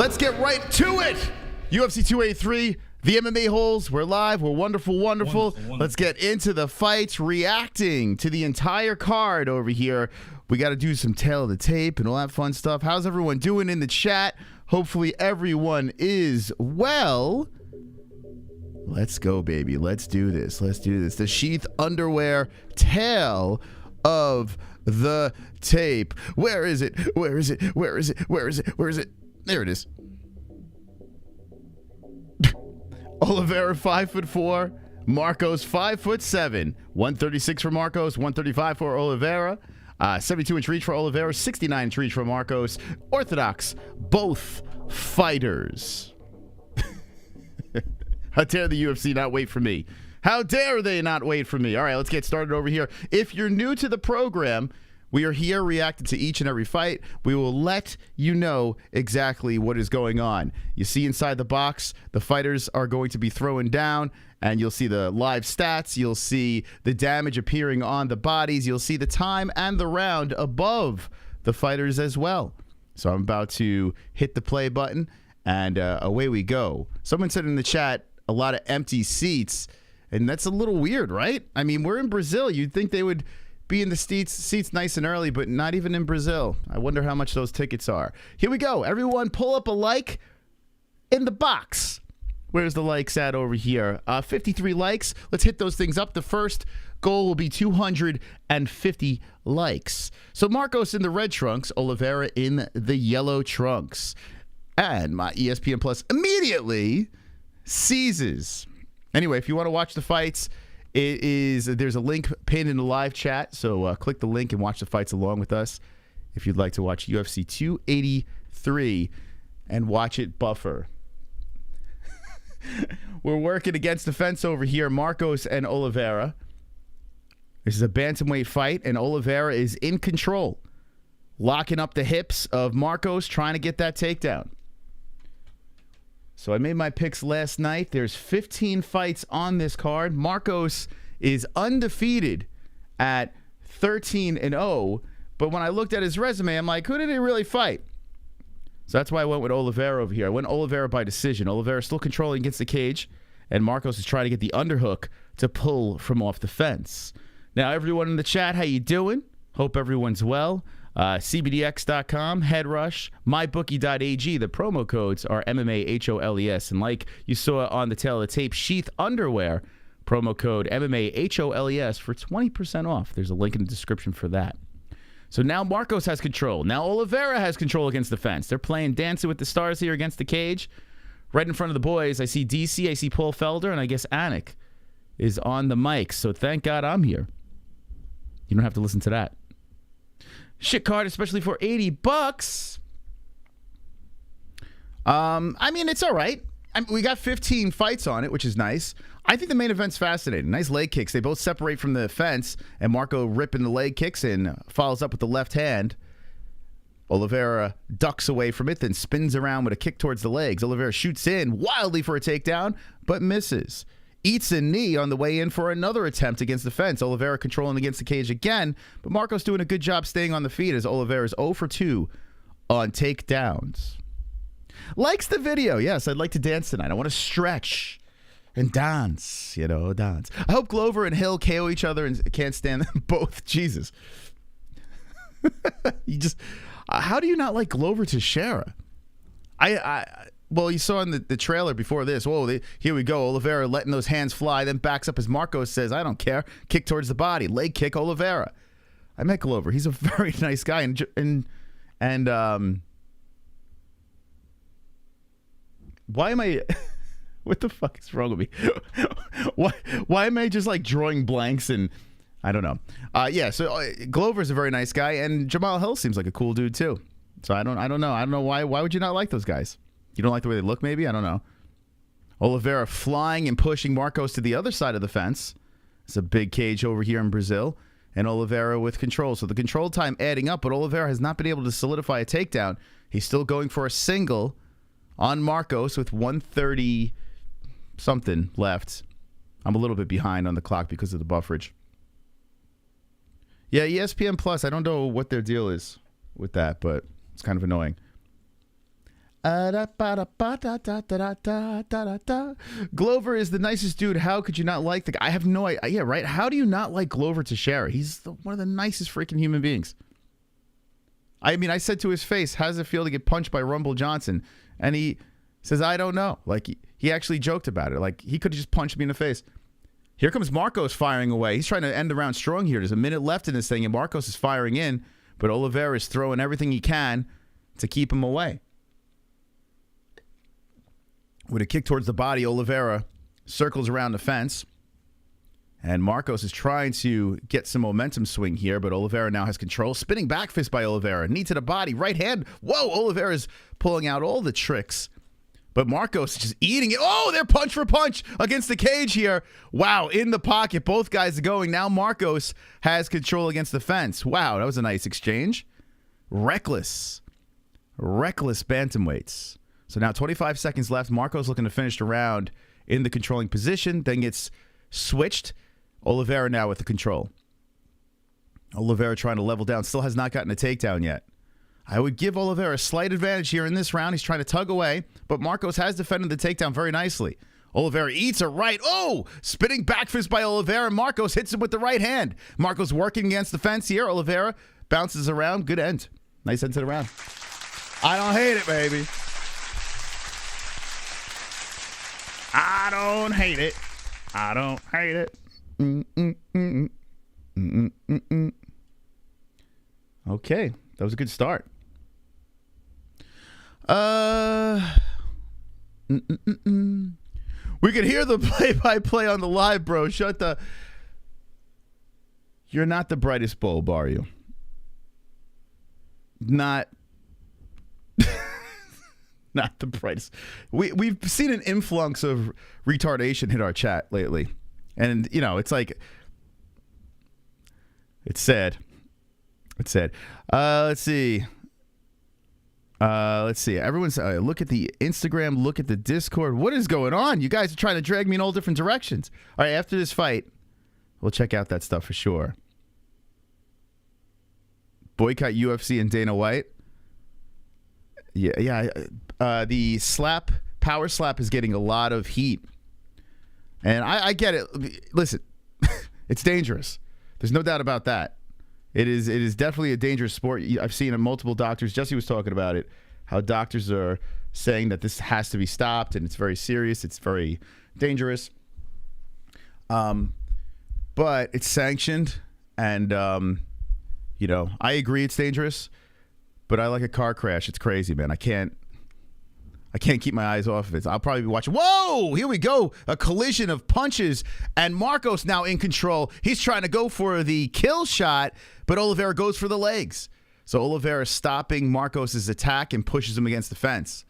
Let's get right to it. UFC 283, the MMA-Holes. We're live. We're wonderful. Let's get into the fights, reacting to the entire card over here. We got to do some tail of the tape and all that fun stuff. How's everyone doing in the chat? Hopefully everyone is well. Let's go, baby. Let's do this. The sheath underwear tail of the tape. Where is it? There it is. Oliveira 5'4", Marcos 5'7", 136 for Marcos, 135 for Oliveira, 72-inch reach for Oliveira, 69-inch reach for Marcos. Orthodox, both fighters. How dare the UFC not wait for me? How dare they not wait for me? All right, let's get started over here. If you're new to the program, we are here reacting to each and every fight. We will let you know exactly what is going on. You see inside the box, the fighters are going to be throwing down, and you'll see the live stats. You'll see the damage appearing on the bodies. You'll see the time and the round above the fighters as well. So I'm about to hit the play button, and away we go. Someone said in the chat, a lot of empty seats, and that's a little weird, right? I mean, we're in Brazil. You'd think they would be in the seats nice and early, but not even in Brazil. I wonder how much those tickets are. Here we go. Everyone pull up a like in the box. Where's the likes at over here? 53 likes. Let's hit those things up. The first goal will be 250 likes. So Marcos in the red trunks, Oliveira in the yellow trunks. And my ESPN Plus immediately seizes. Anyway, if you want to watch the fights, there's a link pinned in the live chat, so click the link and watch the fights along with us if you'd like to watch UFC 283 and watch it buffer. We're working against the fence over here, Marcos and Oliveira. This is a bantamweight fight, and Oliveira is in control, locking up the hips of Marcos, trying to get that takedown. So I made my picks last night. There's 15 fights on this card. Marcos is undefeated at 13-0. But when I looked at his resume, I'm like, who did he really fight? So that's why I went with Oliveira over here. I went Oliveira by decision. Oliveira still controlling against the cage, and Marcos is trying to get the underhook to pull from off the fence. Now, everyone in the chat, how you doing? Hope everyone's well. CBDX.com, Headrush, MyBookie.ag. The promo codes are MMA-HOLES. And like you saw on the tail of the tape, Sheath Underwear, promo code MMA-HOLES for 20% off. There's a link in the description for that. So now Marcos has control. Now Oliveira has control against the fence. They're playing Dancing with the Stars here against the cage. Right in front of the boys, I see DC, I see Paul Felder, and I guess Anik is on the mic. So thank God I'm here. You don't have to listen to that. Shit card, especially for $80. I mean, it's all right. We got 15 fights on it, which is nice. I think the main event's fascinating. Nice leg kicks. They both separate from the fence, and Marco ripping the leg kicks and follows up with the left hand. Oliveira ducks away from it, then spins around with a kick towards the legs. Oliveira shoots in wildly for a takedown, but misses. Eats a knee on the way in for another attempt against the fence. Oliveira controlling against the cage again, but Marcos doing a good job staying on the feet as Oliveira's 0 for 2 on takedowns. Likes the video. Yes, I'd like to dance tonight. I want to stretch and dance, dance. I hope Glover and Hill KO each other and can't stand them both. Jesus. How do you not like Glover Teixeira? Well, you saw in the trailer before this. Whoa, here we go. Oliveira letting those hands fly, then backs up as Marcos says, I don't care. Kick towards the body. Leg kick Oliveira. I met Glover. He's a very nice guy. And why am I... what the fuck is wrong with me? why am I just like drawing blanks and... I don't know. Yeah, so Glover's a very nice guy, and Jamahal seems like a cool dude too. So I don't know. I don't know why would you not like those guys? You don't like the way they look, maybe? I don't know. Oliveira flying and pushing Marcos to the other side of the fence. It's a big cage over here in Brazil. And Oliveira with control. So the control time adding up, but Oliveira has not been able to solidify a takedown. He's still going for a single on Marcos with 130-something left. I'm a little bit behind on the clock because of the bufferage. Yeah, ESPN Plus, I don't know what their deal is with that, but it's kind of annoying. Glover is the nicest dude. How could you not like the guy? I have no idea. Yeah, right? How do you not like Glover Teixeira? He's one of the nicest freaking human beings. I mean, I said to his face, how does it feel to get punched by Rumble Johnson? And he says, I don't know. Like, he actually joked about it. Like, he could have just punched me in the face. Here comes Marcos firing away. He's trying to end the round strong here. There's a minute left in this thing, and Marcos is firing in, but Oliveira is throwing everything he can to keep him away. With a kick towards the body, Oliveira circles around the fence. And Marcos is trying to get some momentum swing here, but Oliveira now has control. Spinning back fist by Oliveira. Knee to the body. Right hand. Whoa, Oliveira's pulling out all the tricks. But Marcos is just eating it. Oh, they're punch for punch against the cage here. Wow, in the pocket. Both guys are going. Now Marcos has control against the fence. Wow, that was a nice exchange. Reckless bantamweights. So now 25 seconds left. Marcos looking to finish the round in the controlling position. Then gets switched. Oliveira now with the control. Oliveira trying to level down. Still has not gotten a takedown yet. I would give Oliveira a slight advantage here in this round. He's trying to tug away, but Marcos has defended the takedown very nicely. Oliveira eats a right. Oh, spinning back fist by Oliveira. Marcos hits him with the right hand. Marcos working against the fence here. Oliveira bounces around. Good end. Nice end to the round. I don't hate it, baby. I don't hate it. I don't hate it. Okay, that was a good start. We could hear the play-by-play on the live, bro. Shut the... You're not the brightest bulb, are you? Not the brightest. We've seen an influx of retardation hit our chat lately. And, you know, it's like... It's sad. It's sad. Let's see. Everyone's look at the Instagram, look at the Discord. What is going on? You guys are trying to drag me in all different directions. All right, after this fight, we'll check out that stuff for sure. Boycott UFC and Dana White. Yeah. The power slap is getting a lot of heat. And I get it. Listen, it's dangerous. There's no doubt about that. It is definitely a dangerous sport. I've seen multiple doctors. Jesse was talking about it, how doctors are saying that this has to be stopped and it's very serious. It's very dangerous. But it's sanctioned, and I agree it's dangerous. But I like a car crash. It's crazy, man. I can't keep my eyes off of it. I'll probably be watching. Whoa, here we go. A collision of punches, and Marcos now in control. He's trying to go for the kill shot, but Oliveira goes for the legs. So Oliveira stopping Marcos' attack and pushes him against the fence.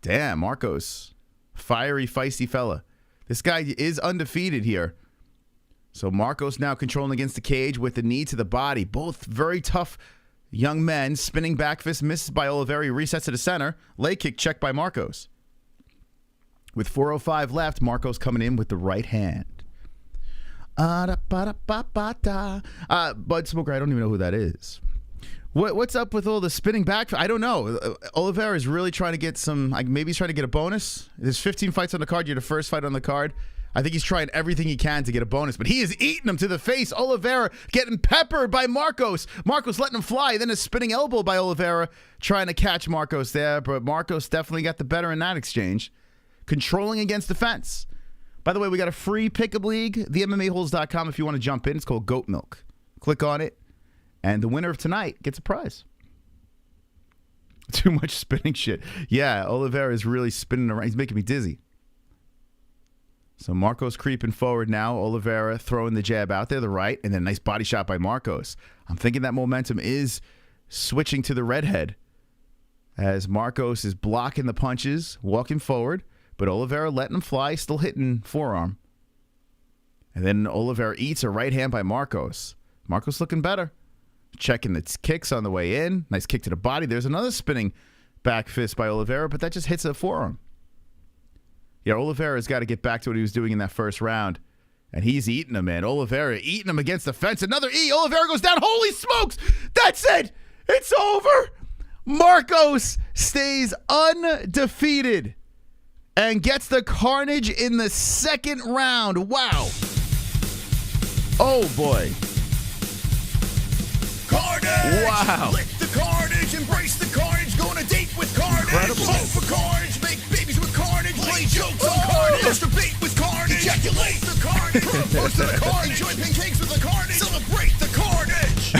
Damn, Marcos. Fiery, feisty fella. This guy is undefeated here. So Marcos now controlling against the cage with the knee to the body. Both very tough young men. Spinning back fist misses by Oliveira. He resets to the center. Leg kick checked by Marcos. With 4:05 left, Marcos coming in with the right hand. Bud Smoker, I don't even know who that is. What's up with all the spinning back? I don't know. Oliveira is really trying to get some, maybe he's trying to get a bonus. There's 15 fights on the card. You're the first fight on the card. I think he's trying everything he can to get a bonus, but he is eating him to the face. Oliveira getting peppered by Marcos. Marcos letting him fly. Then a spinning elbow by Oliveira trying to catch Marcos there, but Marcos definitely got the better in that exchange. Controlling against the fence. By the way, we got a free pick'em league, the MMA-Holes.com if you want to jump in. It's called Goat Milk. Click on it, and the winner of tonight gets a prize. Too much spinning shit. Yeah, Oliveira is really spinning around. He's making me dizzy. So Marcos creeping forward now. Oliveira throwing the jab out there, the right, and then a nice body shot by Marcos. I'm thinking that momentum is switching to the redhead as Marcos is blocking the punches, walking forward, but Oliveira letting him fly, still hitting forearm. And then Oliveira eats a right hand by Marcos. Marcos looking better. Checking the kicks on the way in. Nice kick to the body. There's another spinning back fist by Oliveira, but that just hits a forearm. Yeah, Oliveira's got to get back to what he was doing in that first round. And he's eating him, man. Oliveira eating him against the fence. Another E. Oliveira goes down. Holy smokes! That's it! It's over! Marcos stays undefeated and gets the carnage in the second round. Wow. Oh, boy. Carnage! Wow. Lick the carnage, embrace the carnage, go on a date with carnage. Incredible. Vote for carnage, make babies with carnage, play jokes on carnage, masturbate with carnage, ejaculate the carnage, propose to the carnage, enjoy pancakes with the carnage, celebrate the carnage.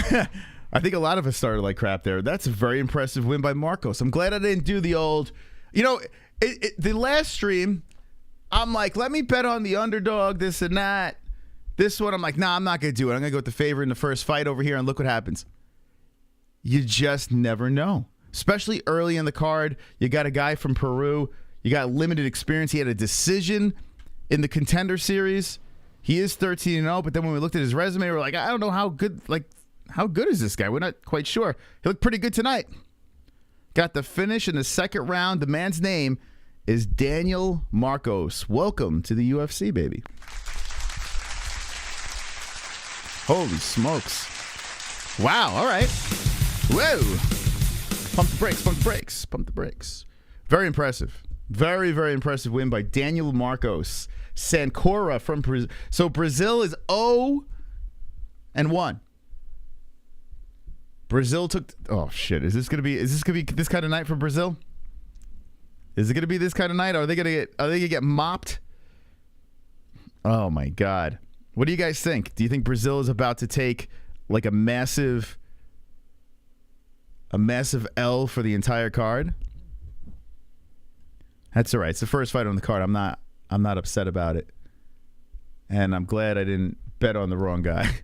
I think a lot of us started like crap there. That's a very impressive win by Marcos. I'm glad I didn't do the old, the last stream, I'm like, let me bet on the underdog, this and that. This one, I'm like, nah, I'm not going to do it. I'm going to go with the favorite in the first fight over here, and look what happens. You just never know. Especially early in the card. You got a guy from Peru. You got limited experience. He had a decision in the Contender Series. He is 13-0, but then when we looked at his resume, we're like, I don't know how good is this guy? We're not quite sure. He looked pretty good tonight. Got the finish in the second round. The man's name is Daniel Marcos. Welcome to the UFC, baby. Holy smokes. Wow, all right. Whoa. Pump the brakes, pump the brakes, pump the brakes. Very impressive. Very, very impressive win by Daniel Marcos. Sancora from Brazil. So Brazil is 0-1. Brazil took... Oh, shit. Is this gonna be this kind of night for Brazil? Is it gonna be this kind of night? Are they gonna get mopped? Oh, my God. What do you guys think? Do you think Brazil is about to take like a massive L for the entire card? That's all right. It's the first fight on the card. I'm not upset about it. And I'm glad I didn't bet on the wrong guy.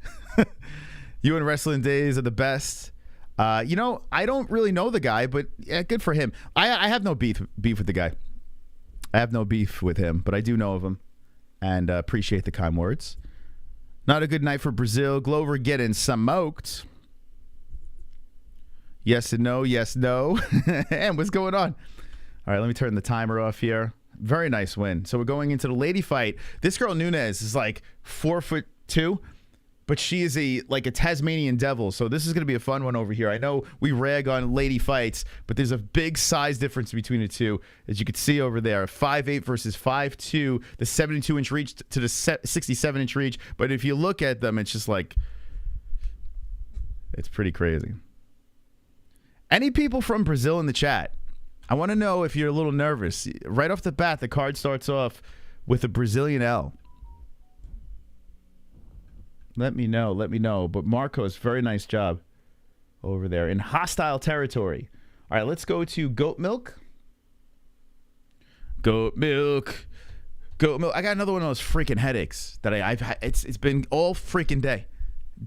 You and Wrestling Days are the best. I don't really know the guy, but yeah, good for him. I have no beef with the guy. I have no beef with him, but I do know of him and appreciate the kind words. Not a good night for Brazil. Glover getting smoked. Yes and no, yes, no. And what's going on? All right, let me turn the timer off here. Very nice win. So we're going into the lady fight. This girl, Nunes, is like 4'2", but she is a Tasmanian devil. So this is going to be a fun one over here. I know we rag on lady fights, but there's a big size difference between the two, as you can see over there. 5'8" versus 5'2", the 72-inch reach to the 67-inch reach. But if you look at them, it's just like, it's pretty crazy. Any people from Brazil in the chat? I want to know if you're a little nervous. Right off the bat, the card starts off with a Brazilian L. Let me know. But Marcos, very nice job over there in hostile territory. All right, let's go to Goat Milk. Goat Milk. I got another one of those freaking headaches that I've had. It's been all freaking day.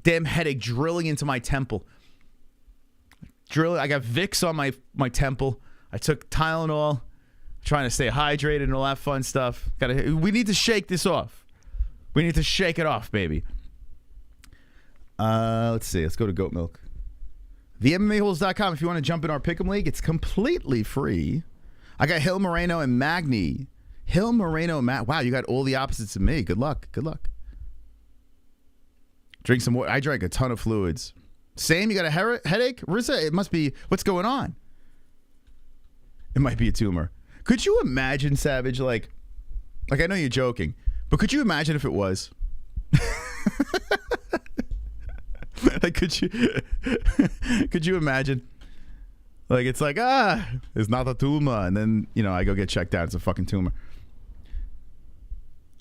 Damn headache drilling into my temple. I got Vicks on my temple. I took Tylenol, trying to stay hydrated and all that fun stuff. We need to shake this off. We need to shake it off, baby. Let's see. Let's go to Goat Milk. The MMA-Holes.com. If you want to jump in our Pick'em League, it's completely free. I got Hill, Moreno, and Magny. Hill, Moreno, and wow, you got all the opposites of me. Good luck. Drink some water. I drank a ton of fluids. Same, you got a headache? Rissa, it must be, what's going on? It might be a tumor. Could you imagine, Savage, like I know you're joking, but could you imagine if it was? Like, could you imagine? Like, it's like, it's not a tumor. And then, I go get checked out. It's a fucking tumor.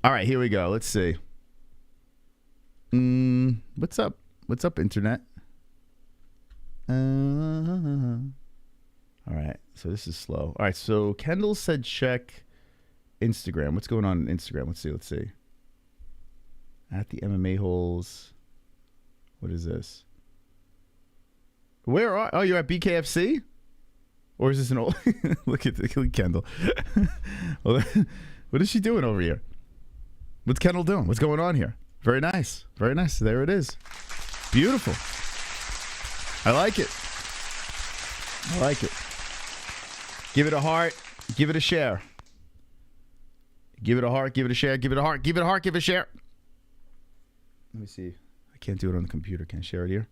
All right, here we go. Let's see. What's up? What's up, internet? All right, so this is slow. All right, so Kendall said check Instagram. What's going on Instagram? Let's see. At the MMA Holes. What is this? Where are... Oh, you're at BKFC? Or is this an old... Look at Kendall. Well, what is she doing over here? What's Kendall doing? What's going on here? Very nice. Very nice. There it is. Beautiful. I like it. Give it a heart. Give it a share. Give it a heart. Give it a share. Give it a heart. Give it a heart. Give it a share. Let me see. I can't do it on the computer. Can I share it here?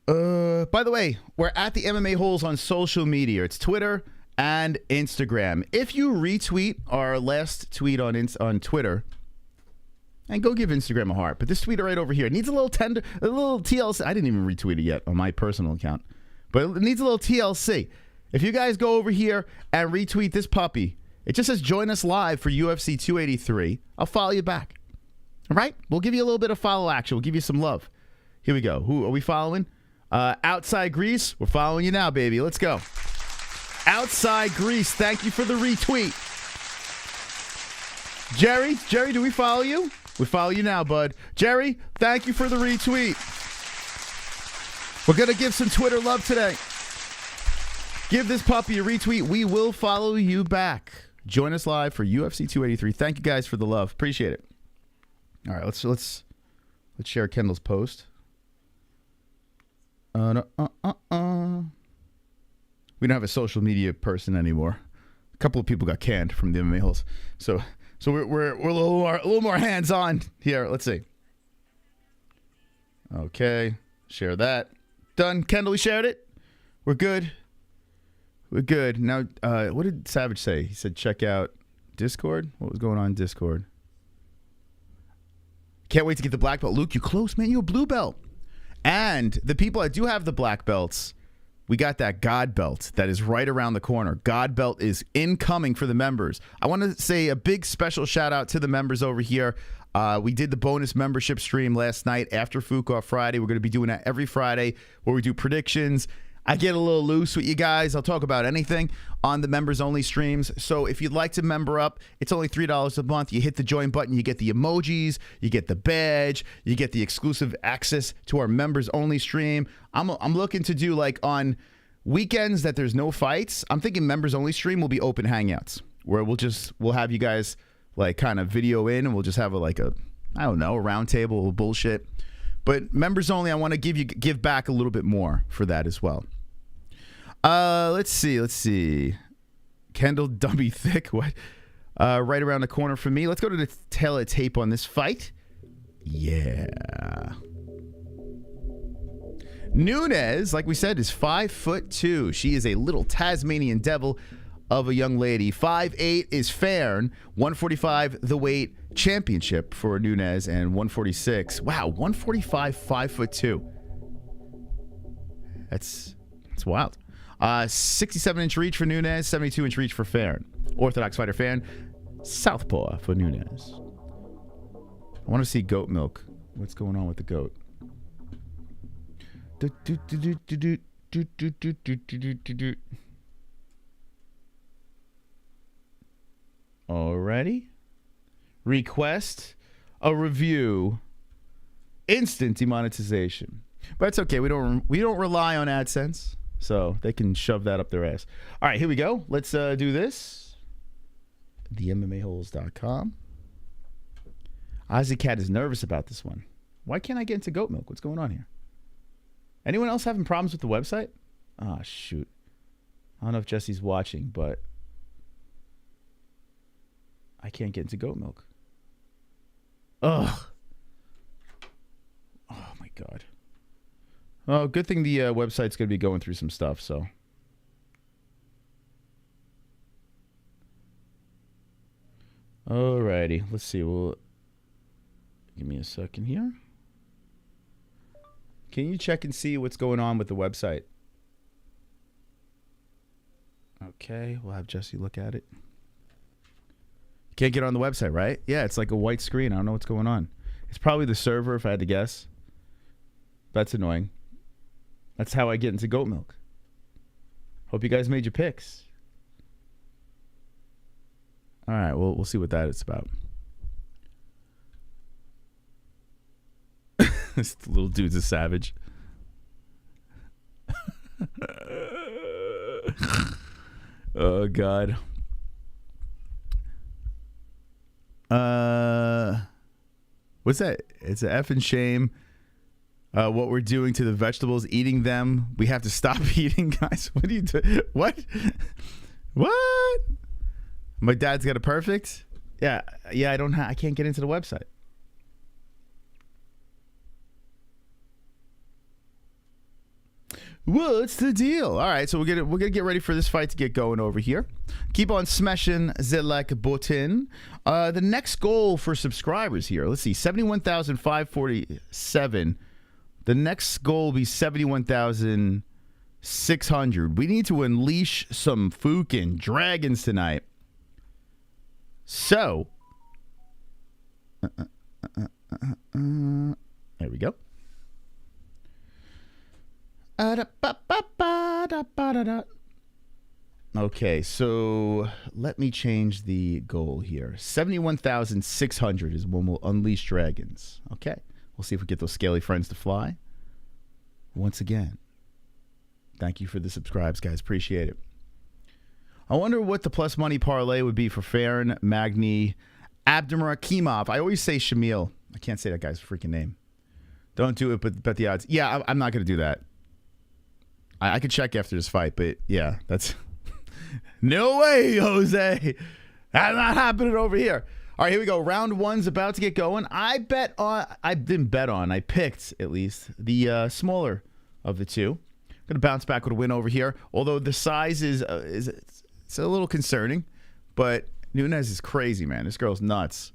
By the way, we're at the MMA-Holes on social media. It's Twitter and Instagram. If you retweet our last tweet on Twitter, and go give Instagram a heart, but this tweet right over here needs a little TLC. I didn't even retweet it yet on my personal account, but it needs a little TLC. If you guys go over here and retweet this puppy, it just says join us live for UFC 283. I'll follow you back. All right? We'll give you a little bit of follow action. We'll give you some love. Here we go. Who are we following? Outside Greece. We're following you now, baby. Let's go. Outside Greece. Thank you for the retweet. Jerry, do we follow you? We follow you now, bud. Jerry, thank you for the retweet. We're going to give some Twitter love today. Give this puppy a retweet. We will follow you back. Join us live for UFC 283. Thank you guys for the love. Appreciate it. All right, let's share Kendall's post. We don't have a social media person anymore. A couple of people got canned from the MMA-Holes. So we're a little more hands-on here. Let's see. Okay, share that. Done. Kendall, we shared it. We're good. We're good. Now, what did Savage say? He said check out Discord. What was going on in Discord? Can't wait to get the black belt. Luke, you close, man. You're a blue belt. And the people that do have the black belts, we got that God belt that is right around the corner. God belt is incoming for the members. I want to say a big special shout out to the members over here. We did the bonus membership stream last night after Fuqua Friday. We're going to be doing that every Friday where we do predictions. I get a little loose with you guys. I'll talk about anything on the members only streams. So if you'd like to member up, it's only $3 a month. You hit the join button, you get the emojis, you get the badge, you get the exclusive access to our members only stream. I'm looking to do like on weekends that there's no fights. I'm thinking members only stream will be open hangouts where we'll have you guys like kind of video in and we'll just have a round table of bullshit. But members only, I want to give back a little bit more for that as well. Let's see. Kendall Dummy Thick. What? Right around the corner for me. Let's go to the tail of tape on this fight. Yeah. Nunes, like we said, is 5'2". She is a little Tasmanian devil of a young lady. 5'8" is Fairn. 145 the weight championship for Nunes, and 146. Wow, 145, 5'2". That's wild. 67-inch reach for Nunes, 72-inch reach for Fairn. Orthodox fighter Fairn, southpaw for Nunes. I want to see goat milk. What's going on with the goat? Alrighty. Request a review. Instant demonetization. But it's okay. We don't rely on AdSense. So they can shove that up their ass. All right, here we go. Let's do this. TheMMAHoles.com. Ozzy Cat is nervous about this one. Why can't I get into goat milk? What's going on here? Anyone else having problems with the website? Ah, shoot. I don't know if Jesse's watching, but I can't get into goat milk. Ugh. Oh, my God. Oh, good thing the website's going to be going through some stuff, so. Alrighty, let's see. Give me a second here. Can you check and see what's going on with the website? Okay, we'll have Jesse look at it. Can't get on the website, right? Yeah, it's like a white screen. I don't know what's going on. It's probably the server, if I had to guess. That's annoying. That's how I get into goat milk. Hope you guys made your picks. All right, we'll see what that is about. This little dude's a savage. Oh, God. What's that? It's an effing shame. What we're doing to the vegetables, eating them. We have to stop eating, guys. What are you doing? What? What? My dad's got a perfect? Yeah. I can't get into the website. What's the deal? All right, so we're gonna get ready for this fight to get going over here. Keep on smashing the like button. The next goal for subscribers here. Let's see, 71,547. The next goal will be 71,600. We need to unleash some fucking dragons tonight. So, there we go. Okay, so let me change the goal here. 71,600 is when we'll unleash dragons. Okay, we'll see if we get those scaly friends to fly. Once again, thank you for the subscribes, guys. Appreciate it. I wonder what the plus money parlay would be for Fairn, Magny, Abdurakhimov. I always say Shamil. I can't say that guy's freaking name. Don't do it, but bet the odds. Yeah, I'm not going to do that. I could check after this fight, but yeah, that's no way, Jose. That's not happening over here. All right, here we go. Round one's about to get going. I picked at least the smaller of the two. Going to bounce back with a win over here. Although the size is it's a little concerning, but Nunes is crazy, man. This girl's nuts.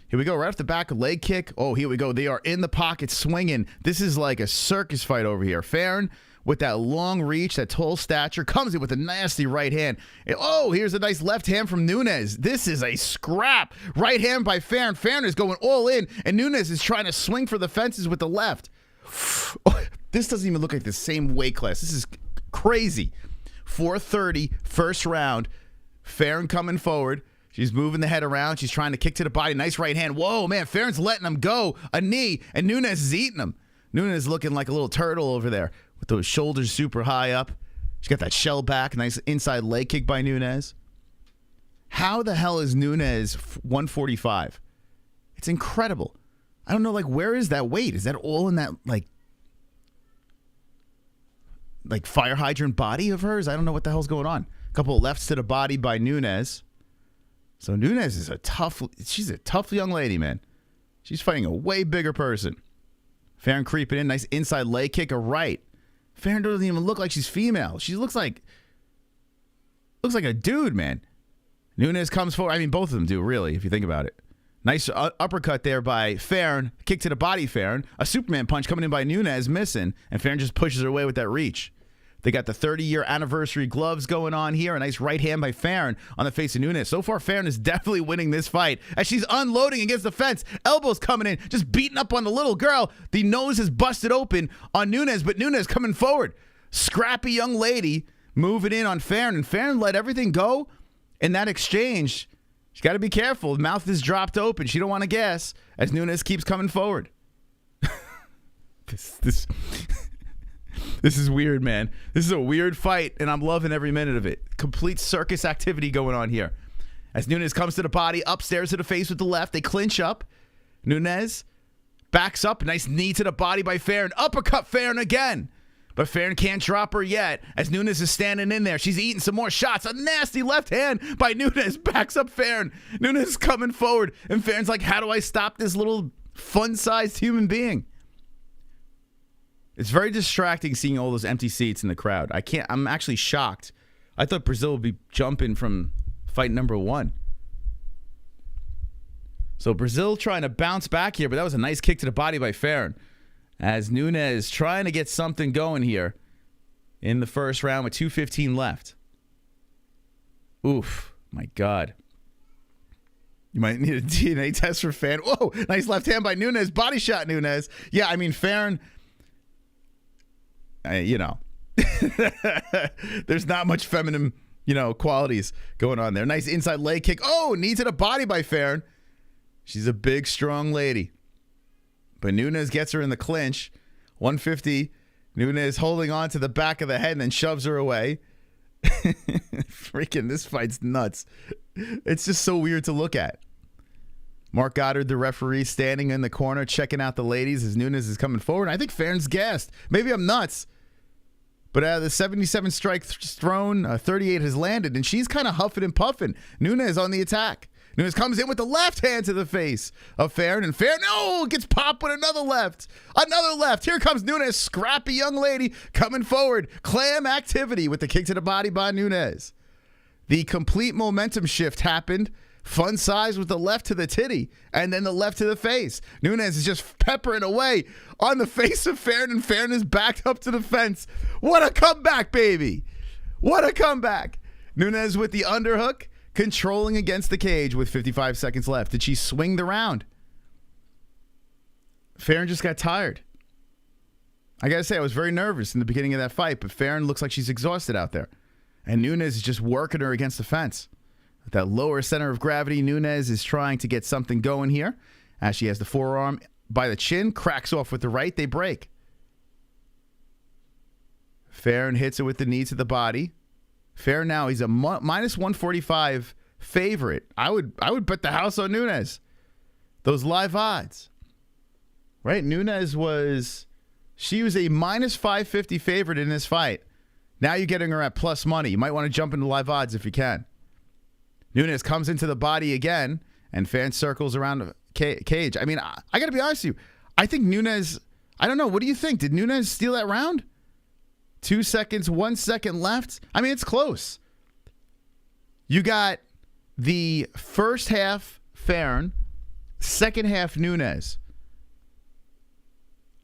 Here we go. Right off the back, leg kick. Oh, here we go. They are in the pocket swinging. This is like a circus fight over here. Fairn, with that long reach, that tall stature, comes in with a nasty right hand. Oh, here's a nice left hand from Nunes. This is a scrap. Right hand by Fairn. Fairn is going all in, and Nunes is trying to swing for the fences with the left. Oh, this doesn't even look like the same weight class. This is crazy. 430, first round. Fairn coming forward. She's moving the head around. She's trying to kick to the body. Nice right hand. Whoa, man, Fairn's letting him go. A knee, and Nunes is eating him. Nunes is looking like a little turtle over there with those shoulders super high up. She's got that shell back. Nice inside leg kick by Nunes. How the hell is Nunes 145? It's incredible. I don't know, like, where is that weight? Is that all in that, like fire hydrant body of hers? I don't know what the hell's going on. A couple of lefts to the body by Nunes. So Nunes is she's a tough young lady, man. She's fighting a way bigger person. Fairn creeping in, nice inside leg kick, a right. Fairn doesn't even look like she's female. She looks like a dude, man. Nunes comes forward. I mean, both of them do, really, if you think about it. Nice uppercut there by Fairn. Kick to the body, Fairn. A Superman punch coming in by Nunes, missing. And Fairn just pushes her away with that reach. They got the 30-year anniversary gloves going on here. A nice right hand by Fairn on the face of Nunes. So far, Fairn is definitely winning this fight as she's unloading against the fence. Elbows coming in, just beating up on the little girl. The nose is busted open on Nunes, but Nunes coming forward. Scrappy young lady moving in on Fairn, and Fairn let everything go in that exchange. She's got to be careful. The mouth is dropped open. She don't want to gas as Nunes keeps coming forward. This is weird, man. This is a weird fight, and I'm loving every minute of it. Complete circus activity going on here. As Nunes comes to the body, upstairs to the face with the left. They clinch up. Nunes backs up. Nice knee to the body by Fairn. Uppercut Fairn again. But Fairn can't drop her yet as Nunes is standing in there. She's eating some more shots. A nasty left hand by Nunes backs up Fairn. Nunes is coming forward, and Fairn's like, how do I stop this little fun-sized human being? It's very distracting seeing all those empty seats in the crowd. I'm actually shocked. I thought Brazil would be jumping from fight number one. So Brazil trying to bounce back here, but that was a nice kick to the body by Fairn. As Nunes trying to get something going here in the first round with 2:15 left. Oof, my God. You might need a DNA test for Fairn. Whoa, nice left hand by Nunes. Body shot Nunes. Yeah, I mean, Fairn, there's not much feminine, qualities going on there. Nice inside leg kick. Oh, knee to the body by Fairn. She's a big, strong lady. But Nunes gets her in the clinch. 150. Nunes holding on to the back of the head and then shoves her away. Freaking, this fight's nuts. It's just so weird to look at. Mark Goddard, the referee, standing in the corner, checking out the ladies as Nunes is coming forward. I think Fairn's gassed. Maybe I'm nuts. But out of the 77 strikes thrown, 38 has landed, and she's kind of huffing and puffing. Nunes on the attack. Nunes comes in with the left hand to the face of Fairn, and Fairn, gets popped with another left. Another left. Here comes Nunes, scrappy young lady coming forward. Clam activity with the kick to the body by Nunes. The complete momentum shift happened. Fun size with the left to the titty and then the left to the face. Nunes is just peppering away on the face of Fairn, and Fairn is backed up to the fence. What a comeback, baby. What a comeback. Nunes with the underhook, controlling against the cage with 55 seconds left. Did she swing the round? Fairn just got tired. I got to say, I was very nervous in the beginning of that fight, but Fairn looks like she's exhausted out there. And Nunes is just working her against the fence. With that lower center of gravity, Nunes is trying to get something going here. As she has the forearm by the chin, cracks off with the right, they break. Fairn hits it with the knee to the body. Fairn now, he's a minus 145 favorite. I would bet the house on Nunes. Those live odds. Right? Nunes was a minus 550 favorite in this fight. Now you're getting her at plus money. You might want to jump into live odds if you can. Nunes comes into the body again, and Fairn circles around the cage. I mean, I got to be honest with you. I think Nunes, I don't know. What do you think? Did Nunes steal that round? 2 seconds, 1 second left. I mean, it's close. You got the first half Fairn, second half Nunes.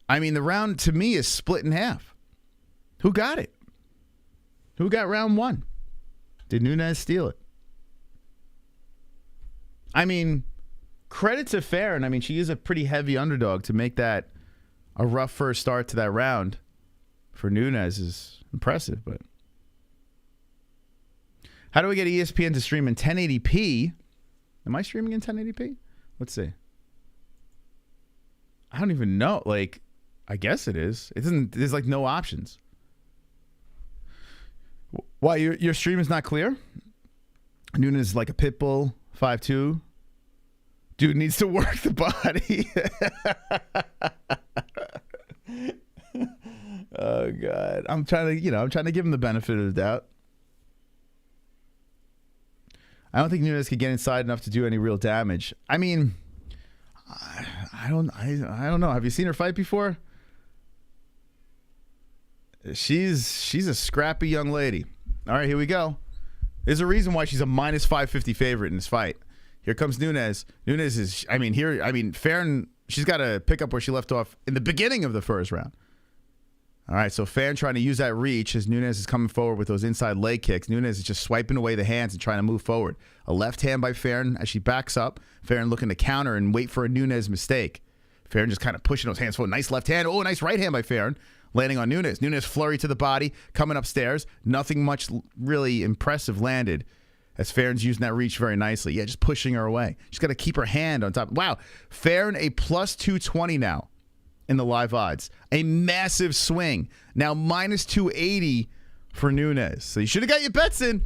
I mean, the round to me is split in half. Who got it? Who got round one? Did Nunes steal it? I mean, credit to Fairn. I mean, she is a pretty heavy underdog. To make that a rough first start to that round for Nunes is impressive. But how do we get ESPN to stream in 1080p? Am I streaming in 1080p? Let's see. I don't even know. Like, I guess it is. It doesn't. There's like no options. Why, your stream is not clear? Nunes is like a pit bull, 5'2". Dude needs to work the body. Oh God. I'm trying to give him the benefit of the doubt. I don't think Nunes could get inside enough to do any real damage. I mean, I don't know. Have you seen her fight before? She's a scrappy young lady. All right, here we go. There's a reason why she's a minus 550 favorite in this fight. Here comes Nunes. Nunes is, Fairn, she's got to pick up where she left off in the beginning of the first round. All right, so Fairn trying to use that reach as Nunes is coming forward with those inside leg kicks. Nunes is just swiping away the hands and trying to move forward. A left hand by Fairn as she backs up. Fairn looking to counter and wait for a Nunes mistake. Fairn just kind of pushing those hands forward. Nice left hand. Oh, nice right hand by Fairn. Landing on Nunes. Nunes flurry to the body, coming upstairs. Nothing much really impressive landed as Fairn's using that reach very nicely. Yeah, just pushing her away. She's got to keep her hand on top. Wow. Fairn a plus 220 now in the live odds. A massive swing. Now minus 280 for Nunes. So you should have got your bets in,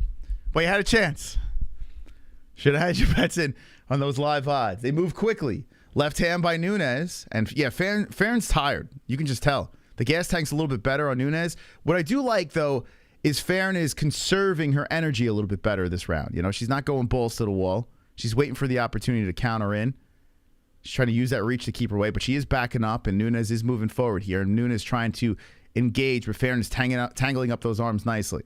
but you had a chance. Should have had your bets in on those live odds. They move quickly. Left hand by Nunes. And yeah, Fairn's tired. You can just tell. The gas tank's a little bit better on Nunes. What I do like, though, is Fairn is conserving her energy a little bit better this round. You know, she's not going balls to the wall. She's waiting for the opportunity to counter in. She's trying to use that reach to keep her away, but she is backing up, and Nunes is moving forward here. And Nunes trying to engage, but Fairn is tangling up those arms nicely.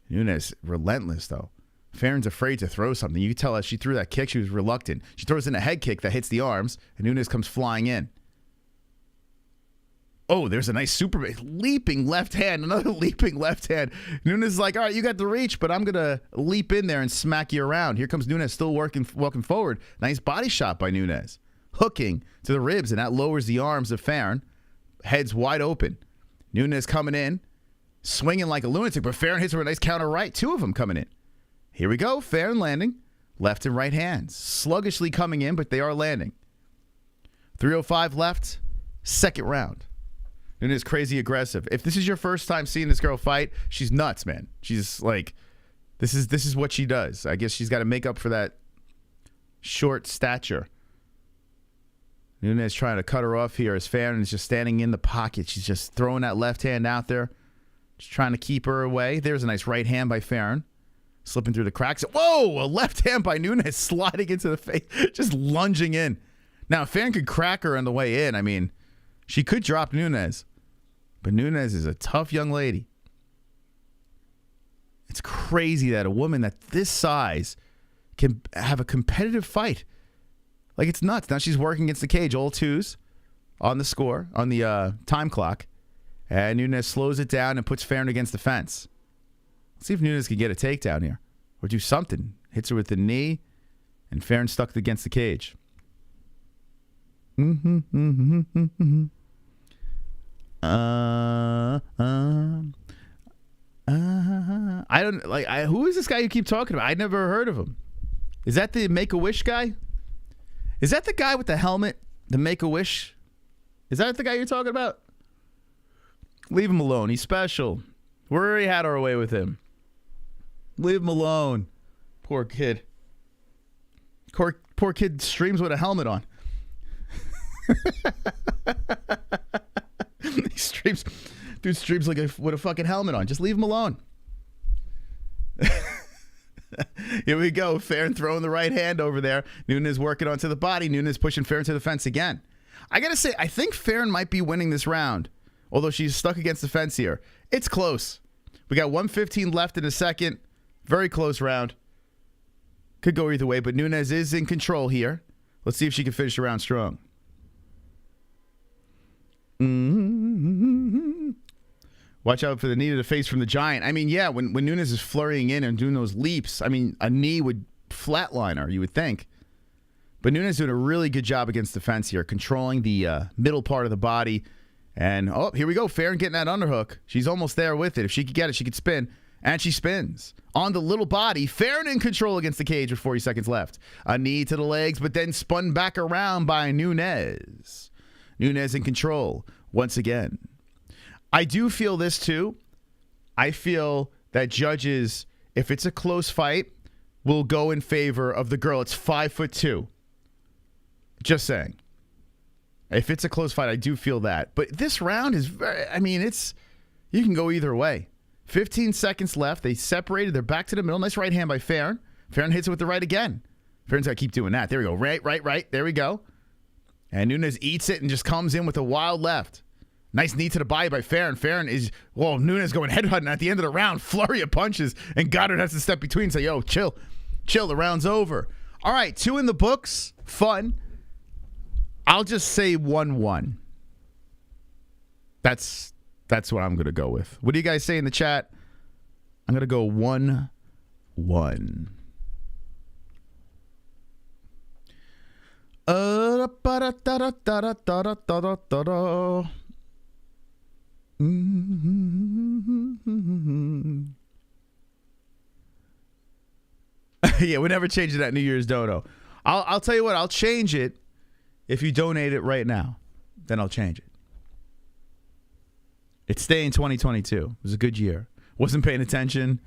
Nunes, relentless, though. Fairn's afraid to throw something. You can tell as she threw that kick, she was reluctant. She throws in a head kick that hits the arms, and Nunes comes flying in. Oh, there's a nice super leaping left hand, another leaping left hand. Nunes is like, all right, you got the reach, but I'm going to leap in there and smack you around. Here comes Nunes still walking forward. Nice body shot by Nunes. Hooking to the ribs, and that lowers the arms of Fairn. Head's wide open. Nunes coming in, swinging like a lunatic, but Fairn hits her a nice counter right. Two of them coming in. Here we go. Fairn landing. Left and right hands. Sluggishly coming in, but they are landing. 3:05 left. Second round. Nunes crazy aggressive. If this is your first time seeing this girl fight, she's nuts, man. She's like, this is what she does. I guess she's got to make up for that short stature. Nunes trying to cut her off here as Fairn is just standing in the pocket. She's just throwing that left hand out there, just trying to keep her away. There's a nice right hand by Fairn. slipping through the cracks. Whoa, a left hand by Nunes sliding into the face, just lunging in. Now, Fairn could crack her on the way in. I mean, she could drop Nunes, but Nunes is a tough young lady. It's crazy that a woman that this size can have a competitive fight. Like, it's nuts. Now she's working against the cage, all twos on the score, on the time clock. And Nunes slows it down and puts Fairn against the fence. Let's see if Nunes can get a takedown here or do something. Hits her with the knee, and Fairn stuck against the cage. I don't like. Who is this guy you keep talking about? I never heard of him. Is that the Make-A-Wish guy? Is that the guy with the helmet? The Make-A-Wish? Is that the guy you're talking about? Leave him alone. He's special. We already had our way with him. Leave him alone. Poor kid. Poor kid streams with a helmet on. He streams. Dude streams like with a fucking helmet on. Just leave him alone. Here we go. Fairn throwing the right hand over there. Nunes working onto the body. Nunes pushing Fairn to the fence again. I got to say, I think Fairn might be winning this round. Although she's stuck against the fence here. It's close. We got 1:15 left in the second. Very close round. Could go either way, but Nunes is in control here. Let's see if she can finish the round strong. Watch out for the knee to the face from the Giant. I mean, yeah, when Nunes is flurrying in and doing those leaps, I mean, a knee would flatline her, you would think. But Nunes doing a really good job against the fence here, controlling the middle part of the body. And, oh, here we go. Fairn getting that underhook. She's almost there with it. If she could get it, she could spin. And she spins. On the little body, Fairn in control against the cage with 40 seconds left. A knee to the legs, but then spun back around by Nunes. Nunes in control once again. I do feel this, too. I feel that judges, if it's a close fight, will go in favor of the girl. It's 5'2". Just saying. If it's a close fight, I do feel that. But this round is very, I mean, you can go either way. 15 seconds left. They separated. They're back to the middle. Nice right hand by Fairn. Fairn hits it with the right again. Fairn's got to keep doing that. There we go. Right. There we go. And Nunes eats it and just comes in with a wild left. Nice knee to the body by Fairn. Fairn is, well, Nunes going headhunting at the end of the round. Flurry of punches. And Goddard has to step between and say, yo, chill. The round's over. All right, 2 in the books. Fun. I'll just say 1-1. That's what I'm going to go with. What do you guys say in the chat? I'm going to go 1-1. Yeah, we never changed that New Year's dono. I'll tell you what, I'll change it if you donate it right now. Then I'll change it. It's staying 2022. It was a good year. Wasn't paying attention.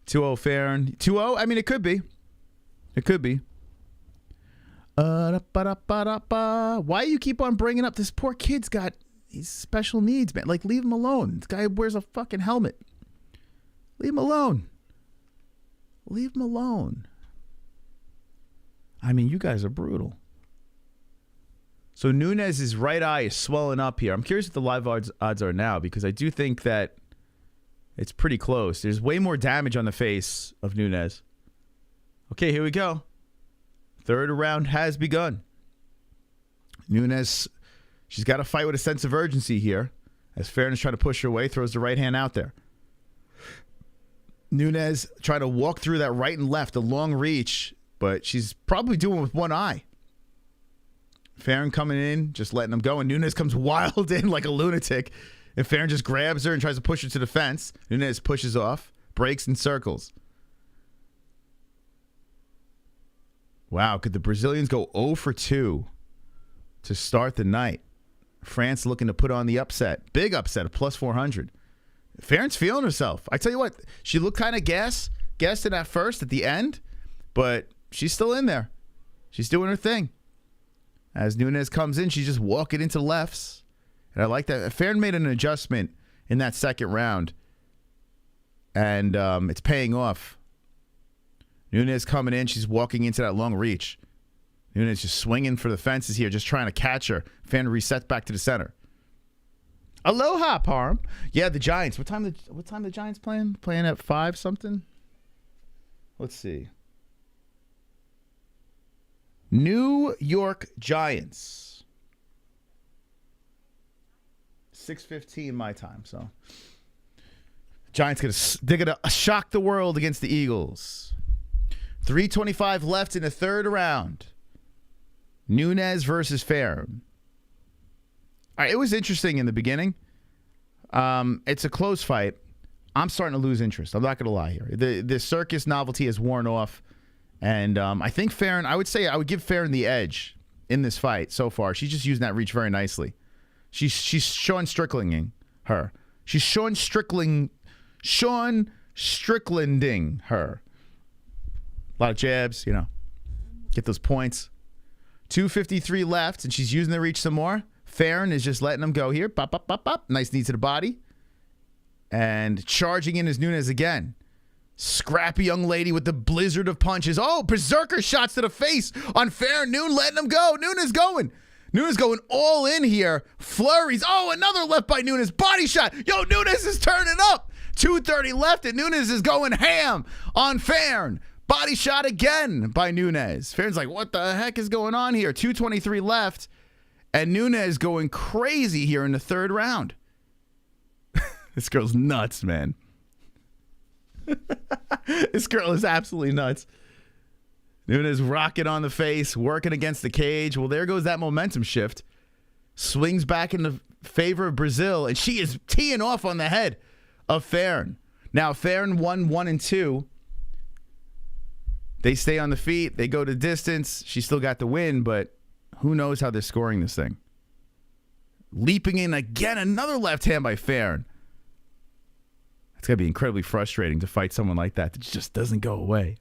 2-0 Fairn. 2-0? I mean, it could be. It could be. Why you keep on bringing up this poor kid's got these special needs, man? Like, leave him alone. This guy wears a fucking helmet. Leave him alone. Leave him alone. I mean, you guys are brutal. So Nunes' right eye is swelling up here. I'm curious what the live odds are now, because I do think that it's pretty close. There's way more damage on the face of Nunes. Okay, here we go. Third round has begun. Nunes, she's got to fight with a sense of urgency here. As Fairn is trying to push her away, throws the right hand out there. Nunes trying to walk through that right and left, a long reach, but she's probably doing it with one eye. Fairn coming in, just letting him go, and Nunes comes wild in like a lunatic, and Fairn just grabs her and tries to push her to the fence. Nunes pushes off, breaks and circles. Wow, could the Brazilians go 0 for 2 to start the night? France looking to put on the upset. Big upset of plus 400. Fairn's feeling herself. I tell you what, she looked kind of gassed in at first at the end, but she's still in there. She's doing her thing. As Nunes comes in, she's just walking into lefts. And I like that. Fairn made an adjustment in that second round, and it's paying off. Nunes coming in. She's walking into that long reach. Nunes just swinging for the fences here, just trying to catch her. Fairn resets back to the center. Aloha, Parm. Yeah, the Giants. What time the Giants playing? Playing at 5 something? Let's see. New York Giants. 6:15 my time, so Giants they're gonna shock the world against the Eagles. 3:25 left in the third round. Nunes versus Fairn. All right, it was interesting in the beginning. It's a close fight. I'm starting to lose interest. I'm not going to lie here. The circus novelty has worn off. And I think Fairn, I would give Fairn the edge in this fight so far. She's just using that reach very nicely. She's Sean Stricklanding her. She's Sean Stricklanding her. A lot of jabs, get those points. 2:53 left, and she's using the reach some more. Fairn is just letting them go here. Pop, pop, pop, pop. Nice knee to the body. And charging in is Nunes again. Scrappy young lady with the blizzard of punches. Oh, berserker shots to the face on Fairn. Nunes letting him go. Nunes going all in here. Flurries. Oh, another left by Nunes. Body shot. Yo, Nunes is turning up. 2:30 left, and Nunes is going ham on Fairn. Body shot again by Nunes. Fairn's like, what the heck is going on here? 2:23 left, and Nunes going crazy here in the third round. This girl's nuts, man. This girl is absolutely nuts. Nunes rocking on the face, working against the cage. Well, there goes that momentum shift. Swings back in the favor of Brazil, and she is teeing off on the head of Fairn. Now, Fairn won 1 and 2. They stay on the feet. They go to distance. She still got the win, but who knows how they're scoring this thing. Leaping in again, another left hand by Fairn. It's got to be incredibly frustrating to fight someone like that just doesn't go away.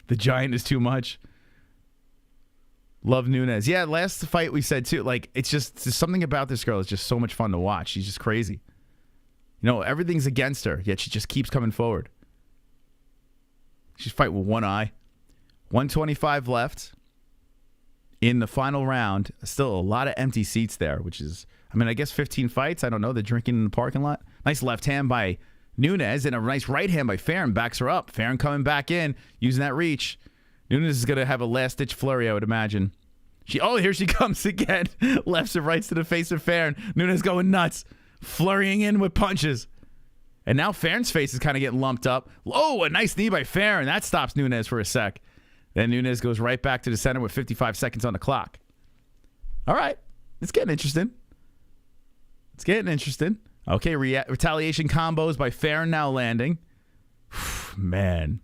The giant is too much. Love Nunes. Yeah, last fight we said too, it's just something about this girl is just so much fun to watch. She's just crazy. Everything's against her, yet she just keeps coming forward. She's fighting with one eye. 125 left in the final round. Still a lot of empty seats there, which is, I guess 15 fights. I don't know. They're drinking in the parking lot. Nice left hand by Nunes and a nice right hand by Fairn backs her up. Fairn coming back in, using that reach. Nunes is going to have a last-ditch flurry, I would imagine. Here she comes again. Lefts and rights to the face of Fairn. Nunes going nuts. Flurrying in with punches. And now Fairn's face is kind of getting lumped up. Oh, a nice knee by Fairn. That stops Nunes for a sec. Then Nunes goes right back to the center with 55 seconds on the clock. All right. It's getting interesting. Okay, retaliation combos by Fairn now landing. Man.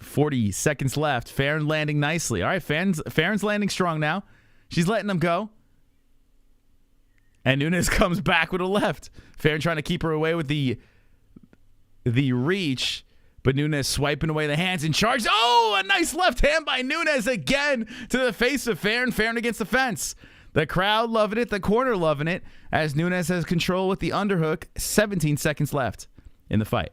40 seconds left. Fairn landing nicely. All right, Fairn's landing strong now. She's letting them go. And Nunes comes back with a left. Fairn trying to keep her away with the reach, but Nunes swiping away the hands and charge. Oh, a nice left hand by Nunes again to the face of Fairn. Fairn against the fence. The crowd loving it. The corner loving it as Nunes has control with the underhook. 17 seconds left in the fight.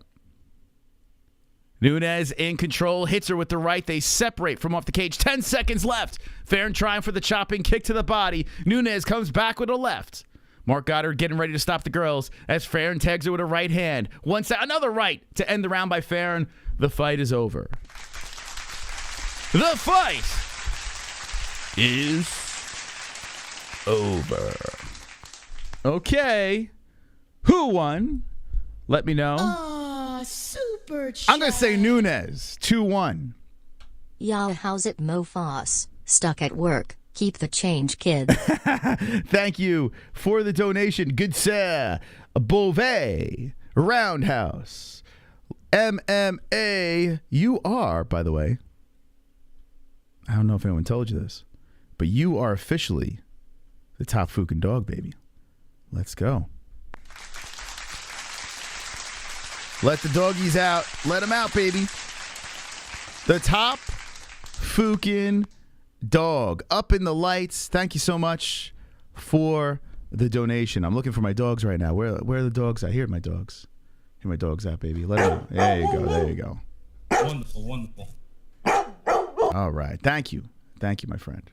Nunes in control, hits her with the right. They separate from off the cage. 10 seconds left. Fairn trying for the chopping kick to the body. Nunes comes back with a left. Mark Goddard getting ready to stop the girls as Fairn tags her with a right hand. Another right to end the round by Fairn. The fight is over. The fight is over. Okay. Who won? Let me know. Super chat. I'm going to say Nunes. 2-1. Y'all, how's it, Mofos? Stuck at work. Keep the change, kid. Thank you for the donation. Good sir. Beauvais. Roundhouse. MMA. You are, by the way, I don't know if anyone told you this, but you are officially the top fucking dog, baby. Let's go. Let the doggies out. Let them out, baby. The top fucking dog. Up in the lights. Thank you so much for the donation. I'm looking for my dogs right now. Where are the dogs at? Here are my dogs. Here are my dogs at, baby. Let them out. There you go. There you go. Wonderful, wonderful. All right. Thank you. Thank you, my friend.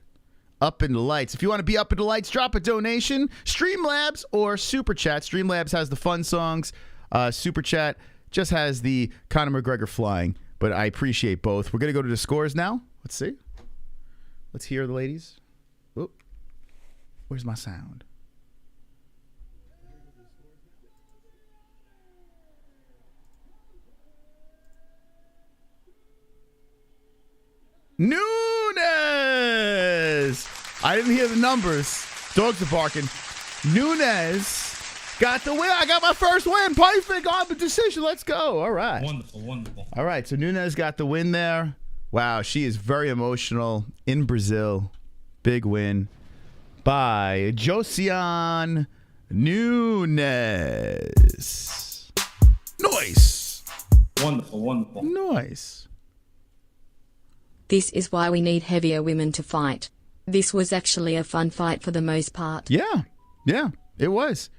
Up in the lights. If you want to be up in the lights, drop a donation. Streamlabs or Super Chat. Streamlabs has the fun songs. Super Chat just has the Conor McGregor flying. But I appreciate both. We're going to go to the scores now. Let's see. Let's hear the ladies. Oop. Where's my sound? Nunes! I didn't hear the numbers. Dogs are barking. Nunes got the win. I got my first win. Perfect on the decision. Let's go. All right. Wonderful, wonderful. All right, so Nunes got the win there. Wow, she is very emotional in Brazil. Big win by Josiane Nunes. Nice. Wonderful, wonderful. Nice. This is why we need heavier women to fight. This was actually a fun fight for the most part. Yeah, it was.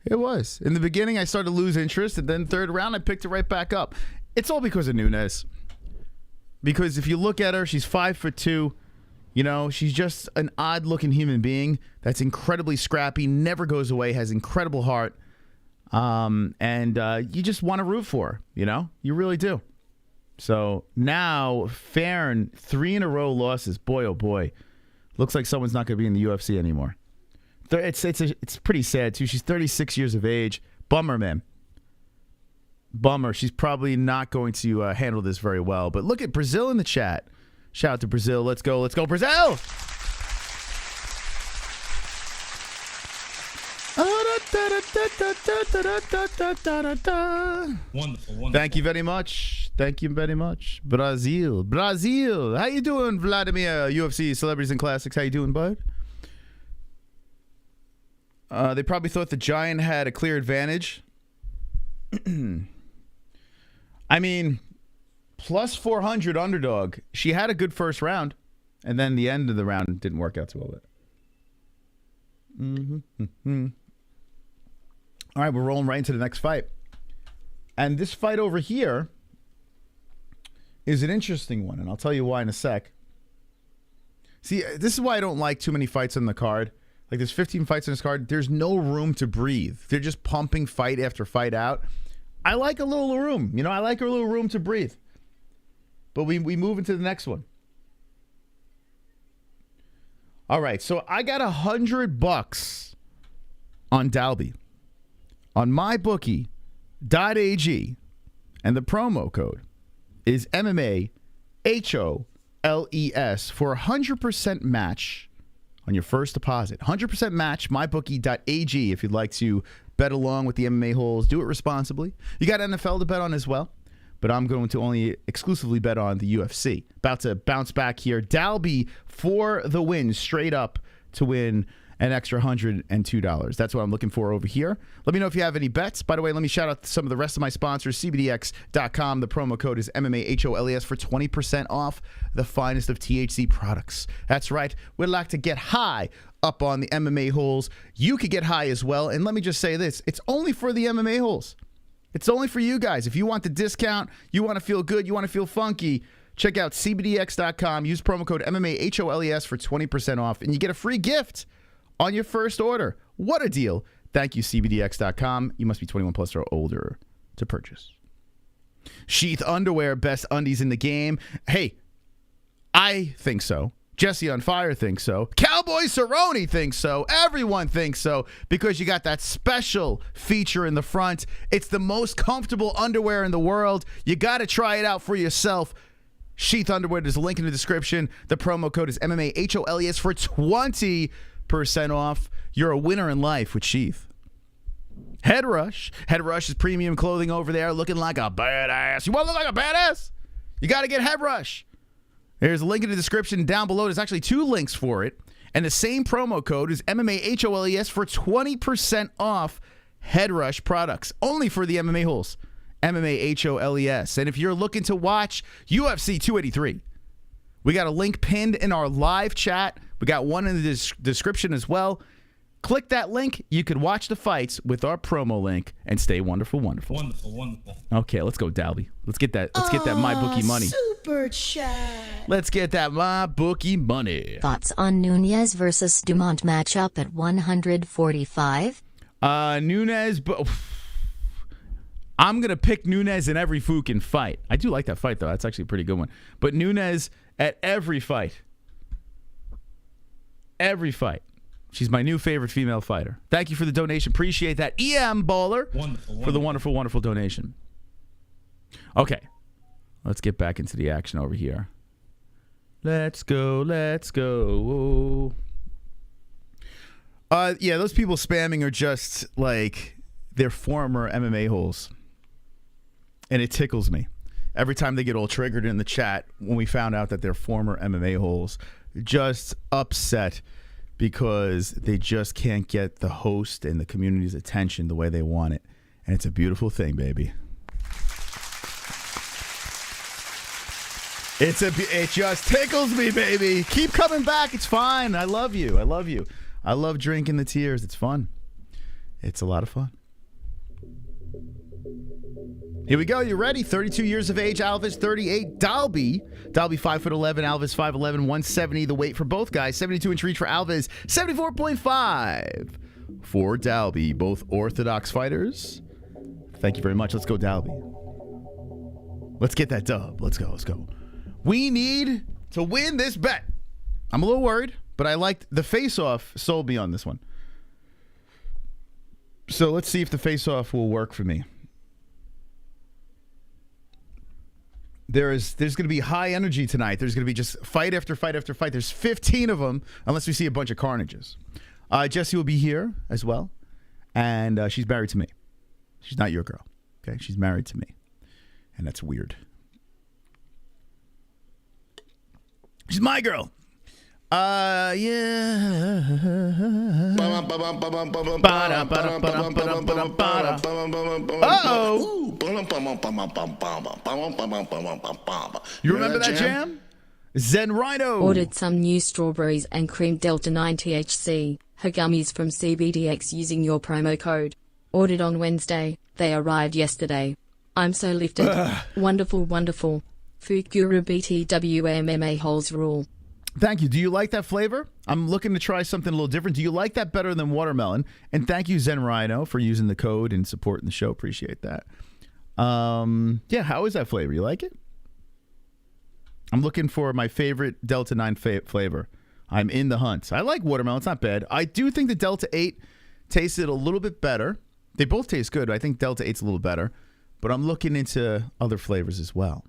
It was. In the beginning, I started to lose interest, and then third round, I picked it right back up. It's all because of Nunes. Because if you look at her, she's 5'2". You know, she's just an odd-looking human being that's incredibly scrappy, never goes away, has incredible heart, and you just want to root for her. You know, you really do. So now, Fairn, 3 in a row losses. Boy, oh boy. Looks like someone's not going to be in the UFC anymore. It's pretty sad, too. She's 36 years of age. Bummer, man. Bummer. She's probably not going to handle this very well. But look at Brazil in the chat. Shout out to Brazil. Let's go. Let's go, Brazil! Wonderful, wonderful. Thank you very much. Thank you very much. Brazil. Brazil. How you doing, Vladimir? UFC Celebrities and Classics. How you doing, bud? They probably thought the Giant had a clear advantage. I mean, plus 400 underdog. She had a good first round, and then the end of the round didn't work out too well. All right, we're rolling right into the next fight. And this fight over here is an interesting one, and I'll tell you why in a sec. See, this is why I don't like too many fights on the card. Like, there's 15 fights on this card. There's no room to breathe. They're just pumping fight after fight out. I like a little room. You know, I like a little room to breathe. But we move into the next one. All right, so I got $100 on Dalby on mybookie.ag, and the promo code is MMA-HOLES for a 100% match on your first deposit. 100% match, mybookie.ag, if you'd like to bet along with the MMA holes. Do it responsibly. You got NFL to bet on as well, but I'm going to only exclusively bet on the UFC. About to bounce back here. Dalby for the win, straight up to win an extra $102. That's what I'm looking for over here. Let me know if you have any bets. By the way, let me shout out some of the rest of my sponsors. CBDX.com. The promo code is MMA-HOLES for 20% off the finest of THC products. That's right. We'd like to get high up on the MMA holes. You could get high as well. And let me just say this. It's only for the MMA holes. It's only for you guys. If you want the discount, you want to feel good, you want to feel funky, check out CBDX.com. Use promo code MMA-HOLES for 20% off. And you get a free gift on your first order. What a deal. Thank you, CBDX.com. You must be 21 plus or older to purchase. Sheath Underwear, best undies in the game. Hey, I think so. Jesse on Fire thinks so. Cowboy Cerrone thinks so. Everyone thinks so because you got that special feature in the front. It's the most comfortable underwear in the world. You got to try it out for yourself. Sheath Underwear, there's a link in the description. The promo code is MMA-HOLES for 20% off. You're a winner in life with Sheath. Head Rush. Head Rush is premium clothing over there, looking like a badass. You want to look like a badass? You got to get Head Rush. There's a link in the description down below. There's actually 2 links for it. And the same promo code is MMA-HOLES for 20% off Head Rush products. Only for the MMA holes. MMA-HOLES. And if you're looking to watch UFC 283, we got a link pinned in our live chat. We got one in the description as well. Click that link. You can watch the fights with our promo link and stay wonderful, wonderful. Wonderful, wonderful. Okay, let's go, Dalby. Let's get that MyBookie money. Super chat. Let's get that my bookie money. Thoughts on Nunes versus Dumont matchup at 145? Nunes, I'm going to pick Nunes in every fucking fight. I do like that fight, though. That's actually a pretty good one. But Nunes at every fight. Every fight. She's my new favorite female fighter. Thank you for the donation. Appreciate that. EM Baller for the wonderful, wonderful donation. Okay. Let's get back into the action over here. Let's go. Let's go. Yeah, those people spamming are just like they're former MMA-Holes. And it tickles me. Every time they get all triggered in the chat when we found out that they're former MMA-Holes, just upset because they just can't get the host and the community's attention the way they want it. And it's a beautiful thing, baby. It just tickles me, baby. Keep coming back. It's fine. I love you. I love you. I love drinking the tears. It's fun. It's a lot of fun. Here we go. You ready? 32 years of age. Alves 38. Dalby 5'11". Alves 5'11", 170. The weight for both guys. 72-inch reach for Alves. 74.5 for Dalby. Both orthodox fighters. Thank you very much. Let's go, Dalby. Let's get that dub. Let's go. Let's go. We need to win this bet. I'm a little worried, but I liked the face-off. Sold me on this one. So let's see if the face-off will work for me. There's going to be high energy tonight. There's going to be just fight after fight after fight. There's 15 of them, unless we see a bunch of carnages. Jessie will be here as well, and she's married to me. She's not your girl, okay? She's married to me, and that's weird. She's my girl. Yeah. Uh-oh. You remember that jam? Zen Rhino. Ordered some new strawberries and cream Delta 9 THC, her gummies from CBDX using your promo code. Ordered on Wednesday. They arrived yesterday. I'm so lifted. Wonderful, wonderful. Fukura BTW MMA-Holes rule. Thank you. Do you like that flavor? I'm looking to try something a little different. Do you like that better than watermelon? And thank you, Zen Rhino, for using the code and supporting the show. Appreciate that. Yeah, how is that flavor? You like it? I'm looking for my favorite Delta 9 flavor. I'm in the hunt. I like watermelon. It's not bad. I do think the Delta 8 tasted a little bit better. They both taste good. I think Delta 8's a little better. But I'm looking into other flavors as well.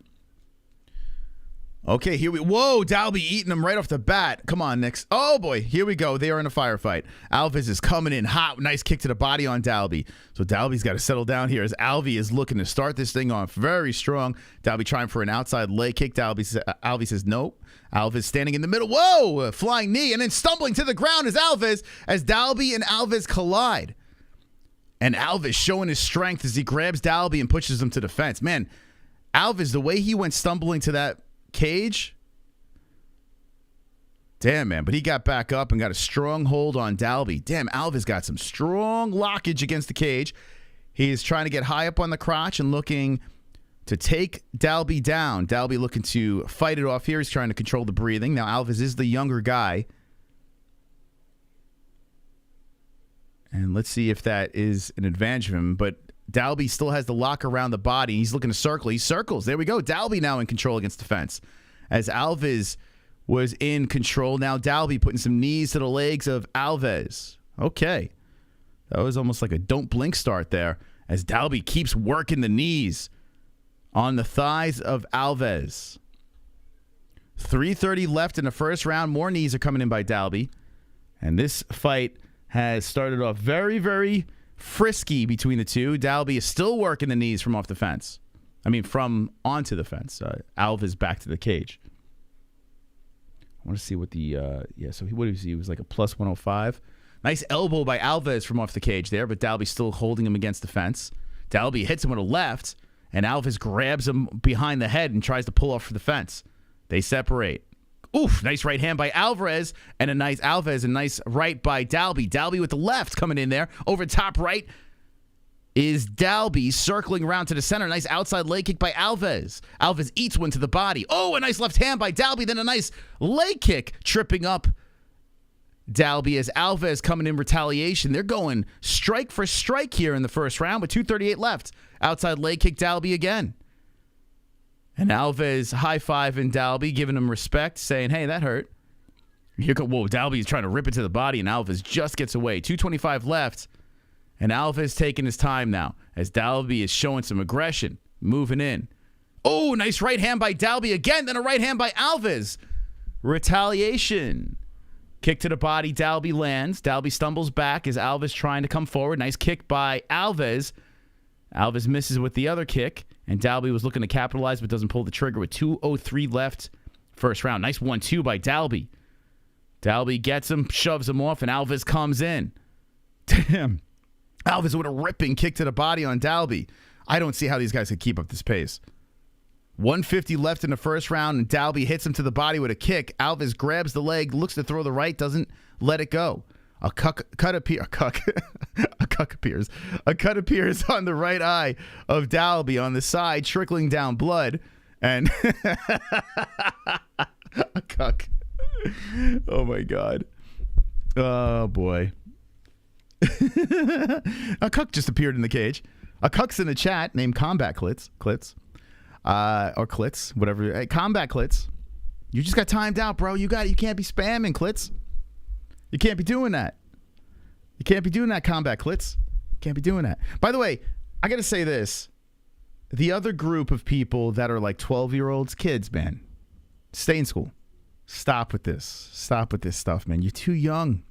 Okay, here we... Whoa, Dalby eating them right off the bat. Come on, Nix. Oh, boy. Here we go. They are in a firefight. Alves is coming in hot. Nice kick to the body on Dalby. So Dalby's got to settle down here as Alvey is looking to start this thing off very strong. Dalby trying for an outside leg kick. Alvey says nope. Alves standing in the middle. Whoa! Flying knee and then stumbling to the ground is Alves as Dalby and Alves collide. And Alves showing his strength as he grabs Dalby and pushes him to the fence. Man, Alves, the way he went stumbling to that cage, damn, man. But he got back up and got a strong hold on Dalby. Damn, Alves got some strong lockage against the cage. He is trying to get high up on the crotch and looking to take Dalby down. Dalby looking to fight it off here. He's trying to control the breathing. Now Alves is the younger guy. And let's see if that is an advantage of him. But Dalby still has the lock around the body. He's looking to circle. He circles. There we go. Dalby now in control against the fence. As Alves was in control, now Dalby putting some knees to the legs of Alves. Okay. That was almost like a don't blink start there. As Dalby keeps working the knees on the thighs of Alves. 3:30 left in the first round. More knees are coming in by Dalby. And this fight has started off very, very frisky between the two. Dalby is still working the knees from off the fence. I mean, from onto the fence. Alves back to the cage. I want to see what the, so what was he? He was like a plus 105. Nice elbow by Alves from off the cage there, but Dalby's still holding him against the fence. Dalby hits him with a left, and Alves grabs him behind the head and tries to pull off for the fence. They separate. Oof, nice right hand by Alves, and a nice right by Dalby. Dalby with the left coming in there, over top right. is Dalby circling around to the center. Nice outside leg kick by Alves. Alves eats one to the body. Oh, a nice left hand by Dalby. Then a nice leg kick tripping up Dalby as Alves coming in retaliation. They're going strike for strike here in the first round with 2:38 left. Outside leg kick Dalby again. And Alves high-fiving Dalby, giving him respect, saying, hey, that hurt. Here come, whoa, Dalby is trying to rip it to the body, and Alves just gets away. 2:25 left. And Alves taking his time now as Dalby is showing some aggression, moving in. Oh, nice right hand by Dalby again, then a right hand by Alves. Retaliation. Kick to the body, Dalby lands. Dalby stumbles back as Alves trying to come forward. Nice kick by Alves. Alves misses with the other kick, and Dalby was looking to capitalize but doesn't pull the trigger with 2:03 left first round. Nice 1-2 by Dalby. Dalby gets him, shoves him off, and Alves comes in. Damn. Alves with a ripping kick to the body on Dalby. I don't see how these guys could keep up this pace. 150 left in the first round, and Dalby hits him to the body with a kick. Alves grabs the leg, looks to throw the right, doesn't let it go. A cut appears on the right eye of Dalby on the side, trickling down blood. And a cuck. Oh, my God. Oh, boy. A cuck just appeared in the cage. A cuck's in the chat named Combat Clits. Or Clits, whatever. Hey, Combat Clits. You just got timed out, bro. You can't be spamming, Clits. You can't be doing that. You can't be doing that, Combat Clits. Can't be doing that. By the way, I got to say this. The other group of people that are like 12-year-olds, kids, man, stay in school. Stop with this. Stop with this stuff, man. You're too young.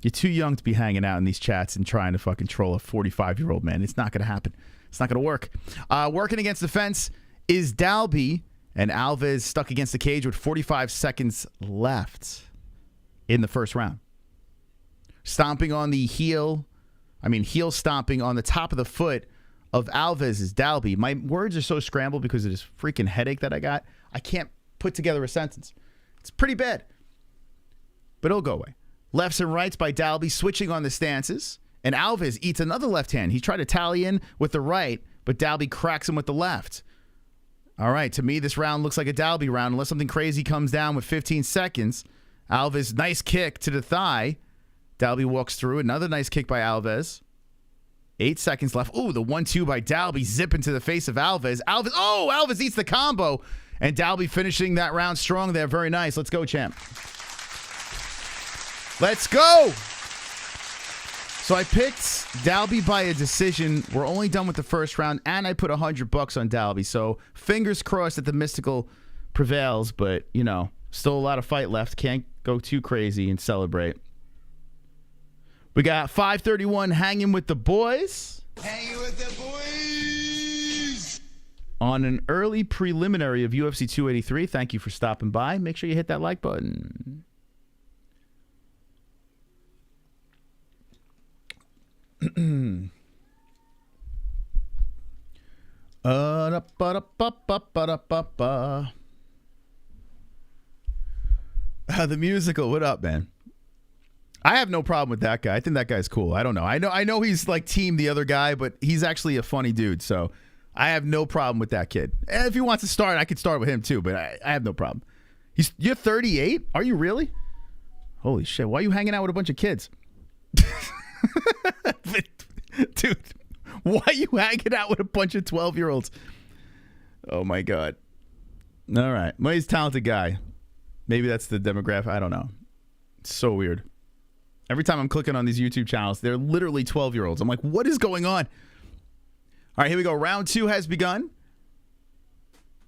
You're too young to be hanging out in these chats and trying to fucking troll a 45-year-old, man. It's not going to happen. It's not going to work. Working against the fence is Dalby, and Alves stuck against the cage with 45 seconds left in the first round. Stomping on the heel stomping on the top of the foot of Alves is Dalby. My words are so scrambled because of this freaking headache that I got. I can't put together a sentence. It's pretty bad, but it'll go away. Lefts and rights by Dalby, switching on the stances. And Alves eats another left hand. He tried to tally in with the right, but Dalby cracks him with the left. All right, to me, this round looks like a Dalby round unless something crazy comes down with 15 seconds. Alves, nice kick to the thigh. Dalby walks through. Another nice kick by Alves. 8 seconds left. Ooh, the 1-2 by Dalby zipping to the face of Alves. Alves eats the combo. And Dalby finishing that round strong there. Very nice. Let's go, champ. Let's go. So I picked Dalby by a decision. We're only done with the first round, and I put $100 on Dalby. So fingers crossed that the mystical prevails, but, still a lot of fight left. Can't go too crazy and celebrate. We got 531 hanging with the boys. Hanging with the boys. On an early preliminary of UFC 283. Thank you for stopping by. Make sure you hit that like button. The musical, what up, man? I have no problem with that guy. I think that guy's cool. I don't know. I know he's like team the other guy, but he's actually a funny dude. So I have no problem with that kid. And if he wants to start, I could start with him too, but I have no problem. You're 38? Are you really? Holy shit. Why are you hanging out with a bunch of kids? Dude, why are you hanging out with a bunch of 12-year-olds? Oh, my God. All right. Well, he's a talented guy. Maybe that's the demographic. I don't know. It's so weird. Every time I'm clicking on these YouTube channels, they're literally 12-year-olds. I'm like, what is going on? All right, here we go. Round 2 has begun.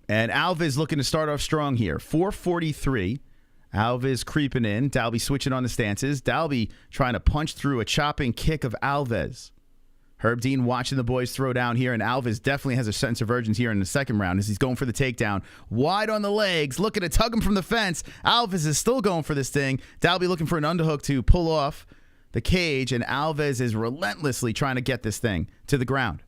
And Alves looking to start off strong here. 4:43. Alves creeping in. Dalby switching on the stances. Dalby trying to punch through a chopping kick of Alves. Herb Dean watching the boys throw down here, and Alves definitely has a sense of urgency here in the second round as he's going for the takedown. Wide on the legs, looking to tug him from the fence. Alves is still going for this thing. Dalby looking for an underhook to pull off the cage, and Alves is relentlessly trying to get this thing to the ground.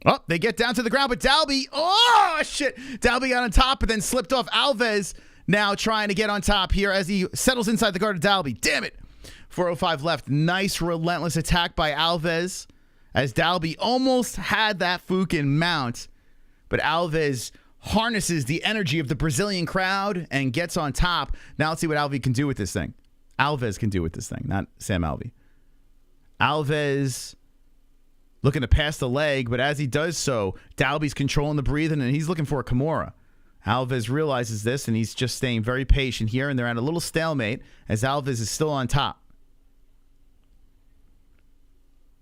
Oh, they get down to the ground, but Dalby, oh, shit. Dalby got on top and then slipped off. Alves now trying to get on top here as he settles inside the guard of Dalby. Damn it. 4:05 left. Nice relentless attack by Alves as Dalby almost had that fucking mount. But Alves harnesses the energy of the Brazilian crowd and gets on top. Now let's see what Alves can do with this thing. Alves can do with this thing, not Sam Alvey. Alves looking to pass the leg, but as he does so, Dalby's controlling the breathing, and he's looking for a Kimura. Alves realizes this, and he's just staying very patient here, and they're at a little stalemate as Alves is still on top.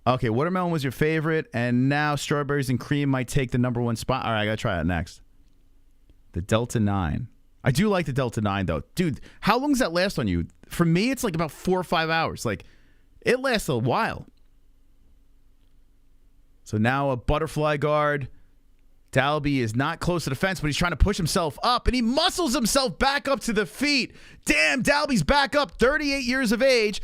Okay, watermelon was your favorite, and now strawberries and cream might take the number one spot. All right, I got to try that next. The Delta 9. I do like the Delta 9, though. Dude, how long does that last on you? For me, it's like about 4 or 5 hours. Like, it lasts a while. So now a butterfly guard. Dalby is not close to the fence, but he's trying to push himself up, and he muscles himself back up to the feet. Damn, Dalby's back up, 38 years of age.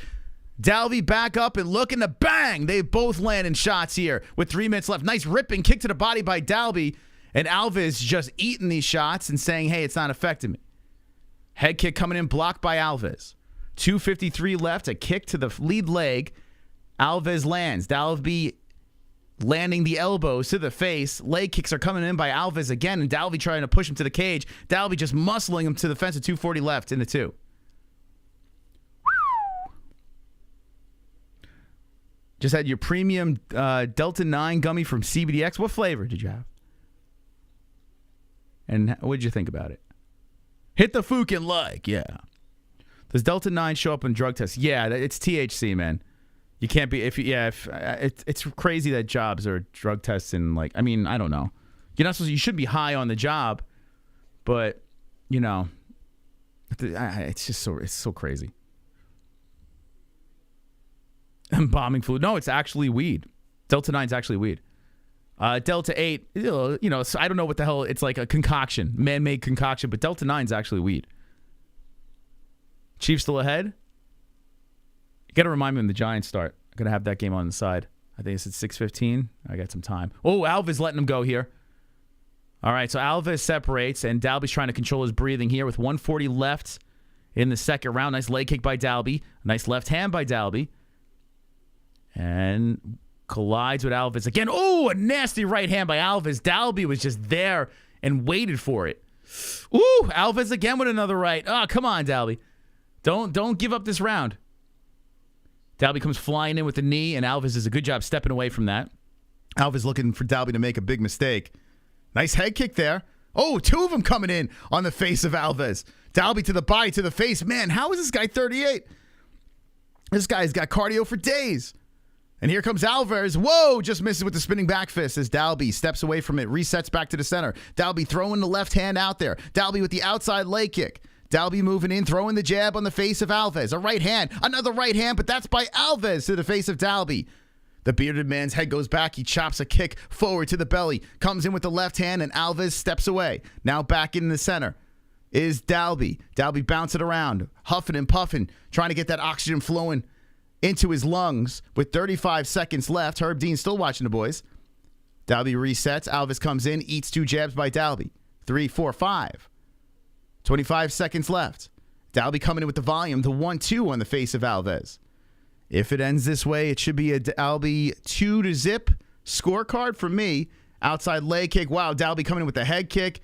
Dalby back up and looking to bang. They both landing shots here with 3 minutes left. Nice ripping kick to the body by Dalby. And Alves just eating these shots and saying, hey, it's not affecting me. Head kick coming in, blocked by Alves. 2:53 left, a kick to the lead leg. Alves lands. Dalby landing the elbows to the face. Leg kicks are coming in by Alves again, and Dalby trying to push him to the cage. Dalby just muscling him to the fence at 2:40 left in the 2. Just had your premium Delta 9 gummy from CBDX. What flavor did you have? And what did you think about it? Hit the fucking like, yeah. Does Delta 9 show up in drug tests? Yeah, it's THC, man. You can't be it's crazy that jobs are drug tests and like, I mean, I don't know. You're not supposed to, you should be high on the job, but you know, it's just so crazy. Embalming fluid. No, it's actually weed. Delta 9 is actually weed. Delta 8, you know, so I don't know what the hell. It's like a concoction, man-made concoction, but Delta 9 is actually weed. Chiefs still ahead? You got to remind me when the Giants start. I'm going to have that game on the side. I think it's at 6:15. I got some time. Oh, Alves letting him go here. All right, so Alves separates, and Dalby's trying to control his breathing here with 1:40 left in the second round. Nice leg kick by Dalby. Nice left hand by Dalby. And collides with Alves again. Oh, a nasty right hand by Alves. Dalby was just there and waited for it. Ooh, Alves again with another right. Oh, come on, Dalby. Don't give up this round. Dalby comes flying in with the knee, and Alves does a good job stepping away from that. Alves looking for Dalby to make a big mistake. Nice head kick there. Oh, 2 of them coming in on the face of Alves. Dalby to the body, to the face. Man, how is this guy 38? This guy's got cardio for days. And here comes Alves. Whoa, just misses with the spinning back fist as Dalby steps away from it, resets back to the center. Dalby throwing the left hand out there. Dalby with the outside leg kick. Dalby moving in, throwing the jab on the face of Alves. A right hand, another right hand, but that's by Alves to the face of Dalby. The bearded man's head goes back. He chops a kick forward to the belly. Comes in with the left hand, and Alves steps away. Now back in the center is Dalby. Dalby bouncing around, huffing and puffing, trying to get that oxygen flowing into his lungs with 35 seconds left. Herb Dean still watching the boys. Dalby resets. Alves comes in, eats 2 jabs by Dalby. 3, 4, 5. 25 seconds left. Dalby coming in with the volume, the 1-2 on the face of Alves. If it ends this way, it should be a Dalby 2-0 scorecard for me. Outside leg kick. Wow, Dalby coming in with the head kick.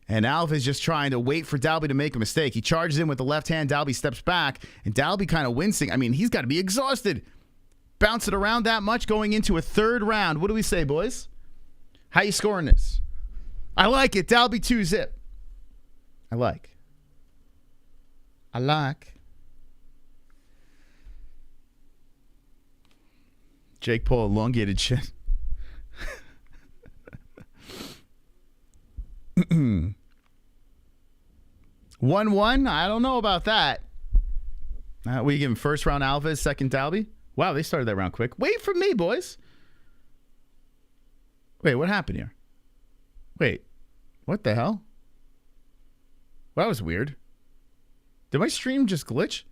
And Alves just trying to wait for Dalby to make a mistake. He charges in with the left hand. Dalby steps back. And Dalby kind of wincing. I mean, he's got to be exhausted. Bouncing around that much going into a third round. What do we say, boys? How you scoring this? I like it. Dalby 2-0. I like. Jake Paul elongated shit. 1-1? I don't know about that. We give him first round Alves, second Dalby. Wow, they started that round quick. Wait for me, boys. Wait, what happened here? Wait, what the hell? Well, that was weird. Did my stream just glitch?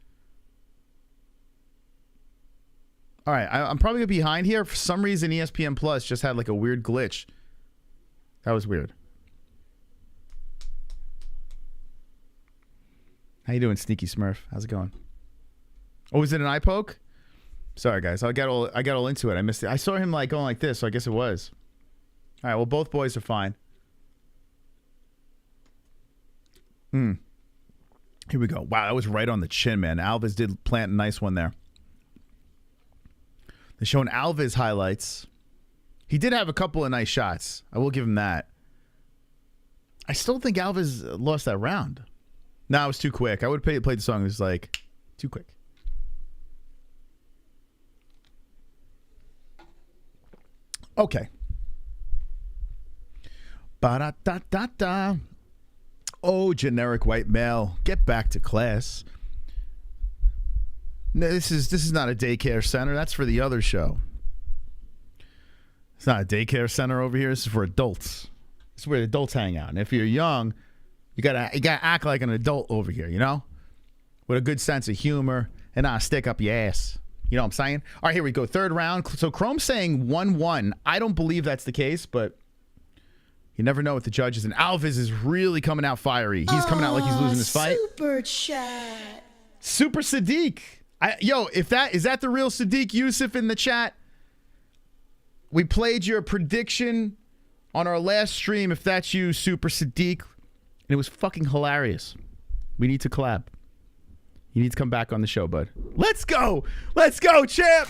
All right, I'm probably behind here. For some reason, ESPN Plus just had like a weird glitch. That was weird. How you doing, Sneaky Smurf? How's it going? Oh, was it an eye poke? Sorry, guys. I got all into it. I missed it. I saw him like going like this, so I guess it was. All right. Well, both boys are fine. Here we go. Wow, that was right on the chin, man. Alves did plant a nice one there. They're showing Alves highlights. He did have a couple of nice shots. I will give him that. I still think Alves lost that round. No, it was too quick. I would have played the song. It was like too quick. Okay. Ba-da-da-da-da. Oh, generic white male. Get back to class. No, this is not a daycare center. That's for the other show. It's not a daycare center over here. This is for adults. This is where adults hang out. And if you're young, you gotta act like an adult over here, you know? With a good sense of humor and not stick up your ass. You know what I'm saying? All right, here we go. Third round. So Chrome's saying 1-1. I don't believe that's the case, but you never know with the judges. And Alves is really coming out fiery. He's coming out like he's losing this fight. Super chat. Super Sadiq. Is that the real Sadiq Yusuf in the chat? We played your prediction on our last stream. If that's you, Super Sadiq. And it was fucking hilarious. We need to collab. You need to come back on the show, bud. Let's go. Let's go, champ.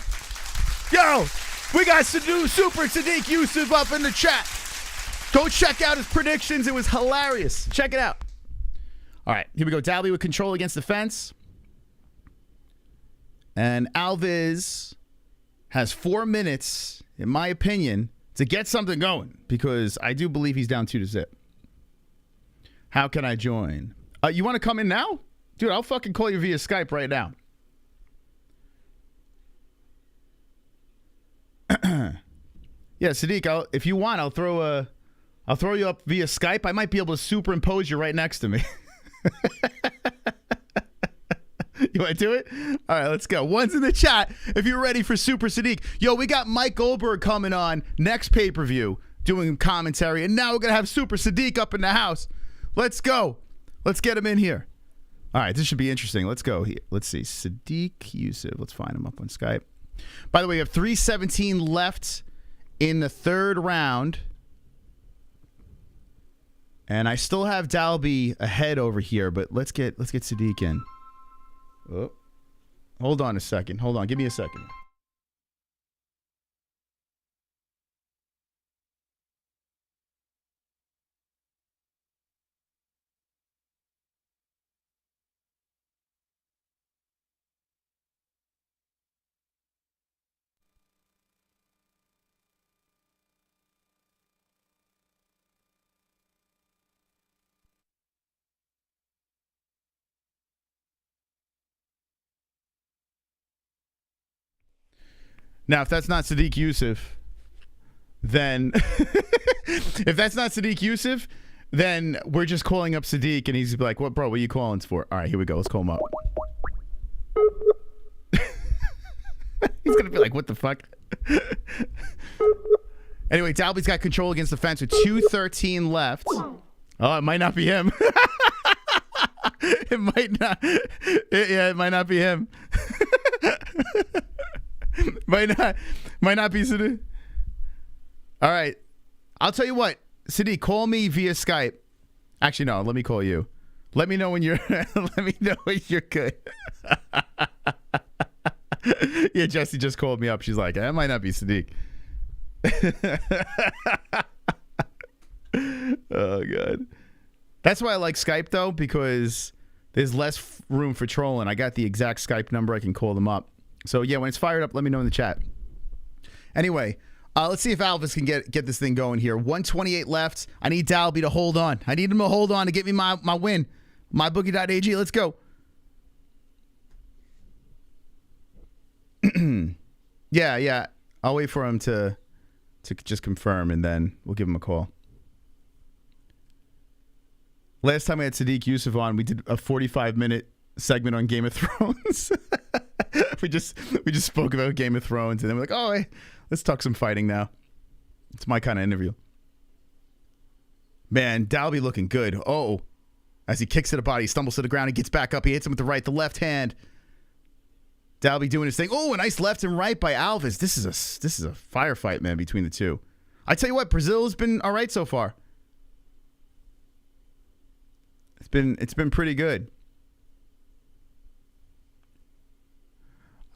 Yo, we got Super Sadiq Yusuf up in the chat. Go check out his predictions. It was hilarious. Check it out. All right, here we go. Dalby with control against the fence. And Alves has 4 minutes, in my opinion, to get something going. Because I do believe he's down 2-0. How can I join? You want to come in now? Dude, I'll fucking call you via Skype right now. Yeah, Sadiq, if you want, I'll throw you up via Skype. I might be able to superimpose you right next to me. You want to do it? All right, let's go. One's in the chat if you're ready for Super Sadiq. Yo, we got Mike Goldberg coming on next pay-per-view doing commentary, and now we're going to have Super Sadiq up in the house. Let's go. Let's get him in here. All right, this should be interesting. Let's go here. Let's see. Sadiq Yusuf. Let's find him up on Skype. By the way, we have 3:17 left in the third round. And I still have Dalby ahead over here, but let's get Sadiq in. Oh. Hold on a second. Hold on. Give me a second. Now, if that's not Sadiq Yusuf, then then we're just calling up Sadiq, and he's like, "What, bro? What are you calling for?" All right, here we go. Let's call him up. He's gonna be like, "What the fuck?" Anyway, Dalby's got control against the fence with 2:13 left. Oh, it might not be him. It might not. It might not be him. Might not be Sadiq. All right. I'll tell you what. Sadiq, call me via Skype. Actually, no. Let me call you. Let me know when you're good. Yeah, Jessie just called me up. She's like, that might not be Sadiq. Oh, God. That's why I like Skype, though, because there's less room for trolling. I got the exact Skype number. I can call them up. So, yeah, when it's fired up, let me know in the chat. Anyway, let's see if Alves can get this thing going here. 1:28 left. I need Dalby to hold on. I need him to hold on to get me my win. MyBookie.ag. Let's go. Yeah. I'll wait for him to just confirm, and then we'll give him a call. Last time I had Sadiq Yusuf on, we did a 45-minute segment on Game of Thrones. we just spoke about Game of Thrones, and then we're like, oh, hey, let's talk some fighting now. It's my kind of interview. Man, Dalby looking good. Oh, as he kicks to the body, he stumbles to the ground, he gets back up, he hits him with the right, the left hand. Dalby doing his thing. Oh, a nice left and right by Alves. This is a firefight, man, between the two. I tell you what, Brazil's been all right so far. It's been pretty good.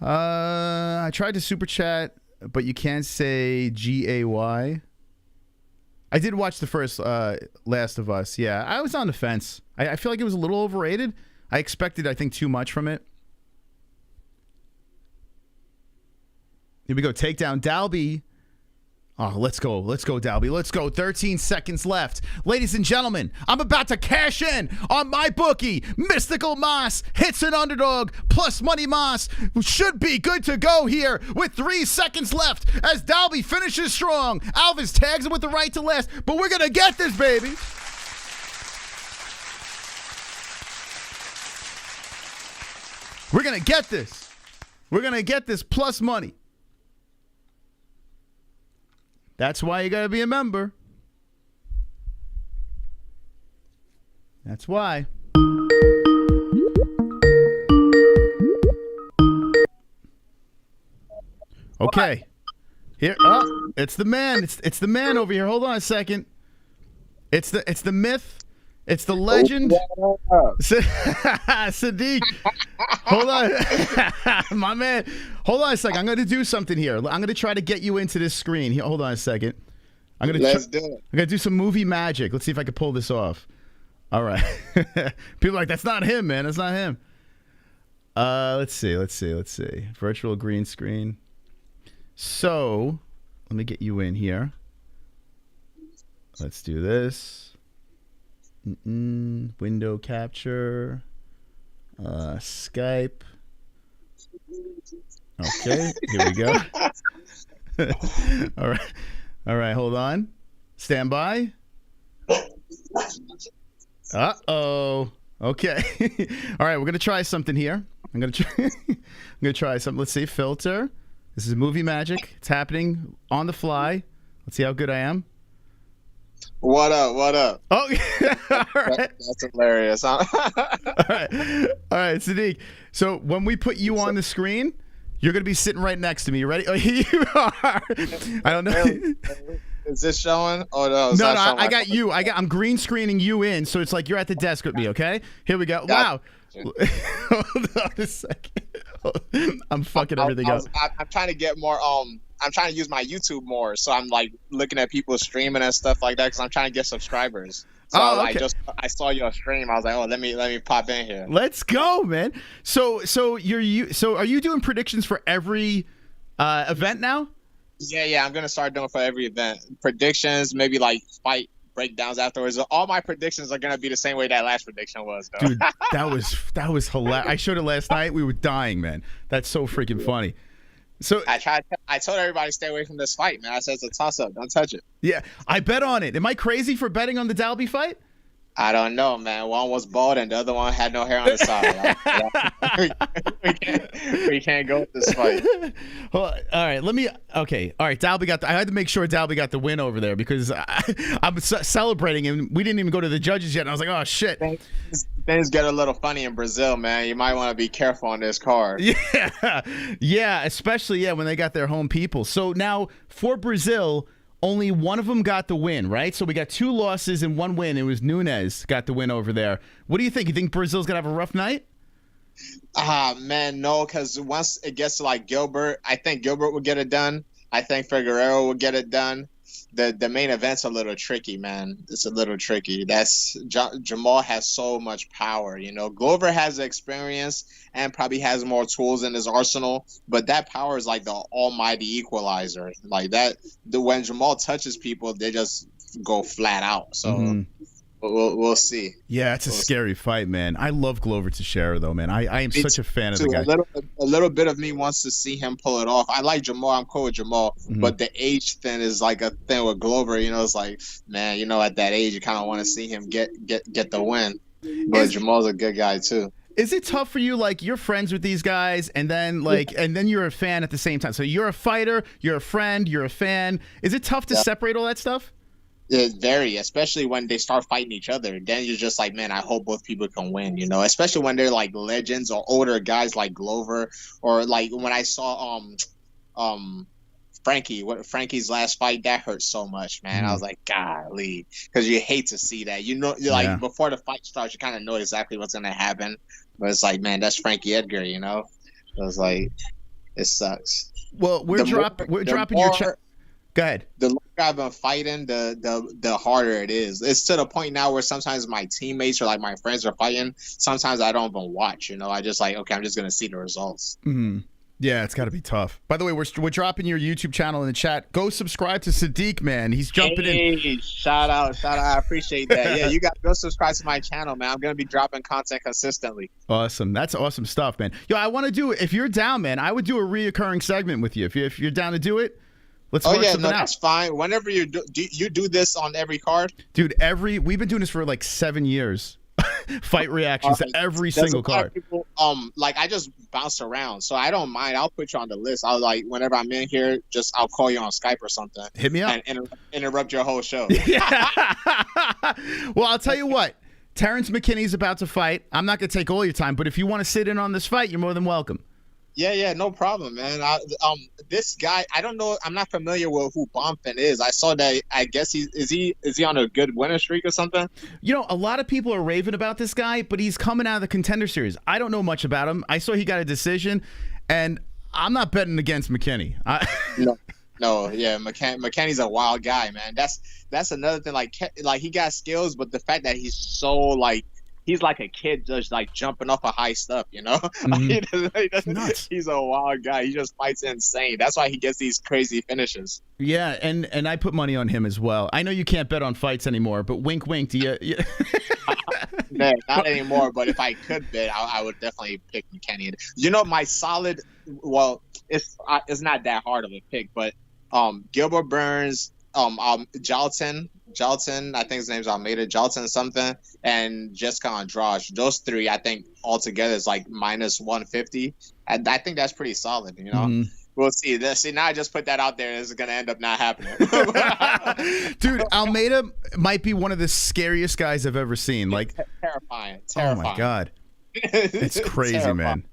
I tried to super chat, but you can't say GAY. I did watch the first Last of Us. Yeah, I was on the fence. I feel like it was a little overrated. I expected, I think, too much from it. Here we go. Takedown. Dalby. Oh, let's go. Let's go, Dalby. Let's go. 13 seconds left. Ladies and gentlemen, I'm about to cash in on my bookie. Mystical Moss hits an underdog. Plus Money Moss should be good to go here with 3 seconds left as Dalby finishes strong. Alves tags him with the right to last, but we're going to get this, baby. We're going to get this. We're going to get this plus money. That's why you got to be a member. That's why. Okay. Here, it's the man. It's the man over here. Hold on a second. It's the myth. It's the legend. Sadiq. Hold on. My man. Hold on a second. I'm going to do something here. I'm going to try to get you into this screen. Here, hold on a second. Let's do it. I'm going to do some movie magic. Let's see if I can pull this off. All right. People are like, that's not him, man. That's not him. Let's see. Virtual green screen. So, let me get you in here. Let's do this. Window capture. Skype. Okay, here we go. All right, hold on. Stand by. Uh-oh. Okay. All right, we're going to try something here. I'm going to try something. Let's see, filter. This is movie magic. It's happening on the fly. Let's see how good I am. What up? Oh, all right. That's hilarious, huh? All right, Sadiq. So when we put you on the screen, you're going to be sitting right next to me. You ready? Oh, here you are. I don't know. Is this showing? Oh, no. No, I got you. I'm green screening you in, so it's like you're at the desk with me, okay? Here we go. Wow. Hold on a second. I'm fucking everything up. I'm trying to get more, I'm trying to use my YouTube more, so I'm like looking at people streaming and stuff like that because I'm trying to get subscribers. So okay. I saw your stream. I was like, oh, let me pop in here. Let's go, man. So are you doing predictions for every event now? Yeah. I'm gonna start doing for every event predictions, maybe like fight breakdowns afterwards. All my predictions are gonna be the same way that last prediction was, though. Dude, that was hilarious. I showed it last night. We were dying, man. That's so freaking funny. So I told everybody to stay away from this fight, man. I said it's a toss-up. Don't touch it. Yeah, I bet on it. Am I crazy for betting on the Dalby fight? I don't know, man. One was bald and the other one had no hair on the side. we can't go with this fight. Well, all right, okay. All right, Dalby I had to make sure Dalby got the win over there because I'm celebrating and we didn't even go to the judges yet. And I was like, oh, shit. Things get a little funny in Brazil, man. You might want to be careful on this card. Yeah, especially, when they got their home people. So now for Brazil, only one of them got the win, right? So we got 2 losses and 1 win. It was Nunes got the win over there. What do you think? You think Brazil's going to have a rough night? Man, no, because once it gets to like Gilbert, I think Gilbert will get it done. I think Figueiredo will get it done. The main event's a little tricky, man. It's a little tricky. Jamahal has so much power, Glover has the experience and probably has more tools in his arsenal, but that power is like the almighty equalizer. Like that, when Jamahal touches people, they just go flat out. So we'll see. Yeah, it's a scary fight, man. I love Glover Teixeira, though, man. I am such a fan of the guy. A little bit of me wants to see him pull it off. I like Jamahal. I'm cool with Jamahal. But the age thing is like a thing with Glover. It's like, man, at that age, you kind of want to see him get the win. But Jamal's a good guy, too. Is it tough for you, like, you're friends with these guys, and then, and then you're a fan at the same time? So you're a fighter, you're a friend, you're a fan. Is it tough to separate all that stuff? It very, especially when they start fighting each other. Then you're just like, man, I hope both people can win, you know, especially when they're like legends or older guys like Glover, or like when I saw Frankie's last fight, that hurt so much, man. I was like, golly, because you hate to see that. You know, like before the fight starts, you kind of know exactly what's gonna happen, but it's like, man, that's Frankie Edgar, you know. So it's like, it sucks. Well, we're dropping your chat. Go ahead. The longer I've been fighting, the harder it is. It's to the point now where sometimes my teammates or like my friends are fighting. Sometimes I don't even watch. You know, I just like, okay, I'm just gonna see the results. Mm-hmm. Yeah, it's got to be tough. By the way, we're dropping your YouTube channel in the chat. Go subscribe to Sadiq, man. He's jumping in. Shout out! I appreciate that. Yeah, you got to go subscribe to my channel, man. I'm gonna be dropping content consistently. Awesome. That's awesome stuff, man. Yo, I want to do it. If you're down, man, I would do a reoccurring segment with you. If you're down to do it. Let's work something out. That's fine. Whenever you do this on every card, dude. We've been doing this for like 7 years. Fight reactions to every single card. People, like I just bounce around, so I don't mind. I'll put you on the list. I'll like whenever I'm in here, I'll call you on Skype or something. Hit me up and interrupt your whole show. Well, I'll tell you what. Terrance McKinney's about to fight. I'm not gonna take all your time, but if you want to sit in on this fight, you're more than welcome. Yeah, no problem, man. This guy, I don't know. I'm not familiar with who Bonfim is. I saw that. I guess is he on a good winning streak or something? You know, a lot of people are raving about this guy, but he's coming out of the Contender Series. I don't know much about him. I saw he got a decision, and I'm not betting against McKinney. No, yeah, McKinney's a wild guy, man. That's another thing. Like he got skills, but the fact that he's so like. He's like a kid just like jumping off of high stuff, you know? Mm-hmm. He's a wild guy. He just fights insane. That's why he gets these crazy finishes. Yeah, and I put money on him as well. I know you can't bet on fights anymore, but wink, wink. Do you? No, not anymore. But if I could bet, I would definitely pick McKinney. You know, my solid. Well, it's not that hard of a pick, but Gilbert Burns, Jailton, I think his name's Almeida, Jailton something, and Jessica Andrade. Those three, I think, altogether is like minus 150. And I think that's pretty solid, you know? Mm-hmm. We'll see. Now I just put that out there. This is going to end up not happening. Dude, Almeida might be one of the scariest guys I've ever seen. Like Terrifying. Oh, my God. It's crazy, man.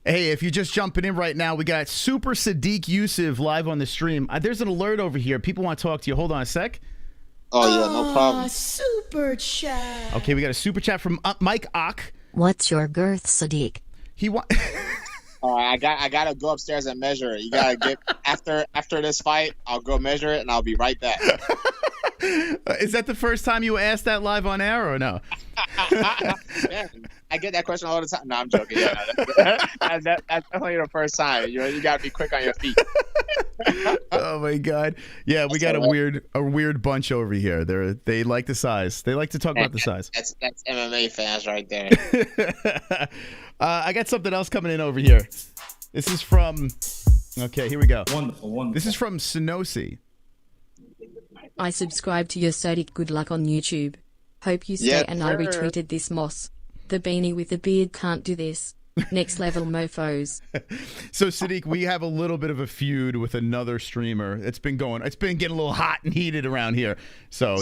Hey, if you're just jumping in right now, we got Super Sadiq Yusuf live on the stream. There's an alert over here. People want to talk to you. Hold on a sec. Oh, yeah, no problem. Super chat. Okay, we got a super chat from Mike Ock. What's your girth, Sadiq? I gotta go upstairs and measure it. You gotta get after this fight. I'll go measure it and I'll be right back. Is that the first time you asked that live on air or no? Yeah, I get that question all the time. No, I'm joking. Yeah, that's definitely the first time. You gotta be quick on your feet. Oh my God! Yeah, we got a weird bunch over here. They like the size. They like to talk about the size. That's MMA fans right there. I got something else coming in over here. This is from. Okay, here we go. Wonderful. This is from Sonosi. I subscribe to your Sadiq. Good luck on YouTube. Hope you stay. And I retweeted this moss. The beanie with the beard can't do this. Next level mofos. So Sadiq, we have a little bit of a feud with another streamer. It's been getting a little hot and heated around here. So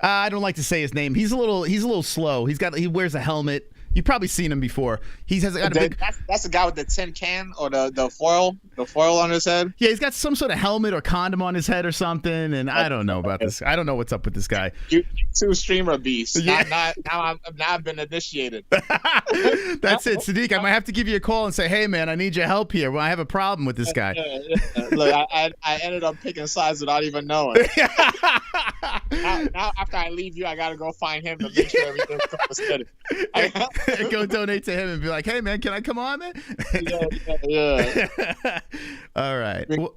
I don't like to say his name. He's a little slow. He wears a helmet. You've probably seen him before. Got a big. That's the guy with the tin can or the foil on his head. Yeah, he's got some sort of helmet or condom on his head or something, and I don't know about this. I don't know what's up with this guy. Two streamer beasts. Yeah. Now I've been initiated. That's it, Sadiq. I might have to give you a call and say, hey man, I need your help here. Well, I have a problem with this guy. Look, I ended up picking sides without even knowing. now after I leave you, I gotta go find him to make sure everything's good. Go donate to him and be like, hey man, can I come on, man? Yeah. All right. Well,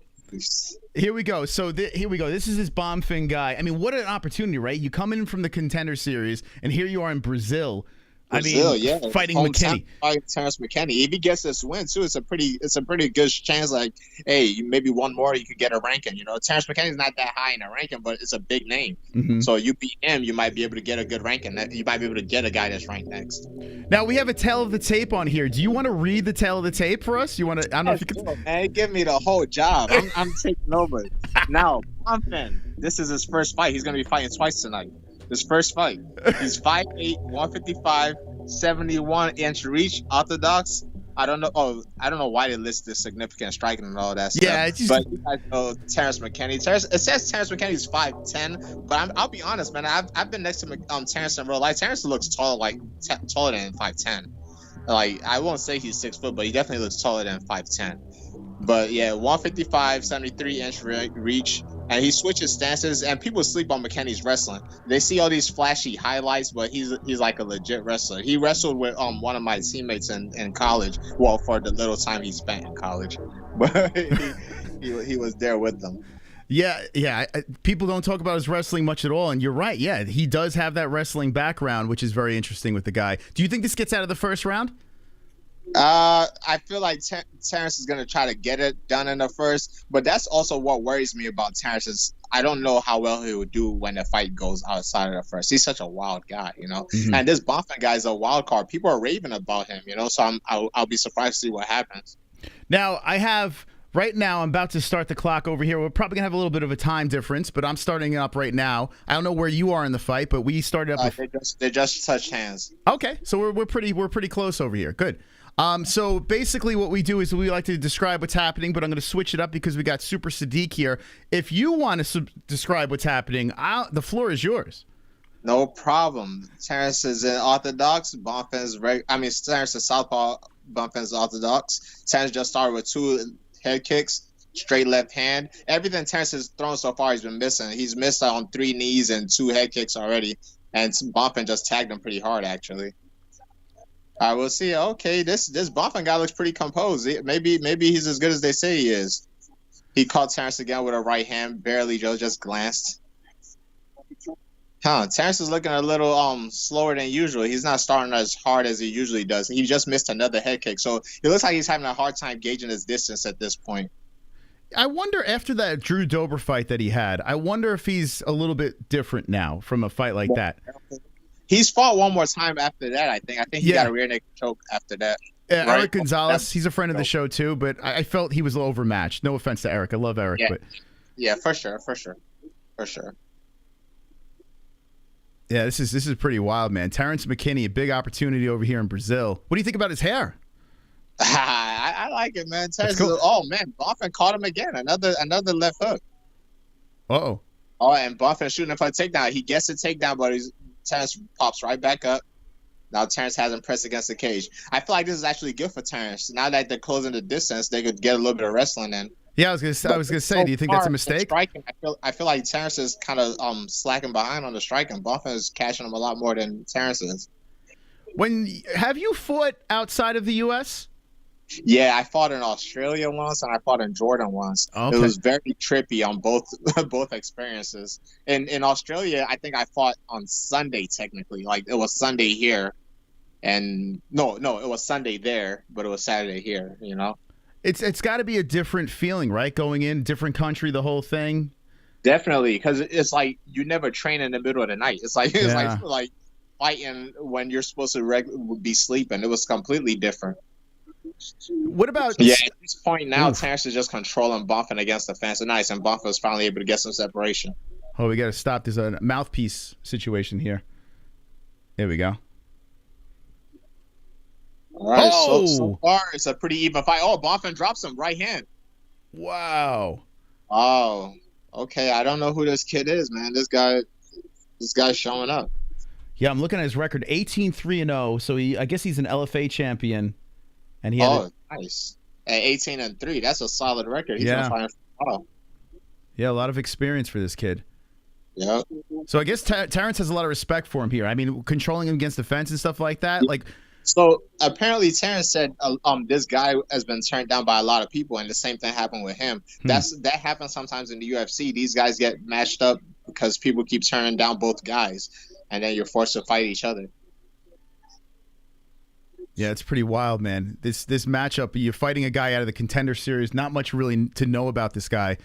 here we go. So here we go. This is this Bonfim guy. I mean, what an opportunity, right? You come in from the Contender Series, and here you are in Brazil. Fighting McKinney. Terrance McKinney. If he gets this win too, it's a pretty good chance. Like, hey, maybe one more, you could get a ranking. You know, Terrance McKinney's not that high in a ranking, but it's a big name. Mm-hmm. So you beat him, you might be able to get a good ranking. You might be able to get a guy that's ranked next. Now we have a tail of the tape on here. Do you want to read the tail of the tape for us? You want to? I don't know if you can. Man, give me the whole job. I'm taking over now. Bonfim. This is his first fight. He's gonna be fighting twice tonight. His first fight. He's 5'8", 155, 71-inch reach, orthodox. I don't know. Oh, I don't know why they list this significant striking and all that stuff. Yeah, it's just... but you guys know Terrance McKinney. It says Terrance McKinney's 5'10", but I'll be honest, man. I've been next to Terrance in real life. Terrance looks taller, taller than 5'10". Like, I won't say he's 6 foot, but he definitely looks taller than 5'10". But yeah, 155, 73-inch reach, and he switches stances. And people sleep on McKinney's wrestling. They see all these flashy highlights, but he's like a legit wrestler. He wrestled with one of my teammates in college. Well, for the little time he spent in college, but he was there with them. Yeah. People don't talk about his wrestling much at all, and you're right. Yeah, he does have that wrestling background, which is very interesting with the guy. Do you think this gets out of the first round? I feel like Terrance is going to try to get it done in the first, but that's also what worries me about Terrance is I don't know how well he would do when the fight goes outside of the first. He's such a wild guy, you know, and this Bonfim guy is a wild card. People are raving about him, you know, so I'll be surprised to see what happens. Now, right now, I'm about to start the clock over here. We're probably going to have a little bit of a time difference, but I'm starting it up right now. I don't know where you are in the fight, but we started up. They just touched hands. Okay, so we're pretty close over here. Good. So basically what we do is we like to describe what's happening, but I'm going to switch it up because we got Super Sadiq here. If you want to describe what's happening, the floor is yours. No problem. Terrance is in orthodox. Terrance is southpaw. Bonfim's orthodox. Terrance just started with 2 head kicks, straight left hand. Everything Terrance has thrown so far, he's been missing. He's missed on 3 knees and 2 head kicks already, and Bonfim just tagged him pretty hard, actually. I will see. Okay, this Bonfim guy looks pretty composed. Maybe he's as good as they say he is. He caught Terrance again with a right hand, barely. Joe just glanced. Terrance is looking a little slower than usual. He's not starting as hard as he usually does. He just missed another head kick, so it looks like he's having a hard time gauging his distance at this point. I wonder, after that Drew Dober fight that he had, I wonder if he's a little bit different now from a fight like that. He's fought one more time after that, I think. I think he got a rear naked choke after that. Right? Eric Gonzalez, he's a friend of the show too, but I felt he was a little overmatched. No offense to Eric. I love Eric. Yeah, but yeah, for sure. Yeah, this is pretty wild, man. Terrance McKinney, a big opportunity over here in Brazil. What do you think about his hair? I like it, man. Cool. Oh, man, Bonfim caught him again. Another left hook. Uh-oh. Oh, and Bonfim shooting him for a takedown. He gets a takedown, but Terrance pops right back up. Now Terrance hasn't pressed against the cage. I feel like this is actually good for Terrance. Now that they're closing the distance, they could get a little bit of wrestling in. Yeah, I was gonna say, do you think that's a mistake? Striking, I feel like Terrance is kind of slacking behind on the striking. Bonfim is catching him a lot more than Terrance is. Have you fought outside of the U.S.? Yeah, I fought in Australia once, and I fought in Jordan once. Okay. It was very trippy on both experiences. In Australia, I think I fought on Sunday technically. Like, it was Sunday here, and no, it was Sunday there, but it was Saturday here. You know, it's got to be a different feeling, right? Going in different country, the whole thing. Definitely, because it's like you never train in the middle of the night. It's like like fighting when you're supposed to be sleeping. It was completely different. What about... Yeah, at this point now, Terrance is just controlling Bonfim against the fence. Nice, and Bonfim is finally able to get some separation. Oh, we got to stop. There's a mouthpiece situation here. There we go. All right, so far it's a pretty even fight. Oh, Bonfim drops him right hand. Wow. Oh, okay. I don't know who this kid is, man. This guy's showing up. Yeah, I'm looking at his record, 18-3-0. So I guess he's an LFA champion. And he had nice. At 18-3, that's a solid record. He's gonna fight for Yeah, a lot of experience for this kid. Yeah. So I guess Terrance has a lot of respect for him here. I mean, controlling him against the fence and stuff like that. Like, so apparently Terrance said, this guy has been turned down by a lot of people, and the same thing happened with him. That happens sometimes in the UFC. These guys get matched up because people keep turning down both guys, and then you're forced to fight each other. Yeah, it's pretty wild, man. This matchup, you're fighting a guy out of the Contender Series. Not much really to know about this guy,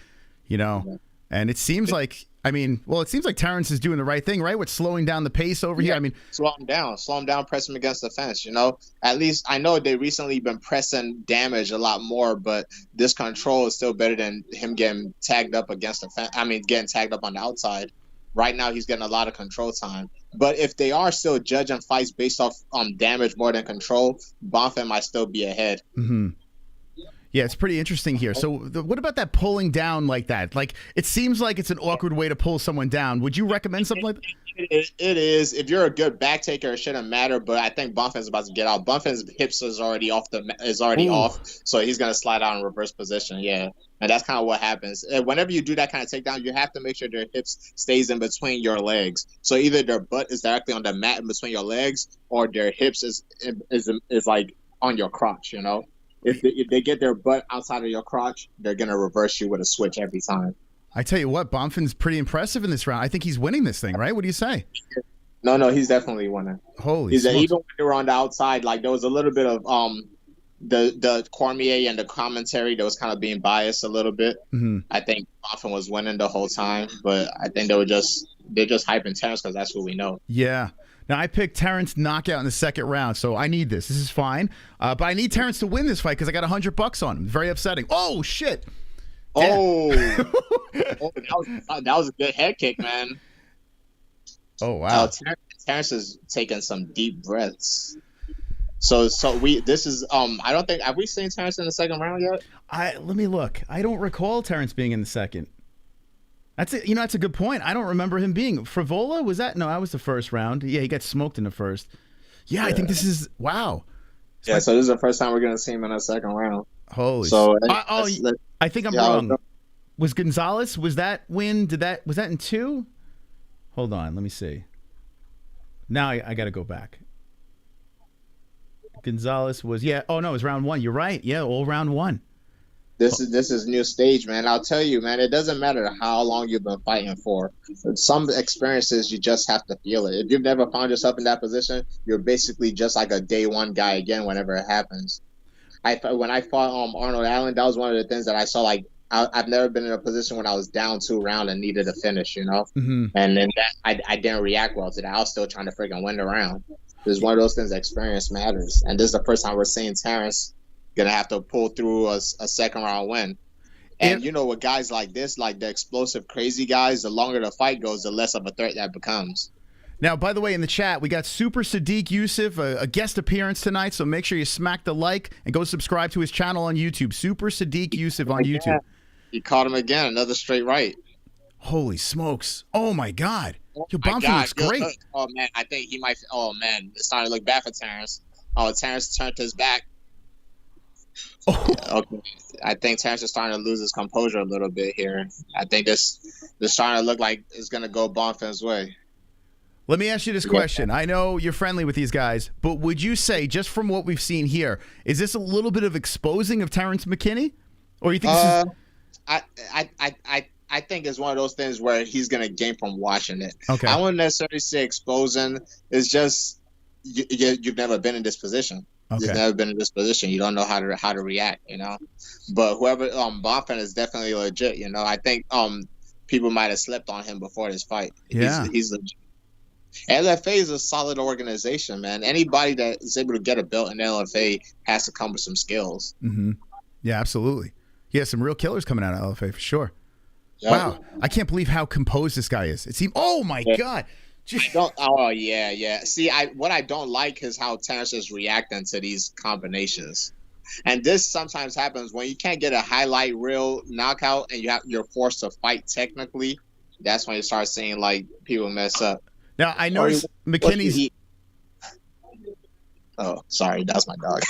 you know. Yeah. And it seems like I mean, well, it seems like Terrance is doing the right thing, right? With slowing down the pace over here. I mean, slow him down, press him against the fence. At least I know they recently been pressing damage a lot more, but this control is still better than him getting tagged up against the fence. I mean, getting tagged up on the outside. Right now, he's getting a lot of control time. But if they are still judging fights based off damage more than control, Bonfim might still be ahead. Mm-hmm. Yeah, it's pretty interesting here. So what about that pulling down like that? Like, it seems like it's an awkward way to pull someone down. Would you recommend something like that? It is. If you're a good back taker, it shouldn't matter. But I think Bonfin's about to get out. Bonfin's hips is already off, so he's gonna slide out in reverse position. Yeah, and that's kind of what happens. Whenever you do that kind of takedown, you have to make sure their hips stays in between your legs. So either their butt is directly on the mat in between your legs, or their hips is like on your crotch. If they get their butt outside of your crotch, they're going to reverse you with a switch every time. I tell you what, Bonfin's pretty impressive in this round. I think he's winning this thing, right? What do you say? No, he's definitely winning. Holy smokes. Even when they were on the outside, like there was a little bit of the Cormier and the commentary that was kind of being biased a little bit. Mm-hmm. I think Bonfim was winning the whole time, but I think they're just hyping Terrance because that's what we know. Yeah. Now, I picked Terrance knockout in the second round, so I need this. This is fine. But I need Terrance to win this fight because I got $100 on him. Very upsetting. Oh, shit. That was a good head kick, man. Oh, wow. Terrance is taking some deep breaths. So this is I don't think, have we seen Terrance in the second round yet? Let me look. I don't recall Terrance being in the second. That's it. That's a good point. I don't remember him being. Frivola, was that? No, that was the first round. Yeah, he got smoked in the first. Yeah, I think this is, wow. So this is the first time we're going to see him in the second round. Holy. So I think I'm wrong. Was Gonzalez, was that win? Was that in 2? Hold on, let me see. Now I got to go back. Gonzalez was, oh no, it was round 1. You're right. Yeah, all round 1. This is new stage, man. I'll tell you, man, it doesn't matter how long you've been fighting for. Some experiences, you just have to feel it. If you've never found yourself in that position, you're basically just like a day one guy again whenever it happens. When I fought Arnold Allen, that was one of the things that I saw. Like, I've never been in a position when I was down 2 rounds and needed a finish, Mm-hmm. And then I didn't react well to that. I was still trying to freaking win the round. It's one of those things that experience matters. And this is the first time we're seeing Terrance gonna have to pull through a second round win. And with guys like this, like the explosive crazy guys, the longer the fight goes, the less of a threat that becomes. Now, by the way, in the chat, we got Super Sadiq Yusuf, a guest appearance tonight, so make sure you smack the like and go subscribe to his channel on YouTube. Super Sadiq Yusuf on YouTube. He caught him again, another straight right. Holy smokes. Oh, my God. Your My Bonfim God, looks great. Oh, man, I think he might. Oh, man, it's starting to look bad for Terrance. Oh, Terrance turned his back. Oh. Okay. I think Terrance is starting to lose his composure a little bit here. I think this starting to look like it's going to go Bonfim's way. Let me ask you this question. I know you're friendly with these guys, but would you say, just from what we've seen here, is this a little bit of exposing of Terrance McKinney? Or you think this is... I think it's one of those things where he's going to gain from watching it. Okay. I wouldn't necessarily say exposing. It's just you've never been in this position. Okay. You've never been in this position. You don't know how to react, But whoever Bonfim is definitely legit, I think people might have slept on him before this fight. Yeah. He's legit. LFA is a solid organization, man. Anybody that is able to get a belt in LFA has to come with some skills. Mm-hmm. Yeah, absolutely. Yeah, some real killers coming out of LFA for sure. Yep. Wow. I can't believe how composed this guy is. It seemed, oh my God. Yeah. See, what I don't like is how Terrance is reacting to these combinations. And this sometimes happens when you can't get a highlight reel knockout and you're forced to fight technically. That's when you start seeing like people mess up. Now I noticed McKinney's. Oh, sorry, that's my dog.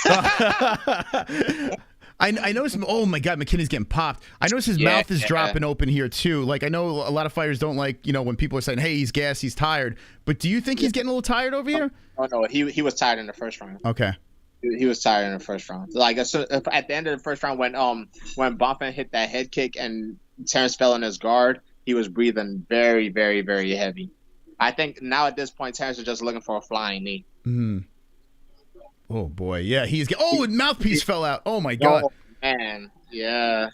I noticed. Oh my God, McKinney's getting popped. I noticed his mouth is dropping open here too. Like I know a lot of fighters don't like when people are saying, "Hey, he's gassed, he's tired." But do you think he's getting a little tired over here? Oh no, he was tired in the first round. Okay. He was tired in the first round. Like at the end of the first round, when Bonfim hit that head kick and Terrance fell in his guard, he was breathing very, very, very heavy. I think now at this point, Terrance is just looking for a flying knee. Mm-hmm. Oh boy, yeah, his mouthpiece fell out. Oh my God. Oh man, yeah.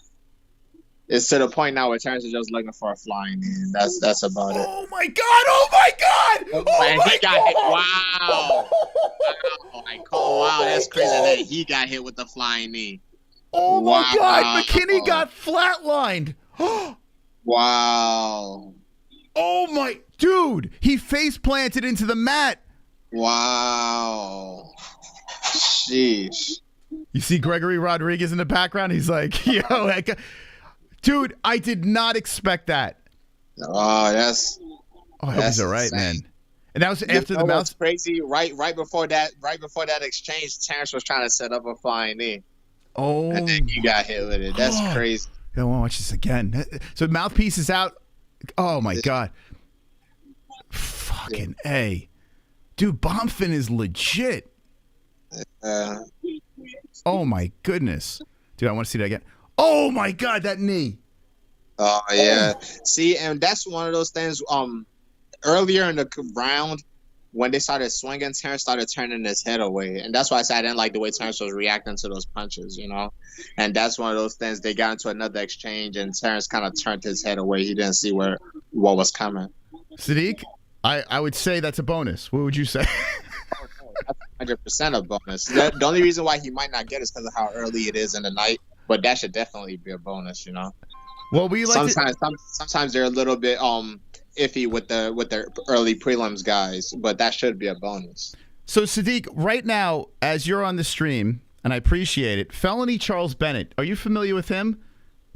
It's to the point now where Terrance is just looking for a flying knee. That's about it. Oh my god! Oh my god! Oh And my he got hit. god! Wow. Wow, that's crazy that he got hit with the flying knee. Oh my Wow. god! McKinney got flatlined. Wow. Oh my dude! He face planted into the mat. Wow. Sheesh. You see Gregory Rodrigues in the background? He's like, yo, dude, I did not expect that. Oh, that's. Oh, I hope he's all right, insane. man. And that was after the what's mouth. crazy. Right before that exchange, Terrance was trying to set up a flying knee. Oh, And then you got hit with it. That's crazy. I want to watch this again. So mouthpiece is out. Oh my god. Fucking A. Dude, Bonfim is legit. Oh my goodness. Dude, I want to see that again. Oh my god, that knee. Oh yeah. See, and that's one of those things. Earlier in the round, when they started swinging, Terrance started turning his head away, and that's why I said I didn't like the way Terrance was reacting to those punches. You know, and that's one of those things. They got into another exchange, and Terrance kind of turned his head away. He didn't see what was coming. Sadiq, I would say that's a bonus. What would you say? 100% a bonus. The only reason why he might not get it is because of how early it is in the night, but that should definitely be a bonus. You know. Well, we like sometimes they're a little bit iffy with the early prelims guys, but that should be a bonus. So Sadiq, right now, as you're on the stream, and I appreciate it, Felony Charles Bennett. Are you familiar with him?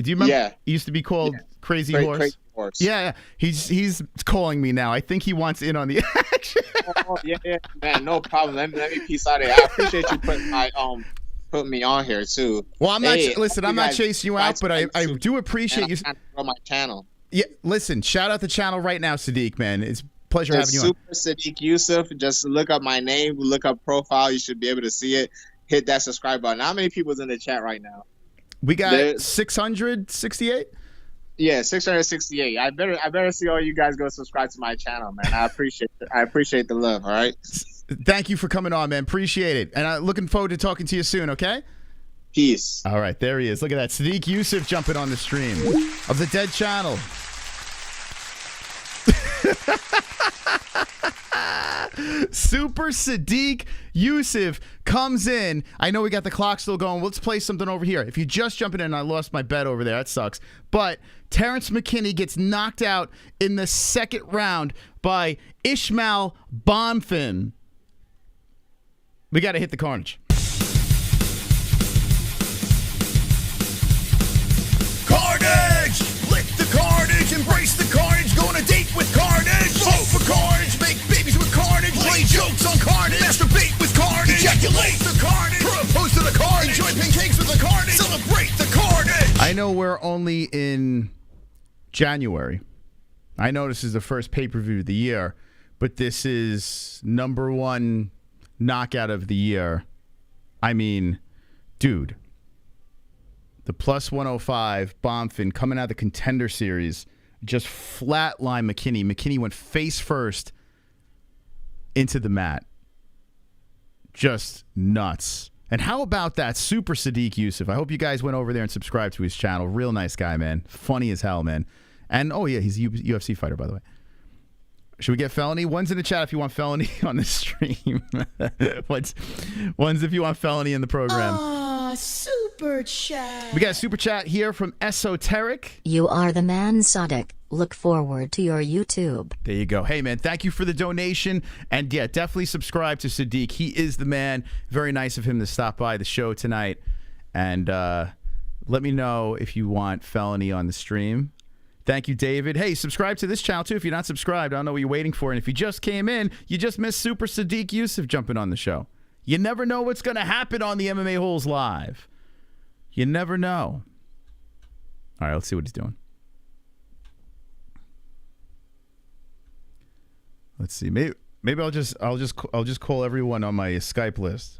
Do you remember? Yeah. He used to be called Crazy Horse. Crazy Horse. Yeah. He's calling me now. I think he wants in on the action. Oh, yeah, man, no problem. Let me peace out of here. I appreciate you putting me on here too. Well, I'm not. Hey, listen, I'm not chasing you out, but I do appreciate you. On my channel. Yeah, listen. Shout out the channel right now, Sadiq. Man, it's a pleasure having you on. Super Sadiq Yusuf. Just look up my name, look up profile. You should be able to see it. Hit that subscribe button. How many people's in the chat right now? We got 668. Yeah, 668. I better see all you guys go subscribe to my channel, man. I appreciate the love. All right. Thank you for coming on, man. Appreciate it. And I'm looking forward to talking to you soon. Okay. Peace. All right, there he is. Look at that, Sadiq Yusuf jumping on the stream of the Dead Channel. Super Sadiq Yusuf comes in. I know we got the clock still going. Let's play something over here. If you just jumping in, I lost my bet over there. That sucks. But Terrance McKinney gets knocked out in the second round by Ismael Bonfim. We got to hit the carnage. Carnage! Lick the carnage, embrace the carnage, go on a date with carnage. Vote for carnage, make babies with carnage, play jokes on carnage, masturbate with carnage, ejaculate the carnage, propose to the carnage, enjoy pancakes with the carnage, celebrate the carnage. I know we're only in January. I know this is the first pay-per-view of the year, but this is #1 knockout of the year. I mean, dude. The plus 105 Bonfim coming out of the Contender Series just flatlined McKinney. McKinney went face first into the mat. Just nuts. And how about that Super Sadiq Yusuf? I hope you guys went over there and subscribed to his channel. Real nice guy, man. Funny as hell, man. And, oh, yeah, he's a UFC fighter, by the way. Should we get Felony? One's in the chat if you want Felony on the stream. One's if you want Felony in the program. Super chat. We got a super chat here from Esoteric. You are the man, Sadiq. Look forward to your YouTube. There you go. Hey, man, thank you for the donation. And, yeah, definitely subscribe to Sadiq. He is the man. Very nice of him to stop by the show tonight. And let me know if you want Felony on the stream. Thank you, David. Hey, subscribe to this channel, too, if you're not subscribed. I don't know what you're waiting for. And if you just came in, you just missed Super Sadiq Yusuf jumping on the show. You never know what's going to happen on the MMA-Holes Live. You never know. All right, let's see what he's doing. Let's see. Maybe I'll just call everyone on my Skype list.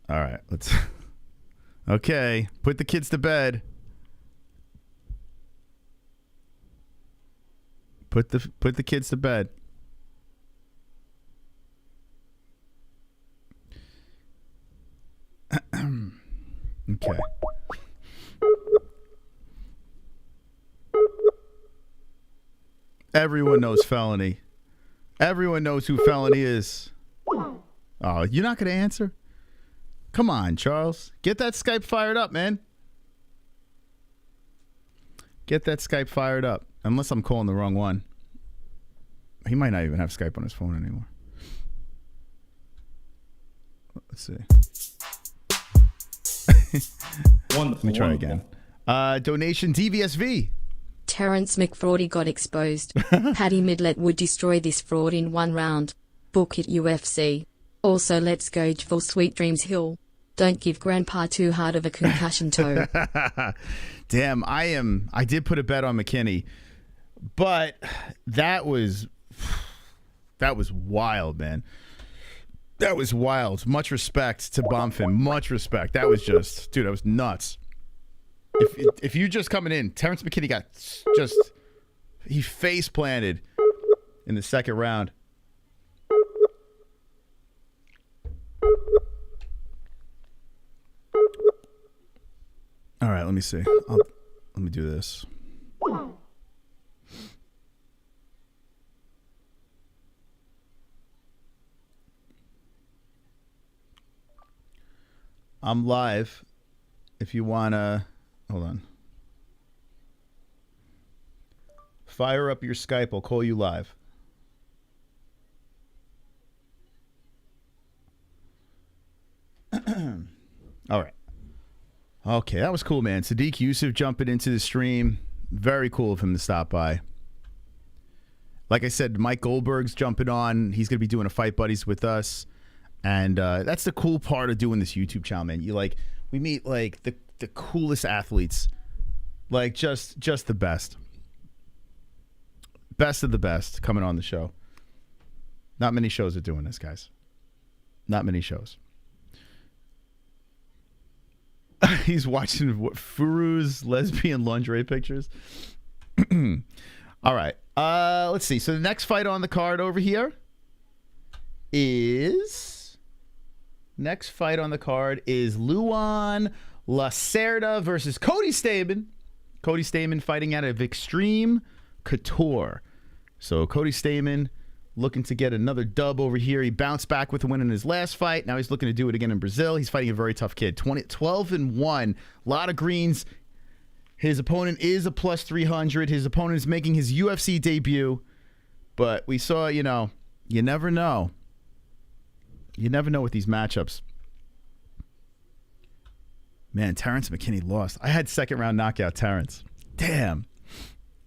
All right, let's. Okay, put the kids to bed. Put the kids to bed. Okay. Everyone knows Felony. Everyone knows who Felony is. Oh, you're not going to answer? Come on, Charles. Get that Skype fired up, man. Get that Skype fired up. Unless I'm calling the wrong one. He might not even have Skype on his phone anymore. Let's see. Wonderful. Let me try wonderful. again. Donation DVSV. Terrance McFraudy got exposed. Paddy Midlet would destroy this fraud in 1 round. Book it UFC. Also, let's go for Sweet Dreams Hill. Don't give Grandpa too hard of a concussion toe. Damn, I did put a bet on McKinney, but that was wild, man. That was wild. Much respect to Bonfim. Much respect. That was just, dude, that was nuts. If you just coming in, Terrance McKinney got he face planted in the second round. All right, let me see. Let me do this. I'm live. If you wanna, hold on. Fire up your Skype. I'll call you live. All right. Okay, that was cool, man. Sadiq Yusuf jumping into the stream. Very cool of him to stop by. Like I said, Mike Goldberg's jumping on. He's going to be doing a Fight Buddies with us. And that's the cool part of doing this YouTube channel, man. We meet like the coolest athletes. Like just the best. Best of the best coming on the show. Not many shows are doing this, guys. Not many shows. He's watching Furu's lesbian lingerie pictures. All right. Let's see. So the next fight on the card over here is Luan Lacerda versus Cody Stamen. Cody Stamen fighting out of Extreme Couture. So Cody Stamen looking to get another dub over here. He bounced back with a win in his last fight. Now he's looking to do it again in Brazil. He's fighting a very tough kid. 12-1. A lot of greens. His opponent is a plus 300. His opponent is making his UFC debut. But we saw, you never know. You never know with these matchups. Man, Terrance McKinney lost. I had second round knockout Terrance. Damn.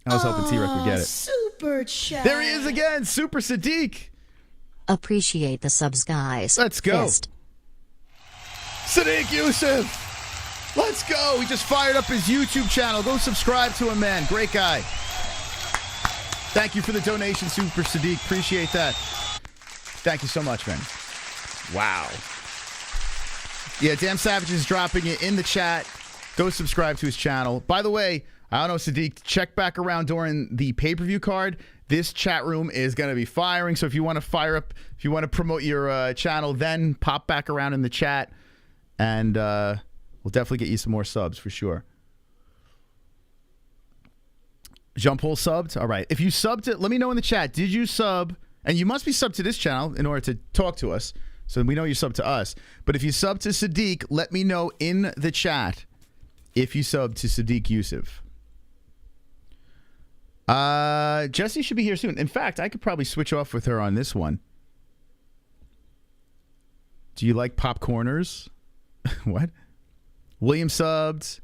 I was hoping T-Rex would get it. Super chat. There he is again, Super Sadiq. Appreciate the subs, guys. Let's go. Fist. Sadiq Yusuf. Let's go. He just fired up his YouTube channel. Go subscribe to him, man. Great guy. Thank you for the donation, Super Sadiq. Appreciate that. Thank you so much, man. Wow. Yeah, Damn Savage is dropping it in the chat. Go subscribe to his channel. By the way, I don't know, Sadiq, check back around during the pay-per-view card. This chat room is going to be firing. So if you want to fire up, if you want to promote your channel, then pop back around in the chat. And we'll definitely get you some more subs for sure. Jamahal subbed? All right. If you subbed it, let me know in the chat. Did you sub? And you must be subbed to this channel in order to talk to us. So we know you subbed to us. But if you sub to Sadiq, let me know in the chat if you subbed to Sadiq Yusuf. Jessie should be here soon. In fact, I could probably switch off with her on this one. Do you like popcorners? What? William subbed.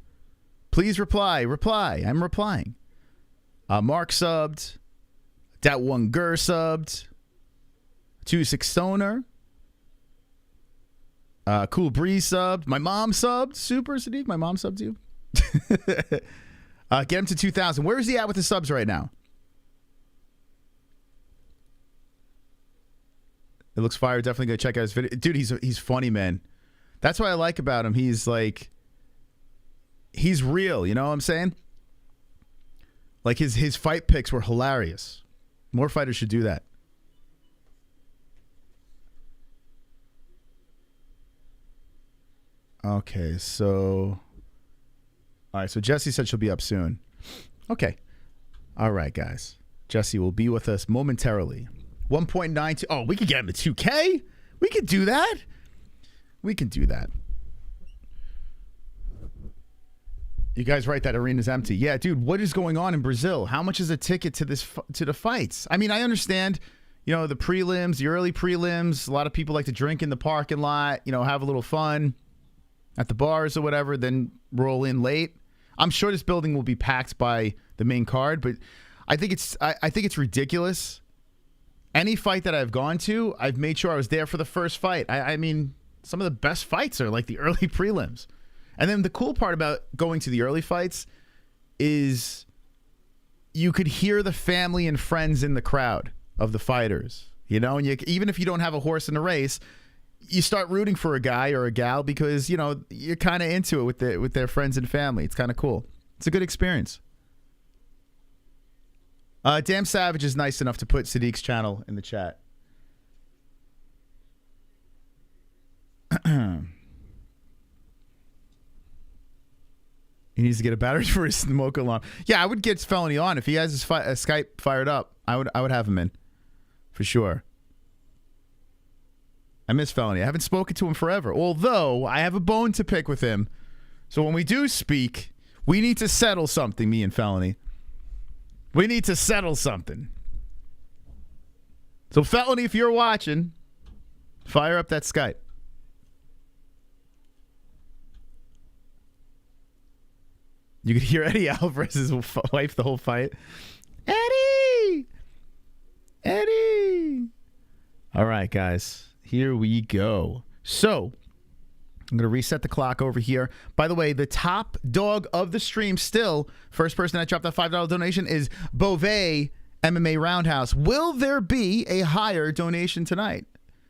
Please reply. Reply. I'm replying. Mark subbed. That one Gur subbed. 26 Stoner. Cool Breeze subbed. My mom subbed. Super Sadiq. My mom subbed you. Get him to 2,000. Where is he at with the subs right now? It looks fire. Definitely go check out his video. Dude, he's funny, man. That's what I like about him. He's real. You know what I'm saying? Like his fight picks were hilarious. More fighters should do that. Okay, so... All right, so Jessie said she'll be up soon. Okay. All right, guys. Jesse will be with us momentarily. 1.92. Oh, we could get him to 2K? We could do that. We can do that. You guys right, that arena's empty. Yeah, dude, what is going on in Brazil? How much is a ticket to the fights? I mean, I understand, the prelims, the early prelims. A lot of people like to drink in the parking lot, have a little fun at the bars or whatever, then roll in late. I'm sure this building will be packed by the main card, but I think it's ridiculous. Any fight that I've gone to, I've made sure I was there for the first fight. I mean, some of the best fights are like the early prelims. And then the cool part about going to the early fights is you could hear the family and friends in the crowd of the fighters, and even if you don't have a horse in the race, you start rooting for a guy or a gal because, you're kind of into it with their friends and family. It's kind of cool. It's a good experience. Damn Savage is nice enough to put Sadiq's channel in the chat. He needs to get a battery for his smoke alarm. Yeah, I would get Felony on if he has his Skype fired up. I would have him in for sure. I miss Felony. I haven't spoken to him forever. Although I have a bone to pick with him. So when we do speak, we need to settle something. Me and Felony. We need to settle something. So Felony, if you're watching, fire up that Skype. You could hear Eddie Alvarez's wife the whole fight. Eddie! All right, guys. Here we go. So, I'm going to reset the clock over here. By the way, the top dog of the stream still, first person that dropped that $5 donation is Beauvais MMA Roundhouse. Will there be a higher donation tonight?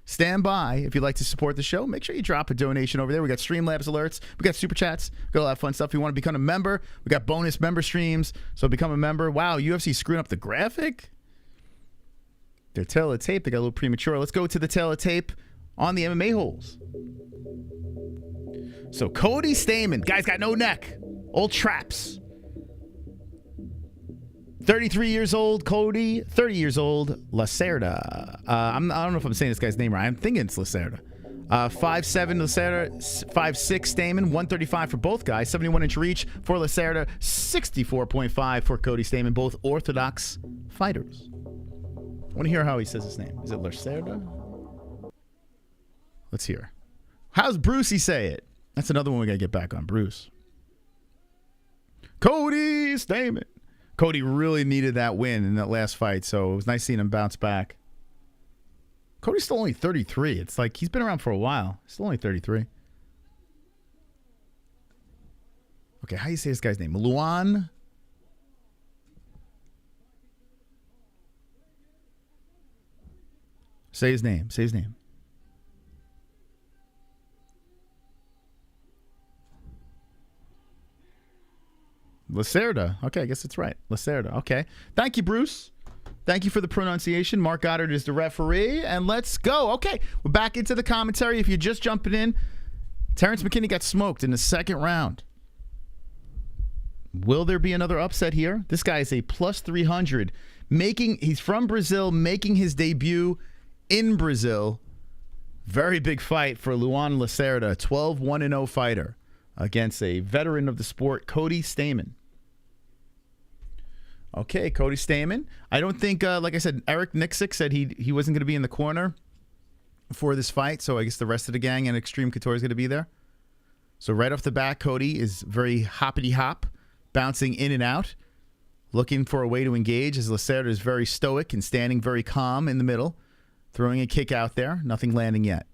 Stand by. If you'd like to support the show, make sure you drop a donation over there. We got Streamlabs alerts. We got super chats. We got a lot of fun stuff. If you want to become a member, we got bonus member streams. So become a member. Wow, UFC screwing up the graphic? Their tail of tape. They got a little premature. Let's go to the tail of tape on the MMA-Holes. So Cody Stamann. Guy's got no neck. Old traps. 33 years old, Cody. 30 years old, Lacerda. I don't know if I'm saying this guy's name right. I'm thinking it's Lacerda. 5'7" Lacerda, 5'6" Stamann, 135 for both guys. 71-inch reach for Lacerda, 64.5 for Cody Stamann. Both orthodox fighters. I want to hear how he says his name. Is it Lacerda? Let's hear. How's Brucey say it? That's another one we got to get back on. Bruce. Cody Stamann. Cody really needed that win in that last fight, so it was nice seeing him bounce back. Cody's still only 33. It's like he's been around for a while. He's still only 33. Okay, how do you say this guy's name? Luan? Say his name. Say his name. Lacerda. Okay, I guess that's right. Lacerda. Okay. Thank you, Bruce. Thank you for the pronunciation. Mark Goddard is the referee. And let's go. Okay, we're back into the commentary. If you're just jumping in, Terrance McKinney got smoked in the second round. Will there be another upset here? This guy is a plus 300. He's from Brazil, making his debut in Brazil. Very big fight for Luan Lacerda, 12-1-0 fighter against a veteran of the sport, Cody Stamann. Okay, Cody Stamann. I don't think, like I said, Eric Nixick said he wasn't going to be in the corner for this fight, so I guess the rest of the gang and Extreme Couture is going to be there. So right off the bat, Cody is very hoppity-hop, bouncing in and out, looking for a way to engage, as Lacerda is very stoic and standing very calm in the middle, throwing a kick out there, nothing landing yet.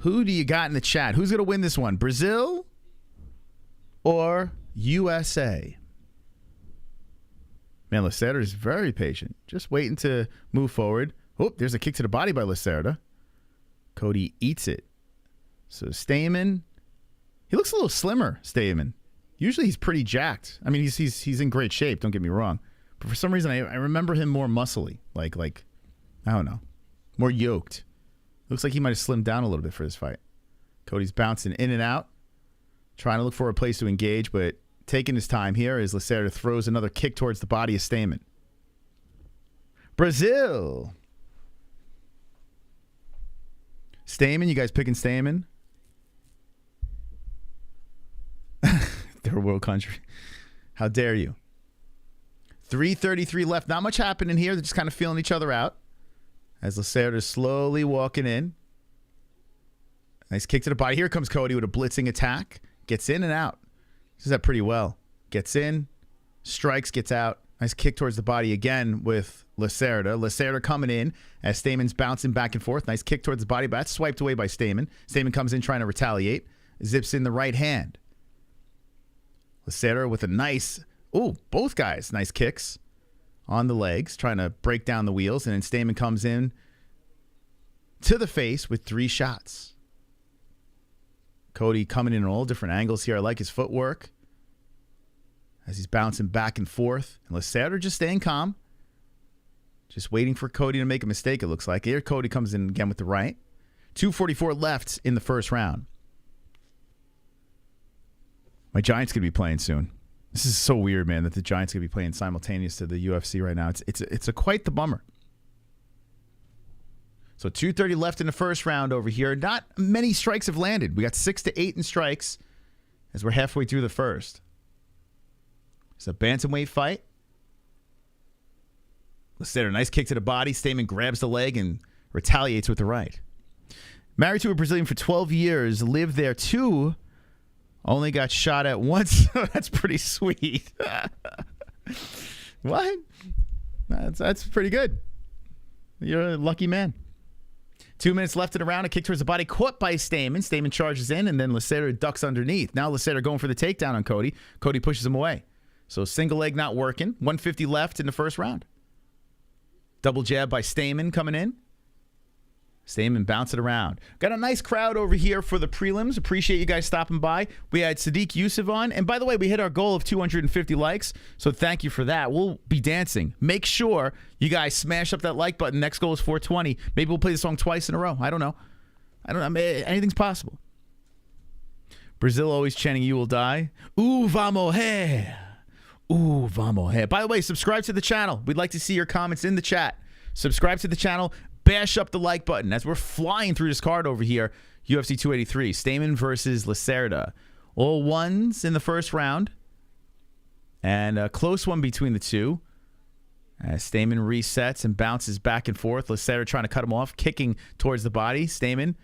Who do you got in the chat? Who's going to win this one? Brazil or USA? Man, Lacerda is very patient. Just waiting to move forward. Oh, there's a kick to the body by Lacerda. Cody eats it. So Stamann, he looks a little slimmer, Stamann. Usually he's pretty jacked. I mean, he's in great shape, don't get me wrong. But for some reason, I remember him more muscly. Like I don't know, more yoked. Looks like he might have slimmed down a little bit for this fight. Cody's bouncing in and out, trying to look for a place to engage, but taking his time here as Lacerda throws another kick towards the body of Stamen. Brazil. Stamen, you guys picking Stamen? Third world country. How dare you? 3:33 left. Not much happening here. They're just kind of feeling each other out. As Lacerda is slowly walking in. Nice kick to the body. Here comes Cody with a blitzing attack. Gets in and out. Does that pretty well. Gets in, strikes, gets out. Nice kick towards the body again with Lacerda. Lacerda coming in as Stamen's bouncing back and forth. Nice kick towards the body, but that's swiped away by Stamen. Stamen comes in trying to retaliate. Zips in the right hand. Lacerda with a nice, both guys, nice kicks on the legs, trying to break down the wheels. And then Stamen comes in to the face with 3 shots. Cody coming in all different angles here. I like his footwork as he's bouncing back and forth. And Lacerda just staying calm. Just waiting for Cody to make a mistake, it looks like. Here Cody comes in again with the right. 2:44 left in the first round. My Giants could be playing soon. This is so weird, man, that the Giants could be playing simultaneous to the UFC right now. It's quite the bummer. So 2:30 left in the first round over here. Not many strikes have landed. We got 6 to 8 in strikes as we're halfway through the first. It's a bantamweight fight. Lacerda, nice kick to the body. Stamen grabs the leg and retaliates with the right. Married to a Brazilian for 12 years. Lived there too. Only got shot at once. That's pretty sweet. What? That's pretty good. You're a lucky man. 2 minutes left in the round. A kick towards the body. Caught by Stamen. Stamen charges in, and then Lacerda ducks underneath. Now Lacerda going for the takedown on Cody. Cody pushes him away. So single leg not working. 150 left in the first round. Double jab by Stamen coming in. Stamen bouncing around. Got a nice crowd over here for the prelims. Appreciate you guys stopping by. We had Sadiq Yusuf on. And by the way, we hit our goal of 250 likes. So thank you for that. We'll be dancing. Make sure you guys smash up that like button. Next goal is 420. Maybe we'll play the song twice in a row. I don't know. Anything's possible. Brazil always chanting, "You will die." Ooh, vamos hey. Ooh, vamos hey. By the way, subscribe to the channel. We'd like to see your comments in the chat. Subscribe to the channel. Bash up the like button as we're flying through this card over here. UFC 283, Stamen versus Lacerda. All ones in the first round. And a close one between the two. As Stamen resets and bounces back and forth. Lacerda trying to cut him off, kicking towards the body. Stamen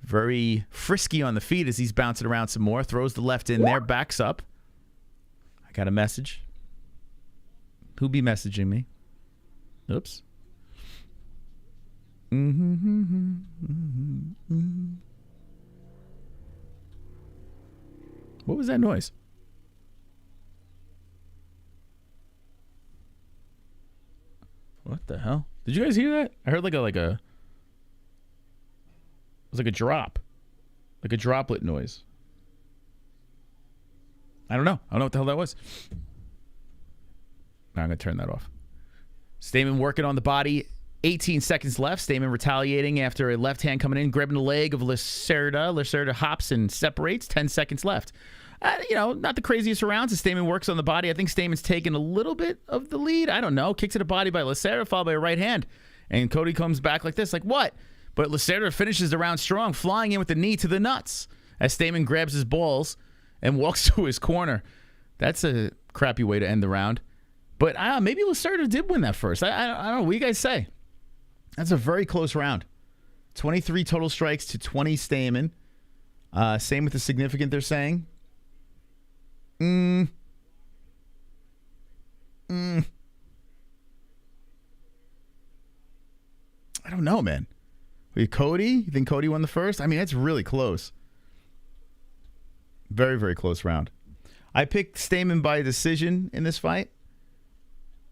very frisky on the feet as he's bouncing around some more. Throws the left in there, backs up. I got a message. Who be messaging me? Oops. What was that noise? What the hell? Did you guys hear that? I heard it was like a drop. Like a droplet noise. I don't know what the hell that was. Now I'm going to turn that off. Stamen working on the body. 18 seconds left. Stamen retaliating after a left hand coming in, grabbing the leg of Lacerda. Lacerda hops and separates. 10 seconds left. Not the craziest rounds as Stamen works on the body. I think Stamen's taking a little bit of the lead. I don't know. Kick to the body by Lacerda, followed by a right hand. And Cody comes back like this. Like, what? But Lacerda finishes the round strong, flying in with the knee to the nuts as Stamen grabs his balls and walks to his corner. That's a crappy way to end the round. But maybe Lacerda did win that first. I don't know. What do you guys say? That's a very close round. 23 total strikes to 20 Stamen. Same with the significant, they're saying. I don't know, man. Cody? You think Cody won the first? I mean, that's really close. Very, very close round. I picked Stamen by decision in this fight.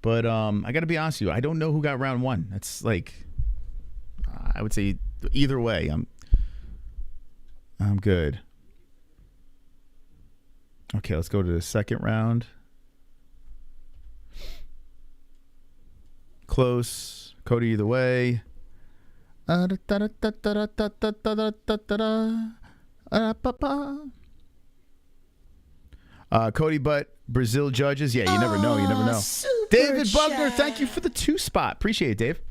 But I got to be honest with you. I don't know who got round one. That's like... I would say either way, I'm good. Okay, let's go to the second round. Close. Cody either way. Cody Butt, Brazil judges. Yeah, you never know. You never know. David Bugner, thank you for the 2 spot. Appreciate it, Dave.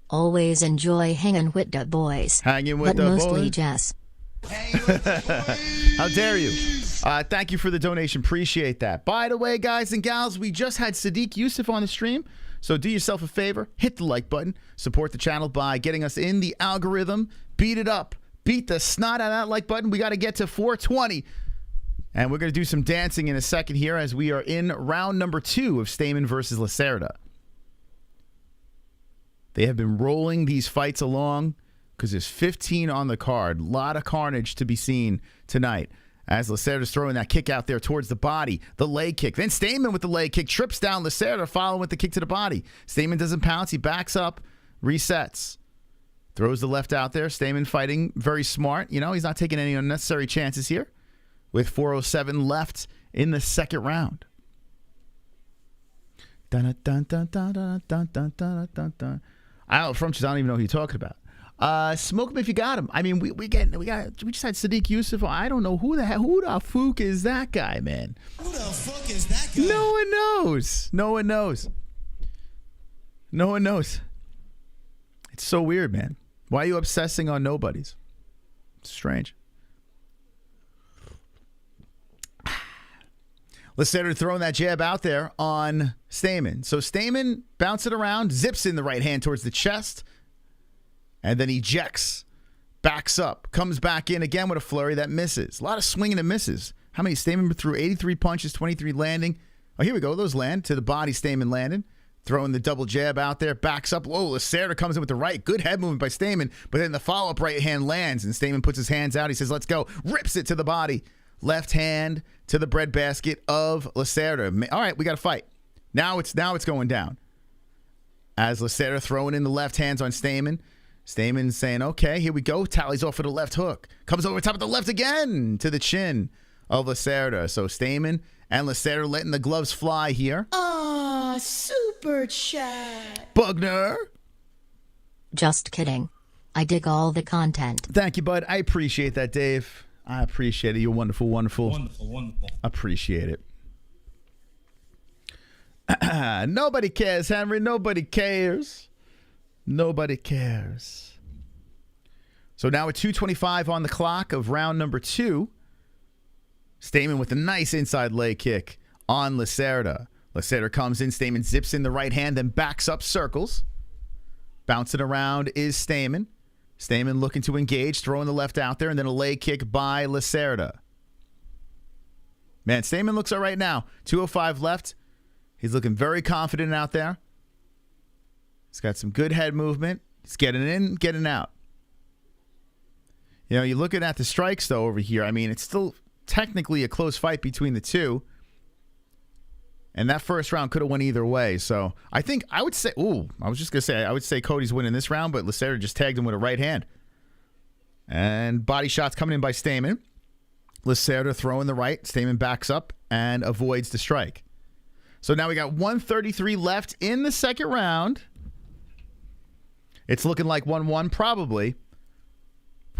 Always enjoy hanging with the boys. Hanging with but the mostly boys. Jess. How dare you? Thank you for the donation. Appreciate that. By the way, guys and gals, we just had Sadiq Yusuf on the stream. So do yourself a favor. Hit the like button. Support the channel by getting us in the algorithm. Beat it up. Beat the snot out of that like button. We got to get to 420. And we're going to do some dancing in a second here as we are in round number 2 of Stamen versus Lacerda. They have been rolling these fights along because there's 15 on the card. A lot of carnage to be seen tonight as Lacerda's throwing that kick out there towards the body. The leg kick. Then Stamen with the leg kick trips down Lacerda, following with the kick to the body. Stamen doesn't pounce. He backs up, resets. Throws the left out there. Stamen fighting very smart. You know, he's not taking any unnecessary chances here with 4:07 left in the second round. Dun, dun, dun, dun, dun, dun, dun, dun, dun, dun. I don't even know who you're talking about. Smoke him if you got him. I mean, we just had Sadiq Yusuf. I don't know who the fuck is that guy, man. Who the fuck is that guy? No one knows. No one knows. No one knows. It's so weird, man. Why are you obsessing on nobodies? It's strange. Lacerda throwing that jab out there on Stamen. So Stamen bouncing around, zips in the right hand towards the chest, and then ejects, backs up, comes back in again with a flurry that misses. A lot of swinging and misses. How many? Stamen threw 83 punches, 23 landing. Oh, here we go. Those land to the body. Stamen landed. Throwing the double jab out there, backs up. Whoa, Lacerda comes in with the right. Good head movement by Stamen, but then the follow-up right hand lands, and Stamen puts his hands out. He says, let's go. Rips it to the body. Left hand to the breadbasket of Lacerda. All right, we got to fight. Now it's going down. As Lacerda throwing in the left hands on Stamen. Stamen saying, okay, here we go. Tallies off with a left hook. Comes over top of the left again to the chin of Lacerda. So Stamen and Lacerda letting the gloves fly here. Aw, super chat. Bugner. Just kidding. I dig all the content. Thank you, bud. I appreciate that, Dave. I appreciate it. You're wonderful, wonderful. Wonderful. Appreciate it. Nobody cares, Henry. Nobody cares. Nobody cares. So now with 2:25 on the clock of round number 2, Stamen with a nice inside leg kick on Lacerda. Lacerda comes in. Stamen zips in the right hand, then backs up, circles. Bouncing around is Stamen. Stamen looking to engage, throwing the left out there, and then a leg kick by Lacerda. Man, Stamen looks all right now. 2:05 left. He's looking very confident out there. He's got some good head movement. He's getting in, getting out. You know, you're looking at the strikes, though, over here. I mean, it's still technically a close fight between the two. And that first round could have went either way. So I think I would say, I would say Cody's winning this round, but Lacerda just tagged him with a right hand. And body shots coming in by Stamen. Lacerda throwing the right. Stamen backs up and avoids the strike. So now we got 133 left in the second round. It's looking like 1-1, probably.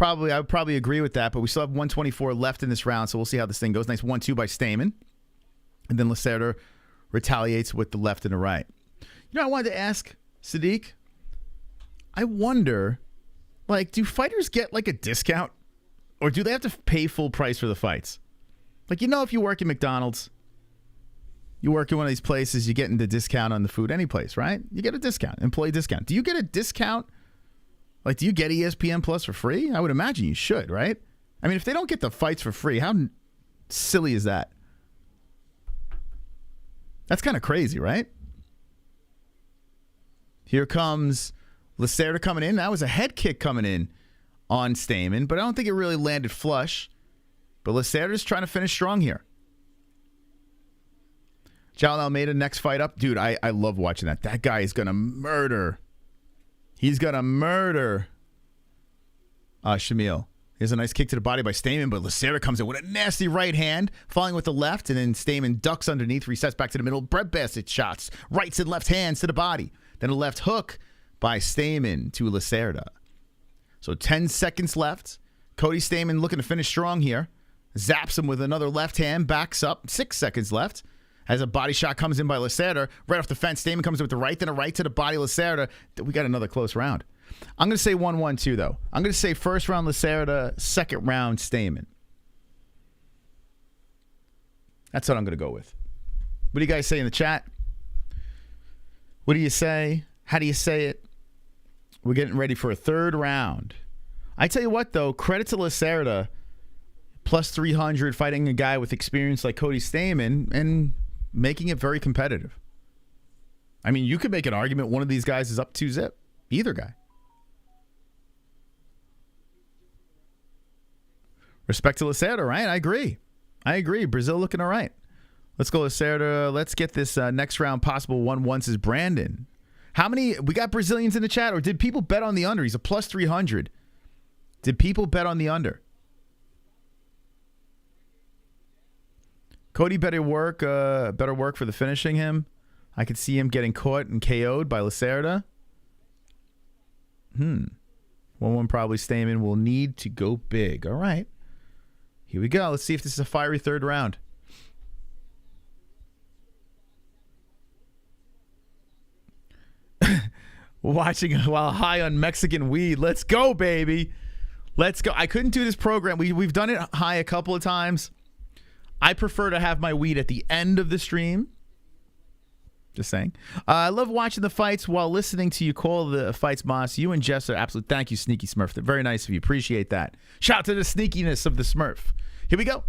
I would probably agree with that, but we still have 124 left in this round, so we'll see how this thing goes. Nice 1-2 by Stamen. And then Lacerda retaliates with the left and the right. You know, I wanted to ask Sadiq, I wonder, like, do fighters get, like, a discount? Or do they have to pay full price for the fights? Like, you know, if you work at McDonald's, you work in one of these places, you get the discount on the food, any place, right? You get a discount, employee discount. Do you get a discount? Like, do you get ESPN Plus for free? I would imagine you should, right? I mean, if they don't get the fights for free, how silly is that? That's kind of crazy, right? Here comes Lacerda coming in. That was a head kick coming in on Stamen, but I don't think it really landed flush. But Lacerda's trying to finish strong here. Jailton Almeida, next fight up. Dude, I love watching that. That guy is going to murder. He's going to murder Shamil. Here's a nice kick to the body by Stamen, but Lacerda comes in with a nasty right hand, falling with the left, and then Stamen ducks underneath, resets back to the middle. Breadbasket shots, rights and left hands to the body. Then a left hook by Stamen to Lacerda. So 10 seconds left. Cody Stamen looking to finish strong here. Zaps him with another left hand, backs up, 6 seconds left. As a body shot comes in by Lacerda, right off the fence. Stamen comes in with the right, then a right to the body, Lacerda. We got another close round. I'm going to say 1-1-2, though. I'm going to say first round Lacerda, second round Stamen. That's what I'm going to go with. What do you guys say in the chat? What do you say? How do you say it? We're getting ready for a third round. I tell you what, though, credit to Lacerda, plus 300, fighting a guy with experience like Cody Stamen and making it very competitive. I mean, you could make an argument one of these guys is up 2-zip. Either guy. Respect to Lacerda, right? I agree. Brazil looking all right. Let's go, Lacerda. Let's get this next round possible 1-1 says Brandon. How many? We got Brazilians in the chat, or did people bet on the under? He's a plus 300. Did people bet on the under? Cody better work for the finishing him. I could see him getting caught and KO'd by Lacerda. 1-1 probably Stamen will need to go big. All right. Here we go. Let's see if this is a fiery third round. Watching while high on Mexican weed. Let's go, baby. Let's go. I couldn't do this program. We've done it high a couple of times. I prefer to have my weed at the end of the stream. Just saying. I love watching the fights while listening to you call the fights, Moss. You and Jess are absolute. Thank you, Sneaky Smurf. Very nice of you. Appreciate that. Shout out to the sneakiness of the Smurf. Here we go.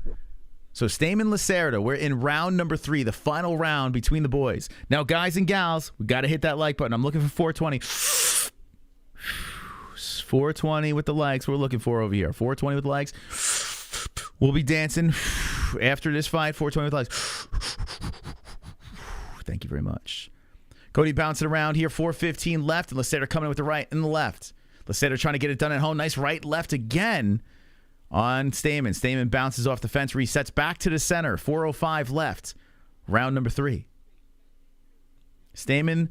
So Stamen Lacerda, we're in round number 3, the final round between the boys. Now, guys and gals, we got to hit that like button. I'm looking for 420. 420 with the likes we're looking for over here. 420 with the likes. We'll be dancing after this fight. 420 with the likes. Thank you very much. Cody bouncing around here. 4:15 left. And Lacerda coming in with the right and the left. Lacerda trying to get it done at home. Nice right, left again on Stamen. Stamen bounces off the fence, resets back to the center. 4:05 left. Round number 3. Stamen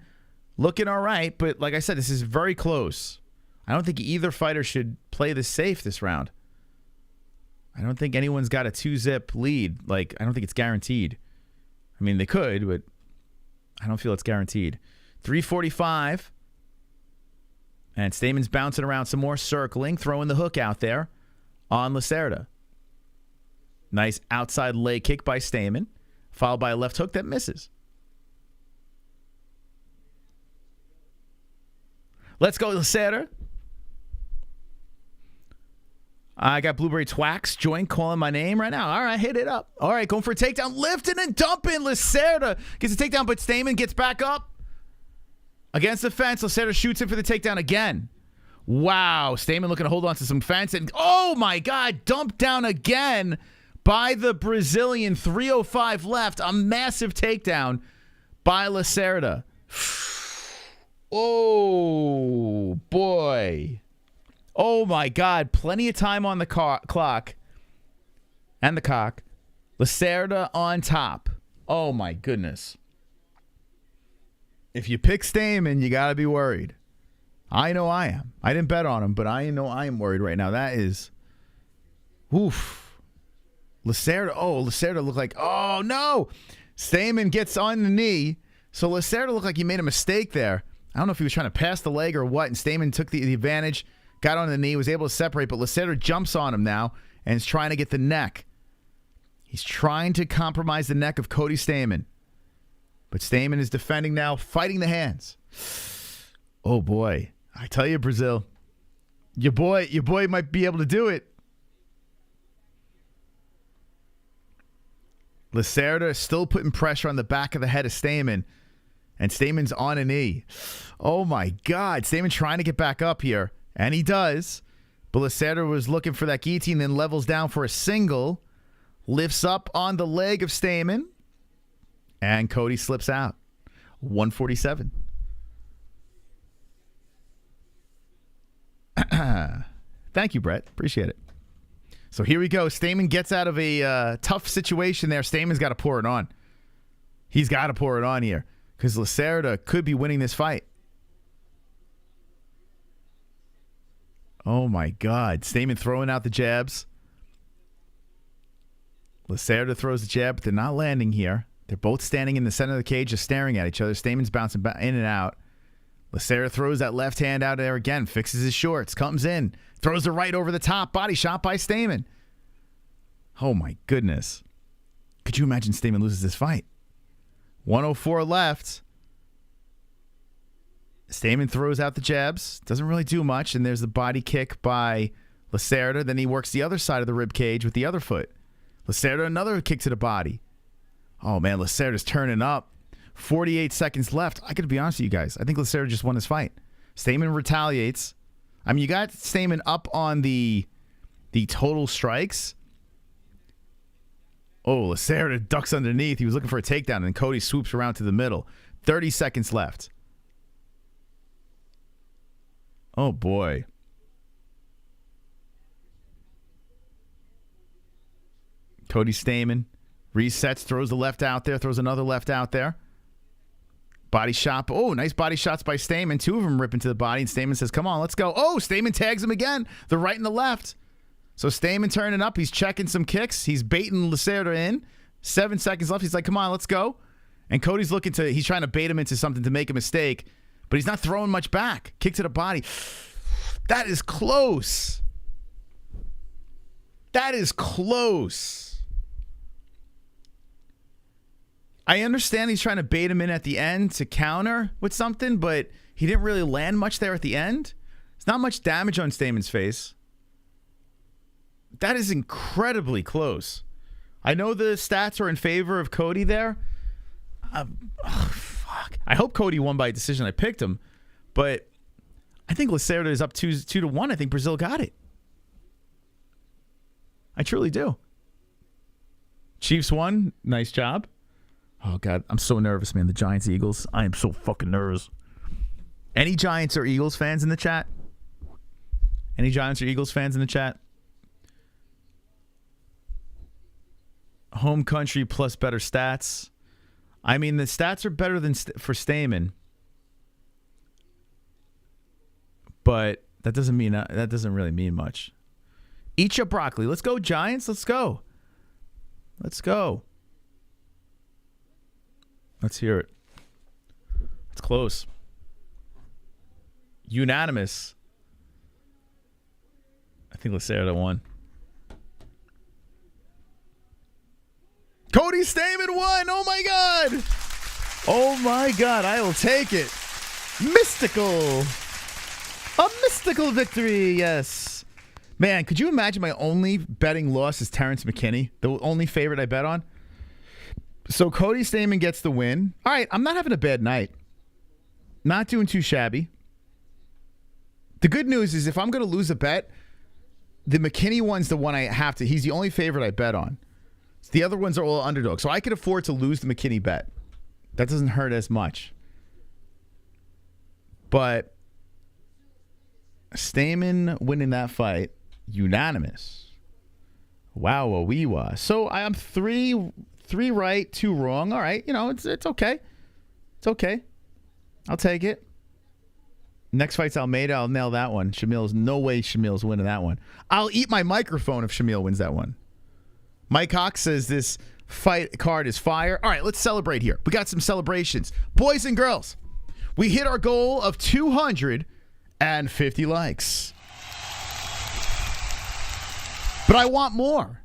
looking all right, but like I said, this is very close. I don't think either fighter should play this safe this round. I don't think anyone's got a 2-zip lead. Like, I don't think it's guaranteed. I mean, they could, but I don't feel it's guaranteed. 3:45. And Stamen's bouncing around some more, circling, throwing the hook out there on Lacerda. Nice outside leg kick by Stamen, followed by a left hook that misses. Let's go, Lacerda. I got Blueberry Twax joint calling my name right now. All right, hit it up. All right, going for a takedown. Lifting and dumping. Lacerda gets a takedown, but Stamen gets back up against the fence. Lacerda shoots in for the takedown again. Wow. Stamen looking to hold on to some fence. And, oh, my God, dumped down again by the Brazilian. 3:05 left. A massive takedown by Lacerda. Oh, boy. Oh, my God. Plenty of time on the clock and the cock. Lacerda on top. Oh, my goodness. If you pick Stamen, you got to be worried. I know I am. I didn't bet on him, but I know I am worried right now. That is... Oof. Lacerda. Oh, Lacerda looked like... Oh, no. Stamen gets on the knee. So Lacerda looked like he made a mistake there. I don't know if he was trying to pass the leg or what, and Stamen took the advantage. Got on the knee, was able to separate, but Lacerda jumps on him now and is trying to get the neck. He's trying to compromise the neck of Cody Stamen. But Stamen is defending now, fighting the hands. Oh, boy. I tell you, Brazil, your boy might be able to do it. Lacerda is still putting pressure on the back of the head of Stamen, and Stamen's on a knee. Oh, my God. Stamen trying to get back up here. And he does. But Lacerda was looking for that guillotine, then levels down for a single. Lifts up on the leg of Stamen. And Cody slips out. 147. Thank you, Brett. Appreciate it. So here we go. Stamen gets out of a tough situation there. Stamen's got to pour it on. He's got to pour it on here. Because Lacerda could be winning this fight. Oh, my God. Stamen throwing out the jabs. Lacerda throws the jab, but they're not landing here. They're both standing in the center of the cage, just staring at each other. Stamen's bouncing in and out. Lacerda throws that left hand out there again, fixes his shorts, comes in, throws the right over the top, body shot by Stamen. Oh my goodness. Could you imagine Stamen loses this fight? 104 left. Stamen throws out the jabs, doesn't really do much, and there's the body kick by Lacerda. Then he works the other side of the rib cage with the other foot. Lacerda, another kick to the body. Oh man, Lacerda's turning up. 48 seconds left. I got to be honest with you guys. I think Lacerda just won this fight. Stamen retaliates. I mean, you got Stamen up on the total strikes. Oh, Lacerda ducks underneath. He was looking for a takedown, and Cody swoops around to the middle. 30 seconds left. Oh, boy. Cody Stamen resets, throws the left out there, throws another left out there. Body shot. Oh, nice body shots by Stamen. Two of them rip into the body, and Stamen says, come on, let's go. Oh, Stamen tags him again. The right and the left. So Stamen turning up. He's checking some kicks. He's baiting Lacerda in. 7 seconds left. He's like, come on, let's go. And Cody's he's trying to bait him into something to make a mistake, but he's not throwing much back. Kick to the body. That is close. That is close. I understand he's trying to bait him in at the end to counter with something, but he didn't really land much there at the end. There's not much damage on Stamen's face. That is incredibly close. I know the stats are in favor of Cody there. Fuck. I hope Cody won by decision. I picked him, but I think Lacerda is up 2-1. I think Brazil got it. I truly do. Chiefs won. Nice job. Oh, God. I'm so nervous, man. The Giants, Eagles. I am so fucking nervous. Any Giants or Eagles fans in the chat? Any Giants or Eagles fans in the chat? Home country plus better stats. I mean, the stats are better than for Stamen. But that doesn't really mean much. Eat your broccoli. Let's go, Giants. Let's go. Let's go. Let's hear it. It's close. Unanimous. I think Lacerda won. Cody Stamen won. Oh, my God. Oh, my God. I will take it. Mystical. A mystical victory. Yes. Man, could you imagine my only betting loss is Terrance McKinney, the only favorite I bet on? So Cody Stamen gets the win. All right, I'm not having a bad night. Not doing too shabby. The good news is if I'm going to lose a bet, the McKinney one's the one I have to. He's the only favorite I bet on. The other ones are all underdogs. So I could afford to lose the McKinney bet. That doesn't hurt as much. But Stamen winning that fight, unanimous. Wow, wee wah. So I'm three right, 2 wrong. All right, it's okay. It's okay. I'll take it. Next fight's Almeida. I'll nail that one. No way Shamil's winning that one. I'll eat my microphone if Shamil wins that one. Mike Hawk says this fight card is fire. All right, let's celebrate here. We got some celebrations. Boys and girls, we hit our goal of 250 likes. But I want more.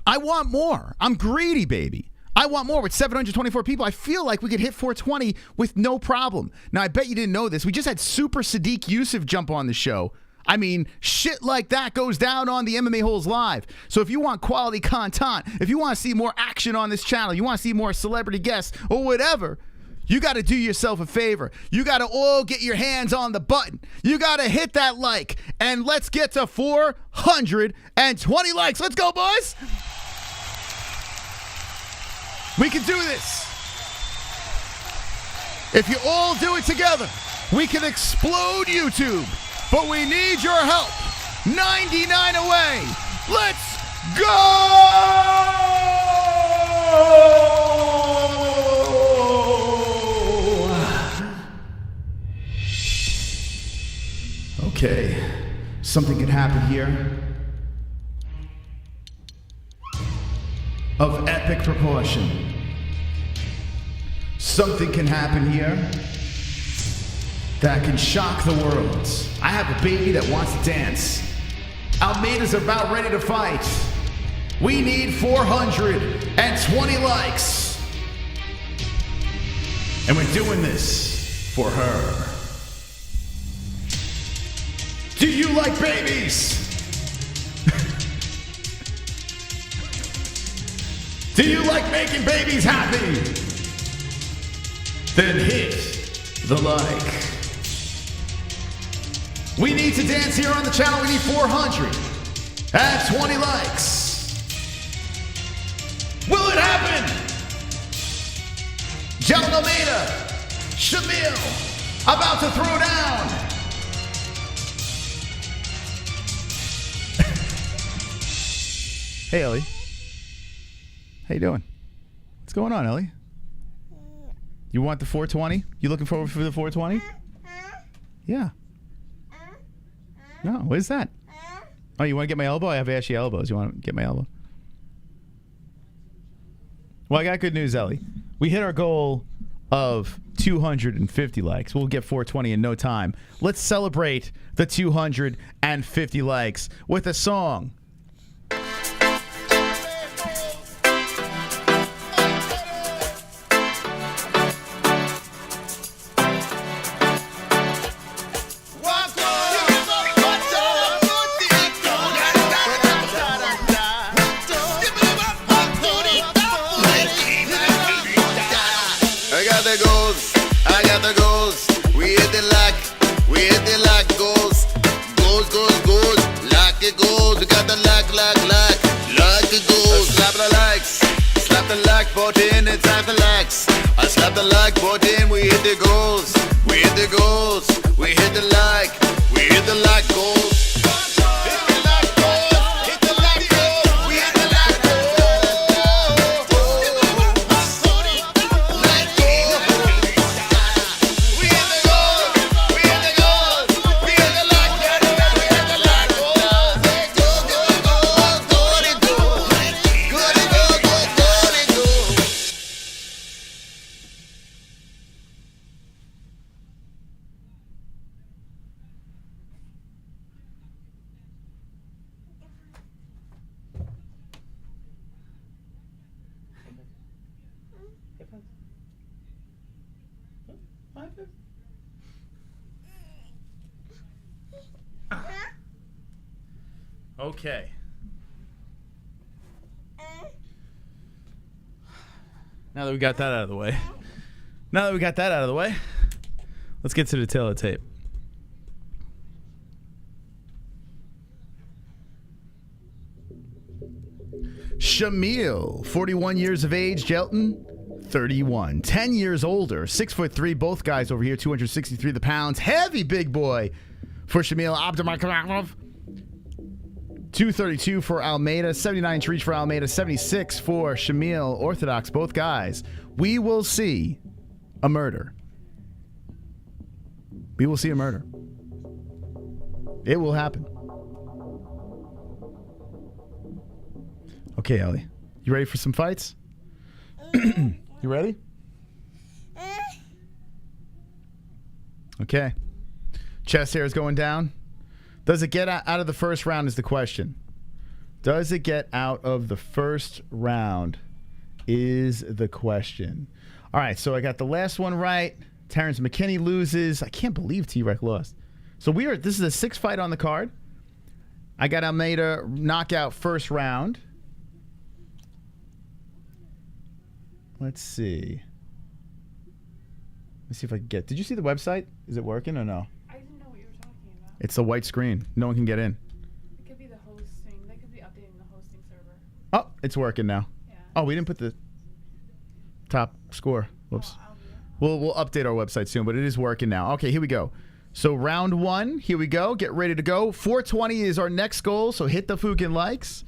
I'm greedy, baby. I want more. With 724 people, I feel like we could hit 420 with no problem. Now, I bet you didn't know this. We just had Super Sadiq Yusuf jump on the show. I mean, shit like that goes down on the MMA-Holes Live. So if you want quality content, if you want to see more action on this channel, you want to see more celebrity guests or whatever, you got to do yourself a favor. You got to all get your hands on the button. You got to hit that like. And let's get to 420 likes. Let's go, boys. We can do this. If you all do it together, we can explode YouTube. But we need your help. 99 away. Let's go! Okay. Something could happen here. of epic proportion. Something can happen here that can shock the world. I have a baby that wants to dance. Almeida's about ready to fight. We need 420 likes. And we're doing this for her. Do you like babies? Do you like making babies happy? Then hit the like. We need to dance here on the channel. We need 420 likes. Will it happen? Jailton Almeida, Shamil, about to throw down. Hey, Ellie. How you doing? What's going on, Ellie? You want the 420? You looking forward for the 420? Yeah. No, what is that? Oh, you want to get my elbow? I have ashy elbows. You want to get my elbow? Well, I got good news, Ellie. We hit our goal of 250 likes. We'll get 420 in no time. Let's celebrate the 250 likes with a song. Button, it's time to likes. I slap the like button, we hit the goals. We hit the goals, we hit the like. We hit the like goals. Hit the like goals, hit the like goals. We hit the like goals. Like goals. We hit the goals, we hit the goals. We hit the like goals, we hit the like goals. Good, good, good, good, good. Good, good, good, good, good. Okay. Now that we got that out of the way. Let's get to the tail of the tape. Shamil, 41 years of age. Jailton, 31. 10 years older. 6'3", both guys over here, 263 the pounds. Heavy big boy for Shamil. Abdurakhimov, 232 for Almeida. 79 reach for Almeida. 76 for Shamil. Orthodox, both guys. We will see a murder. We will see a murder. It will happen. Okay, Ellie. You ready for some fights? You ready? Okay. Chest hair is going down. Does it get out of the first round is the question. Does it get out of the first round is the question. All right, so I got the last one right. Terrance McKinney loses. I can't believe T-Rex lost. So this is a 6 fight on the card. I got Almeida knockout first round. Let's see. Let's see if I can get. Did you see the website? Is it working or no? I didn't know what you were talking about. It's a white screen. No one can get in. It could be the hosting. They could be updating the hosting server. Oh, it's working now. Yeah. Oh, we didn't put the top score. Whoops. We'll update our website soon, but it is working now. Okay, here we go. So round one, here we go. Get ready to go. 420 is our next goal, so hit the fucking likes.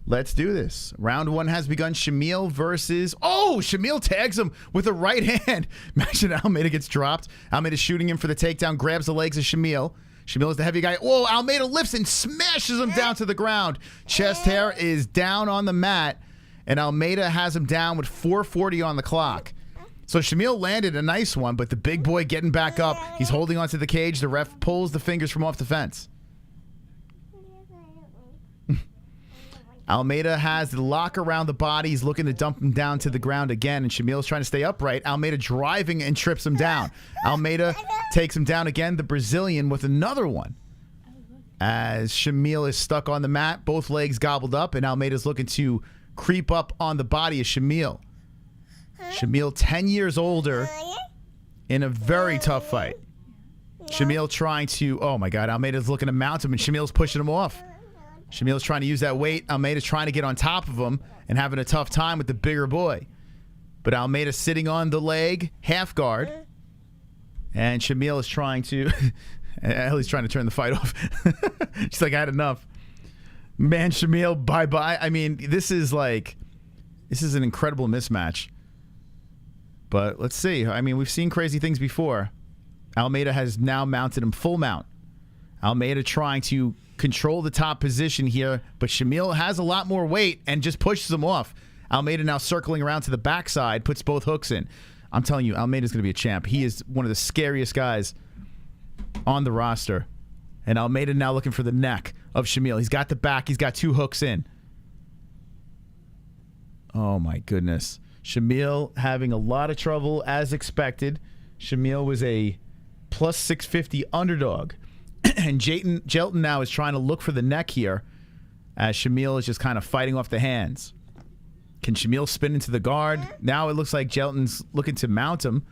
Let's do this. Round one has begun. Shamil versus... Oh, Shamil tags him with a right hand. Imagine Almeida gets dropped. Almeida shooting him for the takedown, grabs the legs of Shamil. Shamil is the heavy guy. Whoa, Almeida lifts and smashes him down to the ground. Chest hair is down on the mat. and Almeida has him down with 4:40 on the clock. So Shamil landed a nice one, but the big boy getting back up. He's holding onto the cage. The ref pulls the fingers from off the fence. Almeida has the lock around the body. He's looking to dump him down to the ground again, and Shamil's trying to stay upright. Almeida driving and trips him down. Almeida takes him down again, the Brazilian with another one. As Shamil is stuck on the mat, both legs gobbled up, and Almeida's looking to creep up on the body of Shamil. Shamil, 10 years older, in a very tough fight. Shamil trying to, oh my God, Almeida's looking to mount him, and Shamil's pushing him off. Shamil's trying to use that weight. Almeida's trying to get on top of him and having a tough time with the bigger boy. But Almeida's sitting on the leg, half guard. And Shamil is trying to... Ellie's trying to turn the fight off. She's like, I had enough. Man, Shamil, bye-bye. I mean, this is an incredible mismatch. But let's see. I mean, we've seen crazy things before. Almeida has now mounted him full mount. Almeida trying to control the top position here, but Shamil has a lot more weight and just pushes him off. Almeida now circling around to the backside, puts both hooks in. I'm telling you, Almeida's going to be a champ. He is one of the scariest guys on the roster. And Almeida now looking for the neck of Shamil. He's got the back. He's got 2 hooks in. Oh, my goodness. Shamil having a lot of trouble as expected. Shamil was a plus 650 underdog. And Jailton now is trying to look for the neck here as Shamil is just kind of fighting off the hands. Can Shamil spin into the guard? Now it looks like Jailton's looking to mount him.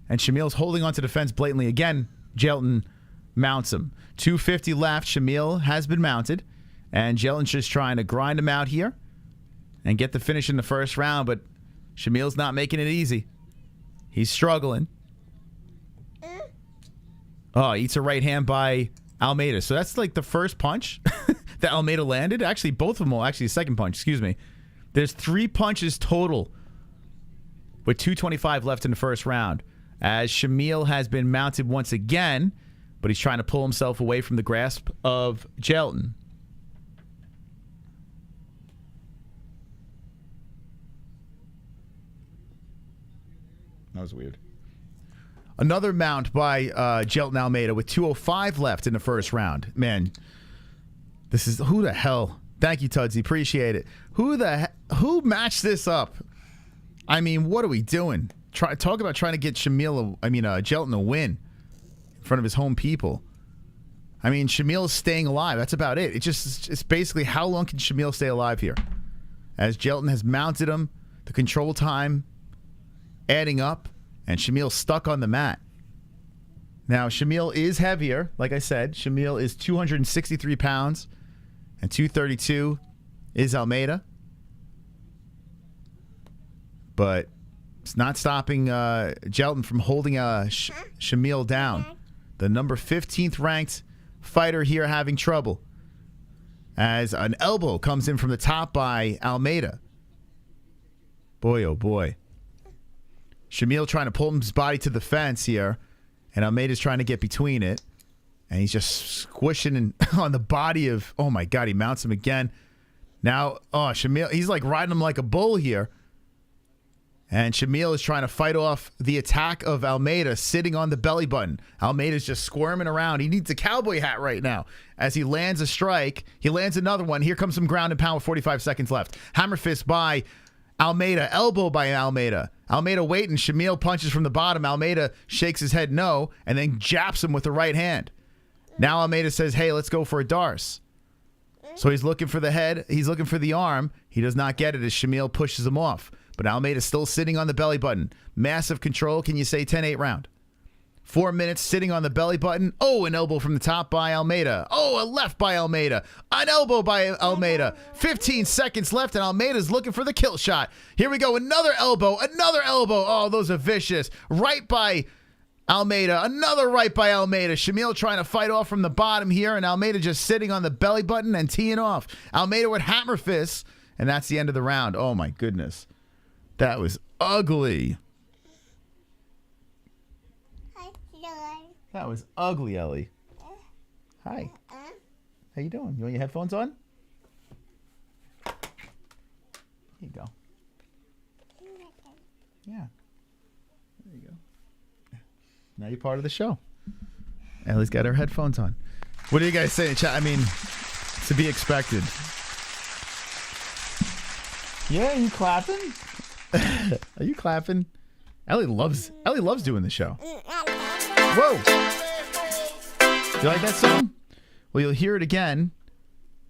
And Shamil's holding onto the fence blatantly. Again, Jailton mounts him. 250 left. Shamil has been mounted. And Jailton's just trying to grind him out here and get the finish in the first round. But Shamil's not making it easy. He's struggling. Oh, eats a right hand by Almeida. So that's like the first punch that Almeida landed. Actually, both of them. Actually, the second punch. Excuse me. There's 3 punches total with 2:25 left in the first round. As Shamil has been mounted once again, but he's trying to pull himself away from the grasp of Jailton. That was weird. Another mount by Jailton Almeida with 2:05 left in the first round. Man, this is... Who the hell? Thank you, Tudsy. Appreciate it. Who matched this up? I mean, what are we doing? Talk about trying to get Jailton a win in front of his home people. I mean, Shamil is staying alive. That's about it. It's basically how long can Shamil stay alive here? As Jailton has mounted him, the control time adding up, and Shamil stuck on the mat. Now, Shamil is heavier. Like I said, Shamil is 263 pounds, and 232 is Almeida. But it's not stopping Jailton from holding Shamil down. The number 15th ranked fighter here having trouble. As an elbow comes in from the top by Almeida. Boy, oh boy. Shamil trying to pull his body to the fence here. And Almeida's trying to get between it. And he's just squishing on the body of... Oh, my God. He mounts him again. Now, Shamil... He's like riding him like a bull here. And Shamil is trying to fight off the attack of Almeida sitting on the belly button. Almeida's just squirming around. He needs a cowboy hat right now. As he lands a strike, he lands another one. Here comes some ground and pound with 45 seconds left. Hammer fist by Almeida. Elbow by Almeida. Almeida waiting. Shamil punches from the bottom. Almeida shakes his head no and then japs him with the right hand. Now Almeida says, hey, let's go for a Darce. So he's looking for the head. He's looking for the arm. He does not get it as Shamil pushes him off. But Almeida's still sitting on the belly button. Massive control. Can you say 10-8 round? 4 minutes sitting on the belly button. Oh, an elbow from the top by Almeida. Oh, a left by Almeida. An elbow by Almeida. 15 seconds left, and Almeida's looking for the kill shot. Here we go. Another elbow. Another elbow. Oh, those are vicious. Right by Almeida. Another right by Almeida. Shamil trying to fight off from the bottom here, and Almeida just sitting on the belly button and teeing off. Almeida with hammer fists, and that's the end of the round. Oh, my goodness. That was ugly. That was ugly, Ellie. Hi. How you doing? You want your headphones on? Here you go. Yeah. There you go. Now you're part of the show. Ellie's got her headphones on. What do you guys say, chat? I mean, to be expected. Yeah, are you clapping? Are you clapping? Ellie loves doing the show. Whoa! You like that song? Well, you'll hear it again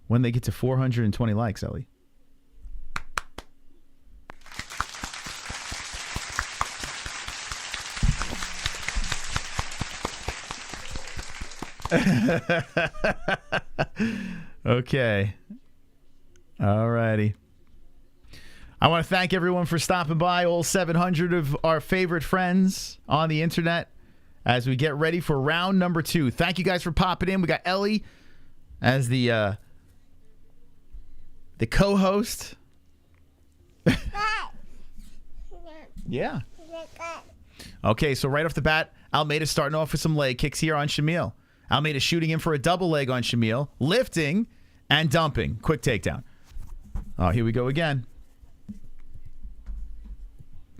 when they get to 420 likes, Ellie. Okay. Alrighty. I want to thank everyone for stopping by, all 700 of our favorite friends on the internet, as we get ready for round number 2. Thank you guys for popping in. We got Ellie as the co-host. Yeah. Okay, so right off the bat, Almeida starting off with some leg kicks here on Shamil. Almeida shooting in for a double leg on Shamil, lifting and dumping. Quick takedown. Oh, here we go again.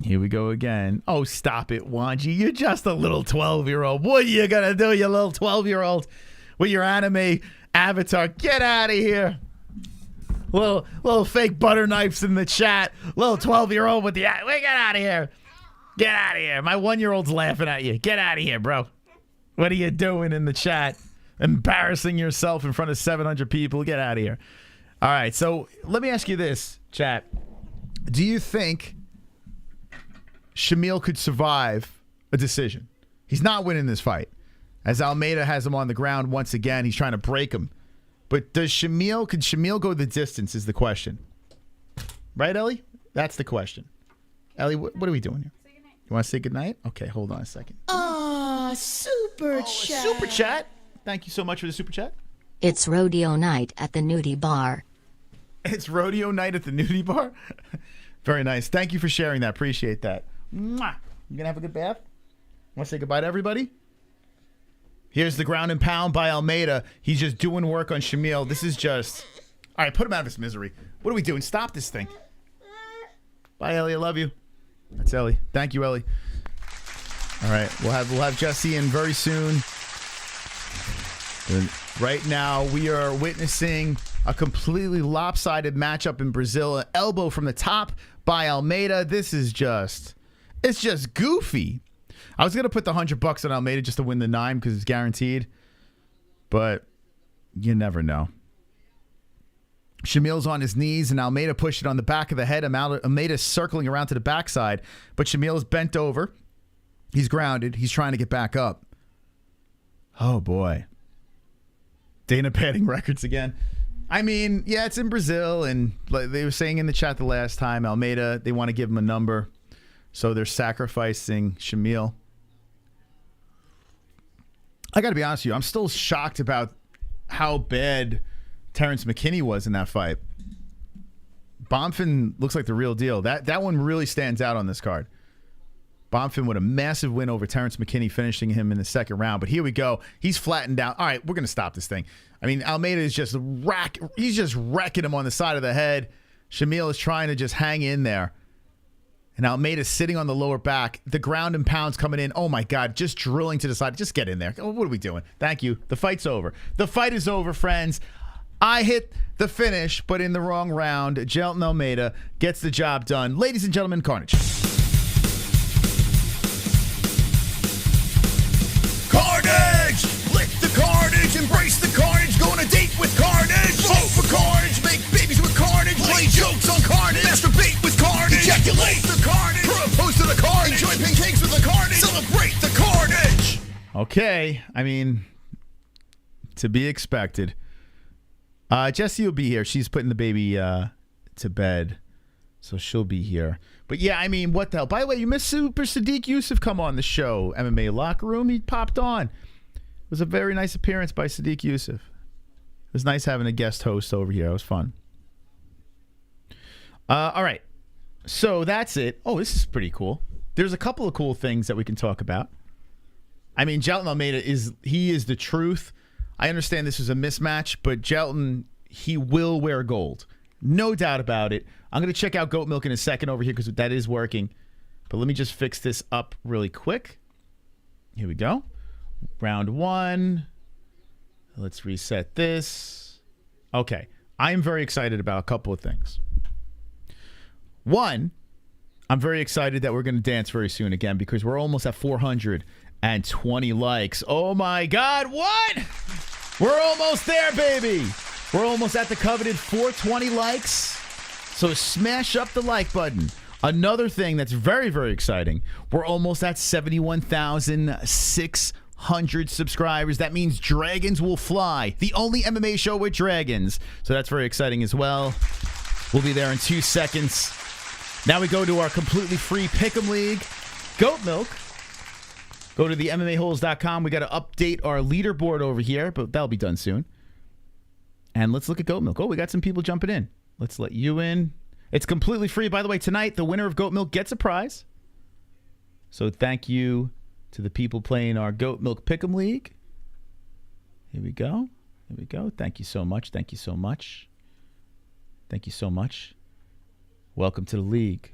Here we go again. Oh, stop it, Wanji. You're just a little 12-year-old. What are you going to do, you little 12-year-old, with your anime avatar? Get out of here. Little fake butter knives in the chat. Little 12-year-old with the... Get out of here. Get out of here. My 1-year-old's laughing at you. Get out of here, bro. What are you doing in the chat? Embarrassing yourself in front of 700 people. Get out of here. All right, so let me ask you this, chat. Do you think Shamil could survive a decision? He's not winning this fight, as Almeida has him on the ground once again. He's trying to break him. But could Shamil go the distance is the question. Right, Ellie? That's the question. Ellie, what are we doing here? You want to say goodnight? Okay, hold on a second. Super chat. Super chat. Thank you so much for the super chat. It's rodeo night at the nudie bar. It's rodeo night at the nudie bar? Very nice. Thank you for sharing that. Appreciate that. Mwah. You gonna have a good bath? Want to say goodbye to everybody? Here's the ground and pound by Almeida. He's just doing work on Shamil. This is just... All right, put him out of his misery. What are we doing? Stop this thing. Bye, Ellie. I love you. That's Ellie. Thank you, Ellie. All right, we'll have Jesse in very soon. And right now, we are witnessing a completely lopsided matchup in Brazil. An elbow from the top by Almeida. This is just... It's just goofy. I was going to put the $100 on Almeida just to win the 9 because it's guaranteed. But you never know. Shamil's on his knees, and Almeida pushed it on the back of the head. Almeida's circling around to the backside, but Shamil is bent over. He's grounded. He's trying to get back up. Oh, boy. Dana padding records again. I mean, yeah, it's in Brazil, and like they were saying in the chat the last time, Almeida, they want to give him a number, so they're sacrificing Shamil. I got to be honest with you, I'm still shocked about how bad Terrance McKinney was in that fight. Bonfim looks like the real deal. That one really stands out on this card. Bonfim with a massive win over Terrance McKinney, finishing him in the second round. But here we go. He's flattened out. All right, we're going to stop this thing. I mean, Almeida is just he's just wrecking him on the side of the head. Shamil is trying to just hang in there. And Almeida's sitting on the lower back. The ground and pounds coming in. Oh, my God. Just drilling to the side. Just get in there. Oh, what are we doing? Thank you. The fight's over. The fight is over, friends. I hit the finish, but in the wrong round. Jailton Almeida gets the job done. Ladies and gentlemen, Carnage. Carnage! Lick the carnage, embrace the carnage, go on a date with carnage. Vote for carnage, make babies with carnage, play jokes on carnage, masturbate with carnage, ejaculate the carnage, propose to the carnage, enjoy pancakes with the carnage, celebrate the carnage. Okay, I mean, to be expected. Jessie will be here. She's putting the baby to bed, so she'll be here. But yeah, I mean, what the hell? By the way, you missed Super Sadiq Yusuf come on the show, MMA Locker Room. He popped on. It was a very nice appearance by Sadiq Yusuf. It was nice having a guest host over here. It was fun. All right, so that's it. Oh, this is pretty cool. There's a couple of cool things that we can talk about. I mean, Jailton Almeida is the truth. I understand this is a mismatch, but Jailton, he will wear gold. No doubt about it. I'm going to check out goat milk in a second over here because that is working. But let me just fix this up really quick. Here we go. Round 1. Let's reset this. Okay. I am very excited about a couple of things. One, I'm very excited that we're going to dance very soon again because we're almost at 420 likes. Oh my God, what? We're almost there, baby. We're almost at the coveted 420 likes. So smash up the like button. Another thing that's very, very exciting, we're almost at 71,600 subscribers. That means dragons will fly. The only MMA show with dragons. So that's very exciting as well. We'll be there in 2 seconds. Now we go to our completely free Pick'em League. Goat Milk. Go to the MMAHoles.com. We got to update our leaderboard over here, but that'll be done soon. And let's look at Goat Milk. Oh, we got some people jumping in. Let's let you in. It's completely free. By the way, tonight, the winner of Goat Milk gets a prize. So thank you to the people playing our Goat Milk Pick'em League. Here we go. Here we go. Thank you so much. Thank you so much. Thank you so much. Welcome to the league.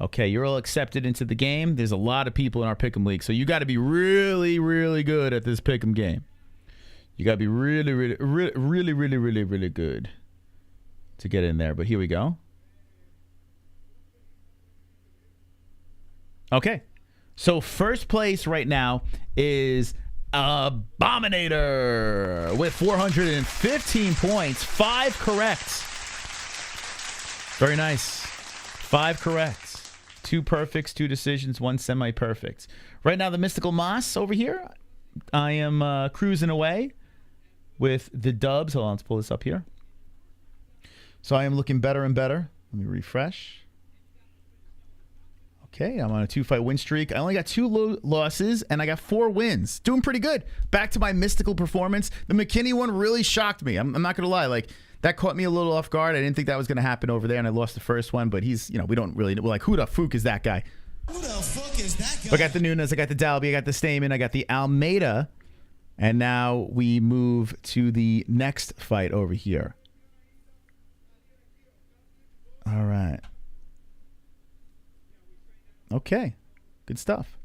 Okay, you're all accepted into the game. There's a lot of people in our Pick'em League, so you got to be really, really good at this Pick'em game. You got to be really, really, really, really, really, really, really good to get in there. But here we go. Okay, so first place right now is Abominator with 415 points, 5 correct. Very nice. 5 correct. 2 perfects, 2 decisions, 1 semi-perfect. Right now, the Mystical Moss over here, I am cruising away with the dubs. Hold on, let's pull this up here. So I am looking better and better. Let me refresh. Okay, I'm on a 2-fight win streak. I only got 2 losses, and I got 4 wins. Doing pretty good. Back to my mystical performance. The McKinney one really shocked me. I'm not going to lie. Like, that caught me a little off guard. I didn't think that was going to happen over there, and I lost the first one. But he's, we don't really know. We're like, who the fuck is that guy? Who the fuck is that guy? I got the Nunes, I got the Dalby, I got the Stamen, I got the Almeida. And now we move to the next fight over here. All right. Okay. Good stuff.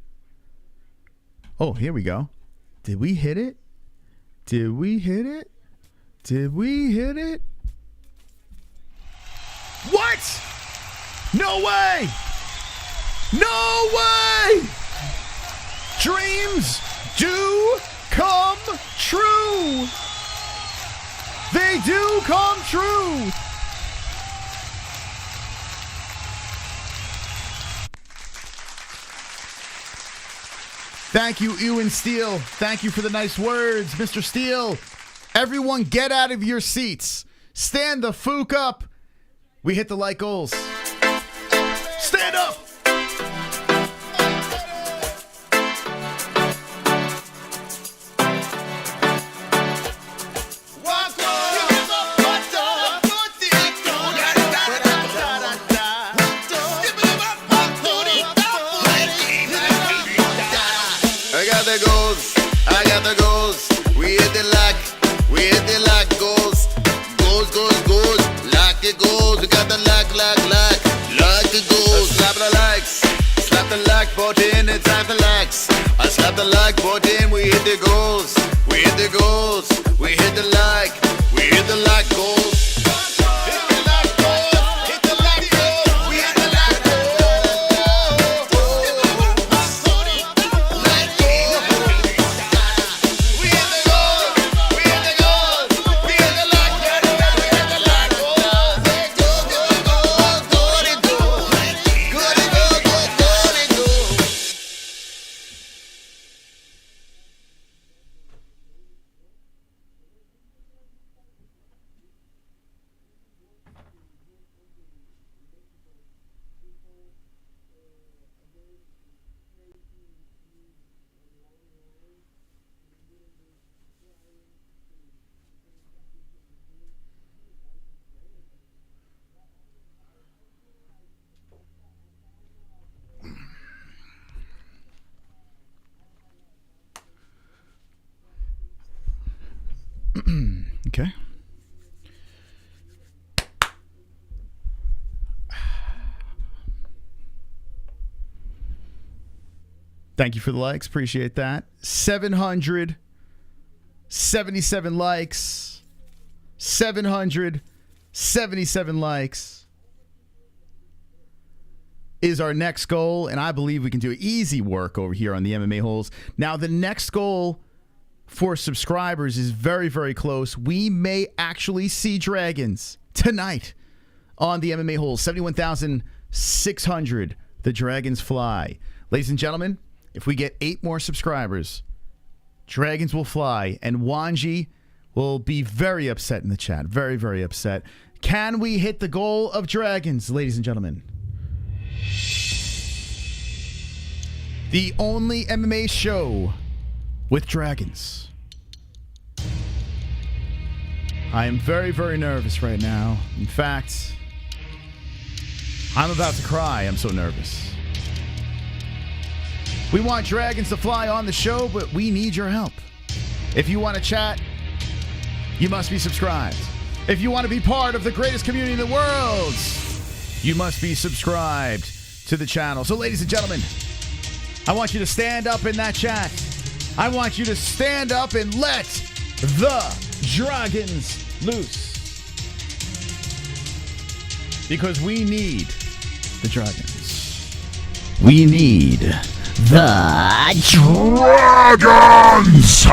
Oh, here we go. Did we hit it? Did we hit it? Did we hit it? What? No way! No way! Dreams do come true! They do come true! Thank you, Ewan Steele. Thank you for the nice words, Mr. Steele. Everyone get out of your seats. Stand the fuck up. We hit the like goals. Stand up. I got the goals. We hit the lock goals. Goals. Lock it goals. We got the lock it goals. Slap the likes. Slap the like button. It's time for likes. I slap the like button. We hit the goals. We hit the goals. We hit the like. We hit the like goals. Okay. Thank you for the likes. Appreciate that. 777 likes. 777 likes is our next goal, and I believe we can do easy work over here on the MMA Holes. Now, the next goal for subscribers is very, very close. We may actually see dragons tonight on the MMA Holes. 71,600. The dragons fly. Ladies and gentlemen, if we get 8 more subscribers, dragons will fly, and Wanji will be very upset in the chat. Very, very upset. Can we hit the goal of dragons, ladies and gentlemen? The only MMA show with dragons. I am very, very nervous right now. In fact, I'm about to cry. I'm so nervous. We want dragons to fly on the show, but we need your help. If you want to chat, you must be subscribed. If you want to be part of the greatest community in the world, you must be subscribed to the channel. So, ladies and gentlemen, I want you to stand up in that chat. I want you to stand up and let the dragons loose. Because we need the dragons. We need the dragons.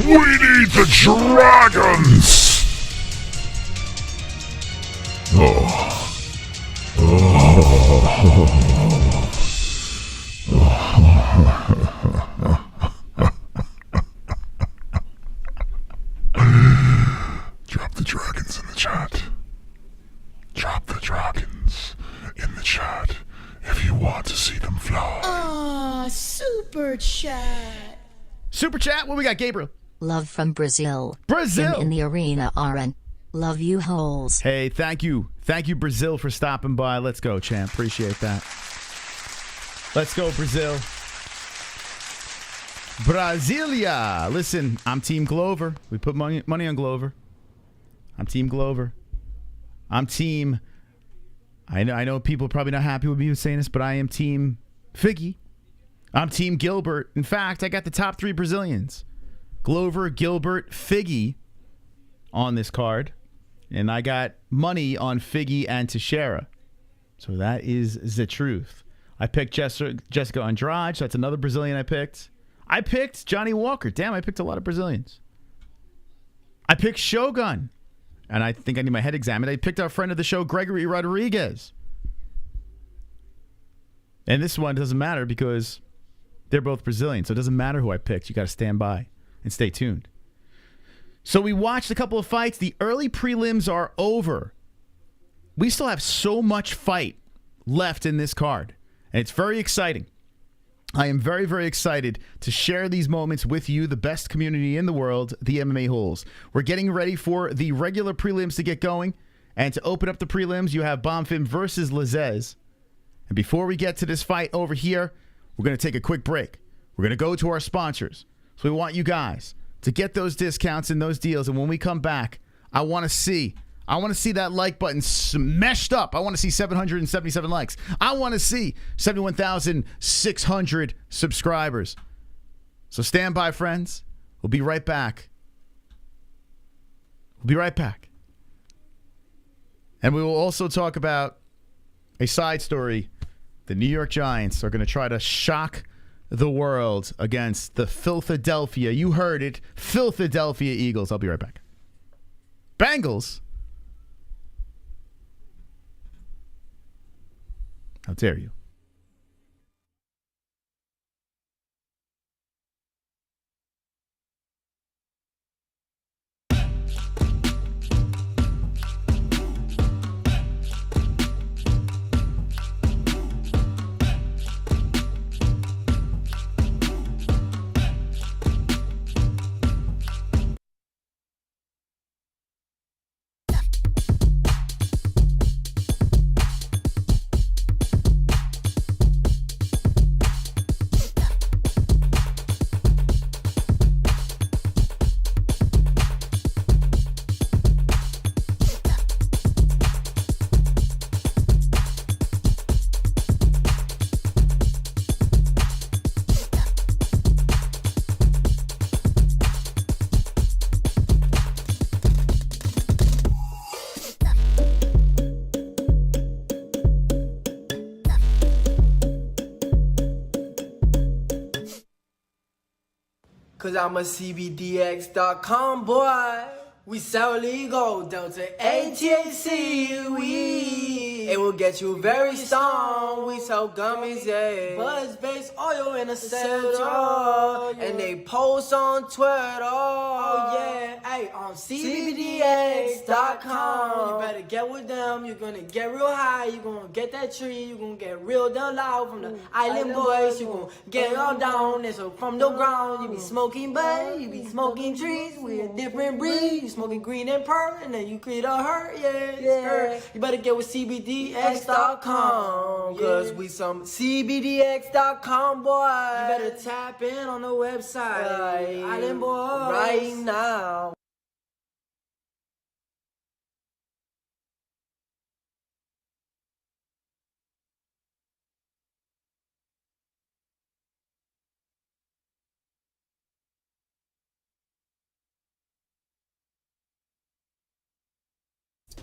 We need the dragons. Drop the dragons in the chat. Drop the dragons in the chat if you want to see them fly. Aw, super chat. Super chat, what we got, Gabriel? Love from Brazil. Brazil. In the arena, Aaron. Love you, Holes. Hey, thank you. Thank you, Brazil, for stopping by. Let's go, champ. Appreciate that. Let's go, Brazil. Brasilia. Listen, I'm Team Glover. We put money on Glover. I'm Team Glover. I'm Team... I know people are probably not happy with me saying this, but I am Team Figgy. I'm Team Gilbert. In fact, I got the top 3 Brazilians. Glover, Gilbert, Figgy on this card. And I got money on Figgy and Teixeira. So that is the truth. I picked Jessica Andrade. So that's another Brazilian I picked. I picked Johnny Walker. Damn, I picked a lot of Brazilians. I picked Shogun. And I think I need my head examined. I picked our friend of the show, Gregory Rodrigues. And this one doesn't matter because they're both Brazilian. So it doesn't matter who I picked. You got to stand by and stay tuned. So we watched a couple of fights. The early prelims are over. We still have so much fight left in this card. And it's very exciting. I am very, very excited to share these moments with you, the best community in the world, the MMA Holes. We're getting ready for the regular prelims to get going. And to open up the prelims, you have Bonfim versus Lazzez. And before we get to this fight over here, we're going to take a quick break. We're going to go to our sponsors. So we want you guys to get those discounts and those deals. And when we come back, I want to see that like button smashed up. I want to see 777 likes. I want to see 71,600 subscribers. So stand by, friends. We'll be right back. We'll be right back. And we will also talk about a side story. The New York Giants are going to try to shock the world against the Philadelphia, you heard it, Philadelphia Eagles. I'll be right back. Bengals? How dare you? Cause I'm a CBDX.com boy. We sell legal, Delta ATHC, it will get you very strong. We sell gummies, yeah. Buzz-based oil in a cell, and they post on Twitter. Oh yeah, hey, on CBDX.com. You better get with them. You're gonna get real high. You're gonna get that tree. You're gonna get real down loud from the island boys. You're gonna get all down. And so from the ground, you be smoking bud, you be smoking trees. We a different breed. You smoking green and pearl, and then you create a hurt, yeah. You better get with CBDX.com, cause we some CBDX.com boy. You better tap in on the website, Island Boys, right now.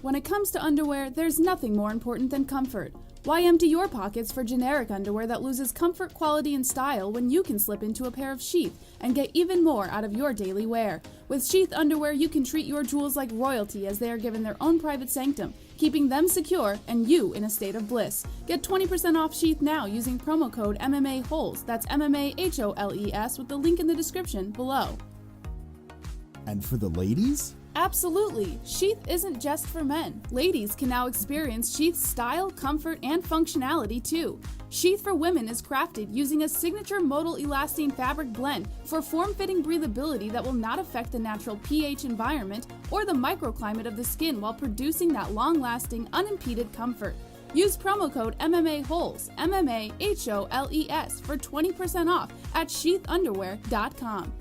When it comes to underwear, there's nothing more important than comfort. Why empty your pockets for generic underwear that loses comfort, quality, and style when you can slip into a pair of Sheath and get even more out of your daily wear? With Sheath underwear, you can treat your jewels like royalty as they are given their own private sanctum, keeping them secure and you in a state of bliss. Get 20% off Sheath now using promo code MMA-Holes. That's MMA-HOLES with the link in the description below. And for the ladies? Absolutely! Sheath isn't just for men. Ladies can now experience Sheath's style, comfort, and functionality too. Sheath for women is crafted using a signature modal elastane fabric blend for form-fitting breathability that will not affect the natural pH environment or the microclimate of the skin while producing that long-lasting, unimpeded comfort. Use promo code MMA-Holes, MMA-HOLES for 20% off at sheathunderwear.com.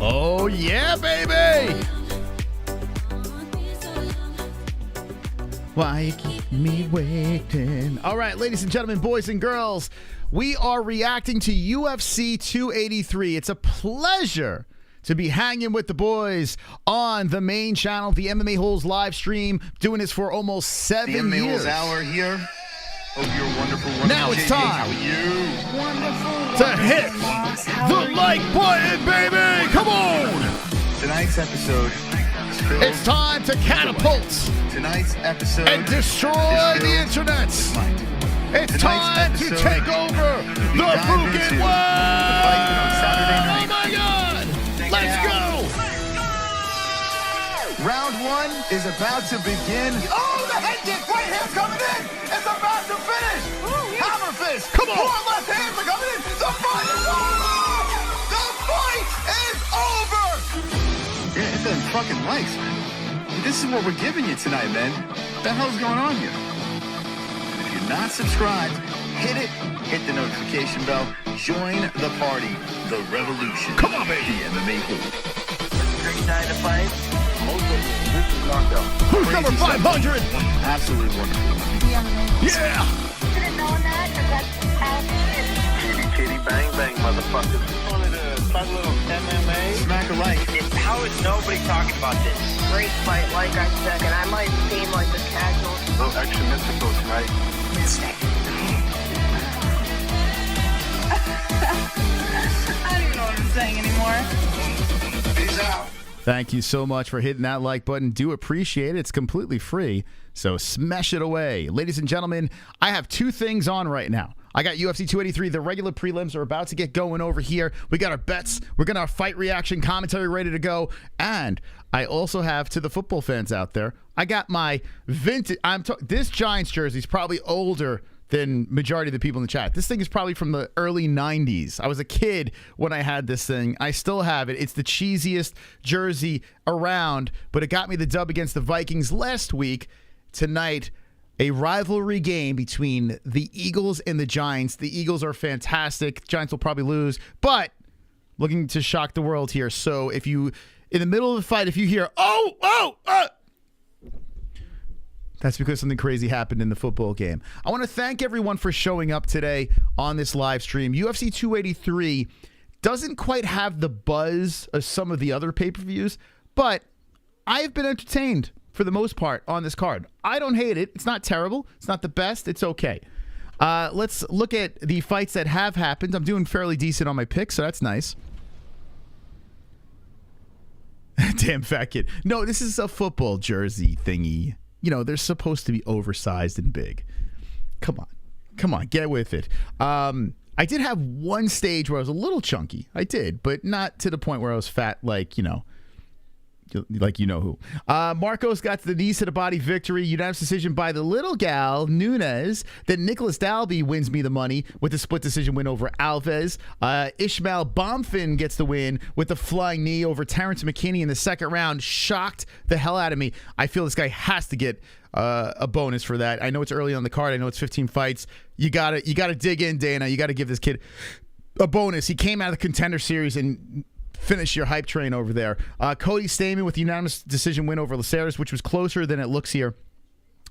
Oh, yeah, baby! Why you keep me waiting? All right, ladies and gentlemen, boys and girls, we are reacting to UFC 283. It's a pleasure to be hanging with the boys on the main channel, the MMA-Holes live stream, doing this for almost 7 years. The MMA-Holes hour here. Hope you're wonderful. Now it's time How are you? to hit the like button, baby! Come on! Tonight's episode is filled. It's time to catapult Tonight's episode and destroy the internet. It's time to take over the freaking world! Oh my God! Let's go! Round one is about to begin. Oh, the head kick! Right hand's coming in! It's about to finish! Hammer fist! Come on! 4 left hands are coming in! The fight is over! The fight is over! Yeah, hit them fucking likes, man. This is what we're giving you tonight, man. What the hell's going on here? If you're not subscribed, hit it, hit the notification bell, join the party, the revolution. Come on, baby! The MMA Holes. Great night to fight. Who's number 500? Absolutely wonderful. Yeah! Didn't know that, because that's how it is. Kitty, kitty, bang, bang, motherfucker. Wanted to talk a little MMA. Smack a like. How is nobody talking about this? Great fight, like I said, and I might seem like a casual. A little extra mystical tonight. Mystic. I don't even know what I'm saying anymore. Peace out. Thank you so much for hitting that like button. Do appreciate it. It's completely free, so smash it away. Ladies and gentlemen, I have 2 things on right now. I got UFC 283. The regular prelims are about to get going over here. We got our bets. We're going to our fight reaction commentary ready to go. And I also have, to the football fans out there, I got my vintage. This Giants jersey is probably older than majority of the people in the chat. This thing is probably from the early 90s. I was a kid when I had this thing. I still have it. It's the cheesiest jersey around, but it got me the dub against the Vikings last week. Tonight, a rivalry game between the Eagles and the Giants. The Eagles are fantastic. Giants will probably lose, but looking to shock the world here. So if you, in the middle of the fight, if you hear, that's because something crazy happened in the football game. I want to thank everyone for showing up today on this live stream. UFC 283 doesn't quite have the buzz of some of the other pay-per-views, but I've been entertained for the most part on this card. I don't hate it. It's not terrible. It's not the best. It's okay. Let's look at the fights that have happened. I'm doing fairly decent on my picks, so that's nice. Damn fat kid. No, this is a football jersey thingy. You know, they're supposed to be oversized and big. Come on, get with it. I did have one stage where I was a little chunky. I did, but not to the point where I was fat, like you know who. Marcos got to the knees to the body victory. Unanimous decision by the little gal, Nunes. Then Nicholas Dalby wins me the money with a split decision win over Alves. Ismael Bonfim gets the win with the flying knee over Terrance McKinney in the second round. Shocked the hell out of me. I feel this guy has to get a bonus for that. I know it's early on the card. I know it's 15 fights. You gotta dig in, Dana. You gotta give this kid a bonus. He came out of the Contender Series and finish your hype train over there. Cody Stamen with the unanimous decision win over Lazzez, which was closer than it looks here.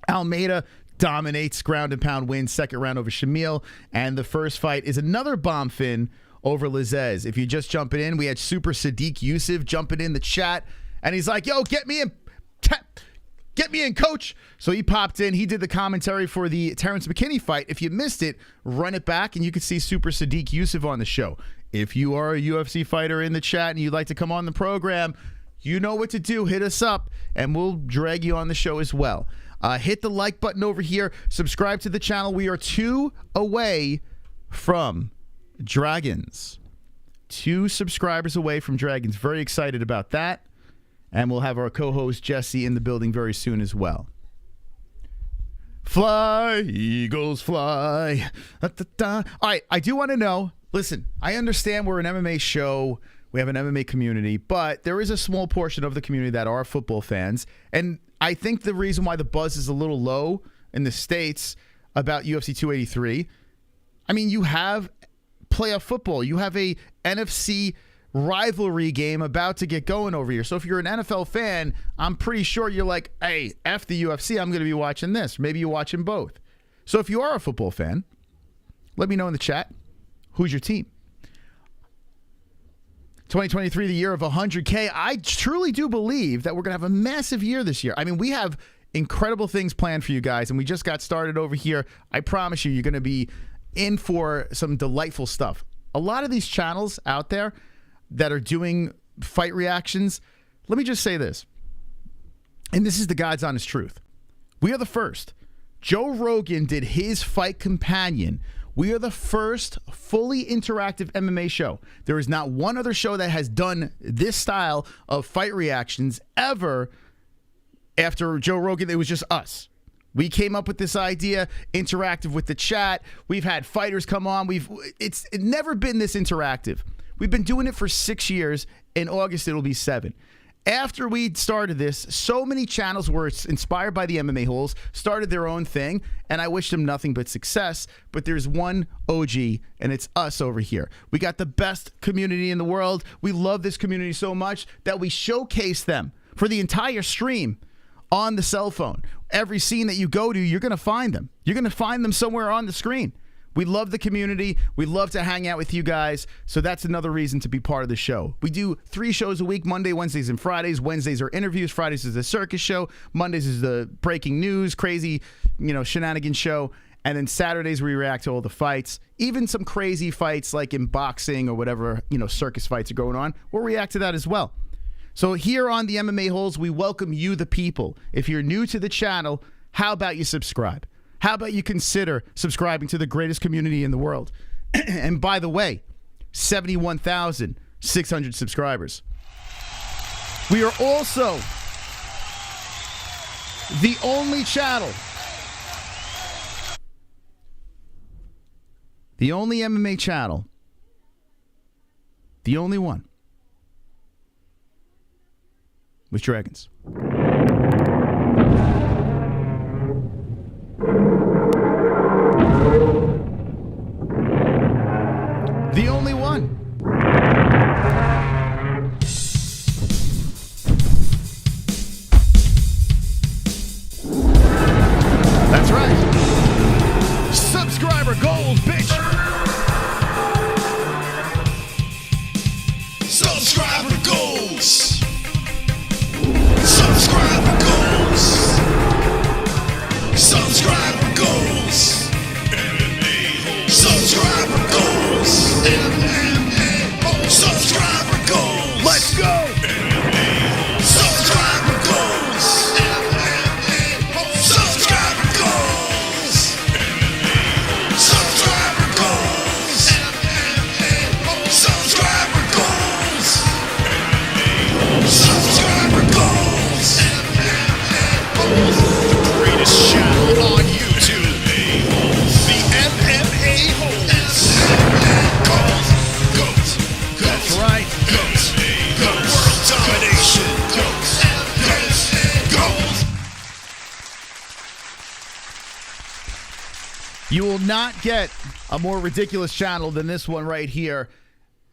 Almeida dominates, ground and pound win, second round over Shamil. And the first fight is another Bonfim over Lazzez. If you're just jumping in, we had Super Sadiq Yusuf jumping in the chat. And he's like, yo, get me in. Get me in, coach. So he popped in. He did the commentary for the Terrance McKinney fight. If you missed it, run it back, and you could see Super Sadiq Yusuf on the show. If you are a UFC fighter in the chat and you'd like to come on the program, you know what to do. Hit us up, and we'll drag you on the show as well. Hit the like button over here. Subscribe to the channel. We are 2 away from Dragons. 2 subscribers away from Dragons. Very excited about that. And we'll have our co-host Jesse in the building very soon as well. Fly, Eagles, fly. Da, da, da. All right, I do want to know. Listen, I understand we're an MMA show. We have an MMA community, but there is a small portion of the community that are football fans. And I think the reason why the buzz is a little low in the States about UFC 283, I mean, you have playoff football. You have a NFC rivalry game about to get going over here. So if you're an NFL fan, I'm pretty sure you're like, hey, F the UFC, I'm going to be watching this. Maybe you're watching both. So if you are a football fan, let me know in the chat. Who's your team? 2023, the year of 100K. I truly do believe that we're going to have a massive year this year. I mean, we have incredible things planned for you guys, and we just got started over here. I promise you're going to be in for some delightful stuff. A lot of these channels out there that are doing fight reactions, let me just say this, and this is the God's honest truth. We are the first. Joe Rogan did his Fight Companion. We are the first fully interactive MMA show. There is not one other show that has done this style of fight reactions ever. After Joe Rogan, it was just us. We came up with this idea, interactive with the chat. We've had fighters come on. It's never been this interactive. We've been doing it for 6 years. In August, it'll be 7. After we started this, so many channels were inspired by the MMA-Holes, started their own thing, and I wish them nothing but success. But there's one OG, and it's us over here. We got the best community in the world. We love this community so much that we showcase them for the entire stream on the cell phone. Every scene that you go to, you're going to find them. You're going to find them somewhere on the screen. We love the community. We love to hang out with you guys. So that's another reason to be part of the show. We do 3 shows a week, Monday, Wednesdays, and Fridays. Wednesdays are interviews. Fridays is the circus show. Mondays is the breaking news, crazy, shenanigan show. And then Saturdays we react to all the fights. Even some crazy fights like in boxing or whatever, circus fights are going on. We'll react to that as well. So here on the MMA Holes, we welcome you, the people. If you're new to the channel, how about you subscribe? how about you consider subscribing to the greatest community in the world? And by the way, 71,600 subscribers. We are also the only channel, the only MMA channel, the only one with dragons. The only one. That's right. Subscriber goals, bitch. Subscriber goals. Subscriber goals. Subscriber goals. MMA-Holes. Subscriber goals. MMA-Holes. Subscriber goals. Let's go. MMA-Holes. Subscriber goals. MMA-Holes. Subscriber goals. MMA-Holes. Subscriber goals. MMA-Holes. Subscriber goals. MMA-Holes. Subscriber goals. MMA-Holes. The greatest channel on YouTube. The MMA-Holes. Goals. Goats. That's right. Goats. World domination. Goats. Goals. You will not get a more ridiculous channel than this one right here.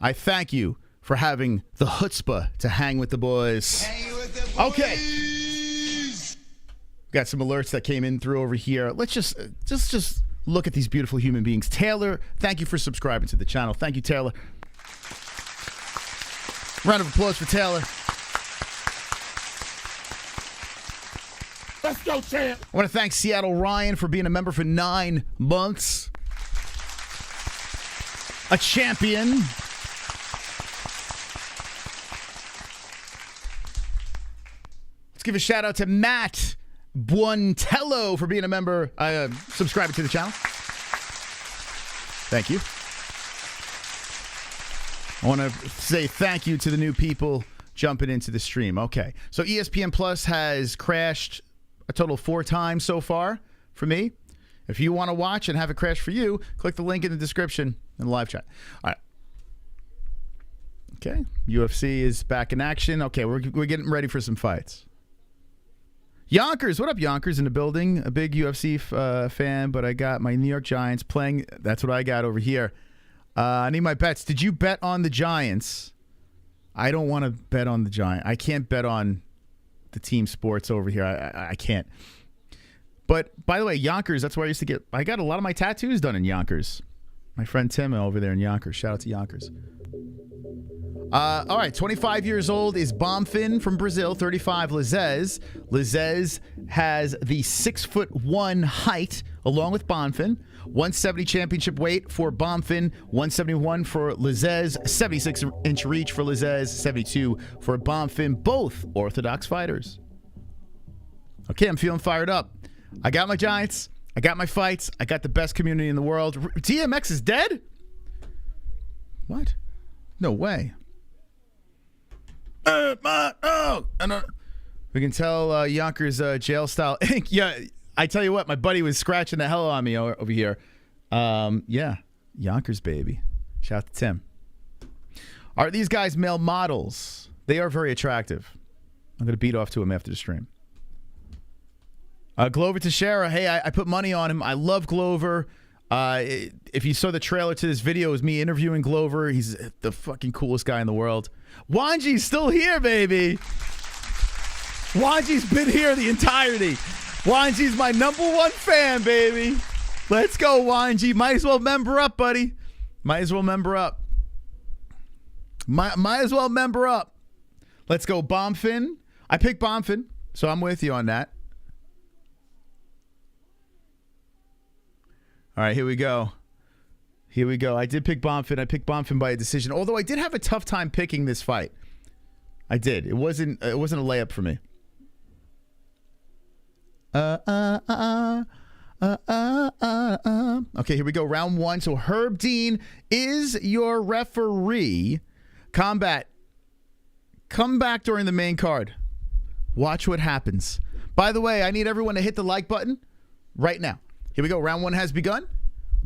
I thank you for having the chutzpah to hang with the boys. Okay. Got some alerts that came in through over here. Let's just look at these beautiful human beings. Taylor, thank you for subscribing to the channel. Thank you, Taylor. Round of applause for Taylor. Let's go, champ. I want to thank Seattle Ryan for being a member for 9 months. A champion. Let's give a shout out to Matt Buontello for being a member, subscribing to the channel. Thank you. I want to say thank you to the new people jumping into the stream. Okay, so ESPN Plus has crashed a total of 4 times so far for me. If you want to watch and have it crash for you, click the link in the description in the live chat. All right. Okay, UFC is back in action. Okay, we're getting ready for some fights. Yonkers, what up, Yonkers in the building? A big UFC fan, but I got my New York Giants playing. That's what I got over here. I need my bets. Did you bet on the Giants? I don't want to bet on the Giants. I can't bet on the team sports over here. I can't. But by the way, Yonkers, that's where I used to get. I got a lot of my tattoos done in Yonkers. My friend Tim over there in Yonkers. Shout out to Yonkers. All right, 25 years old is Bonfim from Brazil. 35, Lazzez. Lazzez has the 6'1" height along with Bonfim. 170 championship weight for Bonfim, 171 for Lazzez, 76-inch reach for Lazzez, 72 for Bonfim, both orthodox fighters. Okay, I'm feeling fired up. I got my Giants. I got my fights. I got the best community in the world. DMX is dead? What? No way. We can tell Yonkers jail style ink. Yeah, I tell you what, my buddy was scratching the hell on me over here. Yeah, Yonkers, baby. Shout out to Tim. Are these guys male models? They are very attractive. I'm going to beat off to him after the stream. Glover Teixeira. Hey, I put money on him. I love Glover. If you saw the trailer to this video, it was me interviewing Glover. He's the fucking coolest guy in the world. Wanji's still here, baby. Wanji's been here the entirety. Wanji's my #1 fan, baby. Let's go, Wanji. Might as well member up, buddy. Might as well member up. Might as well member up. Let's go, Bonfim. I picked Bonfim, so I'm with you on that. All right, here we go. Here we go. I did pick Bonfim. I picked Bonfim by a decision. Although I did have a tough time picking this fight. I did. It wasn't a layup for me. Okay, here we go. Round 1. So Herb Dean is your referee. Combat. Come back during the main card. Watch what happens. By the way, I need everyone to hit the like button right now. Here we go. Round 1 has begun.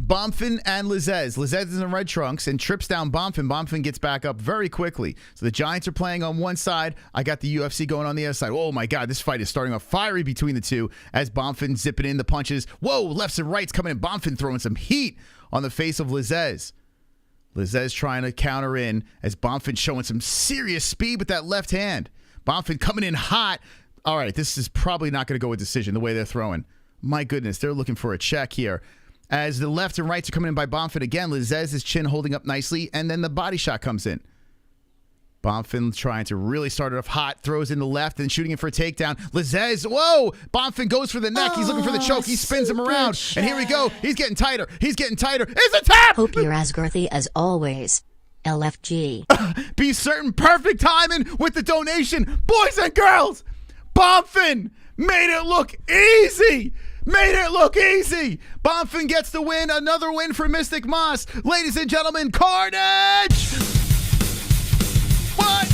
Bonfim and Lazzez. Lazzez is in red trunks and trips down Bonfim. Bonfim gets back up very quickly. So the Giants are playing on one side. I got the UFC going on the other side. Oh my God, this fight is starting off fiery between the two as Bonfim zipping in the punches. Whoa, lefts and rights coming in. Bonfim throwing some heat on the face of Lazzez. Lazzez trying to counter in as Bonfim showing some serious speed with that left hand. Bonfim coming in hot. All right, this is probably not going to go a decision the way they're throwing. My goodness, they're looking for a check here. As the left and rights are coming in by Bonfim again, Lazzez's chin holding up nicely, and then the body shot comes in. Bonfim trying to really start it off hot, throws in the left and shooting it for a takedown. Lazzez, whoa! Bonfim goes for the neck. He's looking for the choke. He spins him around. And here we go. He's getting tighter. He's getting tighter. It's a tap! Hope you're as girthy as always. LFG. Be certain. Perfect timing with the donation. Boys and girls, Bonfim made it look easy. Made it look easy. Bonfim gets the win. Another win for Mystic Moss. Ladies and gentlemen, Carnage! What?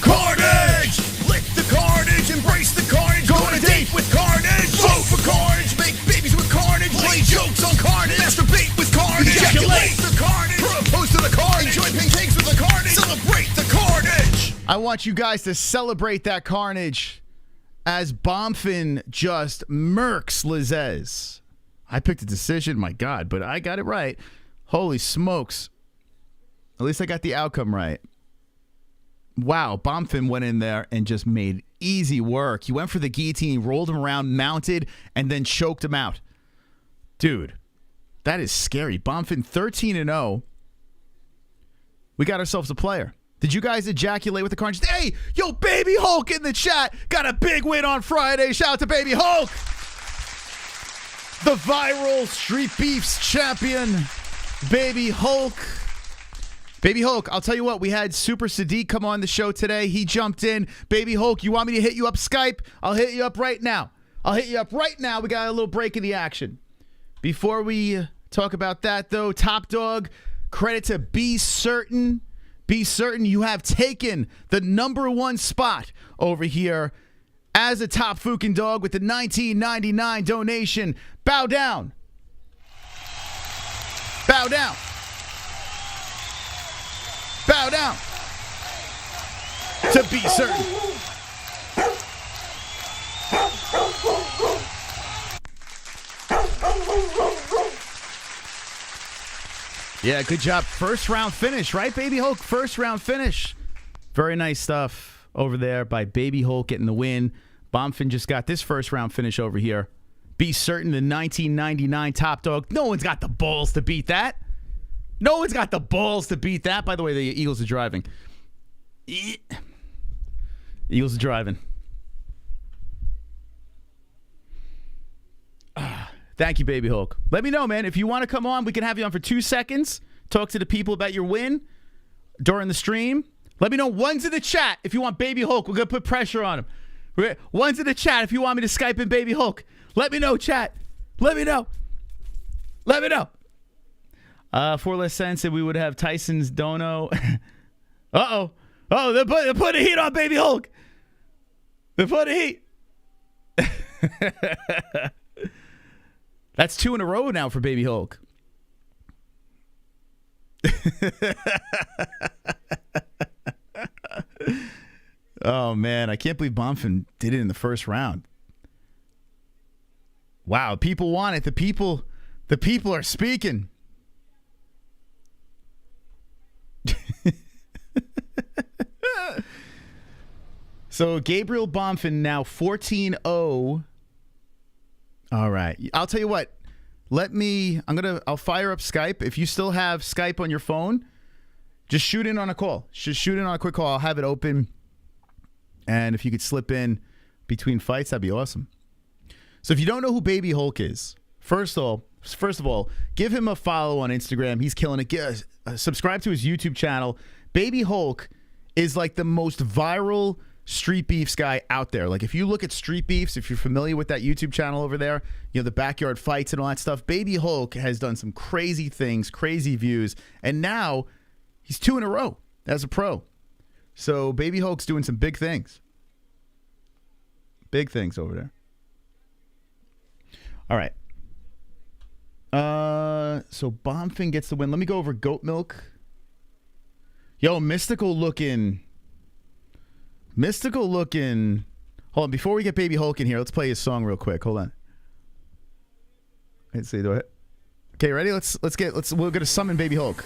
Carnage! Lick the carnage, embrace the carnage. Go on a date with carnage. Vote for carnage, make babies with carnage. Play jokes on carnage. Masturbate with carnage. Ejaculate the carnage. Propose to the carnage. Enjoy pancakes with the carnage. Celebrate the carnage. I want you guys to celebrate that carnage as Bonfim just murks Lazzez. I picked a decision, my God, but I got it right. Holy smokes. At least I got the outcome right. Wow, Bonfim went in there and just made easy work. He went for the guillotine, rolled him around, mounted, and then choked him out. Dude, that is scary. Bonfim 13-0. We got ourselves a player. Did you guys ejaculate with the carnage? Hey, yo, Baby Hulk in the chat. Got a big win on Friday. Shout out to Baby Hulk. The viral Street Beefs champion, Baby Hulk. Baby Hulk, I'll tell you what, we had Super Sadiq come on the show today. He jumped in. Baby Hulk, you want me to hit you up Skype? I'll hit you up right now. We got a little break in the action. Before we talk about that, though, Top Dog, credit to Be Certain. Be certain you have taken the #1 spot over here as a top Fukin dog with the $19.99 donation. Bow down. Bow down. Bow down. To Be Certain. Yeah, good job. First round finish, right, Baby Hulk? First round finish. Very nice stuff over there by Baby Hulk getting the win. Bonfim just got this first round finish over here. Be Certain, the 1999 Top Dog. No one's got the balls to beat that. No one's got the balls to beat that. By the way, the Eagles are driving. Eagles are driving. Thank you, Baby Hulk. Let me know, man. If you want to come on, we can have you on for 2 seconds. Talk to the people about your win during the stream. Let me know. One's in the chat if you want Baby Hulk. We're going to put pressure on him. One's in the chat if you want me to Skype in Baby Hulk. Let me know, chat. Let me know. Let me know. 4 less cents and we would have Tyson's dono. Uh-oh. Oh, they're putting heat on Baby Hulk. They're putting heat. That's 2 in a row now for Baby Hulk. Oh, man. I can't believe Bonfim did it in the first round. Wow. People want it. The people are speaking. So Gabriel Bonfim now 14-0. All right. I'll tell you what. I'll fire up Skype. If you still have Skype on your phone, just shoot in on a call. Just shoot in on a quick call. I'll have it open. And if you could slip in between fights, that'd be awesome. So if you don't know who Baby Hulk is, first of all, give him a follow on Instagram. He's killing it. Subscribe to his YouTube channel. Baby Hulk is like the most viral street beefs guy out there. Like, if you look at street beefs, if you're familiar with that YouTube channel over there, the backyard fights and all that stuff, Baby Hulk has done some crazy things, crazy views, and now he's 2 in a row as a pro. So Baby Hulk's doing some big things. Big things over there. All right. So Bonfim gets the win. Let me go over Goat Milk. Yo, mystical looking. Hold on, before we get Baby Hulk in here, let's play his song real quick. Hold on. Let's see. Do it. Okay, ready? We're gonna summon Baby Hulk.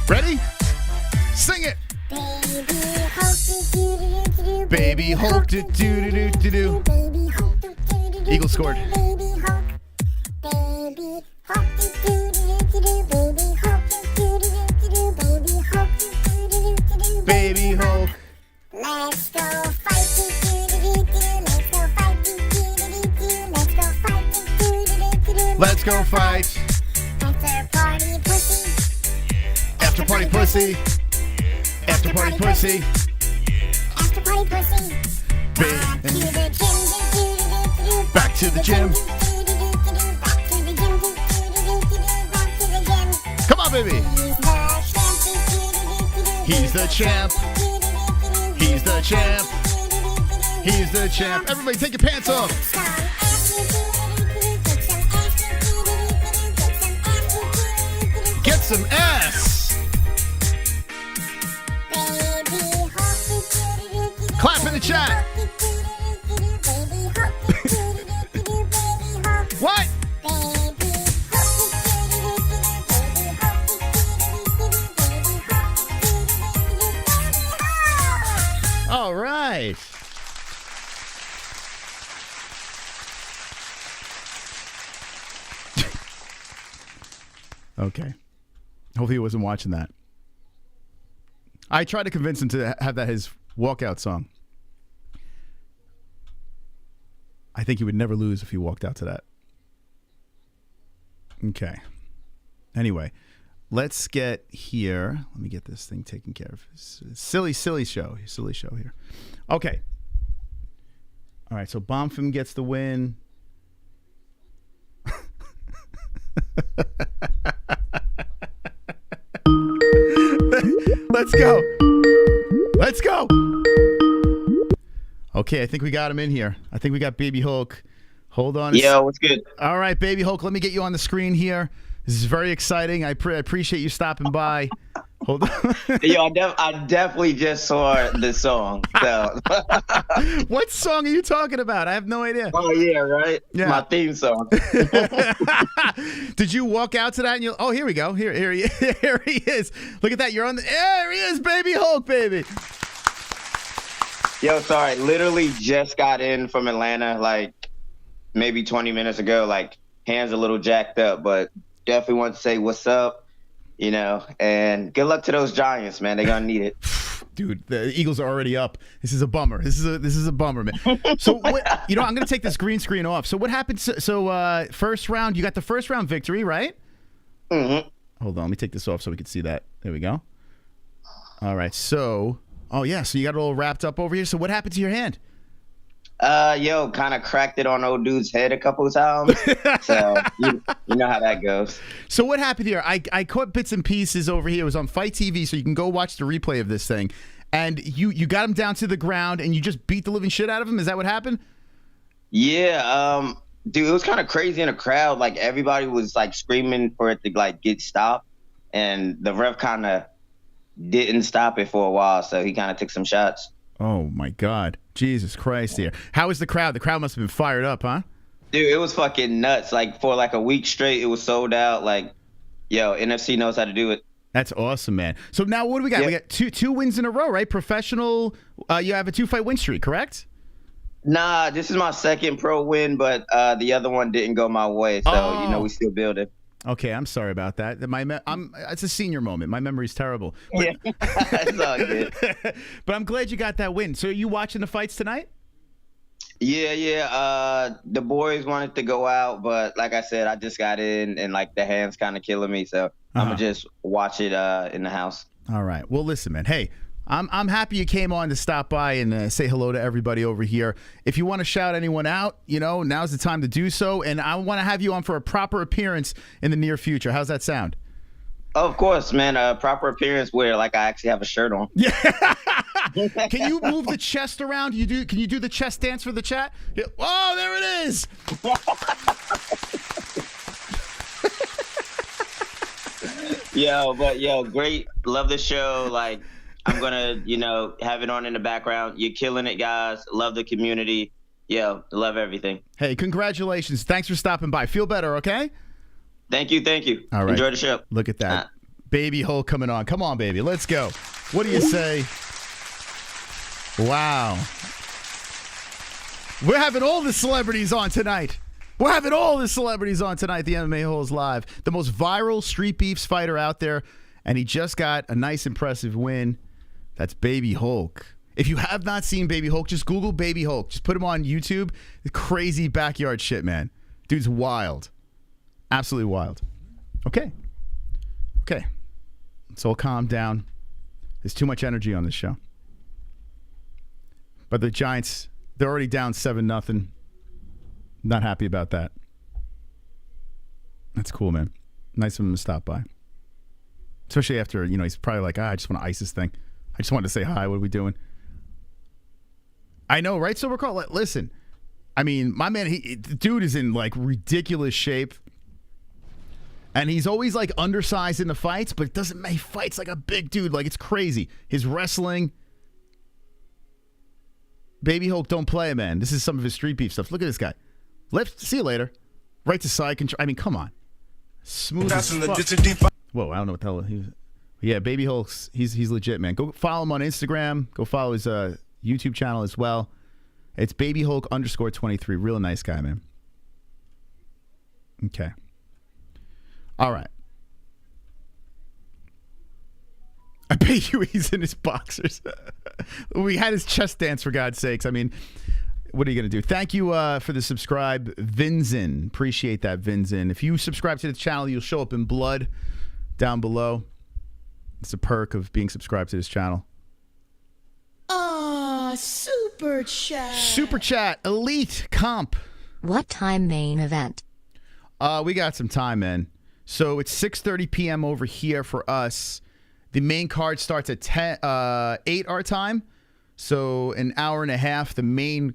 Ready? Sing it. Baby Hulk, do do do do do. Eagle scored. Baby Hulk. Let's go fight. Let's go fight. After party pussy. After party pussy. After party pussy. Back to the gym. Come on, baby. He's the champ. He's the champ. He's the champ. Everybody take your pants off. Get some ass. Clap in the chat. What? All right. Okay. Hopefully he wasn't watching that. I tried to convince him to have that his walkout song. I think he would never lose if he walked out to that. Okay. Anyway, let's get here. Let me get this thing taken care of. Silly show here. Okay. All right, so Bonfim gets the win. Let's go. Let's go. Okay, I think we got him in here. I think we got Baby Hulk. Hold on. Yo, what's good? All right, Baby Hulk, let me get you on the screen here. This is very exciting. I appreciate you stopping by. Hold on. Yo, I definitely just saw the song. So. What song are you talking about? I have no idea. Oh, yeah, right? Yeah. My theme song. Did you walk out to that? And oh, here we go. Here he is. Look at that. You're on the... There he is, Baby Hulk, baby. Yo, sorry. Literally just got in from Atlanta, like, maybe 20 minutes ago. Like, hands a little jacked up, but definitely want to say what's up. You know, and good luck to those Giants, man. They're gonna need it. Dude, the Eagles are already up. This is a bummer. This is a bummer, man. So, I'm gonna take this green screen off. So, what happened? So, first round, you got the first round victory, right? Mm-hmm. Hold on, let me take this off so we can see that. There we go. All right. So, so you got it all wrapped up over here. So, what happened to your hand? Kind of cracked it on old dude's head a couple of times. So you know how that goes. So what happened here? I caught bits and pieces over here. It was on Fight TV, so you can go watch the replay of this thing. And you got him down to the ground and you just beat the living shit out of him. Is that what happened? Yeah. Dude, it was kind of crazy in the crowd. Like everybody was like screaming for it to like get stopped, and the ref kind of didn't stop it for a while. So he kind of took some shots. Oh my God. Jesus Christ here. How was the crowd? The crowd must have been fired up, huh? Dude, it was fucking nuts. Like for like a week straight, it was sold out. Like, yo, NFC knows how to do it. That's awesome, man. So now what do we got? Yeah. We got two wins in a row, right? Professional. You have a 2-fight win streak, correct? Nah, this is my second pro win, but the other one didn't go my way. So, we still building. Okay, I'm sorry about that. It's a senior moment. My memory's terrible. But, yeah, it's all good. But I'm glad you got that win. So are you watching the fights tonight? Yeah. The boys wanted to go out, but like I said, I just got in and like the hands kind of killing me, so I'm gonna just watch it in the house. All right. Well, listen, man. Hey, I'm happy you came on to stop by and say hello to everybody over here. If you want to shout anyone out, now's the time to do so. And I want to have you on for a proper appearance in the near future. How's that sound? Oh, of course, man. Proper appearance where like I actually have a shirt on. Yeah. Can you move the chest around? Can you do the chest dance for the chat? Yeah. Oh, there it is. Yo, great. Love the show. Like, I'm gonna, have it on in the background. You're killing it, guys. Love the community. Yo, love everything. Hey, congratulations. Thanks for stopping by. Feel better, okay? Thank you. All right. Enjoy the show. Look at that. Baby Hulk coming on. Come on, baby. Let's go. What do you say? Wow. We're having all the celebrities on tonight. The MMA-Holes Live. The most viral street beefs fighter out there. And he just got a nice, impressive win. That's Baby Hulk. If you have not seen Baby Hulk, just Google Baby Hulk. Just put him on YouTube. Crazy backyard shit, man. Dude's wild. Absolutely wild. Okay. Let's all calm down. There's too much energy on this show. But the Giants, they're already down 7-0. Not happy about that. That's cool, man. Nice of him to stop by. Especially after, he's probably like, I just want to ice this thing. I just wanted to say hi. What are we doing? I know, right? So we're called. Listen, I mean, my man, the dude is in like ridiculous shape. And he's always like undersized in the fights, but he fights like a big dude. Like, it's crazy. His wrestling. Baby Hulk don't play, man. This is some of his street beef stuff. Look at this guy. See you later. Right to side control. I mean, come on. Smooth as fuck. Whoa, I don't know what the hell he was. Yeah, Baby Hulk's, he's legit, man. Go follow him on Instagram. Go follow his YouTube channel as well. It's Baby Hulk _23. Real nice guy, man. Okay. All right. I bet you he's in his boxers. We had his chest dance, for God's sakes. I mean, what are you going to do? Thank you for the subscribe, Vinzen. Appreciate that, Vinzen. If you subscribe to the channel, you'll show up in blood down below. It's a perk of being subscribed to this channel. Super chat. Super chat, elite comp. What time main event? We got some time, man. So it's 6:30 p.m. over here for us. The main card starts at 8 our time. So an hour and a half, the main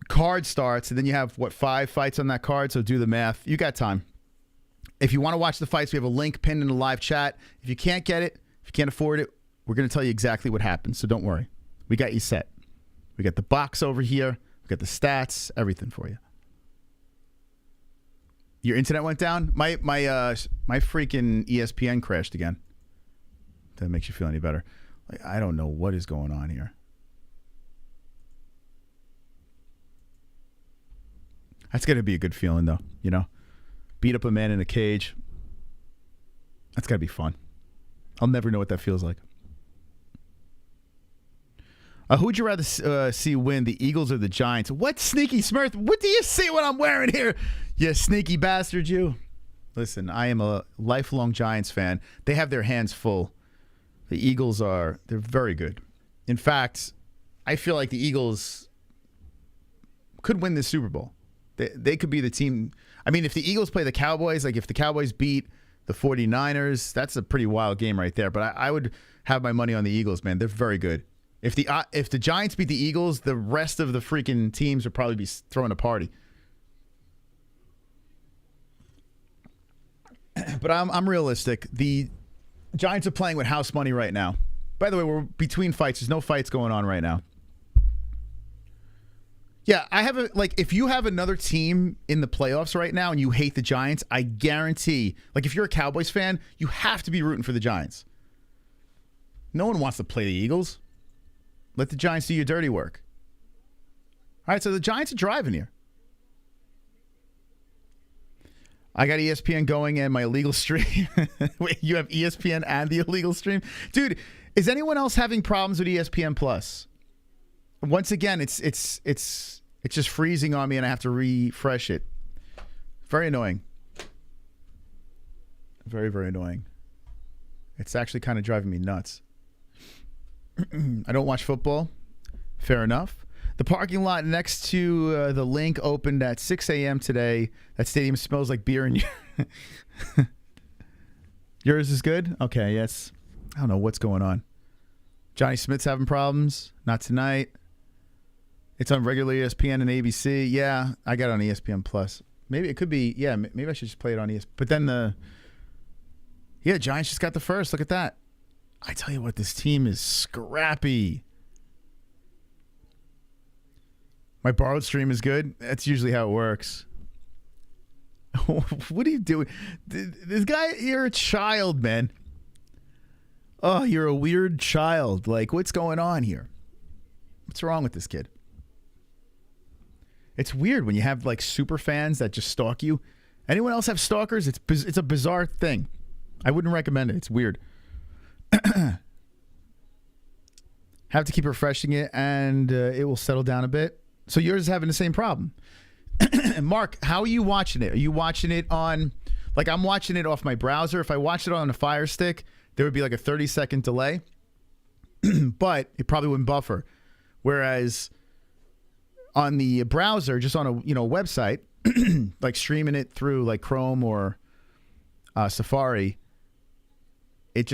card starts. And then you have, 5 fights on that card? So do the math. You got time. If you want to watch the fights, we have a link pinned in the live chat. If you can't get it, if you can't afford it, we're going to tell you exactly what happens. So don't worry. We got you set. We got the box over here. We got the stats, everything for you. Your internet went down? My freaking ESPN crashed again. If that makes you feel any better. Like, I don't know what is going on here. That's got to be a good feeling, though, Beat up a man in a cage. That's got to be fun. I'll never know what that feels like. Who would you rather see win, the Eagles or the Giants? What, Sneaky Smurf? What do you see what I'm wearing here? You sneaky bastard, you. Listen, I am a lifelong Giants fan. They have their hands full. The Eagles they're very good. In fact, I feel like the Eagles could win this Super Bowl. They could be the team. I mean, if the Eagles play the Cowboys, like if the Cowboys beat the 49ers, that's a pretty wild game right there. But I would have my money on the Eagles, man. They're very good. If the Giants beat the Eagles, the rest of the freaking teams would probably be throwing a party. But I'm realistic. The Giants are playing with house money right now. By the way, we're between fights. There's no fights going on right now. Yeah, if you have another team in the playoffs right now and you hate the Giants, I guarantee, if you're a Cowboys fan, you have to be rooting for the Giants. No one wants to play the Eagles. Let the Giants do your dirty work. All right, so the Giants are driving here. I got ESPN going and my illegal stream. Wait, you have ESPN and the illegal stream? Dude, is anyone else having problems with ESPN Plus? Once again, it's It's just freezing on me and I have to refresh it. Very annoying. Very, very annoying. It's actually kind of driving me nuts. I don't watch football. Fair enough. The parking lot next to the link opened at 6 a.m. today. That stadium smells like beer and yours is good? Okay, yes. I don't know what's going on. Johnny Smith's having problems. Not tonight. It's on regular ESPN and ABC. Yeah, I got it on ESPN Plus. Maybe it could be, yeah, maybe I should just play it on ESPN. But then Giants just got the first. Look at that. I tell you what, this team is scrappy. My borrowed stream is good. That's usually how it works. What are you doing? This guy, you're a child, man. Oh, you're a weird child. Like, what's going on here? What's wrong with this kid? It's weird when you have, like, super fans that just stalk you. Anyone else have stalkers? It's a bizarre thing. I wouldn't recommend it. It's weird. Have to keep refreshing it, and it will settle down a bit. So yours is having the same problem. Mark, how are you watching it? Are you watching it on, like, I'm watching it off my browser. If I watched it on a Fire Stick, there would be like a 30-second delay, but it probably wouldn't buffer. Whereas on the browser, just on a website, like streaming it through like Chrome or Safari, it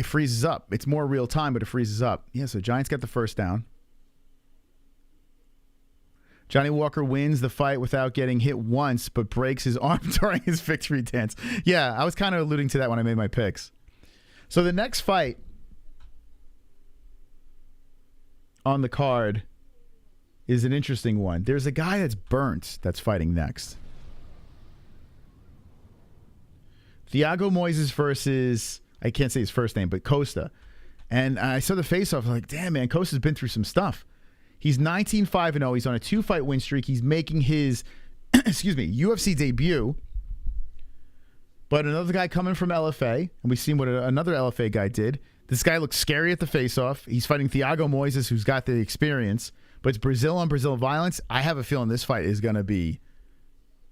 freezes up. It's more real time, but it freezes up. Yeah, so Giants got the first down. Johnny Walker wins the fight without getting hit once, but breaks his arm during his victory dance. Yeah, I was kind of alluding to that when I made my picks. So the next fight on the card is an interesting one. There's a guy that's burnt that's fighting next. Thiago Moises versus, I can't say his first name, but Costa. And I saw the face-off. I was like, damn, man, Costa's been through some stuff. He's 19-5-0. He's on a 2-fight win streak. He's making his, UFC debut. But another guy coming from LFA, and we've seen what another LFA guy did. This guy looks scary at the face-off. He's fighting Thiago Moises, who's got the experience. But it's Brazil on Brazil violence. I have a feeling this fight is going to be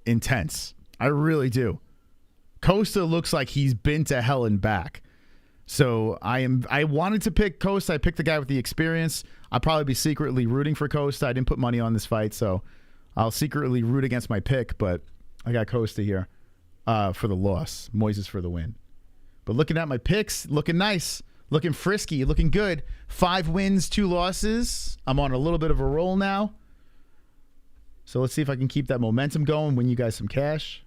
intense. I really do. Costa looks like he's been to hell and back. So I wanted to pick Costa. I picked the guy with the experience. I'll probably be secretly rooting for Costa. I didn't put money on this fight, so I'll secretly root against my pick, but I got Costa here for the loss. Moises for the win. But looking at my picks, looking nice, looking frisky, looking good. 5 wins, 2 losses. I'm on a little bit of a roll now. So let's see if I can keep that momentum going, win you guys some cash.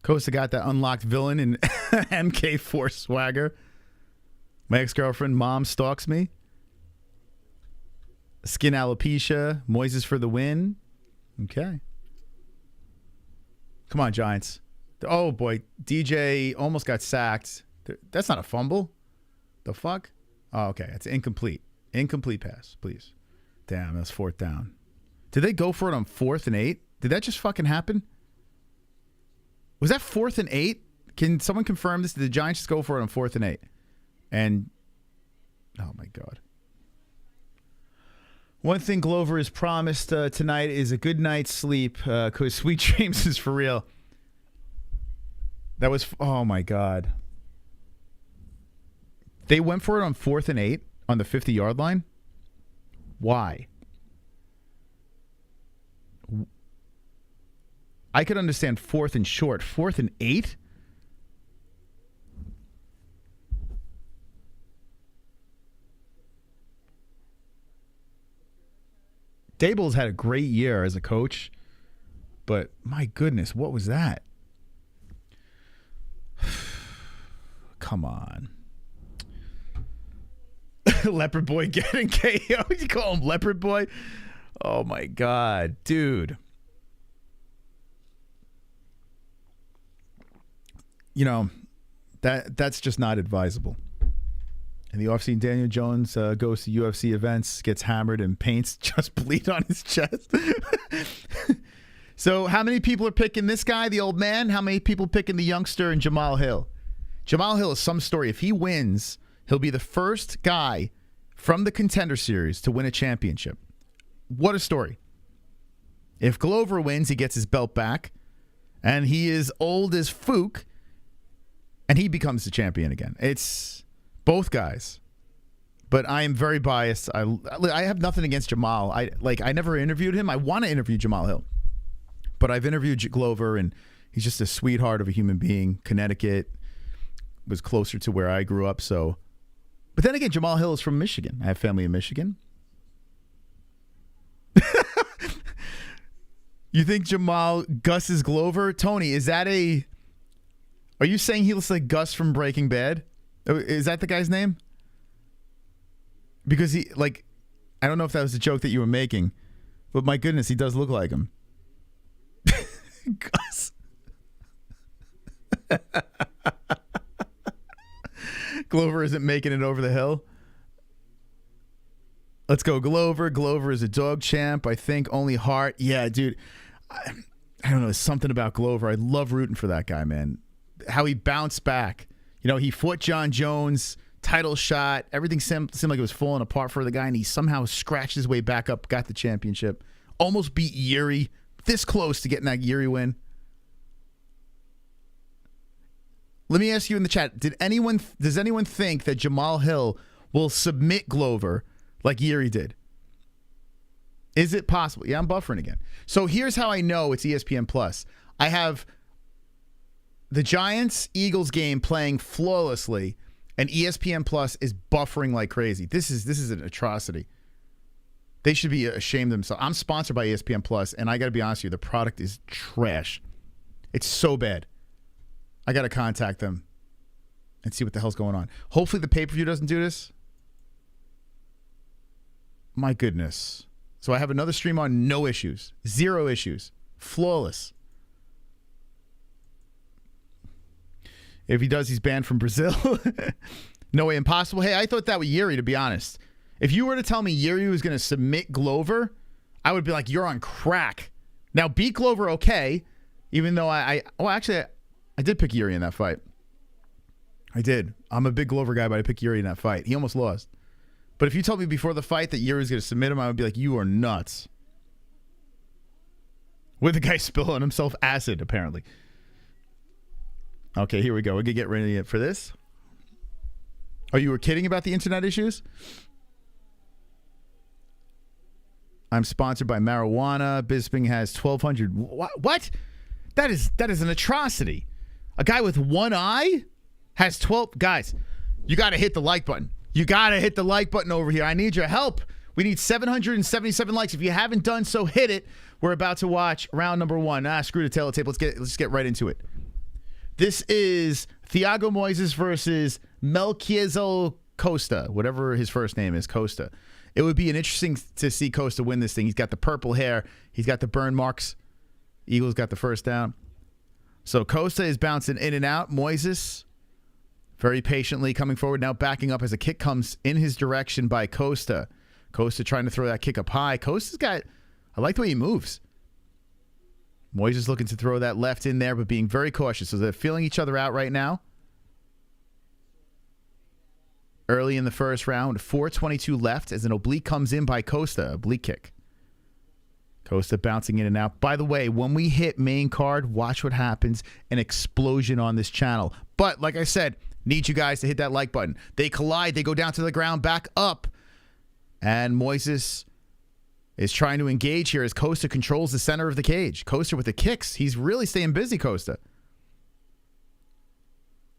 Costa got that unlocked villain in MK4 swagger. My ex-girlfriend, mom, stalks me. Skin alopecia. Moises for the win. Okay. Come on, Giants. Oh, boy. DJ almost got sacked. That's not a fumble. The fuck? Oh, okay. It's incomplete. Incomplete pass, please. Damn, that's 4th down. Did they go for it on 4th and 8? Did that just fucking happen? Was that 4th and 8? Can someone confirm this? Did the Giants just go for it on 4th and 8? And, oh my God. One thing Glover is promised tonight is a good night's sleep because Sweet Dreams is for real. That was, oh my God. They went for it on 4th and 8 on the 50-yard line? Why? I could understand 4th and short. 4th and 8? Daboll's had a great year as a coach, but my goodness, what was that? Come on. Leopard Boy getting KO. You call him Leopard Boy? Oh my God, dude. You know, that's just not advisable. In the offseason, Daniel Jones goes to UFC events, gets hammered, and paints just bleed on his chest. So how many people are picking this guy, the old man? How many people picking the youngster and Jamahal Hill? Jamahal Hill is some story. If he wins, he'll be the first guy from the Contender Series to win a championship. what a story. If Glover wins, he gets his belt back, and he is old as Fook, and he becomes the champion again. It's both guys. But I am very biased. I have nothing against Jamahal. I never interviewed him. I want to interview Jamahal Hill. But I've interviewed Glover, and he's just a sweetheart of a human being. Connecticut was closer to where I grew up, so. But then again, Jamahal Hill is from Michigan. I have family in Michigan. You think Jamahal Gus is Glover? Tony, is that a... Are you saying he looks like Gus from Breaking Bad? Is that the guy's name? Because he, like... I don't know if that was a joke that you were making, but my goodness, he does look like him. Gus. Glover isn't making it over the hill. Let's go Glover. Glover is a dog champ. I think only Hart. Yeah, dude. I don't know. There's something about Glover. I love rooting for that guy, man. How he bounced back. You know, he fought John Jones, title shot. Everything seemed like it was falling apart for the guy, and he somehow scratched his way back up, got the championship. Almost beat Yuri. This close to getting that Yuri win. Let me ask you in the chat, does anyone think that Jamahal Hill will submit Glover like Yuri did? Is it possible? Yeah, I'm buffering again. So here's how I know it's ESPN Plus. I have the Giants-Eagles game playing flawlessly, and ESPN Plus is buffering like crazy. This is an atrocity. They should be ashamed of themselves. I'm sponsored by ESPN Plus, and I got to be honest with you, the product is trash. It's so bad. I got to contact them and see what the hell's going on. Hopefully the pay-per-view doesn't do this. My goodness. So I have another stream on, no issues. 0 issues. Flawless. If he does, he's banned from Brazil. No way, impossible. Hey, I thought that was Yuri, to be honest. If you were to tell me Yuri was going to submit Glover, I would be like, you're on crack. Now, beat Glover, okay. Even though I did pick Yuri in that fight. I did. I'm a big Glover guy, but I picked Yuri in that fight. He almost lost. But if you told me before the fight that Yuri was going to submit him, I would be like, you are nuts. With the guy spilling himself acid, apparently. Okay, here we go. We can get ready for this. Oh, you were kidding about the internet issues? I'm sponsored by marijuana. Bisping has 1,200. What? That is an atrocity. A guy with one eye has 12. Guys, you got to hit the like button. You got to hit the like button over here. I need your help. We need 777 likes. If you haven't done so, hit it. We're about to watch round number 1. Screw the tail of tape. Let's get right into it. This is Thiago Moises versus Melquizael Costa, whatever his first name is, Costa. It would be interesting to see Costa win this thing. He's got the purple hair. He's got the burn marks. Eagles got the first down. So Costa is bouncing in and out. Moises very patiently coming forward, now backing up as a kick comes in his direction by Costa. Costa trying to throw that kick up high. Costa's got, I like the way he moves. Moises looking to throw that left in there, but being very cautious. So they're feeling each other out right now. Early in the first round, 4:22 left as an oblique comes in by Costa. Oblique kick. Costa bouncing in and out. By the way, when we hit main card, watch what happens. An explosion on this channel. But like I said, need you guys to hit that like button. They collide. They go down to the ground, back up. And Moises is trying to engage here as Costa controls the center of the cage. Costa with the kicks. He's really staying busy, Costa.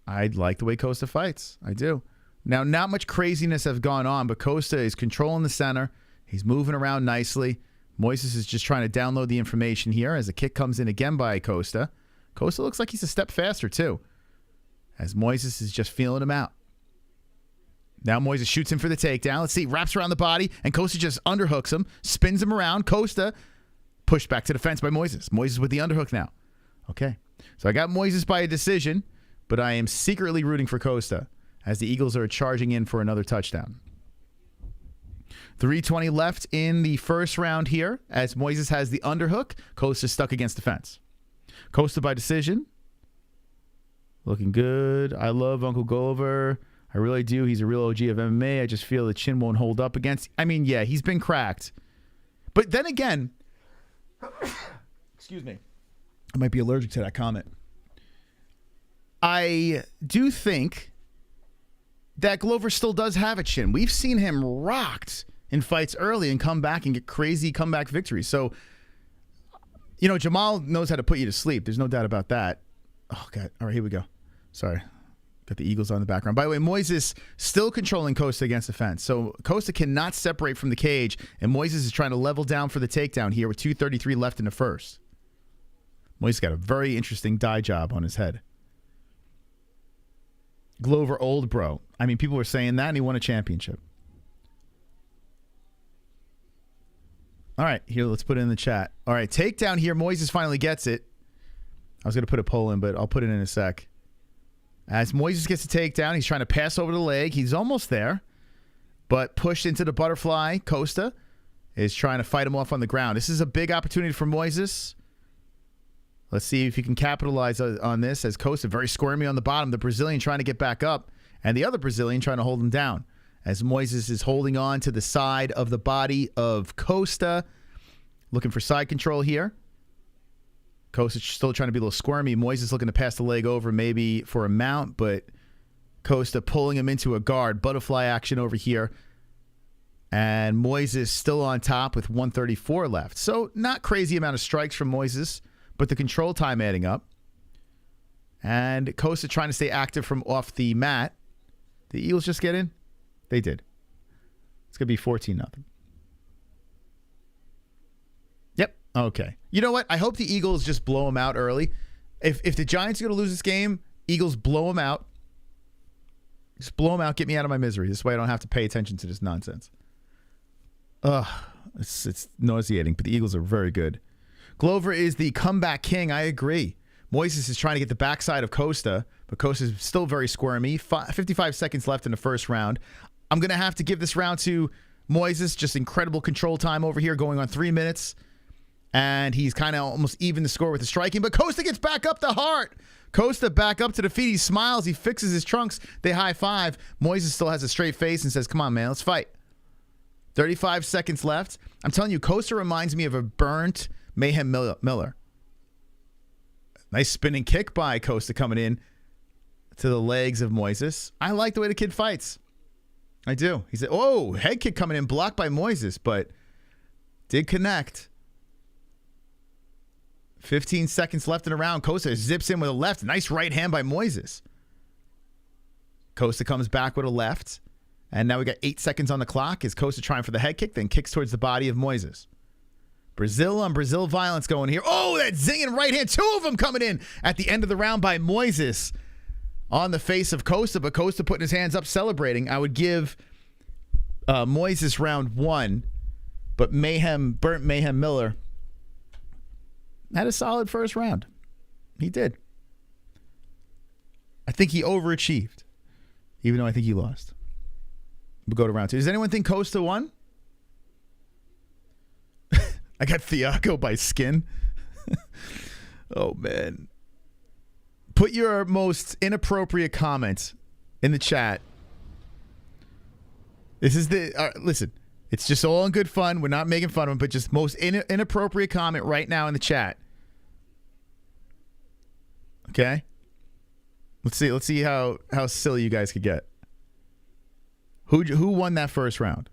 I like the way Costa fights. I do. Now, not much craziness has gone on, but Costa is controlling the center. He's moving around nicely. Moises is just trying to download the information here as a kick comes in again by Costa. Costa looks like he's a step faster, too, as Moises is just feeling him out. Now Moises shoots him for the takedown. Let's see, wraps around the body, and Costa just underhooks him, spins him around. Costa pushed back to the fence by Moises. Moises with the underhook now. Okay, so I got Moises by a decision, but I am secretly rooting for Costa as the Eagles are charging in for another touchdown. 3:20 left in the first round here as Moises has the underhook. Costa stuck against the fence. Costa by decision. Looking good. I love Uncle Gulliver. I really do. He's a real OG of MMA. I just feel the chin won't hold up against. I mean, yeah, he's been cracked. But then again, excuse me, I might be allergic to that comment. I do think that Glover still does have a chin. We've seen him rocked in fights early and come back and get crazy comeback victories. So, you know, Jamahal knows how to put you to sleep. There's no doubt about that. Oh, God. All right, here we go. Sorry. Got the Eagles on the background. By the way, Moises still controlling Costa against the fence. So Costa cannot separate from the cage, and Moises is trying to level down for the takedown here with 2:33 left in the first. Moises got a very interesting dye job on his head. Glover old bro. I mean, people were saying that, and he won a championship. All right, here, let's put it in the chat. All right, takedown here. Moises finally gets it. I was going to put a poll in, but I'll put it in a sec. As Moises gets the takedown, he's trying to pass over the leg. He's almost there, but pushed into the butterfly. Costa is trying to fight him off on the ground. This is a big opportunity for Moises. Let's see if he can capitalize on this, as Costa very squirmy on the bottom. The Brazilian trying to get back up, and the other Brazilian trying to hold him down. As Moises is holding on to the side of the body of Costa, looking for side control here. Costa still trying to be a little squirmy. Moises looking to pass the leg over maybe for a mount, but Costa pulling him into a guard. Butterfly action over here. And Moises still on top with 134 left. So not crazy amount of strikes from Moises, but the control time adding up. And Costa trying to stay active from off the mat. The Eagles just get in? They did. It's going to be 14-0. Yep. Okay. You know what? I hope the Eagles just blow them out early. If the Giants are going to lose this game, Eagles blow them out. Just blow them out. Get me out of my misery. This way I don't have to pay attention to this nonsense. Ugh. It's nauseating, but the Eagles are very good. Glover is the comeback king. I agree. Moises is trying to get the backside of Costa, but Costa is still very squirmy. 55 seconds left in the first round. I'm going to have to give this round to Moises. Just incredible control time over here, going on 3 minutes. And he's kind of almost even the score with the striking. But Costa gets back up the heart. Costa back up to the feet. He smiles. He fixes his trunks. They high five. Moises still has a straight face and says, come on, man, let's fight. 35 seconds left. I'm telling you, Costa reminds me of a burnt Mayhem Miller. Nice spinning kick by Costa coming in to the legs of Moises. I like the way the kid fights. I do. He said, oh, head kick coming in, blocked by Moises, but did connect. 15 seconds left in the round. Costa zips in with a left. Nice right hand by Moises. Costa comes back with a left. And now we got 8 seconds on the clock. Is Costa trying for the head kick, then kicks towards the body of Moises. Brazil on Brazil violence going here. Oh, that zinging right hand. 2 of them coming in at the end of the round by Moises on the face of Costa, but Costa putting his hands up celebrating. I would give Moises round 1, but Burnt Mayhem Miller had a solid first round. He did. I think he overachieved, even though I think he lost. We'll go to round 2. Does anyone think Costa won? I got Thiago by skin. Oh, man. Put your most inappropriate comment in the chat. This is the... listen, it's just all in good fun. We're not making fun of him, but just most inappropriate comment right now in the chat. Okay? Let's see how silly you guys could get. Who won that first round?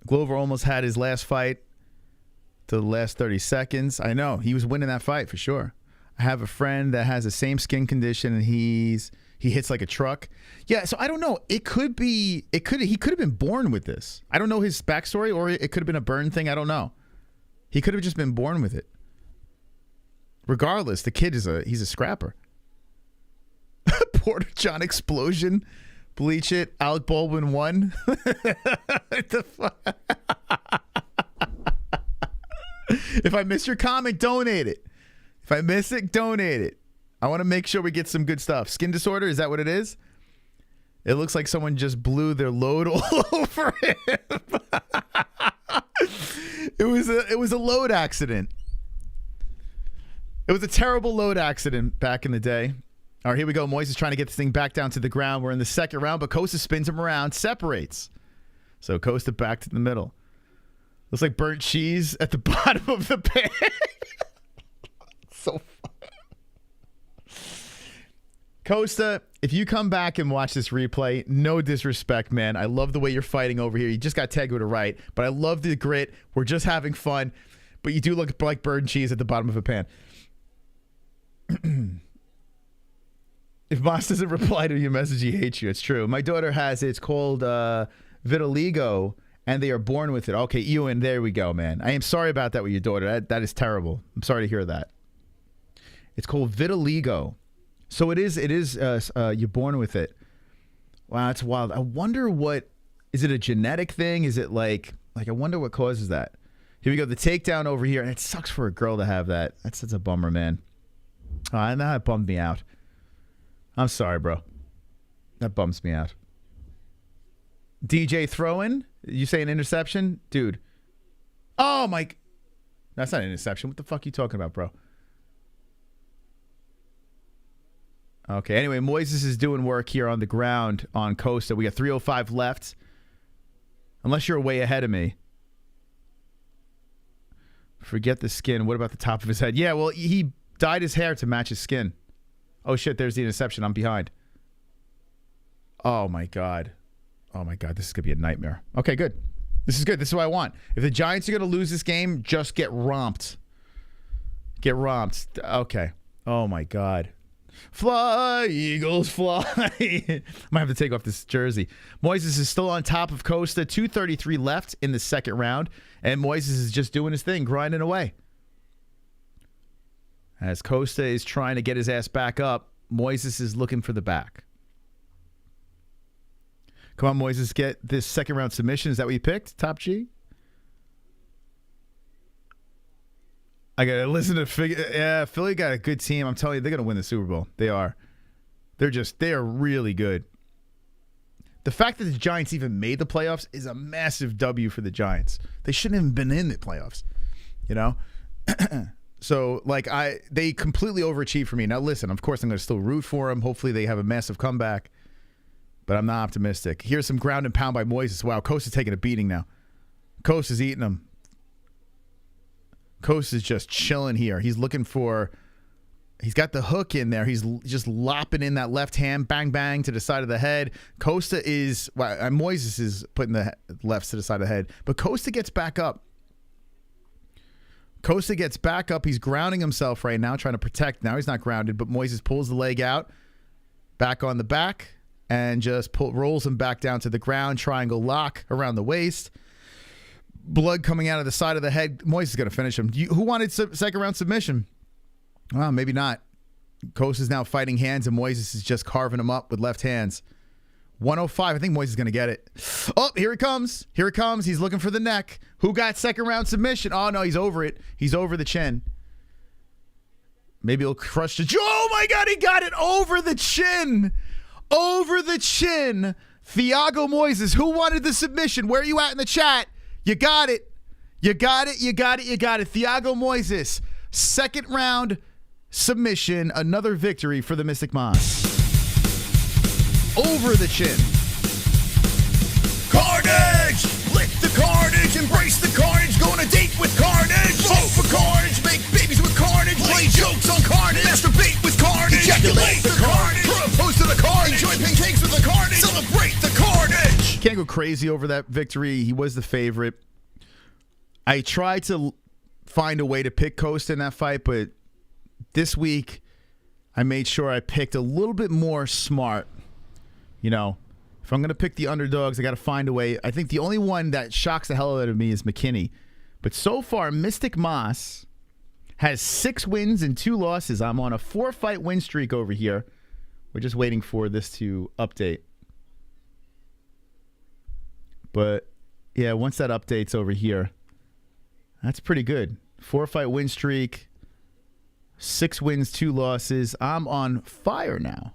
Glover almost had his last fight to the last 30 seconds. I know. He was winning that fight for sure. I have a friend that has the same skin condition, and he hits like a truck. Yeah, so I don't know. He could have been born with this. I don't know his backstory, or it could have been a burn thing. I don't know. He could have just been born with it. Regardless, the kid he's a scrapper. Porter John explosion. Bleach it. Alec Baldwin won. What the fuck? If I miss your comment, donate it. If I miss it, donate it. I want to make sure we get some good stuff. Skin disorder, is that what it is? It looks like someone just blew their load all over him. It was a load accident. It was a terrible load accident back in the day. All right, here we go. Moises trying to get this thing back down to the ground. We're in the second round, but Costa spins him around, separates. So Costa back to the middle. Looks like burnt cheese at the bottom of the pan. So fun. Costa, if you come back and watch this replay, no disrespect, man. I love the way you're fighting over here. You just got tagged with a right, but I love the grit. We're just having fun. But you do look like burnt cheese at the bottom of a pan. If Moss doesn't reply to your message, he hates you. It's true. My daughter has it. It's called vitiligo, and they are born with it. Okay, Ewan, there we go, man. I am sorry about that with your daughter. That is terrible. I'm sorry to hear that. It's called vitiligo. So it is you're born with it. Wow, that's wild. I wonder what, is it a genetic thing? Is it like I wonder what causes that. Here we go, the takedown over here, and it sucks for a girl to have that. That's a bummer, man. That bummed me out. I'm sorry, bro. That bums me out. DJ throw-in? You say an interception? Dude. Oh, my. That's not an interception. What the fuck are you talking about, bro? Okay, anyway, Moises is doing work here on the ground on Costa. We got 3:05 left. Unless you're way ahead of me. Forget the skin. What about the top of his head? Yeah, well, he dyed his hair to match his skin. Oh, shit, there's the interception. I'm behind. Oh, my God. Oh, my God. This is going to be a nightmare. Okay, good. This is good. This is what I want. If the Giants are going to lose this game, just get romped. Get romped. Okay. Oh, my God. Fly, Eagles, fly. I might have to take off this jersey. Moises is still on top of Costa. 2:33 left in the second round. And Moises is just doing his thing, grinding away. As Costa is trying to get his ass back up, Moises is looking for the back. Come on, Moises, get this second round submission. Is that what you picked? Top G? I got to listen to yeah, Philly got a good team. I'm telling you, they're going to win the Super Bowl. They are. They are really good. The fact that the Giants even made the playoffs is a massive W for the Giants. They shouldn't have been in the playoffs, you know? So, they completely overachieved for me. Now, listen, of course, I'm going to still root for them. Hopefully, they have a massive comeback. But I'm not optimistic. Here's some ground and pound by Moises. Wow, Costa's taking a beating now. Costa's eating them. Costa's just chilling here. He's looking for... He's got the hook in there. He's just lopping in that left hand, bang, bang, to the side of the head. Costa is... Well, Moises is putting the lefts to the side of the head. But Costa gets back up. Costa gets back up. He's grounding himself right now, trying to protect. Now he's not grounded, but Moises pulls the leg out, back on the back, and just rolls him back down to the ground. Triangle lock around the waist. Blood coming out of the side of the head. Moises is going to finish him. Who wanted second round submission? Well, maybe not. Costa's now fighting hands, and Moises is just carving him up with left hands. 105. I think Moises is going to get it. Oh, here he comes. Here it comes. He's looking for the neck. Who got second round submission? Oh, no, he's over it. He's over the chin. Maybe he'll crush the... Oh, my God, he got it over the chin. Over the chin. Thiago Moises. Who wanted the submission? Where are you at in the chat? You got it. You got it. You got it. You got it. Thiago Moises. Second round submission. Another victory for the Mystic Moss. Over the chin. Carnage! Lick the carnage, embrace the carnage, go on a date with carnage. Vote for carnage, make babies with carnage, play jokes on carnage, masturbate with carnage, ejaculate the carnage, propose to the carnage, enjoy pancakes with the carnage, celebrate the carnage. Can't go crazy over that victory. He was the favorite. I tried to find a way to pick Costa in that fight, but this week I made sure I picked a little bit more smart. You know, if I'm going to pick the underdogs, I got to find a way. I think the only one that shocks the hell out of me is McKinney. But so far, Mystic Moss has 6 wins and 2 losses. I'm on a 4-fight win streak over here. We're just waiting for this to update. But, yeah, once that updates over here, that's pretty good. 4-fight win streak, 6 wins, 2 losses. I'm on fire now.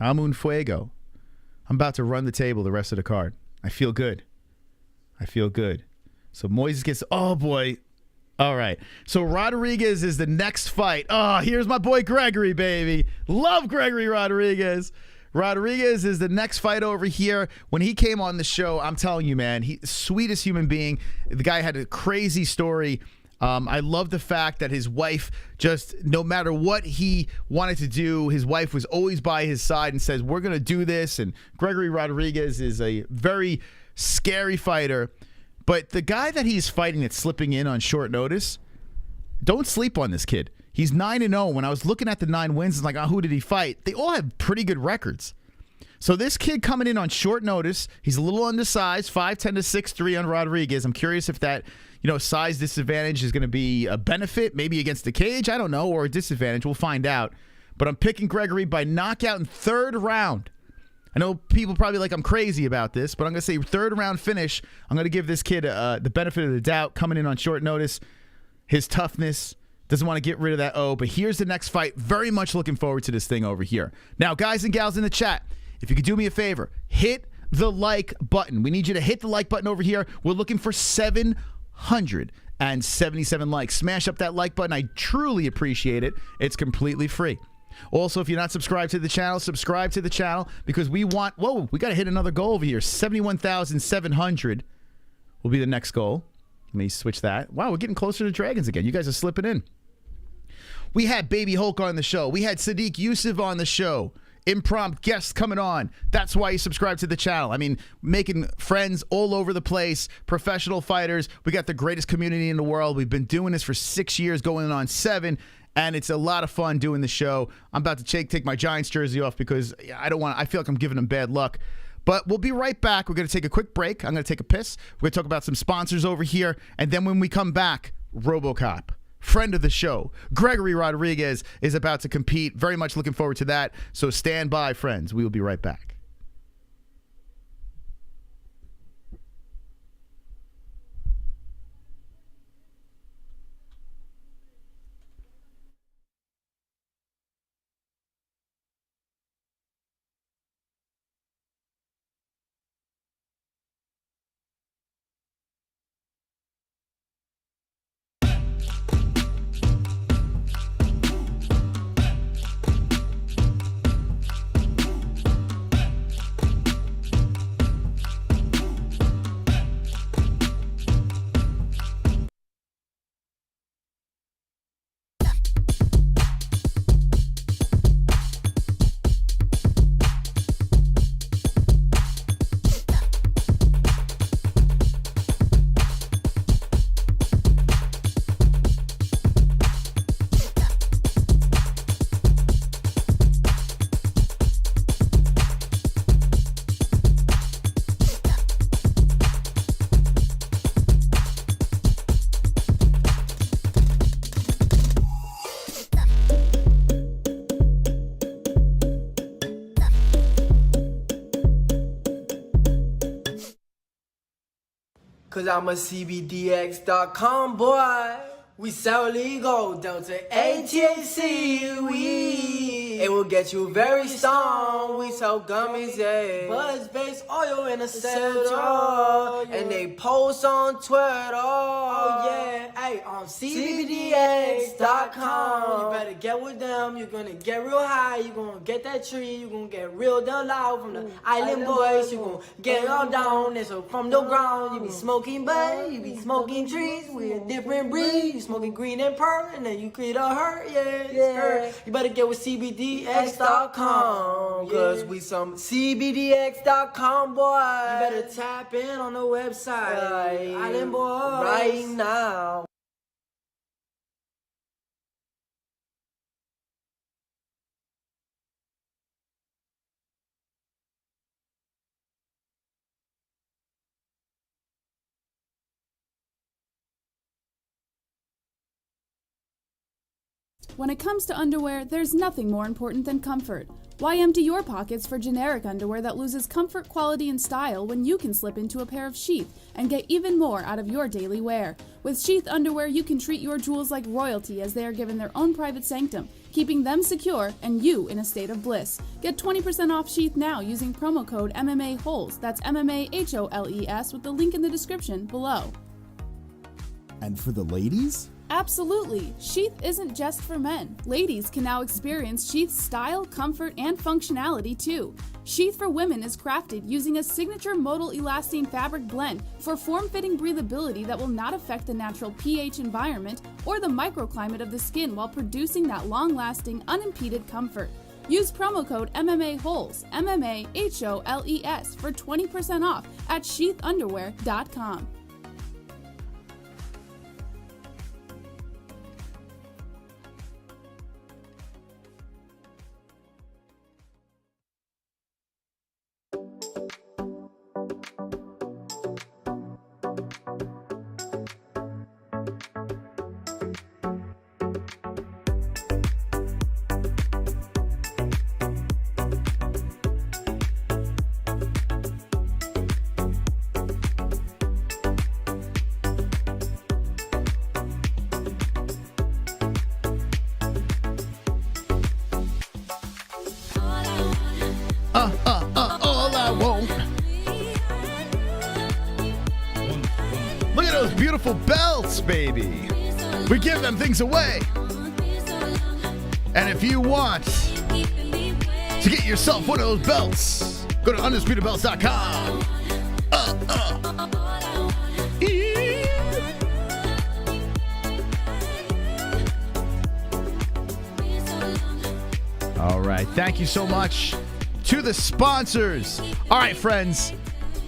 I'm un fuego. I'm about to run the table the rest of the card. I feel good. I feel good. So Moises gets... Oh, boy. All right. So Rodrigues is the next fight. Oh, here's my boy Gregory, baby. Love Gregory Rodrigues. Rodrigues is the next fight over here. When he came on the show, I'm telling you, man, he's the sweetest human being. The guy had a crazy story. I love the fact that his wife, just no matter what he wanted to do, his wife was always by his side and says, we're going to do this. And Gregory Rodrigues is a very scary fighter. But the guy that he's fighting that's slipping in on short notice, don't sleep on this kid. He's 9-0. When I was looking at the 9 wins, it's like, oh, who did he fight? They all have pretty good records. So this kid coming in on short notice, he's a little undersized, 5'10" to 6'3" on Rodrigues. I'm curious if that, size disadvantage is going to be a benefit, maybe against the cage, I don't know, or a disadvantage. We'll find out. But I'm picking Gregory by knockout in third round. I know people probably like I'm crazy about this, but I'm going to say third round finish. I'm going to give this kid the benefit of the doubt coming in on short notice. His toughness, doesn't want to get rid of that O. But here's the next fight. Very much looking forward to this thing over here. Now, guys and gals in the chat, if you could do me a favor, hit the like button. We need you to hit the like button over here. We're looking for 777 likes. Smash up that like button. I truly appreciate it. It's completely free. Also, if you're not subscribed to the channel, subscribe to the channel because we got to hit another goal over here. 71,700 will be the next goal. Let me switch that. Wow, we're getting closer to Dragons again. You guys are slipping in. We had Baby Hulk on the show. We had Sadiq Yusuf on the show. Impromptu guests coming on. That's why you subscribe to the channel. I mean, making friends all over the place, professional fighters. We got the greatest community in the world. We've been doing this for 6 years, going on 7, and it's a lot of fun doing the show. I'm about to take my Giants jersey off because I feel like I'm giving them bad luck. But we'll be right back. We're going to take a quick break. I'm going to take a piss. We're going to talk about some sponsors over here. And then when we come back, RoboCop, friend of the show, Gregory Rodrigues, is about to compete. Very much looking forward to that. So stand by, friends. We will be right back. Cause I'm a CBDX.com boy. We sell legal, Delta ATHC, it will get you very stoned. We sell gummies, yeah. Buzz-based oil in a cell, and they post on Twitter, hey, on CBDX.com. You better get with them, you're gonna get real high, you're gonna get that tree, you're gonna get real down loud from the island boys, you're gonna get all down, and so from the ground, you be smoking bud, you be smoking trees, we a different breed, you smoking green and purple, and then you could hurt, yeah. You better get with CBDX.com, cause we some CBDX.com boy. You better tap in on the website, island boys, right now. When it comes to underwear, there's nothing more important than comfort. Why empty your pockets for generic underwear that loses comfort, quality, and style when you can slip into a pair of Sheath and get even more out of your daily wear? With Sheath underwear, you can treat your jewels like royalty as they are given their own private sanctum, keeping them secure and you in a state of bliss. Get 20% off Sheath now using promo code MMA-Holes. That's MMA-HOLES with the link in the description below. And for the ladies? Absolutely. Sheath isn't just for men. Ladies can now experience Sheath's style, comfort, and functionality too. Sheath for women is crafted using a signature modal elastine fabric blend for form-fitting breathability that will not affect the natural pH environment or the microclimate of the skin while producing that long-lasting, unimpeded comfort. Use promo code MMA-Holes, MMA-HOLES, for 20% off at sheathunderwear.com. All I want. Look at those beautiful belts, baby. We give them things away. And if you want to get yourself one of those belts, go to undisputedbelts.com. All right. Thank you so much to the sponsors. All right, friends.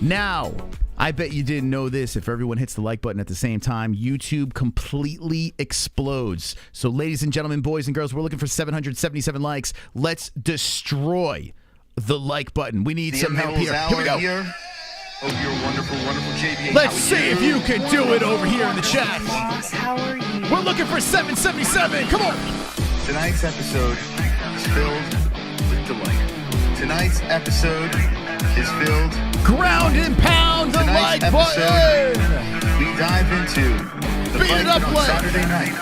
Now, I bet you didn't know this. If everyone hits the like button at the same time, YouTube completely explodes. So, ladies and gentlemen, boys and girls, we're looking for 777 likes. Let's destroy the like button. We need some help here. Here we go. Hope you're wonderful, wonderful JBA. Let's see if you can do it over here in the chat. How are you? We're looking for 777. Come on. Tonight's episode is filled with delight. Tonight's episode is filled ground and pound the like button. We dive into the Beat fight it up, on Blake. Saturday night.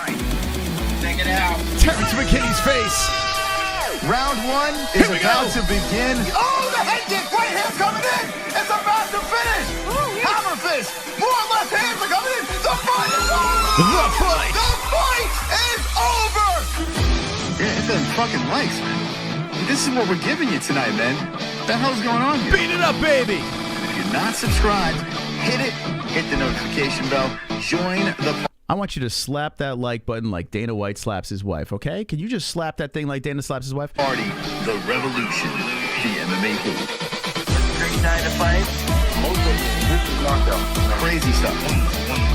Check it out. Terrance McKinney's face. Round one is about to begin. Oh, the head kick right hand's coming in. It's about to finish. Hammer fist. More or less hands are coming in. The fight is over. The fight. The fight is over. Yeah, hit them fucking likes, man. This is what we're giving you tonight, man. What the hell's going on here? Beat it up, baby. If you're not subscribed, hit it. Hit the notification bell. Join the... I want you to slap that like button like Dana White slaps his wife, okay? Can you just slap that thing like Dana slaps his wife? Party, the revolution, the MMA-Holes. Great night of fight. Most of this is knockout. Crazy stuff.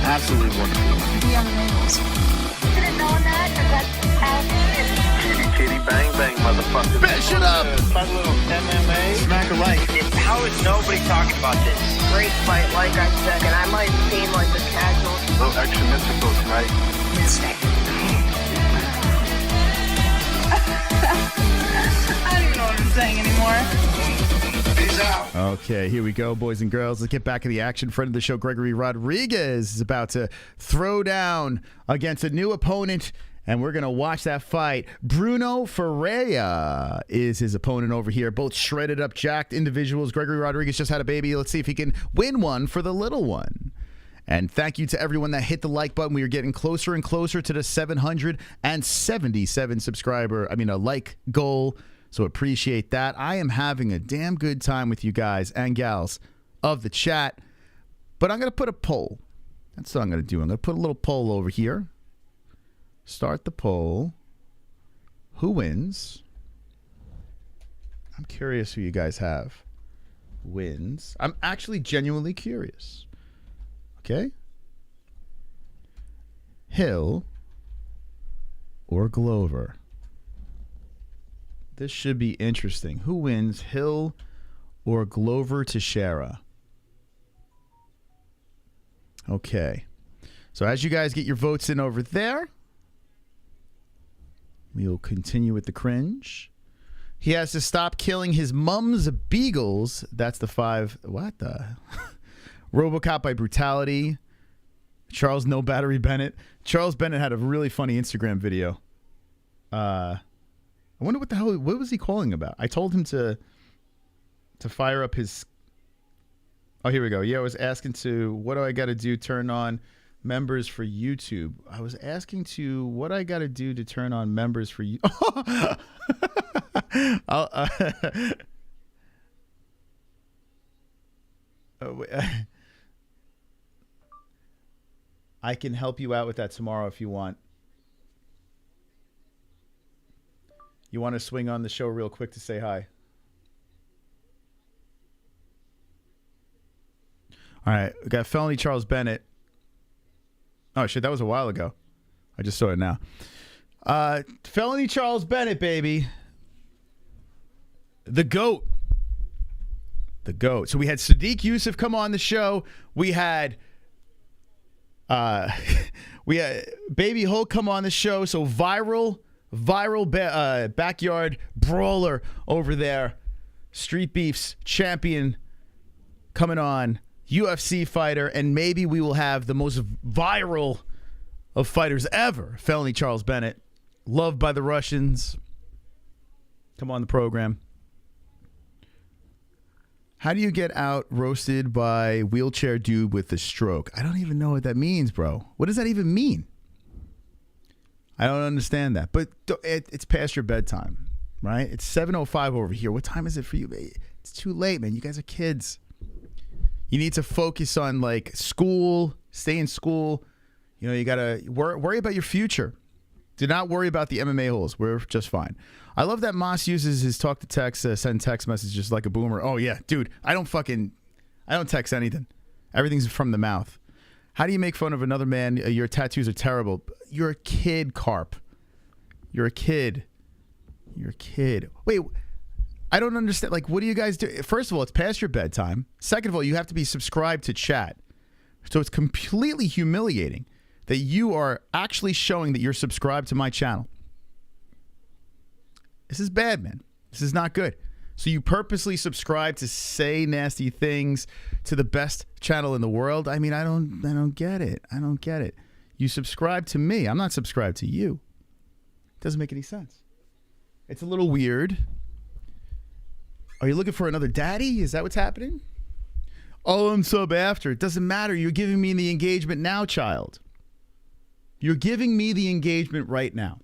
Absolutely wonderful. The MMA-Holes. Should have known that, because that's how it is. Kitty, bang, bang, motherfucker. Bash it up. Fun little MMA. Smack a like. How is nobody talking about this? Great fight, like I said, and I might seem like the casual. A little extra mystical tonight. I don't even know what I'm saying anymore. Peace out. Okay, here we go, boys and girls. Let's get back in the action. Friend of the show, Gregory Rodrigues, is about to throw down against a new opponent, and we're going to watch that fight. Bruno Ferreira is his opponent over here. Both shredded up, jacked individuals. Gregory Rodrigues just had a baby. Let's see if he can win one for the little one. And thank you to everyone that hit the like button. We are getting closer and closer to the 777 like goal. So appreciate that. I am having a damn good time with you guys and gals of the chat. But I'm going to put a poll. That's what I'm going to do. I'm going to put a little poll over here. Start the poll. Who wins? I'm curious who you guys have. Wins. I'm actually genuinely curious. Okay? Hill or Glover? This should be interesting. Who wins, Hill or Glover Teixeira? Okay. So as you guys get your votes in over there, we'll continue with the cringe. He has to stop killing his mum's beagles. That's the 5. What the? RoboCop by brutality. Charles No Battery Bennett. Charles Bennett had a really funny Instagram video. I wonder what the hell, what was he calling about? I told him to fire up his... Oh, here we go. Yeah, I was asking what do I got to do? Turn on members for YouTube. I was asking to what I got to do to turn on members for you. I can help you out with that tomorrow if you want. You want to swing on the show real quick to say hi? All right, we got Felony Charles Bennett. Oh, shit, that was a while ago. I just saw it now. Felony Charles Bennett, baby. The GOAT. The GOAT. So we had Sadiq Yusuf come on the show. We had Baby Hulk come on the show. So viral backyard brawler over there. Street Beef's champion coming on. UFC fighter, and maybe we will have the most viral of fighters ever, Felony Charles Bennett, loved by the Russians. Come on the program. How do you get out roasted by wheelchair dude with the stroke? I don't even know what that means, bro. What does that even mean? I don't understand that. But it's past your bedtime, right? It's 7:05 over here. What time is it for you? It's too late, man. You guys are kids. You need to focus on like school, stay in school. You know, you got to worry about your future. Do not worry about the MMA-Holes. We're just fine. I love that Moss uses his talk to text, send text messages like a boomer. Oh yeah, dude, I don't text anything. Everything's from the mouth. How do you make fun of another man? Your tattoos are terrible. You're a kid, Carp. You're a kid. You're a kid. Wait, I don't understand. Like, what do you guys do? First of all, it's past your bedtime. Second of all, you have to be subscribed to chat. So it's completely humiliating that you are actually showing that you're subscribed to my channel. This is bad, man. This is not good. So you purposely subscribe to say nasty things to the best channel in the world? I mean, I don't get it. I don't get it. You subscribe to me. I'm not subscribed to you. It doesn't make any sense. It's a little weird. Are you looking for another daddy? Is that what's happening? Oh, I'm sub after. It doesn't matter. You're giving me the engagement now, child. You're giving me the engagement right now.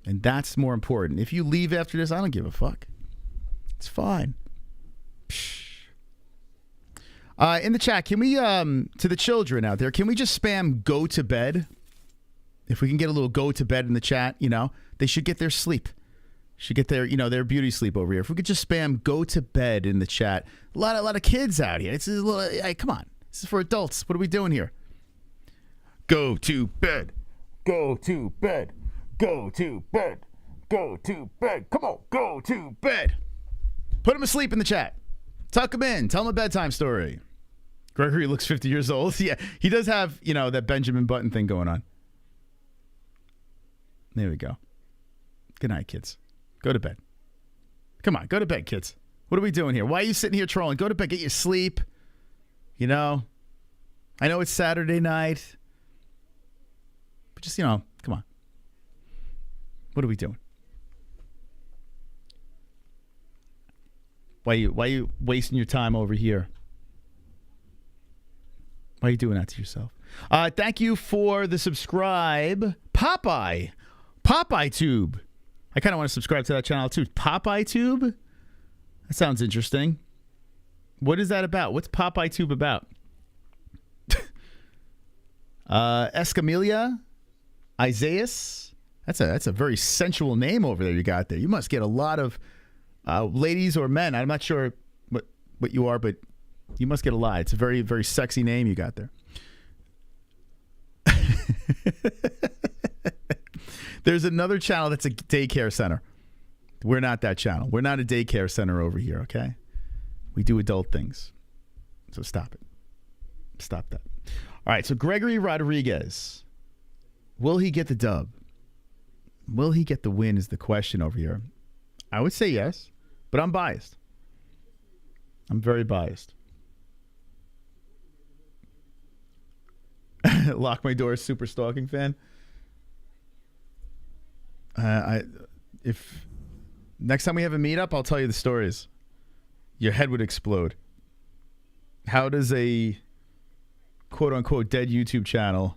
And that's more important. If you leave after this, I don't give a fuck. It's fine. In the chat, can we, to the children out there, can we just spam go to bed? If we can get a little go to bed in the chat, you know, they should get their sleep. Should get their, you know, their beauty sleep over here. If we could just spam go to bed in the chat. A lot of kids out here. It's a little, hey, come on. This is for adults. What are we doing here? Go to bed. Go to bed. Go to bed. Go to bed. Come on. Go to bed. Put them asleep in the chat. Tuck them in. Tell them a bedtime story. Gregory looks 50 years old. Yeah, he does have, you know, that Benjamin Button thing going on. There we go. Good night, kids. Go to bed. Come on, go to bed, kids. What are we doing here? Why are you sitting here trolling? Go to bed, get your sleep. You know? I know it's Saturday night. But just, you know, come on. What are we doing? Why are you wasting your time over here? Why are you doing that to yourself? Thank you for the subscribe. Popeye Tube. I kind of want to subscribe to that channel too. Popeye Tube? That sounds interesting. What is that about? What's Popeye Tube about? Escamilla? Isaias? That's a very sensual name over there you got there. You must get a lot of ladies or men. I'm not sure what you are, but you must get a lot. It's a very, very sexy name you got there. There's another channel that's a daycare center. We're not that channel. We're not a daycare center over here, okay? We do adult things. So stop it. Stop that. All right, so Gregory Rodrigues. Will he get the dub? Will he get the win is the question over here. I would say yes, but I'm biased. I'm very biased. Lock my door, super stalking fan. If next time we have a meetup, I'll tell you the stories. Your head would explode. How does a quote unquote dead YouTube channel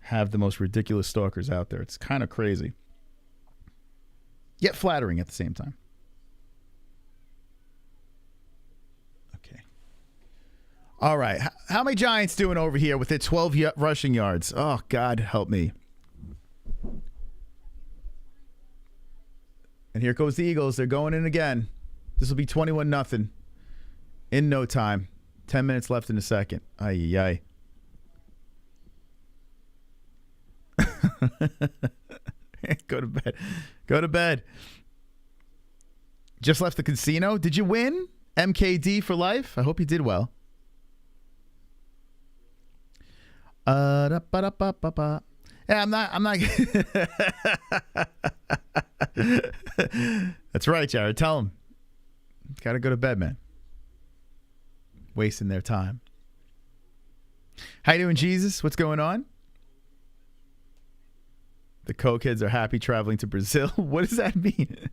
have the most ridiculous stalkers out there. It's kind of crazy. Yet flattering at the same time. Okay. All right. How are my Giants doing over here with their 12 rushing yards? Oh, God help me. And here goes the Eagles. They're going in again. This will be 21-0 in no time. 10 minutes left in the second. Ay. Go to bed. Go to bed. Just left the casino. Did you win? MKD for life? I hope you did well. Yeah, I'm not. That's right, Jared. Tell him. Got to go to bed, man. Wasting their time. How you doing, Jesus? What's going on? The cokeheads are happy traveling to Brazil. What does that mean?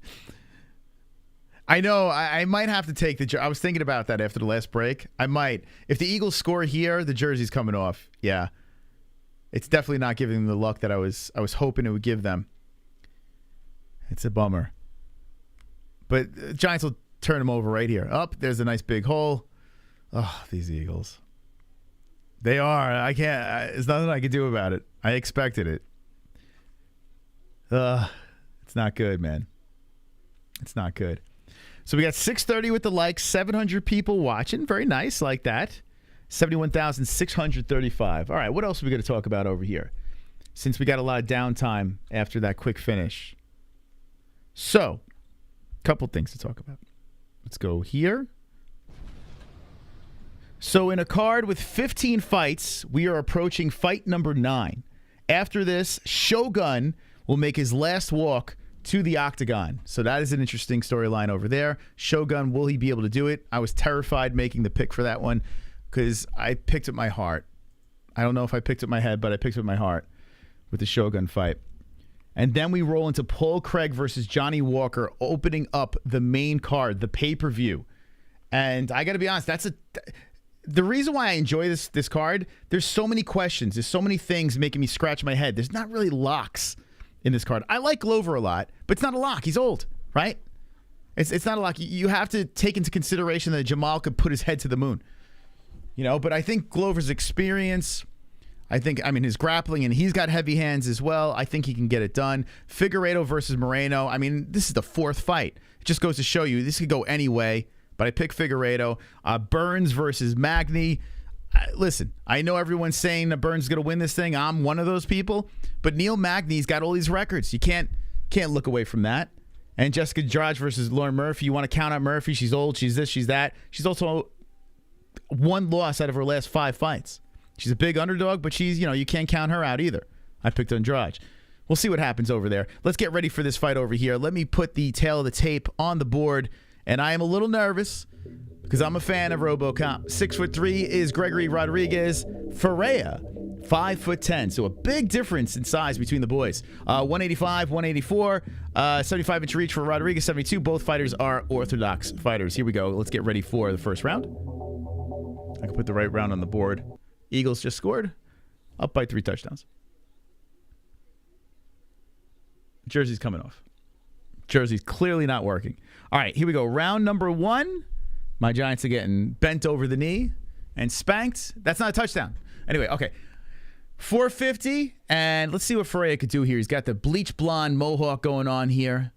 I know. I might have to take the. I was thinking about that after the last break. I might. If the Eagles score here, the jersey's coming off. Yeah. It's definitely not giving them the luck that I was hoping it would give them. It's a bummer. But Giants will turn them over right here. Up, there's a nice big hole. Oh, these Eagles. They are. I can't. There's nothing I can do about it. I expected it. It's not good, man. It's not good. So we got 630 with the likes, 700 people watching. Very nice, like that. 71,635. All right, what else are we going to talk about over here? Since we got a lot of downtime after that quick finish. So, a couple things to talk about. Let's go here. So, in a card with 15 fights, we are approaching fight number 9. After this, Shogun will make his last walk to the octagon. So that is an interesting storyline over there. Shogun, will he be able to do it? I was terrified making the pick for that one because I picked up my heart. I don't know if I picked up my head, but I picked up my heart with the Shogun fight. And then we roll into Paul Craig versus Johnny Walker, opening up the main card, the pay-per-view. And I got to be honest, the reason why I enjoy this card, there's so many questions. There's so many things making me scratch my head. There's not really locks in this card. I like Glover a lot, but it's not a lock. He's old, right? It's not a lock. You have to take into consideration that Jamahal could put his head to the moon. But I think Glover's experience, his grappling, and he's got heavy hands as well. I think he can get it done. Figueiredo versus Moreno. This is the 4th fight. It just goes to show you this could go any way, but I picked Figueiredo. Burns versus Magny. Listen, I know everyone's saying that Burns is going to win this thing. I'm one of those people. But Neil Magny's got all these records. You can't look away from that. And Jessica Andrade versus Lauren Murphy. You want to count out Murphy. She's old. She's this. She's that. She's also one loss out of her last 5 fights. She's a big underdog, but she's, you can't count her out either. I picked Andrade. We'll see what happens over there. Let's get ready for this fight over here. Let me put the tail of the tape on the board. And I am a little nervous because I'm a fan of RoboCop. 6'3" is Gregory Rodrigues. Ferreira, 5'10". So a big difference in size between the boys. 185, 184, 75-inch reach for Rodrigues, 72. Both fighters are orthodox fighters. Here we go. Let's get ready for the first round. I can put the right round on the board. Eagles just scored. Up by 3 touchdowns. Jersey's coming off. Jersey's clearly not working. All right, here we go. Round number 1. My Giants are getting bent over the knee and spanked. That's not a touchdown. Anyway, okay. 450, and let's see what Ferreira could do here. He's got the bleach blonde mohawk going on here.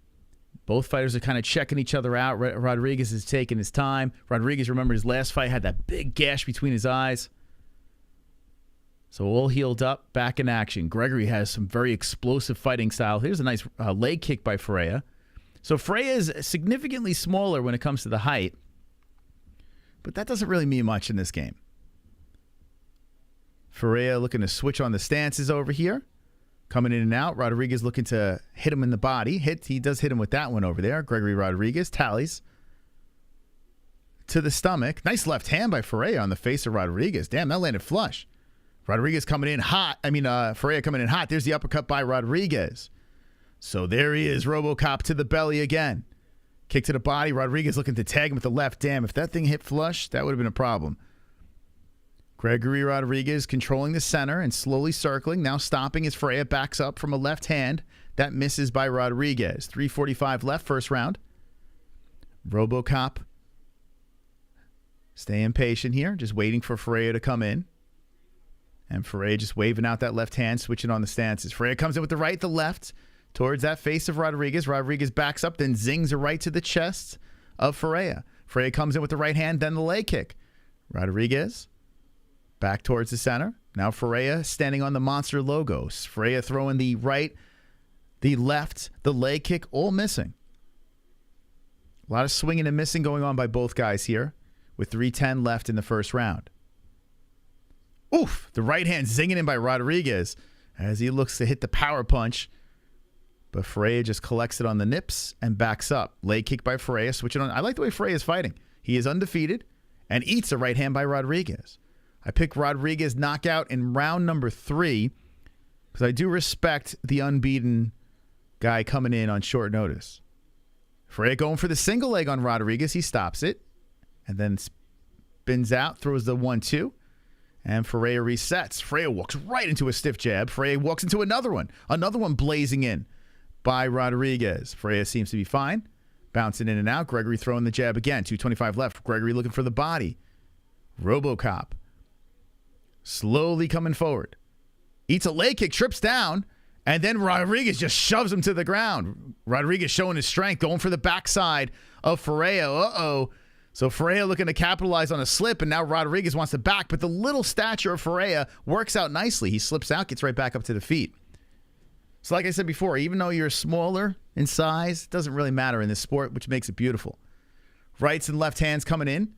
Both fighters are kind of checking each other out. Rodrigues is taking his time. Rodrigues, remember, his last fight had that big gash between his eyes. So all healed up, back in action. Gregory has some very explosive fighting style. Here's a nice leg kick by Ferreira. So Ferreira is significantly smaller when it comes to the height. But that doesn't really mean much in this game. Ferreira looking to switch on the stances over here. Coming in and out. Rodrigues looking to hit him in the body. He does hit him with that one over there. Gregory Rodrigues tallies to the stomach. Nice left hand by Ferreira on the face of Rodrigues. Damn, that landed flush. Rodrigues coming in hot. Ferreira coming in hot. There's the uppercut by Rodrigues. So there he is. RoboCop to the belly again. Kick to the body. Rodrigues looking to tag him with the left. Damn, if that thing hit flush, that would have been a problem. Gregory Rodrigues controlling the center and slowly circling. Now stopping as Ferreira backs up from a left hand. That misses by Rodrigues. 3:45 left, first round. RoboCop staying patient here, just waiting for Ferreira to come in. And Ferreira just waving out that left hand, switching on the stances. Ferreira comes in with the right, the left, towards that face of Rodrigues. Rodrigues backs up, then zings a right to the chest of Ferreira. Ferreira comes in with the right hand, then the leg kick. Rodrigues back towards the center. Now Ferreira standing on the monster logos. Ferreira throwing the right, the left, the leg kick, all missing. A lot of swinging and missing going on by both guys here with 3:10 left in the first round. Oof, the right hand zinging in by Rodrigues as he looks to hit the power punch. But Ferreira just collects it on the nips and backs up. Leg kick by Ferreira, switching on. I like the way Ferreira is fighting. He is undefeated and eats a right hand by Rodrigues. I pick Rodrigues knockout in round number 3 because I do respect the unbeaten guy coming in on short notice. Ferreira going for the single leg on Rodrigues. He stops it and then spins out, throws the 1-2, and Ferreira resets. Ferreira walks right into a stiff jab. Ferreira walks into another one blazing in by Rodrigues. Ferreira seems to be fine, bouncing in and out. Gregory throwing the jab again. 2:25 left. Gregory looking for the body. RoboCop slowly coming forward. Eats a leg kick, trips down, and then Rodrigues just shoves him to the ground. Rodrigues showing his strength, going for the backside of Ferreira. Uh-oh. So Ferreira looking to capitalize on a slip, and now Rodrigues wants to back, but the little stature of Ferreira works out nicely. He slips out, gets right back up to the feet. So like I said before, even though you're smaller in size, it doesn't really matter in this sport, which makes it beautiful. Rights and left hands coming in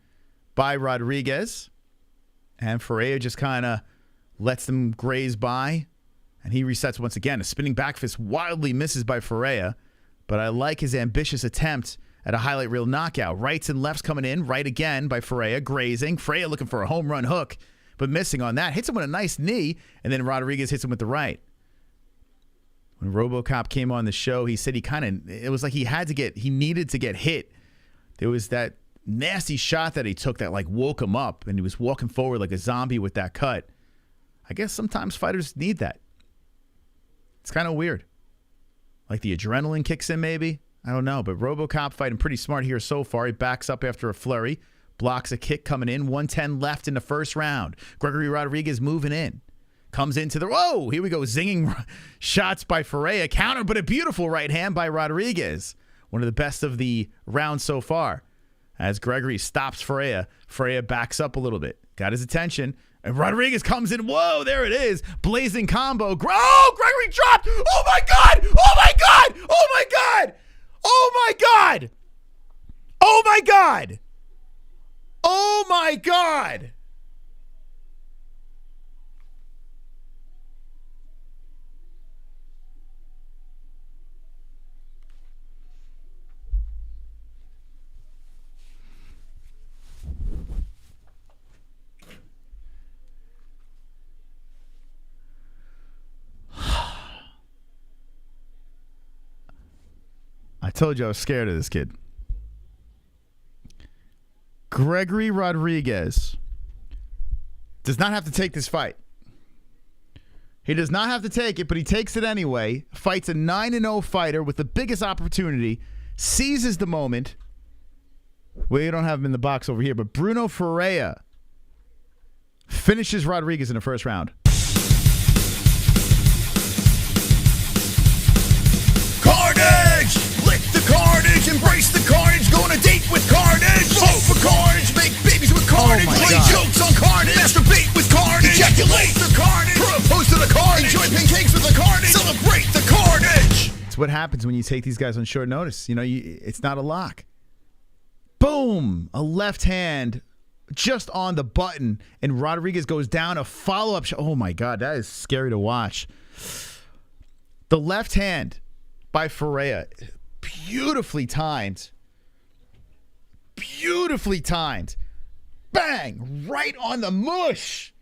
by Rodrigues, and Ferreira just kind of lets them graze by. And he resets once again. A spinning back fist wildly misses by Ferreira, but I like his ambitious attempt at a highlight reel knockout. Rights and lefts coming in. Right again by Ferreira, grazing. Ferreira looking for a home run hook, but missing on that. Hits him with a nice knee, and then Rodrigues hits him with the right. When RoboCop came on the show, he said it was like he needed to get hit. There was that nasty shot that he took that like woke him up, and he was walking forward like a zombie with that cut. I guess sometimes fighters need that. It's kind of weird. Like the adrenaline kicks in maybe. I don't know. But RoboCop fighting pretty smart here so far. He backs up after a flurry. Blocks a kick coming in. 1:10 left in the first round. Gregory Rodrigues moving in. Comes into the... Whoa! Here we go. Zinging shots by Ferreira. Counter, but a beautiful right hand by Rodrigues. One of the best of the round so far. As Gregory stops Ferreira. Ferreira backs up a little bit. Got his attention. And Rodrigues comes in. Whoa, there it is. Blazing combo. Oh, Gregory dropped. Oh, my God. Oh, my God. Oh, my God. Oh, my God. Oh, my God. Oh, my God. I told you I was scared of this kid. Gregory Rodrigues does not have to take this fight. He does not have to take it, but he takes it anyway. Fights a 9-0 fighter with the biggest opportunity. Seizes the moment. Well, you don't have him in the box over here, but Bruno Ferreira finishes Rodrigues in the first round. Carnage! Lick the carnage, embrace the carnage, go on a date with carnage. Vote for carnage, make babies with carnage, play jokes on carnage, masturbate with carnage, ejaculate the carnage, propose to the carnage, enjoy pancakes with the carnage, celebrate the carnage. It's what happens when you take these guys on short notice. You know, it's not a lock. Boom! A left hand just on the button, and Rodrigues goes down. A follow-up shot. Oh, my God. That is scary to watch. The left hand by Ferreira. Beautifully timed. Beautifully timed. Bang! Right on the mush.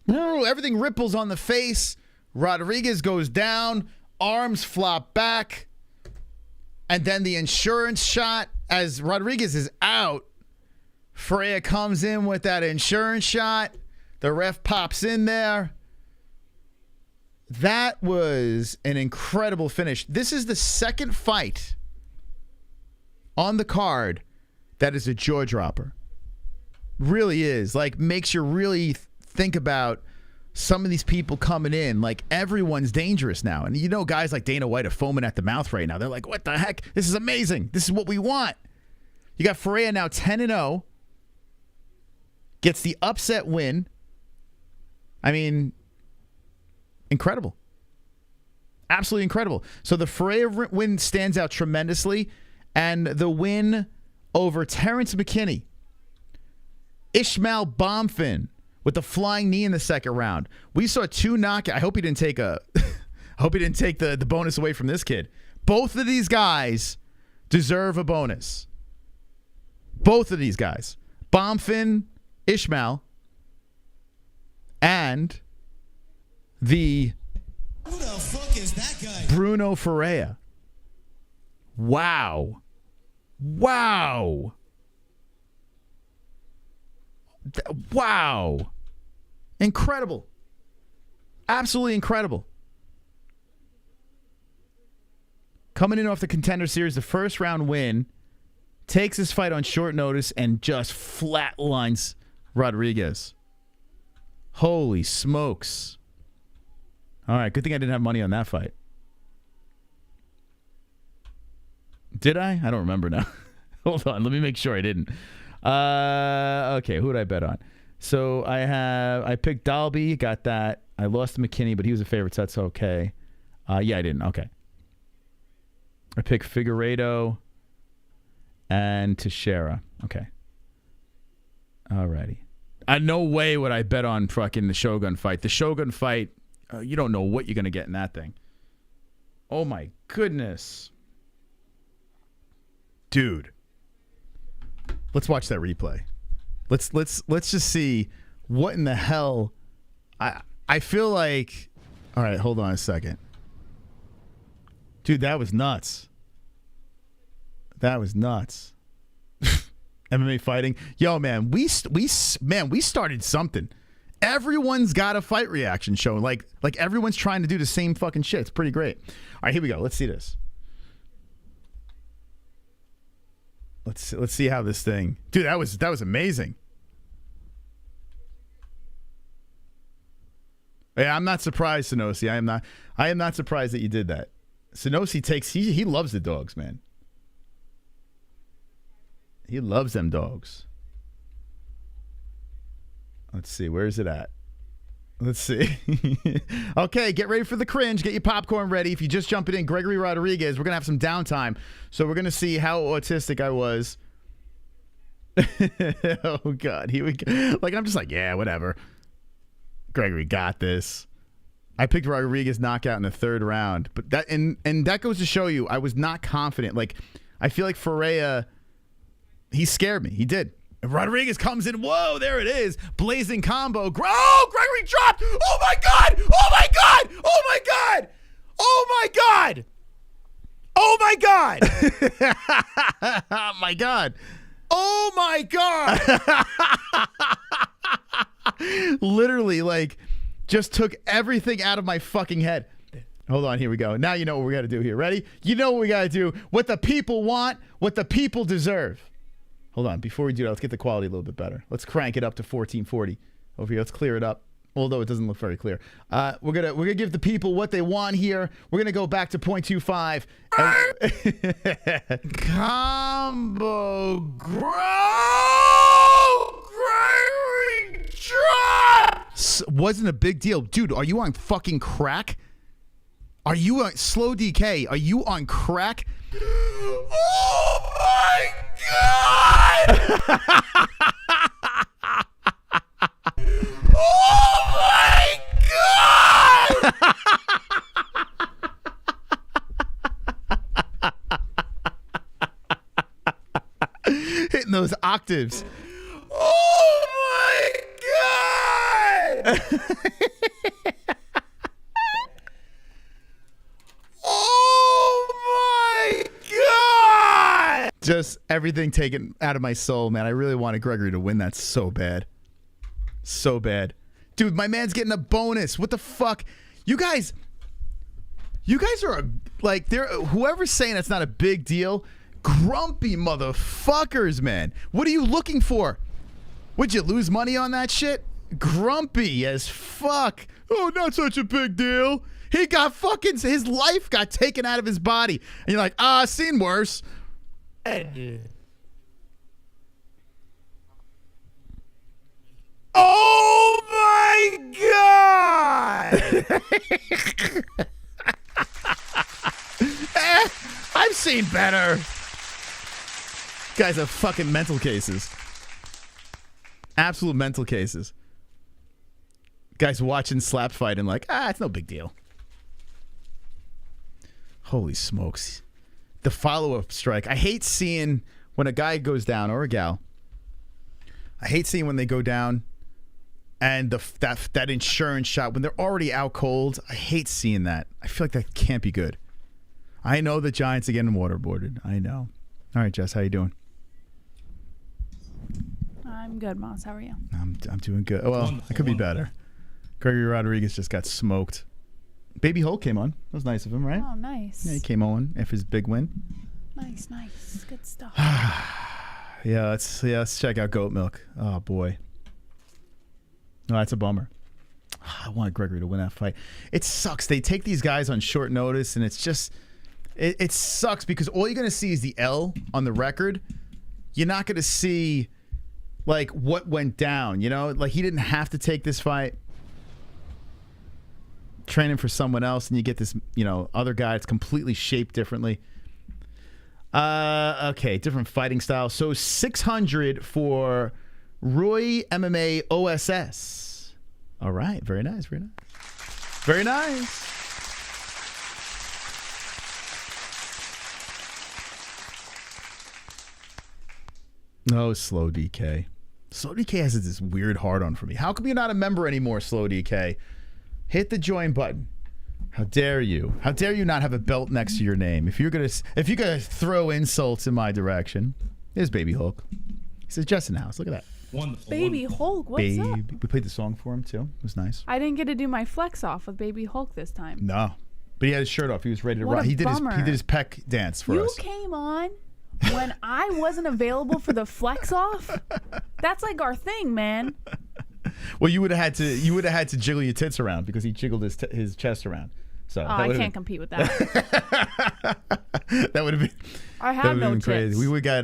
Everything ripples on the face. Rodrigues goes down. Arms flop back. And then the insurance shot as Rodrigues is out. Ferreira comes in with that insurance shot. The ref pops in there. That was an incredible finish. This is the second fight on the card that is a jaw dropper. Really is. Like, makes you really think about some of these people coming in. Like, everyone's dangerous now. And you know, guys like Dana White are foaming at the mouth right now. They're like, what the heck? This is amazing. This is what we want. You got Figueiredo now 10-0. Gets the upset win. I mean, incredible. Absolutely incredible. So the Figueiredo win stands out tremendously. And the win over Terrance McKinney. Ismael Bonfim with the flying knee in the second round. We saw 2 knockouts. I hope he didn't take the bonus away from this kid. Both of these guys deserve a bonus. Both of these guys. Bonfim, Ismael, and the Who the fuck is that guy? Bruno Ferreira. Wow. Wow. Wow. Incredible. Absolutely incredible. Coming in off the Contender Series, the first round win, takes his fight on short notice and just flatlines Rodrigues. Holy smokes. All right, good thing I didn't have money on that fight. Did I? I don't remember now. Hold on, let me make sure I didn't. Okay, who did I bet on? So I picked Dalby, got that. I lost to McKinney, but he was a favorite, so that's okay. Yeah, I didn't. Okay. I picked Figueiredo and Teixeira. Okay. Alrighty. No way would I bet on fucking the Shogun fight. The Shogun fight, you don't know what you're going to get in that thing. Oh my goodness. Dude. Let's watch that replay. Let's just see what in the hell. I feel like. All right, hold on a second. Dude, that was nuts. That was nuts. MMA fighting. Yo, man, we started something. Everyone's got a fight reaction show. Like everyone's trying to do the same fucking shit. It's pretty great. All right, here we go. Let's see this. Let's see how this thing. Dude, that was amazing. Yeah, I'm not surprised, Sonosi. I am not surprised that you did that. Sonosi he loves the dogs, man. He loves them dogs. Let's see, where is it at? Let's see. Okay, get ready for the cringe. Get your popcorn ready. If you just jumping in, Gregory Rodrigues, we're going to have some downtime. So we're going to see how autistic I was. Oh, God. Here we go. Like, I'm just like, yeah, whatever. Gregory got this. I picked Rodrigues knockout in the third round. But that and that goes to show you I was not confident. Like, I feel like Figueiredo, he scared me. He did. Rodrigues comes in. Whoa, there it is. Blazing combo. Oh, Gregory dropped. Oh, my God. Oh, my God. Oh, my God. Oh, my God. Oh, my God. Oh, my God. Oh, my God. Literally, like, just took everything out of my fucking head. Hold on. Here we go. Now you know what we got to do here. Ready? You know what we got to do. What the people want, what the people deserve. Hold on. Before we do that, let's get the quality a little bit better. Let's crank it up to 1440 over here. Let's clear it up. Although it doesn't look very clear. We're gonna give the people what they want here. We're gonna go back to 0.25. Combo Gregory drops. Wasn't a big deal, dude. Are you on fucking crack? Are you on slow DK? Are you on crack? Oh my God! Oh my God! Hitting those octaves. Oh my God! Oh my God! Just everything taken out of my soul, man. I really wanted Gregory to win that so bad. So bad. Dude, my man's getting a bonus. What the fuck? You guys are like, whoever's saying it's not a big deal, grumpy motherfuckers, man. What are you looking for? Would you lose money on that shit? Grumpy as fuck. Oh, not such a big deal. He got fucking, his life got taken out of his body. And you're like, seen worse. Oh my God! I've seen better. Guys have fucking mental cases. Absolute mental cases. Guys watching slap fight and like, it's no big deal. Holy smokes. The follow-up strike. I hate seeing when a guy goes down, or a gal. I hate seeing when they go down and that insurance shot, when they're already out cold. I hate seeing that. I feel like that can't be good. I know the Giants are getting waterboarded. I know. All right, Jess, how you doing? I'm good, Moss. How are you? I'm doing good. Well, I could be better. Gregory Rodrigues just got smoked. Baby Hulk came on. That was nice of him, right? Oh, nice. Yeah, he came on after his big win. Nice. Good stuff. Yeah, let's check out Goat Milk. Oh boy. No, that's a bummer. I wanted Gregory to win that fight. It sucks. They take these guys on short notice, and it's just it sucks because all you're gonna see is the L on the record. You're not gonna see like what went down. You know, like he didn't have to take this fight. Training for someone else, and you get this, other guy. It's completely shaped differently. Okay, different fighting style. So 600 for Roy MMA OSS. All right, very nice. Very nice. No, Slow DK. Slow DK has this weird hard-on for me. How come you're not a member anymore, Slow DK? Hit the join button. How dare you? How dare you not have a belt next to your name? If you're gonna throw insults in my direction, there's Baby Hulk. He says, "Just in the house." Look at that. Wonderful. Baby Hulk, what's up? We played the song for him too. It was nice. I didn't get to do my flex off with Baby Hulk this time. No, but he had his shirt off. He was ready to What rock. a He did bummer. his peck dance for us. You came on when I wasn't available for the flex off. That's like our thing, man. Well, you would have had to jiggle your tits around because he jiggled his chest around. So I can't compete with that. That would have been. I have no tits. Crazy. We would get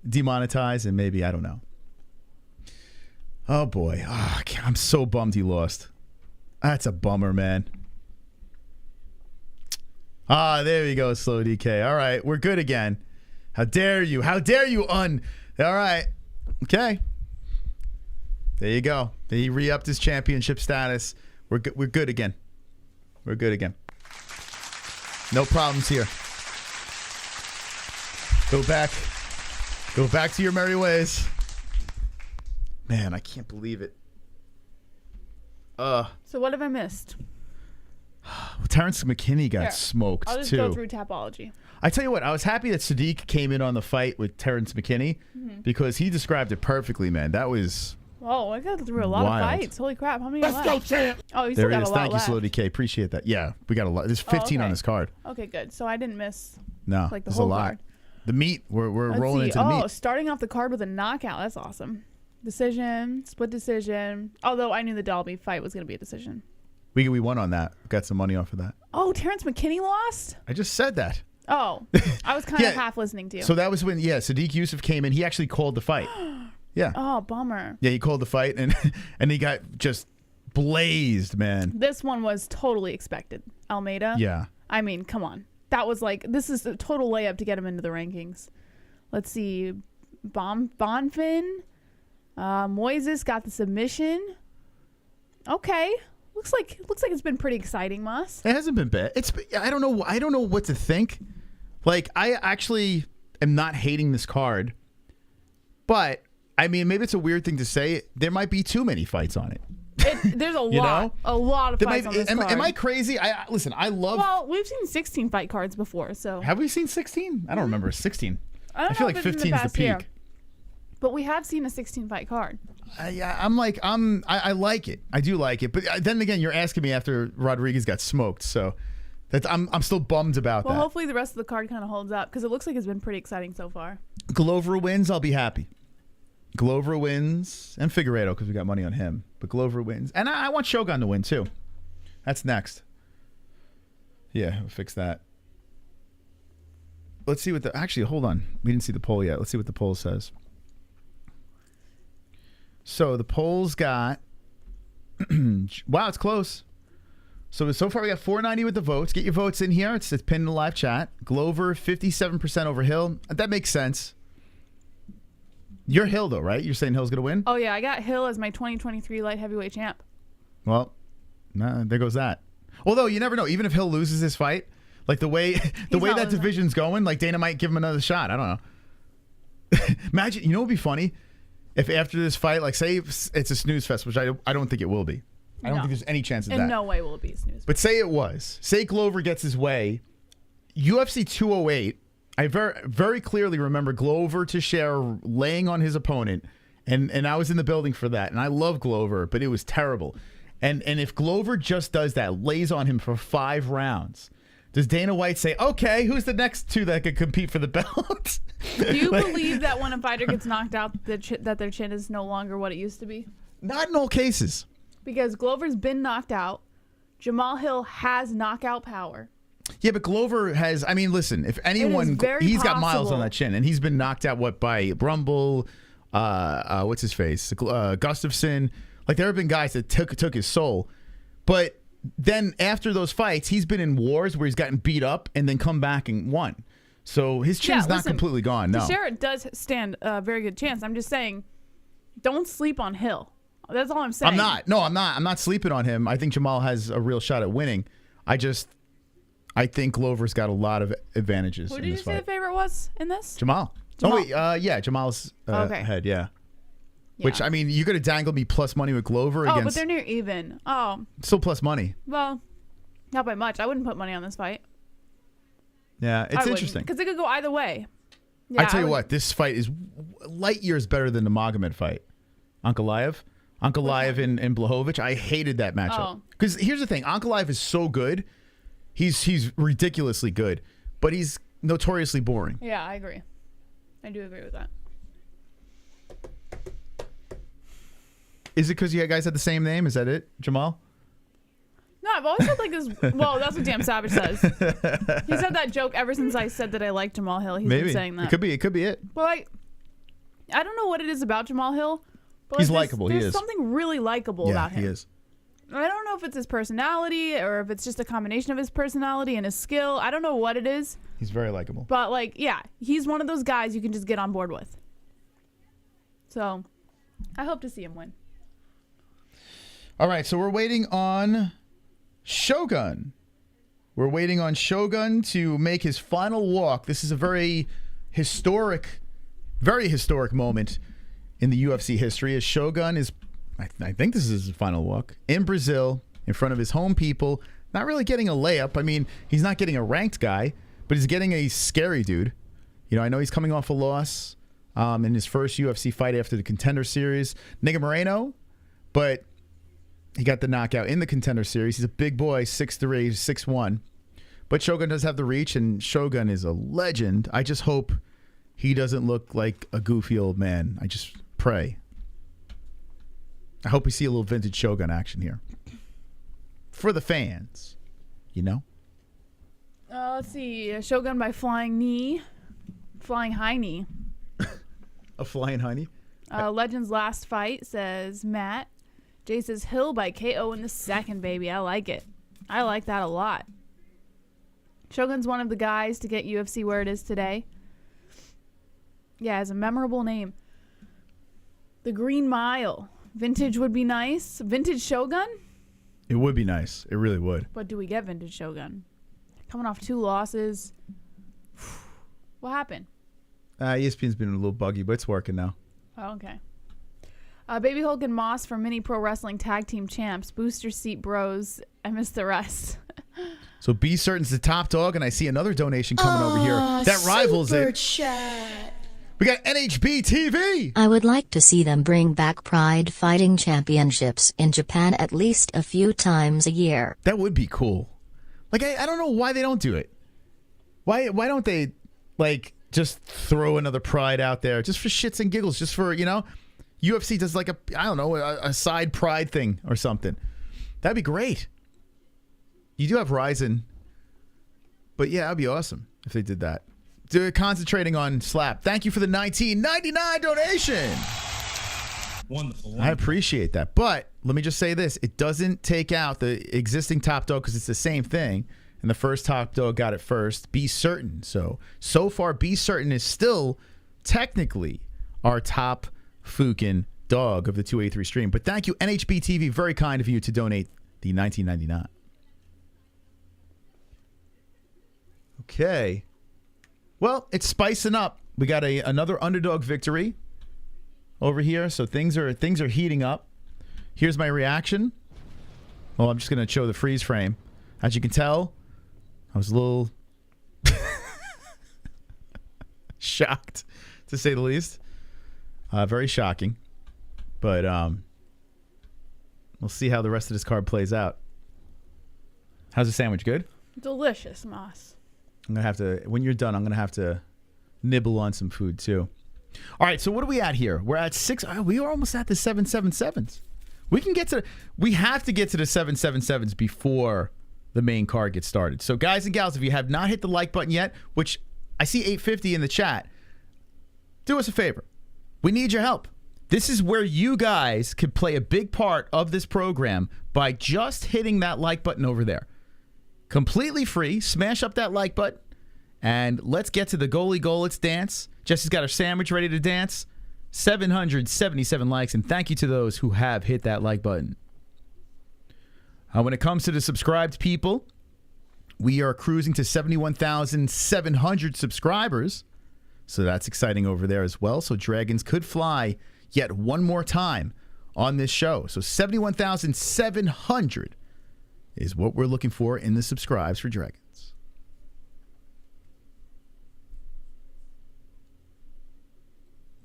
demonetized, and maybe, I don't know. Oh boy, I'm so bummed he lost. That's a bummer, man. There we go, Slow DK. All right, we're good again. How dare you? How dare you? All right, okay. There you go. He re-upped his championship status. We're good again. We're good again. No problems here. Go back to your merry ways. Man, I can't believe it. So what have I missed? Terrance McKinney got smoked I'll just too. go through Tapology. I tell you what, I was happy that Sadiq came in on the fight with Terrance McKinney because he described it perfectly, man. That was Whoa, I got through a lot of fights. Holy crap, how many left? go, champ. Oh, you there still got it is. a lot Thank left. you, Slow DK. Appreciate that. Yeah, we got a lot. There's 15 on okay. this card. Okay, good. So I didn't miss No, like the there's whole a lot. card. The meat, we're Let's rolling see. into the meat. Starting off the card with a knockout. That's awesome. Decision, split decision. Although I knew the Dalby fight was going to be a decision. We won on that. Got some money off of that. Oh, Terrance McKinney lost? I just said that. Oh, I was kind of half listening to you. So that was when, Sadiq Yusuf came in. He actually called the fight. Yeah. Oh, bummer. Yeah, he called the fight, and he got just blazed, man. This one was totally expected. Almeida? Yeah. I mean, come on. That was like, this is a total layup to get him into the rankings. Let's see. Bonfim. Moises got the submission. Okay. Looks like it's been pretty exciting, Moss. It hasn't been bad. I don't know what to think. Like, I actually am not hating this card. But I mean, maybe it's a weird thing to say. There might be too many fights on it. There's a lot of fights on this card. Am I crazy? Listen, I love. Well, we've seen 16 fight cards before, so. Have we seen 16? I don't remember 16. I feel like 15 is the peak. But we have seen a 16 fight card. I'm like I like it. I do like it, but then again, you're asking me after Rodrigues got smoked, so I'm still bummed about Well, that. hopefully the rest of the card kind of holds up because it looks like it's been pretty exciting so far. Glover wins, I'll be happy. Glover wins, and Figueiredo because we got money on him. But Glover wins, and I want Shogun to win too. That's next. Yeah, we'll fix that. Let's see what actually, hold on. We didn't see the poll yet. Let's see what the poll says. So the polls got, wow, it's close. So far we got 490 with the votes. Get your votes in here. It's pinned in the live chat. Glover, 57% over Hill. That makes sense. You're Hill though, right? You're saying Hill's going to win? Oh, yeah. I got Hill as my 2023 light heavyweight champ. Well, nah, there goes that. Although you never know. Even if Hill loses this fight, like the way that division's going, like Dana might give him another shot. I don't know. Imagine, you know what would be funny? If after this fight, like say it's a snooze fest, which I don't think it will be. I don't think there's any chance of that. In no way will it be a snooze fest. But say it was. Say Glover gets his way. UFC 208, I very clearly remember Glover Teixeira laying on his opponent, and I was in the building for that, and I love Glover, but it was terrible. And if Glover just does that, lays on him for 5 rounds, does Dana White say, okay, who's the next 2 that could compete for the belt? Do you believe that when a fighter gets knocked out, that their chin is no longer what it used to be? Not in all cases. Because Glover's been knocked out. Jamahal Hill has knockout power. Yeah, but Glover has, I mean, listen, if anyone, he's got miles on that chin, and he's been knocked out, by Rumble, what's his face, Gustafsson. Like, there have been guys that took his soul. But then after those fights, he's been in wars where he's gotten beat up and then come back and won. So his chin's not completely gone, no. Teixeira does stand a very good chance. I'm just saying, don't sleep on Hill. That's all I'm saying. I'm not. No, I'm not. I'm not sleeping on him. I think Jamahal has a real shot at winning. I think Glover's got a lot of advantages. Who in did you this say fight. the favorite was in this? Jamal. Oh, wait. Yeah, Jamal's head, yeah. Which, I mean, you could have dangled me plus money with Glover against... Oh, but they're near even. Oh. Still plus money. Well, not by much. I wouldn't put money on this fight. Yeah, it's interesting. Because it could go either way. Yeah, I tell you what, this fight is light years better than the Magomed fight. Ankalaev and Blachowicz. I hated that matchup. Because here's the thing. Ankalaev is so good. He's ridiculously good. But he's notoriously boring. Yeah, I agree. I do agree with that. Is it because you guys had the same name? Is that it, Jamal? No, I've always had like this. Well, that's what Dan Savage says. He's had that joke ever since I said that I like Jamahal Hill. He's been saying that. It could be it. But like, I don't know what it is about Jamahal Hill. But he's like, likable. There's He is. something really likable about him. Yeah, he is. I don't know if it's his personality or if it's just a combination of his personality and his skill. I don't know what it is. He's very likable. But like, yeah, he's one of those guys you can just get on board with. So, I hope to see him win. All right, so we're waiting on Shogun. We're waiting on Shogun to make his final walk. This is a very historic moment in the UFC history as Shogun is, I think this is his final walk, in Brazil, in front of his home people. Not really getting a layup. I mean, he's not getting a ranked guy, but he's getting a scary dude. You know, I know he's coming off a loss in his first UFC fight after the Contender Series. Nigga Moreno, but he got the knockout in the Contender Series. He's a big boy, 6'3", 6'1". But Shogun does have the reach, and Shogun is a legend. I just hope he doesn't look like a goofy old man. I just pray. I hope we see a little vintage Shogun action here. For the fans, you know? Let's see. Shogun by flying high knee. A flying high knee? Legend's last fight, says Matt. Jay says Hill by KO in the second, baby. I like it. I like that a lot. Shogun's one of the guys to get UFC where it is today. Yeah, has a memorable name. The Green Mile. Vintage would be nice. Vintage Shogun? It would be nice. It really would. But do we get vintage Shogun? Coming off 2 losses. What happened? ESPN's been a little buggy, but it's working now. Oh, okay. Baby Hulk and Moss from Mini Pro Wrestling Tag Team Champs. Booster seat bros. I missed the rest. So Be Certain's the top dog, and I see another donation coming over here that rivals super it. Chat. We got NHB TV. I would like to see them bring back Pride Fighting Championships in Japan at least a few times a year. That would be cool. Like, I don't know why they don't do it. Why don't they, like, just throw another Pride out there just for shits and giggles, just for, UFC does like a side Pride thing or something. That'd be great. You do have Ryzen. But yeah, that'd be awesome if they did that. Concentrating on Slap. Thank you for the $19.99 donation. Wonderful. I appreciate that. But let me just say this. It doesn't take out the existing top dog because it's the same thing. And the first top dog got it first. Be Certain. So far, Be Certain is still technically our top Fukin dog of the 283 stream. But thank you, NHB TV. Very kind of you to donate the $19.99. Okay. Well, it's spicing up. We got another underdog victory over here, so things are heating up. Here's my reaction. Well, I'm just going to show the freeze frame. As you can tell, I was a little shocked, to say the least. Very shocking. But we'll see how the rest of this card plays out. How's the sandwich? Good? Delicious, Moss. I'm going to have to, when you're done, I'm going to have to nibble on some food too. All right, so what are we at here? We're at 6. We are almost at the 777s. We have to get to the 777s before the main card gets started. So guys and gals, if you have not hit the like button yet, which I see 850 in the chat, do us a favor. We need your help. This is where you guys could play a big part of this program by just hitting that like button over there. Completely free. Smash up that like button. And let's get to the goalie goal. Let's dance. Jesse's got her sandwich ready to dance. 777 likes. And thank you to those who have hit that like button. When it comes to the subscribed people, we are cruising to 71,700 subscribers. So that's exciting over there as well. So Dragons could fly yet one more time on this show. So 71,700 is what we're looking for in the subscribes for Dragons.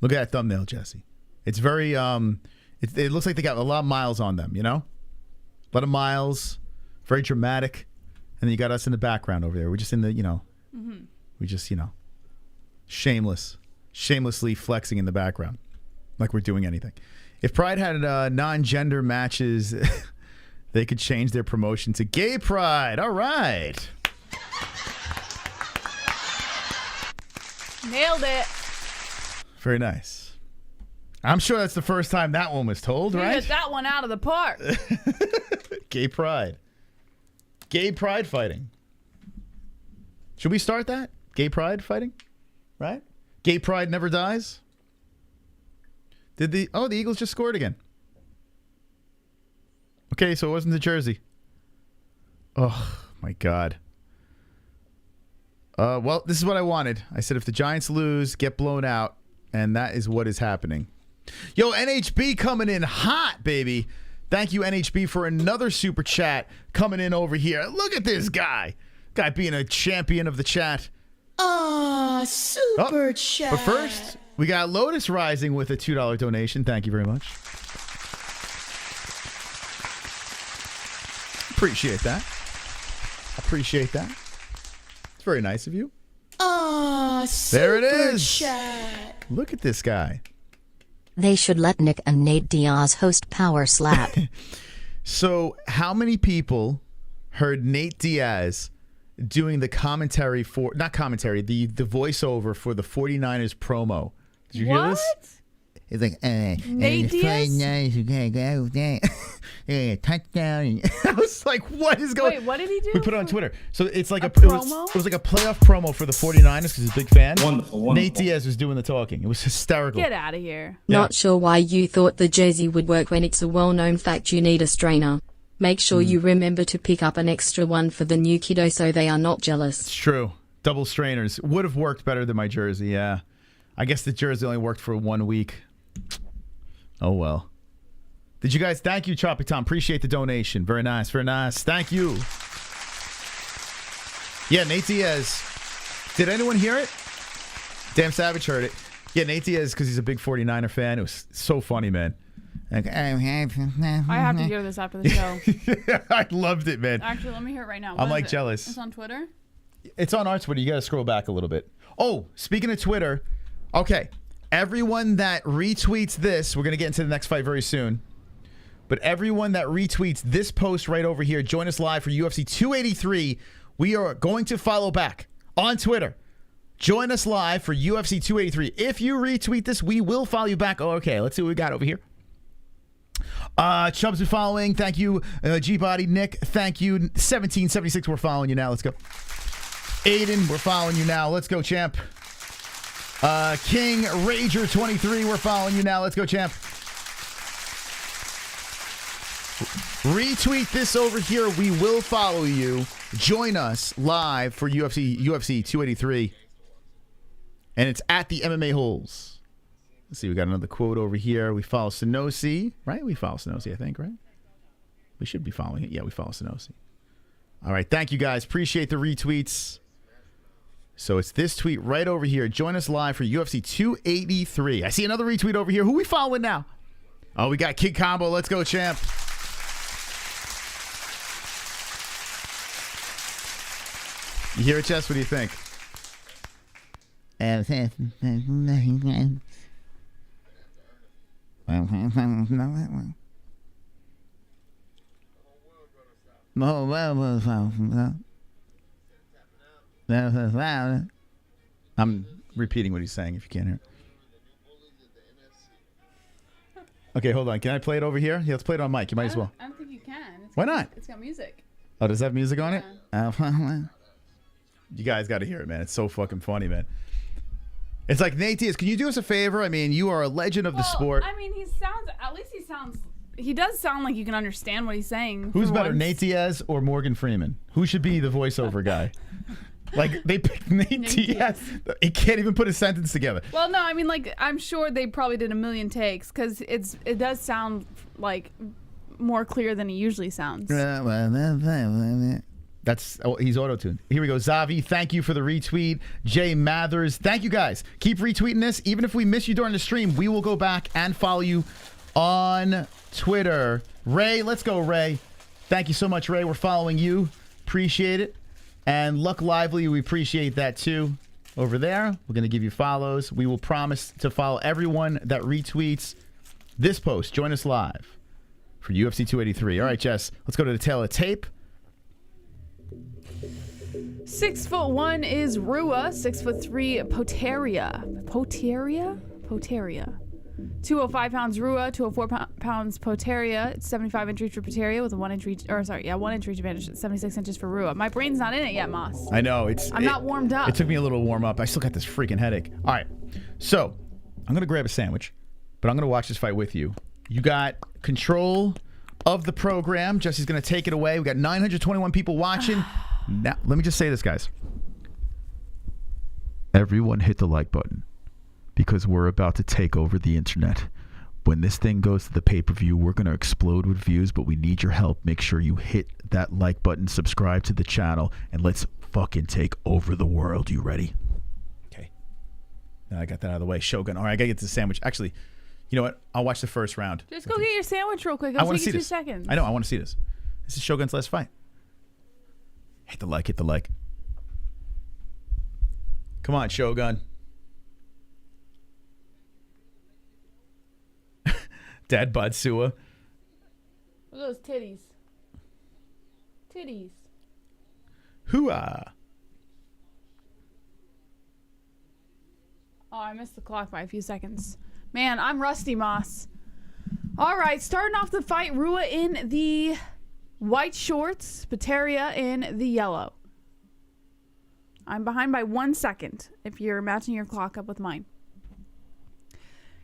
Look at that thumbnail, Jesse. It's very, it looks like they got a lot of miles on them, A lot of miles, very dramatic. And then you got us in the background over there. We're just in the, we just, shamelessly flexing in the background like we're doing anything. If Pride had non-gender matches, they could change their promotion to Gay Pride. All right. Nailed it. Very nice. I'm sure that's the first time that one was told, You right? hit that one out of the park. Gay Pride. Gay Pride fighting. Should we start that? Gay Pride fighting? Right? Gay Pride never dies? The Eagles just scored again. Okay, so it wasn't the jersey. Oh, my God. Well, this is what I wanted. I said if the Giants lose, get blown out, and that is what is happening. Yo, NHB coming in hot, baby. Thank you, NHB, for another super chat coming in over here. Look at this guy. Guy being a champion of the chat. Super chat. But first, we got Lotus Rising with a $2 donation. Thank you very much. Appreciate that. It's very nice of you. There it is. Chat. Look at this guy. They should let Nick and Nate Diaz host Power Slap. So how many people heard Nate Diaz doing the commentary for, not commentary, the voiceover for the 49ers promo? Did you hear this? It's like, Nate Diaz? Touchdown. I was like, what is going on? Wait, what did he do? We put it on Twitter. So it's like A it promo? was like a playoff promo for the 49ers because he's a big fan. Wonderful. Nate Diaz was doing the talking. It was hysterical. Get out of here. Not sure why you thought the jersey would work when it's a well-known fact you need a strainer. Make sure you remember to pick up an extra one for the new kiddo so they are not jealous. It's true. Double strainers. Would have worked better than my jersey, yeah. I guess the jersey only worked for 1 week. Oh, well. Did you guys, thank you, Choppy Tom. Appreciate the donation. Very nice, very nice. Thank you. Yeah, Nate Diaz. Did anyone hear it? Damn Savage heard it. Yeah, Nate Diaz, because he's a big 49er fan. It was so funny, man. Like, I have to hear this after the show. I loved it, man. Actually, let me hear it right now. I'm What like is it? jealous. It's on Twitter? It's on our Twitter. You got to scroll back a little bit. Oh, speaking of Twitter, okay. Everyone that retweets this, we're going to get into the next fight very soon. But everyone that retweets this post right over here, join us live for UFC 283. We are going to follow back on Twitter. Join us live for UFC 283. If you retweet this, we will follow you back. Oh, okay. Let's see what we got over here. Chubb's been following. Thank you, G-Body. Nick, thank you. 1776, we're following you now. Let's go. Aiden, we're following you now. Let's go, champ. King Rager 23, we're following you now. Let's go, champ. Retweet this over here. We will follow you. Join us live for UFC 283. And it's at the MMA-Holes. Let's see, we got another quote over here. We follow Sanosi, right? We follow Sanosi, I think, right? We should be following it. Yeah, we follow Sanosi. All right, thank you guys. Appreciate the retweets. So it's this tweet right over here. Join us live for UFC 283. I see another retweet over here. Who we following now? Oh, we got Kid Combo. Let's go, champ. You hear it, Jess? What do you think? I'm repeating what he's saying if you can't hear it. Okay, hold on. Can I play it over here? Yeah, let's play it on mic. You might as well. I don't think you can. Why not? It's got music. Oh, does that have music on it? You guys got to hear it, man. It's so fucking funny, man. It's like, Nate Diaz, can you do us a favor? I mean, you are a legend of the sport. I mean, he does sound like you can understand what he's saying. Who's better, Nate Diaz or Morgan Freeman? Who should be the voiceover guy? Like, they picked Nate Diaz. He can't even put a sentence together. Well, no, I mean, like, I'm sure they probably did a million takes because it does sound like more clear than he usually sounds. He's auto-tuned. Here we go. Zavi, thank you for the retweet. Jay Mathers, thank you guys. Keep retweeting this. Even if we miss you during the stream, we will go back and follow you on Twitter. Ray, let's go, Ray. Thank you so much, Ray. We're following you. Appreciate it. And Luck Lively, we appreciate that too. Over there, we're going to give you follows. We will promise to follow everyone that retweets this post. Join us live for UFC 283. All right, Jess, let's go to the tail of tape. 6'1" is Rua. 6'3" Potieria. 205 pounds Rua. 204 pounds Potieria. It's 75-inch reach for Potieria with a 1 inch reach. Or sorry, 1 inch reach advantage. 76 inches for Rua. My brain's not in it yet, Moss. I know I'm not warmed up. It took me a little to warm up. I still got this freaking headache. All right, so I'm gonna grab a sandwich, but I'm gonna watch this fight with you. You got control of the program. Jesse's gonna take it away. We got 921 people watching. Now, let me just say this, guys. Everyone hit the like button because we're about to take over the internet. When this thing goes to the pay-per-view, we're going to explode with views, but we need your help. Make sure you hit that like button, subscribe to the channel, and let's fucking take over the world. You ready? Okay. Now I got that out of the way. Shogun. All right, I got to get to the sandwich. Actually, you know what? I'll watch the first round. Just go get your sandwich real quick. It'll take you 2 seconds. I know. I want to see this. This is Shogun's last fight. Hit the like, hit the like. Come on, Shogun. Dad bod Sua. Look at those titties. Titties. Hooah. Oh, I missed the clock by a few seconds. Man, I'm rusty, Moss. All right, starting off the fight, Rua in the white shorts, Potieria in the yellow. I'm behind by 1 second if you're matching your clock up with mine.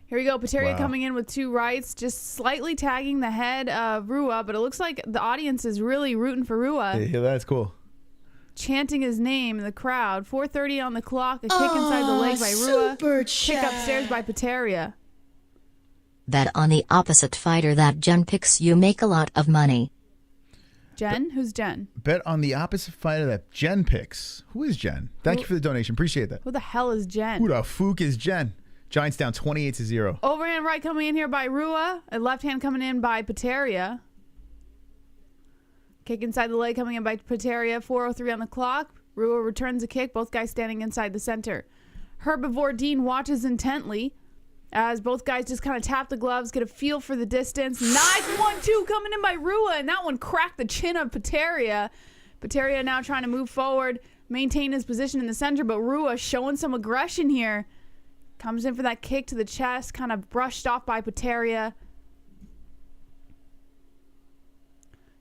Here we go. Potieria coming in with 2 rights, just slightly tagging the head of Rua, but it looks like the audience is really rooting for Rua. Yeah, that's cool. Chanting his name in the crowd. 4:30 on the clock. A kick inside the leg by Rua. Kick upstairs by Potieria. Bet on the opposite fighter that Jen picks, you make a lot of money. Jen? Who's Jen? Bet on the opposite fighter that Jen picks. Who is Jen? Thank you for the donation. Appreciate that. Who the hell is Jen? Who the fuck is Jen? Giants down 28-0. Overhand right coming in here by Rua. A left hand coming in by Potieria. Kick inside the leg coming in by Potieria. 4:03 on the clock. Rua returns a kick. Both guys standing inside the center. Herbivore Dean watches intently as both guys just kind of tap the gloves, get a feel for the distance. Nice 1-2 coming in by Rua, and that one cracked the chin of Potieria. Potieria now trying to move forward, maintain his position in the center, but Rua showing some aggression here. Comes in for that kick to the chest, kind of brushed off by Potieria.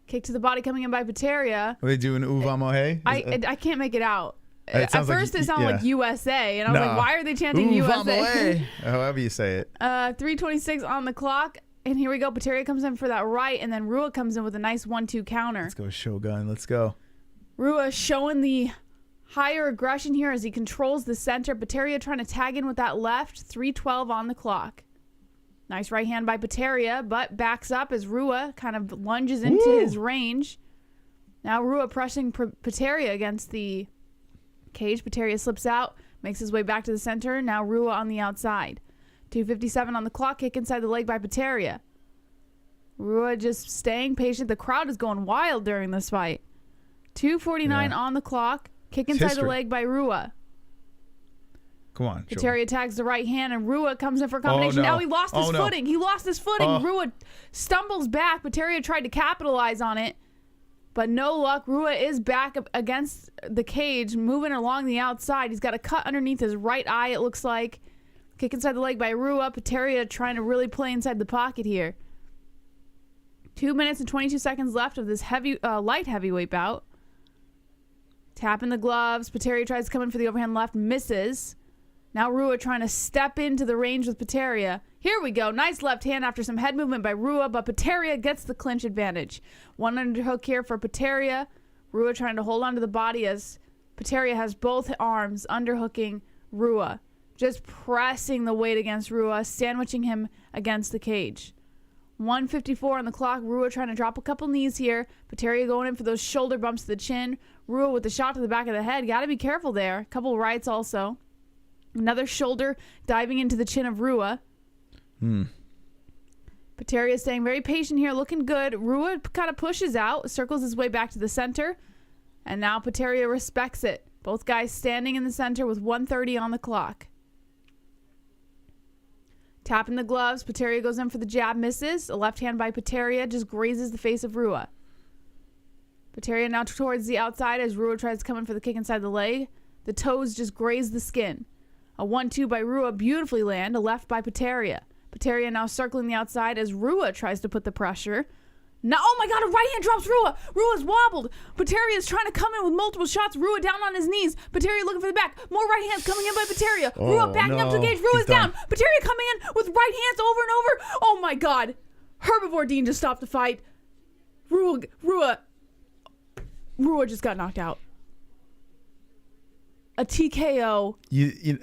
Kick to the body coming in by Potieria. Are they doing Uvamohe? I can't make it out. It At first it sounded like USA, and I was like, why are they chanting USA? However you say it. 3:26 on the clock, and here we go. Potieria comes in for that right, and then Rua comes in with a nice 1-2 counter. Let's go, Shogun. Let's go. Rua showing the higher aggression here as he controls the center. Potieria trying to tag in with that left. 3:12 on the clock. Nice right hand by Potieria, but backs up as Rua kind of lunges into his range. Now Rua pressing Potieria against the cage. Potieria slips out, makes his way back to the center. Now Rua on the outside. 2:57 on the clock. Kick inside the leg by Potieria. Rua just staying patient. The crowd is going wild during this fight. 2:49 on the clock. Kick inside the leg by Rua. Come on. Potieria tags the right hand, and Rua comes in for a combination. Oh, no. Now he lost his footing. He lost his footing. Rua stumbles back. Potieria tried to capitalize on it, but no luck. Rua is back up against the cage, moving along the outside. He's got a cut underneath his right eye, it looks like. Kick inside the leg by Rua. Potieria trying to really play inside the pocket here. 2 minutes and 22 seconds left of this light heavyweight bout. Tapping the gloves. Potieria tries to come in for the overhand left. Misses. Now Rua trying to step into the range with Potieria. Here we go. Nice left hand after some head movement by Rua, but Potieria gets the clinch advantage. One underhook here for Potieria. Rua trying to hold on to the body as Potieria has both arms underhooking Rua. Just pressing the weight against Rua, sandwiching him against the cage. 1:54 on the clock. Rua trying to drop a couple knees here. Potieria going in for those shoulder bumps to the chin. Rua with the shot to the back of the head. Got to be careful there. Couple rights also. Another shoulder diving into the chin of Rua. Potieria staying very patient here, looking good. Rua kind of pushes out, circles his way back to the center. And now Potieria respects it. Both guys standing in the center with 1:30 on the clock. Tapping the gloves. Potieria goes in for the jab, misses. A left hand by Potieria just grazes the face of Rua. Potieria now towards the outside as Rua tries to come in for the kick inside the leg. The toes just graze the skin. A 1-2 by Rua beautifully land. A left by Potieria. Potieria now circling the outside as Rua tries to put the pressure. Now, oh my God, a right hand drops Rua. Rua's wobbled. Potieria is trying to come in with multiple shots. Rua down on his knees. Potieria looking for the back. More right hands coming in by Potieria. Rua backing up to the cage. Rua's down. Potieria coming in with right hands over and over. Oh my God. Herbivore Dean just stopped the fight. Rua just got knocked out. A TKO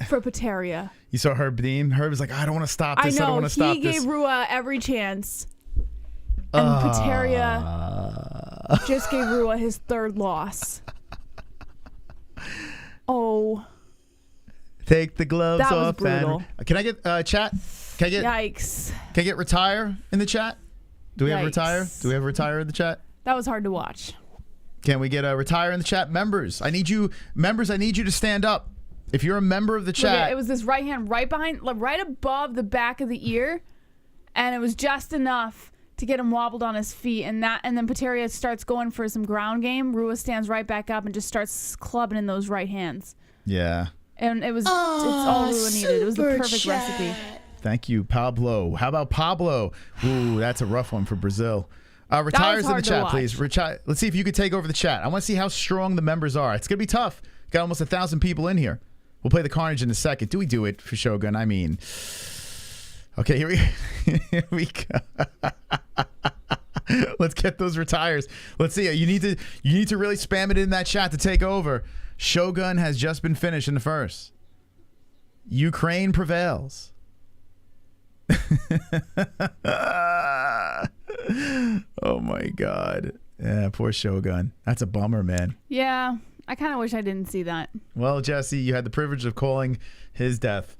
for Potieria. You saw Herb Dean? Herb was like, I don't want to stop this. I don't want to stop this. He gave Rua every chance. And Potieria just gave Rua his third loss. Oh. Take the gloves off. That was brutal. Can I get chat? Can I get Yikes. Can I get retire in the chat? Do we have retire? Do we have retire in the chat? That was hard to watch. Can we get a retire in the chat? Members, I need you to stand up. If you're a member of the chat. It was this right hand right above the back of the ear, and it was just enough to get him wobbled on his feet, and then Potieria starts going for some ground game. Rua stands right back up and just starts clubbing in those right hands. Yeah. And it's all Rua needed. It was the perfect recipe. Thank you, Pablo. How about Pablo? Ooh, that's a rough one for Brazil. Retires in the chat, please. Let's see if you could take over the chat. I want to see how strong the members are. It's going to be tough. Got almost 1,000 people in here. We'll play the Carnage in a second. Do we do it for Shogun? I mean, okay, here we go. Let's get those retires. Let's see. You need to really spam it in that chat to take over. Shogun has just been finished in the first. Ukraine prevails. Oh my God. Yeah, poor Shogun. That's a bummer, man. Yeah, I kind of wish I didn't see that. Well, Jesse, you had the privilege of calling his death.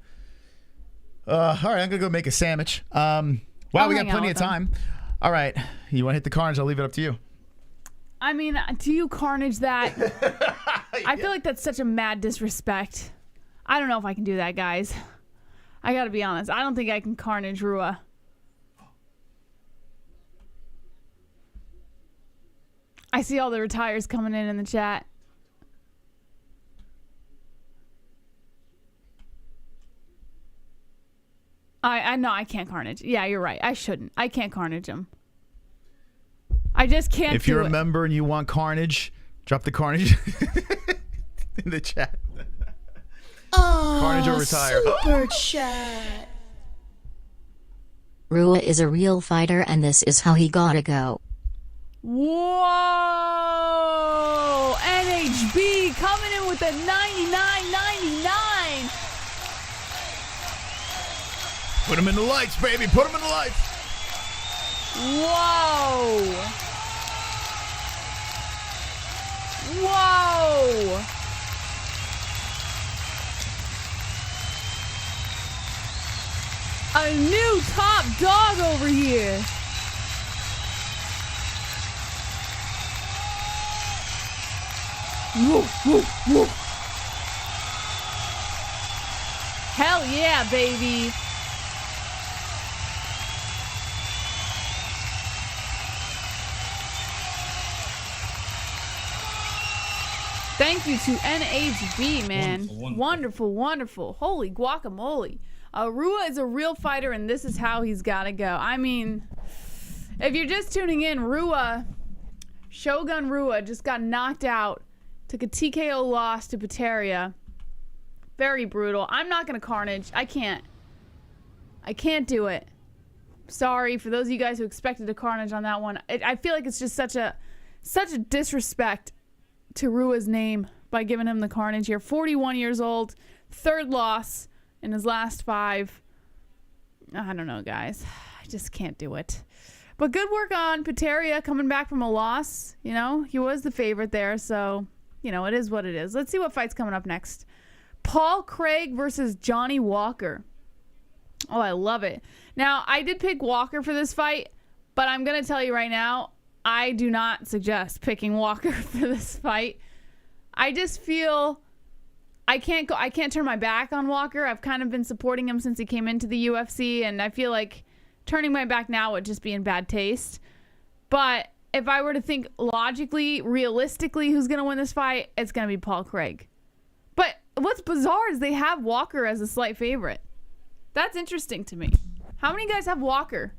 All right, I'm gonna go make a sandwich. Wow, we got plenty of time. All right, you want to hit the carnage? I'll leave it up to you. I mean, do you carnage that? I feel like that's such a mad disrespect. I don't know if I can do that, guys. I gotta be honest. I don't think I can carnage Rua. I see all the retires coming in the chat. I know I can't carnage. Yeah, you're right. I shouldn't. I can't carnage him. I just can't. If you're a member and you want carnage, drop the carnage in the chat. Oh, carnage or retire. Super chat. Rua is a real fighter, and this is how he gotta go. Whoa! NHB coming in with a 99.99. Put him in the lights, baby. Put him in the lights. Whoa! Whoa! A new top dog over here. Woo, woo, woo. Hell yeah, baby. Thank you to NHB, man. Wonderful, wonderful. Holy guacamole. Rua is a real fighter, and this is how he's got to go. I mean, if you're just tuning in, Shogun Rua just got knocked out. Took a TKO loss to Potieria. Very brutal. I'm not going to carnage. I can't do it. Sorry for those of you guys who expected a carnage on that one. I feel like it's just such a disrespect to Rua's name by giving him the carnage here. 41 years old, third loss in his last 5. I don't know, guys. I just can't do it. But good work on Potieria coming back from a loss. You know, he was the favorite there, so, you know, it is what it is. Let's see what fight's coming up next. Paul Craig versus Johnny Walker. Oh, I love it. Now, I did pick Walker for this fight, but I'm going to tell you right now, I do not suggest picking Walker for this fight. I just feel I can't turn my back on Walker. I've kind of been supporting him since he came into the UFC, and I feel like turning my back now would just be in bad taste. But if I were to think logically, realistically, who's going to win this fight, it's going to be Paul Craig. But what's bizarre is they have Walker as a slight favorite. That's interesting to me. How many guys have Walker?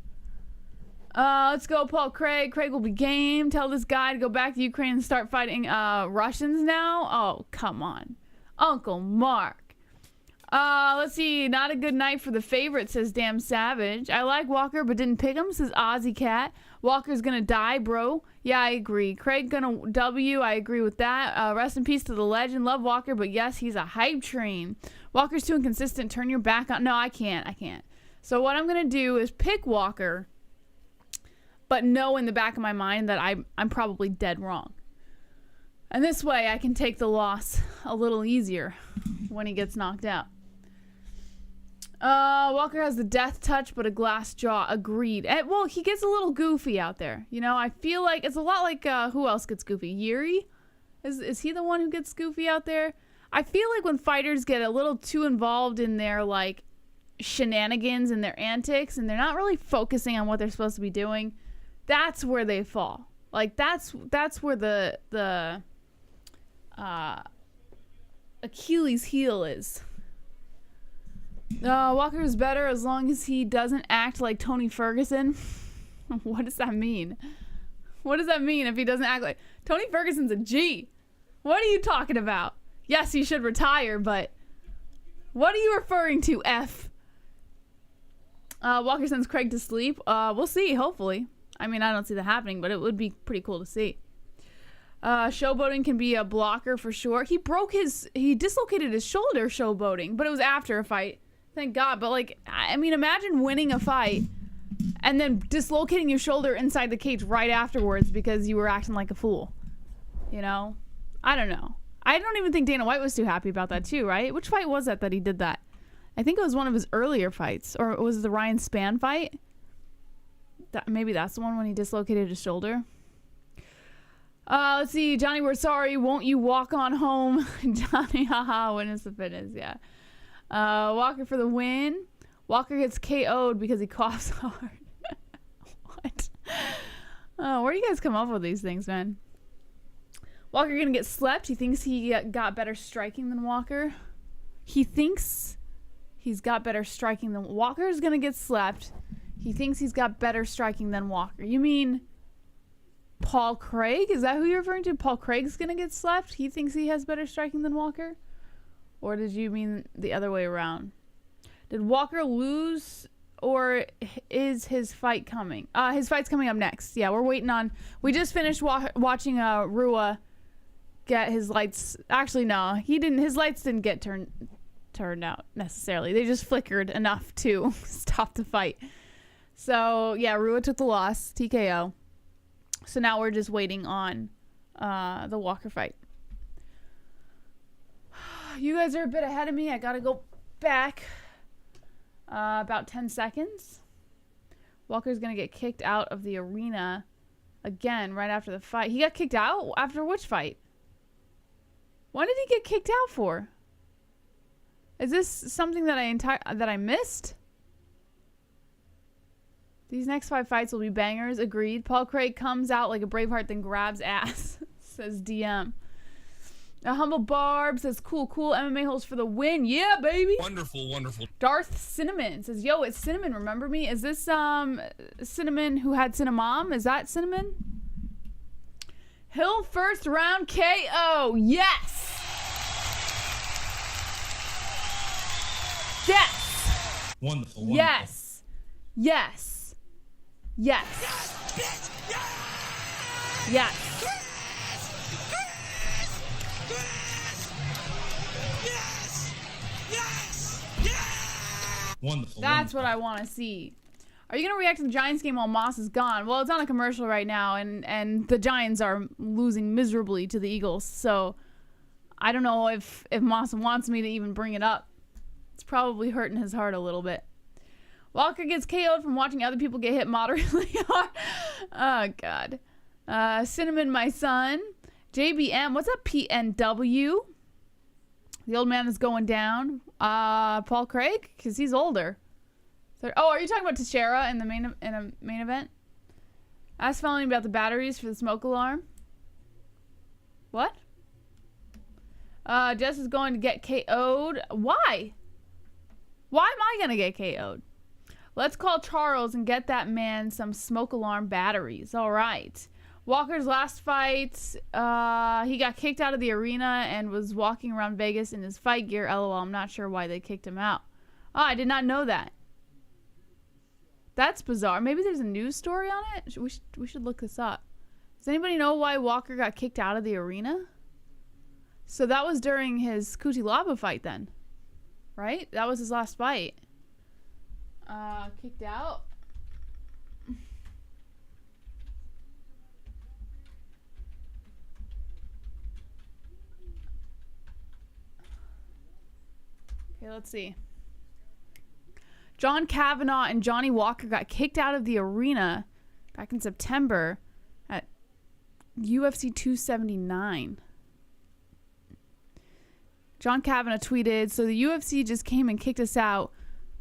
Let's go, Paul Craig. Craig will be game. Tell this guy to go back to Ukraine and start fighting Russians now. Oh, come on. Uncle Mark. Let's see. Not a good night for the favorite, says Damn Savage. I like Walker, but didn't pick him, says Ozzy Cat. Walker's gonna die, bro. Yeah, I agree. Craig gonna W. I agree with that. Rest in peace to the legend. Love Walker, but yes, he's a hype train. Walker's too inconsistent. Turn your back on. No, I can't. So what I'm gonna do is pick Walker, but know in the back of my mind that I'm probably dead wrong. And this way I can take the loss a little easier when he gets knocked out. Walker has the death touch, but a glass jaw. Agreed. Well, he gets a little goofy out there. You know, I feel like it's a lot like, who else gets goofy? Yuri? Is he the one who gets goofy out there? I feel like when fighters get a little too involved in their, like, shenanigans and their antics, and they're not really focusing on what they're supposed to be doing, that's where they fall. Like, that's where the Achilles heel is. Walker is better as long as he doesn't act like Tony Ferguson. What does that mean? What does that mean if he doesn't act like... Tony Ferguson's a G. What are you talking about? Yes, he should retire, but... What are you referring to, F? Walker sends Craig to sleep. We'll see, hopefully. I mean, I don't see that happening, but it would be pretty cool to see. Showboating can be a blocker for sure. He dislocated his shoulder showboating, but it was after a fight. Thank God. But, like, I mean, imagine winning a fight and then dislocating your shoulder inside the cage right afterwards because you were acting like a fool. You know? I don't know. I don't even think Dana White was too happy about that too, right? Which fight was that he did that? I think it was one of his earlier fights, or was it the Ryan Spann fight? Maybe that's the one when he dislocated his shoulder. Let's see. Johnny, we're sorry. Won't you walk on home? Johnny, haha, witness the fitness. Yeah. Walker for the win. Walker gets KO'd because he coughs hard. What? Oh, where do you guys come up with these things, man? Walker gonna get slept. He thinks he got better striking than Walker. He thinks he's got better striking than Walker's gonna get slept. He thinks he's got better striking than Walker. You mean Paul Craig? Is that who you're referring to? Paul Craig's gonna get slept? He thinks he has better striking than Walker? Or did you mean the other way around? Did Walker lose, or is his fight coming? His fight's coming up next. Yeah, we're waiting on... We just finished watching Rua get his lights... Actually, no. He didn't. His lights didn't get turned out, necessarily. They just flickered enough to stop the fight. So, yeah, Rua took the loss. TKO. So now we're just waiting on the Walker fight. You guys are a bit ahead of me. I gotta go back about 10 seconds. Walker's gonna get kicked out of the arena again right after the fight. He got kicked out after which fight? When did he get kicked out for? Is this something that I missed? These next 5 fights will be bangers. Agreed. Paul Craig comes out like a Braveheart, then grabs ass. Says DM. A Humble Barb says, cool, MMA-Holes for the win. Yeah, baby. Wonderful. Darth Cinnamon says, yo, it's Cinnamon. Remember me? Is this Cinnamon who had Cinnamon? Is that Cinnamon? Hill first round KO. Yes. Yes. Wonderful. Yes. Wonderful. That's what I want to see. Are you going to react to the Giants game while Moss is gone? Well, it's on a commercial right now, and the Giants are losing miserably to the Eagles. So I don't know if Moss wants me to even bring it up. It's probably hurting his heart a little bit. Walker gets KO'd from watching other people get hit moderately hard. Oh, God. Cinnamon, my son. JBM, what's up, PNW? The old man is going down. Paul Craig, because he's older. Oh, are you talking about Teixeira in the main event? Ask Felony about the batteries for the smoke alarm. What? Jess is going to get KO'd. Why? Why am I going to get KO'd? Let's call Charles and get that man some smoke alarm batteries. All right. Walker's last fight, he got kicked out of the arena and was walking around Vegas in his fight gear. LOL, I'm not sure why they kicked him out. Oh, I did not know that. That's bizarre. Maybe there's a news story on it? We should look this up. Does anybody know why Walker got kicked out of the arena? So that was during his Kutateladze fight then, right? That was his last fight. Kicked out. Okay, let's see. John Kavanaugh and Johnny Walker got kicked out of the arena back in September at UFC 279. John Kavanaugh tweeted, so the UFC just came and kicked us out.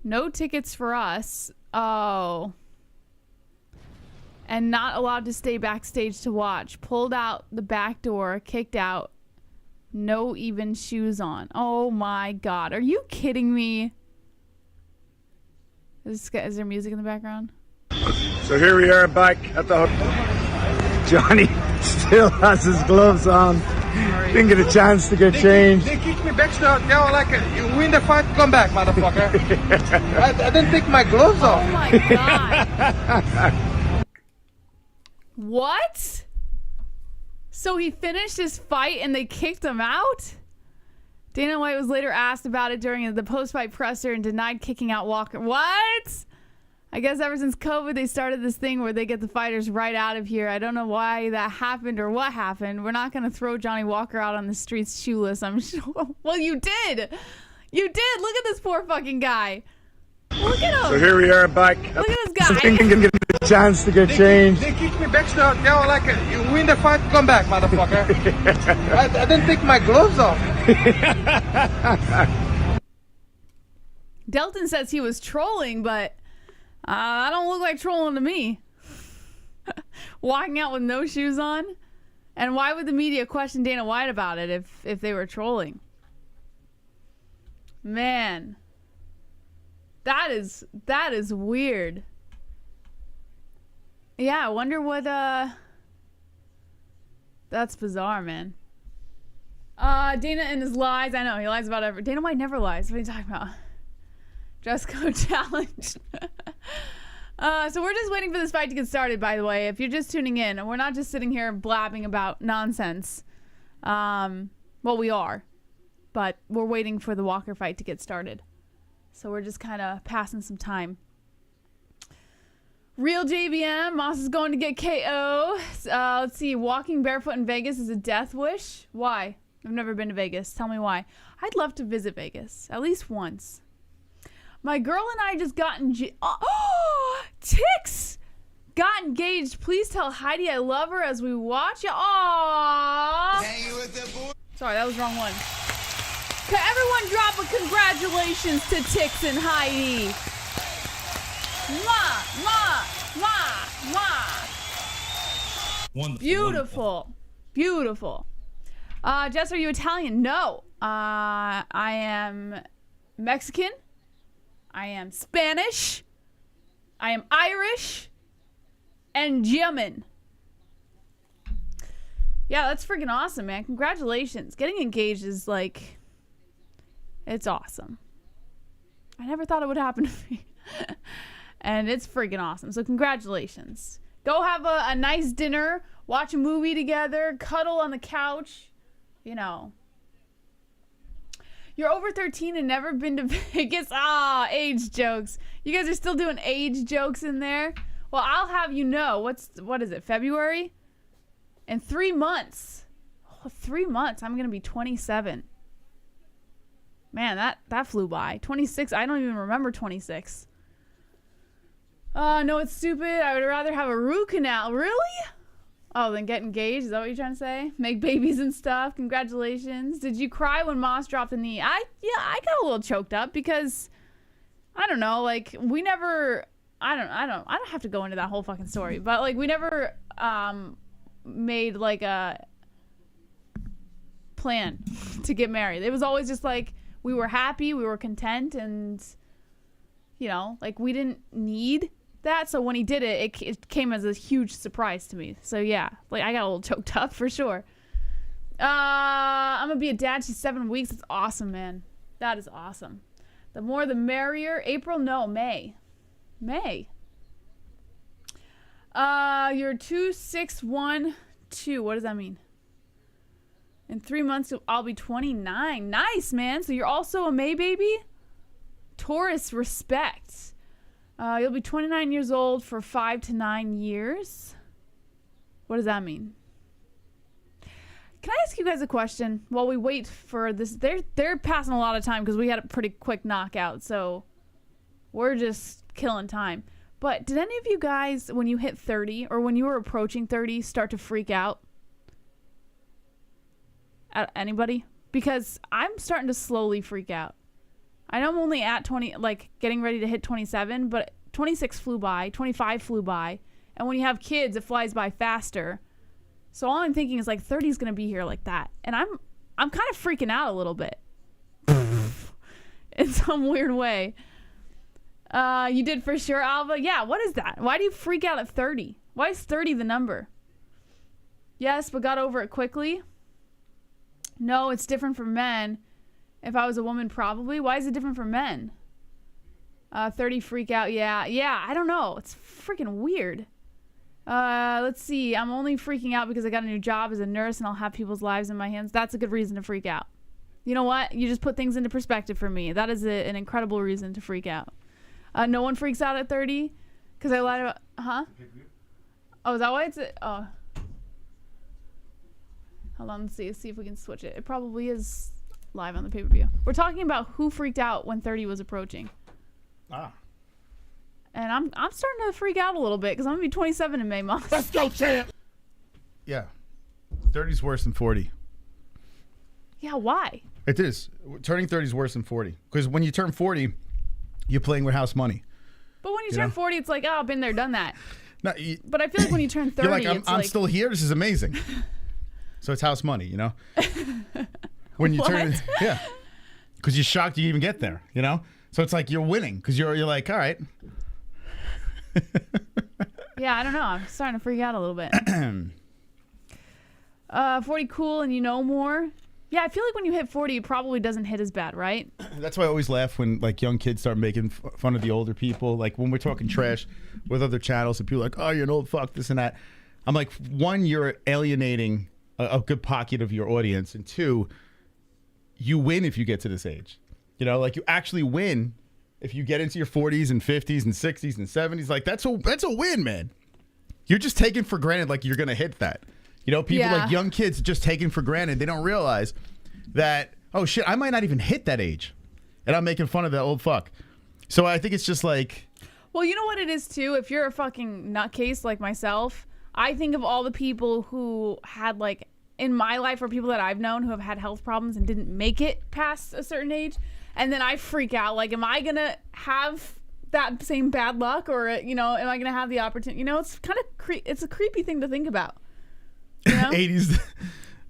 No tickets for us. Oh. And not allowed to stay backstage to watch. Pulled out the back door, kicked out. No even shoes on. Oh my God. Are you kidding me? Is there music in the background? So here we are back at the hotel. Johnny still has his gloves on. Didn't get a chance to get changed. They kicked me back to the hotel like, you win the fight, come back, motherfucker. I didn't take my gloves off. Oh my God. What? So he finished his fight and they kicked him out? Dana White was later asked about it during the post-fight presser and denied kicking out Walker. What? I guess ever since COVID, they started this thing where they get the fighters right out of here. I don't know why that happened or what happened. We're not going to throw Johnny Walker out on the streets shoeless, I'm sure. Well, you did. You did. Look at this poor fucking guy. Look at him. So here we are back. Look at this guy. Thinking get a chance to get changed. They kicked me back to the hotel like, you win the fight, come back, motherfucker. I didn't take my gloves off. Jailton says he was trolling, but I don't look like trolling to me. Walking out with no shoes on? And why would the media question Dana White about it if they were trolling? Man. That is weird. Yeah, I wonder what that's bizarre, man. Dana and his lies. I know, he lies about everything. Dana White never lies. What are you talking about? Dress code challenge. So we're just waiting for this fight to get started, by the way. If you're just tuning in, we're not just sitting here blabbing about nonsense. Well, we are. But we're waiting for the Walker fight to get started. So we're just kind of passing some time. Real JBM. Moss is going to get KO. Let's see. Walking barefoot in Vegas is a death wish. Why? I've never been to Vegas. Tell me why. I'd love to visit Vegas. At least once. My girl and I just got engaged. Oh, Tix got engaged. Please tell Heidi I love her as we watch it. Aww. Sorry, that was the wrong one. Can everyone drop a congratulations to Tix and Heidi? Wonderful. Beautiful. Beautiful. Jess, are you Italian? No. I am Mexican. I am Spanish. I am Irish. And German. Yeah, that's freaking awesome, man. Congratulations. Getting engaged is like, it's awesome. I never thought it would happen to me. And it's freaking awesome. So congratulations. Go have a nice dinner. Watch a movie together. Cuddle on the couch. You know. You're over 13 and never been to Vegas? Ah, age jokes. You guys are still doing age jokes in there? Well, I'll have you know. What is it, February? In 3 months. Oh, 3 months. I'm going to be 27. Man, that flew by. 26. I don't even remember 26. No, it's stupid. I would rather have a root canal. Really? Oh, then get engaged? Is that what you're trying to say? Make babies and stuff? Congratulations. Did you cry when Moss dropped the knee? I got a little choked up because I don't know, like we never I don't have to go into that whole fucking story, but like we never made like a plan to get married. It was always just like we were happy, we were content, and you know, like we didn't need that. So when he did it, it came as a huge surprise to me. So yeah, like I got a little choked up for sure. I'm gonna be a dad. She's 7 weeks. It's awesome, man. That is awesome. The more the merrier. April? No, May. You're 2612. What does that mean? In 3 months, I'll be 29. Nice, man. So you're also a May baby? Taurus, respect. You'll be 29 years old for 5 to 9 years. What does that mean? Can I ask you guys a question while we wait for this? They're passing a lot of time because we had a pretty quick knockout, so we're just killing time. But did any of you guys, when you hit 30 or when you were approaching 30, start to freak out? Anybody? Because I'm starting to slowly freak out. I know I'm only at 20, like getting ready to hit 27, but 26 flew by, 25 flew by, and when you have kids, it flies by faster. So all I'm thinking is like 30 is gonna be here like that, and I'm kind of freaking out a little bit, in some weird way. You did for sure, Alva. Yeah, what is that? Why do you freak out at 30? Why is 30 the number? Yes, but got over it quickly. No, it's different for men. If I was a woman, probably. Why is it different for men? 30 freak out. Yeah, I don't know. It's freaking weird. Let's see. I'm only freaking out because I got a new job as a nurse and I'll have people's lives in my hands. That's a good reason to freak out. You know what? You just put things into perspective for me. That is an incredible reason to freak out. No one freaks out at 30 because I lied about... Huh? Oh, is that why it's... Oh. Hold on, let's see if we can switch it. It probably is live on the pay-per-view. We're talking about who freaked out when 30 was approaching. Ah. And I'm starting to freak out a little bit because I'm gonna be 27 in May month. Let's go, champ. Yeah, 30's worse than 40. Yeah, why? It is. Turning 30 is worse than 40 because when you turn 40, you're playing with house money. But when you turn 40, it's like, oh, I've been there, done that. No, but I feel like when you turn 30, you're like, it's I'm like, still here. This is amazing. So it's house money, you know. When you turn, yeah, because you're shocked you even get there, you know. So it's like you're winning because you're like, all right. Yeah, I don't know. I'm starting to freak out a little bit. 40 cool and you know more. Yeah, I feel like when you hit 40, it probably doesn't hit as bad, right? That's why I always laugh when like young kids start making fun of the older people. Like when we're talking trash with other channels and people are like, oh, you're an old fuck, this and that. I'm like, one, you're alienating a good pocket of your audience, and two, you win if you get to this age. You know, like you actually win if you get into your 40s and 50s and 60s and 70s. Like that's a win, man. You're just taking for granted like you're gonna hit that. You know, people like young kids just taking for granted. They don't realize that, oh shit, I might not even hit that age, and I'm making fun of that old fuck. So I think it's just like, well, you know what it is too. If you're a fucking nutcase like myself, I think of all the people who had, like, in my life, or people that I've known who have had health problems and didn't make it past a certain age, and then I freak out. Like, am I gonna have that same bad luck, or am I gonna have the opportunity? You know, it's kind of it's a creepy thing to think about. You know? 80s.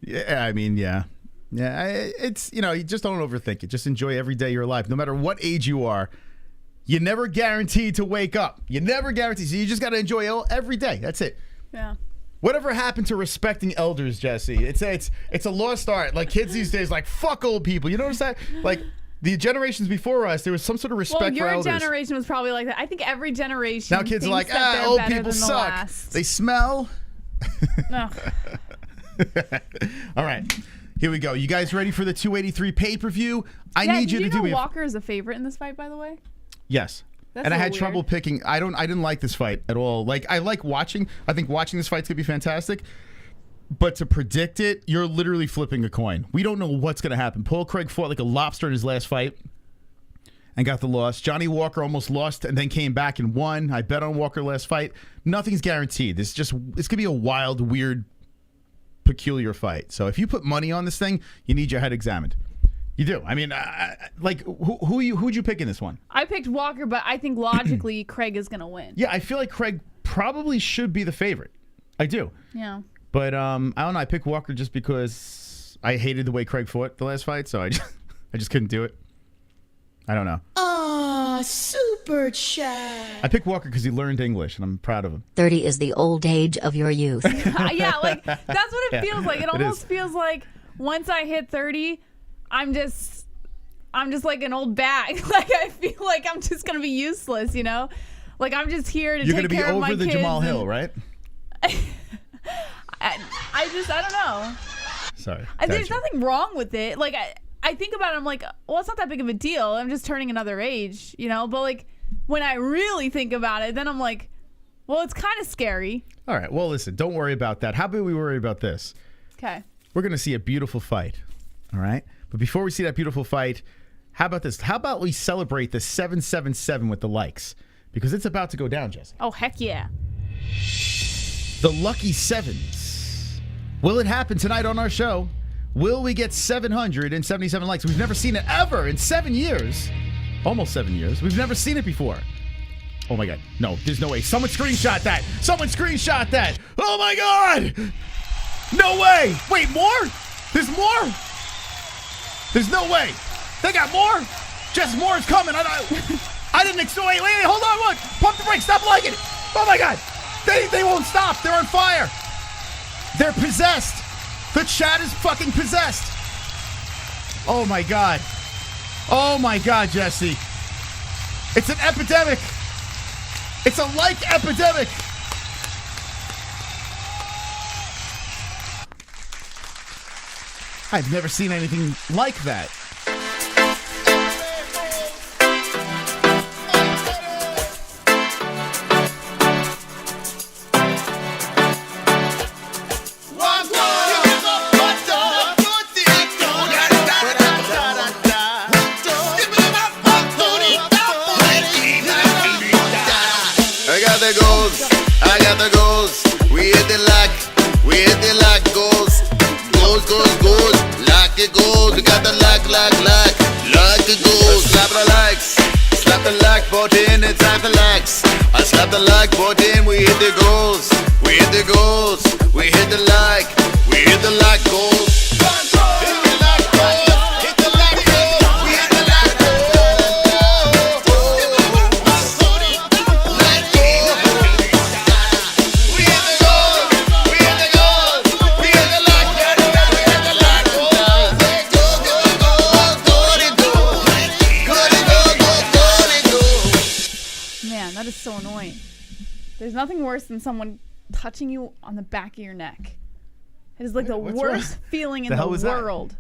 Yeah, I mean, yeah. It's, you just don't overthink it. Just enjoy every day of your life. No matter what age you are, you're never guaranteed to wake up. You're never guaranteed. So you just got to enjoy every day. That's it. Yeah. Whatever happened to respecting elders, Jesse? It's a lost art. Like kids these days, like, fuck old people. You notice that? Like the generations before us, there was some sort of respect for elders. Your generation was probably like that. I think every generation. Now kids are like, old people suck. They smell. No. All right, here we go. You guys ready for the 283 pay-per-view? I need you to do me. Walker is a favorite in this fight, by the way. Yes. And I had trouble picking. I didn't like this fight at all. Like, I like watching. I think watching this fight's gonna be fantastic. But to predict it, you're literally flipping a coin. We don't know what's gonna happen. Paul Craig fought like a lobster in his last fight and got the loss. Johnny Walker almost lost and then came back and won. I bet on Walker last fight. Nothing's guaranteed. It's gonna be a wild, weird, peculiar fight. So if you put money on this thing, you need your head examined. You do. I mean, like, who'd you pick in this one? I picked Walker, but I think logically Craig is gonna win. Yeah, I feel like Craig probably should be the favorite. I do. Yeah. But I don't know. I picked Walker just because I hated the way Craig fought the last fight, so I just couldn't do it. I don't know. Aw, super chat. I picked Walker because he learned English, and I'm proud of him. 30 is the old age of your youth. Yeah, like, that's what it feels like. It almost feels like once I hit 30, I'm just like an old bag. Like, I feel like I'm just going to be useless, you know? Like, I'm just here to take care of my kids. You're going to be over the Jamahal Hill, right? I don't know. Sorry. There's nothing wrong with it. Like, I think about it, I'm like, well, it's not that big of a deal. I'm just turning another age, you know? But, like, when I really think about it, then I'm like, well, it's kind of scary. All right. Well, listen, don't worry about that. How about we worry about this? Okay. We're going to see a beautiful fight. All right? But before we see that beautiful fight, how about this? How about we celebrate the 777 with the likes? Because it's about to go down, Jesse. Oh, heck yeah. The lucky sevens. Will it happen tonight on our show? Will we get 777 likes? We've never seen it ever in 7 years. Almost 7 years. We've never seen it before. Oh my God. No, there's no way. Someone screenshot that. Someone screenshot that. Oh my God. No way. Wait, more? There's more? There's no way. They got more? Just more is coming. I didn't expect. Wait, hold on. Look. Pump the brakes. Stop liking it. Oh my God. They won't stop. They're on fire. They're possessed. The chat is fucking possessed. Oh my God. Oh my God, Jesse. It's an epidemic. It's a like epidemic. I've never seen anything like that. We got the like the goals. Slap the likes. Slap the like button, it's time to likes. I slap the like button, we hit the goals. We hit the goals. We hit the like. We hit the like goals. Hit the like goals. Hit the like goals. We hit the like goals. Like goals. We hit the goals. We hit the goals. We hit the like goals. We hit the like goals. Go, go, go, go, go, go, go. Man, that is so annoying. There's nothing worse than someone touching you on the back of your neck. It is like the What's worst wrong? feeling in The the hell was that? world.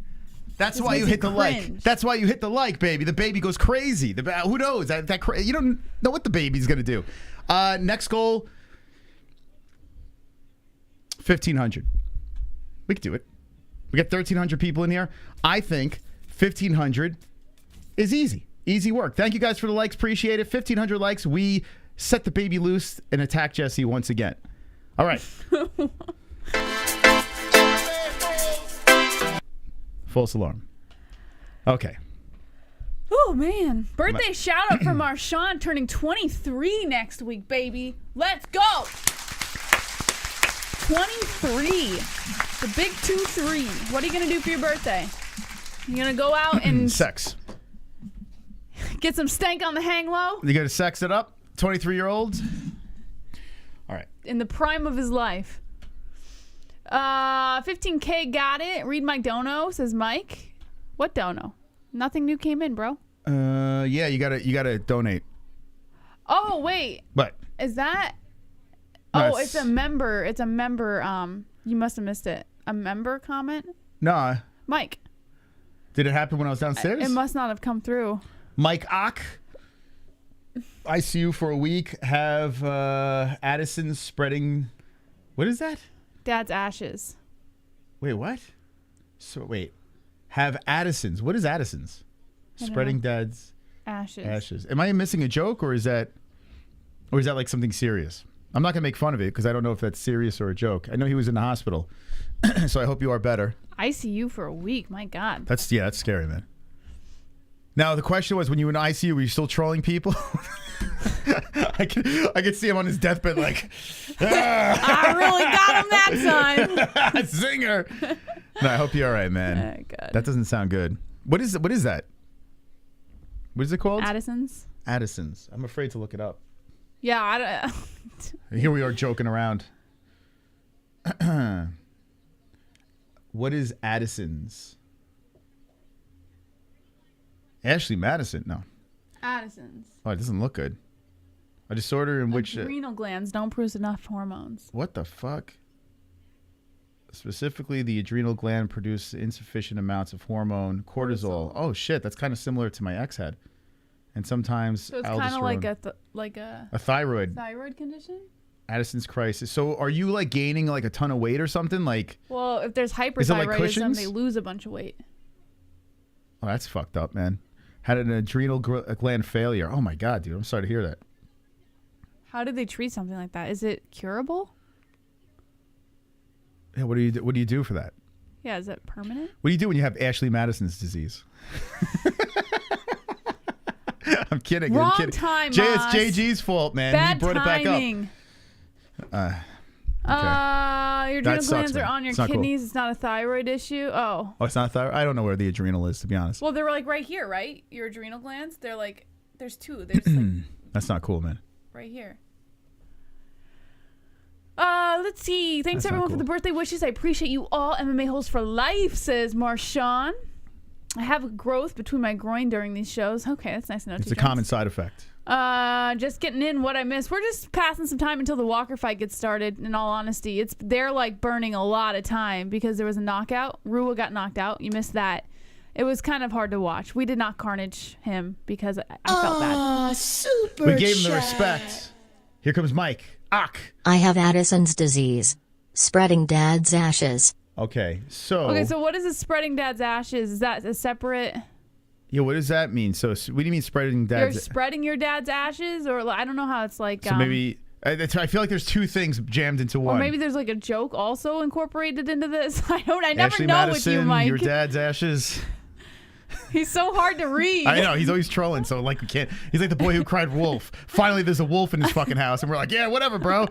That's This why you makes hit the me like. cringe. That's why you hit the like, baby. The baby goes crazy. Who knows? You don't know what the baby's gonna do. Next goal, 1,500. We can do it. We got 1,300 people in here. I think 1,500 is easy. Easy work. Thank you guys for the likes. Appreciate it. 1,500 likes. We set the baby loose and attack Jesse once again. All right. False alarm. Okay. Oh, man. Birthday shout out from Marshawn turning 23 next week, baby. Let's go. 23. The big 2-3. What are you going to do for your birthday? You going to go out and Sex. get some stank on the hang low? You got to sex it up? 23-year-olds? All right. In the prime of his life. 15K got it. Read my dono, says Mike. What dono? Nothing new came in, bro. Yeah, you gotta donate. Oh, wait. What? Is that? No, Oh, it's a member. It's a member. You must have missed it. A member comment? Nah. Mike. Did it happen when I was downstairs? It must not have come through. Mike Ock. ICU for a week. Have Addison spreading. What is that? Dad's ashes. Wait, what? So wait. Have Addison's. What is Addison's? I don't Spreading know. Dad's Ashes. ashes. Am I missing a joke, or is that like something serious? I'm not gonna make fun of it because I don't know if that's serious or a joke. I know he was in the hospital, so I hope you are better. ICU for a week. My God. That's scary, man. Now the question was, when you were in ICU, were you still trolling people? I could see him on his deathbed like, I really got him that time. Zinger. No, I hope you're all right, man. Oh, God. That doesn't sound good. What is that? What is it called? Addison's. Addison's. I'm afraid to look it up. Yeah, I don't. Here we are joking around. What is Addison's? Ashley Madison? No. Addison's. Oh, it doesn't look good. A disorder in which... Adrenal glands don't produce enough hormones. What the fuck? Specifically, the adrenal gland produces insufficient amounts of hormone cortisol. Oh shit, that's kind of similar to my ex had, and sometimes So it's kind of like a thyroid condition. Addison's crisis. So are you like gaining like a ton of weight or something? Like, Well, if there's Is it like hyperthyroidism, Cushing's? they lose a bunch of weight. oh, that's fucked up, man. Had an adrenal gland failure. Oh my god, dude, I'm sorry to hear that. How do they treat something like that? Is it curable? Yeah, what do you do for that? Yeah, is it permanent? What do you do when you have Ashley Madison's disease? I'm kidding. Wrong I'm kidding. time, Jay, Moss. it's JG's fault, man. Bad he brought timing. it back up. Your That adrenal sucks, glands are man. on your It's not cool. kidneys. It's not a thyroid issue. Oh. Oh, it's not thyroid? I don't know where the adrenal is, to be honest. Well, they're like right here, right? Your adrenal glands. They're like, there's two. There's like That's not cool, man. right here. Let's see. Thanks That's not everyone for the birthday wishes. I appreciate you all. MMA-Holes for life, says Marshawn. I have a growth between my groin during these shows. Okay, that's nice to know. It's too, a James. common side effect. Just getting in what I missed. We're just passing some time until the Walker fight gets started, in all honesty. They're like burning a lot of time because there was a knockout. Rua got knocked out. You missed that. It was kind of hard to watch. We did not carnage him because I felt bad. Ah, super We gave him the chat. respect. Here comes Mike. Ock. I have Addison's disease. Spreading Dad's ashes. Okay, so... Okay, so what is a spreading Dad's ashes? Is that a separate... Yeah, what does that mean? So what do you mean spreading You're Dad's... spreading your dad's ashes? Or I don't know how it's like... So maybe... I feel like there's two things jammed into one. Or maybe there's like a joke also incorporated into this. I never Ashley know Madison, with you, Mike. your dad's ashes. He's so hard to read. I know. He's always trolling, so like we can't. He's like the boy who cried wolf. Finally, there's a wolf in his fucking house, and we're like, yeah, whatever, bro.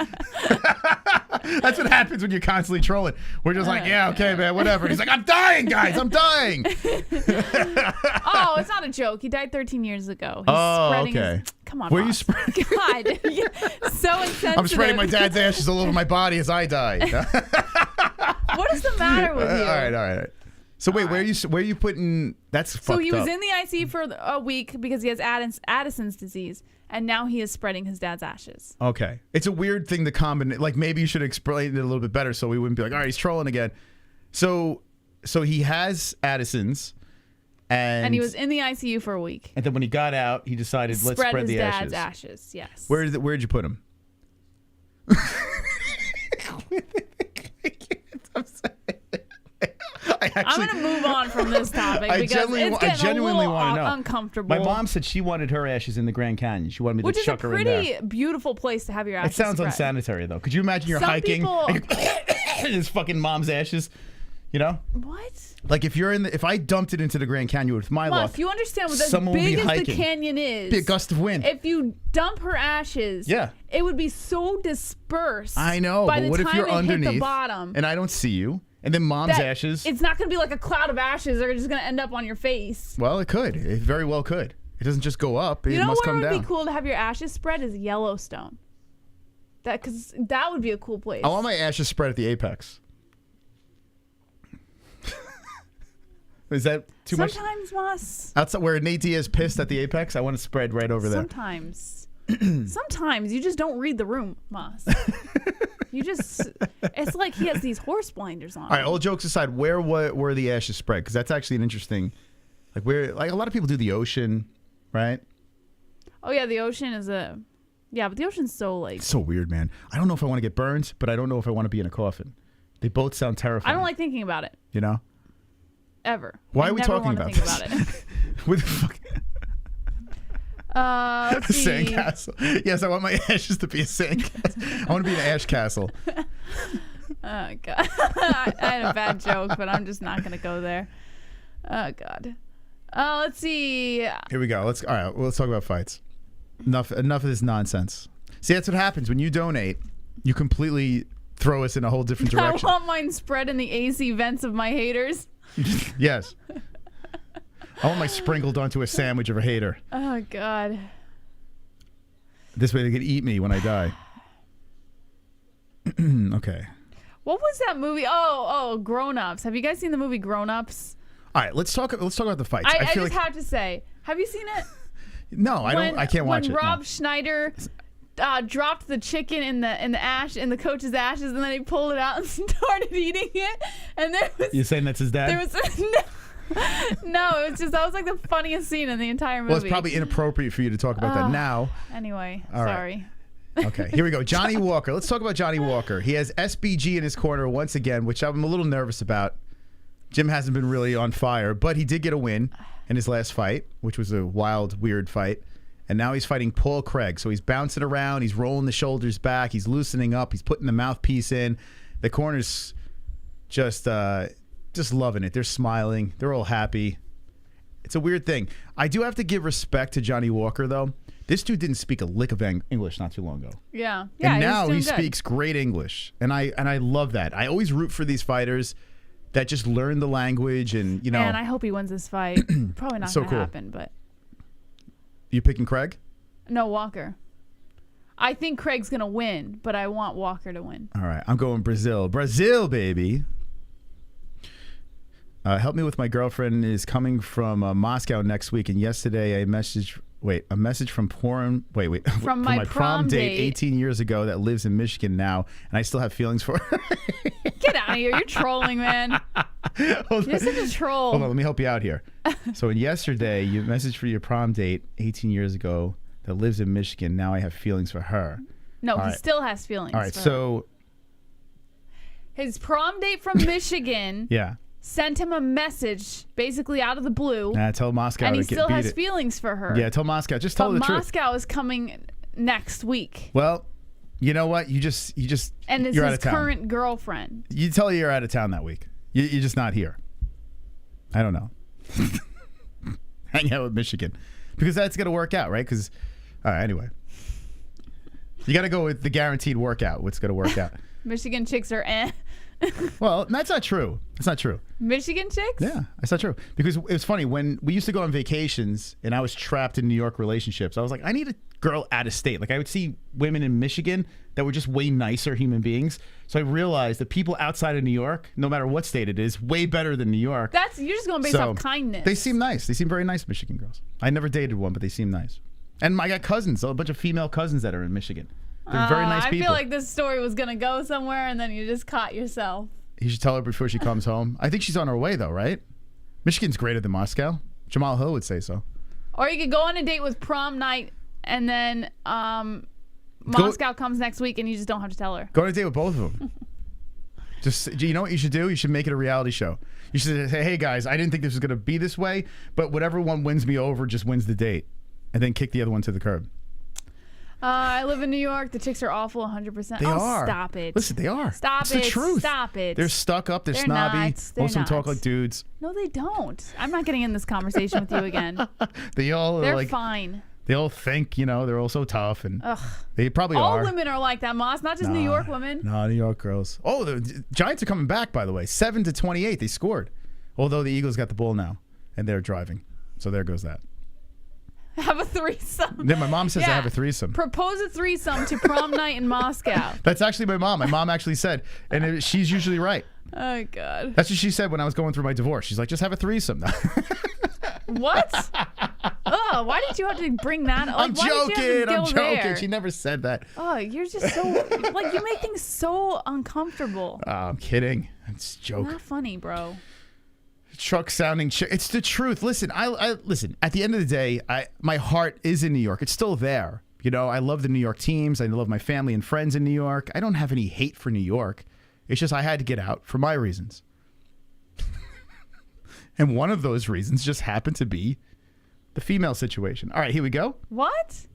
That's what happens when you're constantly trolling. We're just like, yeah, okay, man, whatever. He's like, I'm dying, guys. I'm dying. Oh, it's not a joke. He died 13 years ago. He's okay. Come on, Where boss. you spreading? God, you're so insensitive. I'm spreading my dad's ashes all over my body as I die. What is the matter with you? All right. So wait, where are you putting? That's fucked up. So he was in the ICU for a week because he has Addison's disease, and now he is spreading his dad's ashes. Okay, it's a weird thing to combine. Like maybe you should explain it a little bit better, so we wouldn't be like, all right, he's trolling again. So he has Addison's, and he was in the ICU for a week. And then when he got out, he decided let's spread the ashes. His dad's ashes. Yes. Where'd you put him? I'm going to move on from this topic because it's getting a little uncomfortable. My mom said she wanted her ashes in the Grand Canyon. She wanted me to chuck her in there. Which is a pretty beautiful place to have your ashes It sounds spread. unsanitary, though. Could you imagine you're hiking and his fucking mom's ashes? You know? What? Like if I dumped it into the Grand Canyon with my luck, if you understand what as someone would be big as hiking. the canyon is, Be a gust of wind. If you dump her ashes, yeah, it would be so dispersed. I know, by but the what time if you're it underneath hit the bottom, and I don't see you, and then mom's ashes? It's not going to be like a cloud of ashes. They're just going to end up on your face. Well, it could. It very well could. It doesn't just go up. It must come down. You know where would be cool to have your ashes spread is Yellowstone. Because that would be a cool place. I want my ashes spread at the apex. Is that too much? Sometimes, Moss. Outside where Nate Diaz pissed at the apex, I want to spread right over there. Sometimes you just don't read the room, Moss. It's like he has these horse blinders on. All right, all jokes aside, where were the ashes spread? Because that's actually an interesting, like a lot of people do the ocean, right? Oh yeah, the ocean is but the ocean's so like. It's so weird, man. I don't know if I want to get burned, but I don't know if I want to be in a coffin. They both sound terrifying. I don't like thinking about it. You know? Ever. Why are we talking about this? About it. What the fuck? Let's see. Sandcastle. Yes, I want my ashes to be a sandcastle. I want to be an ash castle. Oh God, I had a bad joke, but I'm just not gonna go there. Oh God. Let's see. Here we go. Let's talk about fights. Enough of this nonsense. See, that's what happens when you donate. You completely throw us in a whole different direction. I want mine spread in the AC vents of my haters. Yes. I want my sprinkled onto a sandwich of a hater. Oh God. This way they can eat me when I die. Okay. What was that movie? Oh, Grown Ups. Have you guys seen the movie Grown Ups? All right, let's talk about the fights. I just have to say, have you seen it? No, I don't. I can't watch it. When Rob Schneider dropped the chicken in the coach's ashes, and then he pulled it out and started eating it, and there was. You're saying that's his dad? There was no, it was just that was like the funniest scene in the entire movie. Well, it's probably inappropriate for you to talk about that now. Anyway, all sorry. Right. Okay, here we go. Johnny Walker. Let's talk about Johnny Walker. He has SBG in his corner once again, which I'm a little nervous about. Jim hasn't been really on fire, but he did get a win in his last fight, which was a wild, weird fight. And now he's fighting Paul Craig. So he's bouncing around. He's rolling the shoulders back. He's loosening up. He's putting the mouthpiece in. The corner's just loving it. They're smiling. They're all happy. It's a weird thing. I do have to give respect to Johnny Walker, though. This dude didn't speak a lick of English not too long ago. Yeah. And now he speaks great English. And I love that. I always root for these fighters that just learn the language and, you know. Man, I hope he wins this fight. Probably not going to happen, but. You picking Craig? No, Walker. I think Craig's going to win, but I want Walker to win. All right. I'm going Brazil. Brazil, baby. Help me with my girlfriend is coming from Moscow next week. And yesterday a message from from my prom date 18 years ago that lives in Michigan now. And I still have feelings for her. Get out of here. You're trolling, man. You're such a troll. Hold on. Let me help you out here. So yesterday you messaged for your prom date 18 years ago that lives in Michigan. Now I have feelings for her. No, he still has feelings. All right. So his prom date from Michigan. Yeah. Sent him a message, basically out of the blue. Tell Moscow and to he still has beat it. feelings for her. Yeah, tell Moscow. Just tell her the truth. Moscow is coming next week. Well, you know what? You just. And it's you're out his of town. current girlfriend. You tell her you're out of town that week. You're just not here. I don't know. hang out with Michigan because that's going to work out, right? Because, all right, anyway. You got to go with the guaranteed workout. What's going to work out? Michigan chicks are Well, that's not true. It's not true. Michigan chicks? Yeah, that's not true. Because it was funny when we used to go on vacations and I was trapped in New York relationships. I was like, I need a girl out of state. Like I would see women in Michigan that were just way nicer human beings. So I realized that people outside of New York, no matter what state it is, way better than New York. You're just going based off kindness. They seem nice. They seem very nice, Michigan girls. I never dated one, but they seem nice. And I got cousins, a bunch of female cousins that are in Michigan. They're very nice people. I feel like this story was going to go somewhere and then you just caught yourself. You should tell her before she comes home. I think she's on her way, though, right? Michigan's greater than Moscow. Jamahal would say so. Or you could go on a date with prom night and then Moscow comes next week and you just don't have to tell her. Go on a date with both of them. Just, you know what you should do? You should make it a reality show. You should say, hey, guys, I didn't think this was going to be this way, but whatever one wins me over just wins the date. And then kick the other one to the curb. I live in New York. The chicks are awful 100%. They are. Stop it. Listen, they are. Stop it's it. the truth. Stop it. They're stuck up. They're snobby. Not. They're Most of them not. talk like dudes. No, they don't. I'm not getting in this conversation with you again. They're fine. They all think, they're all so tough. And Ugh. they probably all are. All women are like that, Moss. Not just New York women. No, New York girls. Oh, the Giants are coming back, by the way. 7-28. They scored. Although the Eagles got the ball now. And they're driving. So there goes that. Have a threesome. Then my mom says I have a threesome. Propose a threesome to prom night in Moscow. That's actually my mom. My mom actually said, and she's usually right. Oh, God. That's what she said when I was going through my divorce. She's like, just have a threesome. What? Oh, why did you have to bring that up? I'm joking. She never said that. Oh, you're just so, you make things so uncomfortable. I'm kidding. It's a joke. Not funny, bro. Truck sounding it's the truth. Listen, I listen, at the end of the day, my heart is in New York. It's still there. I love the New York teams. I love my family and friends in New York. I don't have any hate for New York. It's just I had to get out for my reasons. And one of those reasons just happened to be the female situation. All right, here we go. What?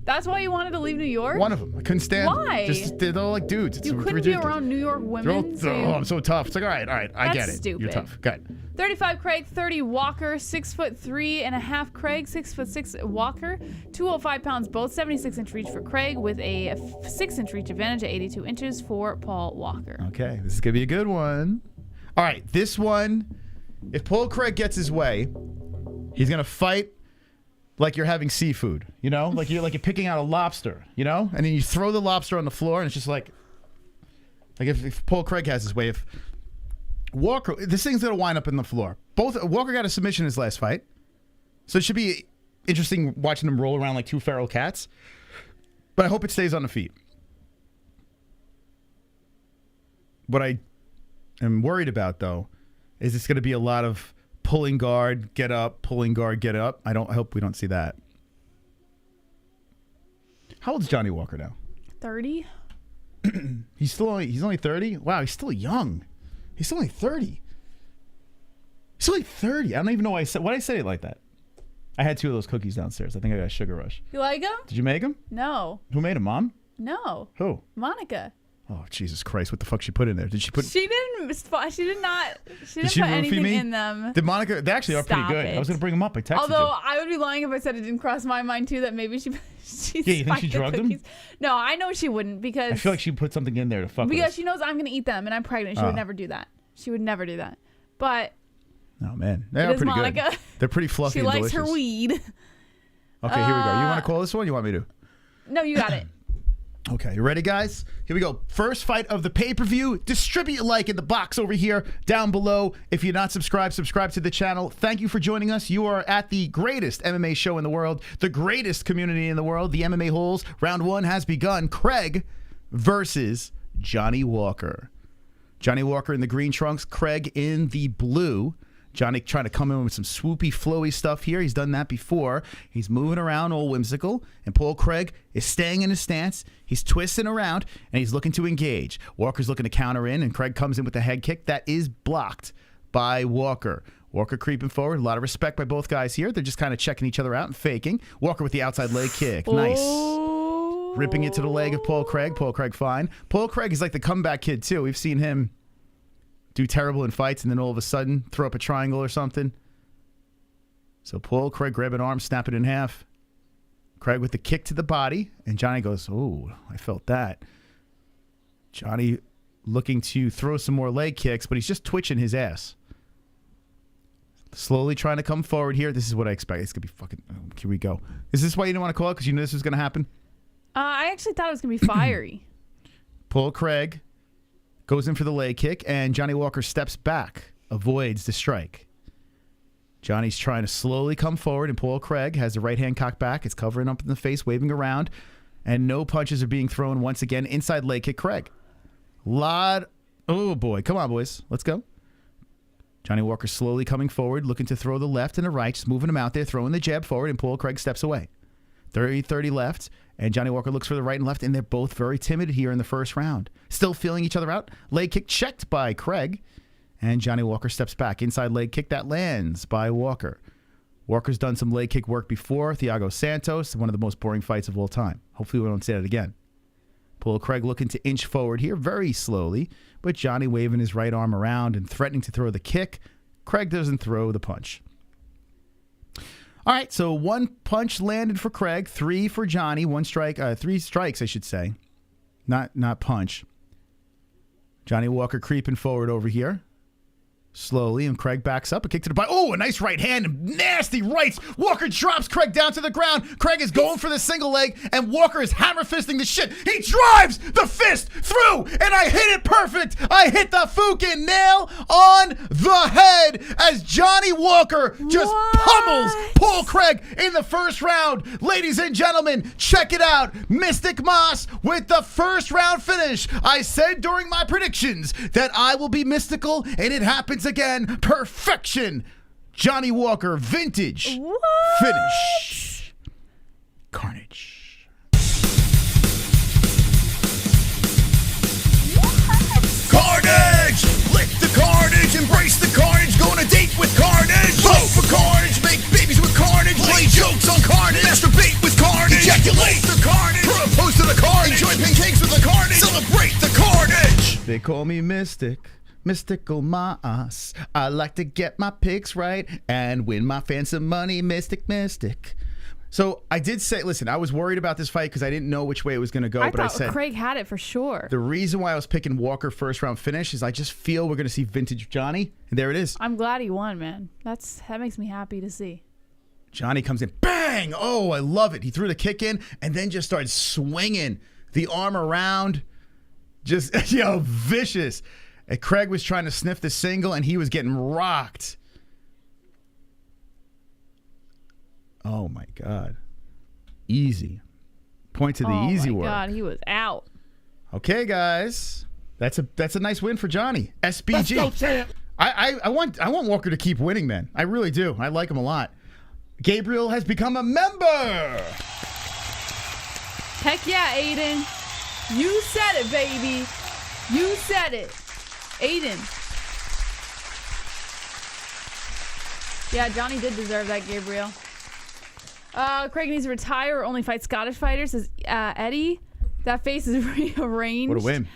That's why you wanted to leave New York? One of them. I couldn't stand Why? They're all like dudes. It's you couldn't ridiculous. be around New York women? I'm so tough. It's like, all right. I get it. Stupid. You're tough. Go ahead. 35 Craig, 30 Walker, 6'3.5" Craig, 6'6" Walker, 205 pounds both, 76-inch reach for Craig with a 6-inch reach advantage at 82 inches for Paul Walker. Okay, this is going to be a good one. All right, this one, if Paul Craig gets his way, he's going to fight like you're having seafood, like you're picking out a lobster, and then you throw the lobster on the floor and it's just like if Paul Craig has his way, if Walker, this thing's gonna wind up in the floor. Walker got a submission in his last fight, so it should be interesting watching them roll around like two feral cats. But I hope it stays on the feet. What I am worried about though is it's gonna be a lot of pulling guard, get up, pulling guard, get up. I hope we don't see that. How old is Johnny Walker now? 30. He's only 30? Wow, he's still young. He's only 30. He's only 30. I don't even know why I say it like that. I had 2 of those cookies downstairs. I think I got a sugar rush. You like them? Did you make them? No. Who made them, Mom? No. Who? Monica. Oh, Jesus Christ. What the fuck she put in there? Did she put... She didn't put anything in them. Did Monica... They actually are pretty good. I was going to bring them up. I texted Although, you. I would be lying if I said it didn't cross my mind, too, that maybe she Yeah, you think she drugged them? No, I know she wouldn't because... I feel like she put something in there to fuck with Because us. she knows I'm going to eat them and I'm pregnant. She would never do that. She would never do that. But... Oh, man. They are pretty Monica. good. They're pretty fluffy She and likes delicious. her weed. Okay, here we go. You want to call this one? You want me to? No, you got it. Okay, you ready, guys? Here we go. First fight of the pay-per-view. Distribute a like in the box over here, down below. If you're not subscribed, subscribe to the channel. Thank you for joining us. You are at the greatest MMA show in the world, the greatest community in the world, the MMA-Holes. Round 1 has begun. Craig versus Johnny Walker. Johnny Walker in the green trunks, Craig in the blue. Johnny trying to come in with some swoopy, flowy stuff here. He's done that before. He's moving around all whimsical. And Paul Craig is staying in his stance. He's twisting around, and he's looking to engage. Walker's looking to counter in, and Craig comes in with a head kick that is blocked by Walker. Walker creeping forward. A lot of respect by both guys here. They're just kind of checking each other out and faking. Walker with the outside leg kick. Nice. Ripping it to the leg of Paul Craig. Paul Craig fine. Paul Craig is like the comeback kid, too. We've seen him do terrible in fights and then all of a sudden throw up a triangle or something. So pull, Craig grab an arm, snap it in half. Craig with the kick to the body, and Johnny goes, oh, I felt that. Johnny looking to throw some more leg kicks, but he's just twitching his ass. Slowly trying to come forward here. This is what I expect. It's going to be fucking... here we go. Is this why you didn't want to call it? Because you knew this was going to happen? I actually thought it was going to be fiery. Pull Craig, goes in for the leg kick, and Johnny Walker steps back, avoids the strike. Johnny's trying to slowly come forward, and Paul Craig has the right hand cocked back. It's covering up in the face, waving around, and no punches are being thrown once again. Inside leg kick, Craig. Oh, boy. Come on, boys. Let's go. Johnny Walker slowly coming forward, looking to throw the left and the right, just moving him out there, throwing the jab forward, and Paul Craig steps away. 30-30 left, and Johnny Walker looks for the right and left, and they're both very timid here in the first round. Still feeling each other out. Leg kick checked by Craig, and Johnny Walker steps back. Inside leg kick that lands by Walker. Walker's done some leg kick work before. Thiago Santos, one of the most boring fights of all time. Hopefully we don't see that again. Paul Craig looking to inch forward here very slowly, but Johnny waving his right arm around and threatening to throw the kick. Craig doesn't throw the punch. All right, so 1 punch landed for Craig, 3 for Johnny, 3 strikes, I should say. Not punch. Johnny Walker creeping forward over here. Slowly, and Craig backs up. A kick to the body. Oh, a nice right hand. And nasty rights. Walker drops Craig down to the ground. Craig is going for the single leg, and Walker is hammer fisting the shit. He drives the fist through, and I hit it perfect. I hit the fucking nail on the head as Johnny Walker just pummels Paul Craig in the first round. Ladies and gentlemen, check it out. Mystic Moss with the first round finish. I said during my predictions that I will be mystical, and it happens again. Perfection. Johnny Walker, vintage finish. Carnage. Carnage! Lick the carnage, embrace the carnage, go on a date with carnage. Vote for carnage, make babies with carnage, play jokes on carnage, masturbate with carnage, ejaculate the carnage, propose to the carnage, enjoy pancakes with the carnage, celebrate the carnage. They call me Mystic. Mystical Moss. I like to get my picks right and win my fans some money. Mystic. So I did say, listen, I was worried about this fight because I didn't know which way it was going to go. I but I thought said Craig had it for sure. The reason why I was picking Walker first round finish is I just feel we're going to see vintage Johnny. And there it is. I'm glad he won, man. That makes me happy to see. Johnny comes in. Bang! Oh, I love it. He threw the kick in and then just started swinging the arm around. Just, vicious. And Craig was trying to sniff the single, and he was getting rocked. Oh, my God. Easy. Point to the easy work. Oh, my God. He was out. Okay, guys. That's a nice win for Johnny. SBG. Let's go, champ. I want Walker to keep winning, man. I really do. I like him a lot. Gabriel has become a member. Heck yeah, Aiden. You said it, baby. You said it. Aiden. Yeah, Johnny did deserve that, Gabriel. Craig needs to retire or only fight Scottish fighters, says Eddie. That face is rearranged. What a win.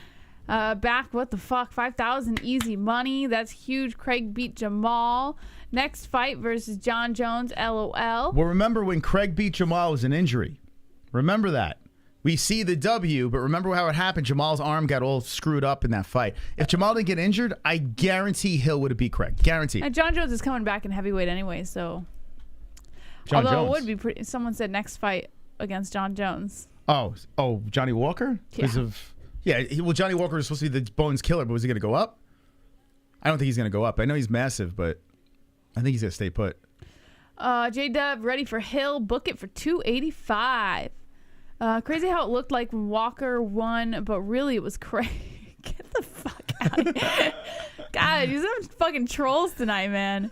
Back, what the fuck? 5,000 easy money. That's huge. Craig beat Jamahal. Next fight versus John Jones, LOL. Well, remember when Craig beat Jamahal was an injury. Remember that. We see the W, but remember how it happened. Jamal's arm got all screwed up in that fight. If Jamal didn't get injured, I guarantee Hill would have beat Craig. Guaranteed. And John Jones is coming back in heavyweight anyway, so. John Although Jones. it would be pretty. Someone said next fight against John Jones. Oh, Johnny Walker? Well, Johnny Walker was supposed to be the Bones killer, but was he going to go up? I don't think he's going to go up. I know he's massive, but I think he's going to stay put. J-Dub ready for Hill. Book it for $285. Crazy how it looked like Walker won, but really it was Craig. Get the fuck out of here. God, you're some fucking trolls tonight, man.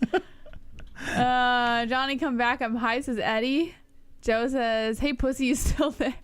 Johnny, come back. I'm high, says Eddie. Joe says, hey, pussy, you still there?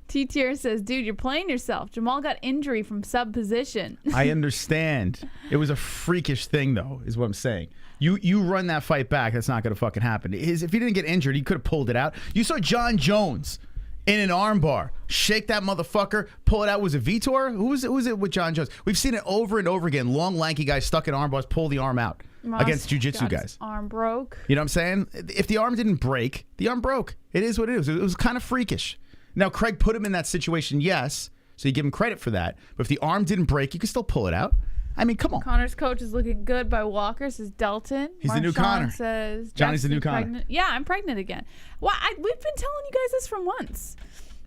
T-Tier says, dude, you're playing yourself. Jamal got injury from sub position. I understand. It was a freakish thing, though, is what I'm saying. You run that fight back, that's not going to fucking happen. If he didn't get injured, he could have pulled it out. You saw John Jones in an armbar. Shake that motherfucker, pull it out. Was it Vitor? Who was it with John Jones? We've seen it over and over again. Long, lanky guys stuck in armbars, pull the arm out against jiu-jitsu guys. Arm broke. You know what I'm saying? If the arm didn't break, the arm broke. It is what it is. It was kind of freakish. Now, Craig put him in that situation, yes, so you give him credit for that. But if the arm didn't break, you can still pull it out. I mean, come on. Connor's coach is looking good by Walker, says Delton. He's the new Connor. Says Johnny's the new pregnant. Connor. Yeah, I'm pregnant again. Well, we've been telling you guys this for months.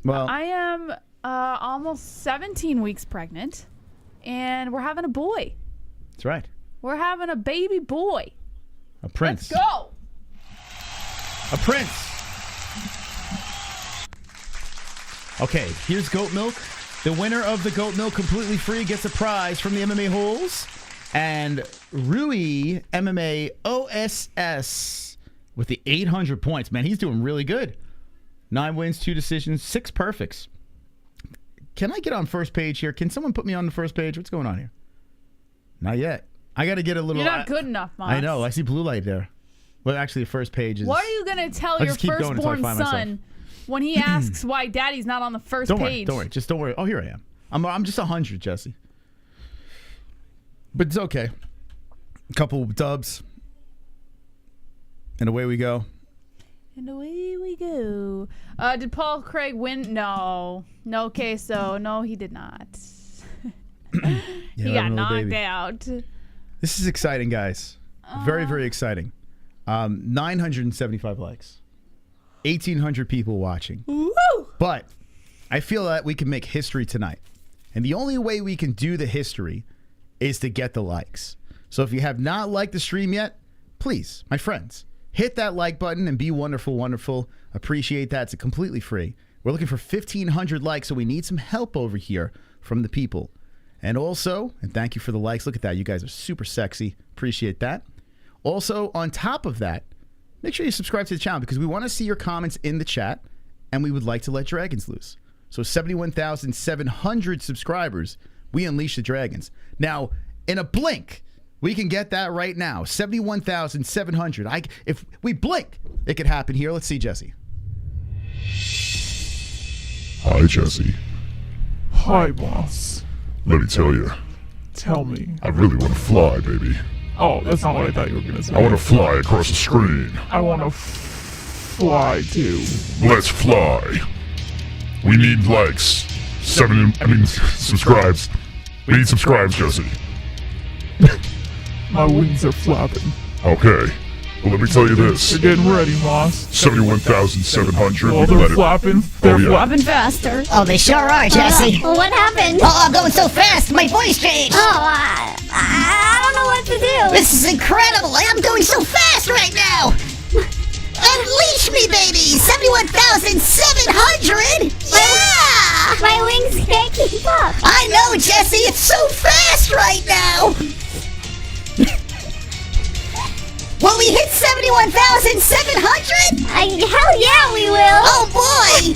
Well, I am almost 17 weeks pregnant, and we're having a boy. That's right. We're having a baby boy. A prince. Let's go. A prince. Okay, here's goat milk. The winner of the goat milk completely free gets a prize from the MMA-Holes. And Rui MMA OSS with the 800 points. Man, he's doing really good. 9 wins, 2 decisions, 6 perfects. Can I get on first page here? Can someone put me on the first page? What's going on here? Not yet. I got to get a little... You're not good enough, Moss. I know. I see blue light there. Well, actually, the first page is... What are you going to tell your firstborn son when he asks why daddy's not on the first page? Don't worry. Just don't worry. Oh, here I am. I'm just 100, Jesse. But it's okay. A couple dubs. And away we go. And away we go. Did Paul Craig win? No. No queso. No, he did not. He got knocked out. This is exciting, guys. Very, very exciting. 975 likes. 1,800 people watching. Woo! But I feel that we can make history tonight. And the only way we can do the history is to get the likes. So if you have not liked the stream yet, please, my friends, hit that like button and be wonderful, wonderful. Appreciate that. It's completely free. We're looking for 1,500 likes, so we need some help over here from the people. And also, and thank you for the likes. Look at that. You guys are super sexy. Appreciate that. Also, on top of that, make sure you subscribe to the channel because we want to see your comments in the chat, and we would like to let dragons loose. So 71,700 subscribers, we unleash the dragons. Now, in a blink, we can get that right now. 71,700. If we blink, it could happen here. Let's see, Jesse. Hi, Jesse. Hi, boss. Let me tell you. Tell me. I really want to fly, baby. Oh, that's not what I thought you were going to say. I want to fly across the screen. I want to fly, too. Let's fly. We need likes. Subscribes. We need subscribes, Jesse. My wings are flapping. Okay. Well, let me tell you this. They're getting ready, Moss. 71,700. Oh, they're flapping. They're flapping faster. Oh, they sure are, Jesse. What happened? Oh, I'm going so fast. My voice changed. Oh, I don't know what to do. This is incredible. I'm going so fast right now. Unleash me, baby. 71,700. Yeah. My wings can't keep up. I know, Jesse. It's so fast right now. Will we hit 71,700? Hell yeah, we will. Oh, boy.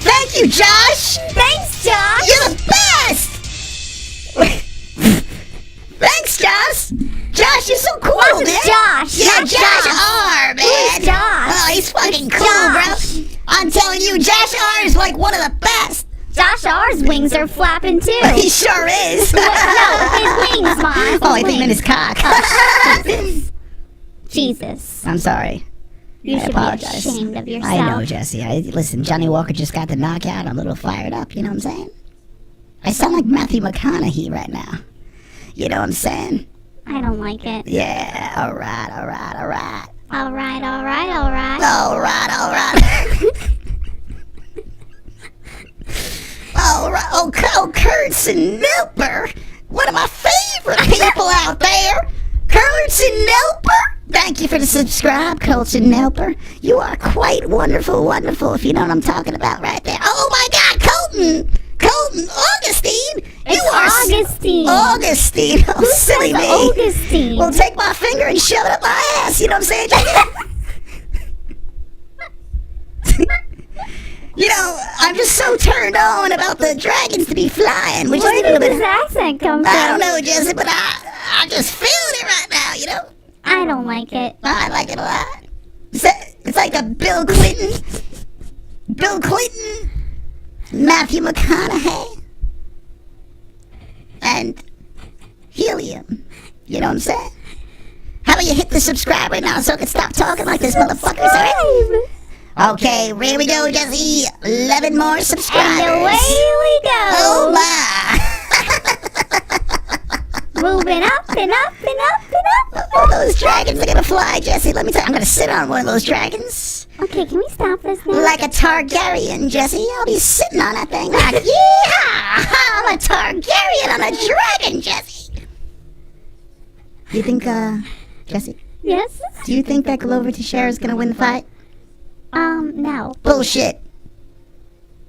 Thank you, Josh. Thanks, Josh. You're the best. Thanks, Josh. Josh, you're so cool, What's man. Josh? Yeah, Not Josh Josh. R, man. Who's Josh? Oh, he's fucking It's cool, Josh. bro. I'm telling you, Josh R is like one of the best. Josh R's wings are flapping too. He sure is. No, his wings, Mom. Oh, I think meant his cock. Jesus. I'm sorry. You I should apologize. be ashamed of yourself. I know, Jesse. Listen, Johnny Walker just got the knockout. I'm a little fired up, you know what I'm saying? I sound like Matthew McConaughey right now. You know what I'm saying? I don't like it. Yeah, all right. All right. All right. Oh, Kurtz and Nelper. One of my favorite people out there. Kurtz and Nelper. Thank you for the subscribe, Kurtz and Nelper. You are quite wonderful, if you know what I'm talking about right there. Oh, my God, Colton, Augustine. Augustine. Oh, silly me. Augustine? Well, take my finger and shove it up my ass. You know what I'm saying? You know, I'm just so turned on about the dragons to be flying. Where did this accent come from? I don't know, Jesse, but I'm just feeling it right now, you know? I don't like it. I like it a lot. It's like a Bill Clinton. Bill Clinton, Matthew McConaughey, and helium. You know what I'm saying? How about you hit the subscribe right now so I can stop talking like this, motherfuckers, alright? Okay, here we go, Jesse. 11 more subscribers. And away we go. Oh my! Moving up and up and up and up. Oh, those dragons are gonna fly, Jesse. Let me tell you, I'm gonna sit on one of those dragons. Okay, can we stop this now? Like a Targaryen, Jesse. I'll be sitting on that thing like, yeehaw! I'm a Targaryen on a dragon, Jesse. You think, Jesse? Yes? Do you think that Glover Teixeira is gonna win the fight? No. Bullshit.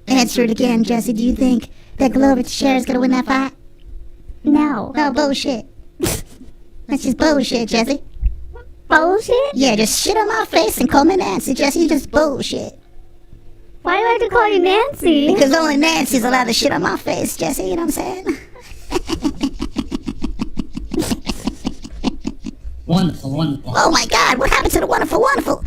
Answer it again, Jesse. Do you think that Glover Teixeira is gonna win that fight? No. No, bullshit. That's just bullshit, Jesse. Bullshit? Yeah, just shit on my face and call me Nancy, Jesse. You just bullshit. Why do I have to call you Nancy? Because only Nancy's allowed to shit on my face, Jesse. You know what I'm saying? Wonderful, wonderful. Oh my God, what happened to the wonderful, wonderful?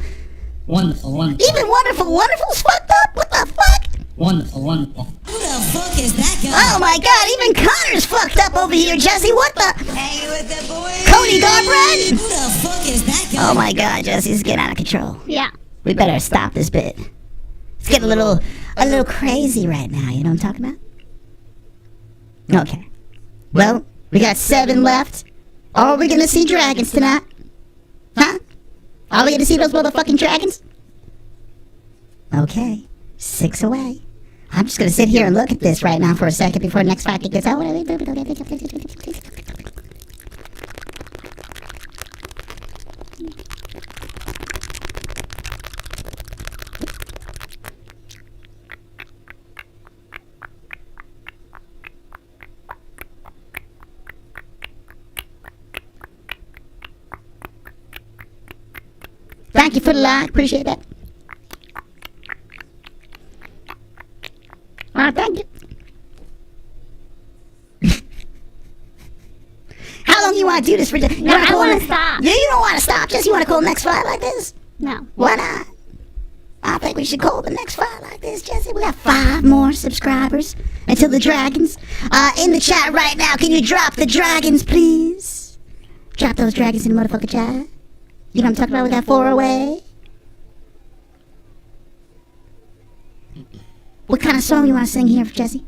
Wonderful, wonderful. Even wonderful, wonderful's fucked up? What the fuck? Wonderful, wonderful. Who the fuck is that guy? Oh my God, even Connor's fucked up over here, Jesse. What the? Hey, with the boys. Cody Garbrandt? Who the fuck is that guy? Oh my God, Jesse, it's getting out of control. Yeah. We better stop this bit. It's getting a little crazy right now. You know what I'm talking about? Okay. Well, we got 7 left. Are we gonna see dragons tonight? Huh? Are we gonna see those motherfucking dragons? Okay. 6 away. I'm just gonna sit here and look at this right now for a second before the next fight gets out. Thank you for the like. Appreciate that. Alright, thank you. How long you want to do this for? No, I want to stop. Yeah, you don't want to stop. Just you want to call the next fight like this? No. Why not? I think we should call the next fight like this, Jesse. We got 5 more subscribers until the dragons. In the chat right now, can you drop the dragons, please? Drop those dragons in the motherfucking chat. You know what I'm talking about? We got 4 away. What kind of song you want to sing here for Jesse?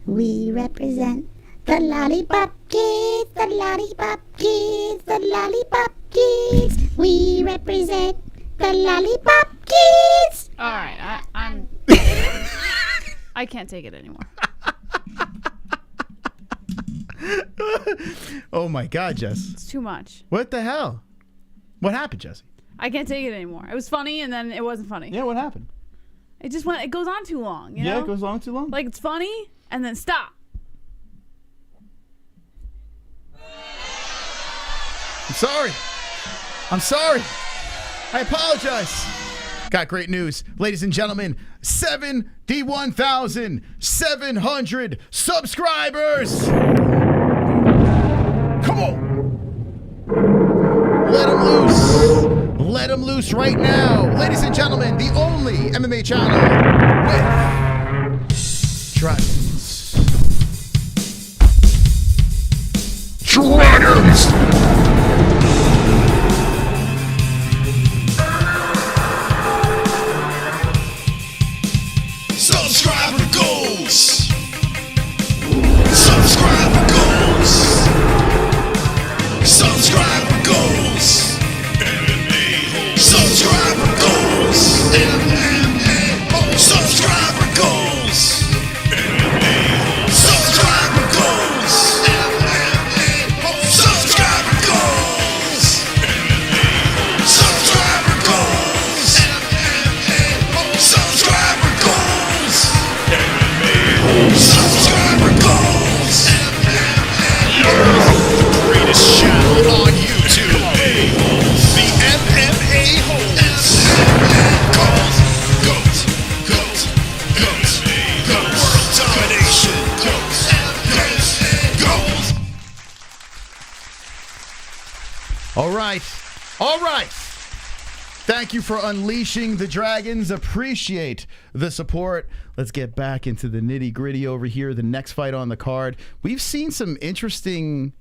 We represent the lollipop kids, the lollipop kids, the lollipop kids. We represent the lollipop kids. All right, I'm. I can't take it anymore. Oh my God, Jess. It's too much. What the hell? What happened, Jesse? I can't take it anymore. It was funny, and then it wasn't funny. Yeah, what happened? It just went. It goes on too long. You know? It goes on too long. Like it's funny, and then stop. I'm sorry. I'm sorry. I apologize. Got great news. Ladies and gentlemen, 71,700 subscribers. Come on. Let them loose. Let them loose right now. Ladies and gentlemen, the only MMA channel with dragons. Dragons! Subscriber goals. Subscriber goals. Subscriber goals. MMA-Holes. Subscriber goals. MMA-Holes. Subscriber goals. MMA-Holes. Subscriber goals. MMA-Holes. Subscriber goals. All right. All right. Thank you for unleashing the dragons. Appreciate the support. Let's get back into the nitty-gritty over here. The next fight on the card. We've seen some interesting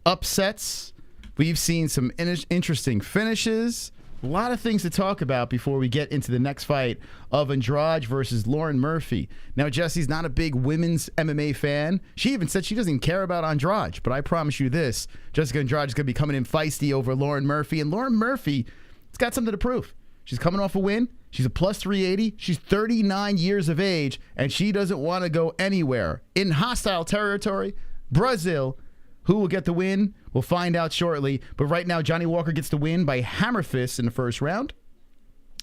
upsets. We've seen some interesting finishes. A lot of things to talk about before we get into the next fight of Andrade versus Lauren Murphy. Now, Jesse's not a big women's MMA fan. She even said she doesn't even care about Andrade. But I promise you this, Jessica Andrade is going to be coming in feisty over Lauren Murphy. And Lauren Murphy has got something to prove. She's coming off a win. She's a plus 380. She's 39 years of age, and she doesn't want to go anywhere. In hostile territory, Brazil. Who will get the win? We'll find out shortly. But right now, Johnny Walker gets the win by hammer fist in the first round.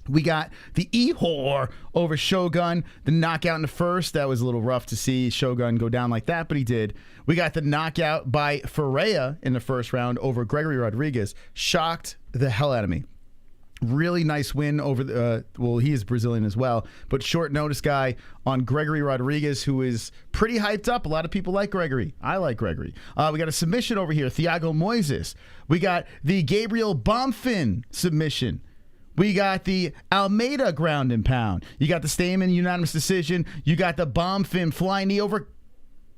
We got the Ihor over Shogun. The knockout in the first. That was a little rough to see Shogun go down like that, but he did. We got the knockout by Fairn in the first round over Gregory Rodrigues. Shocked the hell out of me. Really nice win over the, well, he is Brazilian as well, but short notice guy on Gregory Rodrigues, who is pretty hyped up. A lot of people like Gregory. I like Gregory. We got a submission over here, Thiago Moises. We got the Gabriel Bonfim submission. We got the Almeida ground and pound. You got the Stamen unanimous decision. You got the Bonfim flying knee over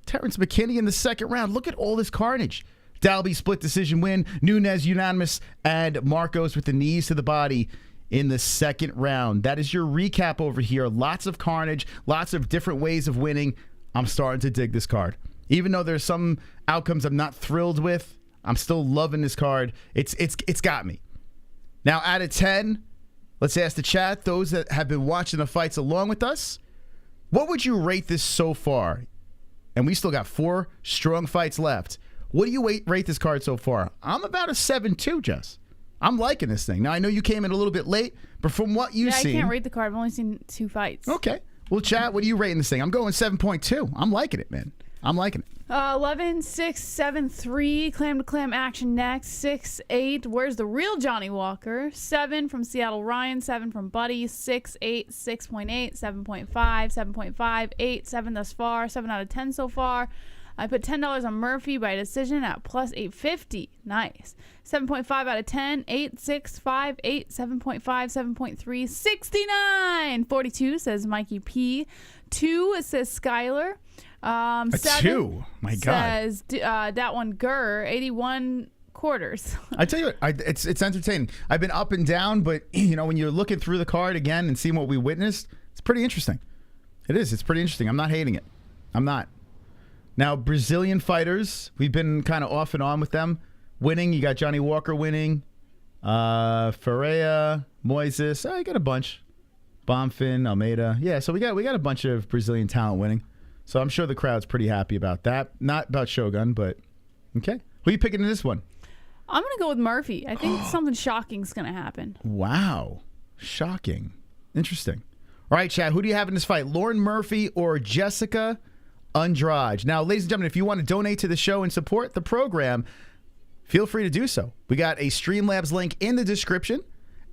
Terrance McKinney in the second round. Look at all this carnage. Dalby split decision win. Nunes unanimous. And Marcos with the knees to the body in the second round. That is your recap over here. Lots of carnage. Lots of different ways of winning. I'm starting to dig this card. Even though there's some outcomes I'm not thrilled with, I'm still loving this card. It's got me. Now, out of 10, let's ask the chat, those that have been watching the fights along with us, what would you rate this so far? And we still got 4 strong fights left. What do you rate this card so far? I'm about a 7-2, Jess. I'm liking this thing. Now, I know you came in a little bit late, but from what you've seen... I can't rate the card. I've only seen 2 fights. Okay. Well, chat, what are you rating this thing? I'm going 7.2. I'm liking it, man. I'm liking it. 11, 6, 7, 3. Clam to clam action next. 6, 8. Where's the real Johnny Walker? 7 from Seattle Ryan. 7 from Buddy. 6, 8, 6.8, 7.5, 7.5, 8, 7 thus far. 7 out of 10 so far. I put $10 on Murphy by decision at plus 850. Nice. 7.5 out of 10. 8, 6, 5, 8, 7.5, 7.3, 69. 42 says Mikey P. 2 says Skylar. 7 2. My God. Says that one Gurr. 81 quarters. I tell you what, it's entertaining. I've been up and down, but you know when you're looking through the card again and seeing what we witnessed, it's pretty interesting. It is. It's pretty interesting. I'm not hating it. I'm not. Now, Brazilian fighters, we've been kind of off and on with them winning. You got Johnny Walker winning, Ferreira, Moises. You got a bunch. Bonfim, Almeida. Yeah, so we got a bunch of Brazilian talent winning. So I'm sure the crowd's pretty happy about that. Not about Shogun, but okay. Who are you picking in this one? I'm going to go with Murphy. I think something shocking is going to happen. Wow. Shocking. Interesting. All right, Chad, who do you have in this fight? Lauren Murphy or Jessica Andrade? Now, ladies and gentlemen, if you want to donate to the show and support the program, feel free to do so. We got a Streamlabs link in the description,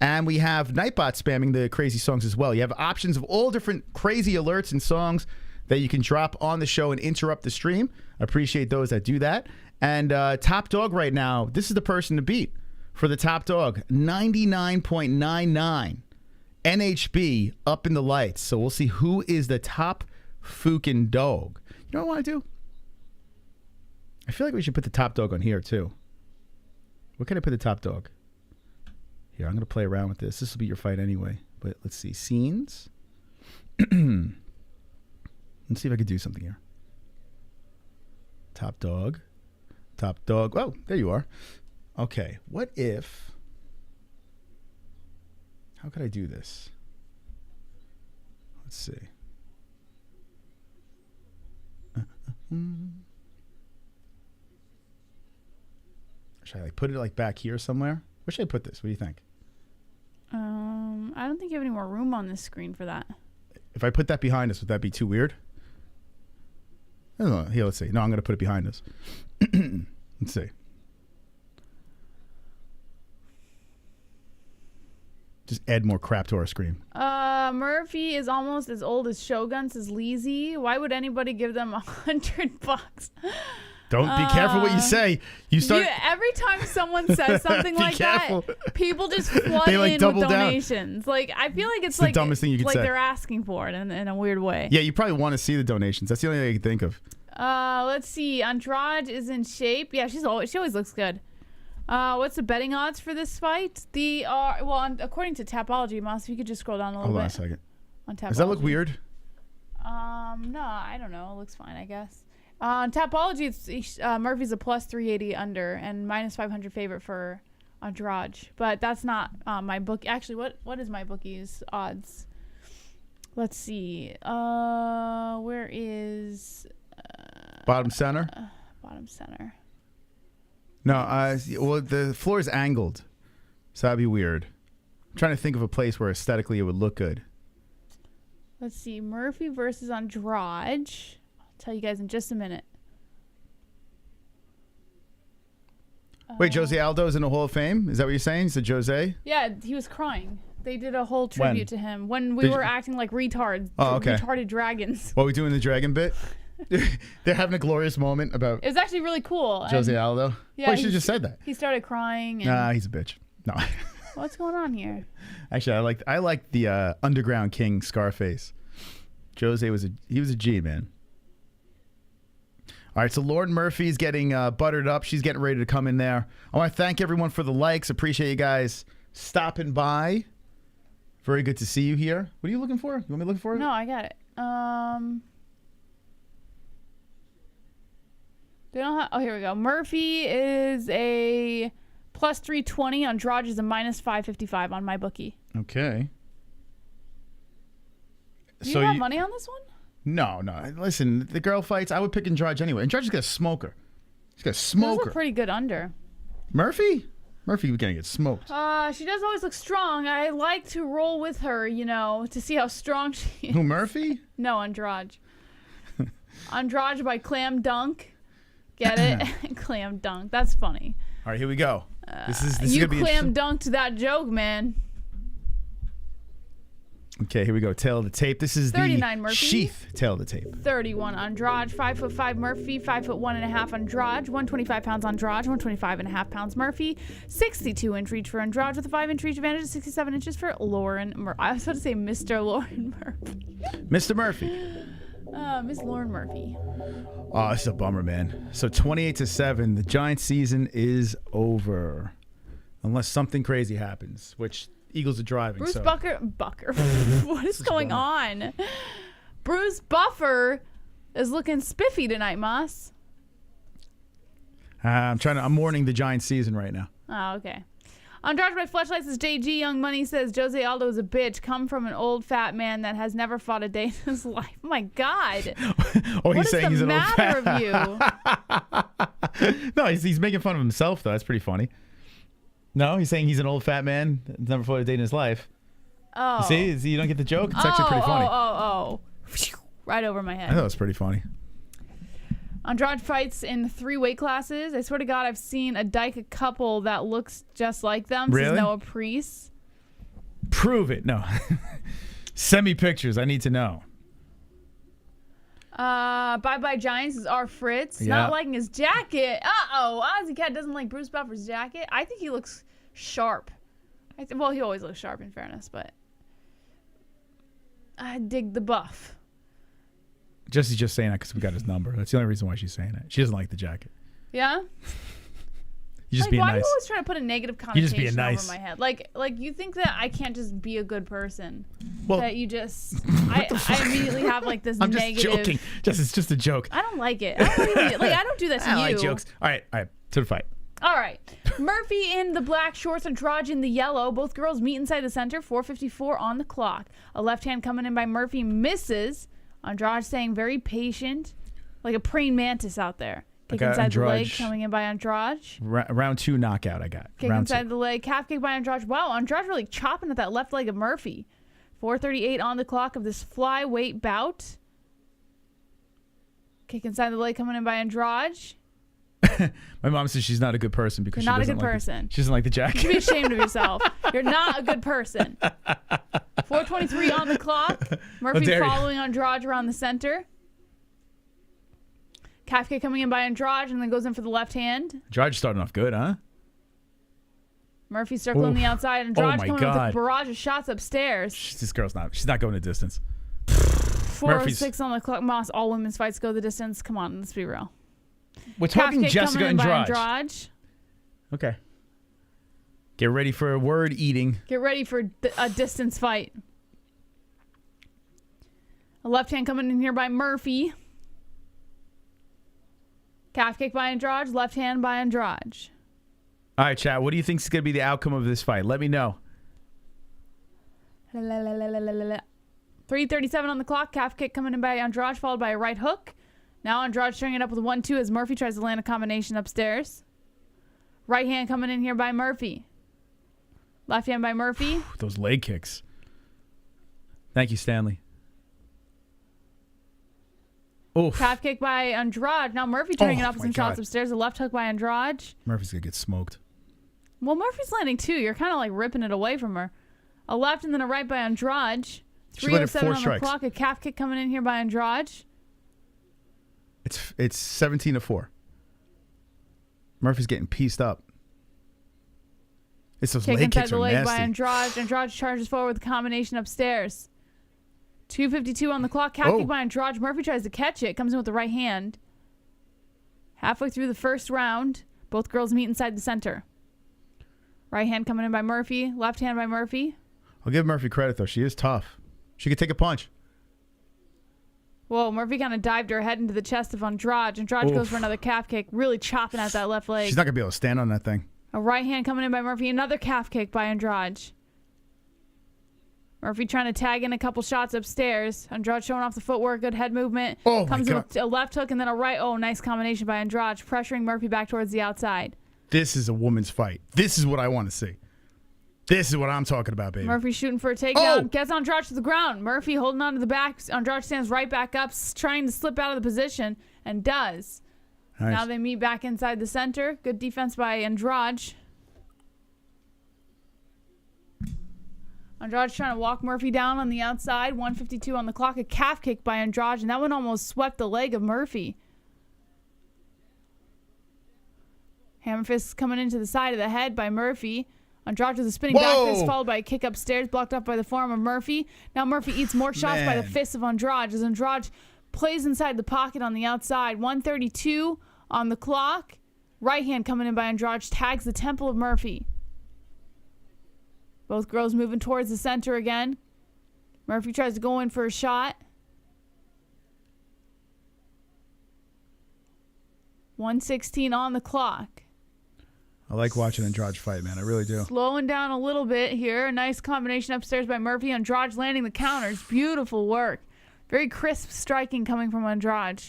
and we have Nightbot spamming the crazy songs as well. You have options of all different crazy alerts and songs that you can drop on the show and interrupt the stream. I appreciate those that do that. And top dog right now, this is the person to beat for the top dog. 99.99 NHB up in the lights. So we'll see who is the top fucking dog. You know what I want to do? I feel like we should put the top dog on here too. Where can I put the top dog? Here, I'm going to play around with this. This will be your fight anyway. But let's see. Scenes. Let's see if I could do something here. Top dog. Top dog. Oh, there you are. Okay. What if... How could I do this? Let's see. Should I put it like back here somewhere? Where should I put this? What do you think? I don't think you have any more room on this screen for that. If I put that behind us, would that be too weird? I don't know. Here, let's see. No, I'm going to put it behind us. Let's see. Just add more crap to our screen. Murphy is almost as old as Shogun, says Leezy. Why would anybody give them $100? Don't be careful what you say. You start. Every time someone says something like careful. that, people just flood They, like, in double with down. donations. Like I feel like it's the like dumbest thing you could like say. they're asking for it in a weird way. Yeah, you probably want to see the donations. That's the only thing I can think of. Let's see. Andrade is in shape. Yeah, she always looks good. What's the betting odds for this fight? According to Tapology, Moss, if you could just scroll down a little Hold bit. on a second. On Tapology. Does that look weird? No, I don't know. It looks fine, I guess. On Tapology, it's Murphy's a plus 380 under and minus 500 favorite for Andrade. But that's not my book. Actually, what is my bookie's odds? Let's see. Where is Bottom center? bottom center? No, well, the floor is angled, so that'd be weird. I'm trying to think of a place where aesthetically it would look good. Let's see. Murphy versus Andrade. I'll tell you guys in just a minute. Wait, Jose Aldo's in the Hall of Fame? Is that what you're saying? Is it Jose? Yeah, he was crying. They did a whole tribute to him when we were acting like retards. Oh, okay. Retarded dragons. What, we doing the dragon bit? They're having a glorious moment about It was actually really cool. Jose and- Aldo. Yeah, Well, you should have just said that. He started crying. And Nah, he's a bitch. No. What's going on here? Actually, I like the Underground King Scarface. Jose was a G, man. All right, so Lord Murphy's getting buttered up. She's getting ready to come in there. I want to thank everyone for the likes. Appreciate you guys stopping by. Very good to see you here. What are you looking for? You want me to look for it? No, I got it. They don't have. Oh, here we go. Murphy is a plus 320. Andrade is a minus 555 on my bookie. Okay. Do you have money on this one? No. Listen, the girl fights, I would pick Andrade anyway. Andrade's got a smoker. He's got a smoker. Those are pretty good under. Murphy was gonna get smoked. She does always look strong. I like to roll with her, to see how strong she is. Who, Murphy? No, Andrade. Andrade by Clam Dunk. Get it? Clam Dunk. That's funny. All right, here we go. This is You gonna be clam dunked that joke, man. Okay, here we go. Tail of the tape. This is 39 the Murphy. sheath tail of the tape. 31 Andrade, 5'5" Murphy, 5'1.5" Andrade, 125 pounds Andrade, 125.5 pounds Murphy, 62-inch reach for Andrade with a 5-inch reach advantage, 67 inches for Lauren. I was about to say Mr. Lauren Murphy. Mr. Murphy. Miss Lauren Murphy. Oh, this is a bummer, man. So 28-7, the Giants season is over, unless something crazy happens, which Eagles are driving. Bruce so. Bucker. What is going on? Bruce Buffer is looking spiffy tonight, Moss. I'm mourning the Giants season right now. Oh, okay. Andrade by Fleshlights is JG. Young Money says Jose Aldo is a bitch. Come from an old fat man that has never fought a day in his life. Oh my God. Oh, What is the matter of you? No, he's making fun of himself though. That's pretty funny. No, he's saying he's an old fat man that's never fought a day in his life. Oh. See, you don't get the joke? It's actually pretty funny. Oh. Right over my I head. thought it was pretty funny. Andrade fights in 3 weight classes. I swear to God, I've seen a dyke couple that looks just like them. Really? Says Noah Priest. Prove it. No. Send me pictures. I need to know. Bye Bye Giants is R. Fritz. Yeah. Not liking his jacket. Ozzy Cat doesn't like Bruce Buffer's jacket. I think he looks sharp. Well, he always looks sharp in fairness, but I dig the buff. Jesse's just saying that because we got his number. That's the only reason why she's saying it. She doesn't like the jacket. Yeah? You just Like, being why do nice. you always try to put a negative You just connotation being nice. over my head? Like you think that I can't just be a good person? Well- that you just I immediately have like this I'm just negative. joking. It's just a joke. I don't like it. I don't do that to I you. like jokes. All right. To the fight. All right. Murphy in the black shorts, Andrade in the yellow. Both girls meet inside the center. 4:54 on the clock. A left hand coming in by Murphy misses. Andrade staying very patient, like a praying mantis out there. Kick got inside the leg Andrade. coming in by Andrade. Round 2 knockout I got. Kick Round inside 2. the leg. Calf kick by Andrade. Wow, Andrade really chopping at that left leg of Murphy. 4:38 on the clock of this flyweight bout. Kick inside the leg coming in by Andrade. My mom says she's not a good person because You're not a she doesn't good like person. She doesn't like the jacket. You should be ashamed of yourself. You're not a good person. 4:23 on the clock. Murphy dare you. following Andrade around the center. Calf kick coming in by Andrade and then goes in for the left hand. Andrade starting off good, huh? Murphy circling the outside. Andrade my coming God. with a barrage of shots upstairs. This girl's not. She's not going the distance. 4:06 on the clock. Moss, all women's fights go the distance. Come on, let's be real. We're Calf talking kick Jessica coming in by Andrade. Andrade. Okay. Get ready for word eating. Get ready for a distance fight. A left hand coming in here by Murphy. Calf kick by Andrade. Left hand by Andrade. All right, chat. What do you think is going to be the outcome of this fight? Let me know. 3:37 on the clock. Calf kick coming in by Andrade, followed by a right hook. Now Andrade stringing it up with 1-2 as Murphy tries to land a combination upstairs. Right hand coming in here by Murphy. Left hand by Murphy. Those leg kicks. Thank you, Stanley. Oof. Calf kick by Andrade. Now Murphy turning it up with my some shots God. upstairs. A left hook by Andrade. Murphy's going to get smoked. Well, Murphy's landing too. You're kind of like ripping it away from her. A left and then a right by Andrade. She landed 3:07 4 on the strikes. clock. A calf kick coming in here by Andrade. It's 17-4. Murphy's getting pieced up. It's those Kick leg inside kicks the are leg by nasty. Andrade. Andrade charges forward with a combination upstairs. 2:52 on the clock. Calf kick by Andrade. Murphy tries to catch it. Comes in with the right hand. Halfway through the first round, both girls meet inside the center. Right hand coming in by Murphy. Left hand by Murphy. I'll give Murphy credit though. She is tough. She could take a punch. Whoa, Murphy kind of dived her head into the chest of Andrade. Andrade Oof. goes for another calf kick, really chopping at that left leg. She's not gonna be able to stand on that thing. A right hand coming in by Murphy. Another calf kick by Andrade. Murphy trying to tag in a couple shots upstairs. Andrade showing off the footwork, good head movement. Oh, my Comes in God. with a left hook and then a right. Oh, nice combination by Andrade, pressuring Murphy back towards the outside. This is a woman's fight. This is what I want to see. This is what I'm talking about, baby. Murphy shooting for a takedown. Oh! Gets Andrade to the ground. Murphy holding on to the back. Andrade stands right back up, trying to slip out of the position, and does. Nice. Now they meet back inside the center. Good defense by Andrade. Andrade's trying to walk Murphy down on the outside. 1:52 on the clock. A calf kick by Andrade, and that one almost swept the leg of Murphy. Hammer fist coming into the side of the head by Murphy. Andrade with a spinning back fist, followed by a kick upstairs, blocked up by the forearm of Murphy. Now Murphy eats more shots by the fist of Andrade as Andrade plays inside the pocket on the outside. 1:32 on the clock. Right hand coming in by Andrade, tags the temple of Murphy. Both girls moving towards the center again. Murphy tries to go in for a shot. 1:16 on the clock. I like watching Andrade fight, man. I really do. Slowing down a little bit here. A nice combination upstairs by Murphy. Andrade landing the counters. Beautiful work. Very crisp striking coming from Andrade.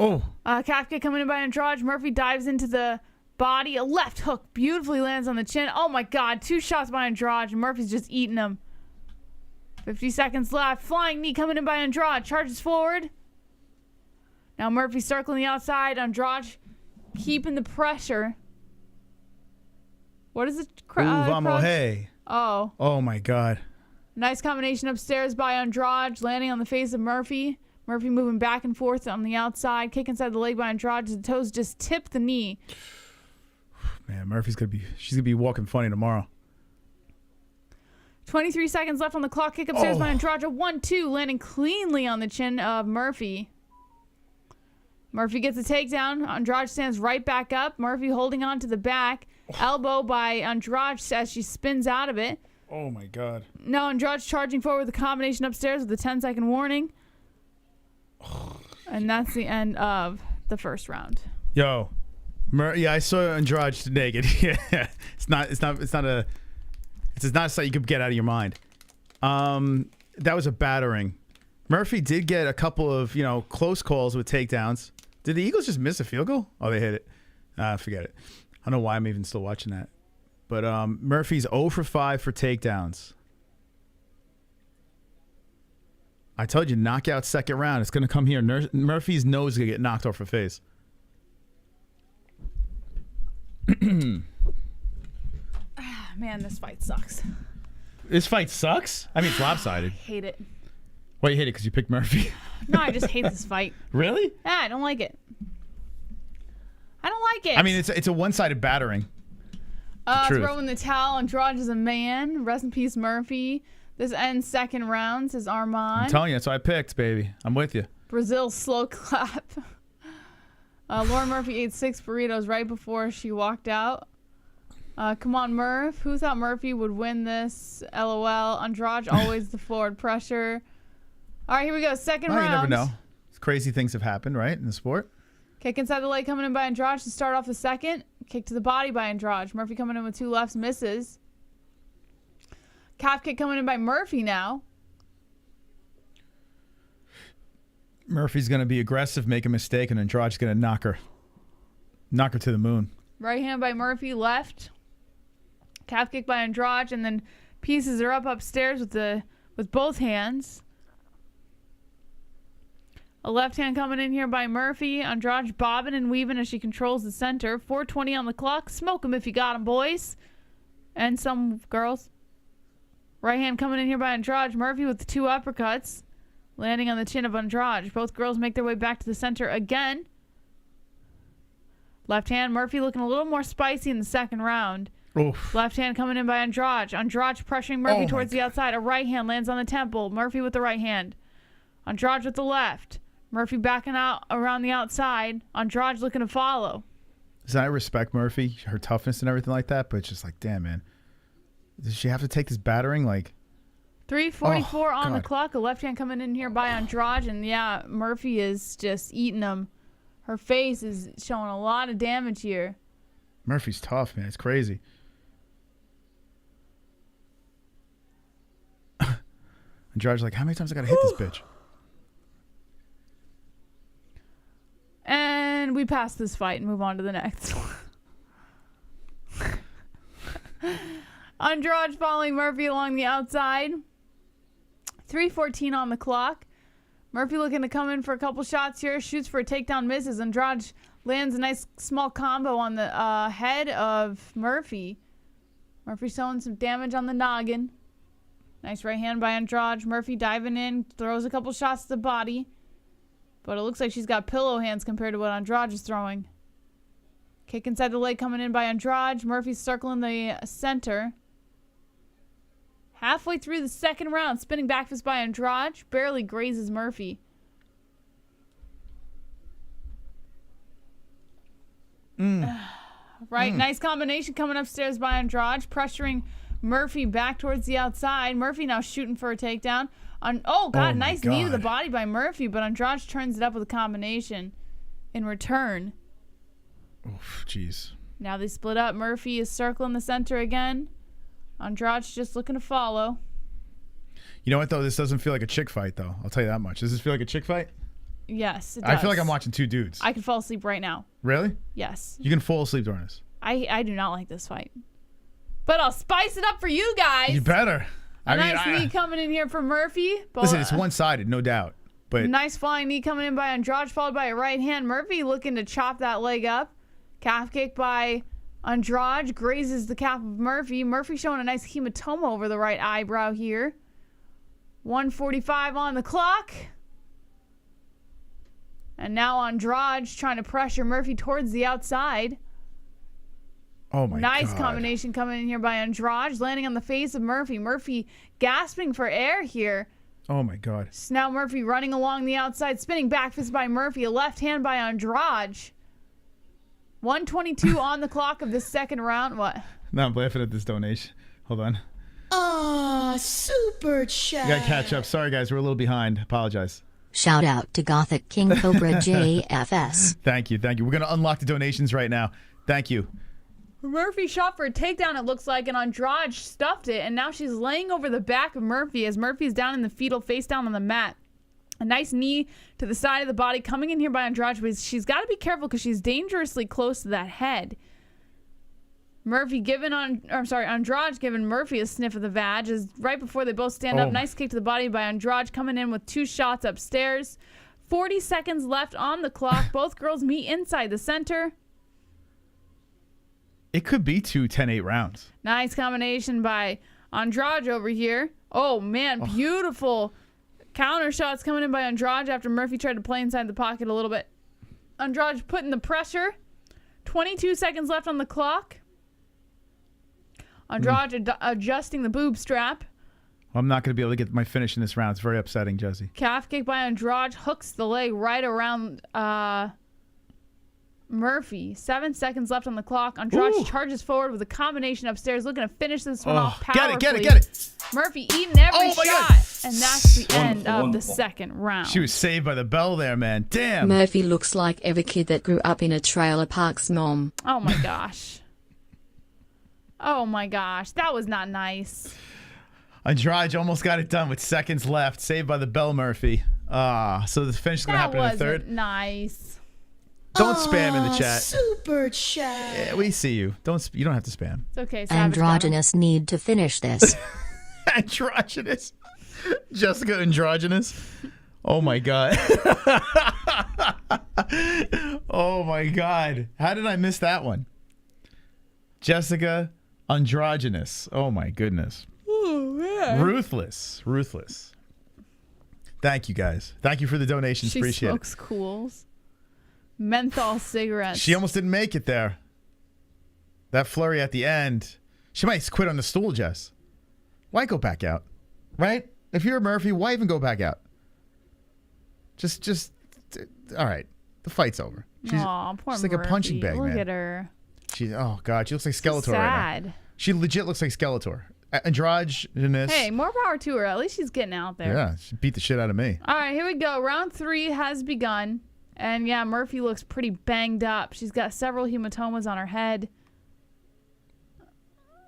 Oh. Calf kick coming in by Andrade. Murphy dives into the body. A left hook beautifully lands on the chin. Oh my God. 2 shots by Andrade. And Murphy's just eating them. 50 seconds left. Flying knee coming in by Andrade. Charges forward. Now Murphy circling the outside. Andrade keeping the pressure. What is it? Vamos, hey. Oh. Oh my God. Nice combination upstairs by Andrade, landing on the face of Murphy. Murphy moving back and forth on the outside. Kick inside the leg by Andrade. The toes just tip the knee. Man, she's gonna be walking funny tomorrow. 23 seconds left on the clock. Kick upstairs by Andrade. 1-2, landing cleanly on the chin of Murphy. Murphy gets a takedown. Andrade stands right back up. Murphy holding on to the back. Elbow by Andrade as she spins out of it. Oh my God. Now Andrade's charging forward with a combination upstairs with a 10-second warning. And that's the end of the first round. Yo, yeah, I saw Andrade naked. Yeah, it's not a sight you could get out of your mind. That was a battering. Murphy did get a couple of close calls with takedowns. Did the Eagles just miss a field goal? Oh, they hit it. Forget it. I don't know why I'm even still watching that. But Murphy's 0 for 5 for takedowns. I told you, knockout second round. It's going to come here. Murphy's nose is going to get knocked off her face. Man, this fight sucks. This fight sucks? I mean, it's lopsided. I hate it. Why you hate it? Because you picked Murphy? No, I just hate this fight. Really? Yeah, I don't like it. I don't like it. I mean, it's a one-sided battering. Throwing the towel. Andrade is a man. Rest in peace, Murphy. This ends second round, says Armand. I'm telling you, that's what I picked, baby. I'm with you. Brazil slow clap. Lauren Murphy ate 6 burritos right before she walked out. Come on, Murph. Who thought Murphy would win this? LOL. Andrade, always the forward pressure. All right, here we go. Second round. You never know. Crazy things have happened, right, in the sport? Kick inside the leg coming in by Andrade to start off the second. Kick to the body by Andrade. Murphy coming in with 2 lefts, misses. Calf kick coming in by Murphy now. Murphy's going to be aggressive, make a mistake, and Andrade's going to knock her to the moon. Right hand by Murphy, left. Calf kick by Andrade, and then pieces her up upstairs with both hands. A left hand coming in here by Murphy. Andrade bobbing and weaving as she controls the center. 4:20 on the clock. Smoke them if you got them, boys. And some girls. Right hand coming in here by Andrade. Murphy with the 2 uppercuts. Landing on the chin of Andrade. Both girls make their way back to the center again. Left hand. Murphy looking a little more spicy in the second round. Oof. Left hand coming in by Andrade. Andrade pressuring Murphy towards the outside. A right hand lands on the temple. Murphy with the right hand. Andrade with the left. Murphy backing out around the outside. Andrade looking to follow. So I respect Murphy, her toughness and everything like that, but it's just like, damn, man. Does she have to take this battering? Like, 3:44 on the clock. A left hand coming in here by Andrade. And, yeah, Murphy is just eating them. Her face is showing a lot of damage here. Murphy's tough, man. It's crazy. Andrade's like, how many times I got to hit this bitch? And we pass this fight and move on to the next. Andrade following Murphy along the outside. 3:14 on the clock. Murphy looking to come in for a couple shots here. Shoots for a takedown, misses. Andrade lands a nice small combo on the head of Murphy. Murphy showing some damage on the noggin. Nice right hand by Andrade. Murphy diving in, throws a couple shots to the body. But it looks like she's got pillow hands compared to what Andrade is throwing. Kick inside the leg coming in by Andrade. Murphy's circling the center. Halfway through the second round, spinning back fist by Andrade. Barely grazes Murphy. Nice combination coming upstairs by Andrade. Pressuring Murphy back towards the outside. Murphy now shooting for a takedown. Nice knee to the body by Murphy, but Andrade turns it up with a combination in return. Oof, jeez. Now they split up. Murphy is circling the center again. Andrade's just looking to follow. You know what, though? This doesn't feel like a chick fight, though. I'll tell you that much. Does this feel like a chick fight? Yes, it does. I feel like I'm watching 2 dudes. I could fall asleep right now. Really? Yes. You can fall asleep during this. I do not like this fight. But I'll spice it up for you guys. You better. Nice knee coming in here from Murphy. Listen, it's one-sided, no doubt. But nice flying knee coming in by Andrade, followed by a right hand. Murphy looking to chop that leg up. Calf kick by Andrade grazes the calf of Murphy. Murphy showing a nice hematoma over the right eyebrow here. 1:45 on the clock. And now Andrade trying to pressure Murphy towards the outside. Oh my God. Nice combination coming in here by Andrade, landing on the face of Murphy. Murphy gasping for air here. Oh my God. So now Murphy running along the outside, spinning back fist by Murphy, a left hand by Andrade. 1:22 on the clock of the second round. What? No, I'm laughing at this donation. Hold on. Super chat. We gotta catch up. Sorry, guys. We're a little behind. Apologize. Shout out to Gothic King Cobra JFS. Thank you. We're going to unlock the donations right now. Thank you. Murphy shot for a takedown, it looks like, and Andrade stuffed it, and now she's laying over the back of Murphy as Murphy's down in the fetal, face down on the mat. A nice knee to the side of the body coming in here by Andrade, but she's got to be careful because she's dangerously close to that head. Andrade giving Murphy a sniff of the vag as right before they both stand up. Nice kick to the body by Andrade, coming in with 2 shots upstairs. 40 seconds left on the clock. Both girls meet inside the center. It could be 2 10-8 rounds. Nice combination by Andrade over here. Oh, man, beautiful Counter shots coming in by Andrade after Murphy tried to play inside the pocket a little bit. Andrade putting the pressure. 22 seconds left on the clock. Andrade adjusting the boob strap. I'm not going to be able to get my finish in this round. It's very upsetting, Josie. Calf kick by Andrade hooks the leg right around Murphy. 7 seconds left on the clock. Andrade charges forward with a combination upstairs, looking to finish this one off powerfully. Get it. Murphy eating every shot. God. And that's the end of the second round. She was saved by the bell there, man. Damn. Murphy looks like every kid that grew up in a trailer park's mom. Oh, my gosh. Oh, my gosh. That was not nice. Andrade almost got it done with seconds left. Saved by the bell, Murphy. So the finish is going to happen in the third. Nice. Don't spam in the chat. Super chat. Yeah, we see you. You don't have to spam. It's okay. Androgynous need to finish this. Androgynous. Jessica Androgynous. Oh my god. Oh my god. How did I miss that one? Jessica Androgynous. Oh my goodness. Oh, yeah. Ruthless. Thank you guys. Thank you for the donations. She Appreciate smokes it. Cools. Menthol cigarettes. She almost didn't make it there. That flurry at the end. She might quit on the stool, Jess. Why go back out? Right? If you're Murphy, why even go back out? Just all right. The fight's over. She's like a punching bag, Look man. at her. Oh god, she looks like Skeletor right now. Sad. She legit looks like Skeletor. Androgynous. Hey, more power to her. At least she's getting out there. Yeah, she beat the shit out of me. All right, here we go. Round 3 has begun. And yeah, Murphy looks pretty banged up. She's got several hematomas on her head.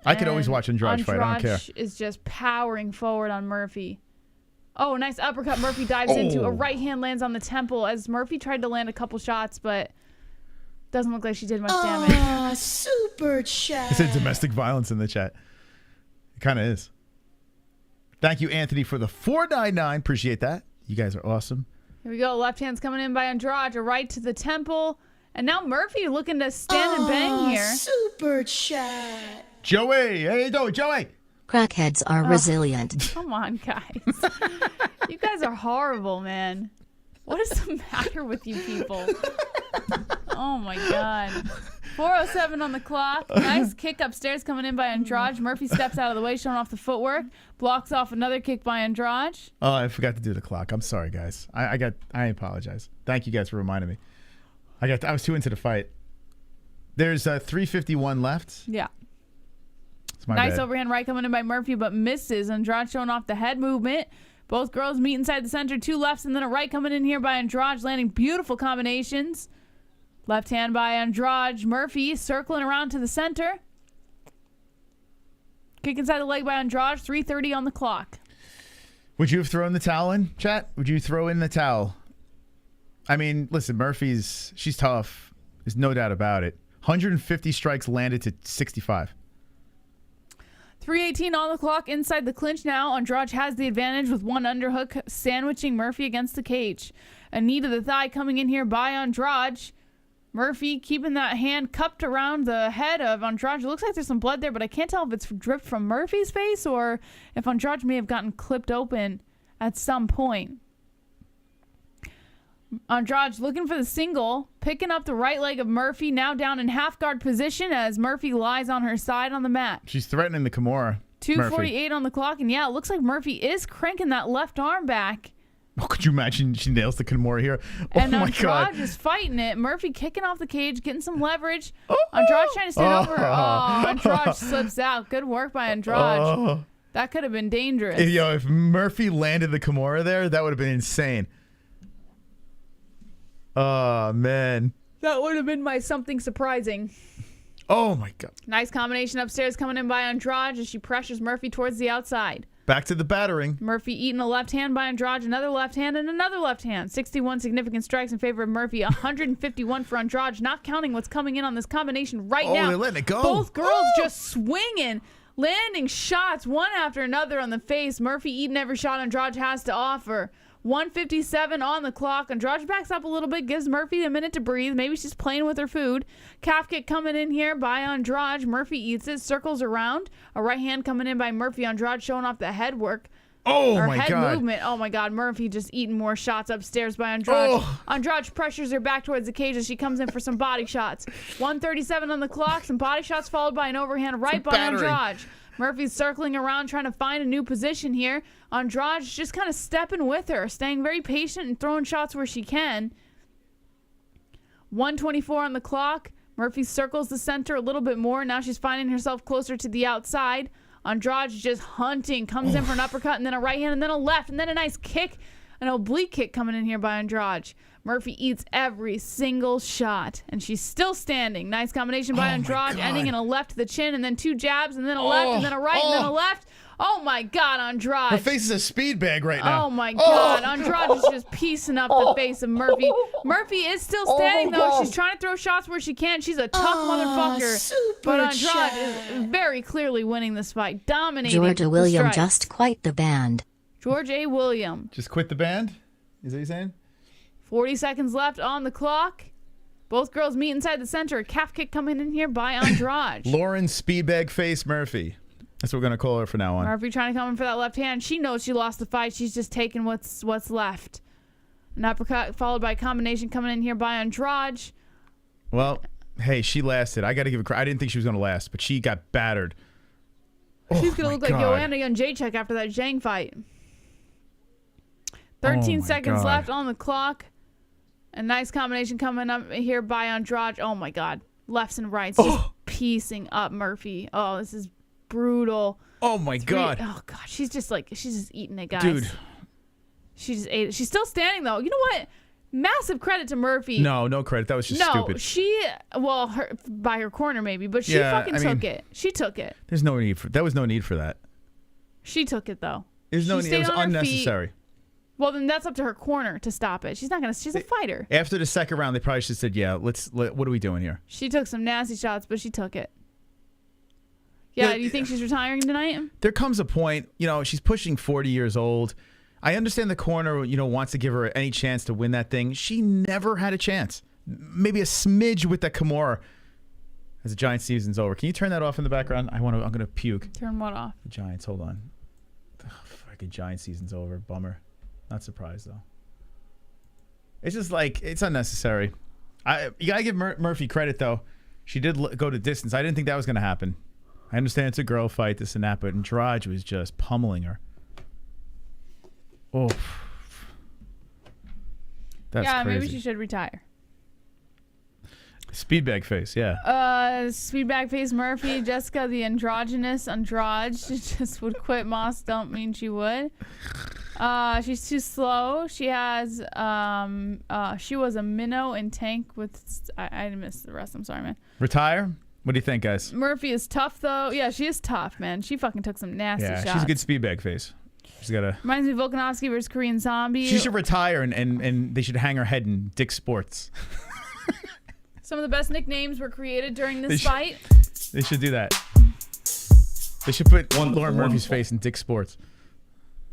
I could always watch Andrade fight. I don't care. Andrade is just powering forward on Murphy. Oh, nice uppercut. Murphy dives into. A right hand lands on the temple as Murphy tried to land a couple shots, but doesn't look like she did much damage. Super chat. It said domestic violence in the chat. It kind of is. Thank you, Anthony, for the $4.99. Appreciate that. You guys are awesome. Here we go. Left hand's coming in by Andrade. A right to the temple. And now Murphy looking to stand and bang here. Super chat. Joey. How you doing, Joey? Crackheads are resilient. Come on, guys. You guys are horrible, man. What is the matter with you people? Oh, my God. 4:07 on the clock. Nice kick upstairs coming in by Andrade. Murphy steps out of the way, showing off the footwork. Blocks off another kick by Andrade. Oh, I forgot to do the clock. I'm sorry, guys. I apologize. Thank you guys for reminding me. I was too into the fight. There's 3:51 left. Yeah. It's my Nice bad. overhand right coming in by Murphy, but misses. Andrade showing off the head movement. Both girls meet inside the center. 2 lefts and then a right coming in here by Andrade, landing beautiful combinations. Left hand by Andrade. Murphy circling around to the center. Kick inside the leg by Andrade. 3:30 on the clock. Would you have thrown the towel in, chat? Would you throw in the towel? I mean, listen, she's tough. There's no doubt about it. 150 strikes landed to 65. 3:18 on the clock inside the clinch now. Andrade has the advantage with one underhook sandwiching Murphy against the cage. A knee to the thigh coming in here by Andrade. Murphy keeping that hand cupped around the head of Andrade. It looks like there's some blood there, but I can't tell if it's dripped from Murphy's face or if Andrade may have gotten clipped open at some point. Andrade looking for the single, picking up the right leg of Murphy, now down in half guard position as Murphy lies on her side on the mat. She's threatening the Kimura. 2:48 on the clock, and yeah, it looks like Murphy is cranking that left arm back. Oh, could you imagine she nails the Kimura here? Oh And my God. Andrade is fighting it. Murphy kicking off the cage, getting some leverage. Andrade trying to stand over. Oh, Andrade slips out. Good work by Andrade. That could have been dangerous. If Murphy landed the Kimura there, that would have been insane. Oh, man. That would have been my something surprising. Oh, my God. Nice combination upstairs coming in by Andrade as she pressures Murphy towards the outside. Back to the battering. Murphy eating a left hand by Andrade, another left hand, and another left hand. 61 significant strikes in favor of Murphy, 151 for Andrade, not counting what's coming in on this combination right now. Oh, they're letting it go. Both girls just swinging, landing shots one after another on the face. Murphy eating every shot Andrade has to offer. 1:57 on the clock. Andrade backs up a little bit, gives Murphy a minute to breathe. Maybe she's playing with her food. Calf kick coming in here by Andrade. Murphy eats it, circles around. A right hand coming in by Murphy. Andrade showing off the head work. Oh, Her my head God. movement. Oh my God. Murphy just eating more shots upstairs by Andrade. Oh. Andrade pressures her back towards the cage as she comes in for some body shots. 1:37 on the clock. Some body shots followed by an overhand right by battering. Andrade. Murphy's circling around trying to find a new position here. Andrade's just kind of stepping with her, staying very patient and throwing shots where she can. 1:24 on the clock. Murphy circles the center a little bit more. Now she's finding herself closer to the outside. Andrade's just hunting. Comes in for an uppercut and then a right hand and then a left and then a nice kick. An oblique kick coming in here by Andrade. Murphy eats every single shot. And she's still standing. Nice combination by Andrade. Ending in a left to the chin and then 2 jabs and then a left and then a right and then a left. Oh my God, Andrade. Her face is a speed bag right now. Oh my God. Andrade is just piecing up the face of Murphy. Murphy is still standing though. She's trying to throw shots where she can. She's a tough motherfucker. But Andrade is very clearly winning this fight. Dominating. Georgia William the strikes. just quite the band. George A. William. Just quit the band? Is that what you're saying? 40 seconds left on the clock. Both girls meet inside the center. A calf kick coming in here by Andrade. Lauren Speedbag Face Murphy. That's what we're going to call her from now on. Murphy trying to come in for that left hand. She knows she lost the fight. She's just taking what's left. An uppercut followed by a combination coming in here by Andrade. Well, hey, she lasted. I got to give her credit. I didn't think she was going to last, but she got battered. She's going to look like God. Joanna Jędrzejczyk after that Zhang fight. 13 seconds God. left on the clock. A nice combination coming up here by Andrade. Oh, my God. Lefts and rights just piecing up Murphy. Oh, this is brutal. Oh, my God. Oh, God. She's just eating it, guys. Dude. She just ate it. She's still standing, though. You know what? Massive credit to Murphy. No credit. That was just stupid. Her by her corner maybe, but she took it. She took it. There was no need for that. She took it though. There's no need. It was unnecessary. Well, then that's up to her corner to stop it. She's not gonna. She's a fighter. After the second round, they probably should have said, "Yeah, what are we doing here?" She took some nasty shots, but she took it. Yeah. Do you think she's retiring tonight? There comes a point, she's pushing 40 years old. I understand the corner, wants to give her any chance to win that thing. She never had a chance. Maybe a smidge with that Kimura as the Giants season's over. Can you turn that off in the background? I'm going to puke. Turn what off? The Giants, hold on. Fucking Giants season's over. Bummer. Not surprised, though. It's just it's unnecessary. You got to give Murphy credit, though. She did go to distance. I didn't think that was going to happen. I understand it's a girl fight, this and that, but Andrade was just pummeling her. Oh, that's crazy. Maybe she should retire. Speedbag face, yeah. Speedbag face Murphy, Jessica the androgynous Andrade. She just would quit. Moss don't mean she would. She's too slow. She has she was a minnow in tank with. I missed the rest. I'm sorry, man. Retire? What do you think, guys? Murphy is tough though. Yeah, she is tough, man. She fucking took some nasty shots. She's a good speedbag face. She's got a. Reminds me of Volkanovski versus Korean Zombie. She should retire and they should hang her head in Dick's Sports. Some of the best nicknames were created during this fight. They should do that. They should put Lauren Murphy's face in Dick's Sports.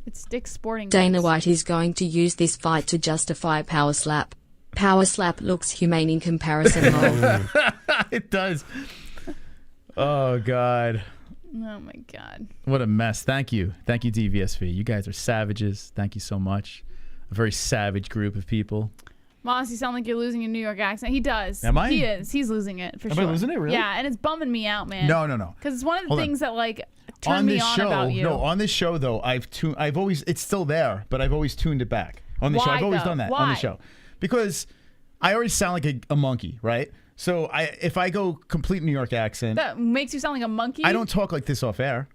It's Dick's Sporting. Dana White is going to use this fight to justify Power Slap. Power Slap looks humane in comparison. It does. Oh, God. Oh, my God. What a mess. Thank you. Thank you, DVSV. You guys are savages. Thank you so much. A very savage group of people. Moss, you sound like you're losing your New York accent. He does. Am I? He is. He's losing it for sure. Am I losing it, really? Yeah, and it's bumming me out, man. No. Because it's one of the things that turn on me this on show, about you. No, on this show though, I've always, it's still there, but I've always tuned it back. On the show, I've always done that on the show. Because I always sound like a monkey, right? So if I go complete New York accent, that makes you sound like a monkey. I don't talk like this off air.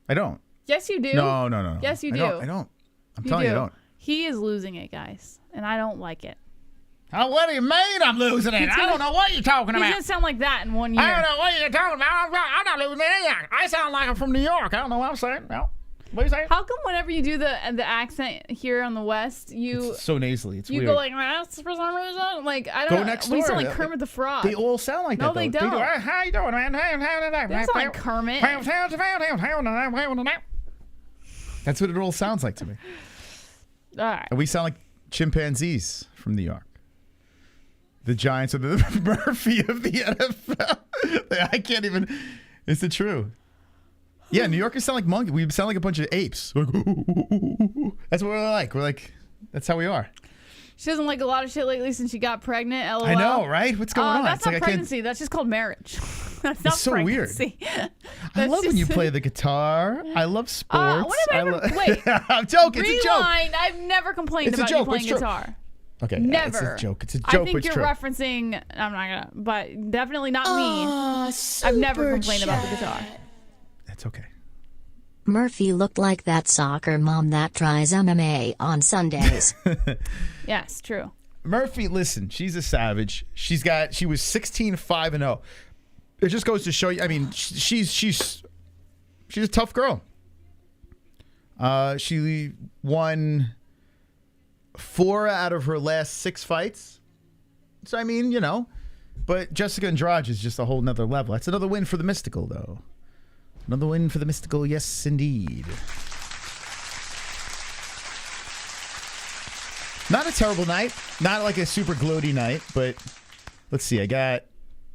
I don't. Yes, you do. No. Yes, you do. I don't. I'm telling you, I don't. He is losing it, guys, and I don't like it. Oh, what do you mean I'm losing it? I don't know what you're talking about. He's gonna sound like that in 1 year. I don't know what you're talking about. I'm not losing it. I sound like I'm from New York. I don't know what I'm saying. No. What are you saying? How come whenever you do the accent here on the West, it's so nasally. It's weird. You go like for some reason. Like I don't. Go next door. We sound like Kermit the Frog. They all sound like that. No, they don't. They do. How you doing, man? They sound like Kermit. That's what it all sounds like to me. All right. And we sound like chimpanzees from New York. The Giants are the Murphy of the NFL. I can't even. Is it true? Yeah, New Yorkers sound like monkeys. We sound like a bunch of apes. That's what we're like. We're like, that's how we are. She doesn't like a lot of shit lately since she got pregnant. LOL. I know, right? What's going on? That's It's not like pregnancy. That's just called marriage. That's not It's so weird. pregnancy. I love when you play the guitar. I love sports. When have I ever... Wait. I'm joking. It's a joke. Rewind. I've never complained It's a about joke. you playing It's true. guitar. Okay. Never. It's a joke. It's a joke. I think It's you're true. referencing... I'm not going to... But definitely not me. I've never complained about the guitar. That's okay. Murphy looked like that soccer mom that tries MMA on Sundays. Yes, true. Murphy, listen, she's a savage. She was 16-5-0. It just goes to show you. I mean, she's a tough girl. She won 4 out of her last 6 fights. So I mean, but Jessica Andrade is just a whole nother level. That's another win for the Mystical, though. Another win for the Mystical, yes, indeed. Not a terrible night. Not like a super gloaty night, but let's see. I got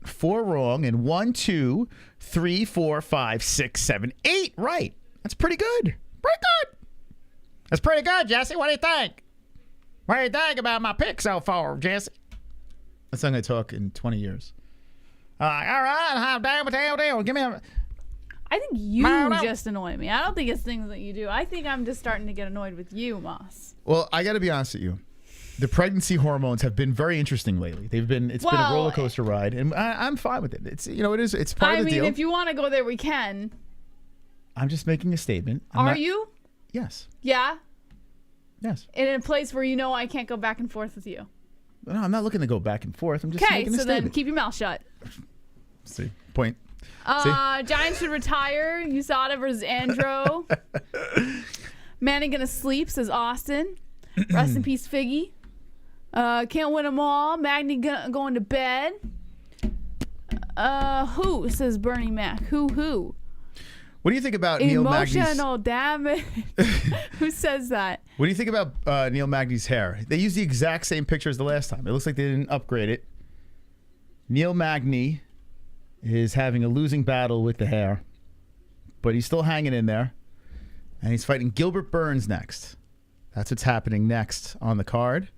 4 wrong and 1, 2, 3, 4, 5, 6, 7, 8 right. That's pretty good. Pretty good. That's pretty good, Jesse. What do you think? What do you think about my pick so far, Jesse? That's not going to talk in 20 years. All right. How damn. Give me a... I think you just annoy me. I don't think it's things that you do. I think I'm just starting to get annoyed with you, Moss. Well, I got to be honest with you. The pregnancy hormones have been very interesting lately. It's been a roller coaster ride, and I'm fine with it. It's it's part of the deal. If you want to go there, we can. I'm just making a statement. Are you? Yes. Yeah. Yes. In a place where I can't go back and forth with you. No, I'm not looking to go back and forth. I'm just making a statement. Okay, so then keep your mouth shut. See, point. Giants should retire. USADA versus Andro. Manny gonna sleep, says Austin. Rest in peace, Figgy. Can't win them all. Magny going to bed. Who, says Bernie Mac. Who? What do you think about Neil Magny's... Emotional damage. Who says that? What do you think about Neil Magny's hair? They used the exact same picture as the last time. It looks like they didn't upgrade it. Neil Magny is having a losing battle with the hair, but he's still hanging in there, and he's fighting Gilbert Burns next. That's what's happening next on the card.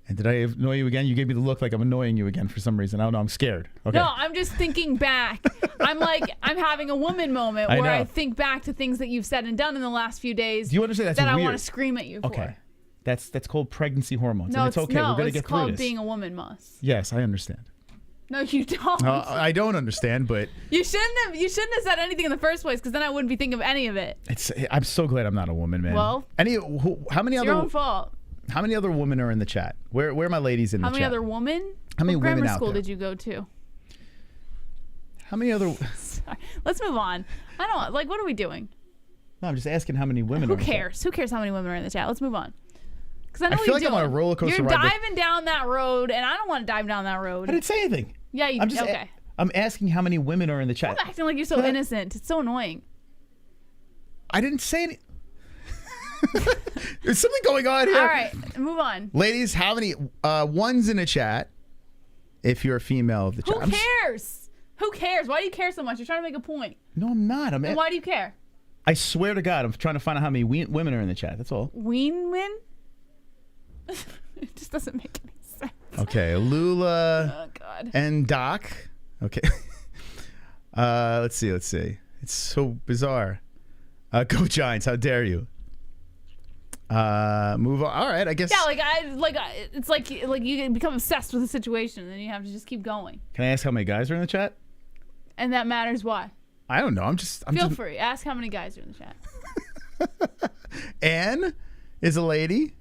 And did I annoy you again? You gave me the look like I'm annoying you again for some reason. I don't know. I'm scared. Okay. No, I'm just thinking back. I'm having a woman moment where I think back to things that you've said and done in the last few days. Do you understand that's that weird? I want to scream at you for. Okay. That's called pregnancy hormones. No, and it's okay. We're going to get through called this. being a woman, Moss. Yes, I understand. No, you don't. I don't understand, but you shouldn't have said anything in the first place, because then I wouldn't be thinking of any of it. I'm so glad I'm not a woman, man. Well, how many it's other? your own fault. How many other women are in the chat? Where are my ladies in the chat? How many other women? How many what women grammar out school there? did you go to? How many other? Sorry. Let's move on. I don't what are we doing? No, I'm just asking how many women. Who cares? Who cares how many women are in the chat? Let's move on. Because I know I feel like doing. I'm on a roller coaster You're ride. diving down that road, and I don't want to dive down that road. I didn't say anything. Yeah, you I'm just okay. I'm asking how many women are in the chat. I'm acting like you're so innocent. It's so annoying. I didn't say any. There's something going on here. All right, move on. Ladies, how many ones in the chat? If you're a female of the chat. Who cares? Who cares? Why do you care so much? You're trying to make a point. No, I'm not. Then why do you care? I swear to God, I'm trying to find out how many women are in the chat. That's all. Win? It just doesn't make any sense. Okay, Lula Oh, God. and Doc. Okay. Let's see. It's so bizarre. Go Giants! How dare you? Move on. All right, I guess. Yeah, it's like you become obsessed with the situation, and then you have to just keep going. Can I ask how many guys are in the chat? And that matters why? I don't know. I'm just Feel free. Ask how many guys are in the chat. Anne is a lady.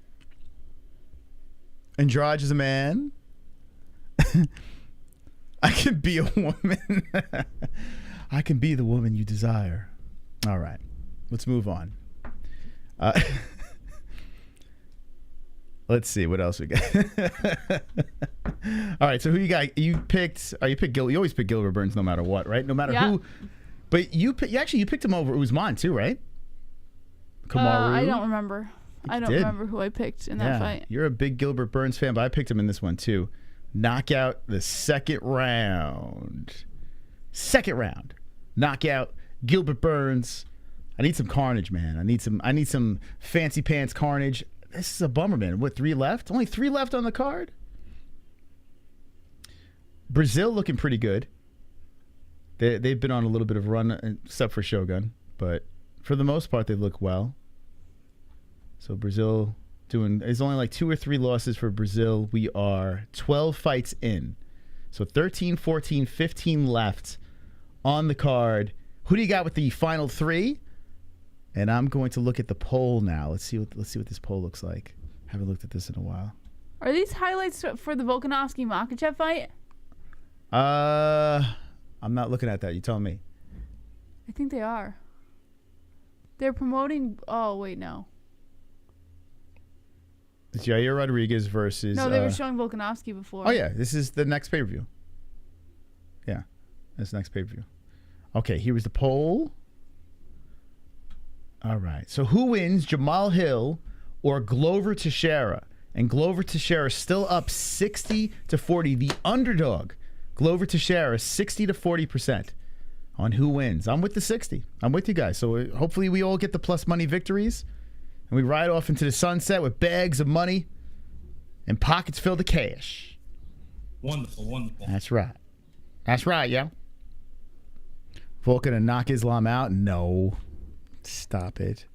Andrade is a man. I can be a woman. I can be the woman you desire. All right. Let's move on. Let's see what else we got. All right, so who you got? You picked Gilbert. You always pick Gilbert Burns no matter what, right? No matter who. But you picked him over Usman too, right? Kamaru. I don't remember. I don't remember who I picked in that fight. You're a big Gilbert Burns fan, but I picked him in this one too. Knockout the second round. Knockout Gilbert Burns. I need some carnage, man. I need some fancy pants carnage. This is a bummer, man. What, 3 left? Only 3 left on the card? Brazil looking pretty good. They've been on a little bit of a run, except for Shogun. But for the most part, they look well. So Brazil there's only like 2 or 3 losses for Brazil. We are 12 fights in. So 13, 14, 15 left on the card. Who do you got with the final 3? And I'm going to look at the poll now. Let's see what this poll looks like. Haven't looked at this in a while. Are these highlights for the Volkanovski-Makhachev fight? I'm not looking at that. You tell me. I think they are. They're promoting... Oh, wait, no. It's Yair Rodriguez versus... No, they were showing Volkanovski before. Oh, yeah. This is the next pay-per-view. Yeah. That's the next pay-per-view. Okay, here was the poll. All right. So who wins, Jamahal Hill or Glover Teixeira? And Glover Teixeira still up 60-40. The underdog, Glover Teixeira, 60-40% on who wins. I'm with the 60. I'm with you guys. So hopefully we all get the plus money victories. And we ride off into the sunset with bags of money and pockets filled with cash. Wonderful, wonderful. That's right. That's right, yeah. Volk gonna knock Islam out? No. Stop it.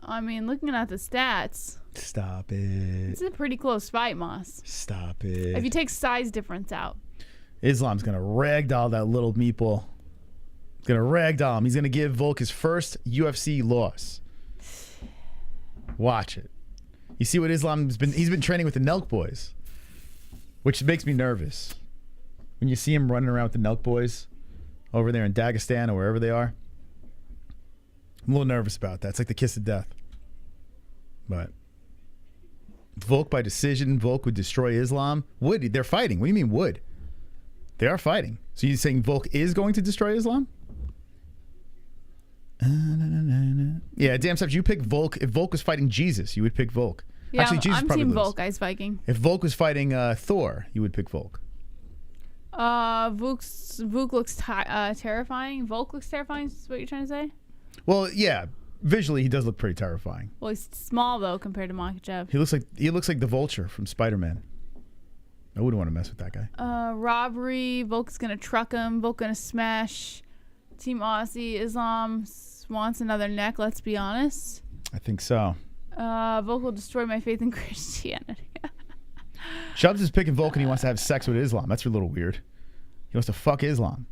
I mean, looking at the stats. Stop it. It's a pretty close fight, Moss. Stop it. If you take size difference out. Islam's gonna ragdoll that little meatball. He's gonna ragdoll him. He's gonna give Volk his first UFC loss. Watch it. You see what Islam's been... He's been training with the Nelk boys, which makes me nervous. When you see him running around with the Nelk boys over there in Dagestan or wherever they are, I'm a little nervous about that. It's like the kiss of death. But Volk by decision. Volk would destroy Islam. Would. They're fighting. What do you mean would? They are fighting. So you're saying Volk is going to destroy Islam? Yeah, damn stuff. You pick Volk. If Volk was fighting Jesus, you would pick Volk. Yeah, actually, Jesus I'm probably team lose. Volk, Ice Viking. If Volk was fighting Thor, you would pick Volk. Volk looks terrifying. Volk looks terrifying, is what you're trying to say? Well, yeah. Visually, he does look pretty terrifying. Well, he's small, though, compared to Makhachev. He looks like the Vulture from Spider-Man. I wouldn't want to mess with that guy. Robbery. Volk's going to truck him. Volk going to smash. Team Aussie. Islam wants another neck, let's be honest. I think so. Volk will destroy my faith in Christianity. Chubbs is picking Volk and he wants to have sex with Islam. That's a little weird. He wants to fuck Islam.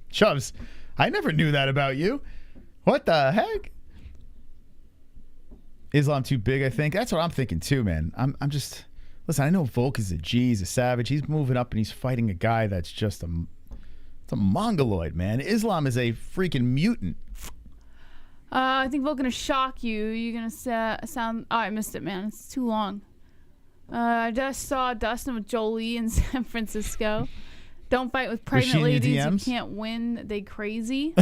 Chubbs, I never knew that about you. What the heck? Islam too big, I think. That's what I'm thinking too, man. I'm just... Listen, I know Volk is a G. He's a savage. He's moving up and he's fighting a guy that's just it's a mongoloid, man. Islam is a freaking mutant. I think Volk gonna shock you. You're gonna sound... Oh, I missed it, man. It's too long. I just saw Dustin with Jolie in San Francisco. Don't fight with pregnant ladies. You can't win. They crazy.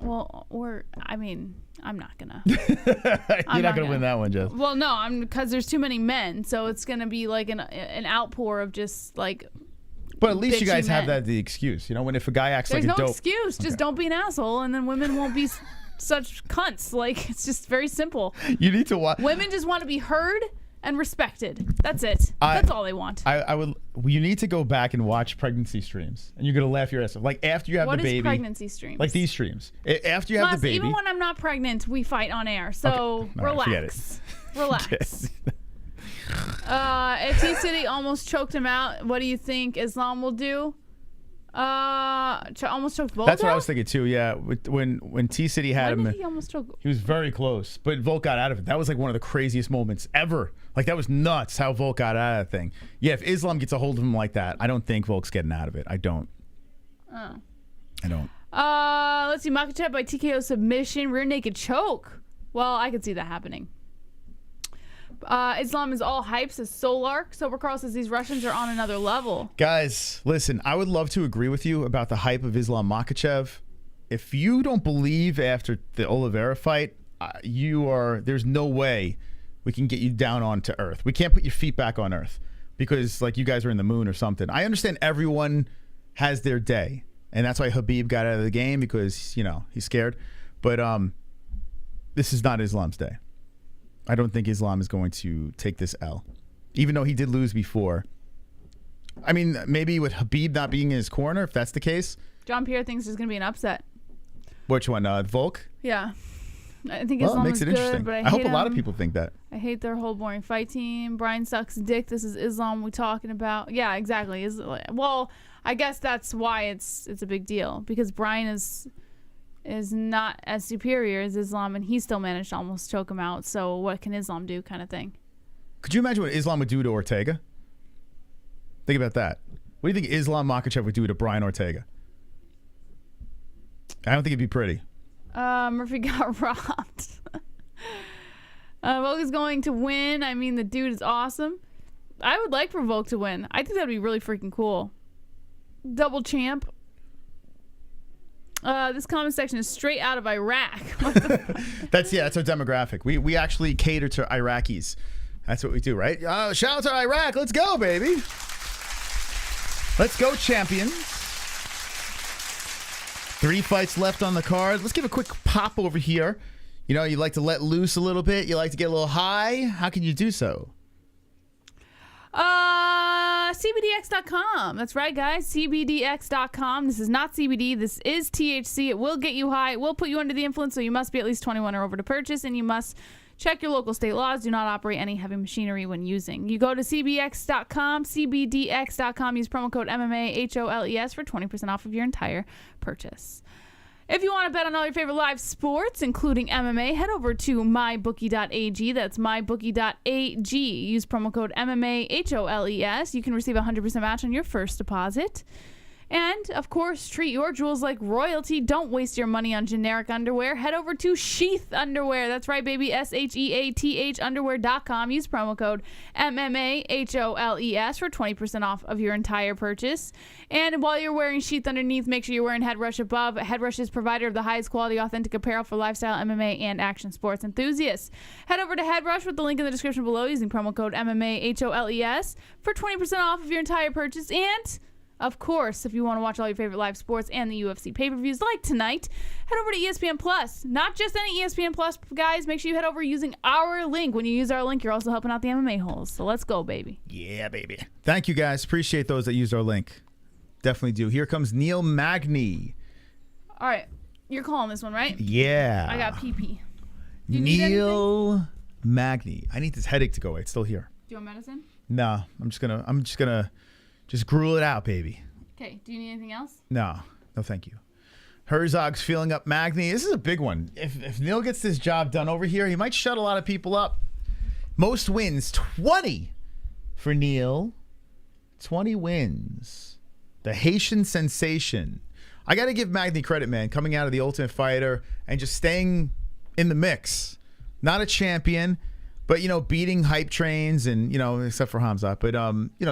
Well, I'm not gonna. You're not gonna win that one, Jess. Well, no, because there's too many men, so it's gonna be like an outpour of just like. But at least you guys men. have that the excuse, you know, when if a guy acts There's like a no dope. excuse. Just don't be an asshole, and then women won't be such cunts. Like, it's just very simple. You need to watch. Women just want to be heard and respected. That's it. That's all they want. I would. You need to go back and watch pregnancy streams, and you're gonna laugh your ass off. Like after you have What the is baby. pregnancy streams? Like these streams. After you have Plus, the baby. even when I'm not pregnant, we fight on air. So Okay. All right, forget relax. it. Relax. If T-City almost choked him out, what do you think Islam will do? Almost choked Volk. That's what I was thinking too. Yeah, when T City had him, When did he almost choke? he was very close, but Volk got out of it. That was like one of the craziest moments ever. Like that was nuts how Volk got out of that thing. Yeah, if Islam gets a hold of him like that, I don't think Volk's getting out of it. I don't. Oh. I don't. Let's see. Makhachev by TKO submission, rear naked choke. Well, I could see that happening. Islam is all hype, says Solark. Sobercarl says these Russians are on another level. Guys, listen, I would love to agree with you about the hype of Islam Makhachev. If you don't believe after the Oliveira fight, there's no way we can get you down onto earth. We can't put your feet back on earth because like you guys are in the moon or something. I understand everyone has their day. And that's why Khabib got out of the game because, he's scared. But this is not Islam's day. I don't think Islam is going to take this L. Even though he did lose before. I mean, maybe with Khabib not being in his corner, if that's the case. John Pierre thinks there's going to be an upset. Which one? Volk? Yeah. I think Well, Islam it makes is it good, interesting. but I hope hate a lot of him. people think that. I hate their whole boring fight team. Brian sucks dick. This is Islam we're talking about. Yeah, exactly. Well, I guess that's why it's a big deal because Brian is not as superior as Islam, and he still managed to almost choke him out. So what can Islam do, kind of thing? Could you imagine what Islam would do to Ortega? Think about that. What do you think Islam Makhachev would do to Brian Ortega? I don't think it'd be pretty. Murphy got robbed. Volk is going to win. I mean, the dude is awesome. I would like for Volk to win. I think that'd be really freaking cool. Double champ. This comment section is straight out of Iraq. That's our demographic. We actually cater to Iraqis. That's what we do, right? Shout out to Iraq. Let's go, baby. Let's go, champions. 3 fights left on the card. Let's give a quick pop over here. You like to let loose a little bit. You like to get a little high. How can you do so? CBDX.com. That's right, guys. CBDX.com. This is not CBD. This is THC. It will get you high. It will put you under the influence, so you must be at least 21 or over to purchase, and you must check your local state laws. Do not operate any heavy machinery when using. You go to CBDX.com, CBDX.com. Use promo code MMA-HOLES for 20% off of your entire purchase. If you want to bet on all your favorite live sports, including MMA, head over to mybookie.ag. That's mybookie.ag. Use promo code MMA-HOLES. You can receive a 100% match on your first deposit. And, of course, treat your jewels like royalty. Don't waste your money on generic underwear. Head over to Sheath Underwear. That's right, baby. SHEATH underwear.com. Use promo code MMA-HOLES for 20% off of your entire purchase. And while you're wearing Sheath underneath, make sure you're wearing Headrush above. Headrush is provider of the highest quality, authentic apparel for lifestyle, MMA, and action sports enthusiasts. Head over to Headrush with the link in the description below using promo code MMA-HOLES for 20% off of your entire purchase. And of course, if you want to watch all your favorite live sports and the UFC pay-per-views like tonight, head over to ESPN Plus. Not just any ESPN Plus, guys. Make sure you head over using our link. When you use our link, you're also helping out the MMA-Holes. So let's go, baby. Yeah, baby. Thank you, guys. Appreciate those that used our link. Definitely do. Here comes Neil Magny. All right. You're calling this one, right? Yeah. I got PP. Neil Magny. I need this headache to go away. It's still here. Do you want medicine? No. I'm just gonna gruel it out, baby. Okay. Do you need anything else? No, thank you. Herzog's feeling up Magny. This is a big one. If Neil gets this job done over here, he might shut a lot of people up. Most wins, 20 for Neil. 20 wins. The Haitian sensation. I got to give Magny credit, man, coming out of the Ultimate Fighter and just staying in the mix. Not a champion, but, beating hype trains and, except for Hamzat, but,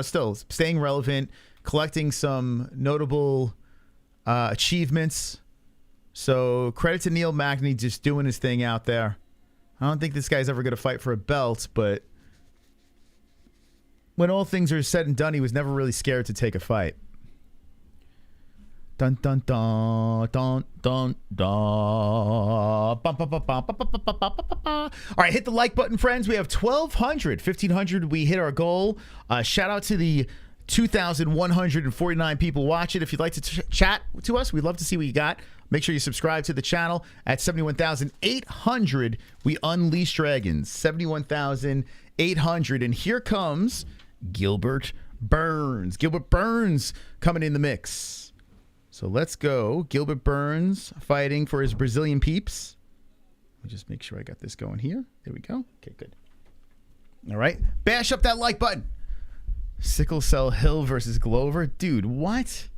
still staying relevant, collecting some notable achievements. So credit to Neil Magny just doing his thing out there. I don't think this guy's ever going to fight for a belt, but when all things are said and done, he was never really scared to take a fight. Dun dun dun dun dun dun. All right, hit the like button, friends. We have 1,200, 1,500. We hit our goal. Shout out to the 2,149 people watching. If you'd like to chat to us, we'd love to see what you got. Make sure you subscribe to the channel. At 71,800, we unleash dragons. 71,800, and here comes Gilbert Burns. Gilbert Burns coming in the mix. So let's go. Gilbert Burns fighting for his Brazilian peeps. Let me just make sure I got this going here. There we go. Okay, good. All right. Bash up that like button. Sickle Cell Hill versus Glover. Dude, what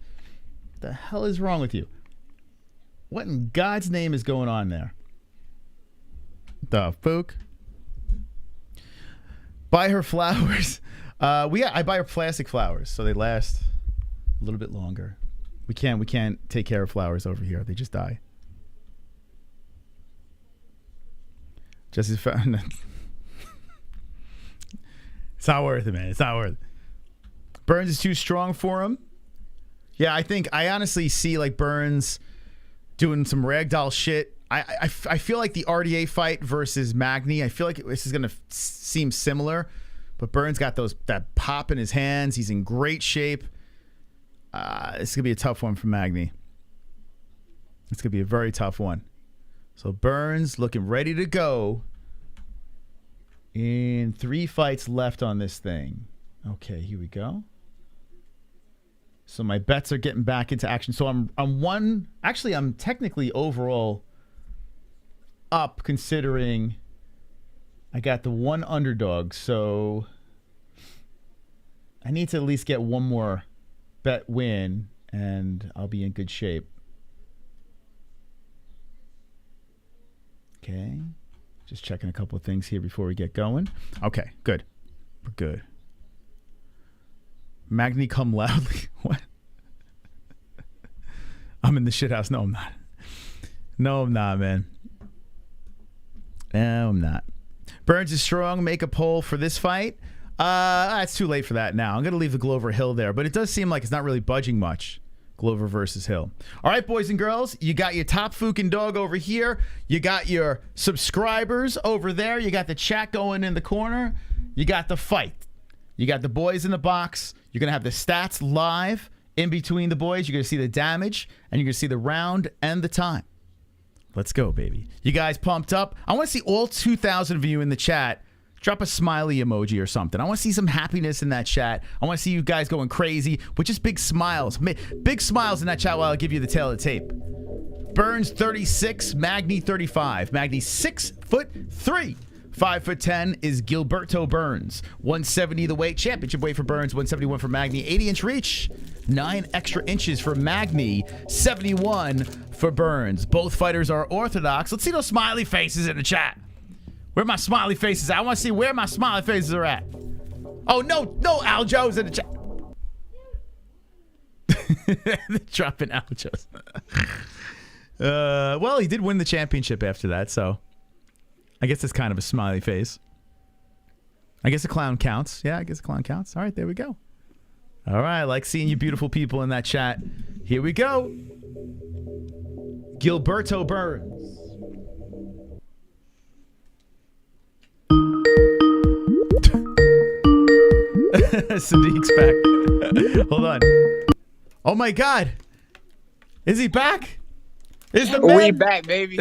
the hell is wrong with you? What in God's name is going on there? The fuck? Buy her flowers. I buy her plastic flowers so they last a little bit longer. We can't take care of flowers over here. They just die. Jesse's found. It's not worth it, man. It's not worth it. Burns is too strong for him. Yeah, I honestly see like Burns doing some ragdoll shit. I feel like the RDA fight versus Magny, I feel like this is going to seem similar, but Burns got that pop in his hands. He's in great shape. It's going to be a tough one for Magny. It's going to be a very tough one. So Burns looking ready to go in 3 fights left on this thing. Okay, here we go. So my bets are getting back into action. So I'm technically overall up, considering I got the 1 underdog. So I need to at least get one more bet win and I'll be in good shape. Okay. Just checking a couple of things here before we get going. Okay, good. We're good. Magny come loudly. What? I'm in the shithouse. No, I'm not. No, I'm not, man. No, I'm not. Burns is strong. Make a poll for this fight. It's too late for that now. I'm going to leave the Glover Hill there, but it does seem like it's not really budging much. Glover versus Hill. All right, boys and girls, you got your top fucking dog over here. You got your subscribers over there. You got the chat going in the corner. You got the fight. You got the boys in the box. You're going to have the stats live in between the boys. You're going to see the damage, and you're going to see the round and the time. Let's go, baby. You guys pumped up? I want to see all 2,000 of you in the chat. Drop a smiley emoji or something. I want to see some happiness in that chat. I want to see you guys going crazy with just big smiles. Big smiles in that chat while I give you the tail of the tape. Burns 36, Magny 35. Magny 6'3". 5'10" is Gilberto Burns. 170 the weight. Championship weight for Burns. 171 for Magny. 80-inch reach. 9 extra inches for Magny. 71 for Burns. Both fighters are orthodox. Let's see those smiley faces in the chat. Where my smiley faces at? I want to see where my smiley faces are at. Oh, no, Aljo's in the chat. Dropping Aljo's. Well, he did win the championship after that, so I guess it's kind of a smiley face. I guess a clown counts. Yeah, I guess a clown counts. All right, there we go. All right, I like seeing you beautiful people in that chat. Here we go. Gilberto Burns. Sadiq's back. Hold on. Oh my God. Is he back? Is the man? We back, baby.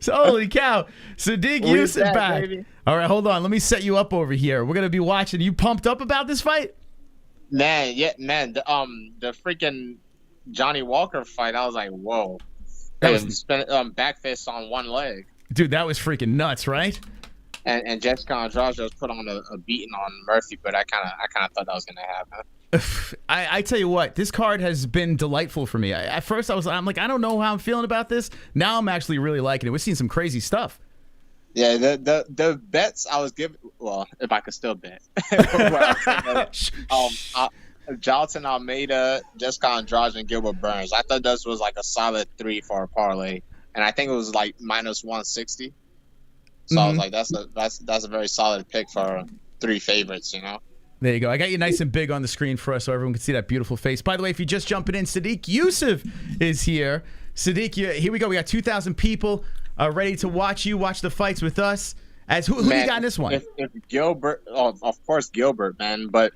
Holy cow. Sadiq Yusuf back. Baby. All right, hold on. Let me set you up over here. We're going to be watching. You pumped up about this fight? Man, yeah, man. The freaking Johnny Walker fight, I was like, whoa. Back fist on one leg. Dude, that was freaking nuts, right? And Jessica Andrade was put on a beating on Murphy, but I kind of thought that was gonna happen. I tell you what, this card has been delightful for me. At first, I'm like, I don't know how I'm feeling about this. Now I'm actually really liking it. We're seeing some crazy stuff. Yeah, the bets I was giving. Well, if I could still bet. Jailton, Almeida, Jessica Andrade, and Gilbert Burns. I thought this was like a solid 3 for a parlay, and I think it was like minus 160. So I was like, that's a very solid pick for 3 favorites, you know. There you go. I got you nice and big on the screen for us so everyone can see that beautiful face. By the way, if you're just jumping in, Sadiq Yusuf is here. Sadiq, here we go. We got 2,000 people ready to watch you watch the fights with us. As who do you got in this one? If Gilbert, of course Gilbert, man. But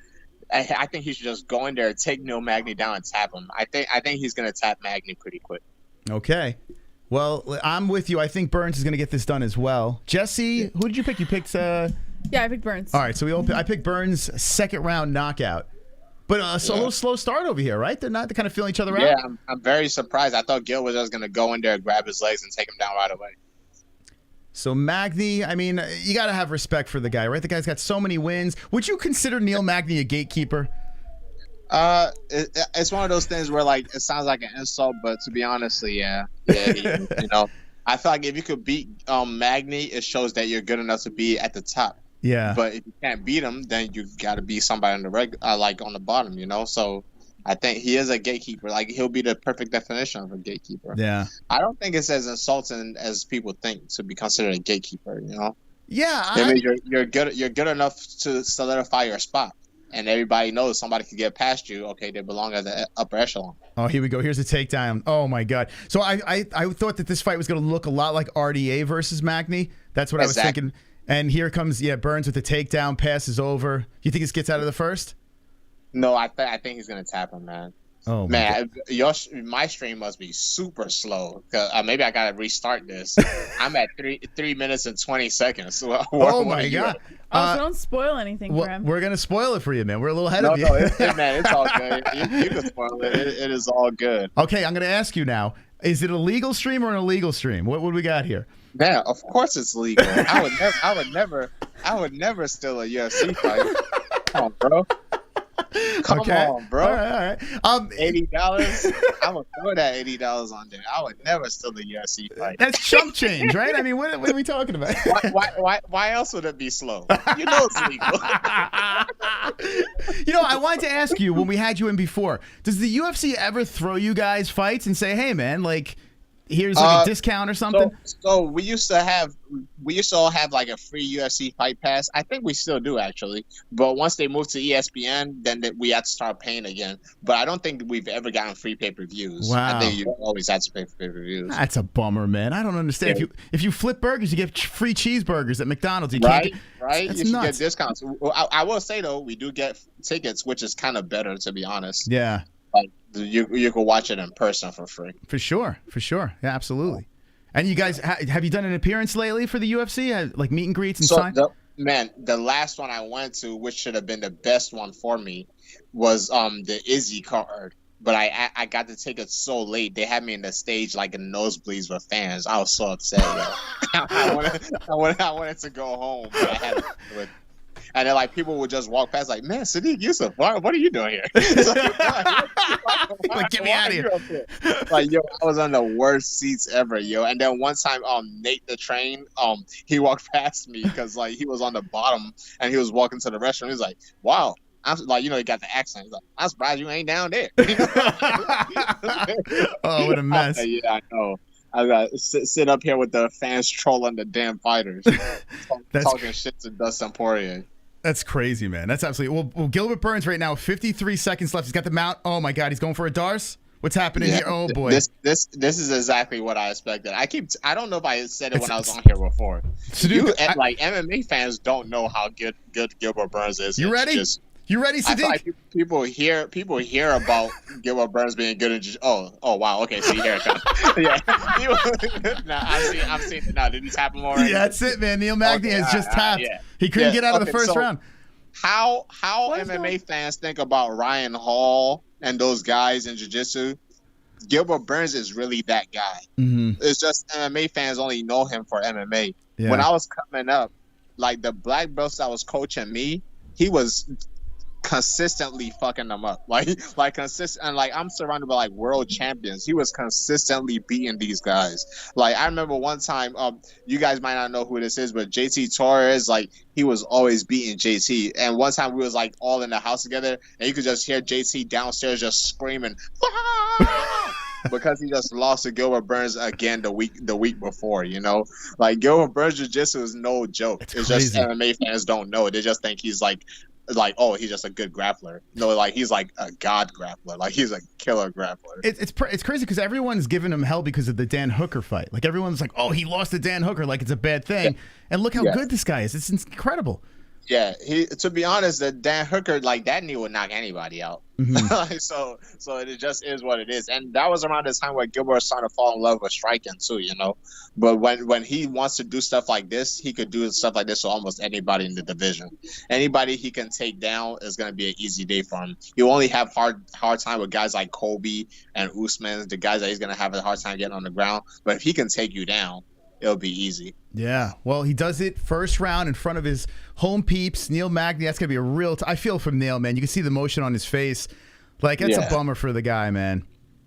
I think he should just go in there, take Neil Magny down, and tap him. I think he's gonna tap Magny pretty quick. Okay. Well, I'm with you. I think Burns is going to get this done as well. Jesse, who did you pick? You picked... Yeah, I picked Burns. All right, so I picked Burns' second round knockout. But a little slow start over here, right? They're kind of feeling each other out? Yeah, I'm very surprised. I thought Gil was just going to go in there, grab his legs, and take him down right away. So Magny, I mean, you got to have respect for the guy, right? The guy's got so many wins. Would you consider Neil Magny a gatekeeper? It's one of those things where like it sounds like an insult, but to be honest, yeah, you know, I feel like if you could beat Magny, it shows that you're good enough to be at the top. Yeah. But if you can't beat him, then you got to be somebody on the like on the bottom, you know. So I think he is a gatekeeper. Like he'll be the perfect definition of a gatekeeper. Yeah. I don't think it's as insulting as people think to be considered a gatekeeper. You know. Yeah. I mean, you're good enough to solidify your spot. and everybody knows somebody could get past you. Okay, they belong at the upper echelon. Oh, here we go. Here's a takedown. Oh my God. So I thought that this fight was going to look a lot like RDA versus Magny. That's what I was thinking. And here comes Burns with the takedown, passes over. You think this gets out of the first? No, I think he's gonna tap him, man. Oh man, my stream must be super slow. Maybe I gotta restart this. I'm at 3 minutes and 20 seconds. Oh my God! So don't spoil anything for him. We're gonna spoil it for you, man. We're a little ahead of you. Man, it's all good. You can spoil it. It is all good. Okay, I'm gonna ask you now: is it a legal stream or an illegal stream? What we got here? Man, of course it's legal. I would never steal a UFC fight. Come on, bro. Come on, bro. All right. $80. I'm gonna throw that $80 on there. I would never steal the UFC fight. That's chump change, right? I mean, what are we talking about? Why else would it be slow? You know it's legal. I wanted to ask you when we had you in before. Does the UFC ever throw you guys fights and say, "Hey, man, like, here's like a discount or something"? So we used to have like a free UFC fight pass. I think we still do actually. But once they moved to ESPN, then we had to start paying again. But I don't think we've ever gotten free pay-per-views. Wow. I think you always had to pay for pay-per-views. That's a bummer, man. I don't understand. Yeah. If you flip burgers, you get free cheeseburgers at McDonald's. You Right. That's You should nuts. get discounts. I will say though, we do get tickets, which is kind of better to be honest. Yeah. Like you can watch it in person for free. For sure. Yeah, absolutely. And you guys, have you done an appearance lately for the UFC? Like meet and greets and sign? The last one I went to, which should have been the best one for me, was the Izzy card. But I got the tickets so late. They had me in the stage like in nosebleeds with fans. I was so upset. I wanted to go home, but I had to do it. And then like people would just walk past like, man, Sadiq Yusuf, what are you doing here? Like, get me out of here. Like, yo, I was on the worst seats ever, yo. And then one time, Nate the Train, he walked past me because like he was on the bottom and he was walking to the restaurant. He was like, wow. I'm like, he got the accent. He's like, I'm surprised you ain't down there. Oh, what a mess. Yeah, I know. I got to sit up here with the fans trolling the damn fighters, talking shit to Dustin Poirier. That's crazy, man. That's absolutely well. Gilbert Burns right now, 53 seconds left. He's got the mount. Oh my God, he's going for a Darce. What's happening here? Oh boy. This is exactly what I expected. I don't know if I said it when I was on here before. Like MMA fans don't know how good Gilbert Burns is. You ready? You ready, Sadiq? I feel like people hear about Gilbert Burns being good in oh wow, okay, see here it comes. Yeah. I'm seeing it now. Did this happen already? Yeah, that's it, man. Neil Magny has just tapped. Yeah. He couldn't get out of the first round. How MMA fans think about Ryan Hall and those guys in jiu-jitsu? Gilbert Burns is really that guy. Mm-hmm. It's just MMA fans only know him for MMA. Yeah. When I was coming up, like the black belts that was coaching me, he was consistently fucking them up, like consistent, and like I'm surrounded by like world champions. He was consistently beating these guys. Like I remember one time, you guys might not know who this is, but JT Torres, like he was always beating JT. And one time we was like all in the house together, and you could just hear JT downstairs just screaming because he just lost to Gilbert Burns again the week before. Like Gilbert Burns jiu-jitsu is no joke. It's just MMA fans don't know it. They just think he's like, oh, he's just a good grappler. No, like he's like a god grappler. Like he's a killer grappler. It's crazy because everyone's giving him hell because of the Dan Hooker fight. Like everyone's like, oh, he lost to Dan Hooker, like it's a bad thing. Yeah. And look how good this guy is. It's incredible. Yeah, to be honest, that Dan Hooker, like that knee would knock anybody out. Mm-hmm. so it just is what it is. And that was around the time where Gilbert was starting to fall in love with striking too, But when he wants to do stuff like this, he could do stuff like this to almost anybody in the division. Anybody he can take down is going to be an easy day for him. He'll only have hard time with guys like Kobe and Usman, the guys that he's going to have a hard time getting on the ground. But if he can take you down, it'll be easy. Yeah, well, he does it first round in front of his home peeps, Neil Magny. That's going to be a real I feel for Neil, man. You can see the emotion on his face. Like, it's a bummer for the guy, man.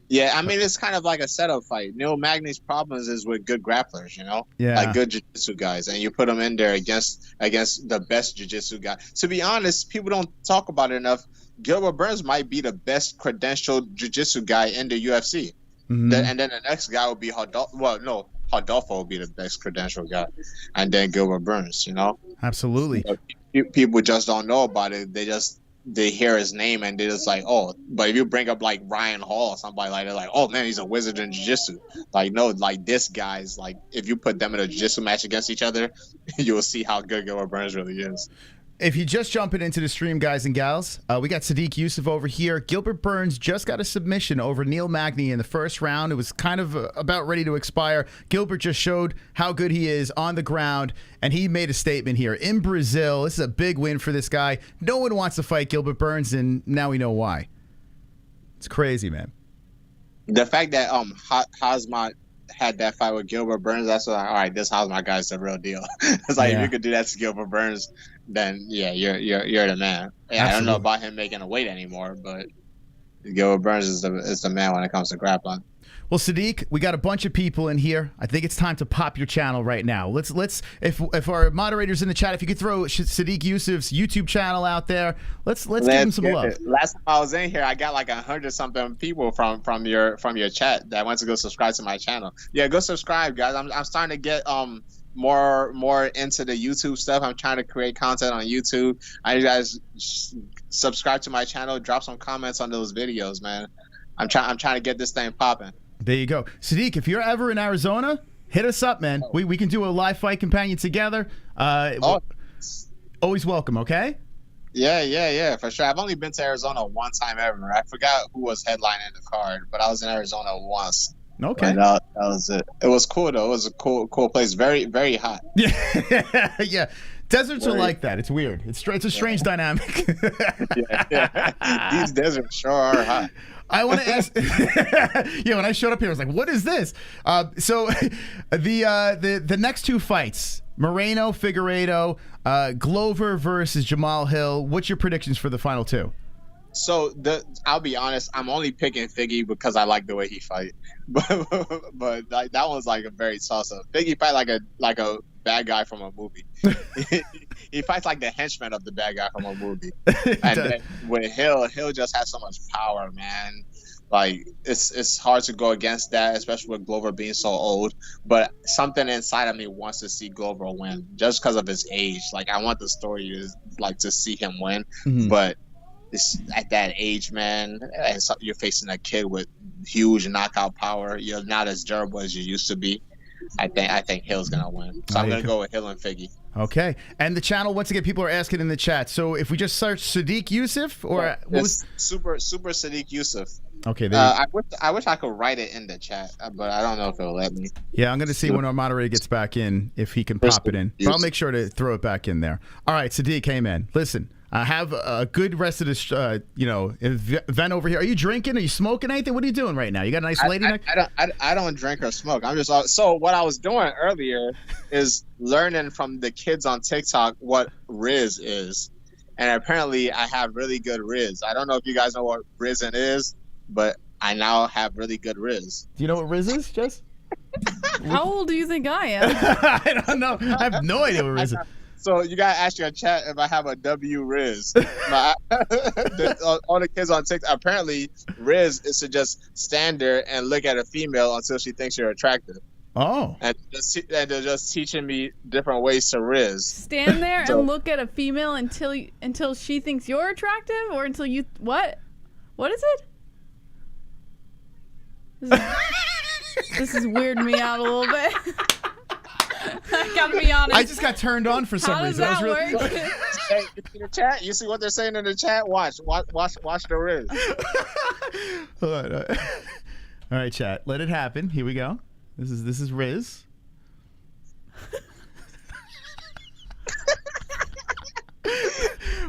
Yeah, I mean, it's kind of like a setup fight. Neil Magny's problems is with good grapplers, Yeah. Like good jiu-jitsu guys. And you put them in there against the best jiu-jitsu guy. To be honest, people don't talk about it enough. Gilbert Burns might be the best credentialed jiu-jitsu guy in the UFC. Mm-hmm. And then the next guy will be Rodolfo will be the best credential guy, and then Gilbert Burns. Absolutely. People just don't know about it. They just they hear his name and they're just like, oh, but if you bring up like Ryan Hall or somebody like that, like, oh man, he's a wizard in jiu-jitsu. Like, no, like this guy's like, if you put them in a jiu-jitsu match against each other, you will see how good Gilbert Burns really is. If you're just jumping into the stream, guys and gals, we got Sadiq Youssef over here. Gilbert Burns just got a submission over Neil Magny in the first round. It was kind of about ready to expire. Gilbert just showed how good he is on the ground, and he made a statement here. In Brazil, this is a big win for this guy. No one wants to fight Gilbert Burns, and now we know why. It's crazy, man. The fact that Hazmat had that fight with Gilbert Burns, that's like, all right, this Hazmat guy's the real deal. It's like, if you could do that to Gilbert Burns, then yeah, you're the man. Yeah, I don't know about him making a weight anymore, but Gilbert Burns is the man when it comes to grappling. Well, Sadiq, we got a bunch of people in here. I think it's time to pop your channel right now. Let's if our moderators in the chat, if you could throw Sadiq Youssef's YouTube channel out there, let's give him some love. Last time I was in here, I got like 100-something people from your chat that went to go subscribe to my channel. Yeah, go subscribe, guys. I'm starting to get more into the YouTube stuff. I'm trying to create content on YouTube. I need you guys subscribe to my channel, drop some comments on those videos, man. I'm trying to get this thing popping. There you go. Sadiq, if you're ever in Arizona, hit us up, man. We can do a live fight companion together. Always welcome, okay? Yeah, for sure. I've only been to Arizona one time ever. I forgot who was headlining the card, but I was in Arizona once. Okay. That was it. It was cool, though. It was a cool place. Very, very hot. Yeah. Deserts are like that. It's weird. It's a strange dynamic. These deserts sure are hot. I want to ask. When I showed up here, I was like, "What is this?" So, the next two fights: Moreno, Figueiredo, Glover versus Jamahal Hill. What's your predictions for the final two? So I'll be honest. I'm only picking Figgy because I like the way he fight. But like, that one's like a very toss-up. Figgy fight like a bad guy from a movie. He fights like the henchman of the bad guy from a movie. And then with Hill just has so much power, man. Like it's hard to go against that, especially with Glover being so old. But something inside of me wants to see Glover win, just because of his age. Like I want the story to see him win, but it's at that age, man. And so you're facing a kid with huge knockout power. You're not as durable as you used to be. I think Hill's gonna win. So I'm gonna go with Hill and Figgy. Okay. And the channel, once again, people are asking in the chat. So if we just search Sadiq Youssef or Super Sadiq Youssef. Okay. I wish I could write it in the chat, but I don't know if it'll let me. Yeah, I'm gonna see when our moderator gets back in if he can pop it in. But I'll make sure to throw it back in there. All right, Sadiq, hey man, listen. Have a good rest of this, event over here. Are you drinking? Are you smoking anything? What are you doing right now? You got a nice lady neck? I don't drink or smoke. I'm just so what I was doing earlier is learning from the kids on TikTok what Riz is, and apparently I have really good Riz. I don't know if you guys know what Rizin is, but I now have really good Riz. Do you know what Riz is, Jess? How old do you think I am? I don't know. I have no idea what Riz is. So you gotta ask your chat if I have a W Riz. All the kids on TikTok, apparently Riz is to just stand there and look at a female until she thinks you're attractive. Oh. And they're just teaching me different ways to Riz. Stand there and look at a female until she thinks you're attractive, or until you what? What is it? This is weirding me out a little bit. I gotta be honest. I just got turned on for some reason. How does that work? Hey, in the chat, you see what they're saying in the chat? Watch the Riz. Hold on. All right, chat. Let it happen. Here we go. This is Riz.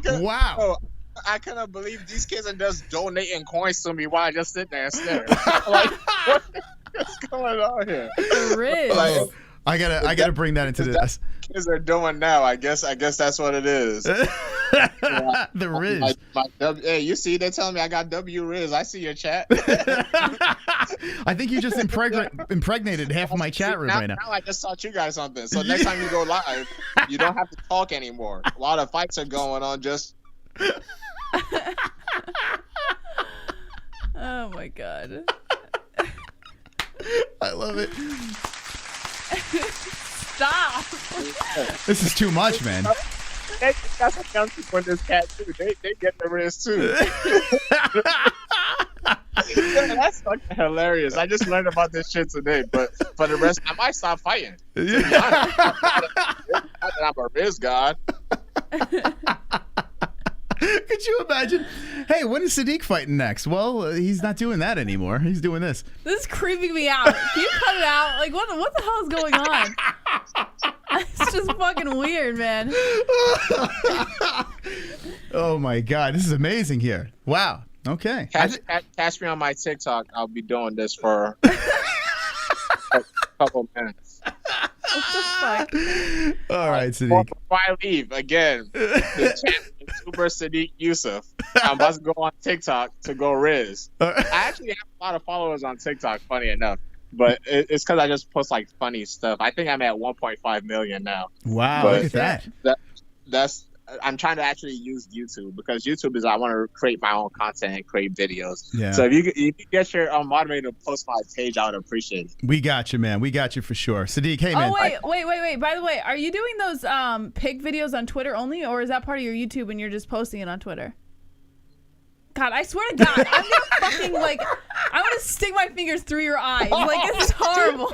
Wow. Oh, I cannot believe these kids are just donating coins to me while I just sit there and stare. Like, what's going on here? Riz. Like, I gotta bring that into this. Kids are doing now. I guess that's what it is. The Riz. Hey, you see, they're telling me I got W Riz. I see your chat. I think you just impregnated half of my chat room right now. Now I just taught you guys something. So next time you go live, you don't have to talk anymore. While the fights are going on, just. Oh my god. I love it. Stop. This is too much, man. That's what young people in this cat too. They get the wrist too. Yeah, that's fucking hilarious. I just learned about this shit today, but for the rest, I might stop fighting. Not that I'm a wrist god. Could you imagine? Hey, when is Sadiq fighting next? Well, he's not doing that anymore. He's doing this. This is creeping me out. Can you cut it out? Like, what the hell is going on? It's just fucking weird, man. Oh my God, this is amazing here. Wow. Okay. Catch me on my TikTok. I'll be doing this for a couple minutes. What the fuck? All right, Sadiq. Before I leave, again, the champion, Super Sadiq Yusuf. I'm about to go on TikTok to go Riz. I actually have a lot of followers on TikTok, funny enough. But it's because I just post like funny stuff. I think I'm at 1.5 million now. Wow, but look at that. I'm trying to actually use YouTube because YouTube is I want to create my own content and create videos. Yeah. So if you get your moderator to post my page, I would appreciate it. We got you, man. We got you for sure. Sadiq, hey, man. Oh, wait. By the way, are you doing those pig videos on Twitter only, or is that part of your YouTube and you're just posting it on Twitter? God, I swear to God, I'm gonna fucking I'm gonna stick my fingers through your eyes. Like, this is horrible.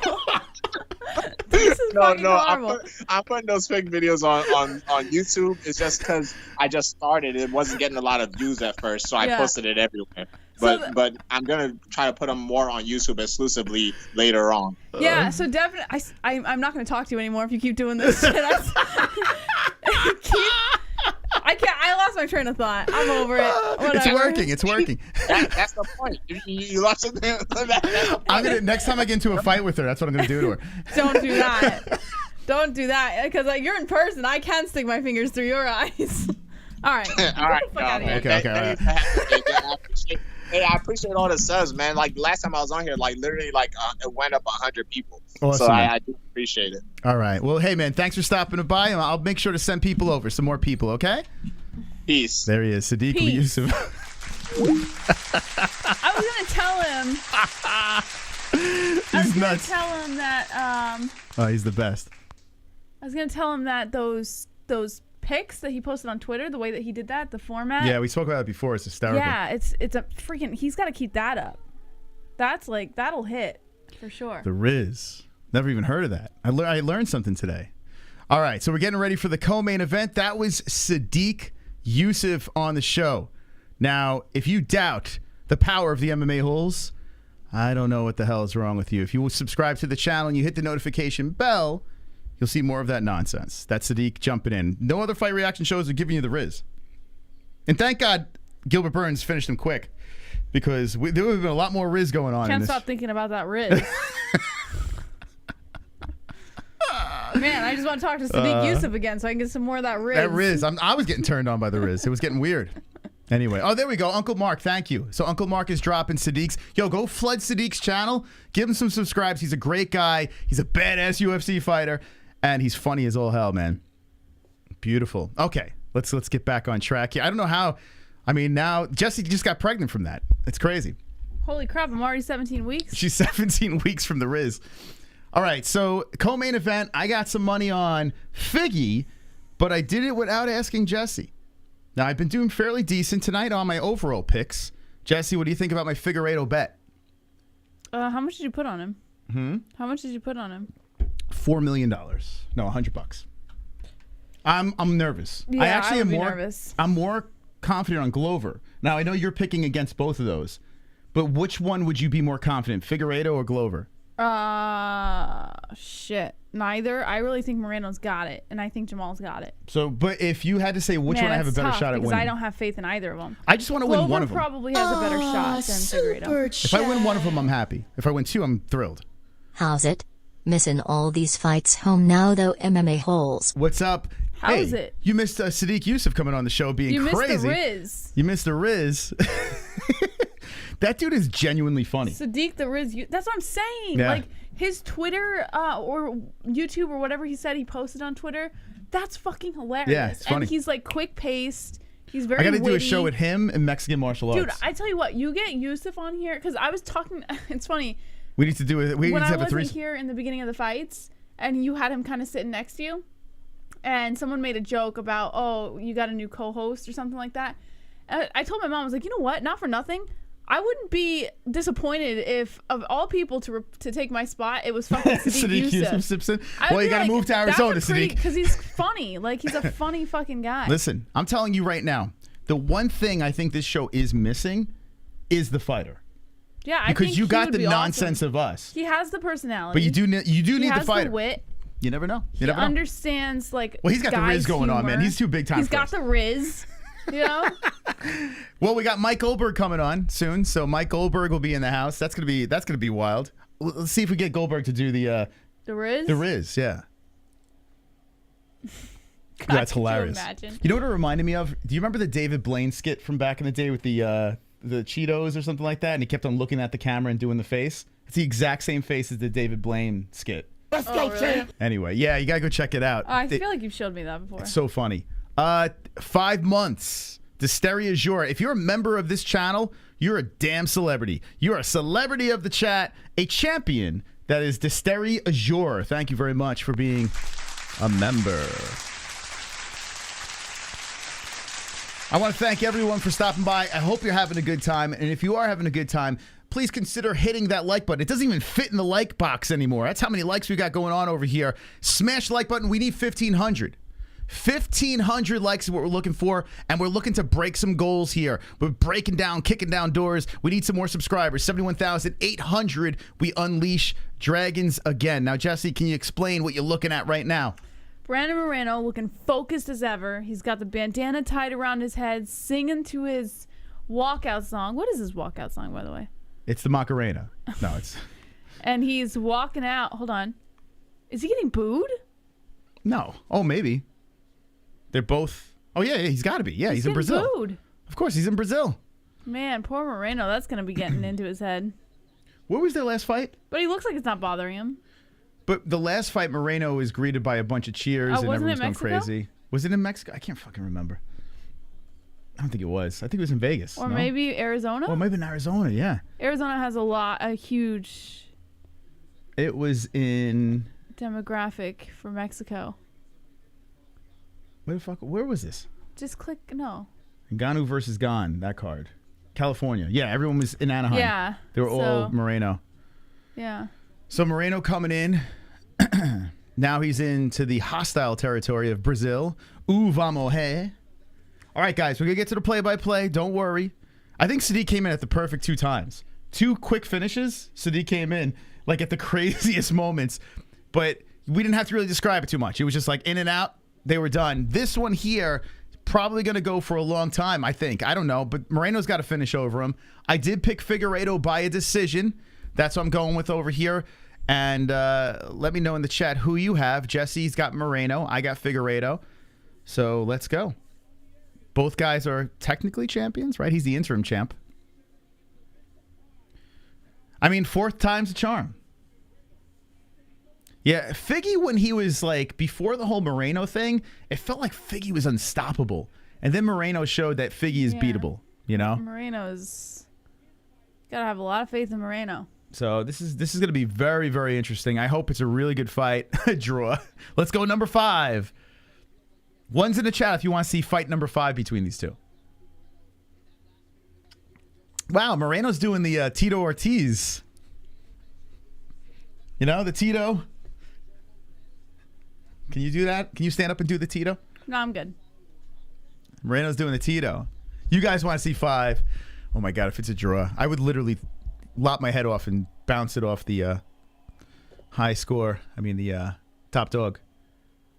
This is fucking horrible. I'm putting those fake videos on YouTube. It's just because I just started. It wasn't getting a lot of views at first, so I posted it everywhere. But I'm gonna try to put them more on YouTube exclusively later on. Yeah, so definitely, I'm not gonna talk to you anymore if you keep doing this shit. I can't. I lost my train of thought. I'm over it. Whatever. It's working. That's the point. You lost it. I'm gonna next time I get into a fight with her, that's what I'm gonna do to her. Don't do that. Don't do that because you're in person. I can stick my fingers through your eyes. All right. All right. Okay. Hey, I appreciate all the subs, man. Like last time I was on here, literally it went up 100 people. Awesome, so I do appreciate it. All right. Well, hey, man, thanks for stopping by. I'll make sure to send people over, some more people, okay? Peace. There he is, Sadiq Yusuf. I was gonna tell him. He's nuts. Tell him that. Oh, he's the best. I was gonna tell him that those pics that he posted on Twitter, the way that he did that, the format. Yeah, we spoke about it before. It's hysterical. Yeah, it's a freaking. He's got to keep that up. That'll hit for sure. The Riz. Never even heard of that. I learned something today. All right, so we're getting ready for the co-main event. That was Sadiq Yusuf on the show. Now, if you doubt the power of the MMA-Holes, I don't know what the hell is wrong with you. If you will subscribe to the channel and you hit the notification bell, you'll see more of that nonsense. That's Sadiq jumping in. No other fight reaction shows are giving you the Riz. And thank God Gilbert Burns finished him quick because there would have been a lot more Riz going on. Can't stop thinking about that Riz. Man, I just want to talk to Sadiq Yusuf again so I can get some more of that Riz. That Riz. I was getting turned on by the Riz. It was getting weird. Anyway. Oh, there we go. Uncle Mark, thank you. So Uncle Mark is dropping Sadiq's. Yo, go flood Sadiq's channel. Give him some subscribes. He's a great guy. He's a badass UFC fighter. And he's funny as all hell, man. Beautiful. Okay, let's get back on track here. I don't know how. I mean, now Jessie just got pregnant from that. It's crazy. Holy crap! I'm already 17 weeks. She's 17 weeks from the Riz. All right, so co-main event. I got some money on Figgy, but I did it without asking Jessie. Now I've been doing fairly decent tonight on my overall picks. Jessie, what do you think about my Figueiredo bet? How much did you put on him? How much did you put on him? $4 million. No, $100. I'm nervous. Yeah, I actually am more nervous. I'm more confident on Glover. Now I know you're picking against both of those, but which one would you be more confident, Figueiredo or Glover? Shit. Neither. I really think Moreno's got it, and I think Jamal's got it. So, but if you had to say which one I have a better shot at winning, I don't have faith in either of them. I just want to win one of them. Glover probably has a better shot than Figueiredo. If I win one of them, I'm happy. If I win two, I'm thrilled. How's it? Missing all these fights home now though. MMA-Holes. What's up? How's it? You missed Sadiq Yusuf coming on the show being crazy. You missed the Riz. You missed the Riz. That dude is genuinely funny. Sadiq the Riz. That's what I'm saying. Yeah. Like his Twitter or YouTube or whatever he said he posted on Twitter. That's fucking hilarious. Yeah, it's funny. And he's like quick paced. He's very. I got to do a witty. show with him and Mexican martial arts. Dude, I tell you what, you get Yusuf on here because I was talking. It's funny. We need to do it. We need to have a When I threesome. wasn't here in the beginning of the fights, and you had him kind of sitting next to you, and someone made a joke about, oh, you got a new co-host or something like that. And I told my mom, I was like, you know what? Not for nothing. I wouldn't be disappointed if, of all people to take my spot, it was fucking Sadiq Youssef. Well, you got to move to Arizona, Sadiq. Because he's funny. Like, he's a funny fucking guy. Listen, I'm telling you right now, the one thing I think this show is missing is the fighter. Yeah, I because think you he got would the be nonsense awesome. of us. He has the personality. But you do need He the has fighter. the wit. You never know. You He never know. understands, like, Well, he's got the guys' Riz going on, man. humor. He's too big time He's for got us. the Riz. You know? Well, we got Mike Goldberg coming on soon, so Mike Goldberg will be in the house. That's gonna be wild. Let's see if we get Goldberg to do the Riz. The Riz, yeah. God, That's could you hilarious. imagine? You know what it reminded me of? Do you remember the David Blaine skit from back in the day with the Cheetos or something like that? And he kept on looking at the camera and doing the face. It's the exact same face as the David Blaine skit. Let's go, champ. Anyway, yeah, you gotta go check it out. Oh, I feel like you've showed me that before. It's so funny. 5 months. Ihor. If you're a member of this channel, you're a damn celebrity. You're a celebrity of the chat, a champion. That is Ihor. Thank you very much for being a member. I want to thank everyone for stopping by. I hope you're having a good time. And if you are having a good time, please consider hitting that like button. It doesn't even fit in the like box anymore. That's how many likes we got going on over here. Smash the like button. We need 1,500. 1,500 likes is what we're looking for, and we're looking to break some goals here. We're breaking down, kicking down doors. We need some more subscribers. 71,800. We unleash dragons again. Now, Jesse, can you explain what you're looking at right now? Brandon Moreno looking focused as ever. He's got the bandana tied around his head, singing to his walkout song. What is his walkout song, by the way? It's the Macarena. No, it's... And he's walking out. Hold on. Is he getting booed? No. Oh, maybe. They're both... Oh, yeah, he's got to be. Yeah, he's in getting Brazil. booed. Of course, he's in Brazil. Man, poor Moreno. That's going to be getting into his head. What was their last fight? But he looks like it's not bothering him. But the last fight, Moreno was greeted by a bunch of cheers and wasn't it everyone's going Mexico? crazy. Was it in Mexico? I can't fucking remember. I don't think it was. I think it was in Vegas. Or no? maybe Arizona? Or maybe in Arizona, yeah. Arizona has a huge It was in... demographic for Mexico. Where was this? Just click, no. Ngannou versus Gane, that card. California. Yeah, everyone was in Anaheim. Yeah, They were all Moreno. Yeah. So Moreno coming in. Now he's into the hostile territory of Brazil. Vamos, hey. All right, guys, we're going to get to the play-by-play. Don't worry. I think Sadiq came in at the perfect 2 times. 2 quick finishes. Sadiq came in like at the craziest moments. But we didn't have to really describe it too much. It was just like in and out. They were done. This one here, probably going to go for a long time, I think. I don't know, but Moreno's got to finish over him. I did pick Figueiredo by a decision. That's what I'm going with over here. And let me know in the chat who you have. Jesse's got Moreno. I got Figueiredo. So let's go. Both guys are technically champions, right? He's the interim champ. I mean, 4th time's a charm. Yeah, Figgy, when he was like, before the whole Moreno thing, it felt like Figgy was unstoppable. And then Moreno showed that Figgy is beatable, you know? Moreno's got to have a lot of faith in Moreno. So this is going to be very, very interesting. I hope it's a really good fight. Draw. Let's go number 5. One's in the chat if you want to see fight number 5 between these two. Wow, Moreno's doing the Tito Ortiz. You know, the Tito. Can you do that? Can you stand up and do the Tito? No, I'm good. Moreno's doing the Tito. You guys want to see 5. Oh, my God, if it's a draw, I would literally lop my head off and bounce it off the high score. I mean, the top dog.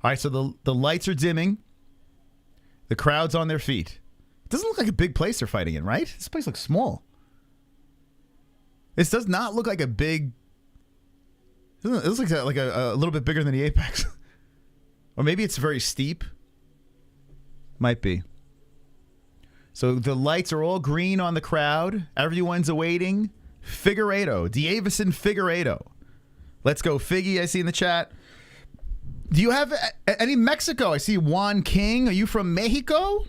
All right, so the lights are dimming. The crowd's on their feet. It doesn't look like a big place they're fighting in, right? This place looks small. This does not look like a big... It looks like a little bit bigger than the Apex. Or maybe it's very steep. Might be. So the lights are all green on the crowd. Everyone's awaiting. Figueiredo. Deiveson Figueiredo. Let's go, Figgy. I see in the chat. Do you have any Mexico? I see Juan King. Are you from Mexico?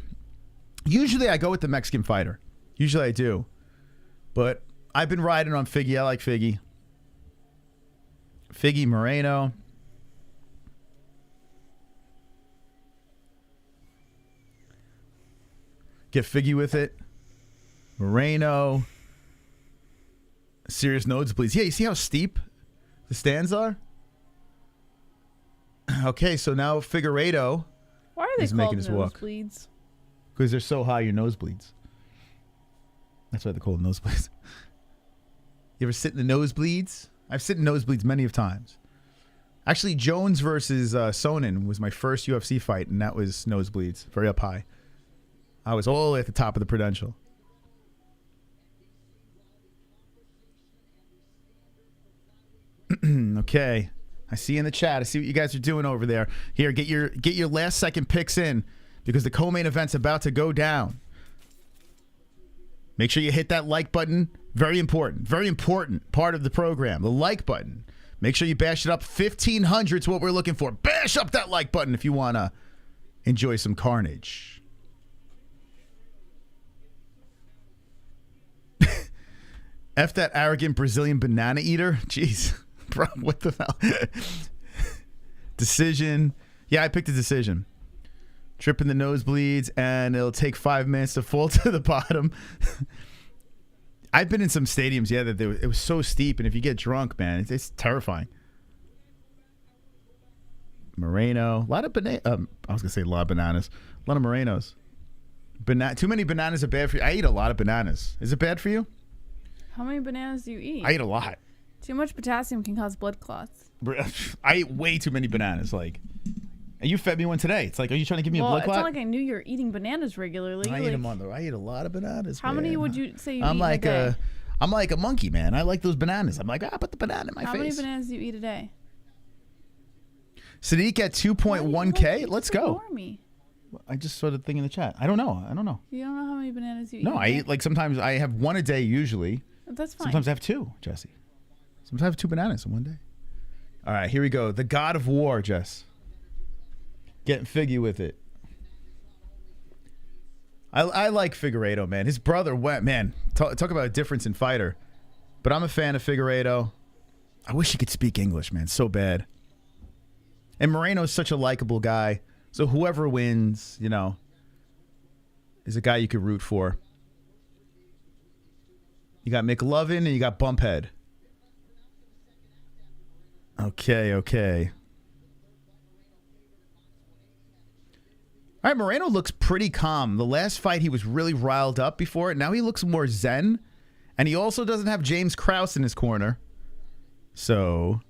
Usually I go with the Mexican fighter. Usually I do. But I've been riding on Figgy. I like Figgy. Figgy Moreno. Get Figgy with it. Moreno. Serious nosebleeds. Yeah, you see how steep the stands are? Okay, so now Figueiredo Why are they is called making his walk. nosebleeds? Because they're so high, your nose bleeds. That's why they're called nosebleeds. You ever sit in the nosebleeds? I've sit in nosebleeds many of times. Actually, Jones versus Sonnen was my first UFC fight, and that was nosebleeds, very up high. I was all the way at the top of the Prudential. Okay. I see you in the chat. I see what you guys are doing over there. Here, get your last second picks in because the co-main event's about to go down. Make sure you hit that like button. Very important part of the program. The like button. Make sure you bash it up. 1,500 is what we're looking for. Bash up that like button if you want to enjoy some carnage. F that arrogant Brazilian banana eater. Jeez. Bro, what the hell? Decision. Yeah, I picked a decision. Trip in the nosebleeds, and it'll take 5 minutes to fall to the bottom. I've been in some stadiums, yeah, that it was so steep, and if you get drunk, man, it's terrifying. Moreno. A lot of I was going to say a lot of bananas. A lot of Morenos. Too many bananas are bad for you. I eat a lot of bananas. Is it bad for you? How many bananas do you eat? I eat a lot. Too much potassium can cause blood clots. I eat way too many bananas. And you fed me one today. It's like, are you trying to give me a blood clot? It's not like I knew you were eating bananas regularly. I eat them I eat a lot of bananas. How many would you say you eat I'm a day? I'm like a monkey, man. I like those bananas. I'm like, put the banana in my face. How many bananas do you eat a day? Sadiq at 2.1K. Let's go. Ignore me. I just saw the thing in the chat. I don't know. You don't know how many bananas you eat? No, I eat sometimes I have one a day usually. That's fine. Sometimes I have two, Jesse. Sometimes I have 2 bananas in one day. All right, here we go. The God of War, Jess. Getting Figgy with it. I like Figueiredo, man. His brother went, man. Talk about a difference in fighter. But I'm a fan of Figueiredo. I wish he could speak English, man. So bad. And Moreno's such a likable guy. So whoever wins, is a guy you could root for. You got McLovin and you got Bumphead. Okay. All right, Moreno looks pretty calm. The last fight, he was really riled up before it. Now he looks more zen. And he also doesn't have James Krause in his corner. So,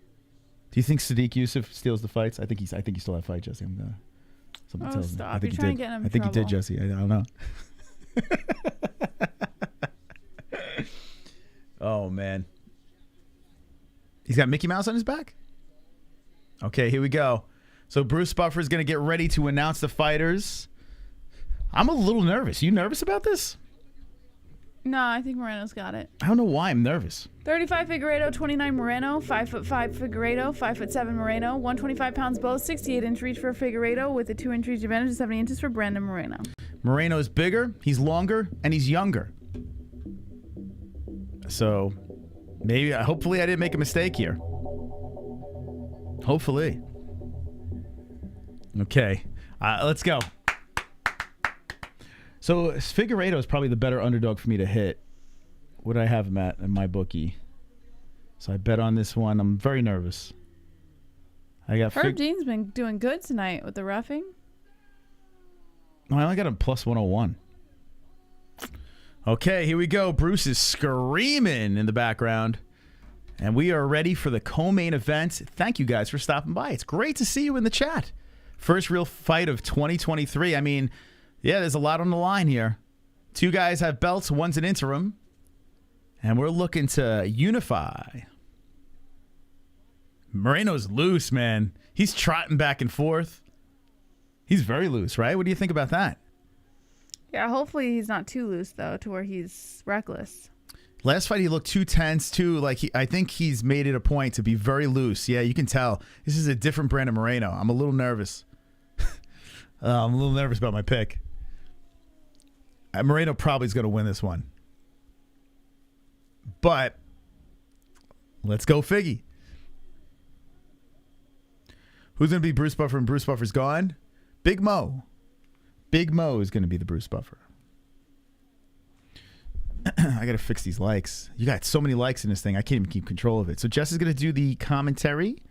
do you think Sadiq Yusuf steals the fights? I think he still have fight, Jesse. Something tells stop. me. I think You're he trying to did. get him in I think he did, trouble. Jesse. I don't know. Oh, man. He's got Mickey Mouse on his back? Okay, here we go. So Bruce Buffer is going to get ready to announce the fighters. I'm a little nervous. You nervous about this? No, I think Moreno's got it. I don't know why I'm nervous. 35 Figueiredo, 29 Moreno, 5'5" Figueiredo, 5'7" Moreno, 125 pounds both, 68-inch reach for Figueiredo with a 2-inch reach advantage, 70 inches for Brandon Moreno. Moreno's bigger, he's longer, and he's younger. So hopefully I didn't make a mistake here. Hopefully. Okay, let's go. So Figueiredo is probably the better underdog for me to hit. What do I have him at in my bookie? So I bet on this one. I'm very nervous. I got Herb Dean's been doing good tonight with the roughing. I only got him plus 101. Okay, here we go. Bruce is screaming in the background. And we are ready for the co-main event. Thank you guys for stopping by. It's great to see you in the chat. First real fight of 2023. I mean, yeah, there's a lot on the line here. 2 guys have belts. One's an interim. And we're looking to unify. Moreno's loose, man. He's trotting back and forth. He's very loose, right? What do you think about that? Yeah, hopefully he's not too loose, though, to where he's reckless. Last fight, he looked too tense, too. I think he's made it a point to be very loose. Yeah, you can tell. This is a different brand of Moreno. I'm a little nervous. I'm a little nervous about my pick. Moreno probably is going to win this one. But let's go Figgy. Who's going to be Bruce Buffer and Bruce Buffer's gone? Big Mo. Big Mo is going to be the Bruce Buffer. I got to fix these likes. You got so many likes in this thing. I can't even keep control of it. So Jess is going to do the commentary.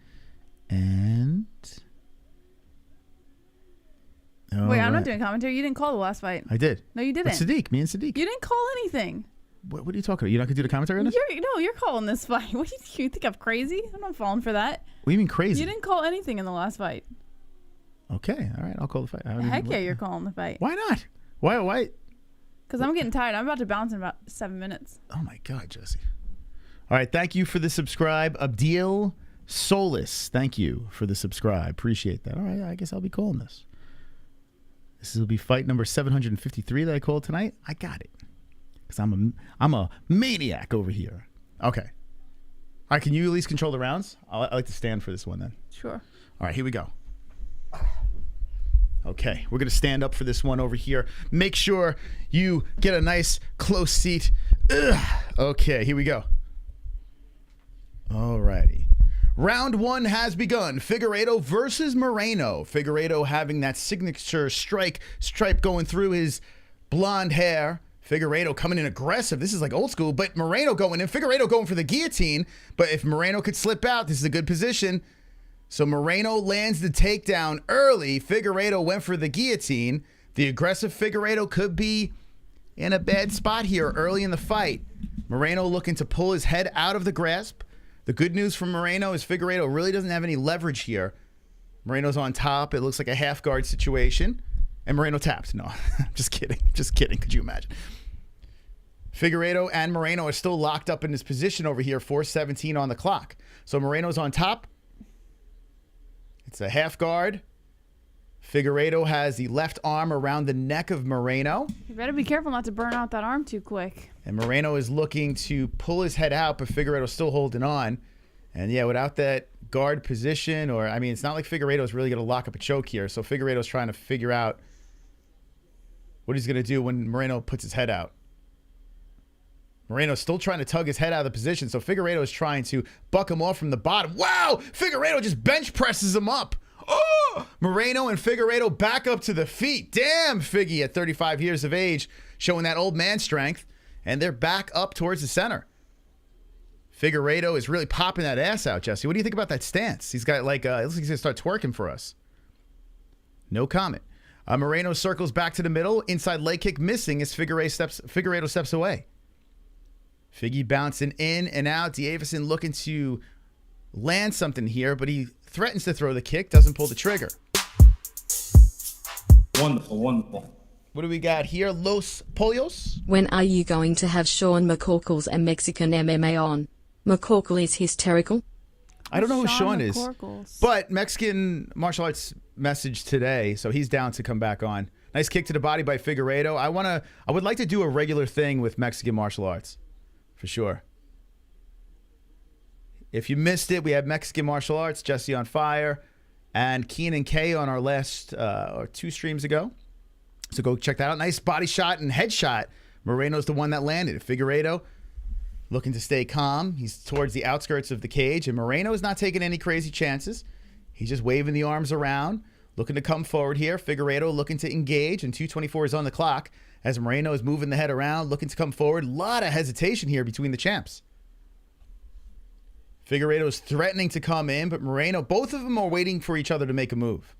And... Wait, I'm not doing commentary. You didn't call the last fight. I did. No, you didn't. With Sadiq. Me and Sadiq. You didn't call anything. What are you talking about? You're not going to do the commentary on this? You're calling this fight. What do you think I'm crazy? I'm not falling for that. What do you mean crazy? You didn't call anything in the last fight. Okay. All right. I'll call the fight. Heck yeah, you're calling the fight. Why not? Why? Because I'm getting tired. I'm about to bounce in about 7 minutes. Oh, my God, Jesse. All right. Thank you for the subscribe. Abdil Solis. Thank you for the subscribe. Appreciate that. All right. I guess I'll be calling this. This will be fight number 753 that I called tonight. I got it. Because I'm a maniac over here. Okay. All right. Can you at least control the rounds? I like to stand for this one then. Sure. All right. Here we go. Okay, we're going to stand up for this one over here. Make sure you get a nice close seat. Ugh. Okay, here we go. All righty. Round one has begun. Figueiredo versus Moreno. Figueiredo having that signature stripe going through his blonde hair. Figueiredo coming in aggressive. This is like old school, but Moreno going in. Figueiredo going for the guillotine, but if Moreno could slip out, this is a good position. So Moreno lands the takedown early. Figueiredo went for the guillotine. The aggressive Figueiredo could be in a bad spot here early in the fight. Moreno looking to pull his head out of the grasp. The good news from Moreno is Figueiredo really doesn't have any leverage here. Moreno's on top. It looks like a half guard situation. And Moreno tapped. No, just kidding. Just kidding. Could you imagine? Figueiredo and Moreno are still locked up in this position over here. 4:17 on the clock. So Moreno's on top. It's a half guard. Figueiredo has the left arm around the neck of Moreno. You better be careful not to burn out that arm too quick. And Moreno is looking to pull his head out, but Figueiredo's still holding on. And yeah, without that guard position, it's not like Figueiredo's really going to lock up a choke here. So Figueiredo's trying to figure out what he's going to do when Moreno puts his head out. Moreno's still trying to tug his head out of the position, so Figueiredo is trying to buck him off from the bottom. Wow! Figueiredo just bench presses him up. Oh! Moreno and Figueiredo back up to the feet. Damn, Figgy at 35 years of age, showing that old man strength. And they're back up towards the center. Figueiredo is really popping that ass out, Jesse. What do you think about that stance? He's got it looks like he's going to start twerking for us. No comment. Moreno circles back to the middle. Inside leg kick missing as Figueiredo steps away. Figgy bouncing in and out. Deiveson looking to land something here, but he threatens to throw the kick, doesn't pull the trigger. Wonderful, wonderful. What do we got here? Los Pollos? When are you going to have Sean McCorkle's a Mexican MMA on? McCorkle is hysterical. I don't know who Sean is, McCorkles. but Mexican martial arts message today, so he's down to come back on. Nice kick to the body by Figueiredo. I would like to do a regular thing with Mexican martial arts. For sure. If you missed it, we had Mexican martial arts, Jesse on Fire, and Keenan K on our last or 2 streams ago. So go check that out. Nice body shot and headshot. Moreno's the one that landed. Figueiredo looking to stay calm. He's towards the outskirts of the cage, and Moreno is not taking any crazy chances. He's just waving the arms around, looking to come forward here. Figueiredo looking to engage, and 2:24 is on the clock. As Moreno is moving the head around, looking to come forward. A lot of hesitation here between the champs. Figueiredo is threatening to come in, but Moreno, both of them are waiting for each other to make a move.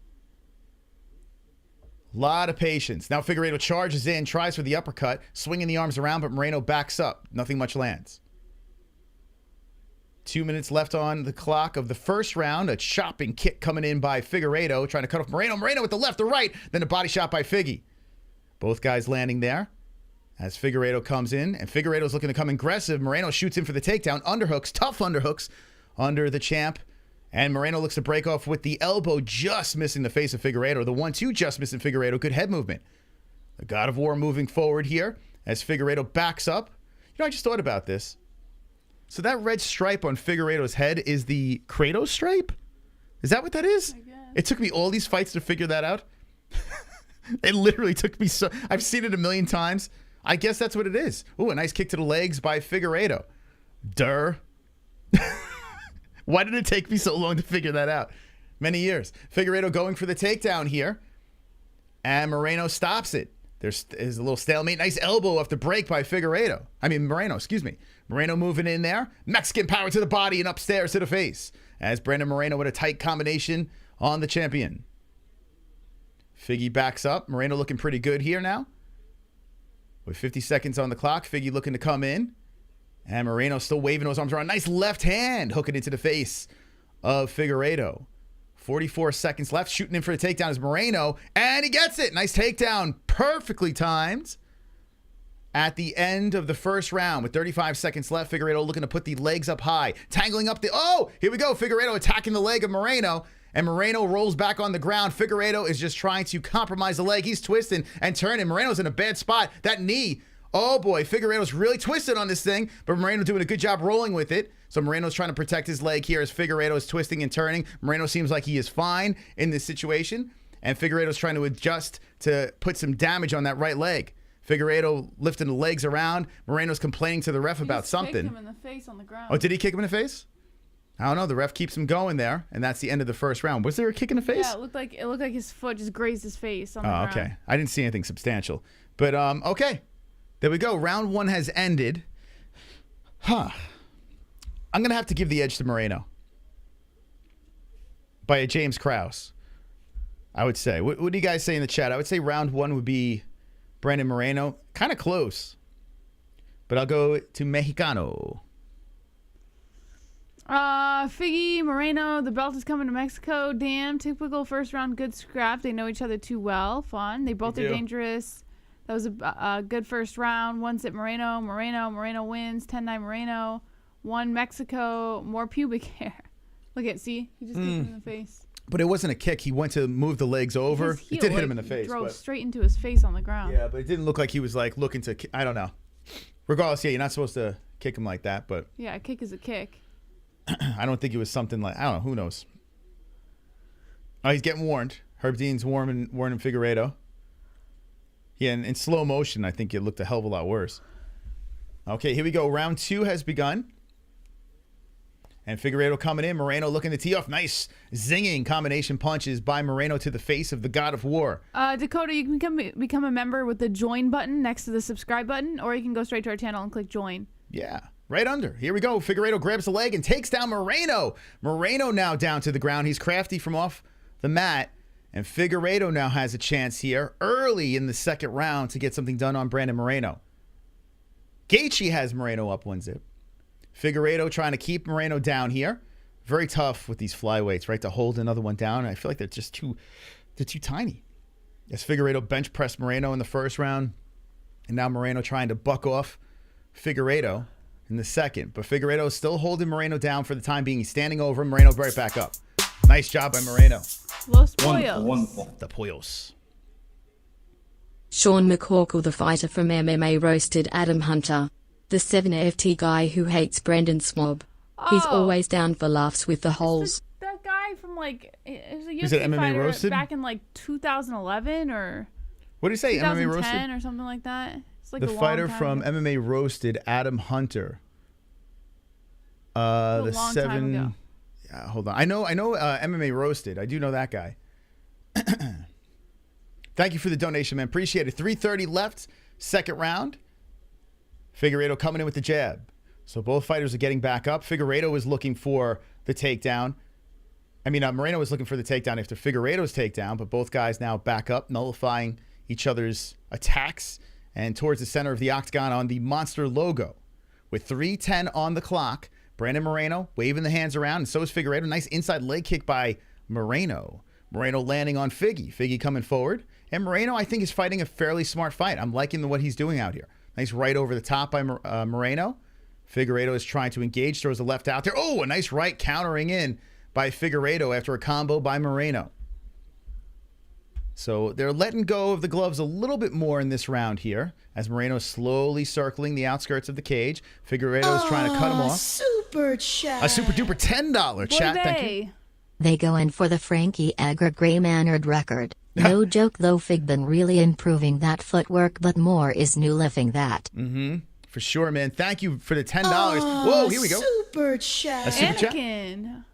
A lot of patience. Now Figueiredo charges in, tries for the uppercut, swinging the arms around, but Moreno backs up. Nothing much lands. 2 minutes left on the clock of the first round. A chopping kick coming in by Figueiredo, trying to cut off Moreno. Moreno with the left, the right, then a body shot by Figgy. Both guys landing there as Figueiredo comes in, and Figueiredo's looking to come aggressive. Moreno shoots in for the takedown. Underhooks, tough underhooks under the champ. And Moreno looks to break off with the elbow, just missing the face of Figueiredo. The 1-2 just missing Figueiredo. Good head movement. The God of War moving forward here as Figueiredo backs up. I just thought about this. So that red stripe on Figueiredo's head is the Kratos stripe? Is that what that is? It took me all these fights to figure that out. It literally took me so... I've seen it a million times. I guess that's what it is. Ooh, a nice kick to the legs by Figueiredo. Durr. Why did it take me so long to figure that out? Many years. Figueiredo going for the takedown here. And Moreno stops it. There's a little stalemate. Nice elbow off the break by Moreno, excuse me. Moreno moving in there. Mexican power to the body and upstairs to the face. As Brandon Moreno with a tight combination on the champion. Figgy backs up. Moreno looking pretty good here now. With 50 seconds on the clock, Figgy looking to come in. And Moreno still waving those arms around. Nice left hand hooking into the face of Figueiredo. 44 seconds left. Shooting in for the takedown is Moreno. And he gets it. Nice takedown. Perfectly timed. At the end of the first round with 35 seconds left, Figueiredo looking to put the legs up high. Tangling up the... Oh, here we go. Figueiredo attacking the leg of Moreno. And Moreno rolls back on the ground. Figueiredo is just trying to compromise the leg. He's twisting and turning. Moreno's in a bad spot. That knee... Oh boy, Figueiredo's really twisted on this thing, but Moreno doing a good job rolling with it. So Moreno's trying to protect his leg here as Figueiredo is twisting and turning. Moreno seems like he is fine in this situation, and Figueiredo's trying to adjust to put some damage on that right leg. Figueiredo lifting the legs around. Moreno's complaining to the ref about something. Kicked him in the face on the ground. Oh, did he kick him in the face? I don't know. The ref keeps him going there, and that's the end of the first round. Was there a kick in the face? Yeah, it looked like his foot just grazed his face on the ground. Oh, okay. I didn't see anything substantial, but okay. There we go. Round one has ended. I'm going to have to give the edge to Moreno. By a James Krause, I would say. What do you guys say in the chat? I would say round one would be Brandon Moreno. Kind of close. But I'll go to Mexicano. Figgy, Moreno, the belt is coming to Mexico. Damn, typical first round good scrap. They know each other too well. Fun. They both are dangerous. That was a good first round. One sit Moreno. Moreno wins. 10-9 Moreno. 1 Mexico. More pubic hair. Look at, see? He just kicked him in the face. But it wasn't a kick. He went to move the legs over. It did hit him in the face. Drove straight into his face on the ground. Yeah, but it didn't look like he was like looking to, I don't know. Regardless, yeah, you're not supposed to kick him like that, but. Yeah, a kick is a kick. I don't think it was something like, I don't know, who knows. Oh, he's getting warned. Herb Dean's warning Figueiredo. Yeah, in slow motion, I think it looked a hell of a lot worse. Okay, here we go. Round two has begun. And Figueiredo coming in. Moreno looking to tee off. Nice zinging combination punches by Moreno to the face of the God of War. Dakota, you can become a member with the join button next to the subscribe button, or you can go straight to our channel and click join. Yeah, right under. Here we go. Figueiredo grabs the leg and takes down Moreno. Moreno now down to the ground. He's crafty from off the mat. And Figueiredo now has a chance here early in the second round to get something done on Brandon Moreno. Gaethje has Moreno up 1-0. Figueiredo trying to keep Moreno down here. Very tough with these flyweights, right? To hold another one down. I feel like they're just too tiny. As Figueiredo bench pressed Moreno in the first round. And now Moreno trying to buck off Figueiredo in the second. But Figueiredo is still holding Moreno down for the time being. He's standing over him. Moreno's right back up. Nice job by Moreno. Los Pollos. Wonderful. The Pollos. Sean McCorkle, the fighter from MMA, roasted Adam Hunter, the 7FT guy who hates Brendan Smob. He's always down for laughs with the holes. That guy from like, it was a Is it UFC MMA fighter roasted? back in like 2011 or What did he say? MMA 2010 roasted? or something like that. It's like The a long fighter time from ago. MMA roasted Adam Hunter. A The long 7. time ago. Hold on. I know MMA roasted. I do know that guy. Thank you for the donation, man. Appreciate it. 3:30 left, second round. Figueiredo coming in with the jab. So both fighters are getting back up. Figueiredo is looking for the takedown. Moreno was looking for the takedown after Figueiredo's takedown, but both guys now back up, nullifying each other's attacks and towards the center of the octagon on the monster logo. With 3:10 on the clock, Brandon Moreno waving the hands around, and so is Figueiredo. Nice inside leg kick by Moreno. Moreno landing on Figgy. Figgy coming forward. And Moreno, I think, is fighting a fairly smart fight. I'm liking what he's doing out here. Nice right over the top by Moreno. Figueiredo is trying to engage, throws the left out there. Oh, a nice right countering in by Figueiredo after a combo by Moreno. So they're letting go of the gloves a little bit more in this round here as Moreno is slowly circling the outskirts of the cage. Figueiredo is trying to cut him off. Super chat. A super duper $10 chat. Thank you. They go in for the Frankie Agra gray-mannered record. No joke though, Fig been really improving that footwork, but more is new living that. Mm-hmm. For sure, man. Thank you for the $10. Whoa, here we go. Super chat. A super chat. Anakin.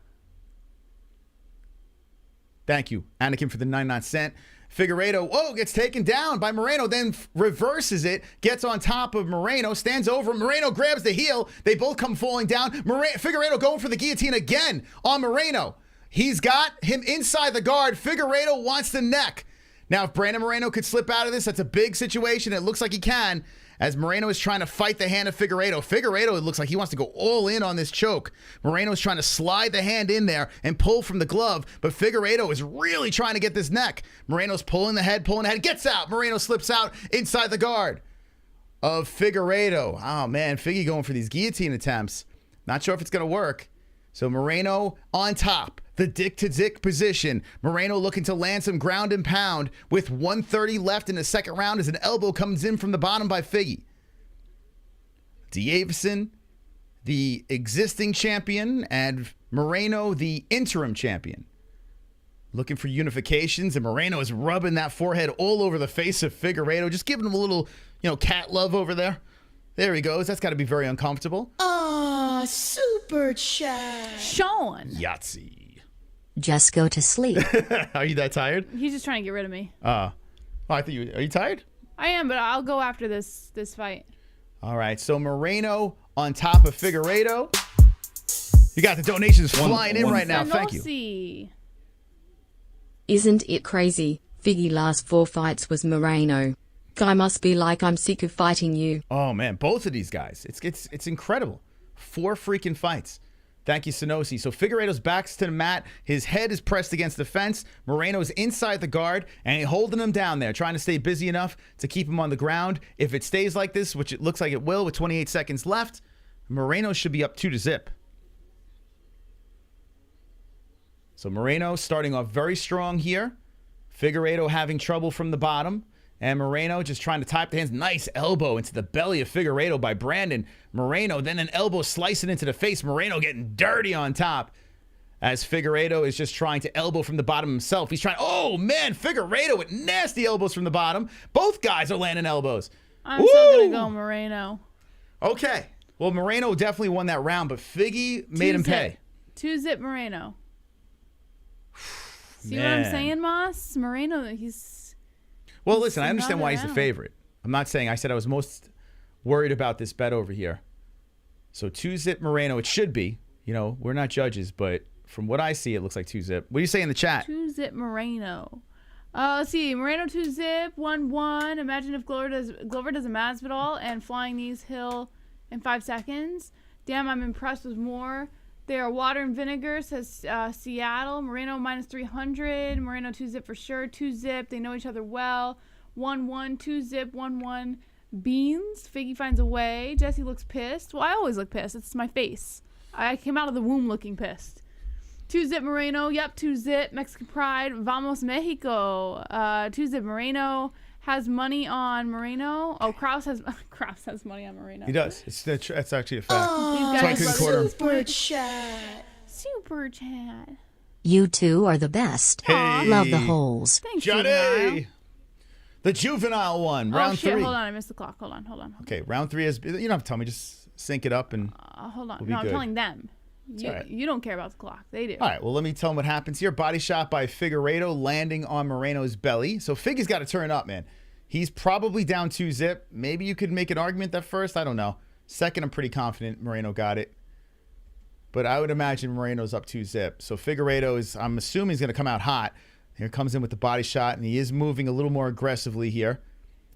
Thank you, Anakin, for the 99 cent. Figueiredo, gets taken down by Moreno, then reverses it, gets on top of Moreno, stands over. Moreno grabs the heel. They both come falling down. Figueiredo going for the guillotine again on Moreno. He's got him inside the guard. Figueiredo wants the neck. Now, if Brandon Moreno could slip out of this, that's a big situation. It looks like he can, as Moreno is trying to fight the hand of Figueiredo. Figueiredo, it looks like he wants to go all in on this choke. Moreno is trying to slide the hand in there and pull from the glove, but Figueiredo is really trying to get this neck. Moreno's pulling the head, gets out. Moreno slips out inside the guard of Figueiredo. Oh, man, Figgy going for these guillotine attempts. Not sure if it's going to work. So Moreno on top, the dick-to-dick position. Moreno looking to land some ground and pound with 1:30 left in the second round as an elbow comes in from the bottom by Figgy. Deiveson, the existing champion, and Moreno, the interim champion. Looking for unifications, and Moreno is rubbing that forehead all over the face of Figueiredo, just giving him a little, cat love over there. There he goes. That's got to be very uncomfortable. Super chat. Sean. Yahtzee. Just go to sleep. Are you that tired? He's just trying to get rid of me. I thought you. Are you tired? I am, but I'll go after this fight. All right. So Moreno on top of Figueiredo. You got the donations flying in right now. Thank you. Isn't it crazy? Figgy last 4 fights was Moreno. Guy must be like, I'm sick of fighting you. Oh man, both of these guys. It's incredible. 4 freaking fights. Thank you, Sonosi. So Figueiredo's back's to the mat. His head is pressed against the fence. Moreno's inside the guard and holding him down there, trying to stay busy enough to keep him on the ground. If it stays like this, which it looks like it will with 28 seconds left, Moreno should be up 2-0. So Moreno starting off very strong here. Figueiredo having trouble from the bottom. And Moreno just trying to type the hands. Nice elbow into the belly of Figueiredo by Brandon Moreno. Then an elbow slicing into the face. Moreno getting dirty on top as Figueiredo is just trying to elbow from the bottom himself. He's trying. Oh, man. Figueiredo with nasty elbows from the bottom. Both guys are landing elbows. I'm still going to go Moreno. Okay. Well, Moreno definitely won that round, but Figgy made him pay. 2-0 Moreno. See what I'm saying, Moss? Moreno, he's... Well, listen, I understand why he's the favorite. I'm not saying. I said I was most worried about this bet over here. So 2-0 Moreno, it should be. We're not judges, but from what I see, it looks like 2-0. What do you say in the chat? 2-0 Moreno. Let's see. Moreno 2-0, 1-1. Imagine if Glover does a Masvidal and flying knees Hill in 5 seconds. Damn, I'm impressed with more. They are water and vinegar, says Seattle. Moreno -300. Moreno 2-0 for sure. 2-0. They know each other well. 1-1. 2-0. 1-1. Beans. Figgy finds a way. Jesse looks pissed. Well, I always look pissed. It's my face. I came out of the womb looking pissed. 2-0 Moreno. Yep, 2-0. Mexican Pride. Vamos Mexico. 2-0 Moreno. Has money on Moreno. Oh, Kraus has money on Moreno. He does. That's actually a fact. Super chat. Super chat. You two are the best. Hey. Love the holes. Thanks, Johnny. Juvenile. The juvenile one. Round 3. Hold on. I missed the clock. Hold on. Okay, round 3 is. You don't have to tell me. Just sync it up and. Hold on. We'll No, I'm telling them. You don't care about the clock. They do. All right. Well, let me tell them what happens here. Body shot by Figueiredo landing on Moreno's belly. So Figgy's got to turn up, man. He's probably down 2-0. Maybe you could make an argument that first. I don't know. Second, I'm pretty confident Moreno got it. But I would imagine Moreno's up 2-0. So Figueiredo is, I'm assuming he's going to come out hot. Here comes in with the body shot, and he is moving a little more aggressively here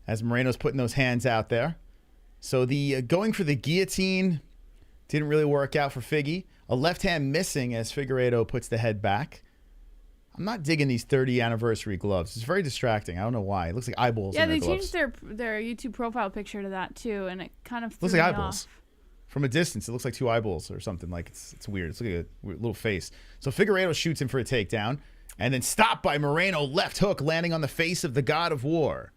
as Moreno's putting those hands out there. So the going for the guillotine didn't really work out for Figgy. A left hand missing as Figueiredo puts the head back. I'm not digging these 30th anniversary gloves. It's very distracting. I don't know why. It looks like eyeballs on their gloves. Yeah, they changed their YouTube profile picture to that too, and it kind of looks like eyeballs. From a distance, it looks like 2 eyeballs or something. Like it's weird. It's like a weird little face. So Figueiredo shoots him for a takedown, and then stopped by Moreno. Left hook landing on the face of the God of War.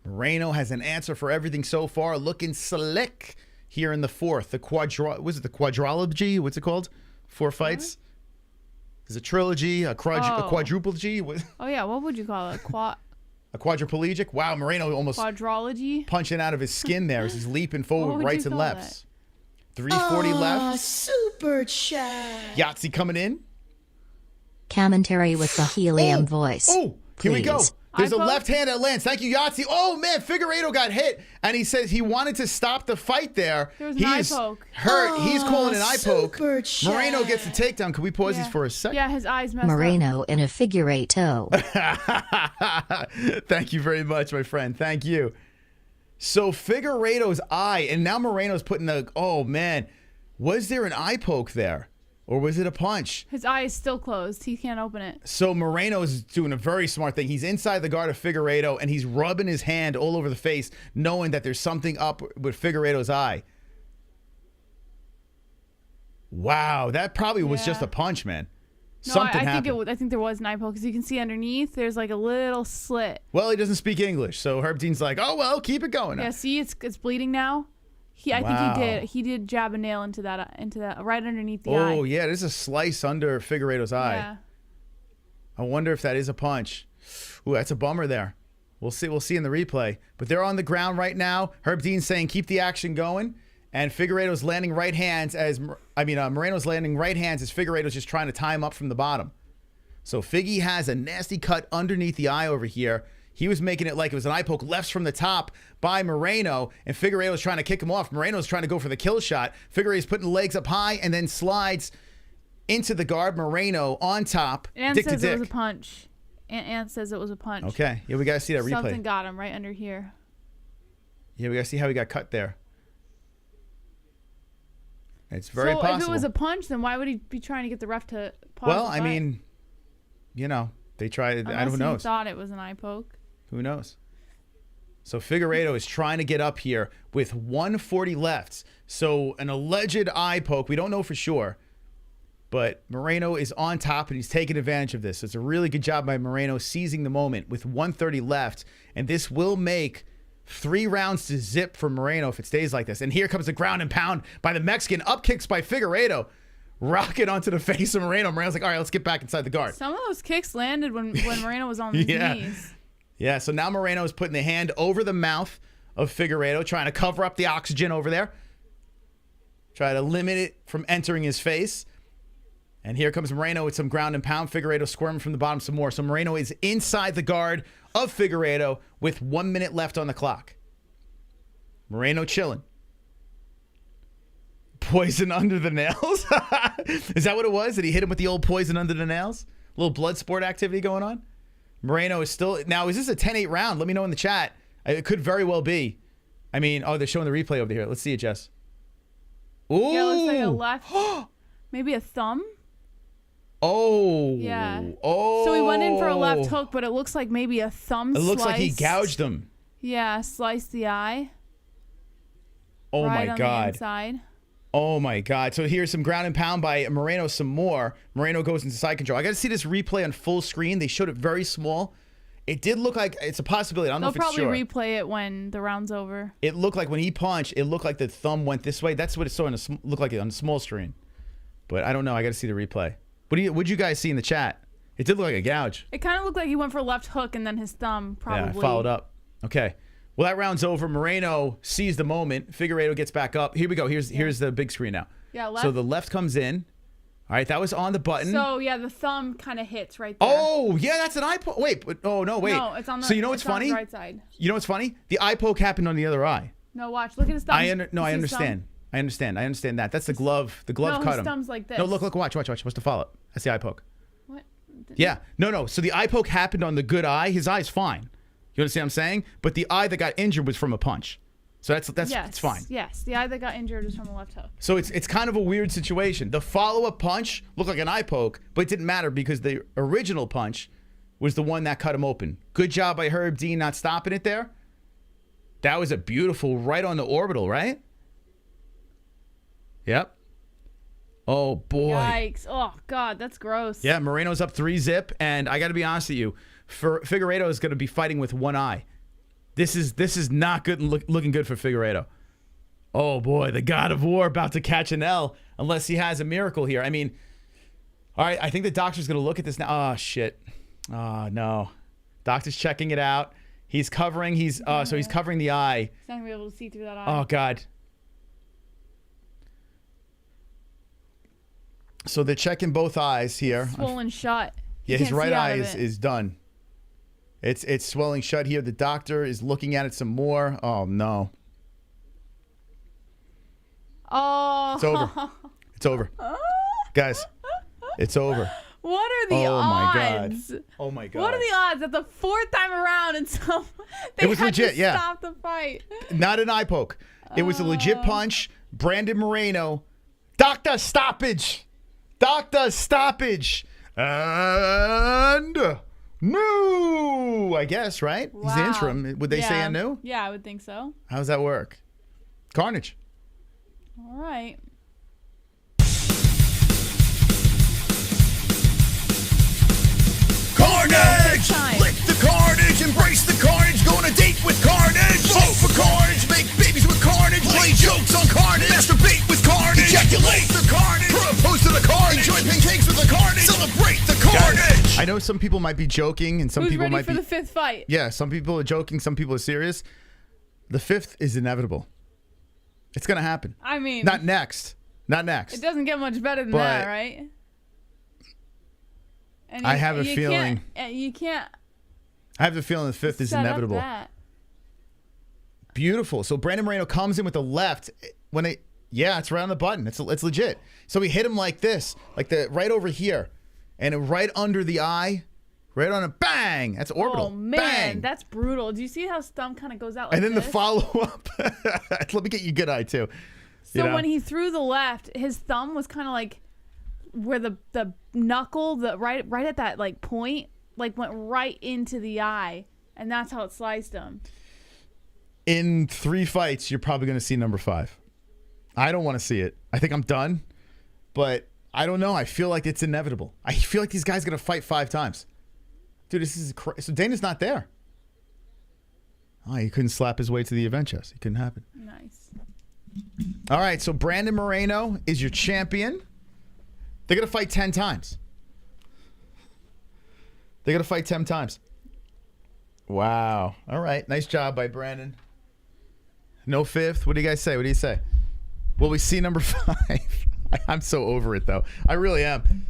Moreno has an answer for everything so far. Looking slick here in the 4th. The quadrology? What's it called? 4 fights. What? Is it trilogy? A quadruple G? Oh yeah, what would you call it? A quadriplegic? Wow, Moreno almost quadrology punching out of his skin there as he's leaping forward, rights and lefts. 340 left. Super chat. Yahtzee coming in. Commentary with the helium voice. Oh, here we go. There's a Eye poke? left hand that lands. Thank you, Yahtzee. Oh, man, Figueiredo got hit, and he says he wanted to stop the fight there. There was an eye poke. Hurt. He's calling an eye poke. super chat. Moreno gets the takedown. Can we pause this for a second? Yeah, his eyes messed up. Moreno in a Figueiredo. Thank you very much, my friend. Thank you. So Figueiredo's eye, and now Moreno's putting the, oh, man. Was there an eye poke there? Or was it a punch? His eye is still closed. He can't open it. So Moreno is doing a very smart thing. He's inside the guard of Figueiredo, and he's rubbing his hand all over the face, knowing that there's something up with Figueiredo's eye. Wow, that probably was just a punch, man. No, Something I happened. I think there was an eye poke because you can see underneath. There's like a little slit. Well, he doesn't speak English, so Herb Dean's like, "Oh well, keep it going." Yeah, see, it's bleeding now. I think he did jab a nail into that right underneath the eye. Oh yeah, there's a slice under Figueiredo's eye. Yeah. I wonder if that is a punch. Ooh, that's a bummer there. We'll see. We'll see in the replay. But they're on the ground right now. Herb Dean's saying keep the action going, and Figueiredo's landing right hands Moreno's landing right hands as Figueiredo's just trying to tie him up from the bottom. So Figgy has a nasty cut underneath the eye over here. He was making it like it was an eye poke left from the top by Moreno, and Figueiredo's trying to kick him off. Moreno's trying to go for the kill shot. Figueiredo's putting the legs up high and then slides into the guard. Moreno on top. Ant dick says to it dick. was a punch. Ant says it was a punch. Okay. Yeah, we got to see that replay. Something got him right under here. Yeah, we got to see how he got cut there. It's very possible. So if it was a punch, then why would he be trying to get the ref to pause Well, the I fight? mean, they tried. Unless Who knows? he thought it was an eye poke. Who knows? So Figueiredo is trying to get up here with 140 left. So an alleged eye poke. We don't know for sure. But Moreno is on top, and he's taking advantage of this. So it's a really good job by Moreno seizing the moment with 130 left. And this will make 3 rounds to zip for Moreno if it stays like this. And here comes the ground and pound by the Mexican. Up kicks by Figueiredo. Rocket onto the face of Moreno. Moreno's like, all right, let's get back inside the guard. Some of those kicks landed when Moreno was on his knees. Yeah, so now Moreno is putting the hand over the mouth of Figueiredo, trying to cover up the oxygen over there. Try to limit it from entering his face. And here comes Moreno with some ground and pound. Figueiredo squirming from the bottom some more. So Moreno is inside the guard of Figueiredo with 1 minute left on the clock. Moreno chilling. Poison under the nails? Is that what it was? Did he hit him with the old poison under the nails? A little blood sport activity going on? Moreno is still... Now, is this a 10-8 round? Let me know in the chat. It could very well be. I mean, they're showing the replay over here. Let's see it, Jess. Ooh! Yeah, it looks like a left... maybe a thumb? Oh. Yeah. Oh. So he went in for a left hook, but it looks like maybe a thumb It looks like he gouged him. Yeah, sliced the eye. Oh, right my on God. The inside. Oh, my God. So here's some ground and pound by Moreno some more. Moreno goes into side control. I got to see this replay on full screen. They showed it very small. It did look like it's a possibility. I don't know if it's sure. They'll probably replay it when the round's over. It looked like when he punched, it looked like the thumb went this way. That's what it looked like on a small screen. But I don't know. I got to see the replay. What'd you guys see in the chat? It did look like a gouge. It kind of looked like he went for a left hook and then his thumb probably. Yeah, followed up. Okay. Well, that round's over. Moreno sees the moment. Figueiredo gets back up. Here we go. Here's the big screen now. Yeah, left. So the left comes in. All right, that was on the button. So, yeah, the thumb kind of hits right there. Oh, yeah, that's an eye poke. Wait. Oh, no, wait. No, it's on the, so you know what's funny? right side. You know what's funny? The eye poke happened on the other eye. No, watch. Look at his thumb. I understand. I understand that. That's the glove. The glove cut him. His thumb's like this. No, look, watch. What's the follow-up? That's the eye poke. What? Yeah. No. So the eye poke happened on the good eye. His eye's fine. You understand what I'm saying? But the eye that got injured was from a punch. So that's it's fine. Yes, the eye that got injured is from a left hook. So it's kind of a weird situation. The follow-up punch looked like an eye poke, but it didn't matter because the original punch was the one that cut him open. Good job by Herb Dean not stopping it there. That was a beautiful right on the orbital, right? Yep. Oh, boy. Yikes. Oh, God, that's gross. Yeah, Moreno's up 3-zip, and I got to be honest with you, Figueiredo is going to be fighting with one eye. This is not good looking good for Figueiredo. Oh, boy, the God of War about to catch an L unless he has a miracle here. I mean, all right, I think the doctor's going to look at this now. Oh, shit. Oh, no. Doctor's checking it out. He's covering. So he's covering the eye. He's not going to be able to see through that eye. Oh, God. So they're checking both eyes here. Swollen shut. Yeah, his right eye is done. It's swelling shut here. The doctor is looking at it some more. Oh no. Oh. It's over. It's over. Guys, it's over. What are the odds? Oh my god. What are the odds that the fourth time around and they It was had legit, to yeah. stop the fight? Not an eye poke. It was a legit punch. Brandon Moreno. Doctor stoppage. Doctor stoppage. And no, I guess, right? He's the interim. Would they say a no? Yeah, I would think so. How does that work? Carnage. All right. Carnage! Lick the carnage, embrace the carnage, go on a date with carnage. Vote for carnage, make babies with carnage, play jokes on carnage, masturbate with carnage, ejaculate the carnage, propose to the carnage, enjoy pancakes with the carnage, celebrate the carnage. Guys, I know some people might be joking and some Who's people ready might for be the fifth fight? Yeah, some people are joking, some people are serious. The fifth is inevitable. It's gonna happen. I mean, not next. Not next. It doesn't get much better than But that, right? And I have a feeling. You can't. I have the feeling the fifth is set up inevitable. that. Beautiful. So Brandon Moreno comes in with the left. It's right on the button. It's legit. So he hit him like this, like right over here, and right under the eye, right on a bang. That's orbital. Oh man, bang. that's brutal. Do you see how his thumb kind of goes out like And then this? the follow up. Let me get you a good eye too. So when he threw the left, his thumb was kind of like where the knuckle, right at that like point, like went right into the eye, and that's how it sliced him. In 3 fights, you're probably going to see number 5. I don't want to see it. I think I'm done, but I don't know. I feel like it's inevitable. I feel like these guys are going to fight 5 times. Dude, this is crazy. So Dana's not there. Oh, he couldn't slap his way to the event chest. It couldn't happen. Nice. All right, so Brandon Moreno is your champion. They're going to fight 10 times. They're going to fight 10 times. Wow. All right. Nice job by Brandon. No fifth. What do you guys say? What do you say? Will we see number 5? I'm so over it, though. I really am.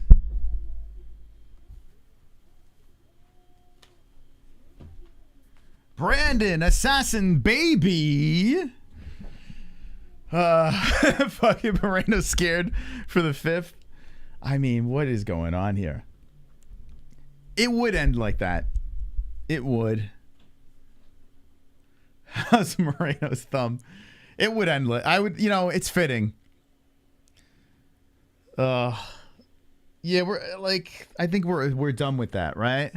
Brandon, assassin baby. Fucking Moreno scared for the 5th. I mean, what is going on here? It would end like that. It would. How's Moreno's thumb? It would end like I would. It's fitting. Yeah, we're like. I think we're done with that, right?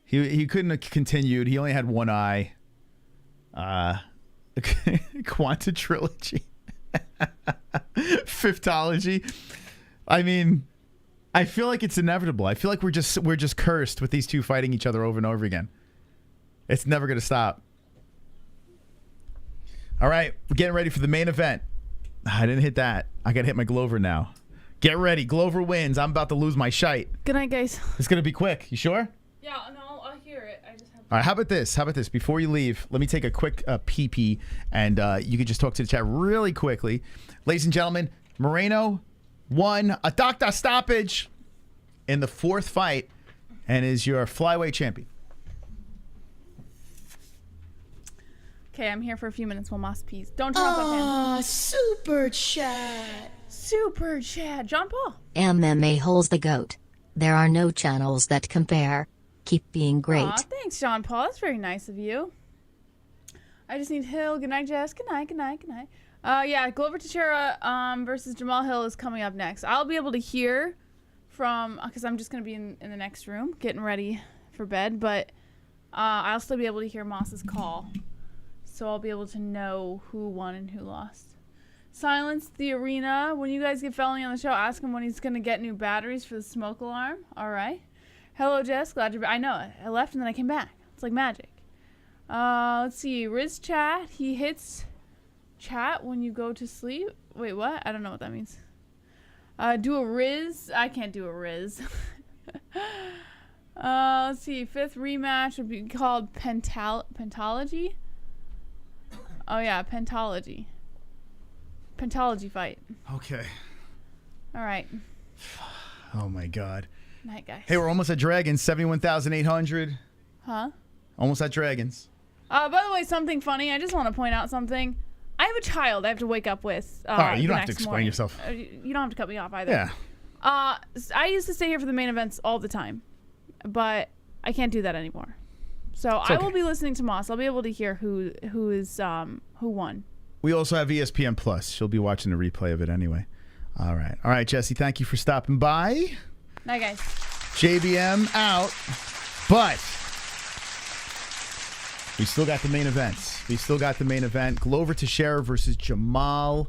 He couldn't have continued. He only had one eye. Quanta trilogy. Fifthology. I mean, I feel like it's inevitable. I feel like we're just cursed with these two fighting each other over and over again. It's never going to stop. All right, we're getting ready for the main event. I didn't hit that. I got to hit my Glover now. Get ready. Glover wins. I'm about to lose my shite. Good night, guys. It's going to be quick. You sure? Yeah, no, I'll hear it. I just have All right, how about this? Before you leave, let me take a quick pee-pee, and you can just talk to the chat really quickly. Ladies and gentlemen, Moreno won a doctor stoppage in the 4th fight and is your flyweight champion. Okay, I'm here for a few minutes while Moss pees. Don't turn off that fan. Super chat. Super chat. John Paul. MMA-Holes the GOAT. There are no channels that compare. Keep being great. Aw, thanks, John Paul. That's very nice of you. I just need Hill. Good night, Jess. Good night, good night, good night. Yeah, Glover Teixeira versus Jamahal is coming up next. I'll be able to hear from, because I'm just going to be in the next room getting ready for bed, but I'll still be able to hear Moss's call. So I'll be able to know who won and who lost. Silence the Arena. When you guys get Felony on the show, ask him when he's going to get new batteries for the smoke alarm. All right. Hello, Jess. Glad you're back. I know. I left and then I came back. It's like magic. Let's see. Riz chat. He hits chat when you go to sleep. Wait, what? I don't know what that means. Do a Riz. I can't do a Riz. Let's see. 5th rematch would be called Pentology. Oh, yeah. Pentology. Pentology fight. Okay. All right. Oh, my God. Night, guys. Hey, we're almost at Dragons, 71,800. Huh? Almost at Dragons. By the way, something funny. I just want to point out something. I have a child I have to wake up with. All right, you don't the have to next explain morning. yourself. You don't have to cut me off either. Yeah. I used to stay here for the main events all the time, but I can't do that anymore. So I will be listening to Moss. I'll be able to hear who won. We also have ESPN Plus. She'll be watching the replay of it anyway. All right, Jesse. Thank you for stopping by. Night, guys. JBM out, but we still got the main events. We still got the main event. Glover Teixeira versus Jamahal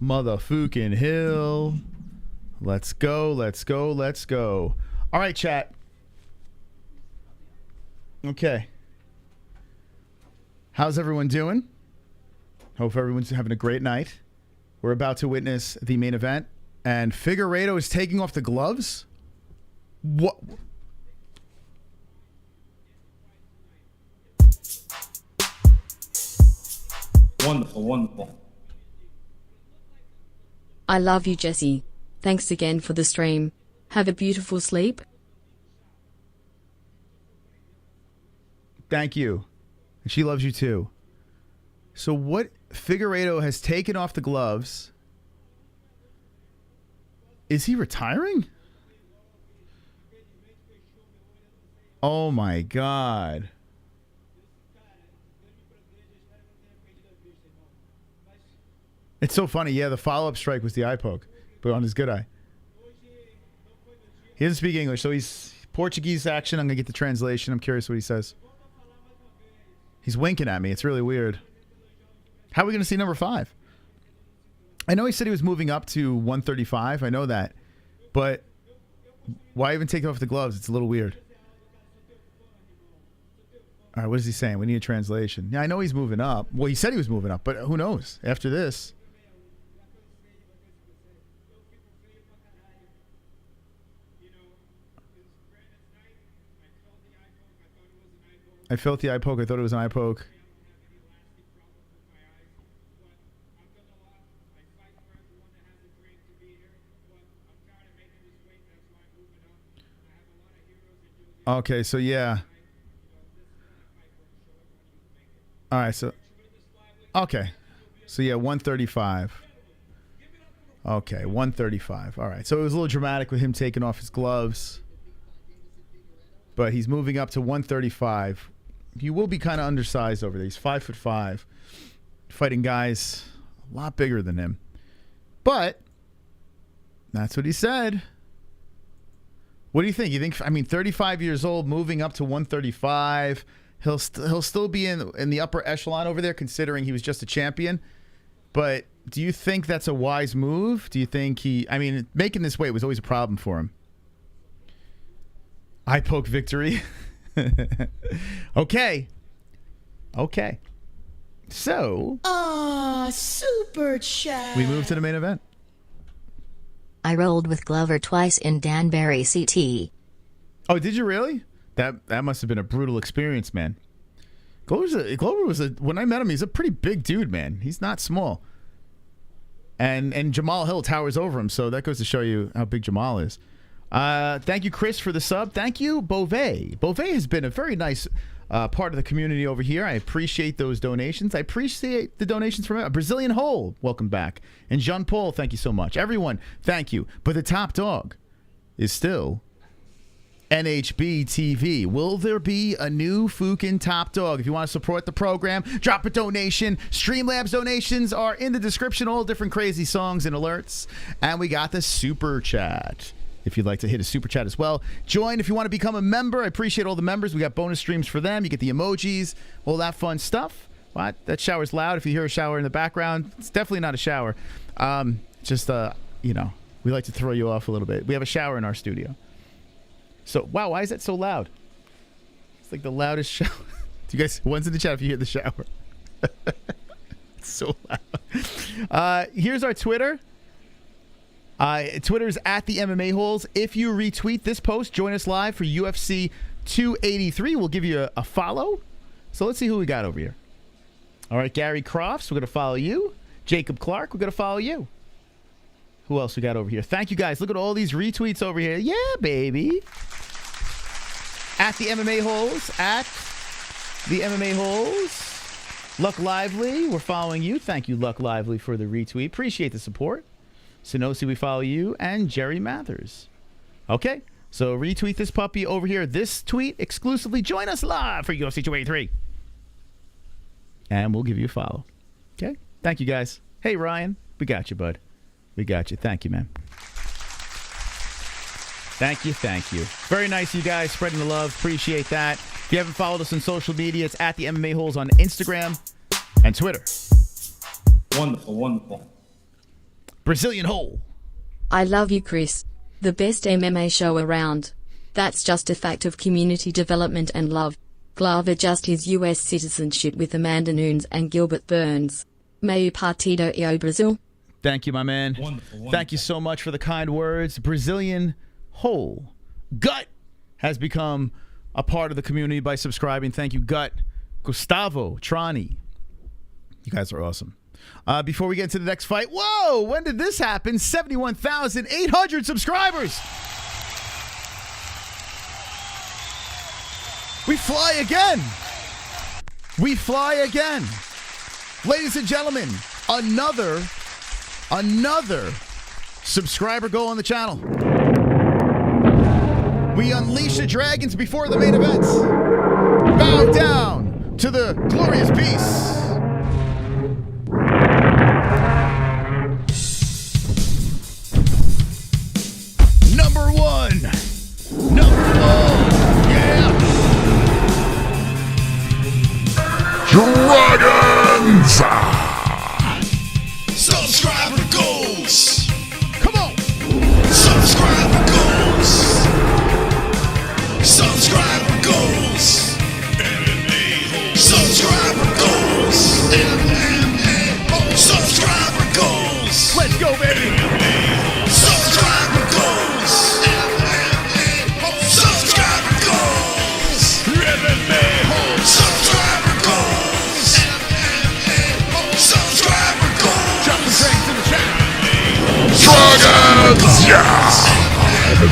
motherfucking Hill. Let's go. All right, chat. Okay. How's everyone doing? Hope everyone's having a great night. We're about to witness the main event, and Figueiredo is taking off the gloves. What? Wonderful. I love you, Jesse. Thanks again for the stream. Have a beautiful sleep. Thank you. And she loves you too. So what? Figueiredo has taken off the gloves. Is he retiring? Oh my God. It's so funny. Yeah, the follow-up strike was the eye poke, but on his good eye. He doesn't speak English, so he's Portuguese action. I'm going to get the translation. I'm curious what he says. He's winking at me. It's really weird. How are we going to see number 5? I know he said he was moving up to 135. I know that. But why even take off the gloves? It's a little weird. All right, what is he saying? We need a translation. Yeah, I know he's moving up. Well, he said he was moving up, but who knows? After this. I felt the eye poke. I thought it was an eye poke. Okay, so yeah. All right, so okay. So yeah, 135. Okay, 135. All right. So it was a little dramatic with him taking off his gloves. But he's moving up to 135. He will be kind of undersized over there. He's 5'5", fighting guys a lot bigger than him. But that's what he said. What do you think? You think? I mean, 35 years old, moving up to 135. He'll still be in the upper echelon over there, considering he was just a champion. But do you think that's a wise move? Do you think making this weight was always a problem for him? Eye poke victory. Okay. So. Super chat. We move to the main event. I rolled with Glover twice in Danbury CT. Oh, did you really? That must have been a brutal experience, man. Glover was when I met him, he's a pretty big dude, man. He's not small. And Jamahal Hill towers over him, so that goes to show you how big Jamahal is. Thank you, Chris, for the sub. Thank you, Beauvais. Beauvais has been a very nice part of the community over here. I appreciate those donations. I appreciate the donations from a Brazilian Hole. Welcome back. And Jean Paul, thank you so much. Everyone, thank you. But the top dog is still NHB TV. Will there be a new Fukin top dog? If you want to support the program, drop a donation. Streamlabs donations are in the description. All different crazy songs and alerts. And we got the super chat. If you'd like to hit a super chat as well, join if you want to become a member. I appreciate all the members. We got bonus streams for them. You get the emojis, all that fun stuff. What? That shower's loud. If you hear a shower in the background, it's definitely not a shower. We like to throw you off a little bit. We have a shower in our studio. So, wow, why is that so loud? It's like the loudest shower. Do you guys, one's in the chat if you hear the shower. It's so loud. Here's our Twitter. Twitter's at the MMA-Holes. If you retweet this post, join us live for UFC 283. We'll give you a follow. So let's see who we got over here. All right, Gary Crofts, we're going to follow you. Jacob Clark, we're going to follow you. Who else we got over here? Thank you guys. Look at all these retweets over here. Yeah, baby. At the MMA-Holes. At the MMA-Holes. Luck Lively, we're following you. Thank you, Luck Lively, for the retweet. Appreciate the support. Sinosi, we follow you. And Jerry Mathers. Okay, so retweet this puppy over here. This tweet exclusively. Join us live for UFC 283. And we'll give you a follow. Okay? Thank you, guys. Hey, Ryan. We got you, bud. We got you. Thank you, man. Thank you. Thank you. Very nice, you guys. Spreading the love. Appreciate that. If you haven't followed us on social media, it's at the MMA-Holes on Instagram and Twitter. Wonderful, wonderful. Brazilian Hole. I love you, Chris. The best MMA show around. That's just a fact of community development and love. Glover just his U.S. citizenship with Amanda Nunes and Gilbert Burns. Meio partido e o Brazil. Thank you, my man. Wonderful. Thank you so much for the kind words. Brazilian Hole. Gut has become a part of the community by subscribing. Thank you, Gut. Gustavo Trani. You guys are awesome. Before we get into the next fight, whoa, when did this happen? 71,800 subscribers. We fly again. We fly again. Ladies and gentlemen, another subscriber goal on the channel. We unleash the dragons before the main event. Bow down to the glorious beast. Number one. Yeah. Dragons! Subscriber goals. Come on. Subscriber goals. Subscriber goals. MMA-Holes. Subscriber goals. MMA-Holes. Subscriber goals. Let's go, baby. MMA-Holes. Subscriber goals. MMA-Holes. Subscriber goals. MMA-Holes. Subscriber goals. MMA-Holes. Subscriber goals. Drop the dragons in the chat. Dragons! Yeah! The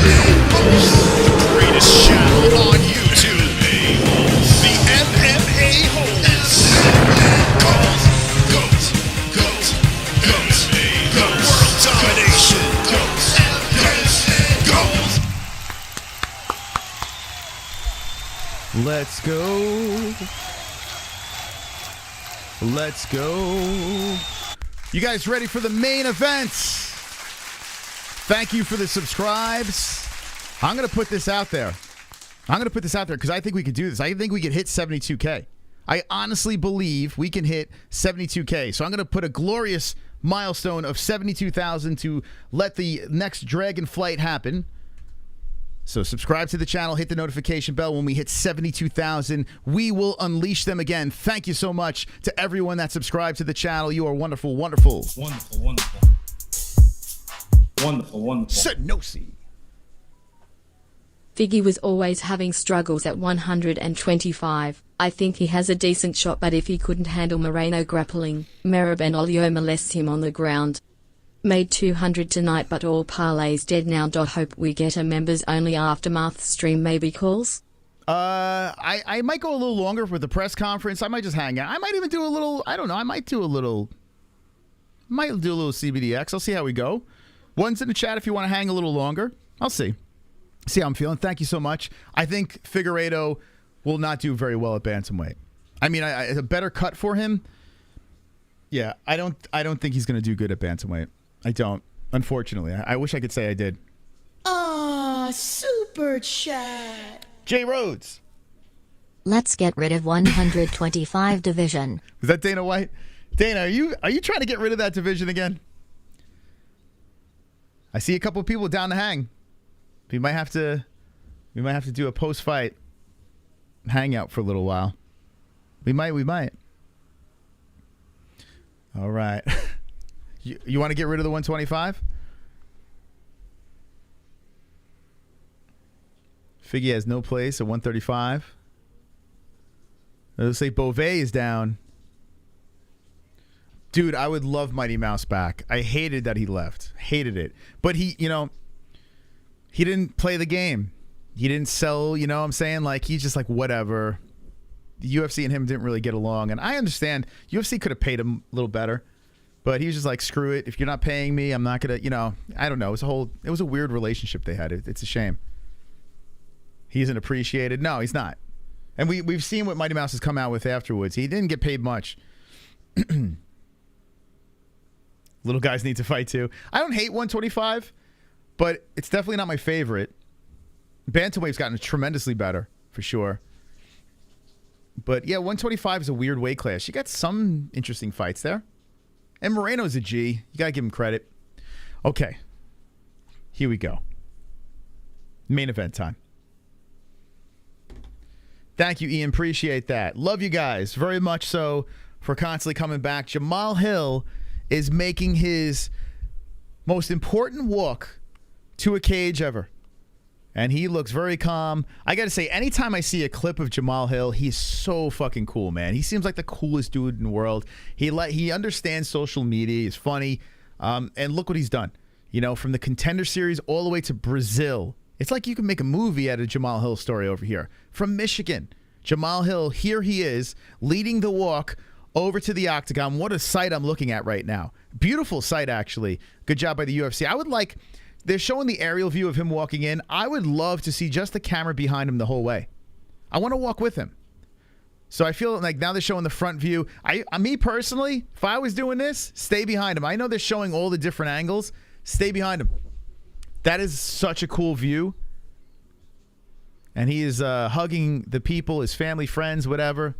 greatest channel on YouTube. The MMA-Holes. Goat. World domination. Goat. Let's go. Let's go. You guys ready for the main event? Thank you for the subscribes. I'm going to put this out there. Because I think we could do this. I think we could hit 72K. I honestly believe we can hit 72K. So I'm going to put a glorious milestone of 72,000 to let the next dragon flight happen. So subscribe to the channel, hit the notification bell. When we hit 72,000, we will unleash them again. Thank you so much to everyone that subscribed to the channel. You are wonderful, wonderful. Wonderful. Sinosi. Figgy was always having struggles at 125. I think he has a decent shot, but if he couldn't handle Moreno grappling, Merab and Olio molest him on the ground. Made 200 tonight, but all parlays dead now. Hope we get a members only aftermath stream, maybe calls. I might go a little longer with the press conference. I might just hang out. I might even do a little, I don't know, might do a little CBDX. I'll see how we go. One's in the chat if you want to hang a little longer. I'll see. See how I'm feeling. Thank you so much. I think Figueiredo will not do very well at bantamweight. I mean, a better cut for him. Yeah, I don't think he's going to do good at bantamweight. I don't. Unfortunately, I wish I could say I did. Super chat. Jay Rhodes. Let's get rid of 125 division. Was that Dana White? Dana, are you trying to get rid of that division again? I see a couple of people down to hang. We might have to do a post-fight hangout for a little while. We might. All right. You want to get rid of the 125? Figgy has no place at 135. Let's say Beauvais is down. Dude, I would love Mighty Mouse back. I hated that he left. Hated it. But he didn't play the game. He didn't sell, you know what I'm saying? Like, he's just like, whatever. The UFC and him didn't really get along. And I understand UFC could have paid him a little better. But he was just like, screw it. If you're not paying me, I'm not going to, I don't know. It was a weird relationship they had. It's a shame. He isn't appreciated. No, he's not. And we've seen what Mighty Mouse has come out with afterwards. He didn't get paid much. Little guys need to fight too. I don't hate 125, but it's definitely not my favorite. Bantamweight's gotten tremendously better, for sure. But yeah, 125 is a weird weight class. You got some interesting fights there. And Moreno's a G. You got to give him credit. Okay. Here we go. Main event time. Thank you, Ian. Appreciate that. Love you guys very much so for constantly coming back. Jamahal Hill is making his most important walk to a cage ever. And he looks very calm. I got to say, anytime I see a clip of Jamahal Hill, he's so fucking cool, man. He seems like the coolest dude in the world. He understands social media. He's funny. And look what he's done. From the Contender Series all the way to Brazil. It's like you can make a movie out of Jamahal Hill's story over here. From Michigan, Jamahal Hill, here he is, leading the walk over to the octagon. What a sight I'm looking at right now. Beautiful sight, actually. Good job by the UFC. They're showing the aerial view of him walking in. I would love to see just the camera behind him the whole way. I want to walk with him. So I feel like now they're showing the front view. Me personally, if I was doing this, stay behind him. I know they're showing all the different angles. Stay behind him. That is such a cool view. And he is hugging the people, his family, friends, whatever.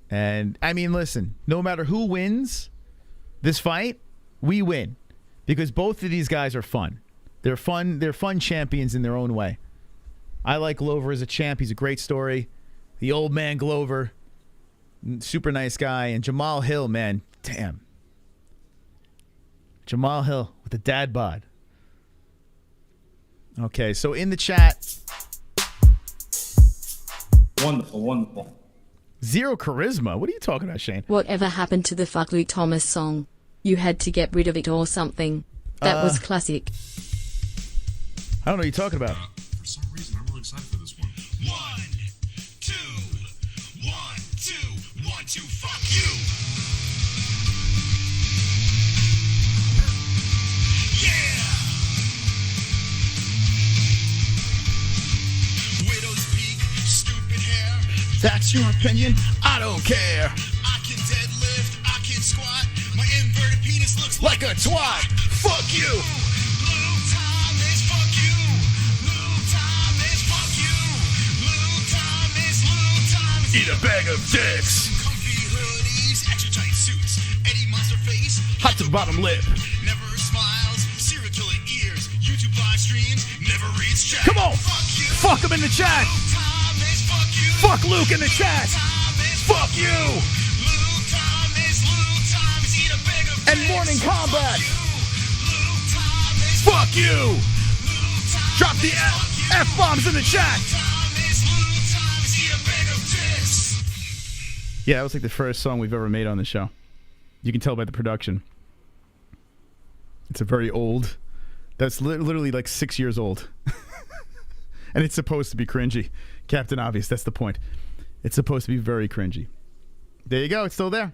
And, listen, no matter who wins this fight, we win. Because both of these guys are fun. They're fun champions in their own way. I like Glover as a champ. He's a great story. The old man Glover, super nice guy. And Jamahal Hill, man, damn. Jamahal Hill with the dad bod. Okay, so in the chat. Wonderful. Zero charisma? What are you talking about, Shane? Whatever happened to the Fuck Luke Thomas song? You had to get rid of it or something. That was classic. I don't know what you're talking about. For some reason, I'm really excited for this one. 1, 2, 1, 2, 1, 2, fuck you! Yeah! Widow's peak, stupid hair. That's your opinion. I don't care. I can deadlift, I can squat. My inverted penis looks Like a twat. Fuck you! Luke Thomas, fuck you! Luke Thomas, fuck you! Luke Thomas. Eat a bag of dicks. Comfy hoodies, extra tight suits. Eddie Monster face. Hot to bottom lip. Never smiles. Serial killing ears. YouTube live streams. Never reads chat. Come on. Fuck you! Fuck him in the chat. Luke Thomas, fuck you! Fuck Luke in the chat. Fuck you. Luke Thomas, eat a bag of And dicks. Morning Combat. Luke Thomas, Fuck you. Drop the F-bombs in the chat. Yeah, that was like the first song we've ever made on the show. You can tell by the production. It's a very old. That's literally like 6 years old. And it's supposed to be cringy. Captain Obvious, that's the point. It's supposed to be very cringy. There you go, it's still there.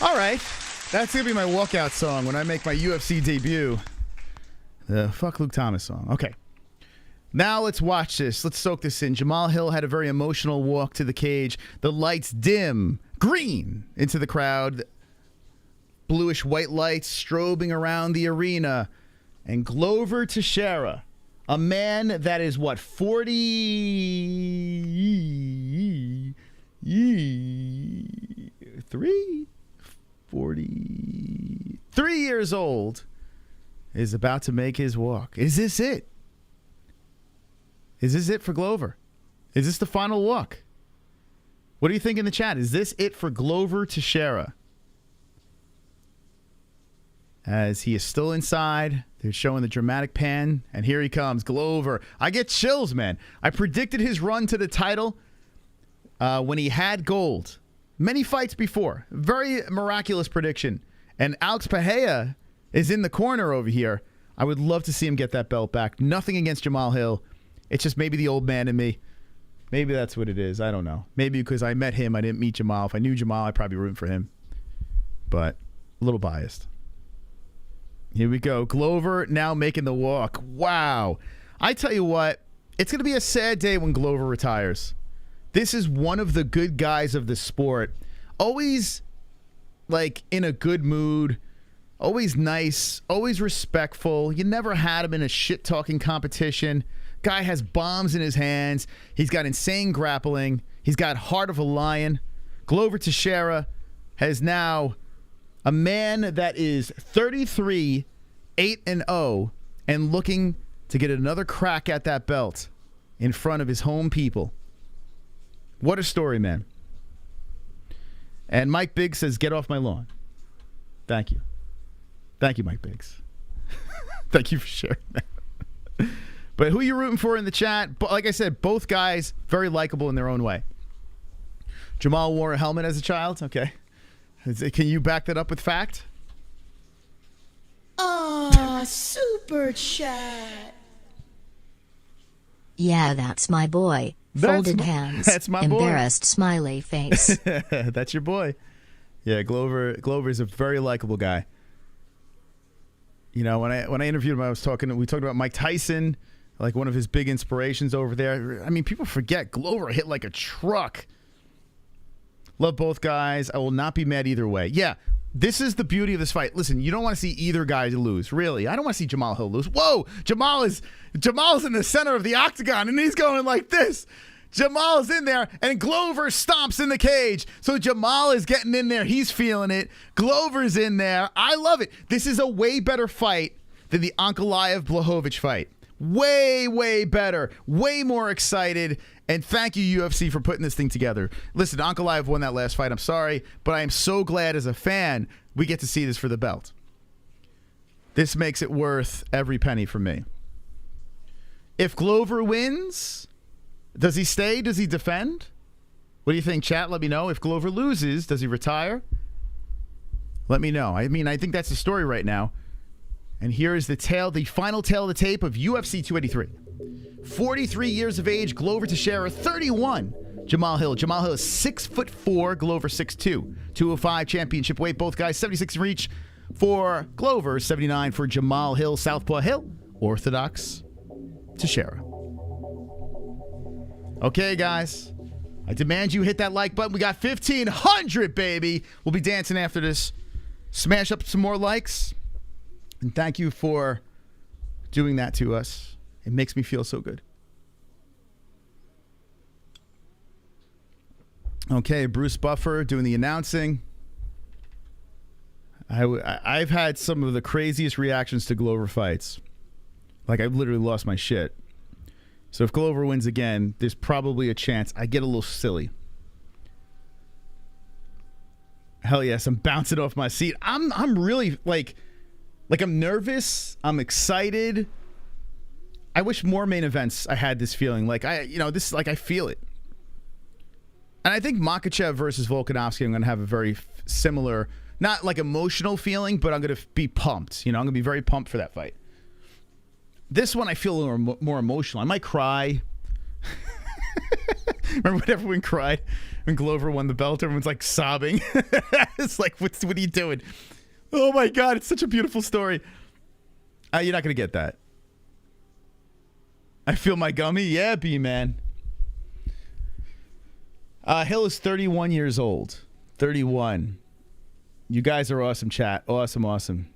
All right. That's going to be my walkout song when I make my UFC debut. The Fuck Luke Thomas song. Okay. Now let's watch this. Let's soak this in. Jamahal Hill had a very emotional walk to the cage. The lights dim green into the crowd. Bluish white lights strobing around the arena. And Glover Teixeira, a man that is what, 43 years old, is about to make his walk. Is this it? Is this it for Glover? Is this the final walk? What do you think in the chat? Is this it for Glover Teixeira? As he is still inside, they're showing the dramatic pan, and here he comes, Glover. I get chills, man. I predicted his run to the title when he had gold many fights before. Very miraculous prediction. And Alex Pereira is in the corner over here. I would love to see him get that belt back. Nothing against Jamahal Hill. It's just maybe the old man in me. Maybe that's what it is. I don't know. Maybe because I met him, I didn't meet Jamahal. If I knew Jamahal, I'd probably root for him. But a little biased. Here we go. Glover now making the walk. Wow. I tell you what, it's going to be a sad day when Glover retires. This is one of the good guys of the sport. Always, like, in a good mood. Always nice. Always respectful. You never had him in a shit-talking competition. Guy has bombs in his hands. He's got insane grappling. He's got heart of a lion. Glover Teixeira has now a man that is 33, 8-0, and looking to get another crack at that belt in front of his home people. What a story, man. And Mike Biggs says, get off my lawn. Thank you. Thank you, Mike Biggs. Thank you for sharing that. But who are you rooting for in the chat? But like I said, both guys very likable in their own way. Jamahal wore a helmet as a child. Okay. Can you back that up with fact? Oh, super chat. Yeah, that's my boy. Folded hands. That's my boy. Embarrassed smiley face. That's your boy. Yeah, Glover's a very likable guy. You know, when I interviewed him, we talked about Mike Tyson, like one of his big inspirations over there. I mean, people forget Glover hit like a truck. Love both guys. I will not be mad either way. Yeah, this is the beauty of this fight. Listen, you don't want to see either guy lose, really. I don't want to see Jamahal Hill lose. Whoa, Jamal's in the center of the octagon, and he's going like this. Jamal's in there, and Glover stomps in the cage. So Jamahal is getting in there. He's feeling it. Glover's in there. I love it. This is a way better fight than the Ankalaev-Blachowicz fight. Way, way better. Way more excited. And thank you, UFC, for putting this thing together. Listen, Ankalaev won that last fight. I'm sorry, but I am so glad as a fan we get to see this for the belt. This makes it worth every penny for me. If Glover wins, does he stay? Does he defend? What do you think, chat? Let me know. If Glover loses, does he retire? Let me know. I mean, I think that's the story right now. And here is the final tale of the tape of UFC 283. 43 years of age, Glover Teixeira, 31. Jamahal Hill. Jamahal Hill is 6'4", Glover 6'2". 205 championship weight. Both guys 76 in reach for Glover, 79 for Jamahal Hill. Southpaw Hill, orthodox Teixeira. Okay, guys. I demand you hit that like button. We got 1,500, baby. We'll be dancing after this. Smash up some more likes. And thank you for doing that to us. It makes me feel so good. Okay, Bruce Buffer doing the announcing. I've had some of the craziest reactions to Glover fights. Like, I've literally lost my shit. So if Glover wins again, there's probably a chance I get a little silly. Hell yes, I'm bouncing off my seat. I'm really like I'm nervous. I'm excited. I wish more main events I had this feeling. Like I feel it. And I think Makhachev versus Volkanovski, I'm going to have a very similar, not like emotional feeling, but I'm going to be pumped. You know, I'm going to be very pumped for that fight. This one I feel a little more emotional. I might cry. Remember when everyone cried when Glover won the belt? Everyone's like sobbing. It's like, what are you doing? Oh my God, it's such a beautiful story. You're not going to get that. I feel my gummy. Yeah, B-man. Hill is 31 years old. 31. You guys are awesome, chat. Awesome, awesome.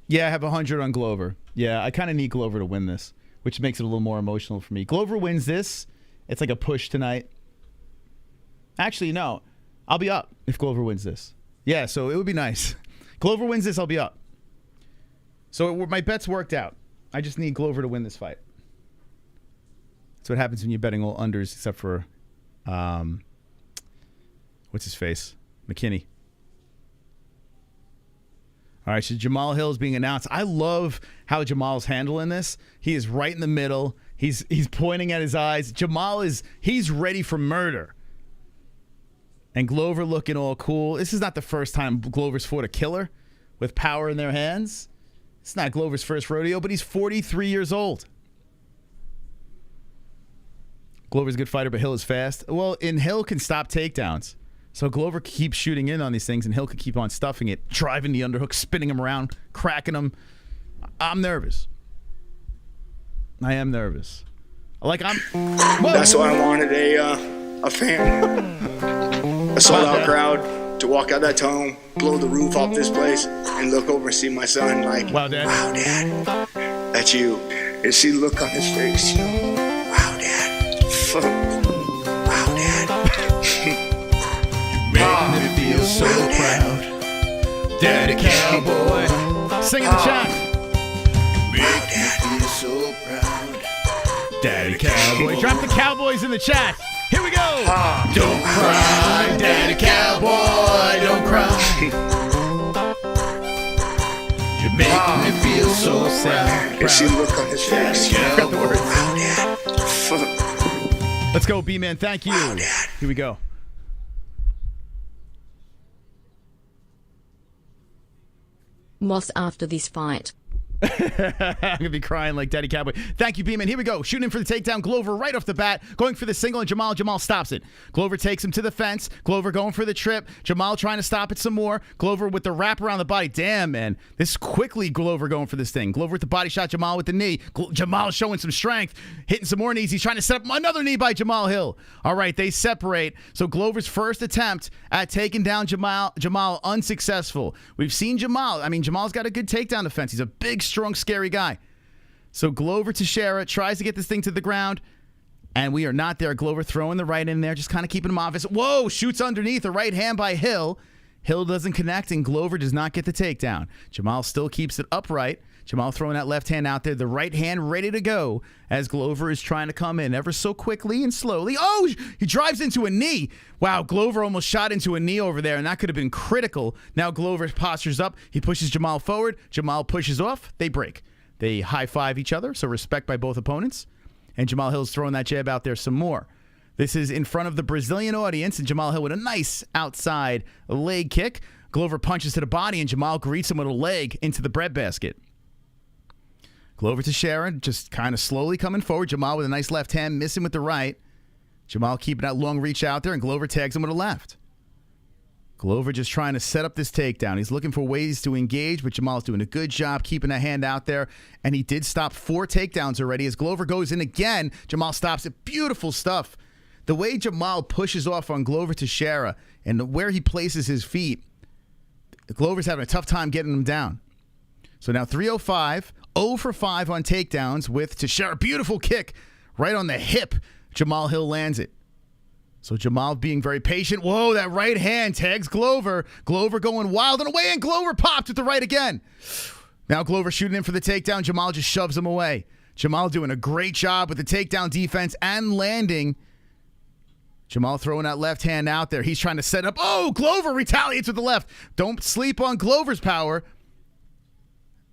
Yeah, I have 100 on Glover. Yeah, I kind of need Glover to win this, which makes it a little more emotional for me. Glover wins this. It's like a push tonight. Actually, no. I'll be up if Glover wins this. Yeah, so it would be nice. Glover wins this, I'll be up. So my bet's worked out. I just need Glover to win this fight. That's what happens when you're betting all unders, except for, what's his face? McKinney. All right, so Jamahal Hill is being announced. I love how Jamal's handling this. He is right in the middle. He's pointing at his eyes. Jamahal he's ready for murder. And Glover looking all cool. This is not the first time Glover's fought a killer with power in their hands. It's not Glover's first rodeo, but he's 43 years old. Glover's a good fighter, but Hill is fast. Well, and Hill can stop takedowns. So Glover keeps shooting in on these things, and Hill could keep on stuffing it, driving the underhook, spinning him around, cracking him. I'm nervous. I am nervous. That's why I wanted a fan. A sold-out crowd to walk out that tunnel, blow the roof off this place, and look over and see my son like, wow, Dad. Wow, Dad. That's you. And see the look on his face. Wow, Dad. Wow, Dad. You make me feel so proud. Daddy Cowboy. Sing in the chat. Make me feel so proud. Daddy Cowboy. Drop the Cowboys in the chat. Here we go. Don't cry, Daddy Cowboy. Don't cry. You make me feel so sad. And see the look on his face. Wow, Dad. Let's go, B-Man. Thank you. Wow, Dad. Here we go. Moss after this fight. I'm going to be crying like Daddy Cowboy. Thank you, Beeman. Here we go. Shooting in for the takedown. Glover right off the bat. Going for the single, and Jamahal stops it. Glover takes him to the fence. Glover going for the trip. Jamahal trying to stop it some more. Glover with the wrap around the body. Damn, man. This quickly Glover going for this thing. Glover with the body shot. Jamahal with the knee. Jamahal showing some strength. Hitting some more knees. He's trying to set up another knee by Jamahal Hill. All right, they separate. So Glover's first attempt at taking down Jamahal unsuccessful. We've seen Jamahal. I mean, Jamal's got a good takedown defense. He's a big, strong, scary guy. So Glover Teixeira tries to get this thing to the ground, and we are not there. Glover throwing the right in there, just kind of keeping him off. Whoa, shoots underneath, a right hand by Hill. Hill doesn't connect, and Glover does not get the takedown. Jamahal still keeps it upright. Jamahal throwing that left hand out there, the right hand ready to go as Glover is trying to come in ever so quickly and slowly. Oh, he drives into a knee. Wow, Glover almost shot into a knee over there, and that could have been critical. Now Glover postures up. He pushes Jamahal forward. Jamahal pushes off. They break. They high-five each other, so respect by both opponents. And Jamahal Hill's throwing that jab out there some more. This is in front of the Brazilian audience, and Jamahal Hill with a nice outside leg kick. Glover punches to the body, and Jamahal greets him with a leg into the breadbasket. Glover Teixeira just kind of slowly coming forward. Jamahal with a nice left hand, missing with the right. Jamahal keeping that long reach out there, and Glover tags him with a left. Glover just trying to set up this takedown. He's looking for ways to engage, but Jamal's doing a good job keeping that hand out there. And he did stop 4 takedowns already. As Glover goes in again, Jamahal stops it. Beautiful stuff. The way Jamahal pushes off on Glover Teixeira and where he places his feet, Glover's having a tough time getting him down. So now 305, 0 for 5 on takedowns with Teixeira. Beautiful kick right on the hip. Jamahal Hill lands it. So Jamahal being very patient. Whoa, that right hand tags Glover. Glover going wild and away, and Glover popped with the right again. Now Glover shooting in for the takedown. Jamahal just shoves him away. Jamahal doing a great job with the takedown defense and landing. Jamahal throwing that left hand out there. He's trying to set up. Oh, Glover retaliates with the left. Don't sleep on Glover's power.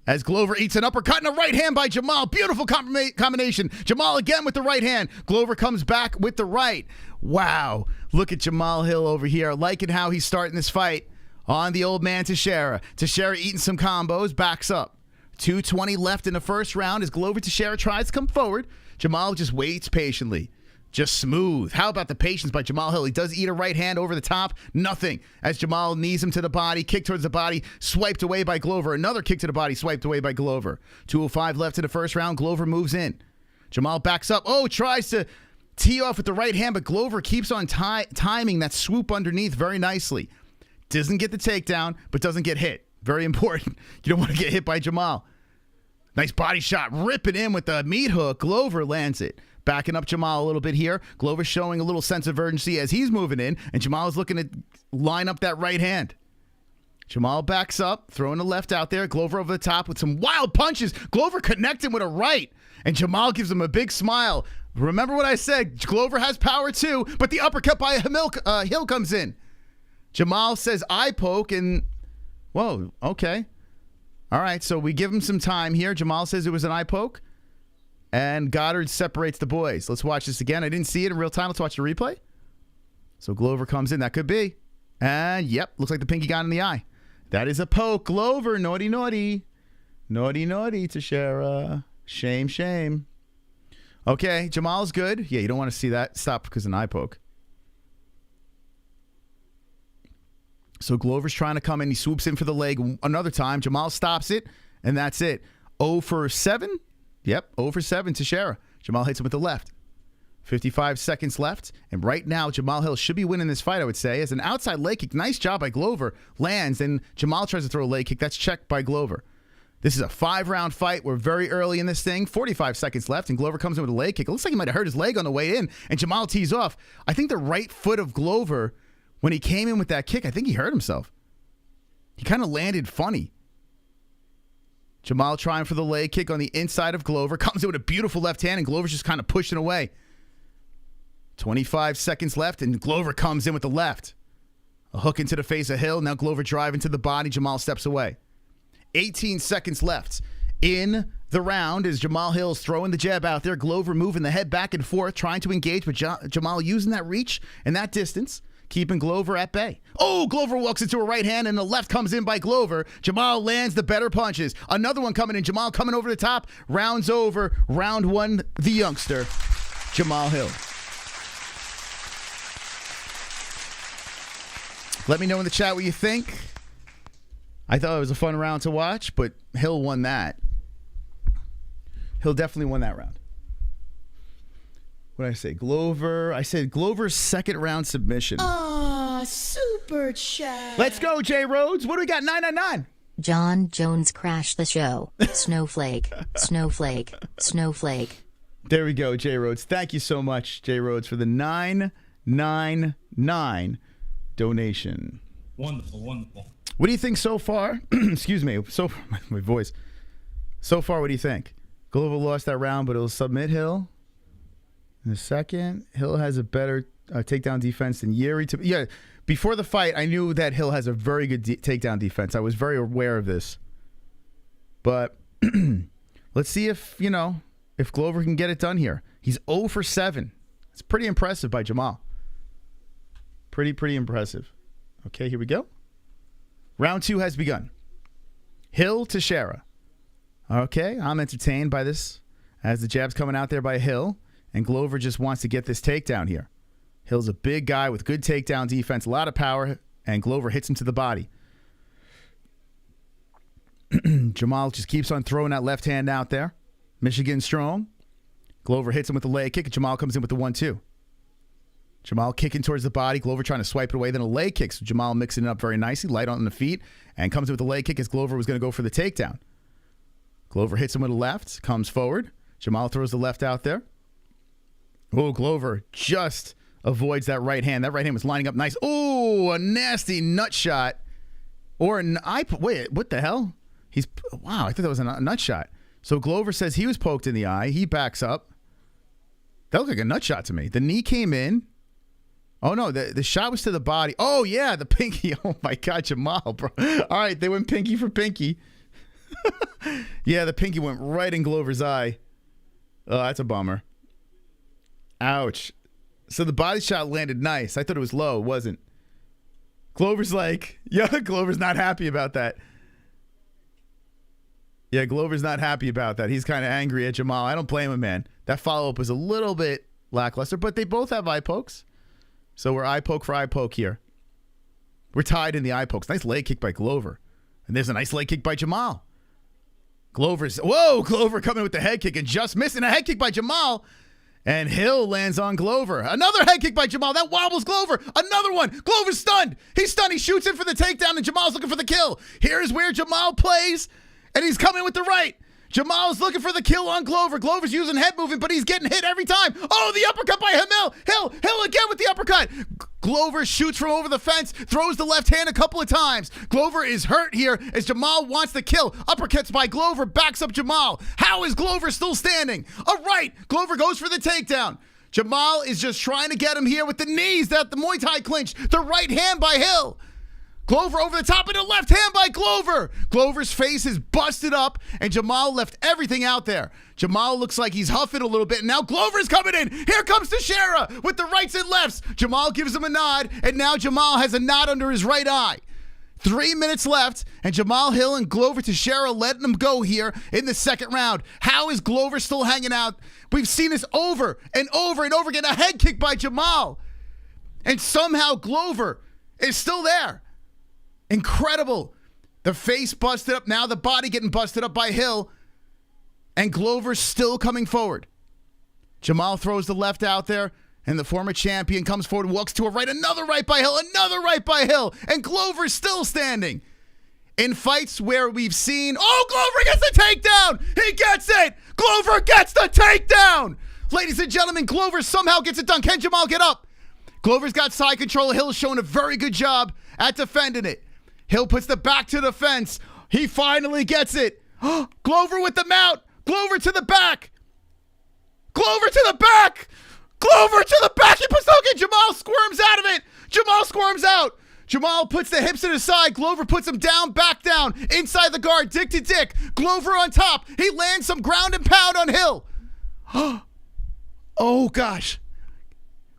As Glover eats an uppercut and a right hand by Jamahal. Beautiful combination. Jamahal again with the right hand. Glover comes back with the right. Wow. Look at Jamahal Hill over here. Liking how he's starting this fight on the old man Teixeira. Teixeira eating some combos. Backs up. 2:20 left in the first round as Glover Teixeira tries to come forward. Jamahal just waits patiently. Just smooth. How about the patience by Jamahal Hill? He does eat a right hand over the top. Nothing. As Jamahal knees him to the body. Kick towards the body. Swiped away by Glover. Another kick to the body. Swiped away by Glover. 2:05 left in the first round. Glover moves in. Jamahal backs up. Oh, tries to tee off with the right hand, but Glover keeps on timing that swoop underneath very nicely. Doesn't get the takedown, but doesn't get hit. Very important. You don't want to get hit by Jamahal. Nice body shot. Ripping in with the meat hook. Glover lands it. Backing up Jamahal a little bit here. Glover showing a little sense of urgency as he's moving in, and Jamahal is looking to line up that right hand. Jamahal backs up, throwing the left out there. Glover over the top with some wild punches. Glover connecting with a right, and Jamahal gives him a big smile. Remember what I said. Glover has power too, but the uppercut by Hill comes in. Jamahal says, eye poke, and whoa, okay. All right, so we give him some time here. Jamahal says it was an eye poke. And Goddard separates the boys. Let's watch this again. I didn't see it in real time. Let's watch the replay. So Glover comes in. That could be. And, yep, looks like the pinky got in the eye. That is a poke. Glover, naughty, naughty. Naughty, naughty, Teixeira. Shame, shame. Okay, Jamal's good. Yeah, you don't want to see that. Stop because of an eye poke. So Glover's trying to come in. He swoops in for the leg another time. Jamal stops it, and that's it. 0 for 7? Yep, 0 for 7, Teixeira. Jamal hits him with the left. 55 seconds left, and right now Jamahal Hill should be winning this fight, I would say. As an outside leg kick, nice job by Glover, lands, and Jamal tries to throw a leg kick. That's checked by Glover. This is a 5-round fight. We're very early in this thing. 45 seconds left, and Glover comes in with a leg kick. It looks like he might have hurt his leg on the way in, and Jamal tees off. I think the right foot of Glover, when he came in with that kick, I think he hurt himself. He kind of landed funny. Jamal trying for the leg kick on the inside of Glover. Comes in with a beautiful left hand, and Glover's just kind of pushing away. 25 seconds left, and Glover comes in with the left. A hook into the face of Hill. Now Glover driving to the body. Jamal steps away. 18 seconds left in the round as Jamahal Hill's throwing the jab out there. Glover moving the head back and forth, trying to engage, but Jamal using that reach and that distance, keeping Glover at bay. Oh, Glover walks into a right hand, and the left comes in by Glover. Jamal lands the better punches. Another one coming in. Jamal coming over the top. Rounds over. Round 1, the youngster, Jamahal Hill. Let me know in the chat what you think. I thought it was a fun round to watch, but Hill won that. Hill definitely won that round. What did I say? Glover. I said Glover's second round submission. Oh, super chat. Let's go, Jay Rhodes. What do we got? 999. John Jones crashed the show. Snowflake, snowflake, snowflake. There we go, Jay Rhodes. Thank you so much, Jay Rhodes, for the 999 donation. Wonderful, wonderful. What do you think so far? Excuse me. So my voice. So far, what do you think? Glover lost that round, but it'll submit Hill in a second. Hill has a better takedown defense than Yuri. Yeah, before the fight, I knew that Hill has a very good takedown defense. I was very aware of this. But let's see if Glover can get it done here. He's 0 for 7. It's pretty impressive by Jamal. Pretty impressive. Okay, here we go. Round 2 has begun. Hill to Teixeira. Okay, I'm entertained by this as the jab's coming out there by Hill, and Glover just wants to get this takedown here. Hill's a big guy with good takedown defense, a lot of power, and Glover hits him to the body. Jamal just keeps on throwing that left hand out there. Michigan strong. Glover hits him with the leg kick, and Jamal comes in with the 1-2. Jamal kicking towards the body. Glover trying to swipe it away. Then a leg kick. So Jamal mixing it up very nicely. Light on the feet. And comes in with the leg kick as Glover was going to go for the takedown. Glover hits him with a left. Comes forward. Jamal throws the left out there. Oh, Glover just avoids that right hand. That right hand was lining up nice. Oh, a nasty nut shot. Or an eye. Wait, what the hell? Wow, I thought that was a nut shot. So Glover says he was poked in the eye. He backs up. That looked like a nut shot to me. The knee came in. Oh, no, the shot was to the body. Oh, yeah, the pinky. Oh, my God, Jamal, bro. All right, they went pinky for pinky. Yeah, the pinky went right in Glover's eye. Oh, that's a bummer. Ouch. So the body shot landed nice. I thought it was low. It wasn't. Glover's like, yeah, Glover's not happy about that. Yeah, Glover's not happy about that. He's kind of angry at Jamal. I don't blame him, man. That follow-up was a little bit lackluster, but they both have eye pokes. So we're eye poke for eye poke here. We're tied in the eye pokes. Nice leg kick by Glover. And there's a nice leg kick by Jamal. Glover coming with the head kick and just missing a head kick by Jamal. And Hill lands on Glover. Another head kick by Jamal. That wobbles Glover. Another one. Glover's stunned. He's stunned. He shoots in for the takedown, and Jamal's looking for the kill. Here's where Jamal plays, and he's coming with the right. Jamal's looking for the kill on Glover. Glover's using head movement, but he's getting hit every time. Oh, the uppercut by Hill again with the uppercut. Glover shoots from over the fence, throws the left hand a couple of times. Glover is hurt here as Jamal wants the kill. Uppercuts by Glover, backs up Jamal. How is Glover still standing? All right, Glover goes for the takedown. Jamal is just trying to get him here with the knees that the Muay Thai clinch. The right hand by Hill. Glover over the top of the left hand by Glover. Glover's face is busted up, and Jamahal left everything out there. Jamahal looks like he's huffing a little bit, and now Glover's coming in. Here comes Teixeira with the rights and lefts. Jamahal gives him a nod, and now Jamahal has a knot under his right eye. 3 minutes left, and Jamahal Hill and Glover Teixeira letting them go here in the second round. How is Glover still hanging out? We've seen this over and over and over again. A head kick by Jamahal. And somehow Glover is still there. Incredible. The face busted up. Now the body getting busted up by Hill. And Glover's still coming forward. Jamahal throws the left out there. And the former champion comes forward, walks to a right. Another right by Hill. Another right by Hill. And Glover's still standing. In fights where we've seen... Oh, Glover gets the takedown. He gets it. Glover gets the takedown. Ladies and gentlemen, Glover somehow gets it done. Can Jamahal get up? Glover's got side control. Hill's showing a very good job at defending it. Hill puts the back to the fence. He finally gets it. Glover with the mount. Glover to the back. Glover to the back. Glover to the back. He puts the hook in. Jamahal squirms out of it. Jamahal squirms out. Jamahal puts the hips to the side. Glover puts him down, back down, inside the guard, dick to dick. Glover on top. He lands some ground and pound on Hill. Oh, gosh.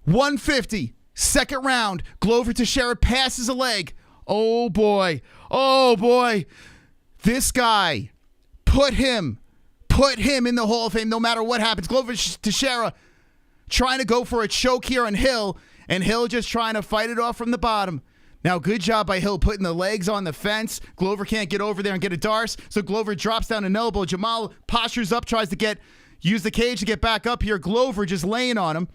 150. Second round. Glover Teixeira passes a leg. Oh, boy. Oh, boy. This guy, put him in the Hall of Fame no matter what happens. Glover Teixeira trying to go for a choke here on Hill, and Hill just trying to fight it off from the bottom. Now, good job by Hill putting the legs on the fence. Glover can't get over there and get a darce, so Glover drops down an elbow. Jamahal postures up, tries to use the cage to get back up here. Glover just laying on him.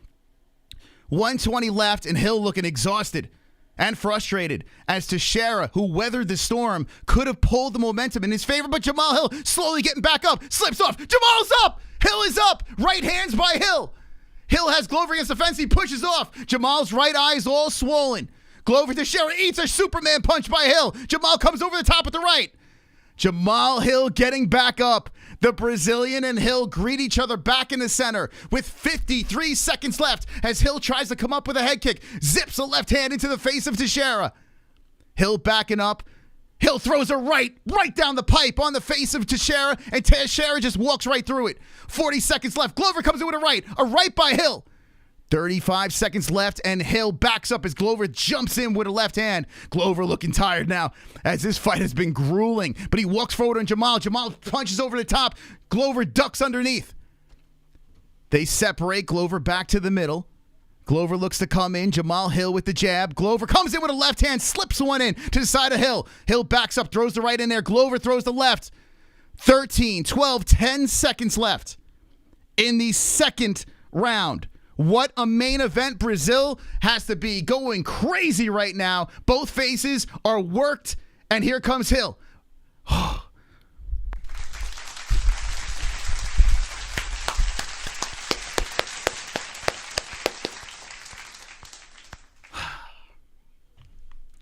120 left, and Hill looking exhausted and frustrated as Teixeira, who weathered the storm, could have pulled the momentum in his favor, but Jamahal Hill slowly getting back up, slips off. Jamal's up. Hill is up. Right hands by Hill. Hill has Glover against the fence. He pushes off. Jamal's right eye is all swollen. Glover Teixeira eats a Superman punch by Hill. Jamahal comes over the top with the right. Jamahal Hill getting back up. The Brazilian and Hill greet each other back in the center with 53 seconds left as Hill tries to come up with a head kick. Zips a left hand into the face of Teixeira. Hill backing up. Hill throws a right down the pipe on the face of Teixeira, and Teixeira just walks right through it. 40 seconds left. Glover comes in with a right by Hill. 35 seconds left, and Hill backs up as Glover jumps in with a left hand. Glover looking tired now as this fight has been grueling, but he walks forward on Jamahal. Jamahal punches over the top. Glover ducks underneath. They separate. Glover back to the middle. Glover looks to come in. Jamahal Hill with the jab. Glover comes in with a left hand, slips one in to the side of Hill. Hill backs up, throws the right in there. Glover throws the left. 13, 12, 10 seconds left in the second round. What a main event. Brazil has to be going crazy right now. Both faces are worked, and here comes Hill.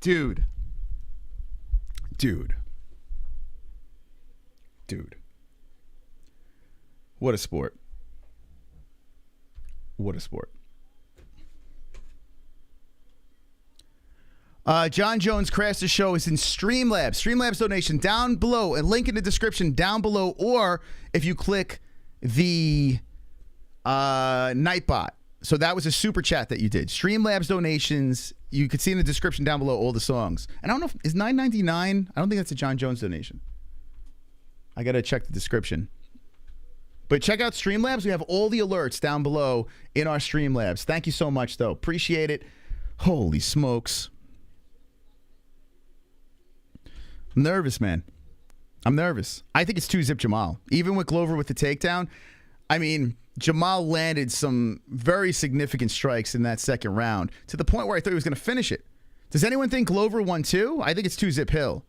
Dude. What a sport. What a sport. John Jones Crafts Show is in Streamlabs. Streamlabs donation down below. A link in the description down below. Or if you click the Nightbot. So that was a super chat that you did. Streamlabs donations. You could see in the description down below all the songs. And I don't know if is $9.99. I don't think that's a John Jones donation. I got to check the description. But check out Streamlabs. We have all the alerts down below in our Streamlabs. Thank you so much, though. Appreciate it. Holy smokes. I'm nervous, man. I'm nervous. I think it's 2-zip Jamahal. Even with Glover with the takedown, I mean, Jamahal landed some very significant strikes in that second round to the point where I thought he was going to finish it. Does anyone think Glover won too? I think it's 2-zip Hill.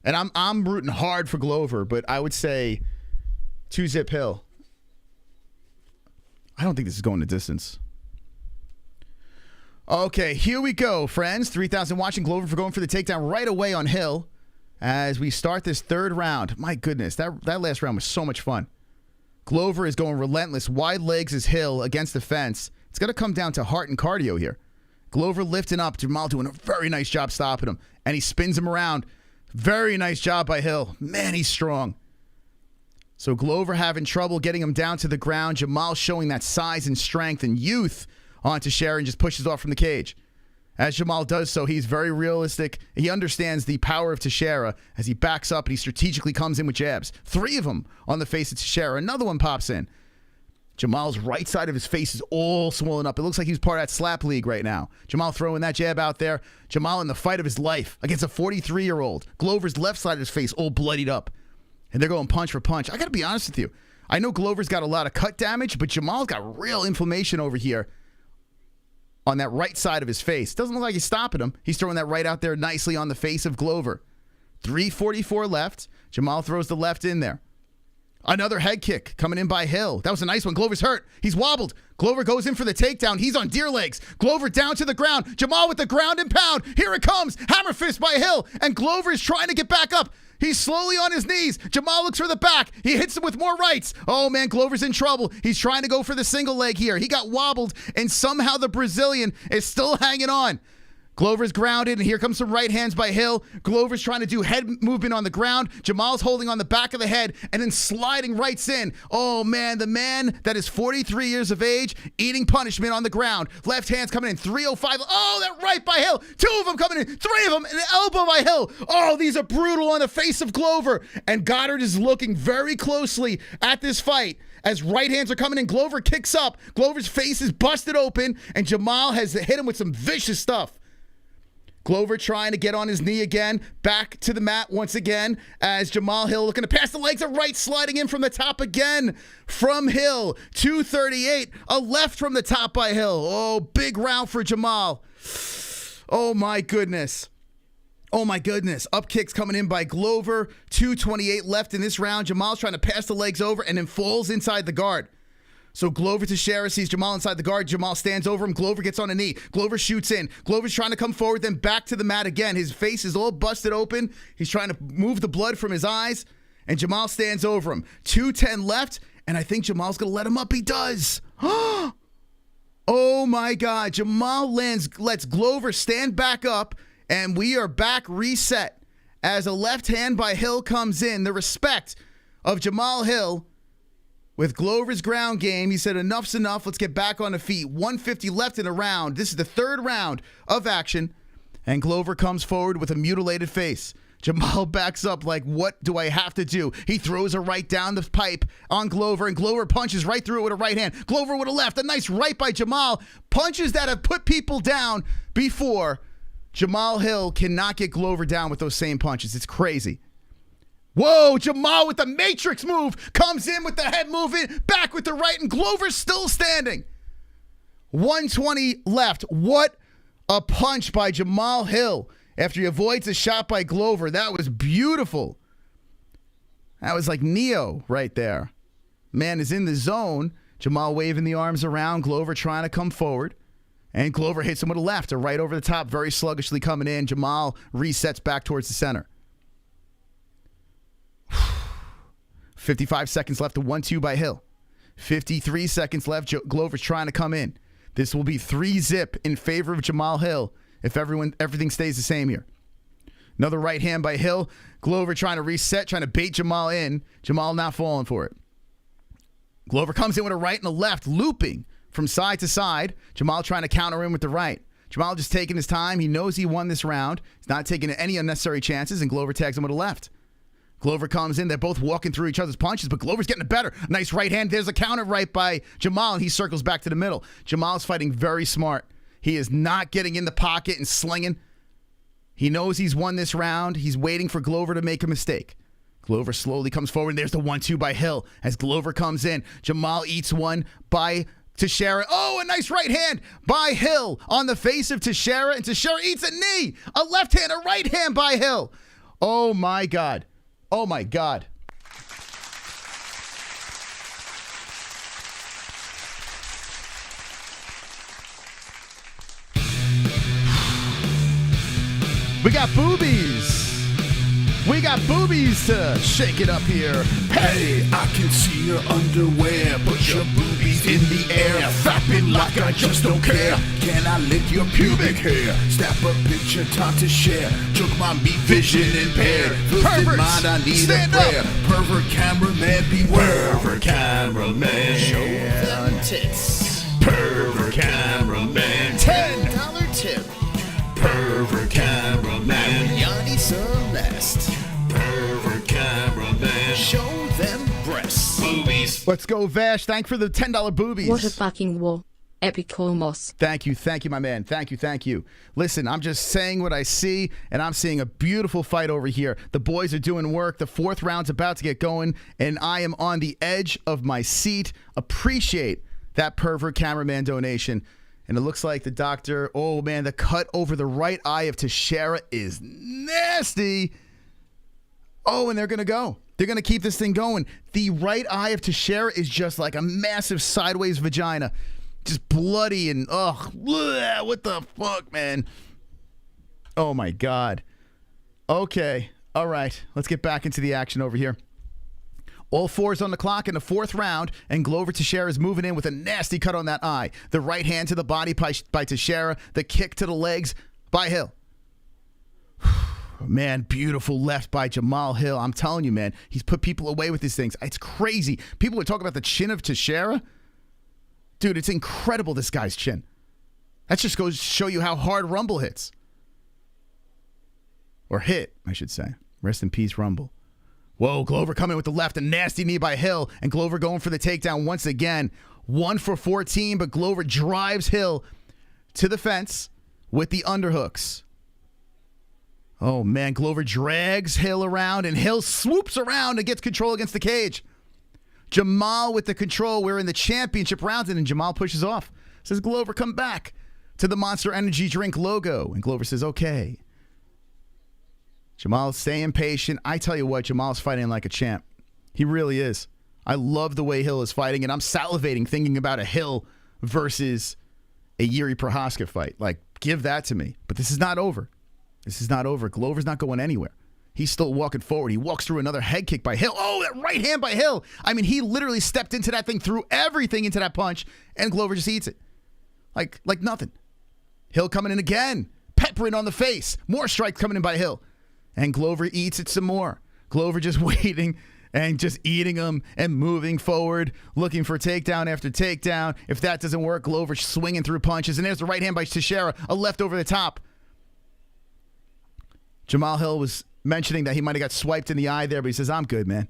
And I'm rooting hard for Glover, but I would say 2-zip Hill. I don't think this is going the distance. Okay, here we go, friends. 3,000 watching. Glover for going for the takedown right away on Hill as we start this third round. My goodness, that last round was so much fun. Glover is going relentless. Wide legs is Hill against the fence. It's going to come down to heart and cardio here. Glover lifting up. Jamahal doing a very nice job stopping him. And he spins him around. Very nice job by Hill. Man, he's strong. So Glover having trouble getting him down to the ground. Jamahal showing that size and strength and youth on Teixeira and just pushes off from the cage. As Jamahal does so, he's very realistic. He understands the power of Teixeira as he backs up and he strategically comes in with jabs. 3 of them on the face of Teixeira. Another one pops in. Jamahal's right side of his face is all swollen up. It looks like he's part of that slap league right now. Jamahal throwing that jab out there. Jamahal in the fight of his life against a 43-year-old. Glover's left side of his face all bloodied up. And they're going punch for punch. I got to be honest with you. I know Glover's got a lot of cut damage, but Jamahal's got real inflammation over here on that right side of his face. Doesn't look like he's stopping him. He's throwing that right out there nicely on the face of Glover. 3:44 left. Jamahal throws the left in there. Another head kick coming in by Hill. That was a nice one. Glover's hurt. He's wobbled. Glover goes in for the takedown. He's on deer legs. Glover down to the ground. Jamahal with the ground and pound. Here it comes. Hammer fist by Hill. And Glover is trying to get back up. He's slowly on his knees. Jamahal looks for the back. He hits him with more rights. Oh, man, Glover's in trouble. He's trying to go for the single leg here. He got wobbled, and somehow the Brazilian is still hanging on. Glover's grounded, and here comes some right hands by Hill. Glover's trying to do head movement on the ground. Jamahal's holding on the back of the head and then sliding rights in. Oh, man, the man that is 43 years of age, eating punishment on the ground. Left hand's coming in, 305. Oh, that right by Hill. 2 of them coming in, 3 of them, and an elbow by Hill. Oh, these are brutal on the face of Glover. And Goddard is looking very closely at this fight. As right hands are coming in, Glover kicks up. Glover's face is busted open, and Jamahal has hit him with some vicious stuff. Glover trying to get on his knee again, back to the mat once again, as Jamahal Hill looking to pass the legs, a right sliding in from the top again from Hill. 238, a left from the top by Hill. Oh, big round for Jamahal. Oh, my goodness. Oh, my goodness. Up kicks coming in by Glover. 228 left in this round. Jamahal's trying to pass the legs over and then falls inside the guard. So Glover Teixeira sees Jamahal inside the guard. Jamahal stands over him. Glover gets on a knee. Glover shoots in. Glover's trying to come forward, then back to the mat again. His face is all busted open. He's trying to move the blood from his eyes, and Jamahal stands over him. 2:10 left, and I think Jamal's going to let him up. He does. Oh, my God. Jamahal lets Glover stand back up, and we are back reset as a left hand by Hill comes in. The respect of Jamahal Hill with Glover's ground game. He said, enough's enough. Let's get back on the feet. 150 left in the round. This is the 3rd round of action. And Glover comes forward with a mutilated face. Jamahal backs up like, what do I have to do? He throws a right down the pipe on Glover, and Glover punches right through it with a right hand. Glover with a left. A nice right by Jamahal. Punches that have put people down before. Jamahal Hill cannot get Glover down with those same punches. It's crazy. Whoa, Jamahal with the Matrix move, comes in with the head movement, back with the right, and Glover's still standing. 120 left. What a punch by Jamahal Hill after he avoids a shot by Glover. That was beautiful. That was like Neo right there. Man is in the zone. Jamahal waving the arms around, Glover trying to come forward. And Glover hits him with a left, a right over the top, very sluggishly coming in. Jamahal resets back towards the center. 55 seconds left, a 1-2 by Hill. 53 seconds left, Glover's trying to come in. This will be 3-zip in favor of Jamahal Hill if everything stays the same here. Another right hand by Hill. Glover trying to reset, trying to bait Jamahal in. Jamahal not falling for it. Glover comes in with a right and a left, looping from side to side. Jamahal trying to counter in with the right. Jamahal just taking his time. He knows he won this round. He's not taking any unnecessary chances, and Glover tags him with a left. Glover comes in. They're both walking through each other's punches, but Glover's getting it better. Nice right hand. There's a counter right by Jamahal, and he circles back to the middle. Jamal's fighting very smart. He is not getting in the pocket and slinging. He knows he's won this round. He's waiting for Glover to make a mistake. Glover slowly comes forward, and there's the 1-2 by Hill. As Glover comes in, Jamahal eats one by Teixeira. Oh, a nice right hand by Hill on the face of Teixeira, and Teixeira eats a knee. A left hand, a right hand by Hill. Oh, my God. Oh, my God. We got boobies. We got got boobies to shake it up here. Hey, I can see your underwear. Put your boobies in the air. Flapping like I just don't care. Can I lick your pubic hair? Snap a picture, time to share. Took my meat vision impaired. Twisted mind, I need a prayer. Pervert cameraman, beware. Pervert cameraman. Show them tits. Pervert cameraman. $10 tip. Pervert cameraman. Yanni Celeste. Pervert cameraman. Show them breasts. Boobies. Let's go, Vash. Thank for the $10 boobies. What a fucking war. Epicomos. Thank you, my man. Thank you. Listen, I'm just saying what I see, and I'm seeing a beautiful fight over here. The boys are doing work. The 4th round's about to get going, and I am on the edge of my seat. Appreciate that pervert cameraman donation. And it looks like the doctor, oh man, the cut over the right eye of Teixeira is nasty. Oh, and they're going to go. They're going to keep this thing going. The right eye of Teixeira is just like a massive sideways vagina. Just bloody and, what the fuck, man? Oh, my God. Okay. All right. Let's get back into the action over here. All 4s on the clock in the 4th round, and Glover Teixeira is moving in with a nasty cut on that eye. The right hand to the body by Teixeira. The kick to the legs by Hill. Man, beautiful left by Jamahal Hill. I'm telling you, man, he's put people away with these things. It's crazy. People are talking about the chin of Teixeira. Dude, it's incredible, this guy's chin. That just goes to show you how hard Rumble hits. Or hit, I should say. Rest in peace, Rumble. Whoa, Glover coming with the left, a nasty knee by Hill, and Glover going for the takedown once again. 1 for 14, but Glover drives Hill to the fence with the underhooks. Oh, man, Glover drags Hill around, and Hill swoops around and gets control against the cage. Jamahal with the control. We're in the championship rounds, and then Jamahal pushes off. Says, Glover, come back to the Monster Energy drink logo. And Glover says, okay. Jamal's staying patient. I tell you what, Jamal's fighting like a champ. He really is. I love the way Hill is fighting, and I'm salivating thinking about a Hill versus a Yuri Prohaska fight. Like, give that to me. But this is not over. This is not over. Glover's not going anywhere. He's still walking forward. He walks through another head kick by Hill. Oh, that right hand by Hill. I mean, he literally stepped into that thing, threw everything into that punch, and Glover just eats it. Like nothing. Hill coming in again. Peppering on the face. More strikes coming in by Hill. And Glover eats it some more. Glover just waiting and just eating them and moving forward, looking for takedown after takedown. If that doesn't work, Glover swinging through punches. And there's the right hand by Teixeira, a left over the top. Jamahal Hill was mentioning that he might have got swiped in the eye there, but he says, I'm good, man.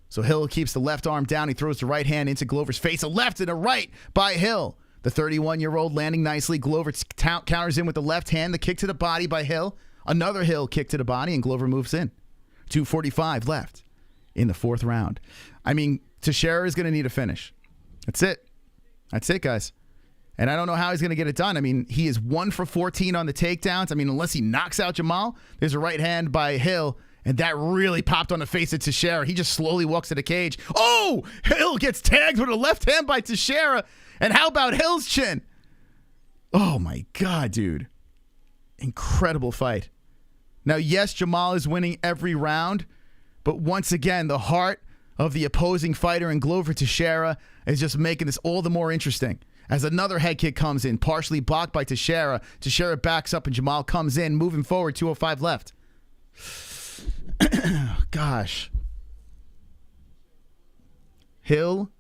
So Hill keeps the left arm down. He throws the right hand into Glover's face. A left and a right by Hill. The 31-year-old landing nicely. Glover counters in with the left hand. The kick to the body by Hill. Another Hill kick to the body, and Glover moves in. 2:45 left in the 4th round. I mean, Teixeira is going to need a finish. That's it. That's it, guys. And I don't know how he's going to get it done. I mean, he is 1 for 14 on the takedowns. I mean, unless he knocks out Jamahal, there's a right hand by Hill, and that really popped on the face of Teixeira. He just slowly walks to the cage. Oh! Hill gets tagged with a left hand by Teixeira. And how about Hill's chin? Oh, my God, dude. Incredible fight. Now, yes, Jamahal is winning every round, but once again, the heart of the opposing fighter in Glover Teixeira is just making this all the more interesting. As another head kick comes in, partially blocked by Teixeira. Teixeira backs up and Jamahal comes in, moving forward, 2:05 left. Gosh. Hill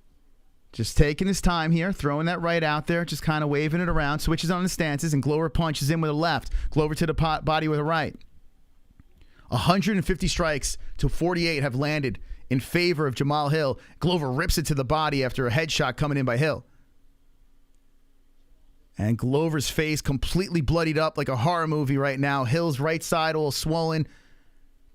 just taking his time here, throwing that right out there, just kind of waving it around, switches on the stances, and Glover punches in with a left. Glover to the body with a right. 150 strikes to 48 have landed in favor of Jamahal Hill. Glover rips it to the body after a headshot coming in by Hill. And Glover's face completely bloodied up like a horror movie right now. Hill's right side all swollen.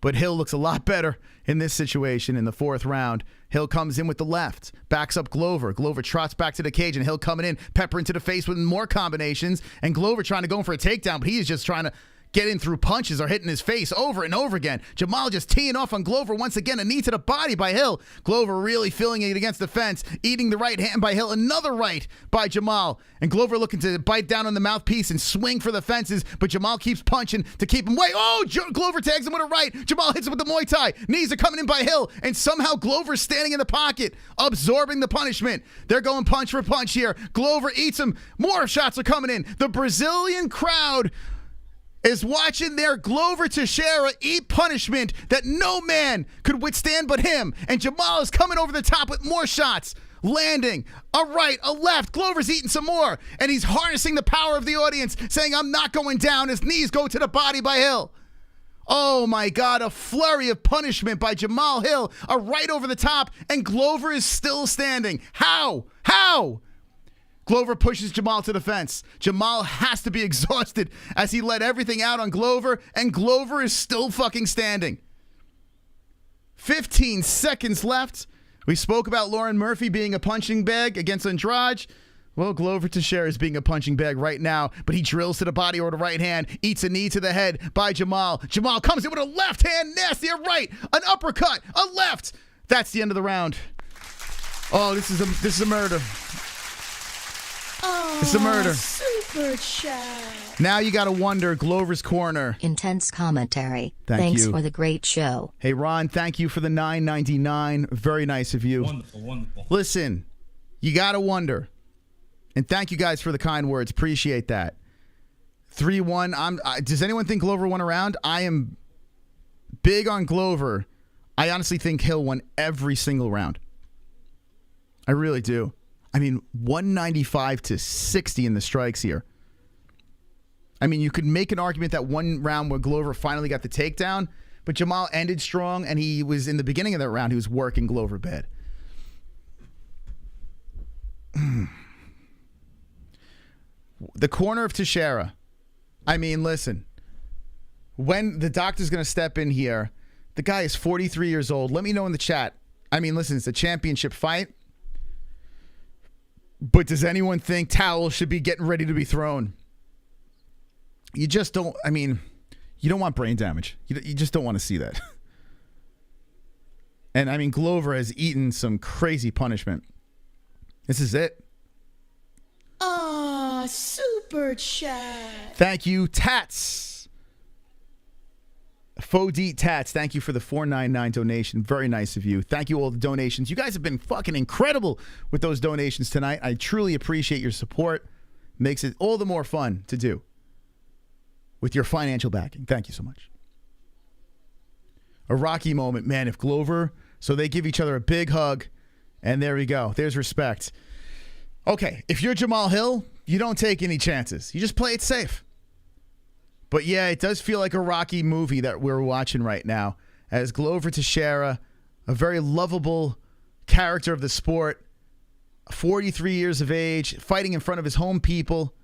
But Hill looks a lot better in this situation in the 4th round. Hill comes in with the left, backs up Glover. Glover trots back to the cage, and Hill coming in, pepper into the face with more combinations. And Glover trying to go in for a takedown, but he is just trying to getting through punches are hitting his face over and over again. Jamahal just teeing off on Glover once again. A knee to the body by Hill. Glover really feeling it against the fence. Eating the right hand by Hill. Another right by Jamahal. And Glover looking to bite down on the mouthpiece and swing for the fences. But Jamahal keeps punching to keep him away. Oh, Glover tags him with a right. Jamahal hits him with the Muay Thai. Knees are coming in by Hill. And somehow Glover's standing in the pocket, absorbing the punishment. They're going punch for punch here. Glover eats him. More shots are coming in. The Brazilian crowd is watching their Glover Teixeira eat punishment that no man could withstand but him. And Jamahal is coming over the top with more shots. Landing. A right, a left. Glover's eating some more. And he's harnessing the power of the audience, saying, I'm not going down. His knees go to the body by Hill. Oh my God, a flurry of punishment by Jamahal Hill. A right over the top, and Glover is still standing. How? How? Glover pushes Jamahal to the fence. Jamahal has to be exhausted as he let everything out on Glover, and Glover is still fucking standing. 15 seconds left. We spoke about Lauren Murphy being a punching bag against Andrade. Well, Glover Teixeira is being a punching bag right now, but he drills to the body or the right hand, eats a knee to the head by Jamahal. Jamahal comes in with a left hand, nasty, a right, an uppercut, a left. That's the end of the round. Oh, this is a murder. Oh, it's a murder. Super chat. Now you got to wonder, Glover's corner. Intense commentary. Thanks for the great show. Hey, Ron, thank you for the $9.99. Very nice of you. Wonderful, wonderful. Listen, you got to wonder. And thank you guys for the kind words. Appreciate that. 3-1. Does anyone think Glover won a round? I am big on Glover. I honestly think Hill won every single round. I really do. I mean, 195 to 60 in the strikes here. I mean, you could make an argument that one round where Glover finally got the takedown, but Jamahal ended strong, and he was in the beginning of that round, he was working Glover bad. The corner of Teixeira. I mean, listen. When the doctor's going to step in here, the guy is 43 years old. Let me know in the chat. I mean, listen, it's a championship fight. But does anyone think towels should be getting ready to be thrown? You just don't, I mean, you don't want brain damage. You just don't want to see that. And I mean, Glover has eaten some crazy punishment. This is it. Oh, super chat. Thank you, Tats. Faux Tats, thank you for the $4.99 donation. Very nice of you. Thank you all the donations. You guys have been fucking incredible with those donations tonight. I truly appreciate your support. Makes it all the more fun to do with your financial backing. Thank you so much. A rocky moment, man. If Glover, so they give each other a big hug, and there we go. There's respect. Okay, if you're Jamahal Hill, you don't take any chances. You just play it safe. But yeah, it does feel like a Rocky movie that we're watching right now. As Glover Teixeira, a very lovable character of the sport, 43 years of age, fighting in front of his home people,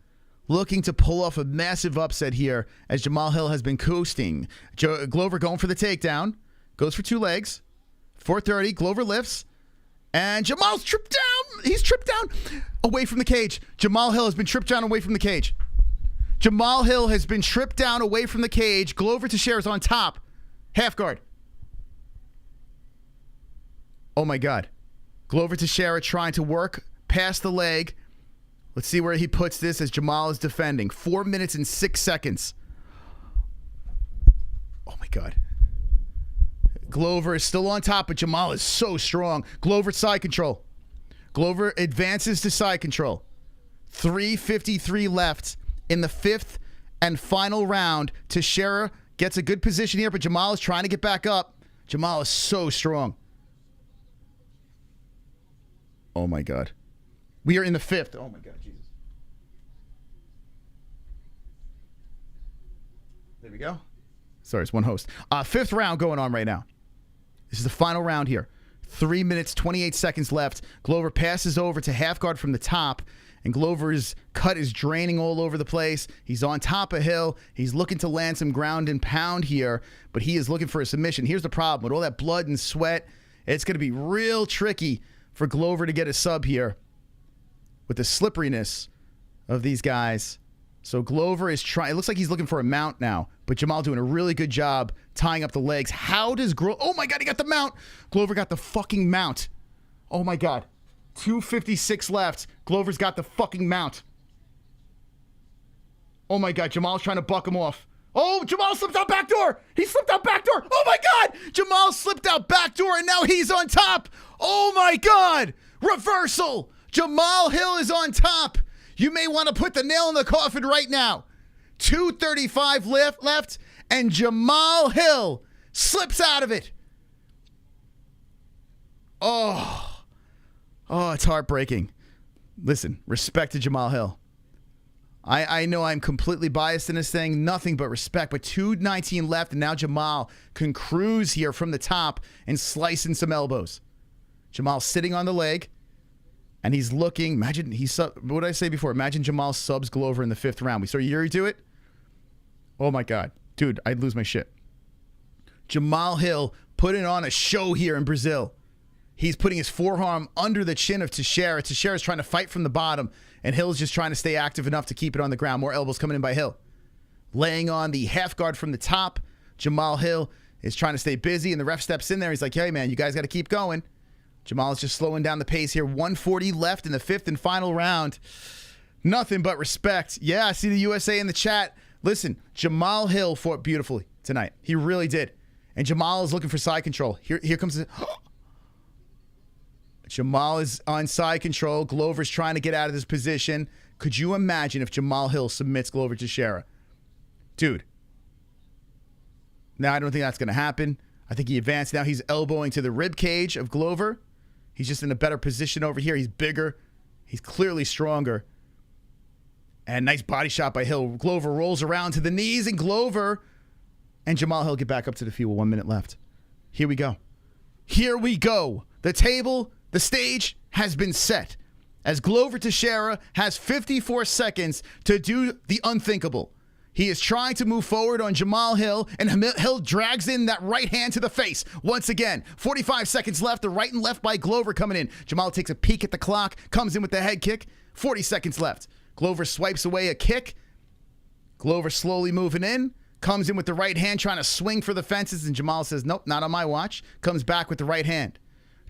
looking to pull off a massive upset here as Jamahal Hill has been coasting. Glover going for the takedown, goes for two legs, 430, Glover lifts, and Jamal's tripped down. He's tripped down away from the cage. Jamahal Hill has been tripped down away from the cage. Jamahal Hill has been tripped down away from the cage. Glover Teixeira's on top. Half guard. Oh my God. Glover Teixeira trying to work past the leg. Let's see where he puts this as Jamahal is defending. 4 minutes and 6 seconds. Oh my God. Glover is still on top, but Jamahal is so strong. Glover side control. Glover advances to side control. 3:53 left. In the fifth and final round, Teixeira gets a good position here, but Jamahal is trying to get back up. Jamahal is so strong. Oh, my God. We are in the fifth. Oh, my God, Jesus. There we go. Sorry, it's one host. Fifth round going on right now. This is the final round here. 3 minutes, 28 seconds left. Glover passes over to half guard from the top. And Glover's cut is draining all over the place. He's on top of Hill. He's looking to land some ground and pound here, but he is looking for a submission. Here's the problem. With all that blood and sweat, it's going to be real tricky for Glover to get a sub here with the slipperiness of these guys. So Glover is trying. It looks like he's looking for a mount now, but Jamahal doing a really good job tying up the legs. How does Oh my God, he got the mount. Glover got the fucking mount. Oh my God. 2:56 left. Glover's got the fucking mount. Oh my God, Jamahal's trying to buck him off. Oh, Jamahal slipped out back door. He slipped out back door. Oh my God. Jamahal slipped out back door and now he's on top. Oh my God. Reversal. Jamahal Hill is on top. You may want to put the nail in the coffin right now. 2:35 left, and Jamahal Hill slips out of it. Oh, it's heartbreaking. Listen, respect to Jamahal Hill. I know I'm completely biased in this thing. Nothing but respect. But 2:19 left, and now Jamahal can cruise here from the top and slice in some elbows. Jamahal sitting on the leg. And he's looking, what did I say before? Imagine Jamahal subs Glover in the 5th round. We saw Yuri do it. Oh my God. Dude, I'd lose my shit. Jamahal Hill putting on a show here in Brazil. He's putting his forearm under the chin of Teixeira. Teixeira's trying to fight from the bottom, and Hill's just trying to stay active enough to keep it on the ground. More elbows coming in by Hill. Laying on the half guard from the top. Jamahal Hill is trying to stay busy, and the ref steps in there. He's like, hey, man, you guys got to keep going. Jamahal is just slowing down the pace here. 140 left in the 5th and final round. Nothing but respect. Yeah, I see the USA in the chat. Listen, Jamahal Hill fought beautifully tonight. He really did. And Jamahal is looking for side control. Here comes the... Jamahal is on side control. Glover's trying to get out of this position. Could you imagine if Jamahal Hill submits Glover Teixeira? Dude. Now, I don't think that's going to happen. I think he advanced. Now he's elbowing to the rib cage of Glover. He's just in a better position over here. He's bigger. He's clearly stronger. And nice body shot by Hill. Glover rolls around to the knees, and Glover and Jamahal Hill get back up to the feet with 1 minute left. Here we go. Here we go. The stage has been set as Glover Teixeira has 54 seconds to do the unthinkable. He is trying to move forward on Jamahal Hill, and Hill drags in that right hand to the face. Once again, 45 seconds left. The right and left by Glover coming in. Jamahal takes a peek at the clock, comes in with the head kick. 40 seconds left. Glover swipes away a kick. Glover slowly moving in, comes in with the right hand, trying to swing for the fences, and Jamahal says, nope, not on my watch. Comes back with the right hand.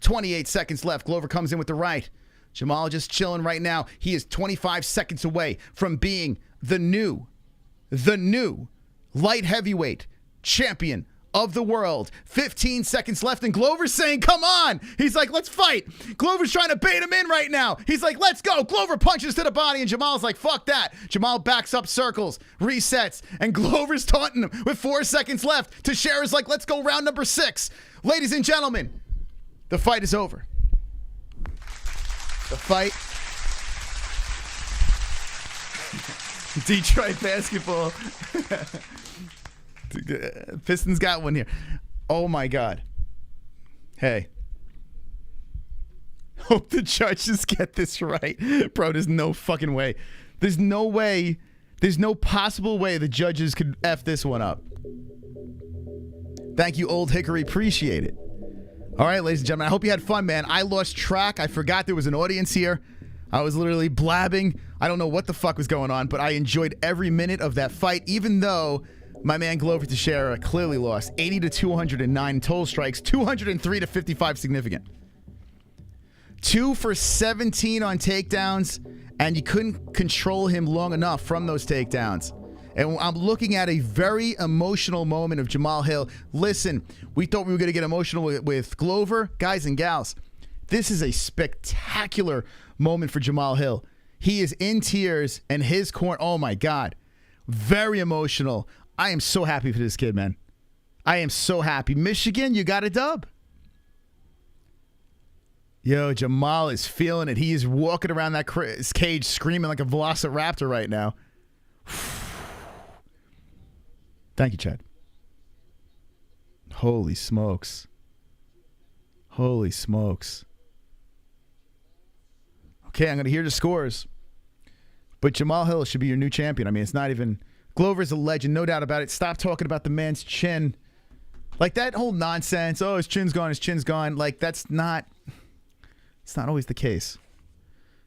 28 seconds left. Glover comes in with the right. Jamahal just chilling right now. He is 25 seconds away from being the new light heavyweight champion of the world. 15 seconds left, and Glover's saying, come on. He's like, let's fight. Glover's trying to bait him in right now. He's like, let's go. Glover punches to the body, and Jamal's like, fuck that. Jamahal backs up, circles, resets, and Glover's taunting him with 4 seconds left. Teixeira's like, let's go round number 6. Ladies and gentlemen, the fight is over. The fight. Detroit basketball. Pistons got one here. Oh my God. Hey. Hope the judges get this right. Bro, there's no fucking way. There's no way. There's no possible way the judges could F this one up. Thank you, Old Hickory. Appreciate it. All right, ladies and gentlemen. I hope you had fun, man. I lost track. I forgot there was an audience here. I was literally blabbing. I don't know what the fuck was going on, but I enjoyed every minute of that fight, even though my man Glover Teixeira clearly lost. 80 to 209 total strikes, 203 to 55 significant. 2 for 17 on takedowns, and you couldn't control him long enough from those takedowns. And I'm looking at a very emotional moment of Jamahal Hill. Listen, we thought we were going to get emotional with Glover. Guys and gals, this is a spectacular moment for Jamahal Hill. He is in tears, and his corner, oh my God, very emotional. I am so happy for this kid, man. I am so happy. Michigan, you got a dub. Yo, Jamahal is feeling it. He is walking around that cage screaming like a velociraptor right now. Thank you, Chad. Holy smokes. Holy smokes. Okay, I'm going to hear the scores. But Jamahal Hill should be your new champion. I mean, it's not even... Glover's a legend, no doubt about it. Stop talking about the man's chin. Like, that whole nonsense, oh, his chin's gone, his chin's gone. Like, that's not... It's not always the case.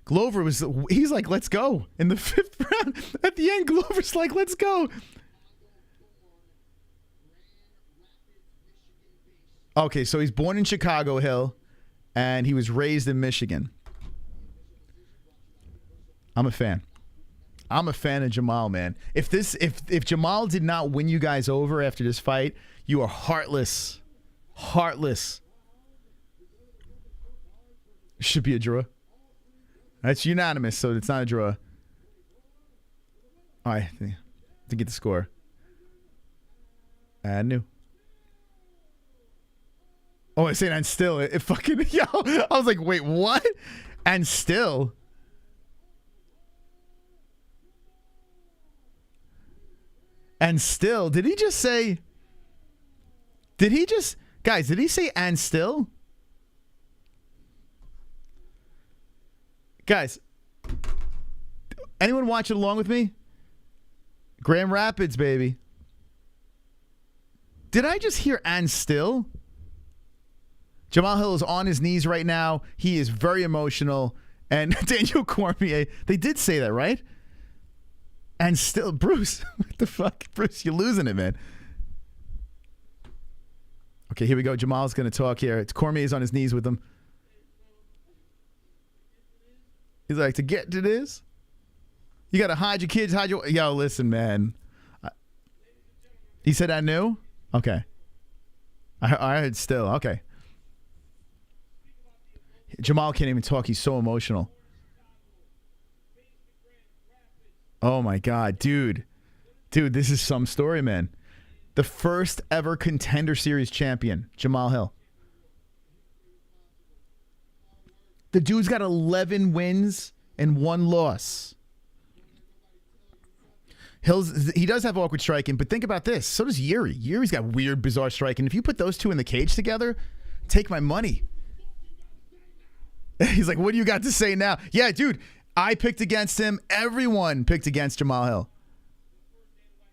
Glover he's like, let's go. In the 5th round, at the end, Glover's like, let's go. Okay, so he's born in Chicago, Hill, and he was raised in Michigan. I'm a fan. I'm a fan of Jamahal, man. If Jamahal did not win you guys over after this fight, you are heartless. Heartless. Should be a draw. That's unanimous, so it's not a draw. All right, to get the score. And new. Oh, I saying and still. It fucking yo. I was like, wait, what? And still. And still. Did he just say? Guys, did he say and still? Guys, anyone watching along with me? Grand Rapids, baby. Did I just hear and still? Jamahal Hill is on his knees right now. He is very emotional. And Daniel Cormier, they did say that, right? And still, Bruce, what the fuck? Bruce, you're losing it, man. Okay, here we go. Jamal's going to talk here. It's Cormier's on his knees with him. He's like, to get to this, you got to hide your kids, hide your... Yo, listen, man. He said I knew? Okay. I heard still. Okay. Jamahal can't even talk. He's so emotional. Oh, my God. Dude, this is some story, man. The first ever Contender Series champion, Jamahal Hill. The dude's got 11 wins and 1 loss. He does have awkward striking, but think about this. So does Yuri. Yuri's got weird, bizarre striking. If you put those two in the cage together, take my money. He's like, what do you got to say now? Yeah, dude, I picked against him. Everyone picked against Jamahal Hill.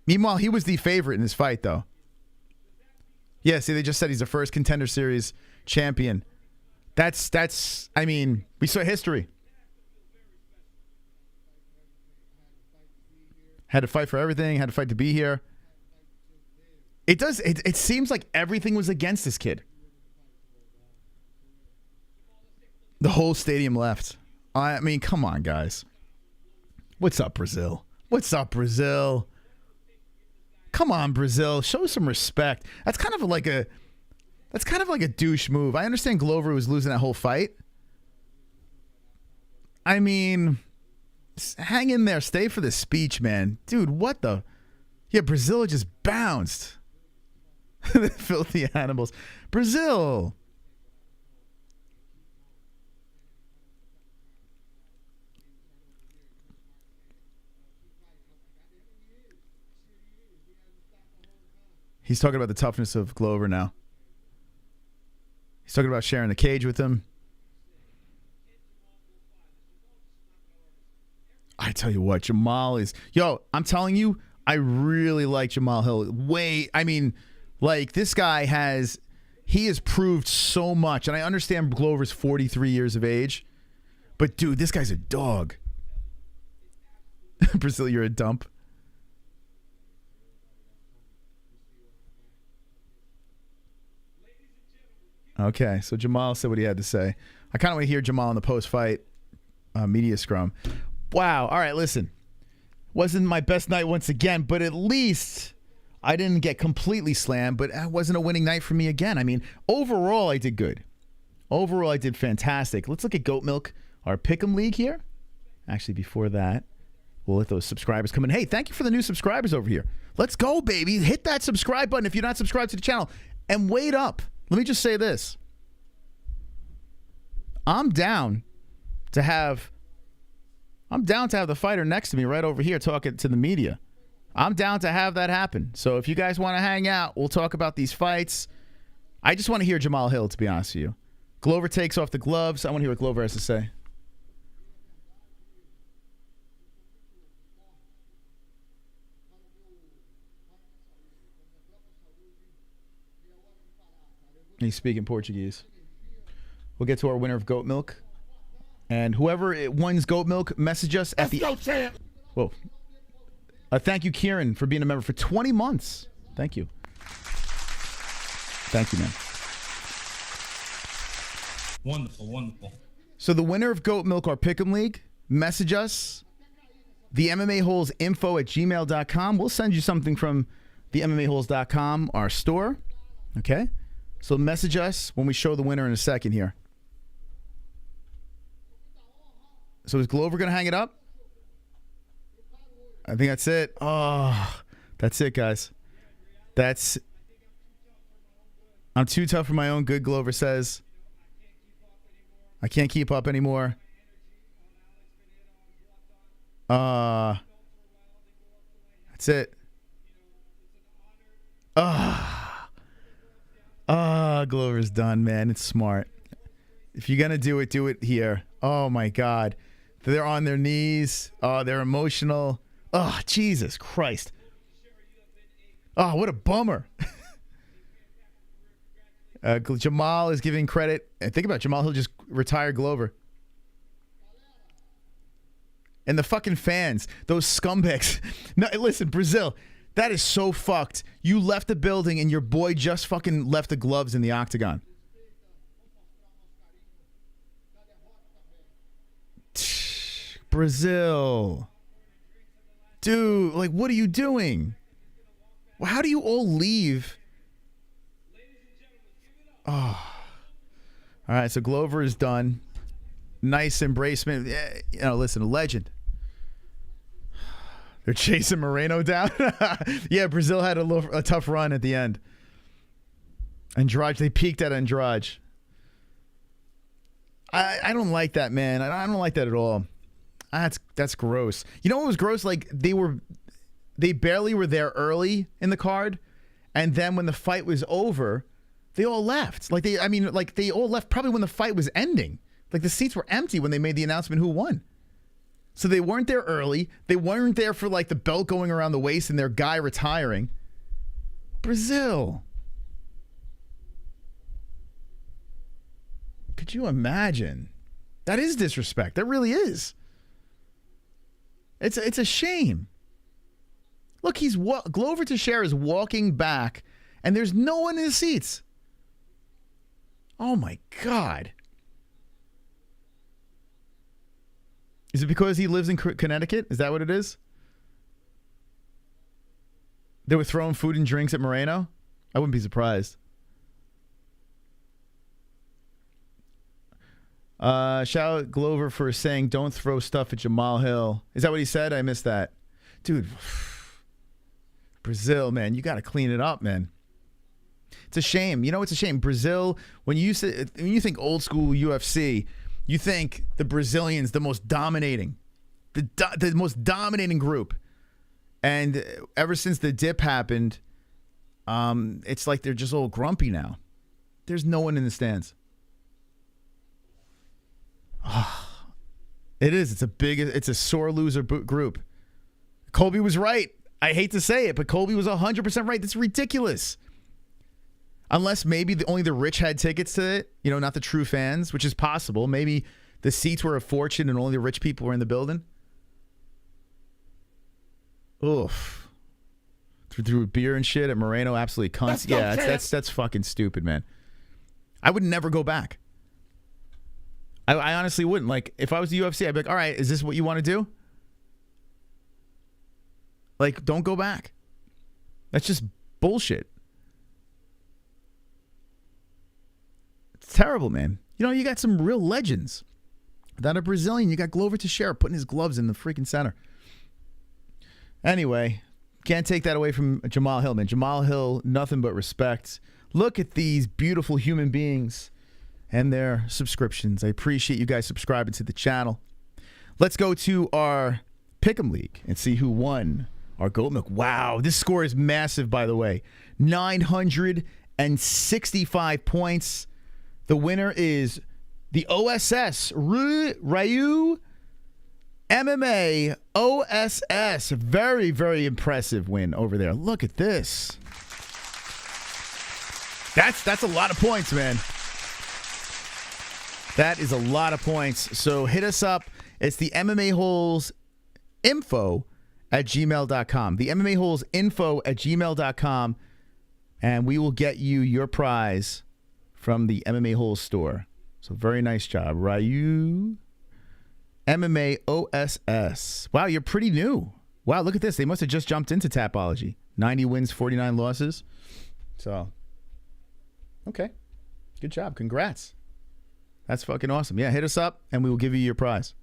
Meanwhile, he was the favorite in this fight, though. Yeah, see, they just said he's the first Contender Series champion. That's. I mean, we saw history. Had to fight for everything. Had to fight to be here. It seems like everything was against this kid. The whole stadium left. I mean, come on, guys. What's up, Brazil? What's up, Brazil? Come on, Brazil. Show some respect. That's kind of like a douche move. I understand Glover was losing that whole fight. I mean, hang in there. Stay for the speech, man. Dude, what the? Yeah, Brazil just bounced. The filthy animals. Brazil. He's talking about the toughness of Glover now. He's talking about sharing the cage with him. I tell you what, Jamahal is... Yo, I'm telling you, I really like Jamahal Hill. I mean, like, this guy has... He has proved so much. And I understand Glover's 43 years of age. But, dude, this guy's a dog. Brazil, you're a dump. Okay, so Jamahal said what he had to say. I kind of want to hear Jamahal in the post-fight media scrum. Wow. All right, listen. Wasn't my best night once again, but at least I didn't get completely slammed, but it wasn't a winning night for me again. I mean, overall, I did good. Overall, I did fantastic. Let's look at Goat Milk, our Pick'em League here. Actually, before that, we'll let those subscribers come in. Hey, thank you for the new subscribers over here. Let's go, baby. Hit that subscribe button if you're not subscribed to the channel. And wait up. Let me just say this. I'm down to have the fighter next to me right over here talking to the media. I'm down to have that happen. So if you guys want to hang out, we'll talk about these fights. I just want to hear Jamahal Hill, to be honest with you. Glover takes off the gloves. I want to hear what Glover has to say. He's speaking Portuguese. We'll get to our winner of Goat Milk And whoever wins goat milk, message us at the. Whoa. Thank you, Kieran, for being a member for 20 months. Thank you. Thank you, man. Wonderful, wonderful. So the winner of Goat Milk, our Pick'em League, message us. The MMA-Holes info at gmail.com. We'll send you something from the MMAHoles.com, our store. Okay? So message us when we show the winner in a second here. So is Glover going to hang it up? I think that's it. Oh, that's it, guys. I'm too tough for my own good, Glover says. I can't keep up anymore. That's it. Glover's done, man. It's smart. If you're going to do it here. Oh, my God. They're on their knees. Oh, they're emotional. Oh, Jesus Christ. Oh, what a bummer. Jamal is giving credit. And think about it, Jamal, he'll just retire Glover. And the fucking fans, those scumbags. No, listen, Brazil, that is so fucked. You left the building and your boy just fucking left the gloves in the octagon. Brazil. Dude, like, what are you doing? Well, how do you all leave? Oh. All right, so Glover is done. Nice embracement. Yeah, you know, listen, a legend. They're chasing Moreno down. Yeah, Brazil had a tough run at the end. Andrade, they peaked at Andrade. I don't like that, man. I don't like that at all. That's gross. You know what was gross? Like they barely were there early in the card, and then when the fight was over, they all left. They all left probably when the fight was ending. Like the seats were empty when they made the announcement who won. So they weren't there early. They weren't there for like the belt going around the waist and their guy retiring. Brazil. Could you imagine? That is disrespect. That really is. It's a shame. Look, Glover Teixeira is walking back, and there's no one in the seats. Oh my God. Is it because he lives in Connecticut? Is that what it is? They were throwing food and drinks at Moreno? I wouldn't be surprised. Shout out Glover for saying don't throw stuff at Jamal Hill. Is that what he said? I missed that. Dude, Brazil, man, you got to clean it up, man. It's a shame. You know, it's a shame. Brazil, when you think old school UFC, you think the Brazilians, the most dominating, the most dominating group. And ever since the dip happened, it's like they're just all grumpy now. There's no one in the stands. It is. It's a sore loser group. Colby was right. I hate to say it, but Colby was 100% right. That's ridiculous. Unless maybe only the rich had tickets to it, you know, not the true fans, which is possible. Maybe the seats were a fortune and only the rich people were in the building. Oof. Threw beer and shit at Moreno, absolutely cunts. Yeah, that's fucking stupid, man. I would never go back. I honestly wouldn't. Like, if I was the UFC, I'd be like, all right, is this what you want to do? Like, don't go back. That's just bullshit. It's terrible, man. You know, you got some real legends. That are Brazilian. You got Glover Teixeira putting his gloves in the freaking center. Anyway, can't take that away from Jamal Hill, man. Jamal Hill, nothing but respect. Look at these beautiful human beings and their subscriptions. I appreciate you guys subscribing to the channel. Let's go to our Pick'em League and see who won our Goat Milk. Wow, this score is massive, by the way. 965 points. The winner is the OSS Ryu MMA OSS. Very, very impressive win over there. Look at this. That's a lot of points, man. That is a lot of points. So hit us up. It's the MMA-Holes info@gmail.com. The MMA-Holes info@gmail.com. And we will get you your prize from the MMA-Holes store. So very nice job, Ryu. MMA-OSS. Wow, you're pretty new. Wow, look at this. They must have just jumped into Tapology. 90 wins, 49 losses. So, okay. Good job. Congrats. That's fucking awesome. Yeah, hit us up, and we will give you your prize.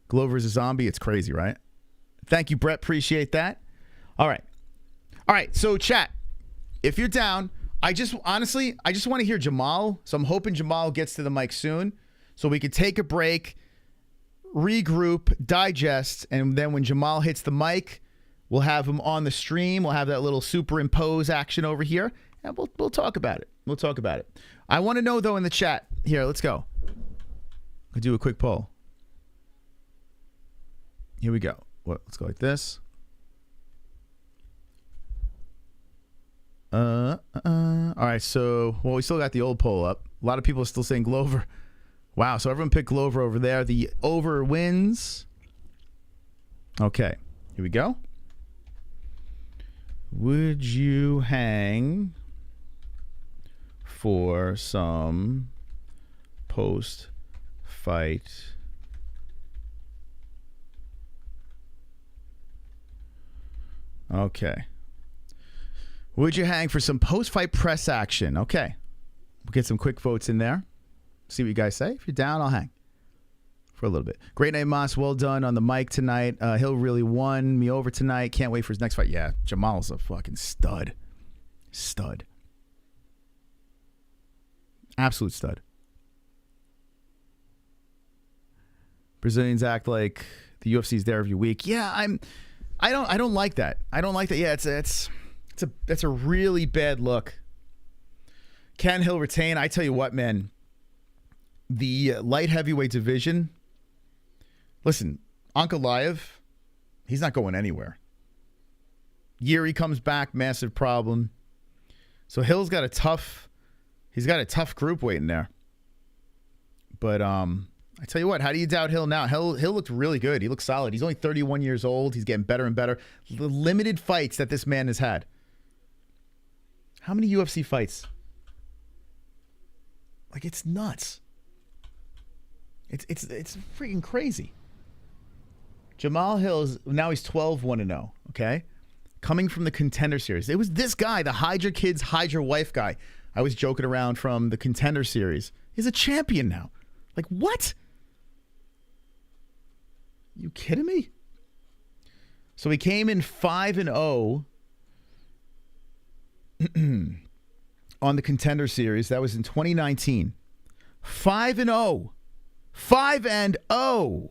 Glover's a zombie. It's crazy, right? Thank you, Brett. Appreciate that. All right. So, chat, if you're down, I just want to hear Jamahal. So I'm hoping Jamahal gets to the mic soon so we could take a break, regroup, digest, and then when Jamahal hits the mic, we'll have him on the stream. We'll have that little superimpose action over here, and we'll talk about it. I want to know, though, in the chat. Here, let's go. I'll do a quick poll. Here we go. Let's go like this. All right, so, we still got the old poll up. A lot of people are still saying Glover. Wow, so everyone picked Glover over there. The over wins. Okay, here we go. Would you hang for some post-fight Okay. Would you hang for some post-fight press action? Okay. We'll get some quick votes in there. See what you guys say. If you're down, I'll hang for a little bit. Great night, Moss. Well done on the mic tonight. Hill really won me over tonight. Can't wait for his next fight. Yeah, Jamal's a fucking stud. Stud. Absolute stud. Brazilians act like the UFC's there every week. Yeah, I don't like that. I don't like that. Yeah, that's a really bad look. Can Hill retain? I tell you what, man. The light heavyweight division. Listen, Ankalaev, he's not going anywhere. Yuri comes back, massive problem. So Hill's got a tough group waiting there. But I tell you what, how do you doubt Hill now? Hill looked really good. He looks solid. He's only 31 years old. He's getting better and better. The limited fights that this man has had. How many UFC fights? Like, it's nuts. It's freaking crazy. Jamahal Hill now he's 12-1-0, okay? Coming from the Contender Series. It was this guy, the Hydra Kids, Hydra Wife guy. I was joking around from the Contender Series. He's a champion now. Like, what? You kidding me? So he came in 5-0 on the Contender Series. That was in 2019. 5-0. 5-0.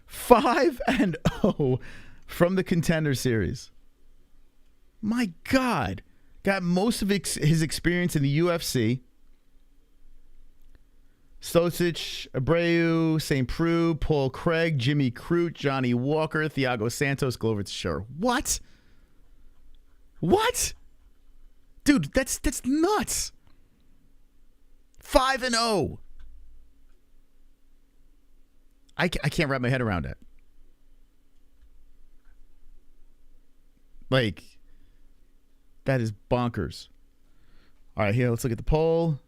5-0 from the Contender Series. My God. Got most of his experience in the UFC. Stosic, Abreu, St. Preux, Paul Craig, Jimmy Crute, Johnny Walker, Thiago Santos, Glover Teixeira. What? What? Dude, that's nuts. 5-0. I can't wrap my head around it. Like, that is bonkers. All right, here, let's look at the poll.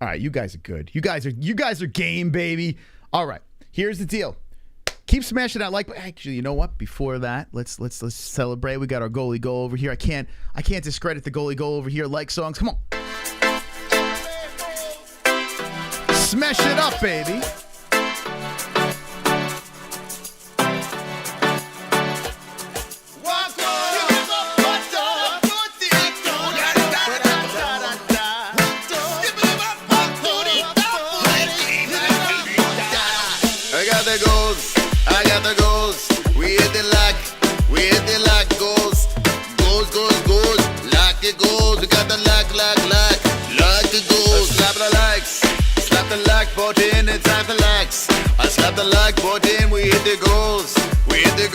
All right, you guys are good. You guys are game, baby. All right, here's the deal. Keep smashing that like button. Actually, you know what? Before that, let's celebrate. We got our goalie goal over here. I can't discredit the goalie goal over here. Like songs. Come on. Smash it up, baby. I got the goals. We hit the lock, goals. Lock it goals. We got the lock the goals. Slap the like button, it's time to lax. I slap the like button, we hit the goals. We hit the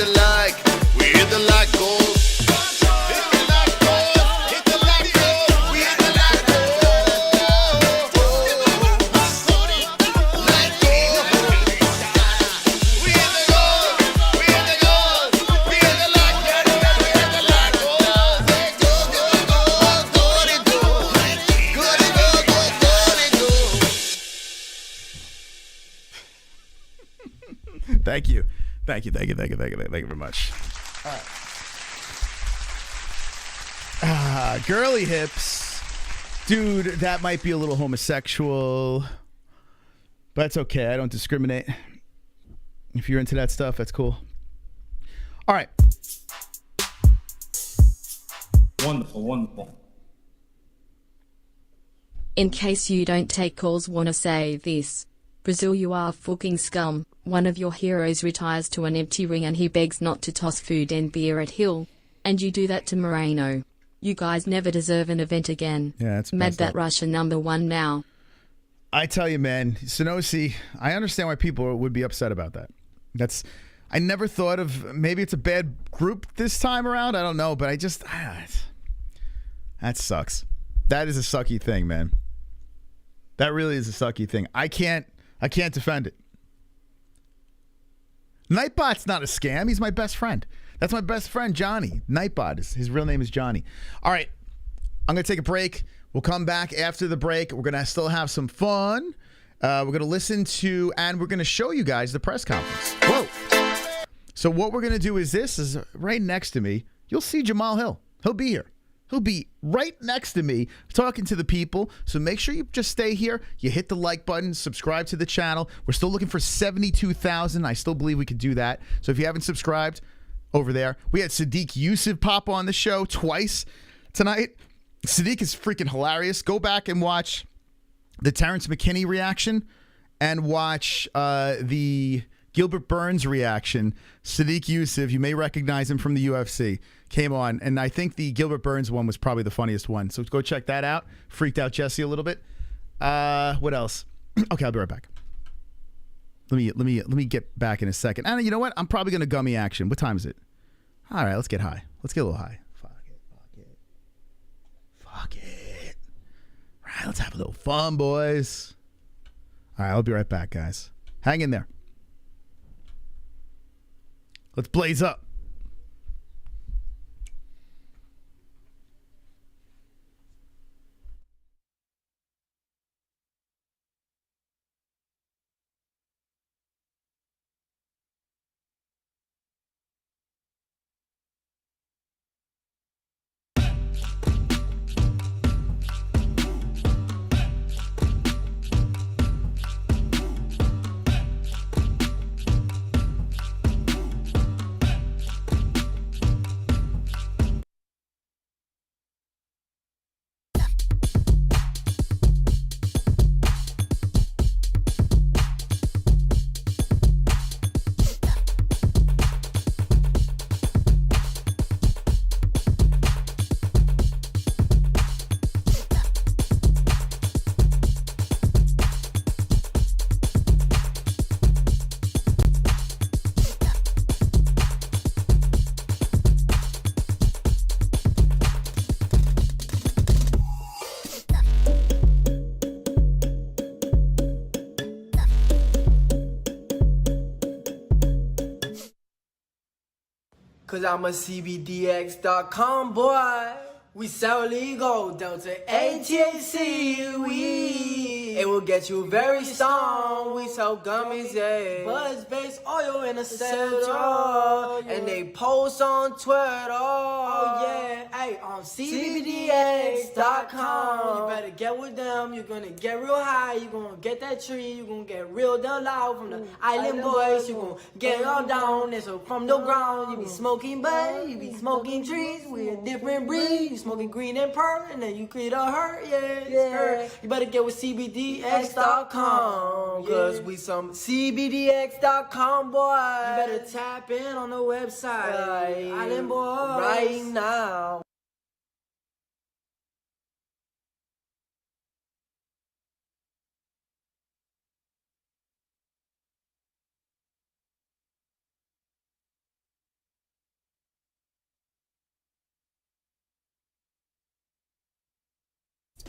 like goals. Thank you. Thank you very much. All right. Girly hips. Dude, that might be a little homosexual. But that's okay. I don't discriminate. If you're into that stuff, that's cool. All right. Wonderful. In case you don't take calls, wanna say this. Brazil, you are fucking scum. One of your heroes retires to an empty ring and he begs not to toss food and beer at Hill. And you do that to Moreno. You guys never deserve an event again. Yeah, it's mad messed that up. Russia #1 now. I tell you, man, Sonosi, I understand why people would be upset about that. I never thought of, maybe it's a bad group this time around. I don't know, but that sucks. That is a sucky thing, man. That really is a sucky thing. I can't defend it. Nightbot's not a scam. He's my best friend. That's my best friend, Johnny. Nightbot, his real name is Johnny. All right, I'm going to take a break. We'll come back after the break. We're going to still have some fun. We're going to listen to, and we're going to show you guys the press conference. Whoa. So what we're going to do is this is right next to me. You'll see Jamahal Hill. He'll be here. He'll be right next to me talking to the people. So make sure you just stay here. You hit the like button, subscribe to the channel. We're still looking for 72,000. I still believe we could do that. So if you haven't subscribed over there, we had Sadiq Yusuf pop on the show twice tonight. Sadiq is freaking hilarious. Go back and watch the Terrance McKinney reaction and watch the Gilbert Burns reaction. Sadiq Yusuf, you may recognize him from the UFC, came on, and I think the Gilbert Burns one was probably the funniest one. So go check that out. Freaked out Jesse a little bit. What else? Okay, I'll be right back. Let me get back in a second. And you know what? I'm probably gonna gummy action. What time is it? All right, let's get high. Let's get a little high. Fuck it. All right, let's have a little fun, boys. All right, I'll be right back, guys. Hang in there. Let's blaze up. Cause I'm a CBDX.com boy. We sell legal, Delta ATHC, it will get you very strong. We sell gummies, yeah. Buzz-based oil in a cell, and they post on Twitter, yeah. Hey, on CBDX.com. You better get with them. You're gonna get real high. You're gonna get that tree. You're gonna get real down loud from the island boys. You're gonna get all down. And so from the ground, you be smoking bud, you be smoking trees. We a different breed. You smoking green and pearl, and then you create a hurt, yeah. You better get with CBDX.com, cause we some CBDX.com boy. You better tap in on the website, Island Boys, right now.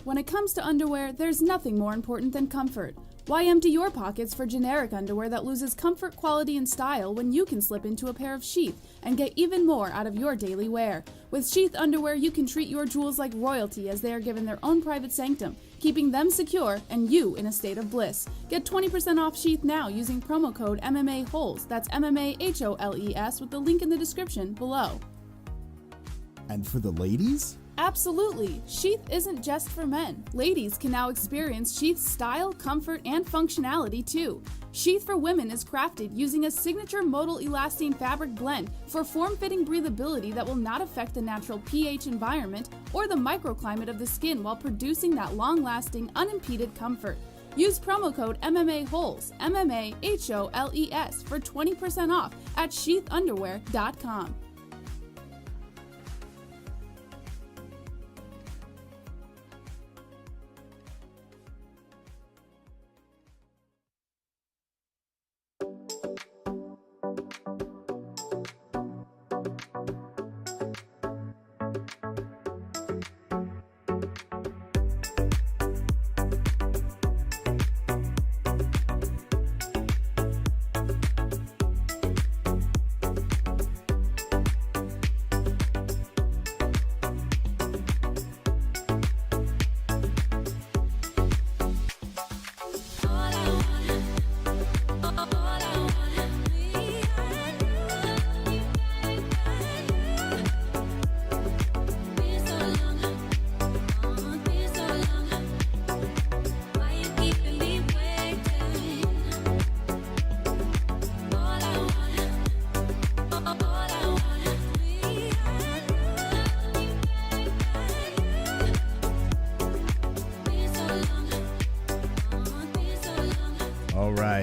When it comes to underwear, there's nothing more important than comfort. Why empty your pockets for generic underwear that loses comfort, quality, and style when you can slip into a pair of Sheath and get even more out of your daily wear? With Sheath underwear, you can treat your jewels like royalty as they are given their own private sanctum, keeping them secure and you in a state of bliss. Get 20% off Sheath now using promo code MMA-Holes. That's MMA-HOLES with the link in the description below. And for the ladies? Absolutely. Sheath isn't just for men. Ladies can now experience Sheath's style, comfort, and functionality too. Sheath for women is crafted using a signature modal elastine fabric blend for form-fitting breathability that will not affect the natural pH environment or the microclimate of the skin while producing that long-lasting, unimpeded comfort. Use promo code MMA-Holes, MMA-HOLES for 20% off at sheathunderwear.com.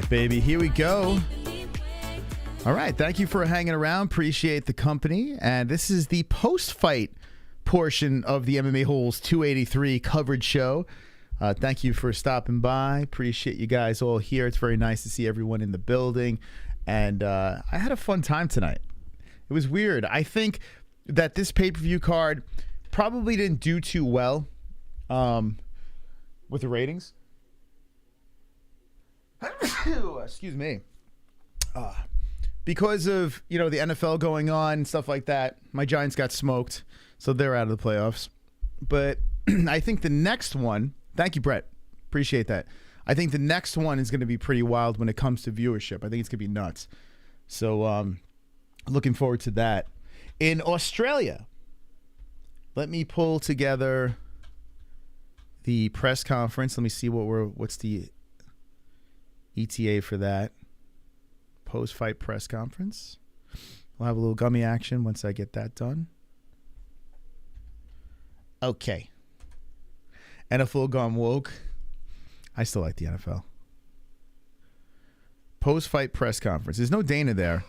Baby, here we go. All right, thank you for hanging around. Appreciate the company. And this is the post-fight portion of the MMA-Holes 283 coverage show. Thank you for stopping by. Appreciate you guys all here. It's very nice to see everyone in the building. And I had a fun time tonight. It was weird. I think that this pay-per-view card probably didn't do too well with the ratings. Excuse me. Because of, the NFL going on and stuff like that, my Giants got smoked, so they're out of the playoffs. But I think the next one, thank you, Brett. Appreciate that. I think the next one is going to be pretty wild when it comes to viewership. I think it's going to be nuts. So looking forward to that. In Australia, let me pull together the press conference. Let me see what's the ETA for that. Post-fight press conference. We'll have a little gummy action once I get that done. Okay. NFL gone woke. I still like the NFL. Post-fight press conference. There's no Dana there.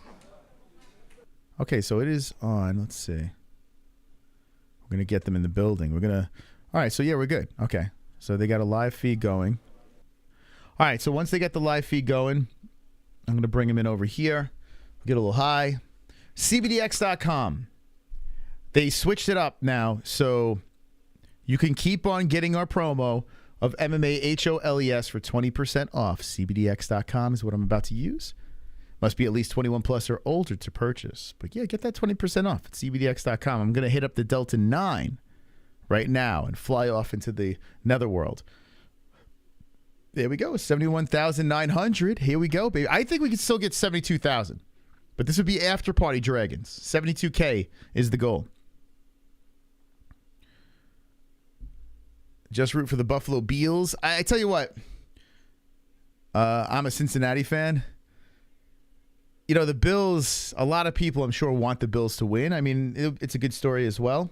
Okay, so it is on. Let's see. We're going to get them in the building. All right, so yeah, we're good. Okay. So they got a live feed going. All right, so once they get the live feed going, I'm going to bring them in over here. Get a little high. CBDX.com. They switched it up now, so you can keep on getting our promo of MMA-HOLES for 20% off. CBDX.com is what I'm about to use. Must be at least 21 plus or older to purchase. But yeah, get that 20% off at CBDX.com. I'm going to hit up the Delta 9 right now and fly off into the netherworld. There we go, 71,900. Here we go, baby. I think we could still get 72,000, but this would be after Party Dragons. 72K is the goal. Just root for the Buffalo Bills. I tell you what, I'm a Cincinnati fan. The Bills, a lot of people I'm sure want the Bills to win. I mean, it's a good story as well.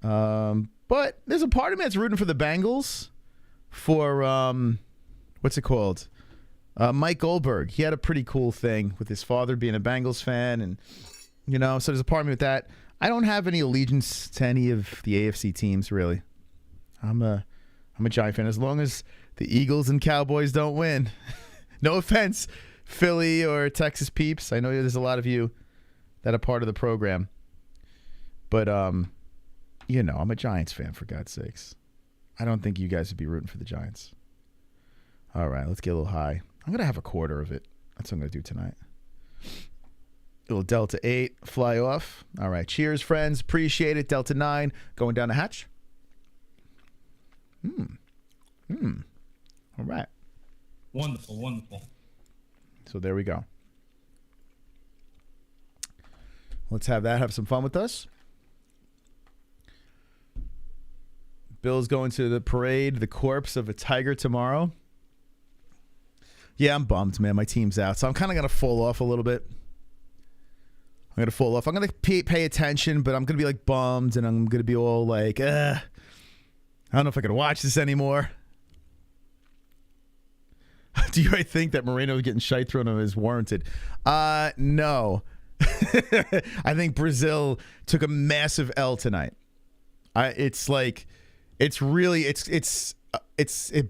But there's a part of me that's rooting for the Bengals. For what's it called? Mike Goldberg. He had a pretty cool thing with his father being a Bengals fan, and so there's a part of me with that. I don't have any allegiance to any of the AFC teams, really. I'm a Giant fan as long as the Eagles and Cowboys don't win. No offense, Philly or Texas peeps. I know there's a lot of you that are part of the program, but I'm a Giants fan, for God's sakes. I don't think you guys would be rooting for the Giants. All right, let's get a little high. I'm going to have a quarter of it. That's what I'm going to do tonight. A little Delta 8, fly off. All right, cheers, friends. Appreciate it. Delta 9, going down the hatch. All right. Wonderful, wonderful. So there we go. Let's have that. Have some fun with us. Bill's going to the parade, the corpse of a tiger tomorrow. Yeah, I'm bummed, man. My team's out. So I'm kind of going to fall off a little bit. I'm going to fall off. I'm going to pay attention, but I'm going to be like bummed, and I'm going to be all like, I don't know if I can watch this anymore. Do you think that Moreno getting shite thrown on him is warranted? No. I think Brazil took a massive L tonight. It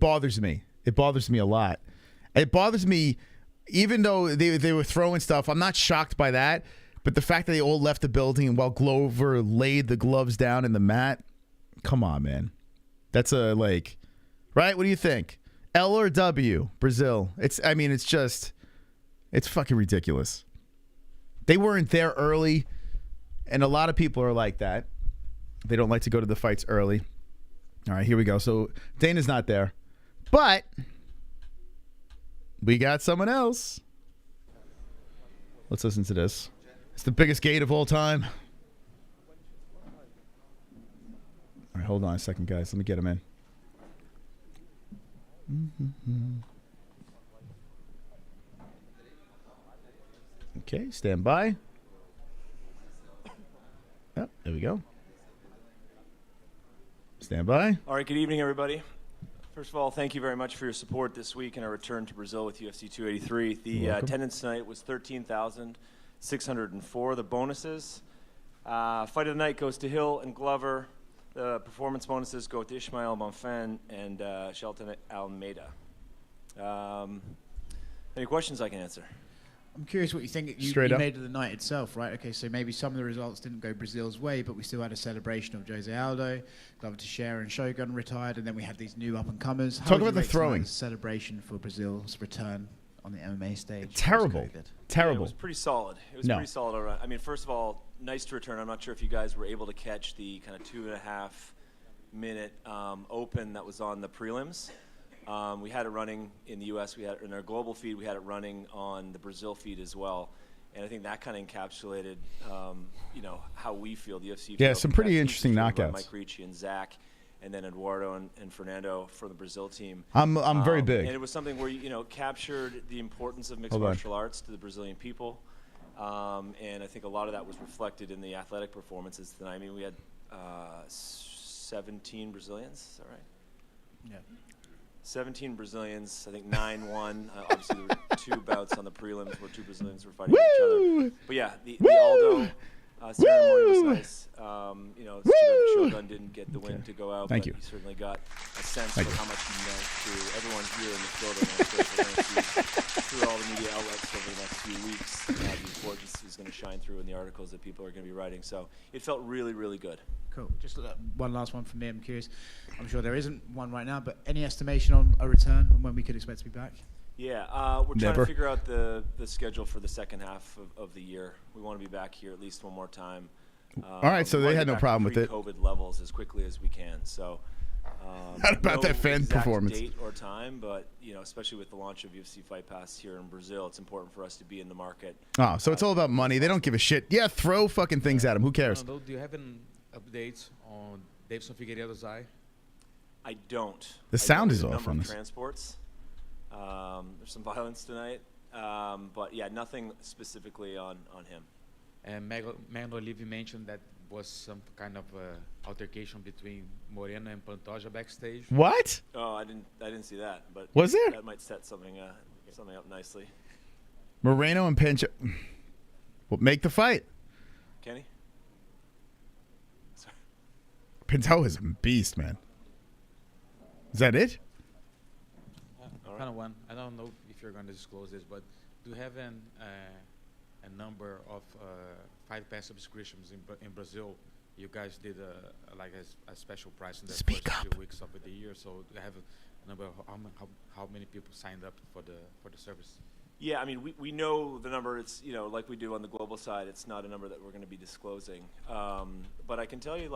bothers me. It bothers me a lot. It bothers me, even though they were throwing stuff. I'm not shocked by that, but the fact that they all left the building while Glover laid the gloves down in the mat. Come on, man. That's right? What do you think? L or W, Brazil? It's fucking ridiculous. They weren't there early, and a lot of people are like that. They don't like to go to the fights early. All right, here we go. So Dana's not there, but we got someone else. Let's listen to this. It's the biggest gate of all time. All right, hold on a second, guys. Let me get him in. Okay, stand by. Oh, there we go. Stand by. All right, good evening, everybody. First of all, thank you very much for your support this week in our return to Brazil with UFC 283. The attendance tonight was 13,604. The bonuses, fight of the night goes to Hill and Glover. The performance bonuses go to Ismael, Bonfim, and Jailton Almeida. Any questions I can answer? I'm curious what you think you made of the night itself, right? Okay, so maybe some of the results didn't go Brazil's way, but we still had a celebration of Jose Aldo, Glover Teixeira and Shogun retired, and then we had these new up-and-comers. Talk about the throwing. Celebration for Brazil's return on the MMA stage. Terrible. Yeah, it was pretty solid. It was pretty solid all around. I mean, first of all, nice to return. I'm not sure if you guys were able to catch the kind of 2.5 minute open that was on the prelims. We had it running in the U.S. We had it in our global feed. We had it running on the Brazil feed as well, and I think that kind of encapsulated, how we feel. The UFC. Yeah, some pretty interesting knockouts. Mike Ricci and Zach, and then Eduardo and Fernando for the Brazil team. I'm very big. And it was something where captured the importance of mixed martial arts to the Brazilian people, and I think a lot of that was reflected in the athletic performances tonight. I mean, we had 17 Brazilians. Is that right? Yeah. 17 Brazilians, I think 9-1. Obviously, there were 2 bouts on the prelims where 2 Brazilians were fighting each other. But yeah, the Aldo ceremony was nice. Shogun didn't get the win to go out, but he certainly got a sense of how much he meant to everyone here in this building. And of course, we're going to see through all the media outlets over the next few weeks the importance is going to shine through in the articles that people are going to be writing. So it felt really, really good. Cool. Just one last one from me. I'm curious. I'm sure there isn't one right now, but any estimation on a return and when we could expect to be back? Yeah, we're trying to figure out the schedule for the second half of the year. We want to be back here at least one more time. All right, so they had no problem with it. COVID levels as quickly as we can. So, how about that fan performance? Date or time, but especially with the launch of UFC Fight Pass here in Brazil, it's important for us to be in the market. Oh, so it's all about money. They don't give a shit. Yeah, throw fucking things at them. Who cares? Do you have an update on Deiveson Figueiredo's eye? I don't. The sound is off on this. Transports. There's some violence tonight, but yeah, nothing specifically on him. And Magny mentioned that was some kind of altercation between Moreno and Pantoja backstage. What? Oh, I didn't see that, but was there? That might set something up nicely. Moreno and Pantoja. Well, make the fight. Kenny? Pantoja is a beast, man. Is that it? Kind of one. I don't know if you're going to disclose this, but do you have a number of Fight Pass subscriptions in Brazil? You guys did a special price in the first few weeks of the year, so do you have a number of how many people signed up for the service? Yeah, I mean, we know the number. It's like we do on the global side. It's not a number that we're going to be disclosing, but I can tell you,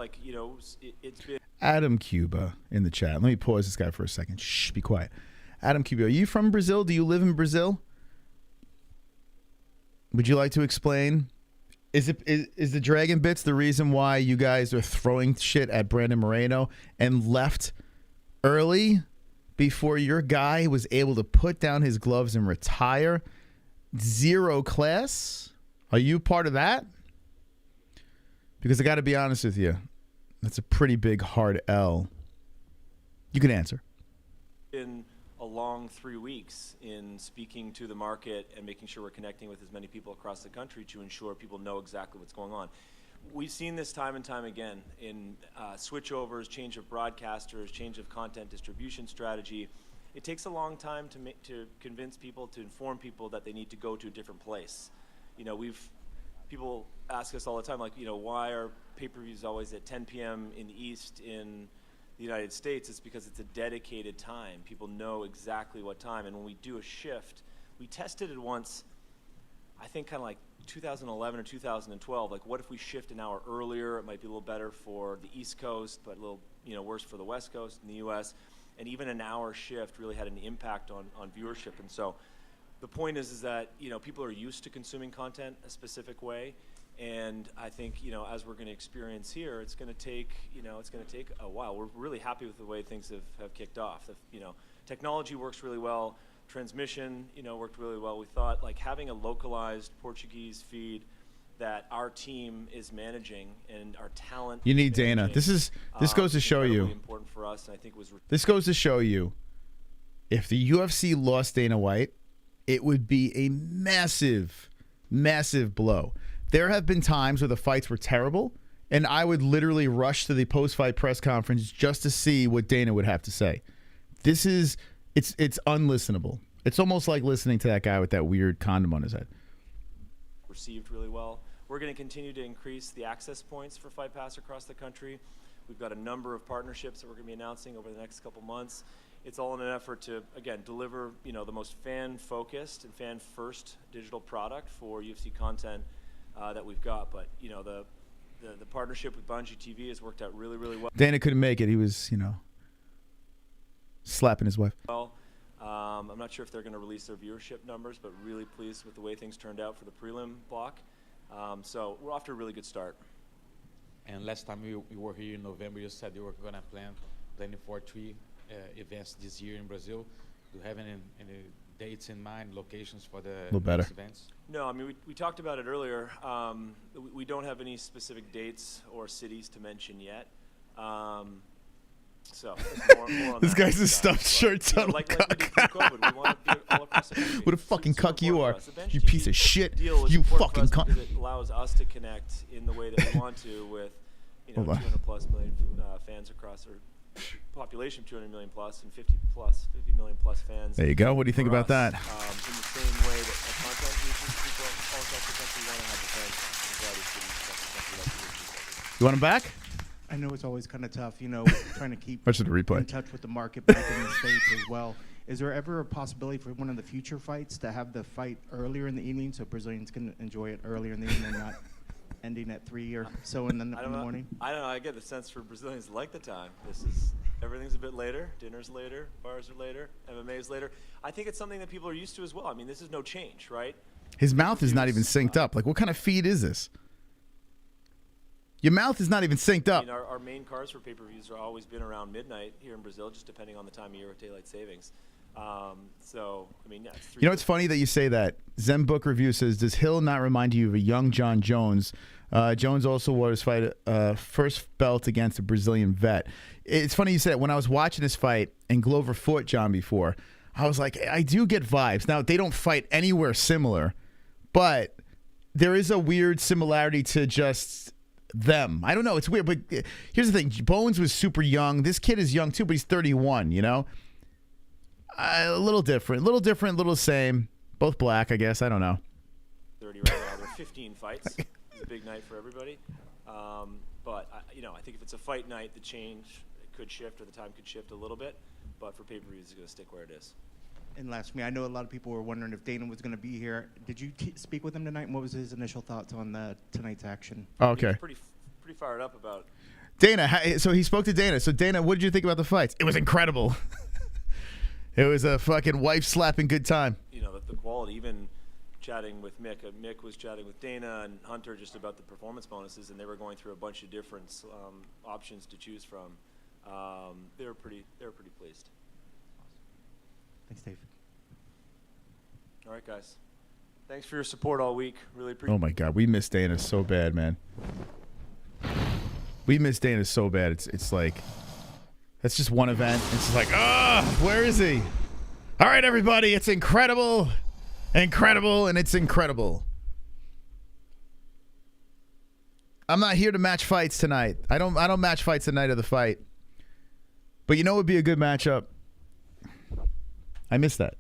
it's been. Adam Cuba in the chat. Let me pause this guy for a second. Shh, be quiet. Adam Cuba, are you from Brazil? Do you live in Brazil? Would you like to explain? Is the Dragon Bits the reason why you guys are throwing shit at Brandon Moreno and left early before your guy was able to put down his gloves and retire? 0 class? Are you part of that? Because I got to be honest with you, that's a pretty big hard L. You can answer. In a long 3 weeks in speaking to the market and making sure we're connecting with as many people across the country to ensure people know exactly what's going on. We've seen this time and time again in switchovers, change of broadcasters, change of content distribution strategy. It takes a long time to convince people, to inform people that they need to go to a different place. You know, people ask us all the time, like, you know, why are pay-per-views always at 10 p.m. in the East in the United States? It's because it's a dedicated time. People know exactly what time. And when we do a shift, we tested it once, I think kind of like 2011 or 2012. Like, what if we shift an hour earlier? It might be a little better for the East Coast, but a little, you know, worse for the West Coast in the U.S. And even an hour shift really had an impact on viewership. And so the point is that, you know, people are used to consuming content a specific way. And I think, you know, as we're going to experience here, it's going to take, you know, a while. We're really happy with the way things have kicked off. You know, technology works really well. Transmission, you know, worked really well. We thought, like, having a localized Portuguese feed that our team is managing and our talent. You need Dana. This goes to show you. Important for us, and I think was. This goes to show you, if the UFC lost Dana White, it would be a massive, massive blow. There have been times where the fights were terrible, and I would literally rush to the post-fight press conference just to see what Dana would have to say. It's unlistenable. It's almost like listening to that guy with that weird condom on his head. Received really well. We're going to continue to increase the access points for Fight Pass across the country. We've got a number of partnerships that we're going to be announcing over the next couple months. It's all in an effort to, again, deliver, you know, the most fan-focused and fan-first digital product for UFC content that we've got. But, you know, the partnership with Bungie TV has worked out really, really well. Dana couldn't make it. He was, you know, slapping his wife. Well, I'm not sure if they're going to release their viewership numbers, but really pleased with the way things turned out for the prelim block. So we're off to a really good start. And last time we were here in November, you said you were going to planning for 3 events this year in Brazil. Do you have any dates in mind, locations for the events? No, I mean, we talked about it earlier. We don't have any specific dates or cities to mention yet. So more on this that guy's a stuffed shirt ton of cuck. What a fucking cuck you are, you piece of shit. You fucking cuck. It allows us to connect in the way that we want to with, you know, 200+ million fans across our population of 200 million plus and 50 million plus fans. There you go. What do you think about that? In the same way that our content reaches people all across the country, we want to have the fans in variety of cities across the country like we do. You want him back? I know it's always kind of tough, you know, trying to keep Watch the replay. in touch with the market back in the States as well. Is there ever a possibility for one of the future fights to have the fight earlier in the evening so Brazilians can enjoy it earlier in the evening and not ending at 3 or so in the morning? I don't know. I get the sense for Brazilians like the time. Everything's a bit later. Dinner's later. Bars are later. MMA is later. I think it's something that people are used to as well. I mean, this is no change, right? His mouth is not even synced up. Like, what kind of feed is this? Your mouth is not even synced up. I mean, our main cars for pay-per-views have always been around midnight here in Brazil, just depending on the time of year with daylight savings. So, I mean, yeah. You know, it's funny that you say that. Zen Book Review says, does Hill not remind you of a young John Jones? Jones also wore his fight first belt against a Brazilian vet. It's funny you said it. When I was watching this fight and Glover fought John before, I was like, I do get vibes. Now, they don't fight anywhere similar, but there is a weird similarity to just them. I don't know. It's weird, but here's the thing. Bones was super young. This kid is young too, but he's 31, you know? A little different, little same. Both black, I guess. I don't know. 30 right now. There are 15 fights. It's a big night for everybody. But, you know, I think if it's a fight night, the change could shift or the time could shift a little bit. But for pay-per-views, it's going to stick where it is. And last, I know a lot of people were wondering if Dana was going to be here. Did you speak with him tonight? And what was his initial thoughts on tonight's action? Oh, okay. Pretty fired up about Dana, so he spoke to Dana. So Dana, what did you think about the fights? It was incredible. It was a fucking wife-slapping good time. You know, the quality, even chatting with Mick. Mick was chatting with Dana and Hunter just about the performance bonuses, and they were going through a bunch of different options to choose from. They were pretty pleased. Thanks, Dave. All right, guys. Thanks for your support all week. Really appreciate it. Oh my God, we miss Dana so bad, man. We miss Dana so bad. It's like, that's just one event. It's just like, where is he? All right, everybody, it's incredible, and it's incredible. I'm not here to match fights tonight. I don't match fights the night of the fight. But you know what would be a good matchup? I miss that.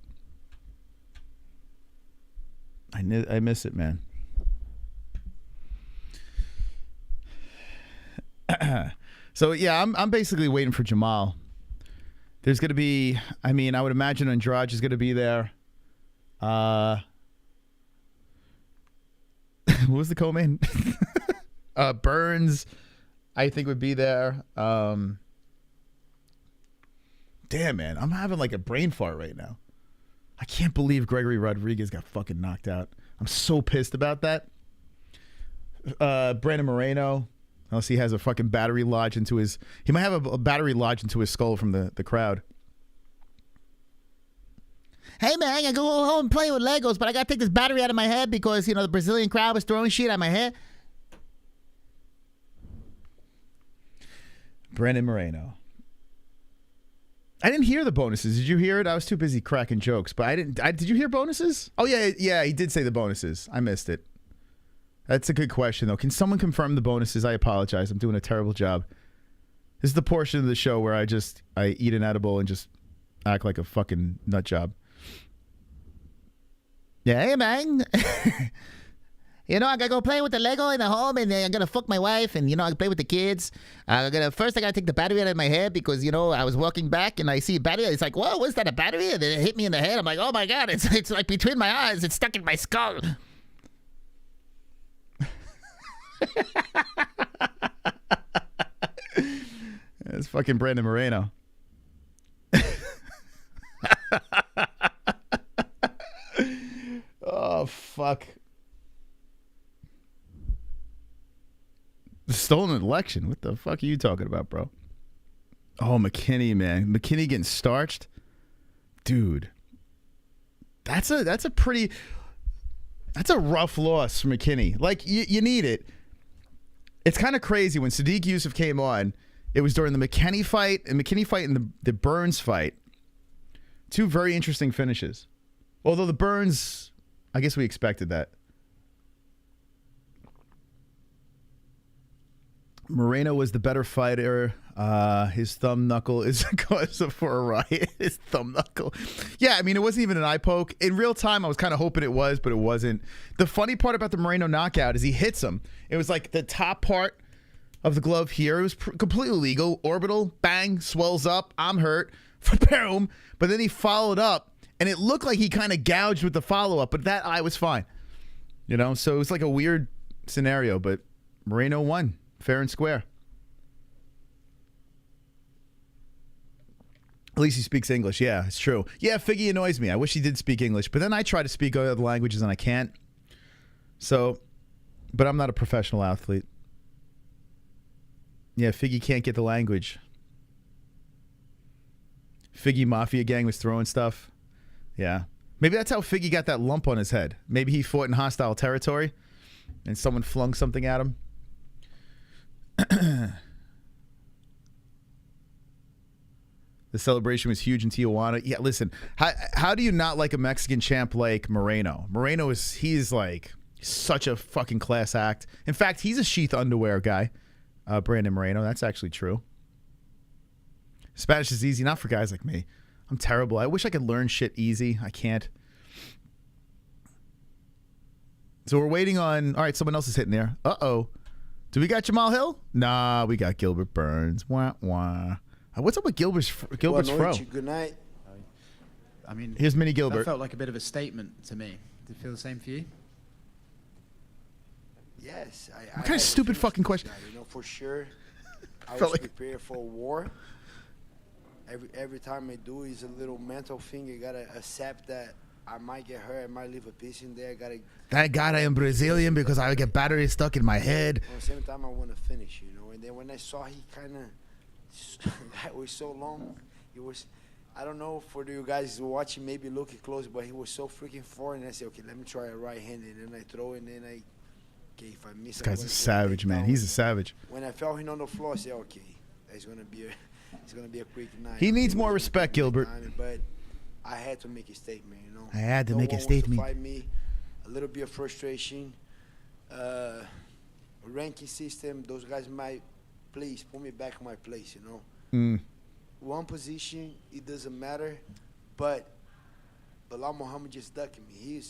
I miss it, man. So yeah, I'm basically waiting for Jamahal. There's gonna be, I mean, I would imagine Andrade is gonna be there. What was the co-main? Burns, I think, would be there. Damn, man, I'm having like a brain fart right now. I can't believe Gregory Rodrigues got fucking knocked out. I'm so pissed about that. Brandon Moreno, unless he has a fucking battery lodged into his... He might have a battery lodged into his skull from the crowd. Hey, man, I go home and play with Legos, but I got to take this battery out of my head because, you know, the Brazilian crowd was throwing shit at my head. Brandon Moreno. I didn't hear the bonuses. Did you hear it? I was too busy cracking jokes, but I didn't. Did you hear bonuses? Oh, yeah, he did say the bonuses. I missed it. That's a good question, though. Can someone confirm the bonuses? I apologize. I'm doing a terrible job. This is the portion of the show where I eat an edible and just act like a fucking nut job. Yeah, hey, man. You know, I gotta go play with the Lego in the home, and I'm gonna fuck my wife, and, you know, I play with the kids. First I gotta take the battery out of my head because, you know, I was walking back and I see a battery. It's like, whoa, what's that, a battery? And then it hit me in the head. I'm like, oh my God, it's like between my eyes. It's stuck in my skull. It's fucking Brandon Moreno. Oh, fuck. The stolen election. What the fuck are you talking about, bro? Oh, McKinney, man. McKinney getting starched? Dude. That's a rough loss for McKinney. Like, you need it. It's kind of crazy. When Sadiq Yusuf came on, it was during the McKinney fight and the Burns fight. Two very interesting finishes. Although the Burns, I guess we expected that. Moreno was the better fighter. His thumb knuckle is a cause for a riot. His thumb knuckle. Yeah, I mean, it wasn't even an eye poke. In real time, I was kind of hoping it was, but it wasn't. The funny part about the Moreno knockout is he hits him. It was like the top part of the glove here. It was completely legal. Orbital, bang, swells up. I'm hurt. Boom. But then he followed up, and it looked like he kind of gouged with the follow-up, but that eye was fine. You know, so it was like a weird scenario, but Moreno won. Fair and square. At least he speaks English. Yeah, it's true. Yeah, Figgy annoys me. I wish he did speak English. But then I try to speak other languages and I can't. So, but I'm not a professional athlete. Yeah, Figgy can't get the language. Figgy Mafia gang was throwing stuff. Yeah. Maybe that's how Figgy got that lump on his head. Maybe he fought in hostile territory and someone flung something at him. The celebration was huge in Tijuana. Yeah, listen, how do you not like a Mexican champ like Moreno? Moreno he's like such a fucking class act. In fact, he's a sheath underwear guy. Brandon Moreno, that's actually true. Spanish is easy, not for guys like me. I'm terrible. I wish I could learn shit easy. I can't. So we're waiting on, all right, someone else is hitting there. Uh-oh. Do we got Jamahal Hill? Nah, we got Gilbert Burns. Wah, wah. What's up with Gilbert's fro? Good night. I mean, here's Mini Gilbert. That felt like a bit of a statement to me. Did it feel the same for you? Yes. What kind of stupid fucking question? You know, for sure, I was prepared for war. Every time I do is a little mental thing. You gotta accept that I might get hurt. I might leave a piece in there. I gotta. Thank God I am Brazilian because I would get battery stuck in my head. At the same time, I want to finish, you know. And then when I saw he kind of, that was so long. It was, I don't know for you guys watching, maybe looking close, but he was so freaking foreign. I said, okay, let me try a right-handed, and I throw, and then okay, if I miss. This guy's a savage, man. He's a savage. When I felt him on the floor, I said, okay, it's gonna be a quick night. He needs more respect, Gilbert. But I had to make a statement, you know. I had to make a wants statement. To fight me, a little bit of frustration. Ranking system, those guys might please put me back in my place, you know. One position, it doesn't matter, but Belal Muhammad just ducking me.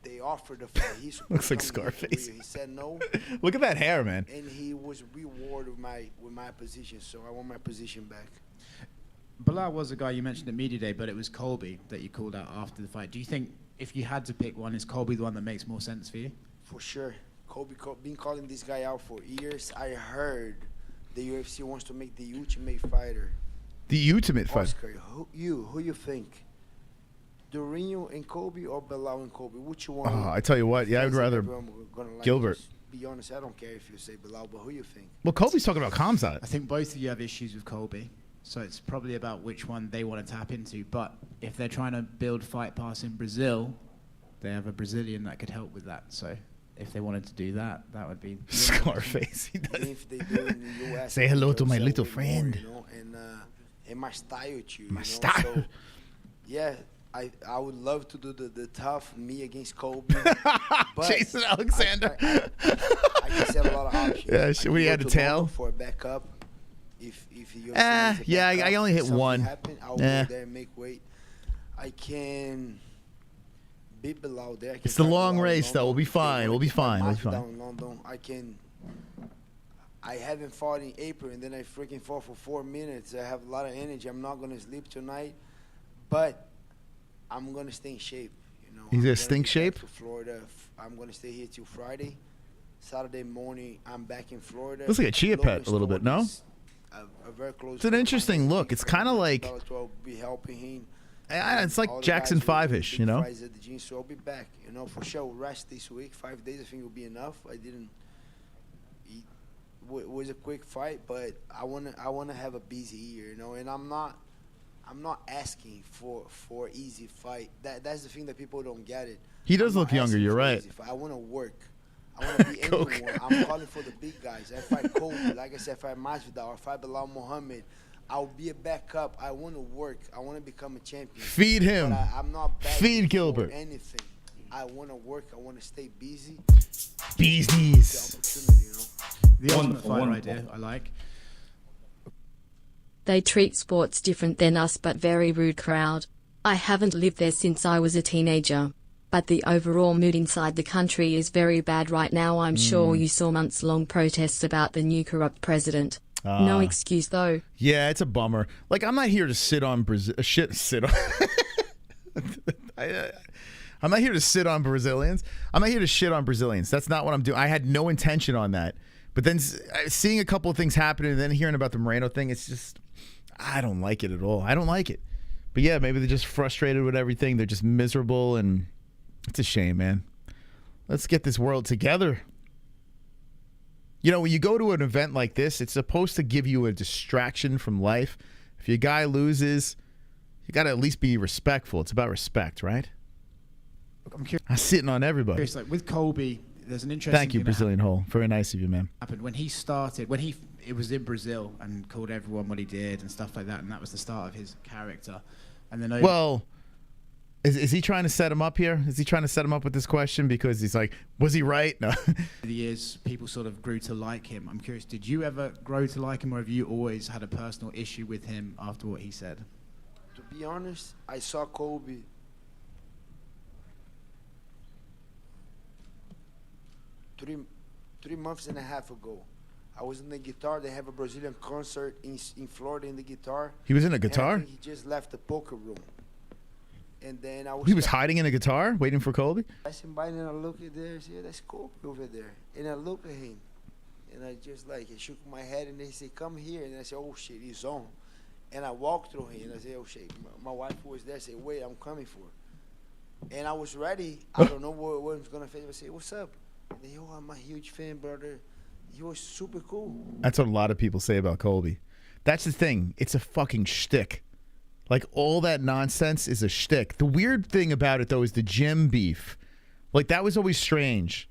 They offered the fight. He's looks like Scarface. He said no. Look at that hair, man. And he was rewarded with my position, so I want my position back. Belal was a guy you mentioned at Media Day, but it was Colby that you called out after the fight. Do you think if you had to pick one, is Colby the one that makes more sense for you? For sure. Colby been calling this guy out for years. I heard the UFC wants to make the ultimate fighter. The ultimate fighter? Oscar, who you think? Durinho and Colby or Belal and Colby? Which one? I tell you what, yeah, I would rather Gilbert. Be honest, I don't care if you say Belal, but who you think? Well, Colby's talking about Khamzat. I think both of you have issues with Colby, so it's probably about which one they want to tap into. But if they're trying to build fight pass in Brazil, they have a Brazilian that could help with that. So if they wanted to do that, that would be Scarface. He does. If they do in the US, say hello to my little friend. You know, and my style too. My style. So, yeah. I would love to do the tough me against Colby. But Jason Alexander. I just have a lot of options. Yeah, should we add a tail? For a backup. If you yeah, I only hit one. I'll go there and make weight. I can beat Belal there. It's the long race, though. We'll be fine. We'll be fine. We'll be fine. Down in London, I haven't fought in April, and then I freaking fought for 4 minutes. I have a lot of energy. I'm not gonna sleep tonight, but I'm gonna stay in shape. You know, He's gonna stink shape. To Florida, I'm gonna stay here till Friday. Saturday morning, I'm back in Florida. Looks like a chia pet a little bit, no? A very close. It's an interesting look. It's kind of like. Be helping him. It's like Jackson 5-ish, you know. At the gym, so I'll be back. You know, for sure. Rest this week. 5 days, I think will be enough. I didn't. It was a quick fight, but I wanna have a busy year, you know. And I'm not asking for easy fight. That's the thing that people don't get it. He does look younger. You're right. I want to work. I want to be anyone. I'm calling for the big guys. If I fight Colby, like I said, if I fight Masvidal, or if I fight Belal Muhammad, I'll be a backup. I want to work. I want to become a champion. Feed him. But I'm not Feed Gilbert. For anything. I want to work. I want to stay busy. Bees knees. The ultimate fight idea, I like. They treat sports different than us, but very rude crowd. I haven't lived there since I was a teenager. But the overall mood inside the country is very bad right now. I'm sure you saw months-long protests about the new corrupt president. No excuse, though. Yeah, it's a bummer. Like, I'm not here to sit on Brazil. Sit on. I'm not here to sit on Brazilians. I'm not here to shit on Brazilians. That's not what I'm doing. I had no intention on that. But then seeing a couple of things happen and then hearing about the Moreno thing, it's just, I don't like it at all. I don't like it. But yeah, maybe they're just frustrated with everything. They're just miserable, and it's a shame, man. Let's get this world together. You know, when you go to an event like this, it's supposed to give you a distraction from life. If your guy loses, you got to at least be respectful. It's about respect, right? I'm curious. I'm sitting on everybody. Like with Colby, there's an interesting. Thank you, Brazilian Hole. Very nice of you, man. Happened when he started. It was in Brazil and called everyone what he did and stuff like that, and that was the start of his character. And then Is he trying to set him up here? Is he trying to set him up with this question because he's like, was he right? No. Over the years, people sort of grew to like him. I'm curious, did you ever grow to like him, or have you always had a personal issue with him after what he said? To be honest, I saw Colby three months and a half ago. I was in the guitar. They have a Brazilian concert in Florida in the guitar. He was in a guitar? And he just left the poker room. And then he was hiding in a guitar, waiting for Colby? Passing by and I look at there, see, that's Colby over there. And I look at him. And I just like, I shook my head and they say, come here. And I said, oh shit, he's on. And I walked through him and I said, oh shit. My wife was there, said, wait, I'm coming for it. And I was ready. I don't know what I was going to face. I said, what's up? And they, oh, I'm a huge fan, brother. He was super cool. That's what a lot of people say about Colby. That's the thing. It's a fucking shtick. Like, all that nonsense is a shtick. The weird thing about it, though, is the gym beef. Like, that was always strange.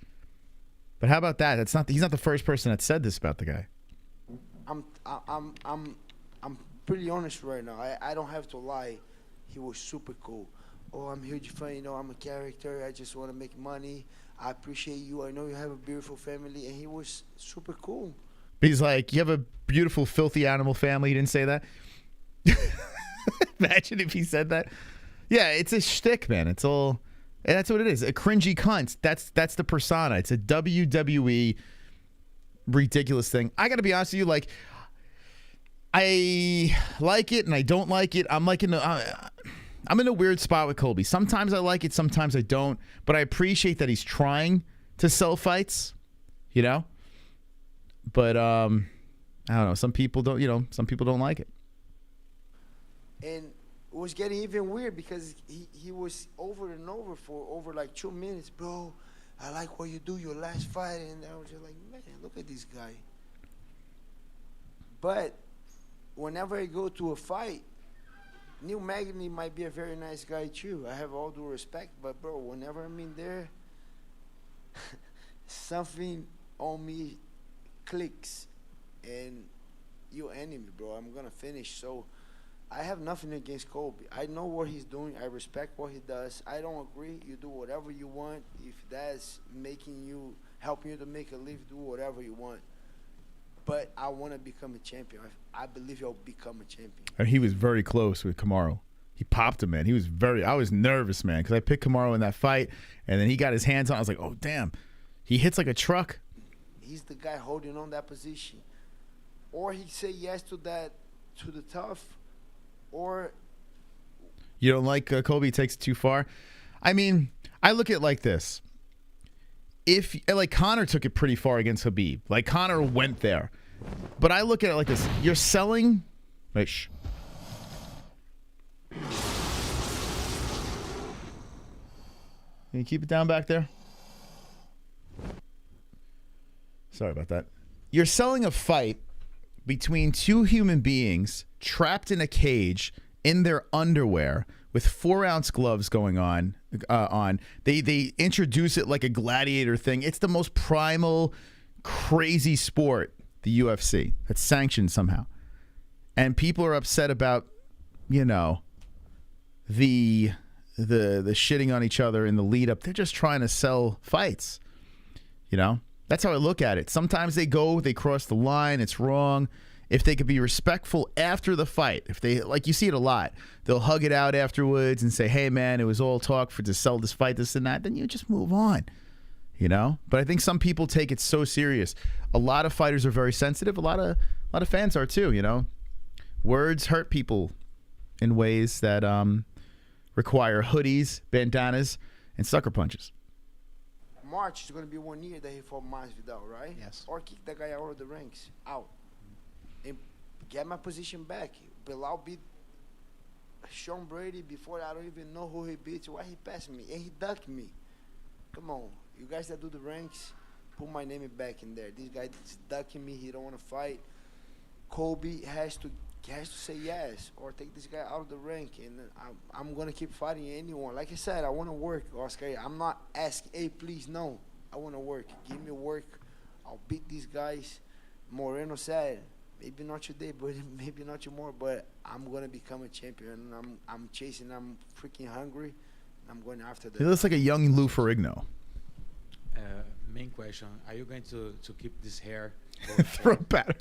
But how about that? He's not the first person that said this about the guy. I'm pretty honest right now. I don't have to lie. He was super cool. Oh, I'm a huge fan. You know, I'm a character. I just want to make money. I appreciate you. I know you have a beautiful family. And he was super cool. He's like, you have a beautiful, filthy animal family. He didn't say that. Imagine if he said that. Yeah, it's a shtick, man. It's all, and that's what it is. A cringy cunt. That's the persona. It's a WWE ridiculous thing. I got to be honest with you, like, I like it and I don't like it. I'm like I'm in a weird spot with Colby. Sometimes I like it, sometimes I don't. But I appreciate that he's trying to sell fights, you know. But I don't know. Some people don't. You know, some people don't like it. And it was getting even weird because he was over and over for over like 2 minutes, bro. I like what you do, your last fight, and I was just like, man, look at this guy. But whenever I go to a fight, Neil Magny might be a very nice guy too. I have all due respect, but bro, whenever I'm in there, something on me clicks, and you enemy, bro. I'm gonna finish. So I have nothing against Colby. I know what he's doing. I respect what he does. I don't agree. You do whatever you want. If that's helping you to make a living, do whatever you want. But I want to become a champion. I believe I'll become a champion. And he was very close with Kamaru. He popped him, man. I was nervous, man, because I picked Kamaru in that fight, and then he got his hands on. I was like, oh, damn. He hits like a truck. He's the guy holding on that position. Or he say yes to that, to the tough, or... You don't like Colby takes it too far? I mean, I look at it like this. If, like, Conor took it pretty far against Khabib. Like, Conor went there. But I look at it like this. You're selling... Wait, shh. Can you keep it down back there? Sorry about that. You're selling a fight between two human beings trapped in a cage in their underwear with 4-ounce gloves going on. They introduce it like a gladiator thing. It's the most primal, crazy sport, the UFC, that's sanctioned somehow. And people are upset about, you know, the shitting on each other in the lead up. They're just trying to sell fights. You know? That's how I look at it. Sometimes they cross the line, it's wrong. If they could be respectful after the fight, if they, like, you see it a lot, they'll hug it out afterwards and say, hey man, it was all talk to sell this fight, this and that, then you just move on, you know. But I think some people take it so serious. A lot of fighters are very sensitive. A lot of fans are too, you know. Words hurt people in ways that require hoodies, bandanas, and sucker punches. March is going to be 1 year that he fought Masvidal, right? Yes. Or kick that guy out of the ranks, out. And get my position back. Bilal beat Sean Brady before I don't even know who he beat. Why he passed me? And he ducked me. Come on. You guys that do the ranks, put my name back in there. This guy is ducking me. He don't want to fight. Colby has to say yes or take this guy out of the rank. And I'm going to keep fighting anyone. Like I said, I want to work, Oscar. I'm not asking, hey, please, no. I want to work. Give me work. I'll beat these guys. Moreno said, maybe not today, but maybe not tomorrow, but I'm going to become a champion. And I'm chasing. I'm freaking hungry. And I'm going after that. He looks like a young Lou Ferrigno. Main question, are you going to keep this hair? Throw batter.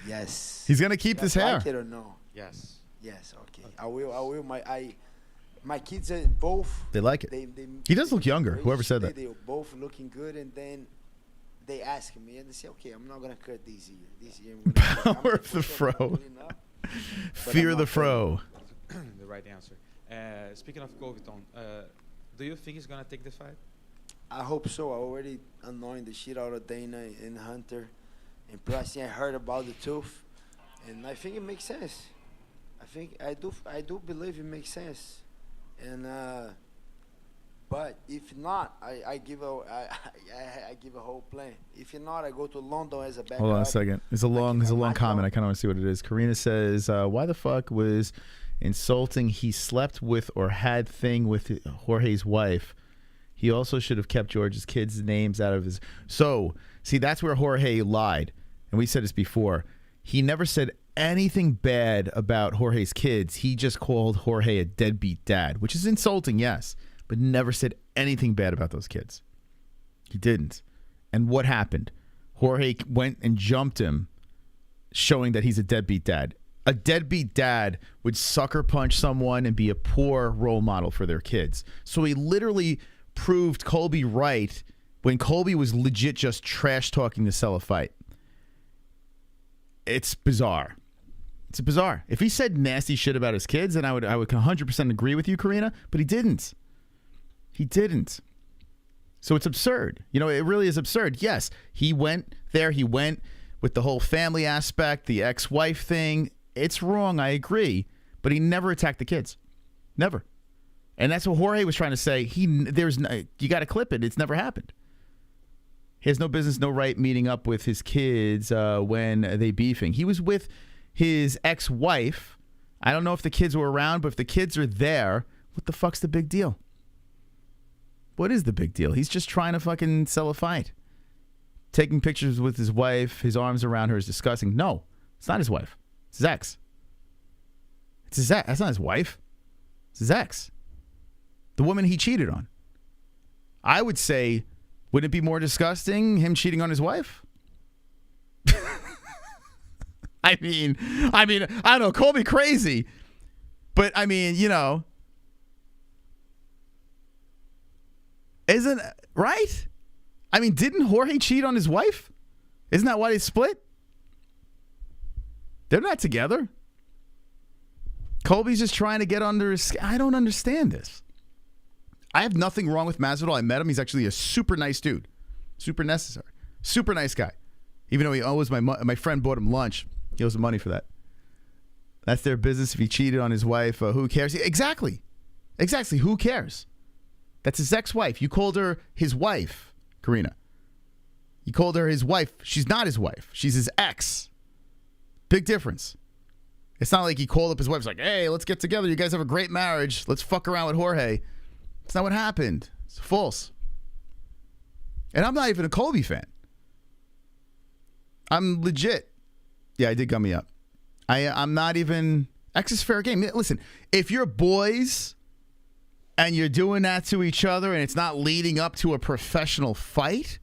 Yes. He's going to keep this hair. Like it or no? Yes. Yes, okay. I will. My kids are both. They like it. He does look younger, whoever said that. They are both looking good, and then they ask me, and they say, okay, I'm not going to cut this year. This year I'm going to Power of the fro. Fear the fro. The right answer. Speaking of Colbyton, do you think he's going to take the fight? I hope so. I already annoyed the shit out of Dana and Hunter. And plus, I heard about the tooth, and I think it makes sense. I do believe it makes sense. And but if not, I give a whole plan. If not, I go to London as a backup. Hold on a second. It's a long comment. I kind of want to see what it is. Karina says, "Why the fuck was insulting? He slept with or had thing with Jorge's wife. He also should have kept George's kids' names out of his." So, see, that's where Jorge lied, and we said this before. He never said anything bad about Jorge's kids. He just called Jorge a deadbeat dad, which is insulting, yes, but never said anything bad about those kids. He didn't. And what happened? Jorge went and jumped him, showing that he's a deadbeat dad. A deadbeat dad would sucker punch someone and be a poor role model for their kids. So he literally proved Colby right when Colby was legit just trash talking to sell a fight. It's bizarre. It's bizarre. If he said nasty shit about his kids, then I would 100% agree with you, Karina, but he didn't. He didn't. So it's absurd. You know, it really is absurd. Yes, he went there. He went with the whole family aspect, the ex-wife thing. It's wrong. I agree. But he never attacked the kids. Never. And that's what Jorge was trying to say. You got to clip it. It's never happened. He has no business, no right meeting up with his kids when they beefing. He was with his ex-wife. I don't know if the kids were around, but if the kids are there, what the fuck's the big deal? What is the big deal? He's just trying to fucking sell a fight. Taking pictures with his wife, his arms around her is disgusting. No, it's not his wife. It's his ex. It's his ex. That's not his wife. It's his ex. The woman he cheated on. I would say, wouldn't it be more disgusting him cheating on his wife? I mean, I don't know, call me crazy, but I mean, you know, isn't right? I mean, didn't Jorge cheat on his wife? Isn't that why they split? They're not together. Colby's just trying to get under his skin. I don't understand this. I have nothing wrong with Masvidal. I met him. He's actually a super nice dude. Super necessary. Super nice guy. Even though he owes my friend bought him lunch. He owes him money for that. That's their business. If he cheated on his wife, who cares? Exactly. Exactly. Who cares? That's his ex-wife. You called her his wife, Karina. You called her his wife. She's not his wife. She's his ex. Big difference. It's not like he called up his wife. It's like, hey, let's get together. You guys have a great marriage. Let's fuck around with Jorge. It's not what happened. It's false. And I'm not even a Colby fan. I'm legit. Yeah, I did gum me up. I'm not even... X is fair game. Listen, if you're boys and you're doing that to each other and it's not leading up to a professional fight,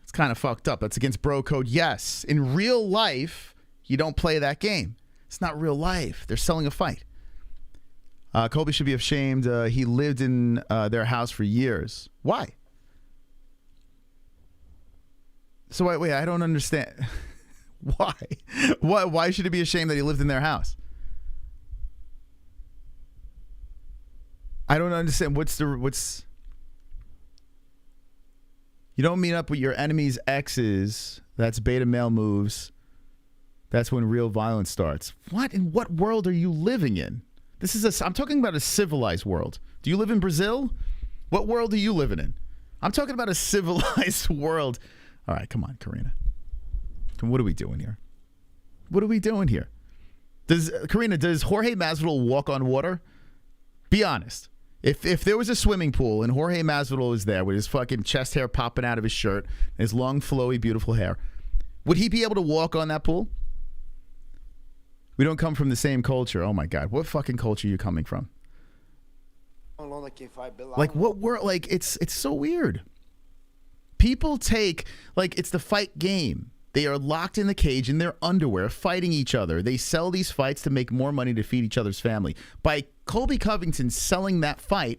it's kind of fucked up. That's against bro code. Yes. In real life, you don't play that game. It's not real life. They're selling a fight. Colby should be ashamed. He lived in their house for years. Why? So wait, I don't understand. Why? Why should he be ashamed that he lived in their house? I don't understand. What's you don't meet up with your enemy's exes. That's beta male moves. That's when real violence starts. What? In what world are you living in? I'm talking about a civilized world. Do you live in Brazil? What world are you living in? I'm talking about a civilized world. All right, come on, Karina. What are we doing here? What are we doing here? Karina, does Jorge Masvidal walk on water? Be honest. If there was a swimming pool and Jorge Masvidal was there with his fucking chest hair popping out of his shirt and his long, flowy, beautiful hair, would he be able to walk on that pool? We don't come from the same culture. Oh my God, what fucking culture are you coming from? Like what world? Like it's so weird. People take it's the fight game. They are locked in the cage in their underwear, fighting each other. They sell these fights to make more money to feed each other's family. By Colby Covington selling that fight,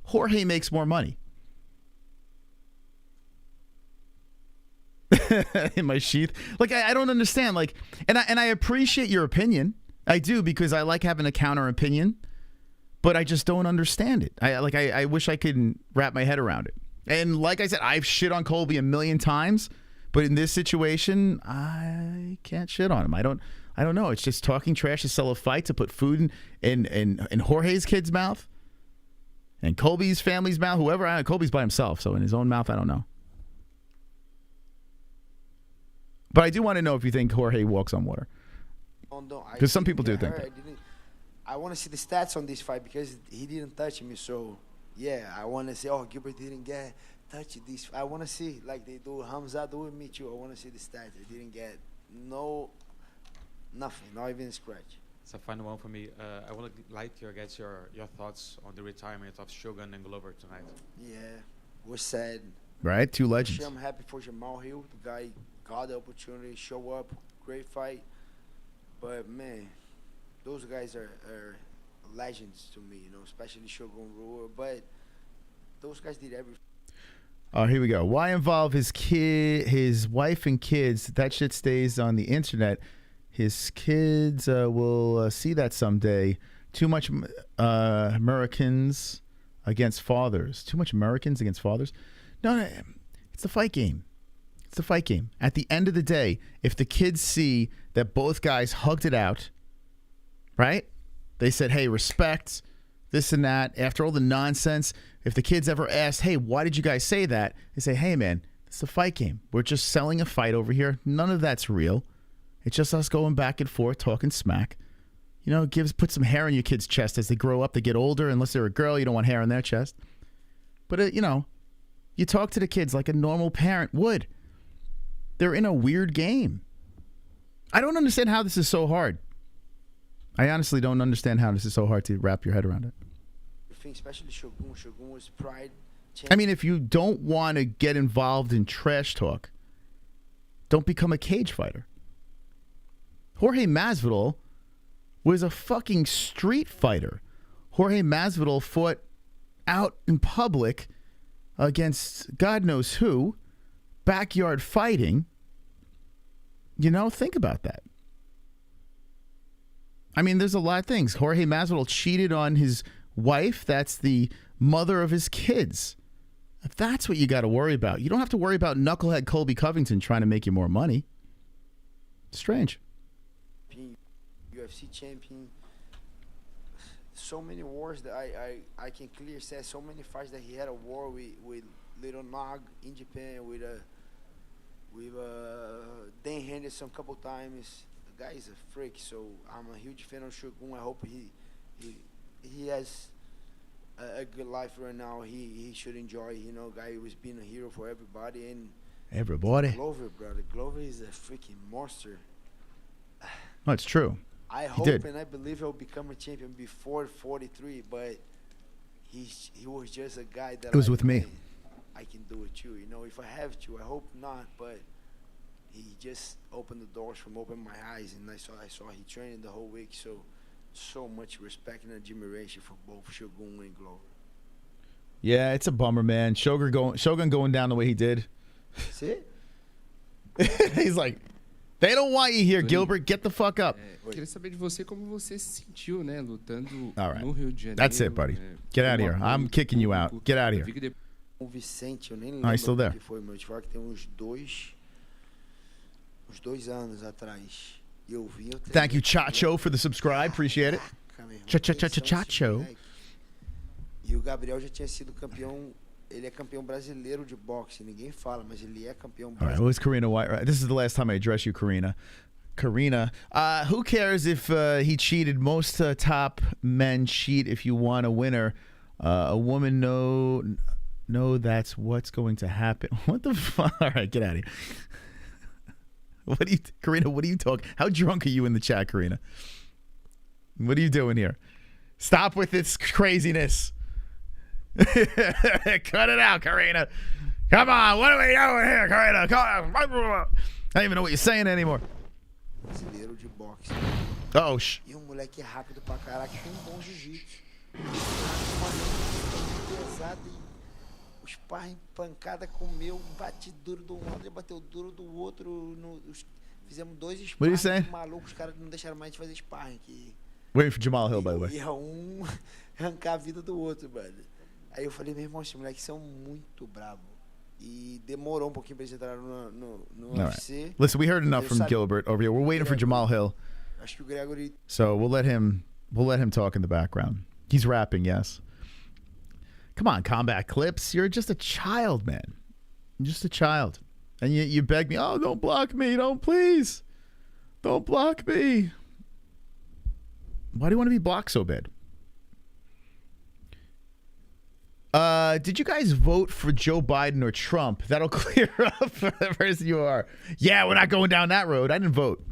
Jorge makes more money. In my sheath. I don't understand. And I appreciate your opinion. I do, because I like having a counter opinion, but I just don't understand it. I wish I could wrap my head around it. And like I said, I've shit on Colby a million times, But in this situation, I can't shit on him. I don't know. It's just talking trash to sell a fight, to put food in Jorge's kid's mouth and Colby's family's mouth. Whoever, Colby's by himself, so in his own mouth, I don't know. But I do want to know if you think Jorge walks on water. Because some people do think that. I want to see the stats on this fight because he didn't touch me. So, yeah, I want to say, Gilbert didn't get touch this. I want to see, like they do, Hamza do with me too. I want to see the stats. I didn't get nothing, not even a scratch. It's a final one for me. I would like to get your thoughts on the retirement of Shogun and Glover tonight. Yeah, we're sad. Right, two legends. I'm happy for Jamahal. The guy got the opportunity, show up, great fight. But man, those guys are legends to me, especially Shogun Rua. But those guys did everything. Oh, here we go. Why involve his wife and kids? That shit stays on the internet. His kids will see that someday. Too much Americans against fathers. Too much Americans against fathers? No, it's the fight game. It's the fight game. At the end of the day, if the kids see that both guys hugged it out, right? They said, hey, respect, this and that. After all the nonsense, if the kids ever asked, hey, why did you guys say that? They say, hey, man, it's a fight game. We're just selling a fight over here. None of that's real. It's just us going back and forth, talking smack. Put some hair on your kid's chest as they grow up. They get older. Unless they're a girl, you don't want hair on their chest. But, you talk to the kids like a normal parent would. They're in a weird game. I don't understand how this is so hard. I honestly don't understand how this is so hard to wrap your head around it. Especially Shogun. Shogun was pride. I mean, if you don't want to get involved in trash talk, don't become a cage fighter. Jorge Masvidal was a fucking street fighter. Jorge Masvidal fought out in public against God knows who, backyard fighting. Think about that. I mean, there's a lot of things. Jorge Masvidal cheated on his wife. That's the mother of his kids. If that's what you got to worry about, you don't have to worry about knucklehead Colby Covington trying to make you more money. Strange. UFC champion. So many wars that I can clearly say. So many fights that he had a war with Little Nog in Japan, with Dan Henderson a couple times. The guy is a freak. So I'm a huge fan of Shogun. I hope he has a good life right now. He should enjoy. Guy was being a hero for everybody and everybody. Glover, brother. Glover is a freaking monster. No, it's true. I hope and I believe he'll become a champion before 43, but he was just a guy that it was with me. I can do it too. If I have to, I hope not, but he just opened the doors from opening my eyes, and I saw he trained the whole week. So much respect and admiration for both Shogun and Glover. Yeah, it's a bummer, man. Shogun going down the way he did. That's it. He's like, they don't want you here, Gilbert. Get the fuck up. Queria saber de você como você se sentiu, né, lutando no Rio de Janeiro. That's it, buddy. Get out of here. I'm kicking you out. Get out of here. O Vicente, eu nem lembro he's still there. Que foi, mas que tem uns 2 anos atrás. Eu vi. Thank you, Chacho, for the subscribe. Appreciate it. Chacho. E o Gabriel já tinha sido campeão. Ele é campeão brasileiro de boxe. Ninguém fala, mas ele é campeão brasileiro. All right, who's Karina White? Right. This is the last time I address you, Karina. Who cares if he cheated? Most top men cheat. If you want a winner, a woman know that's what's going to happen. What the fuck? All right, get out of here. Karina, what are you talking? How drunk are you in the chat, Karina? What are you doing here? Stop with this craziness. Cut it out, Karina. Come on, what are we doing here, Karina? I don't even know what you're saying anymore. Brasileiro de boxe. Oh, E moleque rápido pra caraca, tem bom jiu-jitsu. Pesado e o sparring pancada comeu, bate duro do um, ele bateu duro do outro. Fizemos 2 sparring malucos, os caras não deixaram mais de fazer sparring. Waiting for Jamahal Hill, by the way. Ia arrancar a vida do outro, mano. Aí eu falei, meu irmão, esses moleques são muito bravos. E demorou pouquinho para eles entrarem no All right. UFC. Listen, we heard enough Eu from sabia- Gilbert over here. We're waiting for Jamahal Hill. Acho que o Gregory So we'll let him talk in the background. He's rapping, yes. Come on, Combat Clips. You're just a child, man. You're just a child. And you beg me, oh, don't block me. Don't, please. Don't block me. Why do you want to be blocked so bad? Did you guys vote for Joe Biden or Trump? That'll clear up for the person you are. Yeah, we're not going down that road. I didn't vote.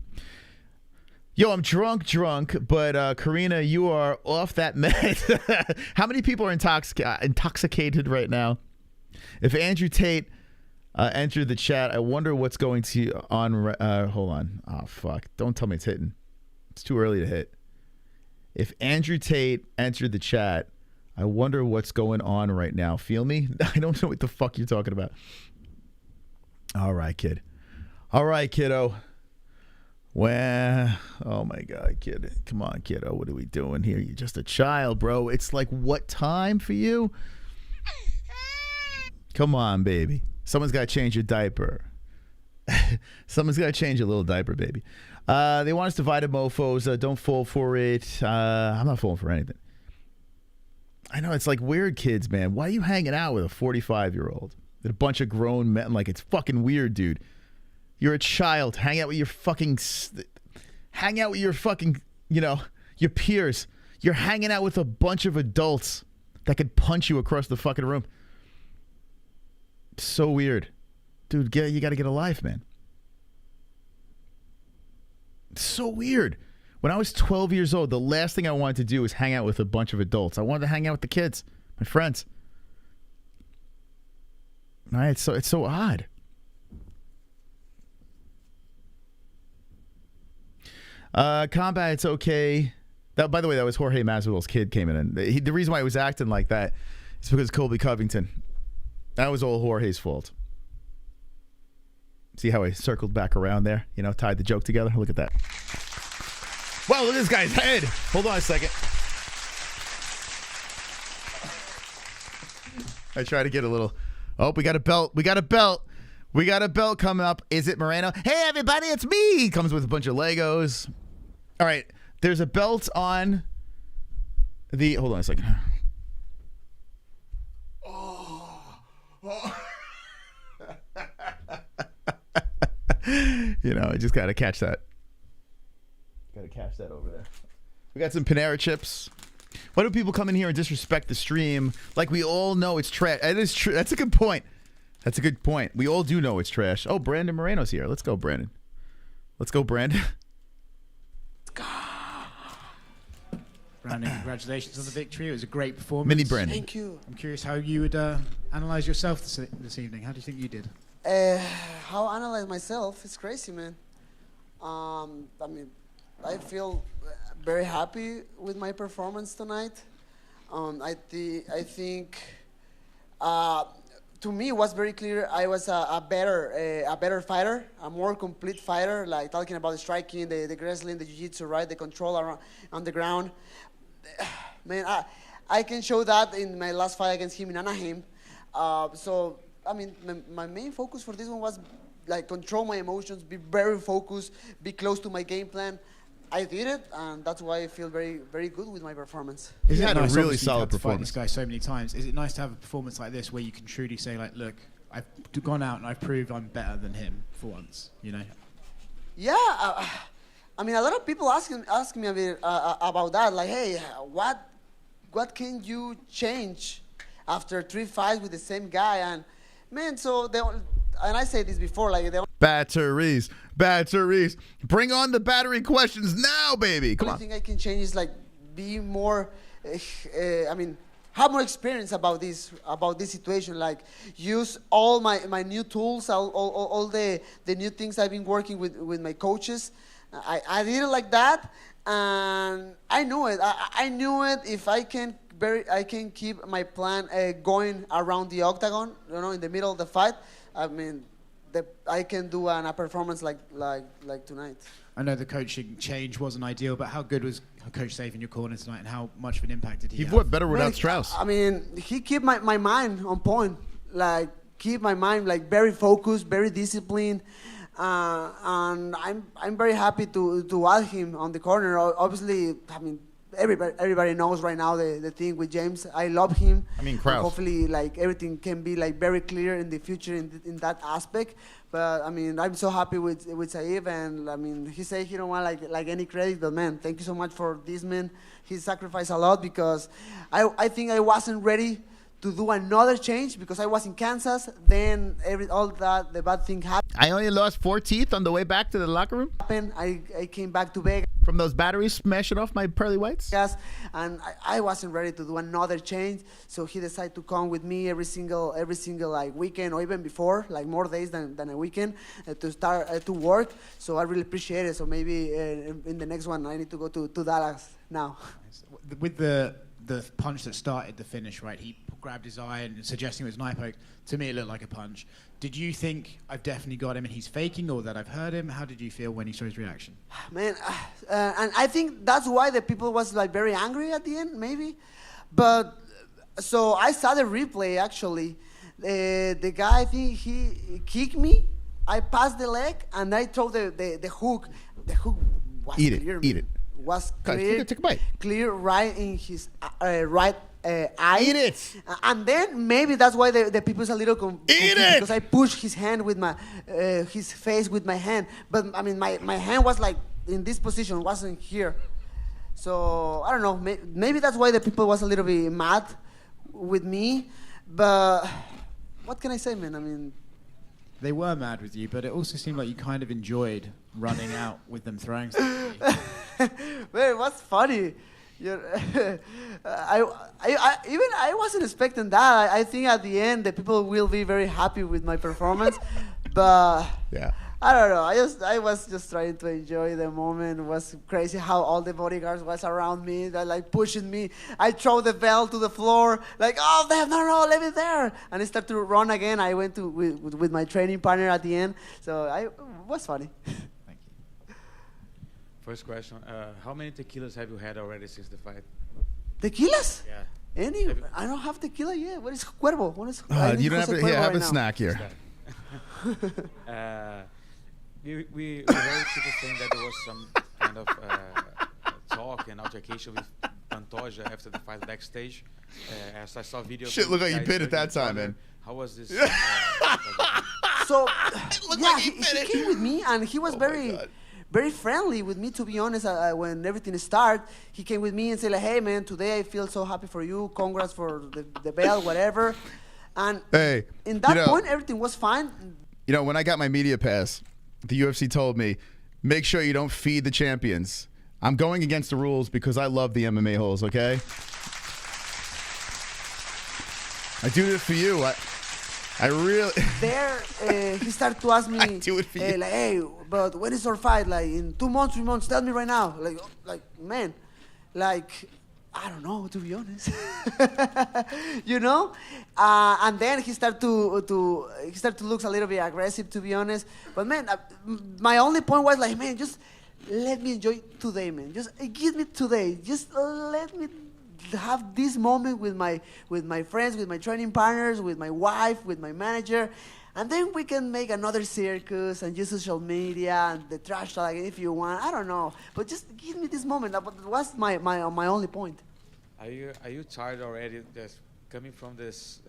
Yo, I'm drunk, but Karina, you are off that meds. How many people are intoxicated right now? If Andrew Tate entered the chat, I wonder what's going to on. Hold on. Oh, fuck. Don't tell me it's hitting. It's too early to hit. If Andrew Tate entered the chat, I wonder what's going on right now. Feel me? I don't know what the fuck you're talking about. All right, kid. All right, kiddo. Well, oh my God, kid. Come on, kiddo. What are we doing here? You're just a child, bro. It's like what time for you? Come on, baby. Someone's got to change your diaper. Someone's got to change your little diaper, baby. They want us divided mofos. Don't fall for it. I'm not falling for anything. I know, it's like weird kids, man. Why are you hanging out with a 45-year-old? A bunch of grown men. Like, it's fucking weird, dude. You're a child. Hang out with your fucking, you know, your peers. You're hanging out with a bunch of adults that could punch you across the fucking room. So weird. Dude, you got to get a life, man. It's so weird. When I was 12 years old, the last thing I wanted to do was hang out with a bunch of adults. I wanted to hang out with the kids, my friends. All right, so it's so odd. Combat, it's okay. That, by the way, that was Jorge Masvidal's kid came in. The reason why he was acting like that is because Colby Covington. That was all Jorge's fault. See how I circled back around there? You know, tied the joke together? Look at that. Wow, look at this guy's head. Hold on a second. I try to get a little... Oh, we got a belt. We got a belt. We got a belt coming up. Is it Moreno? Hey, everybody, it's me. Comes with a bunch of Legos. All right, there's a belt on the... Hold on a second. You know, I just got to catch that. Got to catch that over there. We got some Panera chips. Why do people come in here and disrespect the stream? Like we all know it's trash. It is true. That's a good point. That's a good point. We all do know it's trash. Oh, Brandon Moreno's here. Let's go, Brandon. Let's go, Brandon. Brandon, congratulations on the victory. It was a great performance. Mini Brandon. Thank you. I'm curious how you would analyze yourself this evening. How do you think you did? How I analyze myself? It's crazy, man. I mean, I feel very happy with my performance tonight. I think to me it was very clear I was a better fighter, a more complete fighter. Like talking about the striking, the wrestling, the jiu-jitsu, right? The control around on the ground. Man, I can show that in my last fight against him in Anaheim. So I mean, my main focus for this one was like control my emotions, be very focused, be close to my game plan. I did it, and that's why I feel very, very good with my performance. Is it had a nice, really obviously, you've solid had to fight performance. this guy so many times. Is it nice to have a performance like this where you can truly say, like, look, I've gone out and I've proved I'm better than him for once, you know? Yeah, I mean, a lot of people ask me a bit about that. Like, hey, what can you change after 3 fights with the same guy? And man, and I said this before, like Batteries. Bring on the battery questions now, baby. Come the on. only thing I can change is like be more. I mean, have more experience about this situation. Like use all my new tools, all the new things I've been working with my coaches. I did it like that, and I knew it. I knew it. If I can keep my plan going around the octagon, you know, in the middle of the fight. I mean, I can do a performance like tonight. I know the coaching change wasn't ideal, but how good was Coach Safe in your corner tonight, and how much of an impact did he have? He fought better without Strauss. I mean, he kept my mind on point. Like keep my mind like very focused, very disciplined. And I'm very happy to add him on the corner. Obviously, I mean, everybody knows right now the thing with James. I love him. I mean, and hopefully, like everything can be like very clear in the future in that aspect. But I mean, I'm so happy with Saif, and I mean, he said he don't want like any credit, but man, thank you so much for this, man. He sacrificed a lot because I think I wasn't ready to do another change because I was in Kansas. Then the bad thing happened. I only lost 4 teeth on the way back to the locker room. I came back to Vegas. From those batteries smashing off my pearly whites? Yes, and I wasn't ready to do another change, so he decided to come with me every single like weekend or even before, like more days than a weekend to start to work. So I really appreciate it. So maybe in the next one I need to go to Dallas now. With the punch that started the finish, right? He grabbed his eye and suggesting it was an eye poke. To me, it looked like a punch. Did you think I've definitely got him and he's faking, or that I've heard him? How did you feel when you saw his reaction? Man, and I think that's why the people was like very angry at the end, maybe. But so I saw the replay actually. The guy, I think he kicked me. I passed the leg and I throw the hook. The hook was clear. Eat it. Was clear, take a bite. Clear right in his right eye. Eat it. And then maybe that's why the people's a little confused because I pushed his hand with my his face with my hand. But I mean my hand was like in this position, wasn't here. So I don't know. Maybe that's why the people was a little bit mad with me. But what can I say, man? I mean. They were mad with you, but it also seemed like you kind of enjoyed running out with them throwing stuff at you. Man, what's funny? I wasn't expecting that. I think at the end the people will be very happy with my performance, but yeah. I don't know. I was just trying to enjoy the moment. It was crazy how all the bodyguards was around me. They're like pushing me. I throw the bell to the floor. Like, oh, no, leave it there. And I started to run again. I went to with my training partner at the end. So it was funny. Thank you. First question: how many tequilas have you had already since the fight? Tequilas? Yeah. I don't have tequila yet. What is Cuervo? What is? You don't have to. Yeah, have a snack here. We heard people saying that there was some kind of talk and altercation with Pantoja after the fight backstage. As I saw videos. Shit, look like you bit at that time, man. How was this? So, yeah, he came with me and he was very friendly with me, to be honest. When everything started, he came with me and said, like, hey, man, today I feel so happy for you. Congrats for the belt, whatever. And in that point, everything was fine. You know, when I got my media pass, the UFC told me, make sure you don't feed the champions. I'm going against the rules because I love the MMA-Holes, okay? I do this for you. I really... There, he started to ask me, I do it for you. Like, hey, but when is our fight? Like, in 2 months, 3 months? Tell me right now. Like, man, like... I don't know, to be honest. You know, and then he started to look a little bit aggressive, to be honest. But man, my only point was like, man, just let me enjoy today, man. Just give me today. Just let me have this moment with my friends, with my training partners, with my wife, with my manager. And then we can make another circus and use social media and the trash talk if you want. I don't know, but just give me this moment. That was my only point. Are you tired already? Just coming from this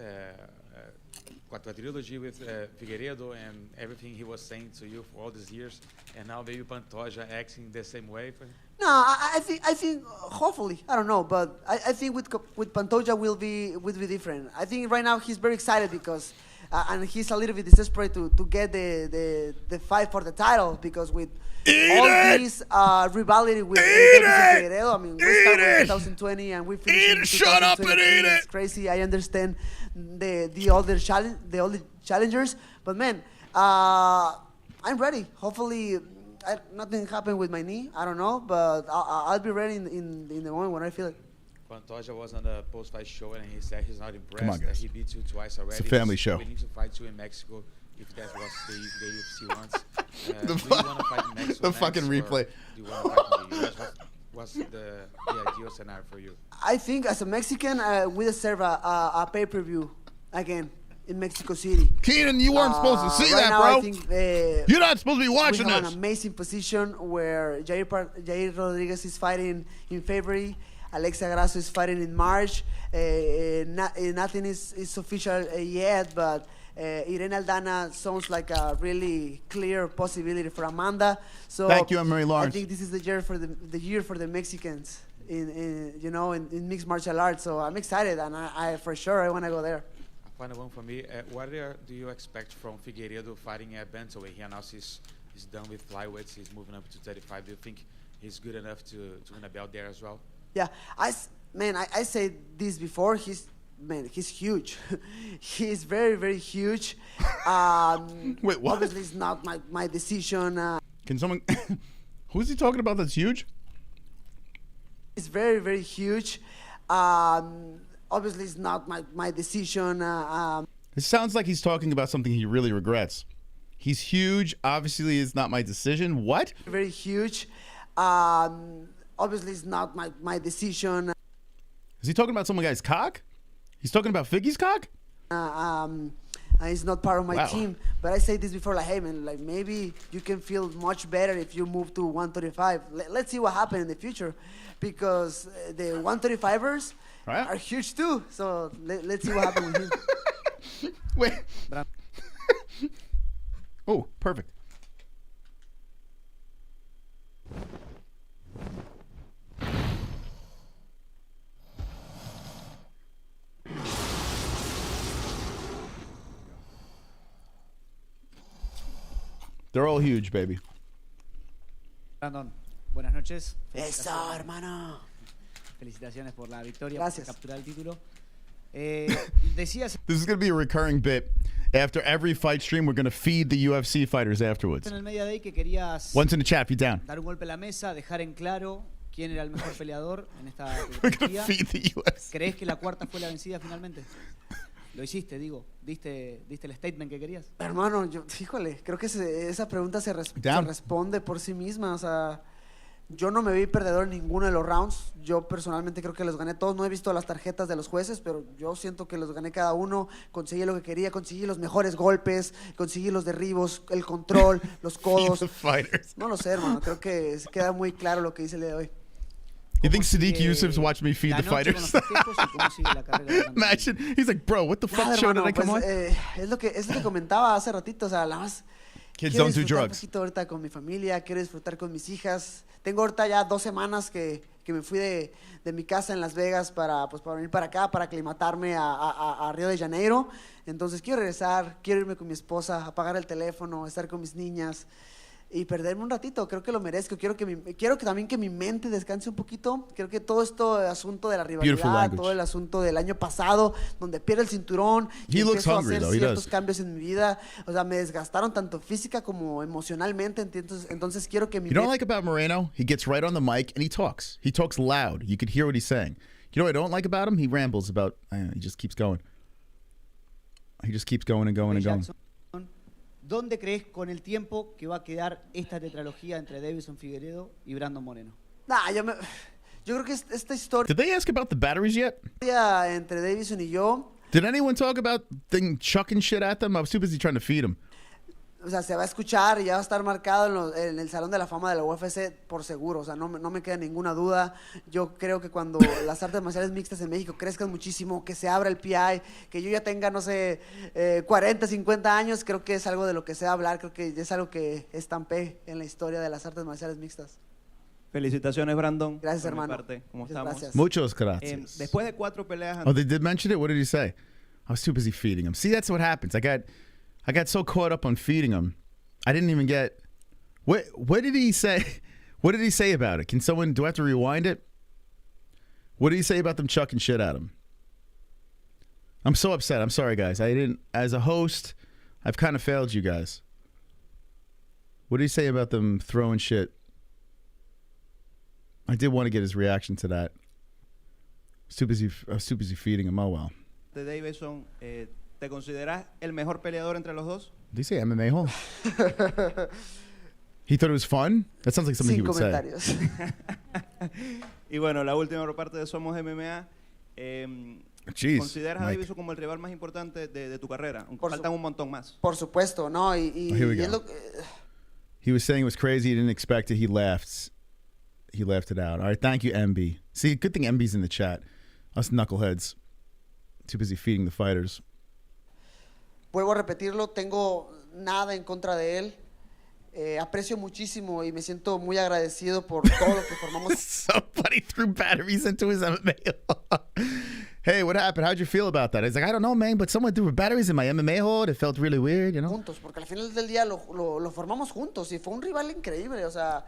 quadrilogy with Figueiredo and everything he was saying to you for all these years, and now maybe Pantoja acting the same way for him? No, I think hopefully, I don't know, but I think with Pantoja will be different. I think right now he's very excited because. And he's a little bit desperate to get the fight for the title because with all this rivalry with Deiveson Figueiredo, I mean, we started in 2020 and we finished in 2023. Shut up and eat it! It's crazy. I understand the other challengers, but man, I'm ready. Hopefully, nothing happened with my knee. I don't know, but I'll be ready in the moment when I feel it. Pantoja was on the post-fight show and he said he's not impressed. Come on, guys. He beat you twice already. It's a family show. He's willing to fight you in Mexico if that's what the UFC wants. Do you want to fight in Mexico? The fucking replay. Do you want to fight in the US? What's the ideal scenario for you? I think as a Mexican, we deserve a pay-per-view again. in Mexico City. Keenan, you weren't supposed to see right that, now, bro. I think, You're not supposed to be watching we have this. an amazing position where Jair Rodrigues is fighting in February. Alexa Grasso is fighting in March. Nothing is official yet, but Irene Aldana sounds like a really clear possibility for Amanda. So Thank you, Anne-Marie Lawrence. I think this is the year for the Mexicans in mixed martial arts. So I'm excited, and I for sure I want to go there. Final one for me. What do you expect from Figueiredo fighting at bantamweight? He announced he's done with flyweights. He's moving up to 35. Do you think he's good enough to win a belt there as well? Yeah, I said this before. He's huge. He's very, very huge. Wait, what? Obviously, it's not my decision. Can someone... Who is he talking about that's huge? It's very, very huge. Obviously, it's not my decision. It sounds like he's talking about something he really regrets. He's huge. Obviously, it's not my decision. What? Very huge. Obviously, it's not my decision. Is he talking about some guy's cock? He's talking about Figgy's cock? He's not part of my Wow. team. But I say this before, like, hey, man, like maybe you can feel much better if you move to 135. Let's see what happens in the future. Because the 135ers are huge too. So let's see what happens with him. Wait. Oh, perfect. They're all huge, baby. Brandon, buenas noches. Eso, hermano. Felicitaciones por la victoria, Gracias. por capturar el título. Decías This is going to be a recurring bit. After every fight stream, we're going to feed the UFC fighters afterwards. en el Media Day que querías One's in the chat, feed down. dar un golpe a la mesa, dejar en claro quién era el mejor peleador en esta We're gonna trilogía. feed the UFC. ¿Crees que la cuarta fue la vencida finalmente? Lo hiciste, digo. ¿Diste el statement que querías? Hermano, híjole, creo que esa pregunta se responde por sí misma. O sea, yo no me vi perdedor en ninguno de los rounds. Yo personalmente creo que los gané todos. No he visto las tarjetas de los jueces, pero yo siento que los gané cada uno. Conseguí lo que quería, conseguí los mejores golpes, conseguí los derribos, el control, los codos. Feed the fighters. No lo sé, hermano. Creo que queda muy claro lo que hice el día de hoy. You think Sadiq Yusuf's watched me feed the fighters? Imagine. He's like, bro, what the fuck Nada, show did hermano, I come pues, on? es lo que comentaba hace ratito. O sea, la más Kids quiero don't do disfrutar drugs. un poquito ahorita con mi familia, quiero disfrutar con mis hijas. Tengo ahorita ya 2 semanas que me fui de mi casa en Las Vegas para venir para acá, para aclimatarme a Río de Janeiro. Entonces quiero regresar, quiero irme con mi esposa, apagar el teléfono, estar con mis niñas y perderme un ratito. Creo que lo merezco. Quiero que también que mi mente descanse un poquito. Creo que todo esto asunto de la Beautiful rivalidad, language. todo el asunto del año pasado, donde pierde el cinturón y He looks empiezo a hungry, hacer though. He ciertos does. cambios en mi vida. O sea, me desgastaron tanto física como emocionalmente. Entonces quiero que mi You know what I like about Moreno? He gets right on the mic and he talks. He talks loud. You could hear what he's saying. You know what I don't like about him? He rambles about, he just keeps going. He just keeps going and going and going. ¿Dónde crees con el tiempo que va a quedar esta tetralogía entre Deiveson Figueiredo y Brandon Moreno? Nah, yo creo que esta historia Did they ask about the batteries yet? entre Deiveson y yo, Did anyone talk about chucking shit at them? I was too busy trying to feed them. o sea, se va a escuchar y ya va a estar marcado en el Salón de la Fama de la UFC por seguro. O sea, no me queda ninguna duda. Yo creo que cuando las artes marciales mixtas en México crezcan muchísimo, que se abra el PI, que yo ya tenga, no sé, 40, 50 años, creo que es algo de lo que se va a hablar. Creo que es algo que estampé en la historia de las artes marciales mixtas. Felicitaciones, Brandon. Gracias, por mi hermano. parte. ¿Cómo Muchas estamos? gracias. Muchos gracias. Después de 4 peleas. Oh, they did mention it? What did he say? I was too busy feeding him. See, that's what happens. I got so caught up on feeding him. I didn't even get... What did he say? What did he say about it? Do I have to rewind it? What did he say about them chucking shit at him? I'm so upset. I'm sorry, guys. As a host, I've kind of failed you guys. What did he say about them throwing shit? I did want to get his reaction to that. I was too busy feeding him. Oh, well. De Deiveson, ¿te consideras el mejor peleador entre los dos? Did he say MMA-Holes? He thought it was fun? That sounds like something he Sin would say. comentarios. Y bueno, la última parte de Somos MMA. Jeez, ¿Consideras a Mike. Deiveson como el rival más importante de tu carrera? Aunque faltan un montón más. Por supuesto, ¿no? Here we go. He was saying it was crazy. He didn't expect it. He laughed. He laughed it out. All right, thank you, MB. See, good thing MB's in the chat. Us knuckleheads, too busy feeding the fighters. Vuelvo a repetirlo, tengo nada en contra de él. Aprecio muchísimo y me siento muy agradecido por todo lo que formamos. Somebody threw batteries into his MMA. Hey, what happened? How'd you feel about that? He's like, I don't know, man, but someone threw batteries in my MMA hole. It felt really weird, you know? Juntos, porque al final del día lo formamos juntos y fue un rival increíble, o sea,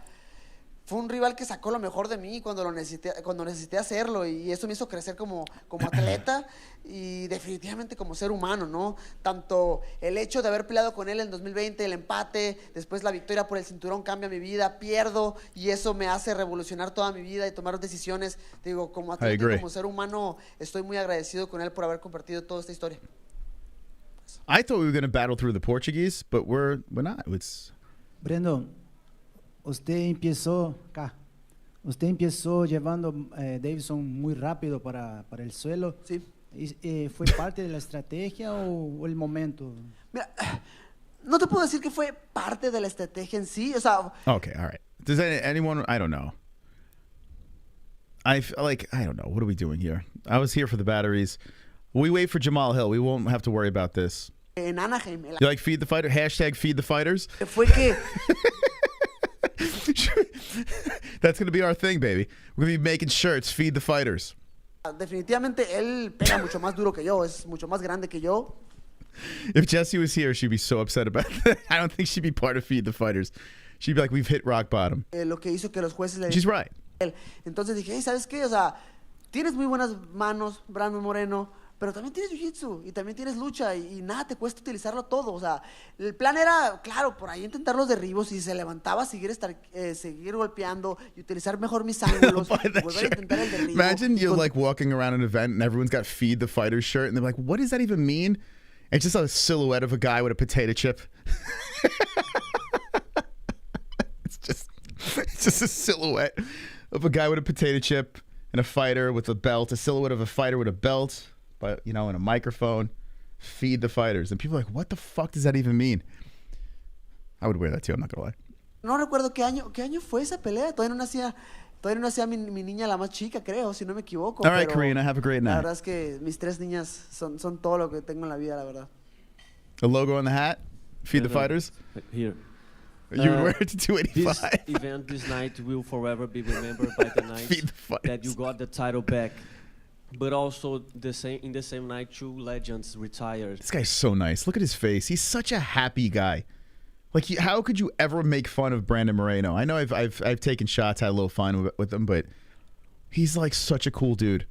fue un rival que sacó lo mejor de mí cuando necesité hacerlo y eso me hizo crecer como atleta y definitivamente como ser humano, ¿no? Tanto el hecho de haber peleado con él en 2020, el empate, después la victoria por el cinturón cambia mi vida, pierdo y eso me hace revolucionar toda mi vida y tomar decisiones. Digo, como atleta y como ser humano estoy muy agradecido con él por haber compartido toda esta historia. I thought we were going to battle through the Portuguese, but we're not. It's... Brendo, usted empezó llevando Deiveson muy rápido para el suelo. Sí. ¿Fue parte de la estrategia o el momento? Mira, no te puedo decir que fue parte de la estrategia en sí, o sea... Okay, all right. Does anyone... I don't know. I don't know. What are we doing here? I was here for the batteries. We wait for Jamahal Hill. We won't have to worry about this. En Anaheim. You like feed the fighter? Hashtag feed the fighters? Fue que... That's going to be our thing, baby. We're going to be making shirts, feed the fighters. Definitivamente él pega mucho más duro que yo, es mucho más grande que yo. If Jessie was here, she'd be so upset about that. I don't think she'd be part of Feed the Fighters. She'd be like, we've hit rock bottom. Lo que hizo que los jueces le... She's right. Entonces dije, hey, ¿sabes qué? O sea, tienes muy buenas manos, Brandon Moreno, pero también tienes jiu-jitsu y también tienes lucha y nada te cuesta utilizarlo todo. O sea, el plan era, claro, por ahí intentar los derribos y si se levantaba, seguir golpeando y utilizar mejor mis ángulos. Y volver a intentar el derribo. Imagine you're like walking around an event and everyone's got Feed the Fighters shirt and they're like, what does that even mean? It's just a silhouette of a guy with a potato chip. It's just a silhouette of a guy with a potato chip and a fighter with a belt, a silhouette of a fighter with a belt. But, you know, in a microphone, Feed the Fighters. And people are like, what the fuck does that even mean? I would wear that too, I'm not going to lie. No recuerdo qué año fue esa pelea. Todavía no nacía mi niña la más chica, creo, si no me equivoco. All right, Karina, have a great night. La verdad es que mis tres niñas son todo lo que tengo en la vida, la verdad. A logo on the hat? Feed the Fighters? Here. You would wear it to 285. This event this night will forever be remembered by the night that you got the title back. But also, in the same night, two legends retired. This guy's so nice. Look at his face. He's such a happy guy. Like, how could you ever make fun of Brandon Moreno? I know I've taken shots, had a little fun with him, but he's like such a cool dude.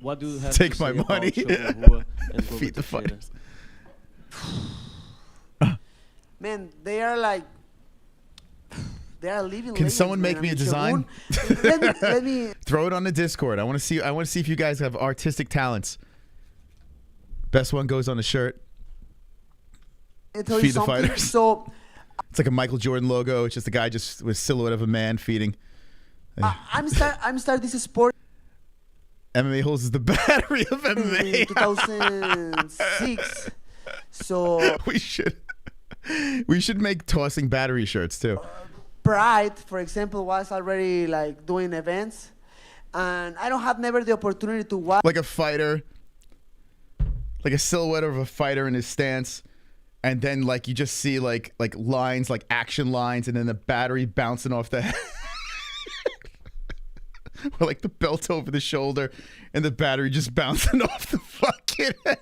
What do you have Take to my say money. About and Feed the Fighters. Man, they are like... They are living. Can someone make me a design? let me throw it on the Discord. I want to see if you guys have artistic talents. Best one goes on the shirt. Feed the Fighters. So it's like a Michael Jordan logo. It's just a guy just with silhouette of a man feeding. I'm starting this sport. MMA-Holes is the battery of MMA. In 2006. So we should make tossing battery shirts too. Pride, for example, was already like doing events, and I don't have never the opportunity to watch. Like a fighter, like a silhouette of a fighter in his stance, and then like you just see like lines, like action lines, and then the battery bouncing off the head. Or like the belt over the shoulder, and the battery just bouncing off the fucking head.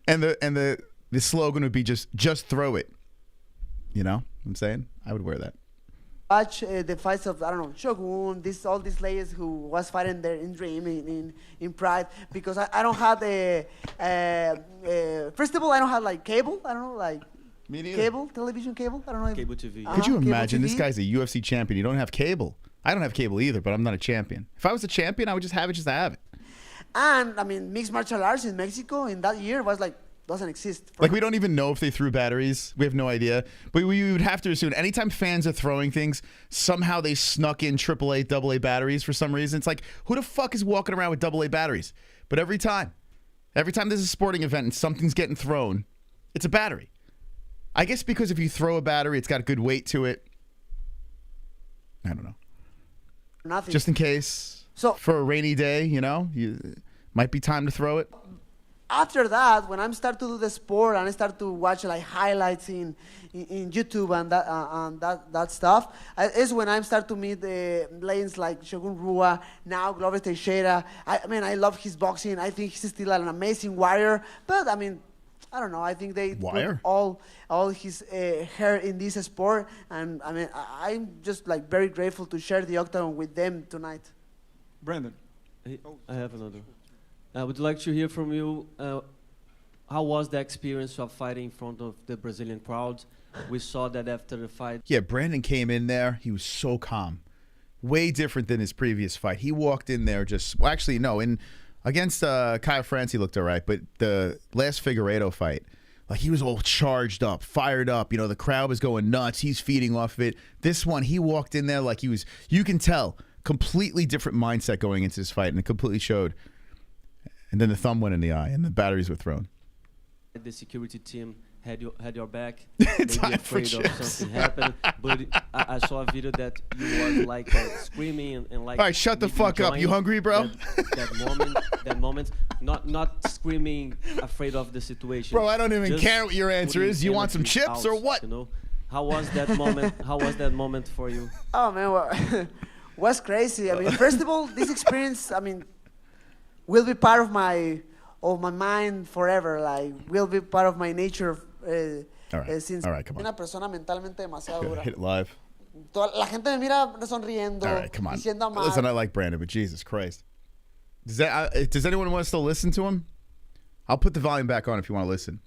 And the slogan would be just throw it. You know what I'm saying? I would wear that. Watch the fights of, I don't know, Shogun, all these ladies who was fighting there in Dream, in Pride, because I don't have first of all, I don't have like cable. I don't know, like cable, television cable. I don't know. Cable TV. Could you imagine this guy's a UFC champion? You don't have cable. I don't have cable either, but I'm not a champion. If I was a champion, I would just have it just to have it. And I mean, mixed martial arts in Mexico in that year was like doesn't exist. Like, we don't even know if they threw batteries. We have no idea. But we would have to assume anytime fans are throwing things, somehow they snuck in AAA, AA batteries for some reason. It's like, who the fuck is walking around with AA batteries? But every time there's a sporting event and something's getting thrown, it's a battery. I guess because if you throw a battery, it's got a good weight to it. I don't know. Nothing. Just in case. So for a rainy day, might be time to throw it. After that, when I start to do the sport and I start to watch like highlights in YouTube and that stuff, is when I start to meet the lanes like Shogun Rua, now Glover Teixeira. I love his boxing. I think he's still an amazing warrior. But I don't know. I think they put all his hair in this sport, and I'm just like very grateful to share the octagon with them tonight. Brandon, I have another. I would like to hear from you. How was the experience of fighting in front of the Brazilian crowd? We saw that after the fight. Yeah, Brandon came in there. He was so calm. Way different than his previous fight. He walked in there against Kyle France, he looked all right. But the last Figueiredo fight, like, he was all charged up, fired up. The crowd was going nuts. He's feeding off of it. This one, he walked in there like he was, you can tell, completely different mindset going into this fight, and it completely showed. And then the thumb went in the eye, and the batteries were thrown. The security team had your back. Maybe afraid of something happened. But I saw a video that you was like screaming and like. All right, shut the fuck up. You hungry, bro? That moment, not screaming, afraid of the situation. Bro, I don't even care what your answer is. You want some chips or what? How was that moment? How was that moment for you? Oh man, was crazy. First of all, this experience, will be part of my mind forever. Like, will be part of my nature. Since all right, come on. Una persona mentalmente demasiado dura. Hit it live. La gente me mira sonriendo. All right, come on. Diciendo mal. Listen, I like Brandon, but Jesus Christ. Does anyone want to still listen to him? I'll put the volume back on if you want to listen.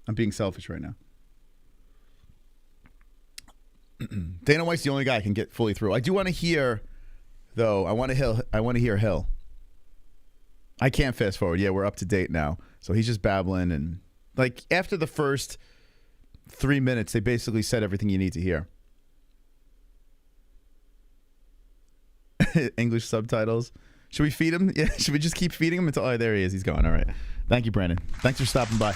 I'm being selfish right now. Dana White's the only guy I can get fully through. I do want to hear, though. I want to hear Hill. I can't fast forward. Yeah, we're up to date now. So he's just babbling, and like after the first 3 minutes, they basically said everything you need to hear. English subtitles. Should we feed him? Yeah. Should we just keep feeding him until? Oh, there he is. He's gone. All right. Thank you, Brandon. Thanks for stopping by.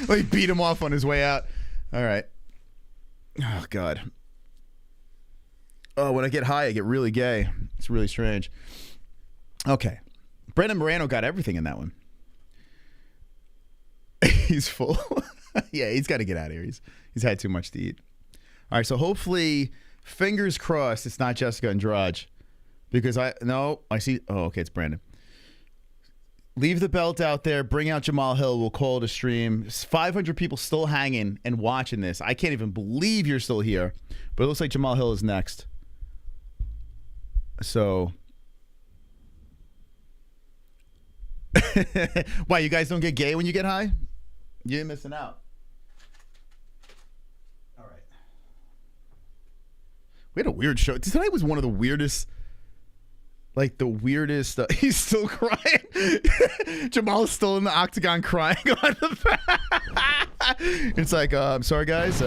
Well, he beat him off on his way out. All right. Oh God. Oh, when I get high, I get really gay. It's really strange. Okay. Brandon Moreno got everything in that one. He's full. Yeah, he's got to get out of here. He's had too much to eat. All right, so hopefully, fingers crossed, it's not Jessica Andrade. Because I see. Oh, okay, it's Brandon. Leave the belt out there. Bring out Jamahal Hill. We'll call it a stream. 500 people still hanging and watching this. I can't even believe you're still here. But it looks like Jamahal Hill is next. So, why, you guys don't get gay when you get high? You're missing out. All right. We had a weird show. Tonight was one of the weirdest. Like the weirdest. He's still crying. Jamal's still in the octagon crying on the back. It's like, I'm sorry, guys.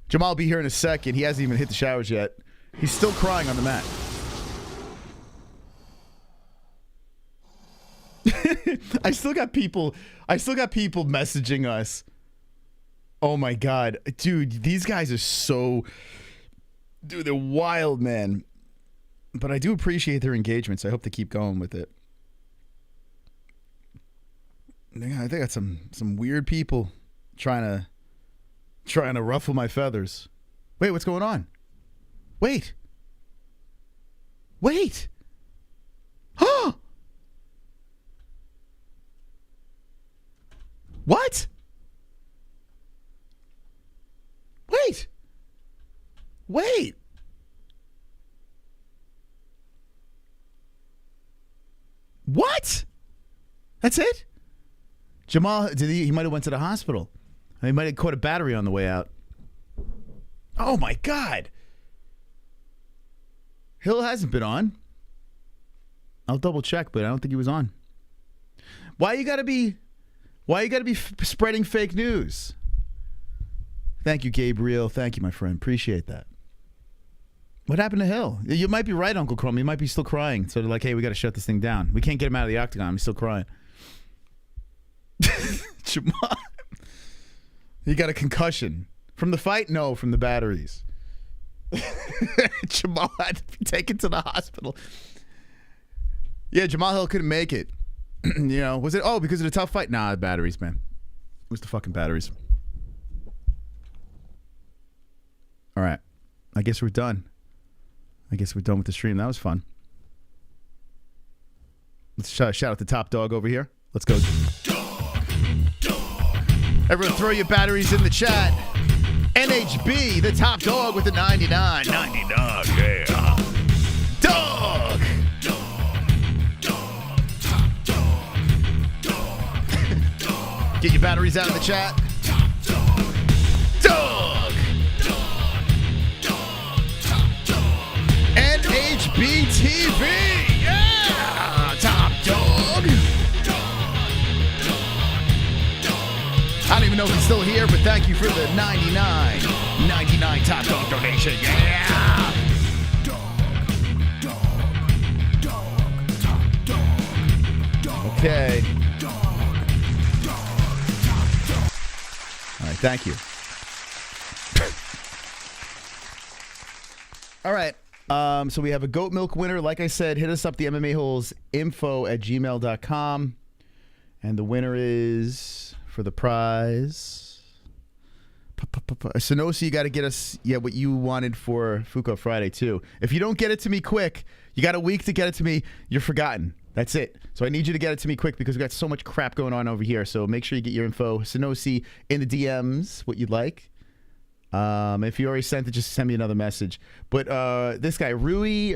Jamal will be here in a second. He hasn't even hit the showers yet. He's still crying on the mat. I still got people messaging us. Oh my God. Dude, these guys are so... Dude, they're wild, man. But I do appreciate their engagement, so I hope they keep going with it. I got some weird people trying to ruffle my feathers. Wait, what's going on? Wait. Huh? What? Wait. What? That's it? Jamal, he might have went to the hospital. He might have caught a battery on the way out. Oh my God. Hill hasn't been on. I'll double check, but I don't think he was on. Why you gotta be spreading fake news? Thank you, Gabriel. Thank you, my friend. Appreciate that. What happened to Hill? You might be right, Uncle Chrome. He might be still crying. So they're like, hey, we got to shut this thing down. We can't get him out of the octagon. He's still crying. Jamahal. He got a concussion. From the fight? No, from the batteries. Jamahal had to be taken to the hospital. Yeah, Jamahal couldn't make it. Was it? Oh, because of the tough fight? Nah, the batteries, man. It was the fucking batteries. All right. I guess we're done. I guess we're done with the stream. That was fun. Let's shout out the top dog over here. Let's go. Everyone throw your batteries in the chat. NHB, the top dog with the 99. 99, yeah. Dog! Get your batteries out of the chat. Dog! NHBTV, yeah, top dog. I don't even know if he's still here, but thank you for the 99 top dog donation, yeah. Okay. All right, thank you. All right. So we have a goat milk winner. Like I said, hit us up, the MMA-Holes info@gmail.com. And the winner is, for the prize, Sonosi, you got to get us what you wanted for Fuko Friday, too. If you don't get it to me quick, you got a week to get it to me, you're forgotten. That's it. So I need you to get it to me quick because we got so much crap going on over here. So make sure you get your info. Sonosi in the DMs, what you'd like. If you already sent it, just send me another message. But this guy, Rui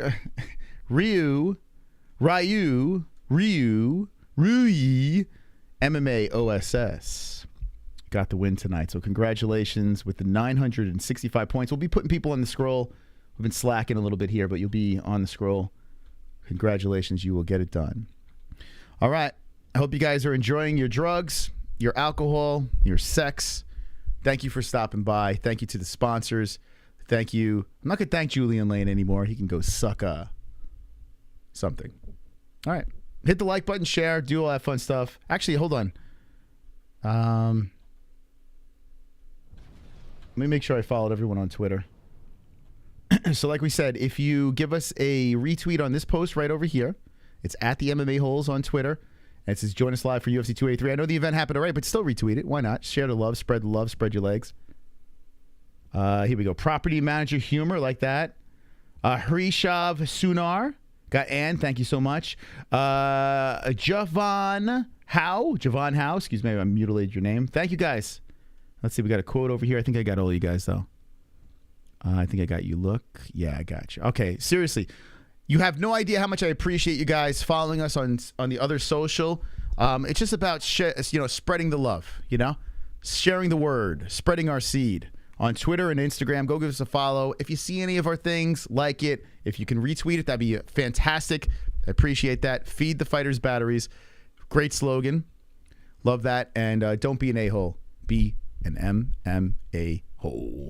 MMA OSS got the win tonight. So congratulations with the 965 points. We'll be putting people on the scroll. We've been slacking a little bit here, but you'll be on the scroll. Congratulations, you will get it done. All right. I hope you guys are enjoying your drugs, your alcohol, your sex. Thank you for stopping by. Thank you to the sponsors. Thank you. I'm not going to thank Julian Lane anymore. He can go suck something. All right. Hit the like button, share, do all that fun stuff. Actually, hold on. Let me make sure I followed everyone on Twitter. So like we said, if you give us a retweet on this post right over here, it's at the MMA-Holes on Twitter. And it says, join us live for UFC 283. I know the event happened already, but still retweet it. Why not? Share the love, spread your legs. Here we go. Property manager humor, like that. Hrishav Sunar. Got Ann, thank you so much. Javon Howe, excuse me, I mutilated your name. Thank you, guys. Let's see, we got a quote over here. I think I got all you guys, though. I think I got you. Look. Yeah, I got you. Okay, seriously. You have no idea how much I appreciate you guys following us on the other social. It's just about spreading the love, sharing the word, spreading our seed on Twitter and Instagram. Go give us a follow. If you see any of our things, like it. If you can retweet it, that'd be fantastic. I appreciate that. Feed the fighters batteries. Great slogan. Love that. And don't be an a-hole. Be an MMA hole.